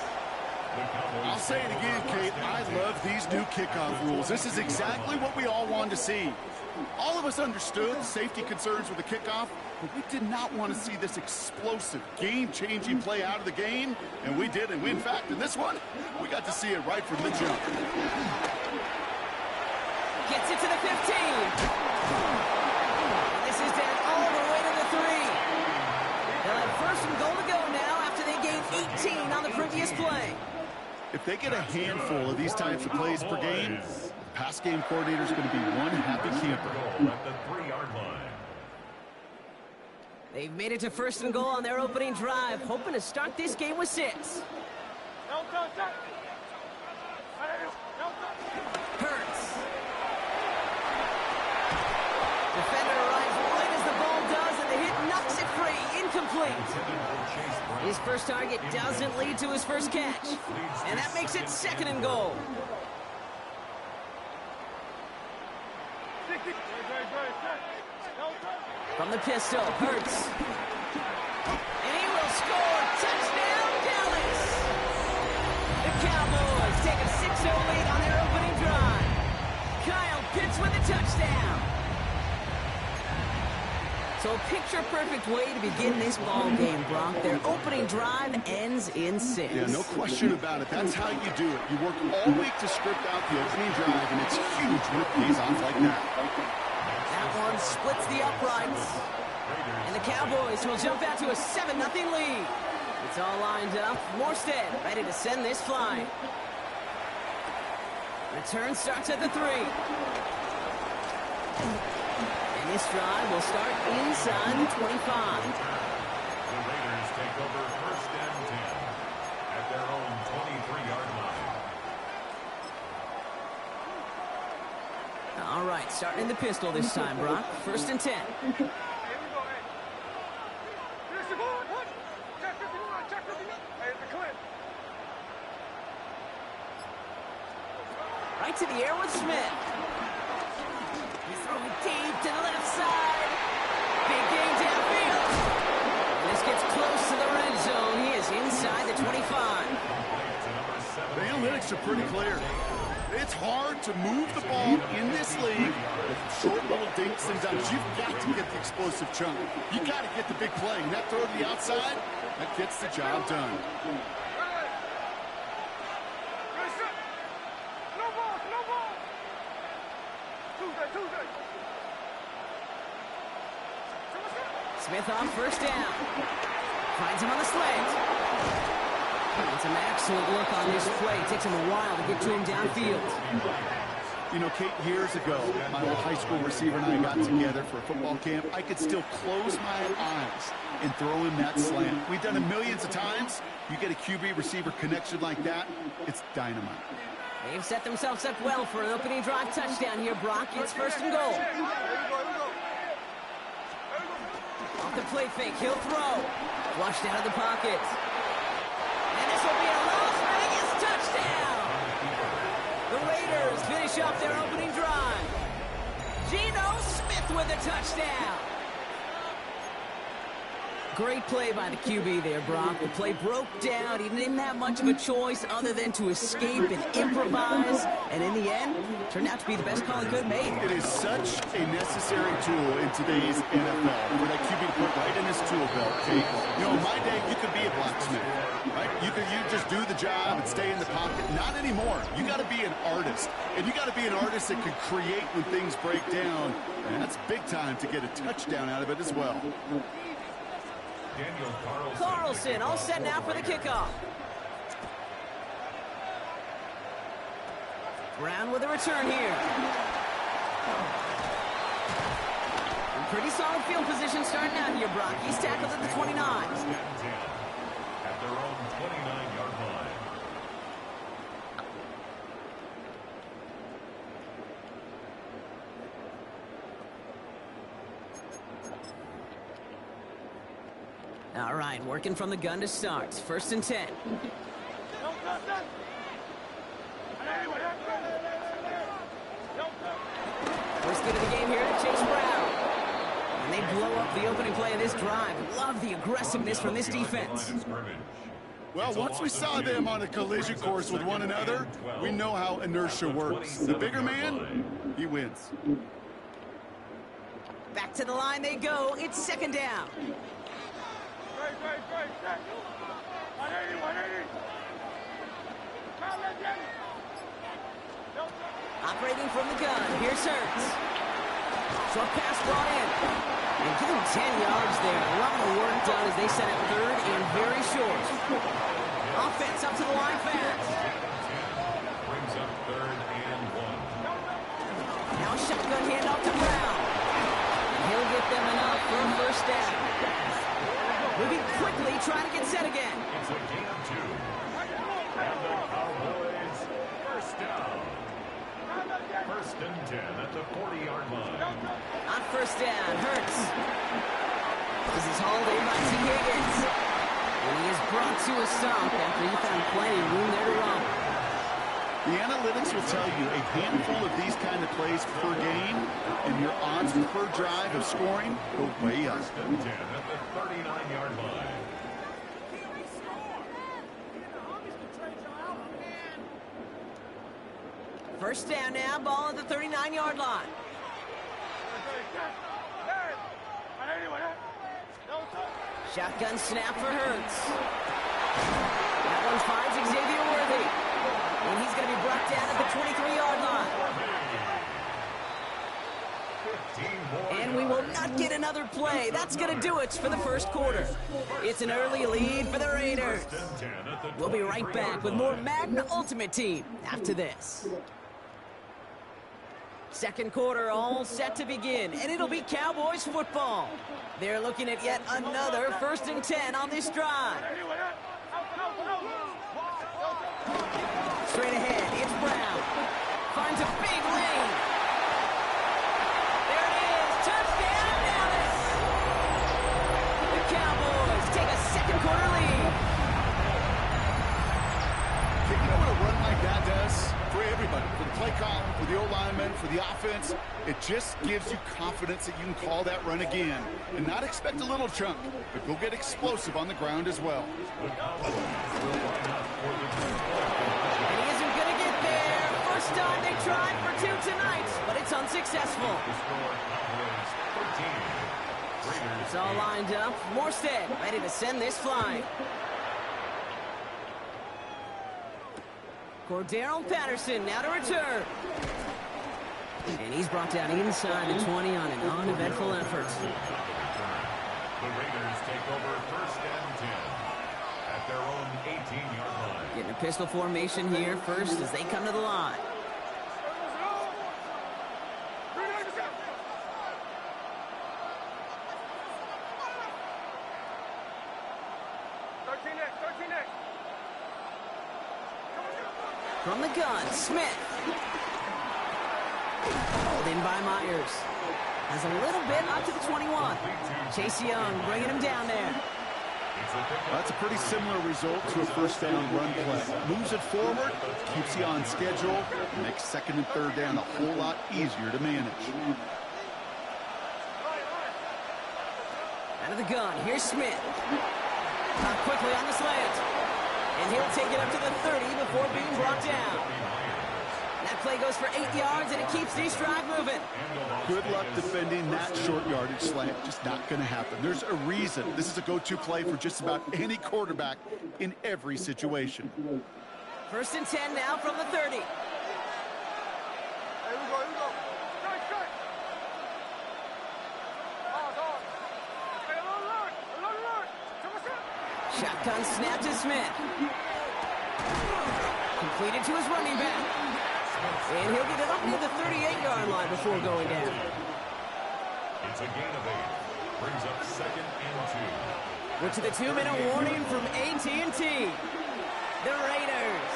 I'll say it again, Kate. I love these new kickoff rules. This is exactly what we all wanted to see. All of us understood safety concerns with the kickoff, but we did not want to see this explosive, game-changing play out of the game, and we did. And in fact, in this one, we got to see it right from the jump. Gets it to the 15. And this is down all the way to the 3. They'll have 1st and goal to go now after they gained 18 on the previous play. If they get a handful of these types of plays per game, pass game coordinator is going to be one happy camper. At the 3-yard line. They've made it to 1st and goal on their opening drive, hoping to start this game with 6. Hurts. Defender arrives right as the ball does, and the hit knocks it free. Incomplete. His first target doesn't lead to his first catch, and that makes it 2nd and goal. From the pistol, Hurts. And he will score. Touchdown, Dallas! The Cowboys take a 6-0 lead on their opening drive. Kyle Pitts with a touchdown. So a picture-perfect way to begin this ball game, Brock. Their opening drive ends in 6. Yeah, no question about it. That's how you do it. You work all week to script out the opening drive, and it's huge when it pays off like that. That one splits the uprights. And the Cowboys will jump out to a 7-0 lead. It's all lined up. Morstead ready to send this flying. Return starts at the 3. And this drive will start inside the 25. The Raiders take over 1st and 10 at their own 23-yard line. All right, starting in the pistol this time, Brock. 1st and 10. Right to the air with Smith. He's throwing deep to the left side. Big game downfield. And this gets close to the red zone. He is inside the 25. The analytics are pretty clear. It's hard to move the ball in this league with short little dinks and dunks. You've got to get the explosive chunk. You've got to get the big play. And that throw to the outside, that gets the job done. Smith on 1st down. Finds him on the slant. It's an excellent look on this play. It takes him a while to get to him downfield. You know, Kate, years ago, my old high school receiver and I got together for a football camp. I could still close my eyes and throw him that slant. We've done it millions of times. You get a QB receiver connection like that, it's dynamite. They've set themselves up well for an opening drive touchdown here, Brock. It's 1st and goal. Off the play fake, he'll throw. Flushed out of the pocket. And this will be a Las Vegas touchdown. The Raiders finish off their opening drive. Geno Smith with a touchdown. Great play by the QB there, Brock. The play broke down. He didn't have much of a choice other than to escape and improvise. And in the end, turned out to be the best call he could have made. It is such a necessary tool in today's NFL for that QB to put right in his tool belt, Kate. You know, in my day, you could be a blacksmith, right? You just do the job and stay in the pocket. Not anymore. You got to be an artist. And you got to be an artist that can create when things break down. And that's big time to get a touchdown out of it as well. Daniel Carlson all set now for the kickoff. Brown with a return here. And pretty solid field position starting out here, Brock. He's tackled at the 29. At their own 29-yard line. All right, working from the gun to start. 1st and 10. First get of the game here to Chase Brown. And they blow up the opening play of this drive. Love the aggressiveness from this defense. Well, once we saw them on a collision course with one another, we know how inertia works. The bigger man, he wins. Back to the line they go. It's 2nd down. Operating from the gun, here's Hurts. Short pass brought in. And give him 10 yards there. A lot of work done as they set it 3rd and very short. Offense up to the line fast. Brings up 3rd and 1. Shotgun handoff to Brown. And he'll get them enough for a first down. Moving quickly, trying to get set again. It's a gain of 2. And the Cowboys first down. First and 10 at the 40-yard line. On first down, Hurts. This is hauled in by T. Higgins. And he is brought to a stop after he found plenty of room there to run. The analytics will tell you a handful of these kind of plays per game, and your odds per drive of scoring go way up. First and 10 at the 39-yard line. First down now, ball at the 39-yard line. Shotgun snap for Hurts. That one finds Xavier Worthy. And he's going to be brought down at the 23-yard line. And we will not get another play. That's going to do it for the first quarter. It's an early lead for the Raiders. We'll be right back with more Madden Ultimate Team after this. Second quarter all set to begin, and it'll be Cowboys football. They're looking at yet another 1st and 10 on this drive. Straight ahead, it's Brown. Finds a big lane. There it is, touchdown Dallas! The Cowboys take a second quarter lead. You know what a run like that does? For everybody, for the play call, for the O-linemen, for the offense, it just gives you confidence that you can call that run again and not expect a little chunk, but go get explosive on the ground as well. And he isn't going to get there. First time they tried for 2 tonight, but it's unsuccessful. It's all lined up. Morstead ready to send this flying. Cordero Patterson now to return. And he's brought down inside the 20 on an uneventful effort. The Raiders take over first and 10 at their own 18-yard line. Getting a pistol formation here first as they come to the line. From the gun, Smith. Hauled in by Myers. Has a little bit up to the 21. Chase Young bringing him down there. That's a pretty similar result to a first down run play. Moves it forward, keeps you on schedule, makes second and third down a whole lot easier to manage. Out of the gun, here's Smith. Caught quickly on the slant. And he'll take it up to the 30 before being brought down. That play goes for 8 yards, and it keeps this drive moving. Good luck defending that short yardage slant. Just not going to happen. There's a reason this is a go-to play for just about any quarterback in every situation. First and 10 now from the 30. Shotgun snap to Smith. Completed to his running back. And he'll get it up near the 38-yard line before going down. It's a gain of 8. Brings up second and 2. We're to the 2-minute warning from AT&T. The Raiders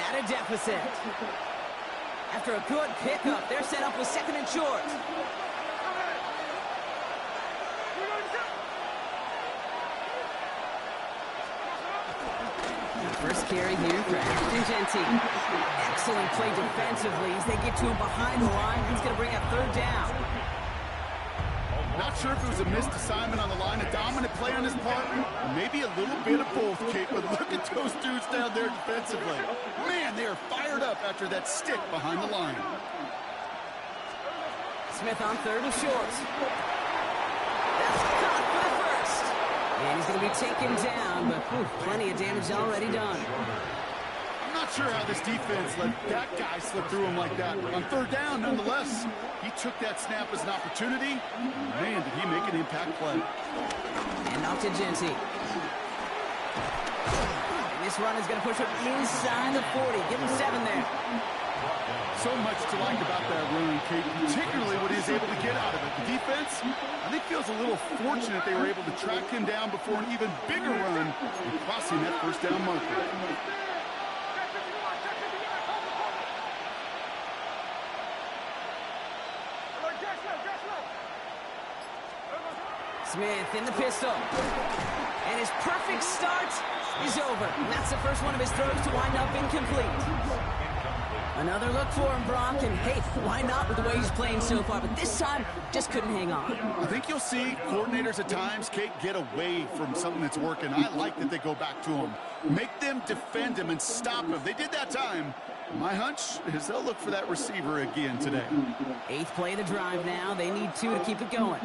at a deficit. After a good pickup, they're set up with second and short. First carry here for Ashton Genty. Excellent play defensively as they get to him behind the line. He's going to bring up third down. Not sure if it was a missed assignment on the line, a dominant play on his part, or maybe a little bit of both, Kate, but look at those dudes down there defensively. Man, they are fired up after that stick behind the line. Smith on third and short. That's caught for the first. And he's going to be taken down, but plenty of damage already done. I'm not sure how this defense let that guy slip through him like that. On third down, nonetheless, he took that snap as an opportunity. Man, did he make an impact play. And off to Genty. And this run is going to push him inside the 40. Give him 7 there. So much to like about that run, Kate, particularly what he's able to get out of it. The defense, I think, feels a little fortunate they were able to track him down before an even bigger run and crossing that first down marker. Smith in the pistol. And his perfect start is over. And that's the first one of his throws to wind up incomplete. Another look for him, Brock, and hey, why not with the way he's playing so far? But this time, just couldn't hang on. I think you'll see coordinators at times, Kate, get away from something that's working. I like that they go back to him. Make them defend him and stop him. They did that time. My hunch is they'll look for that receiver again today. 8th play of the drive now. They need 2 to keep it going.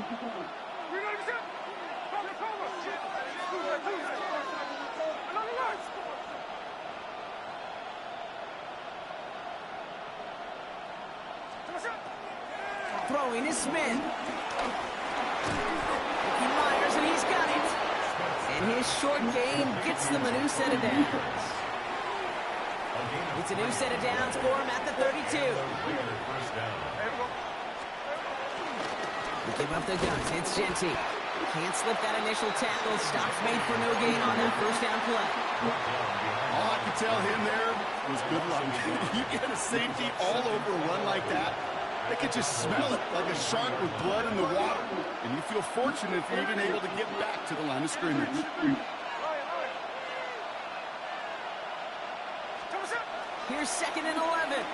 Throwing is Smith. Myers, and he's got it. And his short game gets them a new set of downs. It's a new set of downs for him at the 32. We give up the guns. It's Genty. Can't slip that initial tackle. Stops made for no gain on that first down play. All I could tell him there was good luck. You get a safety all over a run like that, they could just smell it like a shark with blood in the water. And you feel fortunate if you're even able to get back to the line of scrimmage. Here's 2nd and 11.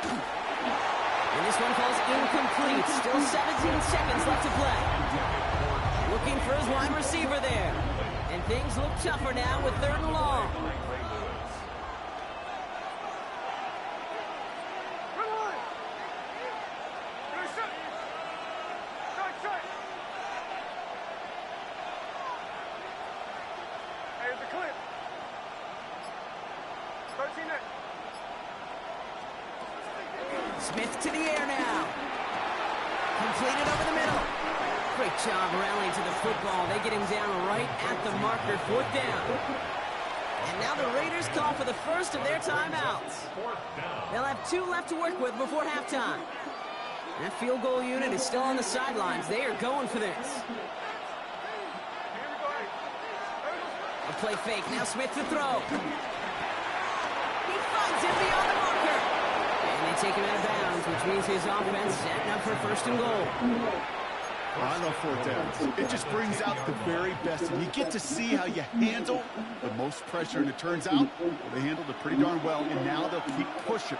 And this one falls incomplete. Still 17 seconds left to play. Looking for his wide receiver there. And things look tougher now with 3rd and long. Smith to the air now. Completed over the middle. Great job rallying to the football. They get him down right at the marker, 4th down. And now the Raiders call for the first of their timeouts. They'll have 2 left to work with before halftime. That field goal unit is still on the sidelines. They are going for this. A play fake. Now Smith to throw. He finds him beyond the marker. And they take him out of bounds, which means his offense setting up for 1st and goal. I love 4th downs. It just brings out the very best. And you get to see how you handle the most pressure. And it turns out they handled it pretty darn well. And now they'll keep pushing.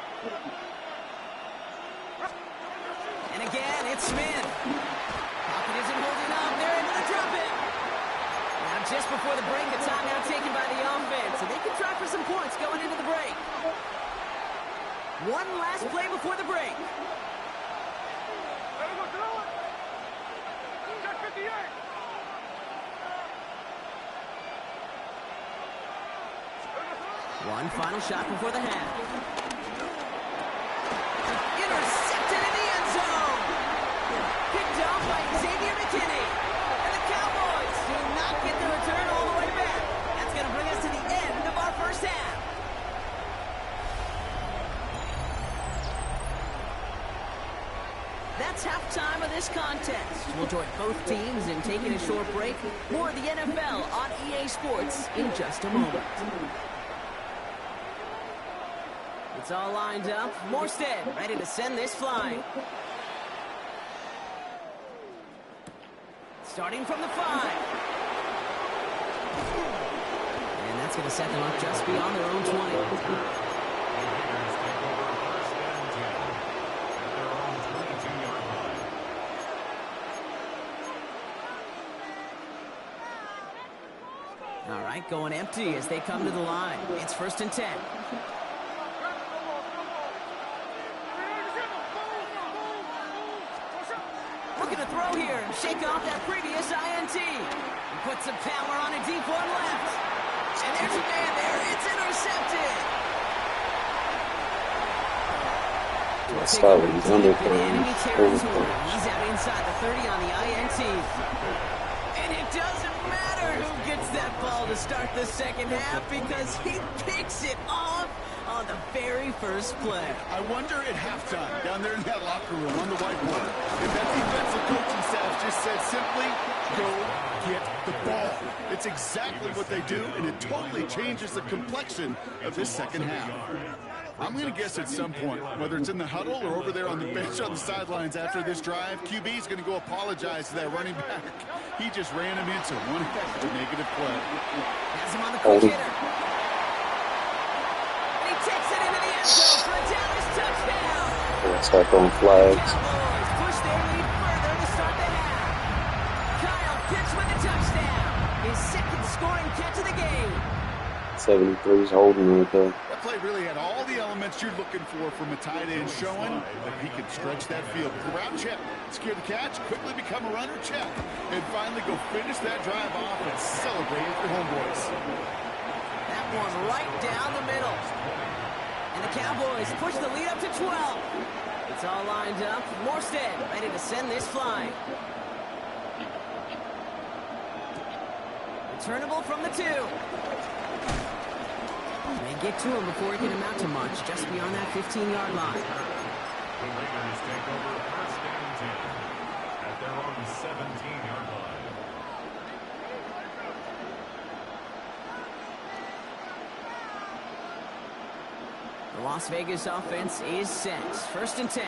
And again, it's Smith. Pocket isn't holding up. They're able to drop it. Now just before the break, a timeout taken by the offense. And they can try for some points going into the break. One last play before the break. One final shot before the half. Intercepted in the end zone. Picked off by Xavier McKinney. And the Cowboys do not get the return all the way back. That's going to bring us to the end of our first half. That's halftime of this contest. We'll join both teams in taking a short break. More of the NFL on EA Sports in just a moment. It's all lined up. Morstead ready to send this flying. Starting from the 5. And that's going to set them up just beyond their own 20. All right, going empty as they come to the line. It's 1st and 10. Looking to throw here and shake off that previous INT. He puts some power on a deep one left. And there's a man there. It's intercepted. Let's start with these enemy territory. He's out inside the 30 on the INT. And it doesn't matter who gets that ball to start the second half because he picks it off on the very first play. I wonder at halftime, down there in that locker room on the whiteboard, if that defensive coaching staff just said simply, go get the ball. It's exactly what they do, and it totally changes the complexion of this second half. I'm going to guess at some point, whether it's in the huddle or over there on the bench on the sidelines after this drive, QB is going to go apologize to that running back. He just ran him into one heck of a negative play. Has him on the quick hitter. And he takes it into the end zone for a Dallas touchdown. Attack on flags. Cowboys push their lead further to start the half. Kyle Pitts with the touchdown. His second scoring catch of the game. 73 is holding right there. That play really had all the elements you're looking for from a tight end, showing that he could stretch that field. Route check, secure the catch, quickly become a runner check, and finally go finish that drive off and celebrate with your homeboys. That one right down the middle. And the Cowboys push the lead up to 12. It's all lined up. Morstead ready to send this flying. Returnable from the 2. They get to him before he can amount to much, just beyond that 15-yard line. The Raiders take over first and 10 at their own 17-yard line. The Las Vegas offense is set. First and 10.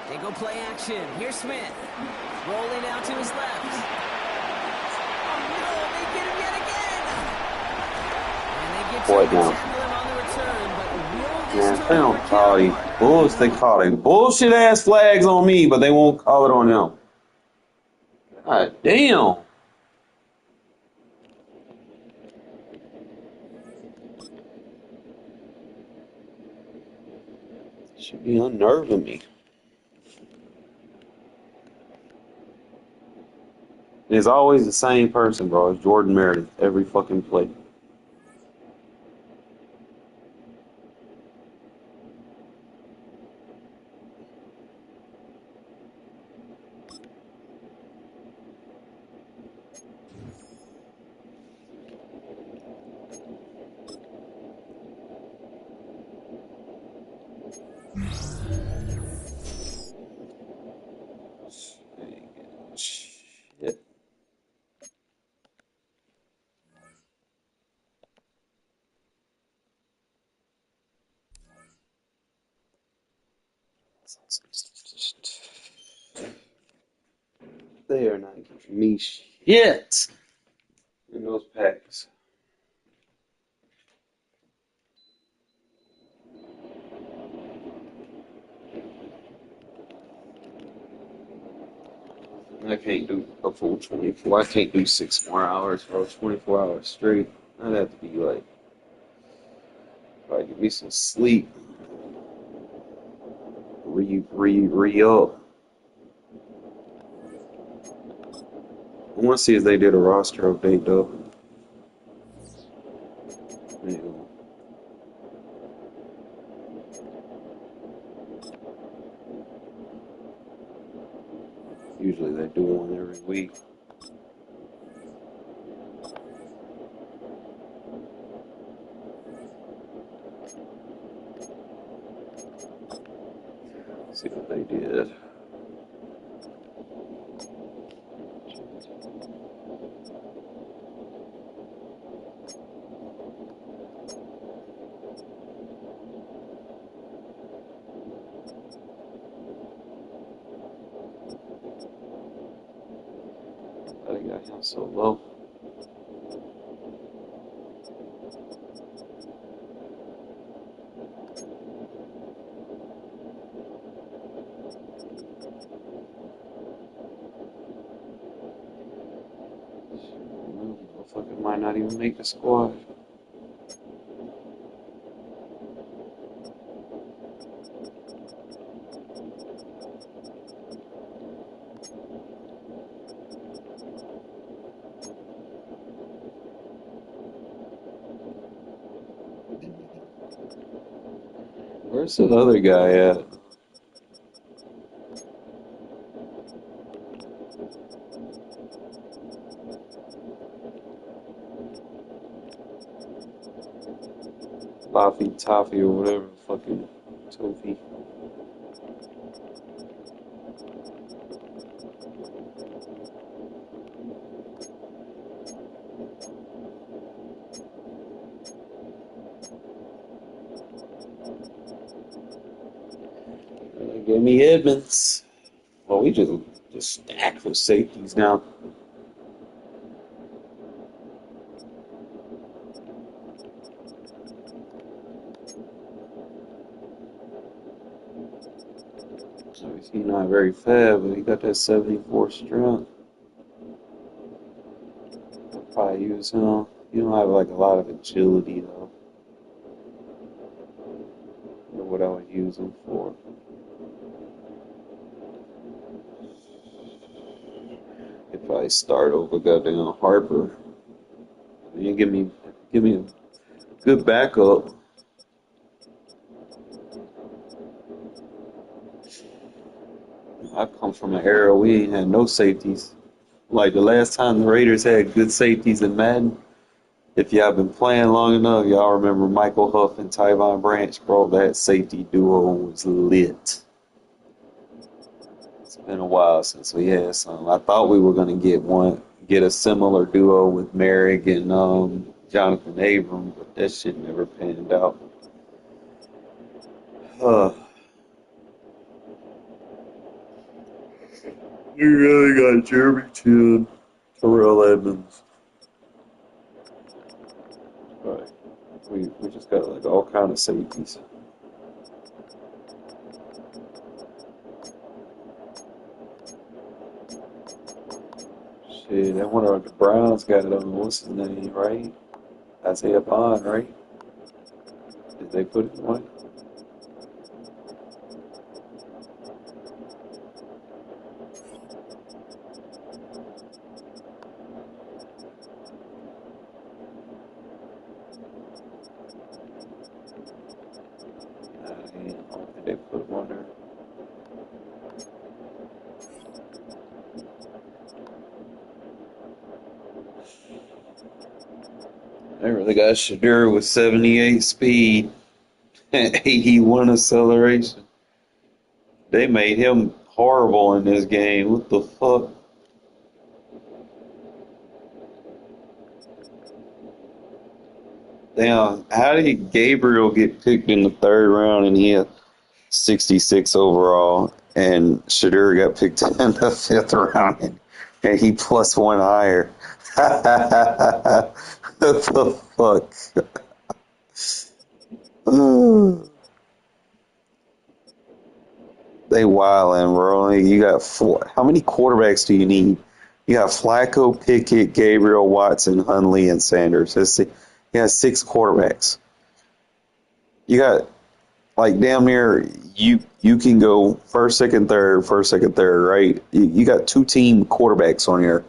They go play action. Here's Smith. Rolling out to his left. Oh no, they get him yet again. And they get to him and tackle him on the return, but will this Man, they don't call these bullshit. They call these bullshit ass flags on me, but they won't call it on them. God damn. Should be unnerving me. It's always the same person, bro. It's Jordan Meredith every fucking play. Shit. They are not giving me shit in those packs. I can't do a full 24. I can't do 6 more hours, bro. 24 hours straight. I'd have to be like, probably give me some sleep. Re-up. I want to see if they did a roster update, though. Yeah. Usually they do one every week. See what they did. I got him so low. Motherfucker might not even make the squad. Where's the other guy at? Laffy Taffy or whatever, fucking Toffee. Give me Edmonds. Well, we just stacked with safeties now. So he's not very fast, but he got that 74 strength. I'll probably use him. You don't have like a lot of agility though. I wonder what I would use him for. If I start over goddamn Harper, you give me a good backup. I come from an era we ain't had no safeties. Like the last time the Raiders had good safeties in Madden, if y'all been playing long enough, y'all remember Michael Huff and Tyvon Branch, bro. That safety duo was lit. It's been a while since we had some. I thought we were gonna get a similar duo with Merrick and Jonathan Abram, but that shit never panned out. We really got Jeremy Chin, Terrell Edmonds. Right. We just got like all kind of safeties. Shit, that one of the Browns got it on, what's his name, right? Isaiah Bond, right? Did they put it on? I don't think they put him on there. They really got Shadur with 78 speed and 81 acceleration. They made him horrible in this game. What the fuck? Damn, how did Gabriel get picked in the third round and he had 66 overall, and Shadur got picked in the fifth round and he plus one higher? What the fuck? They wildin', bro. You got how many quarterbacks do you need? You got Flacco, Pickett, Gabriel, Watson, Hunley, and Sanders. You got 6 quarterbacks. You got like damn near you can go first, second, third, right? You got 2 team quarterbacks on here.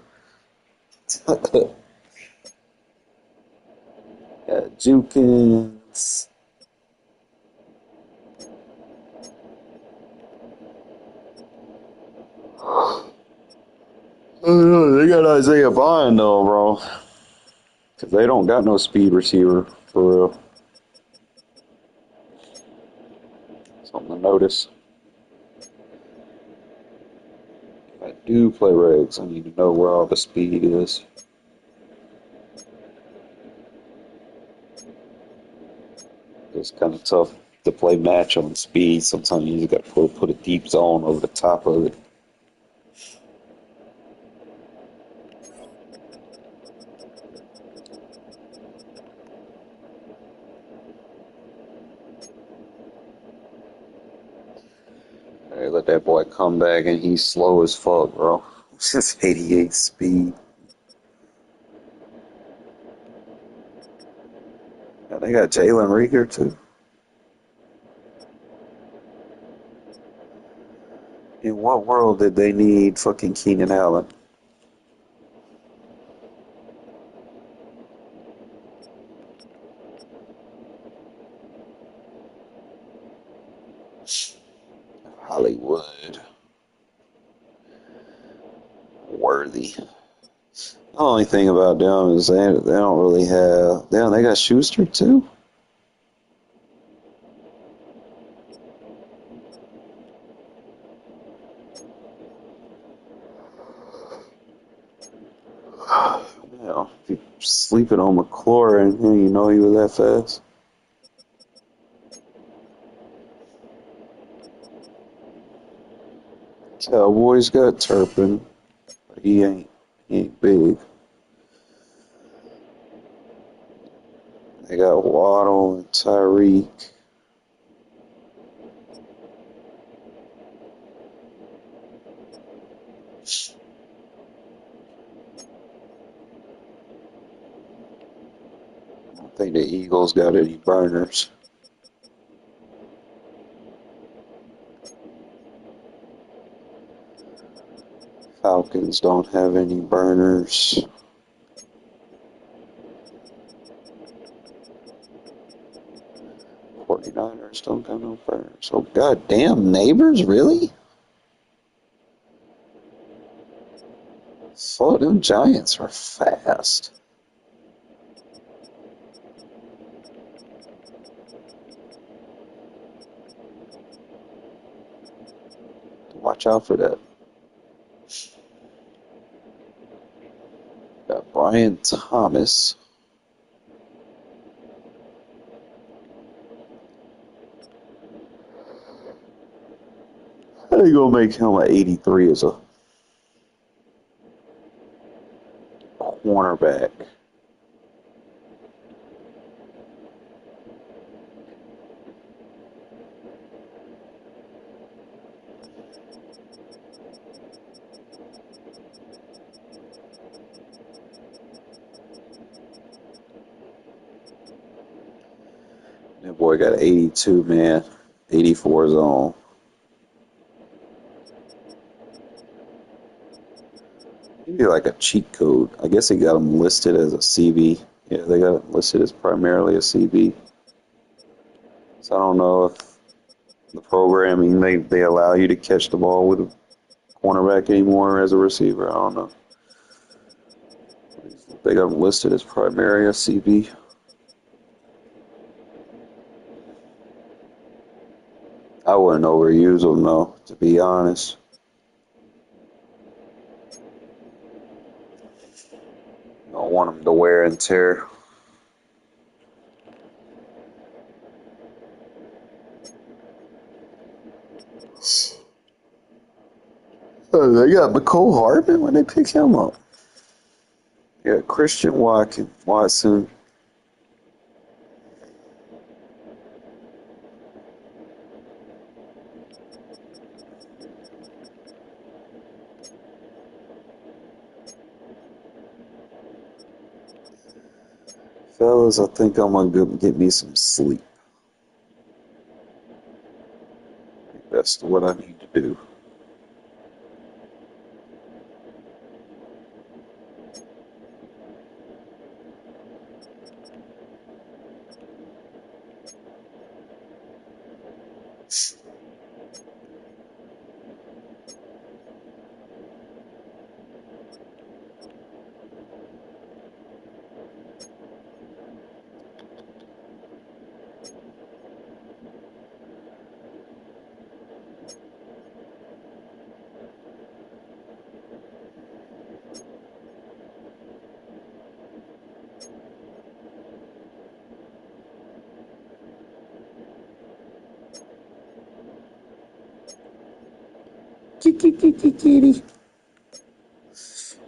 Got Jukins. Oh, they got Isaiah Bond though, bro. Cause they don't got no speed receiver for real. Something to notice. If I do play regs, I need to know where all the speed is. It's kind of tough to play match on speed. Sometimes you just got to put a deep zone over the top of it. Hey, let that boy come back, and he's slow as fuck, bro. It's just 88 speed. Yeah, they got Jalen Rieger, too. In what world did they need fucking Keenan Allen? Hollywood. Worthy. The only thing about them is they don't really have. Damn, they got Schuster too? sleeping on McClure, and you know he was that fast. Cowboys got Turpin, but he ain't big. They got Waddle and Tyreek. I don't think the Eagles got any burners. Falcons don't have any burners. '49ers don't got no burners. Oh, goddamn, Neighbors, really? So them Giants are fast. Watch out for that. Got Brian Thomas. How they gonna make him an 83 as a cornerback? That boy got 82, man. 84 is on. Maybe like a cheat code. I guess they got him listed as a CB. Yeah, they got him listed as primarily a CB. So I don't know if the programming, they allow you to catch the ball with a cornerback anymore as a receiver. I don't know. They got him listed as primary a CB. I wouldn't overuse them though, to be honest. I don't want them to wear and tear. Oh, they got McCole Hardman when they pick him up. They got Christian Watson. Fellas, I think I'm going to get me some sleep. That's what I need to do. Kitty.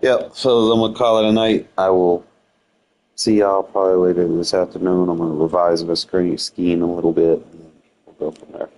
Yep, so I'm going to call it a night. I will see y'all probably later this afternoon. I'm going to revise my screen scheme a little bit, and we'll go from there.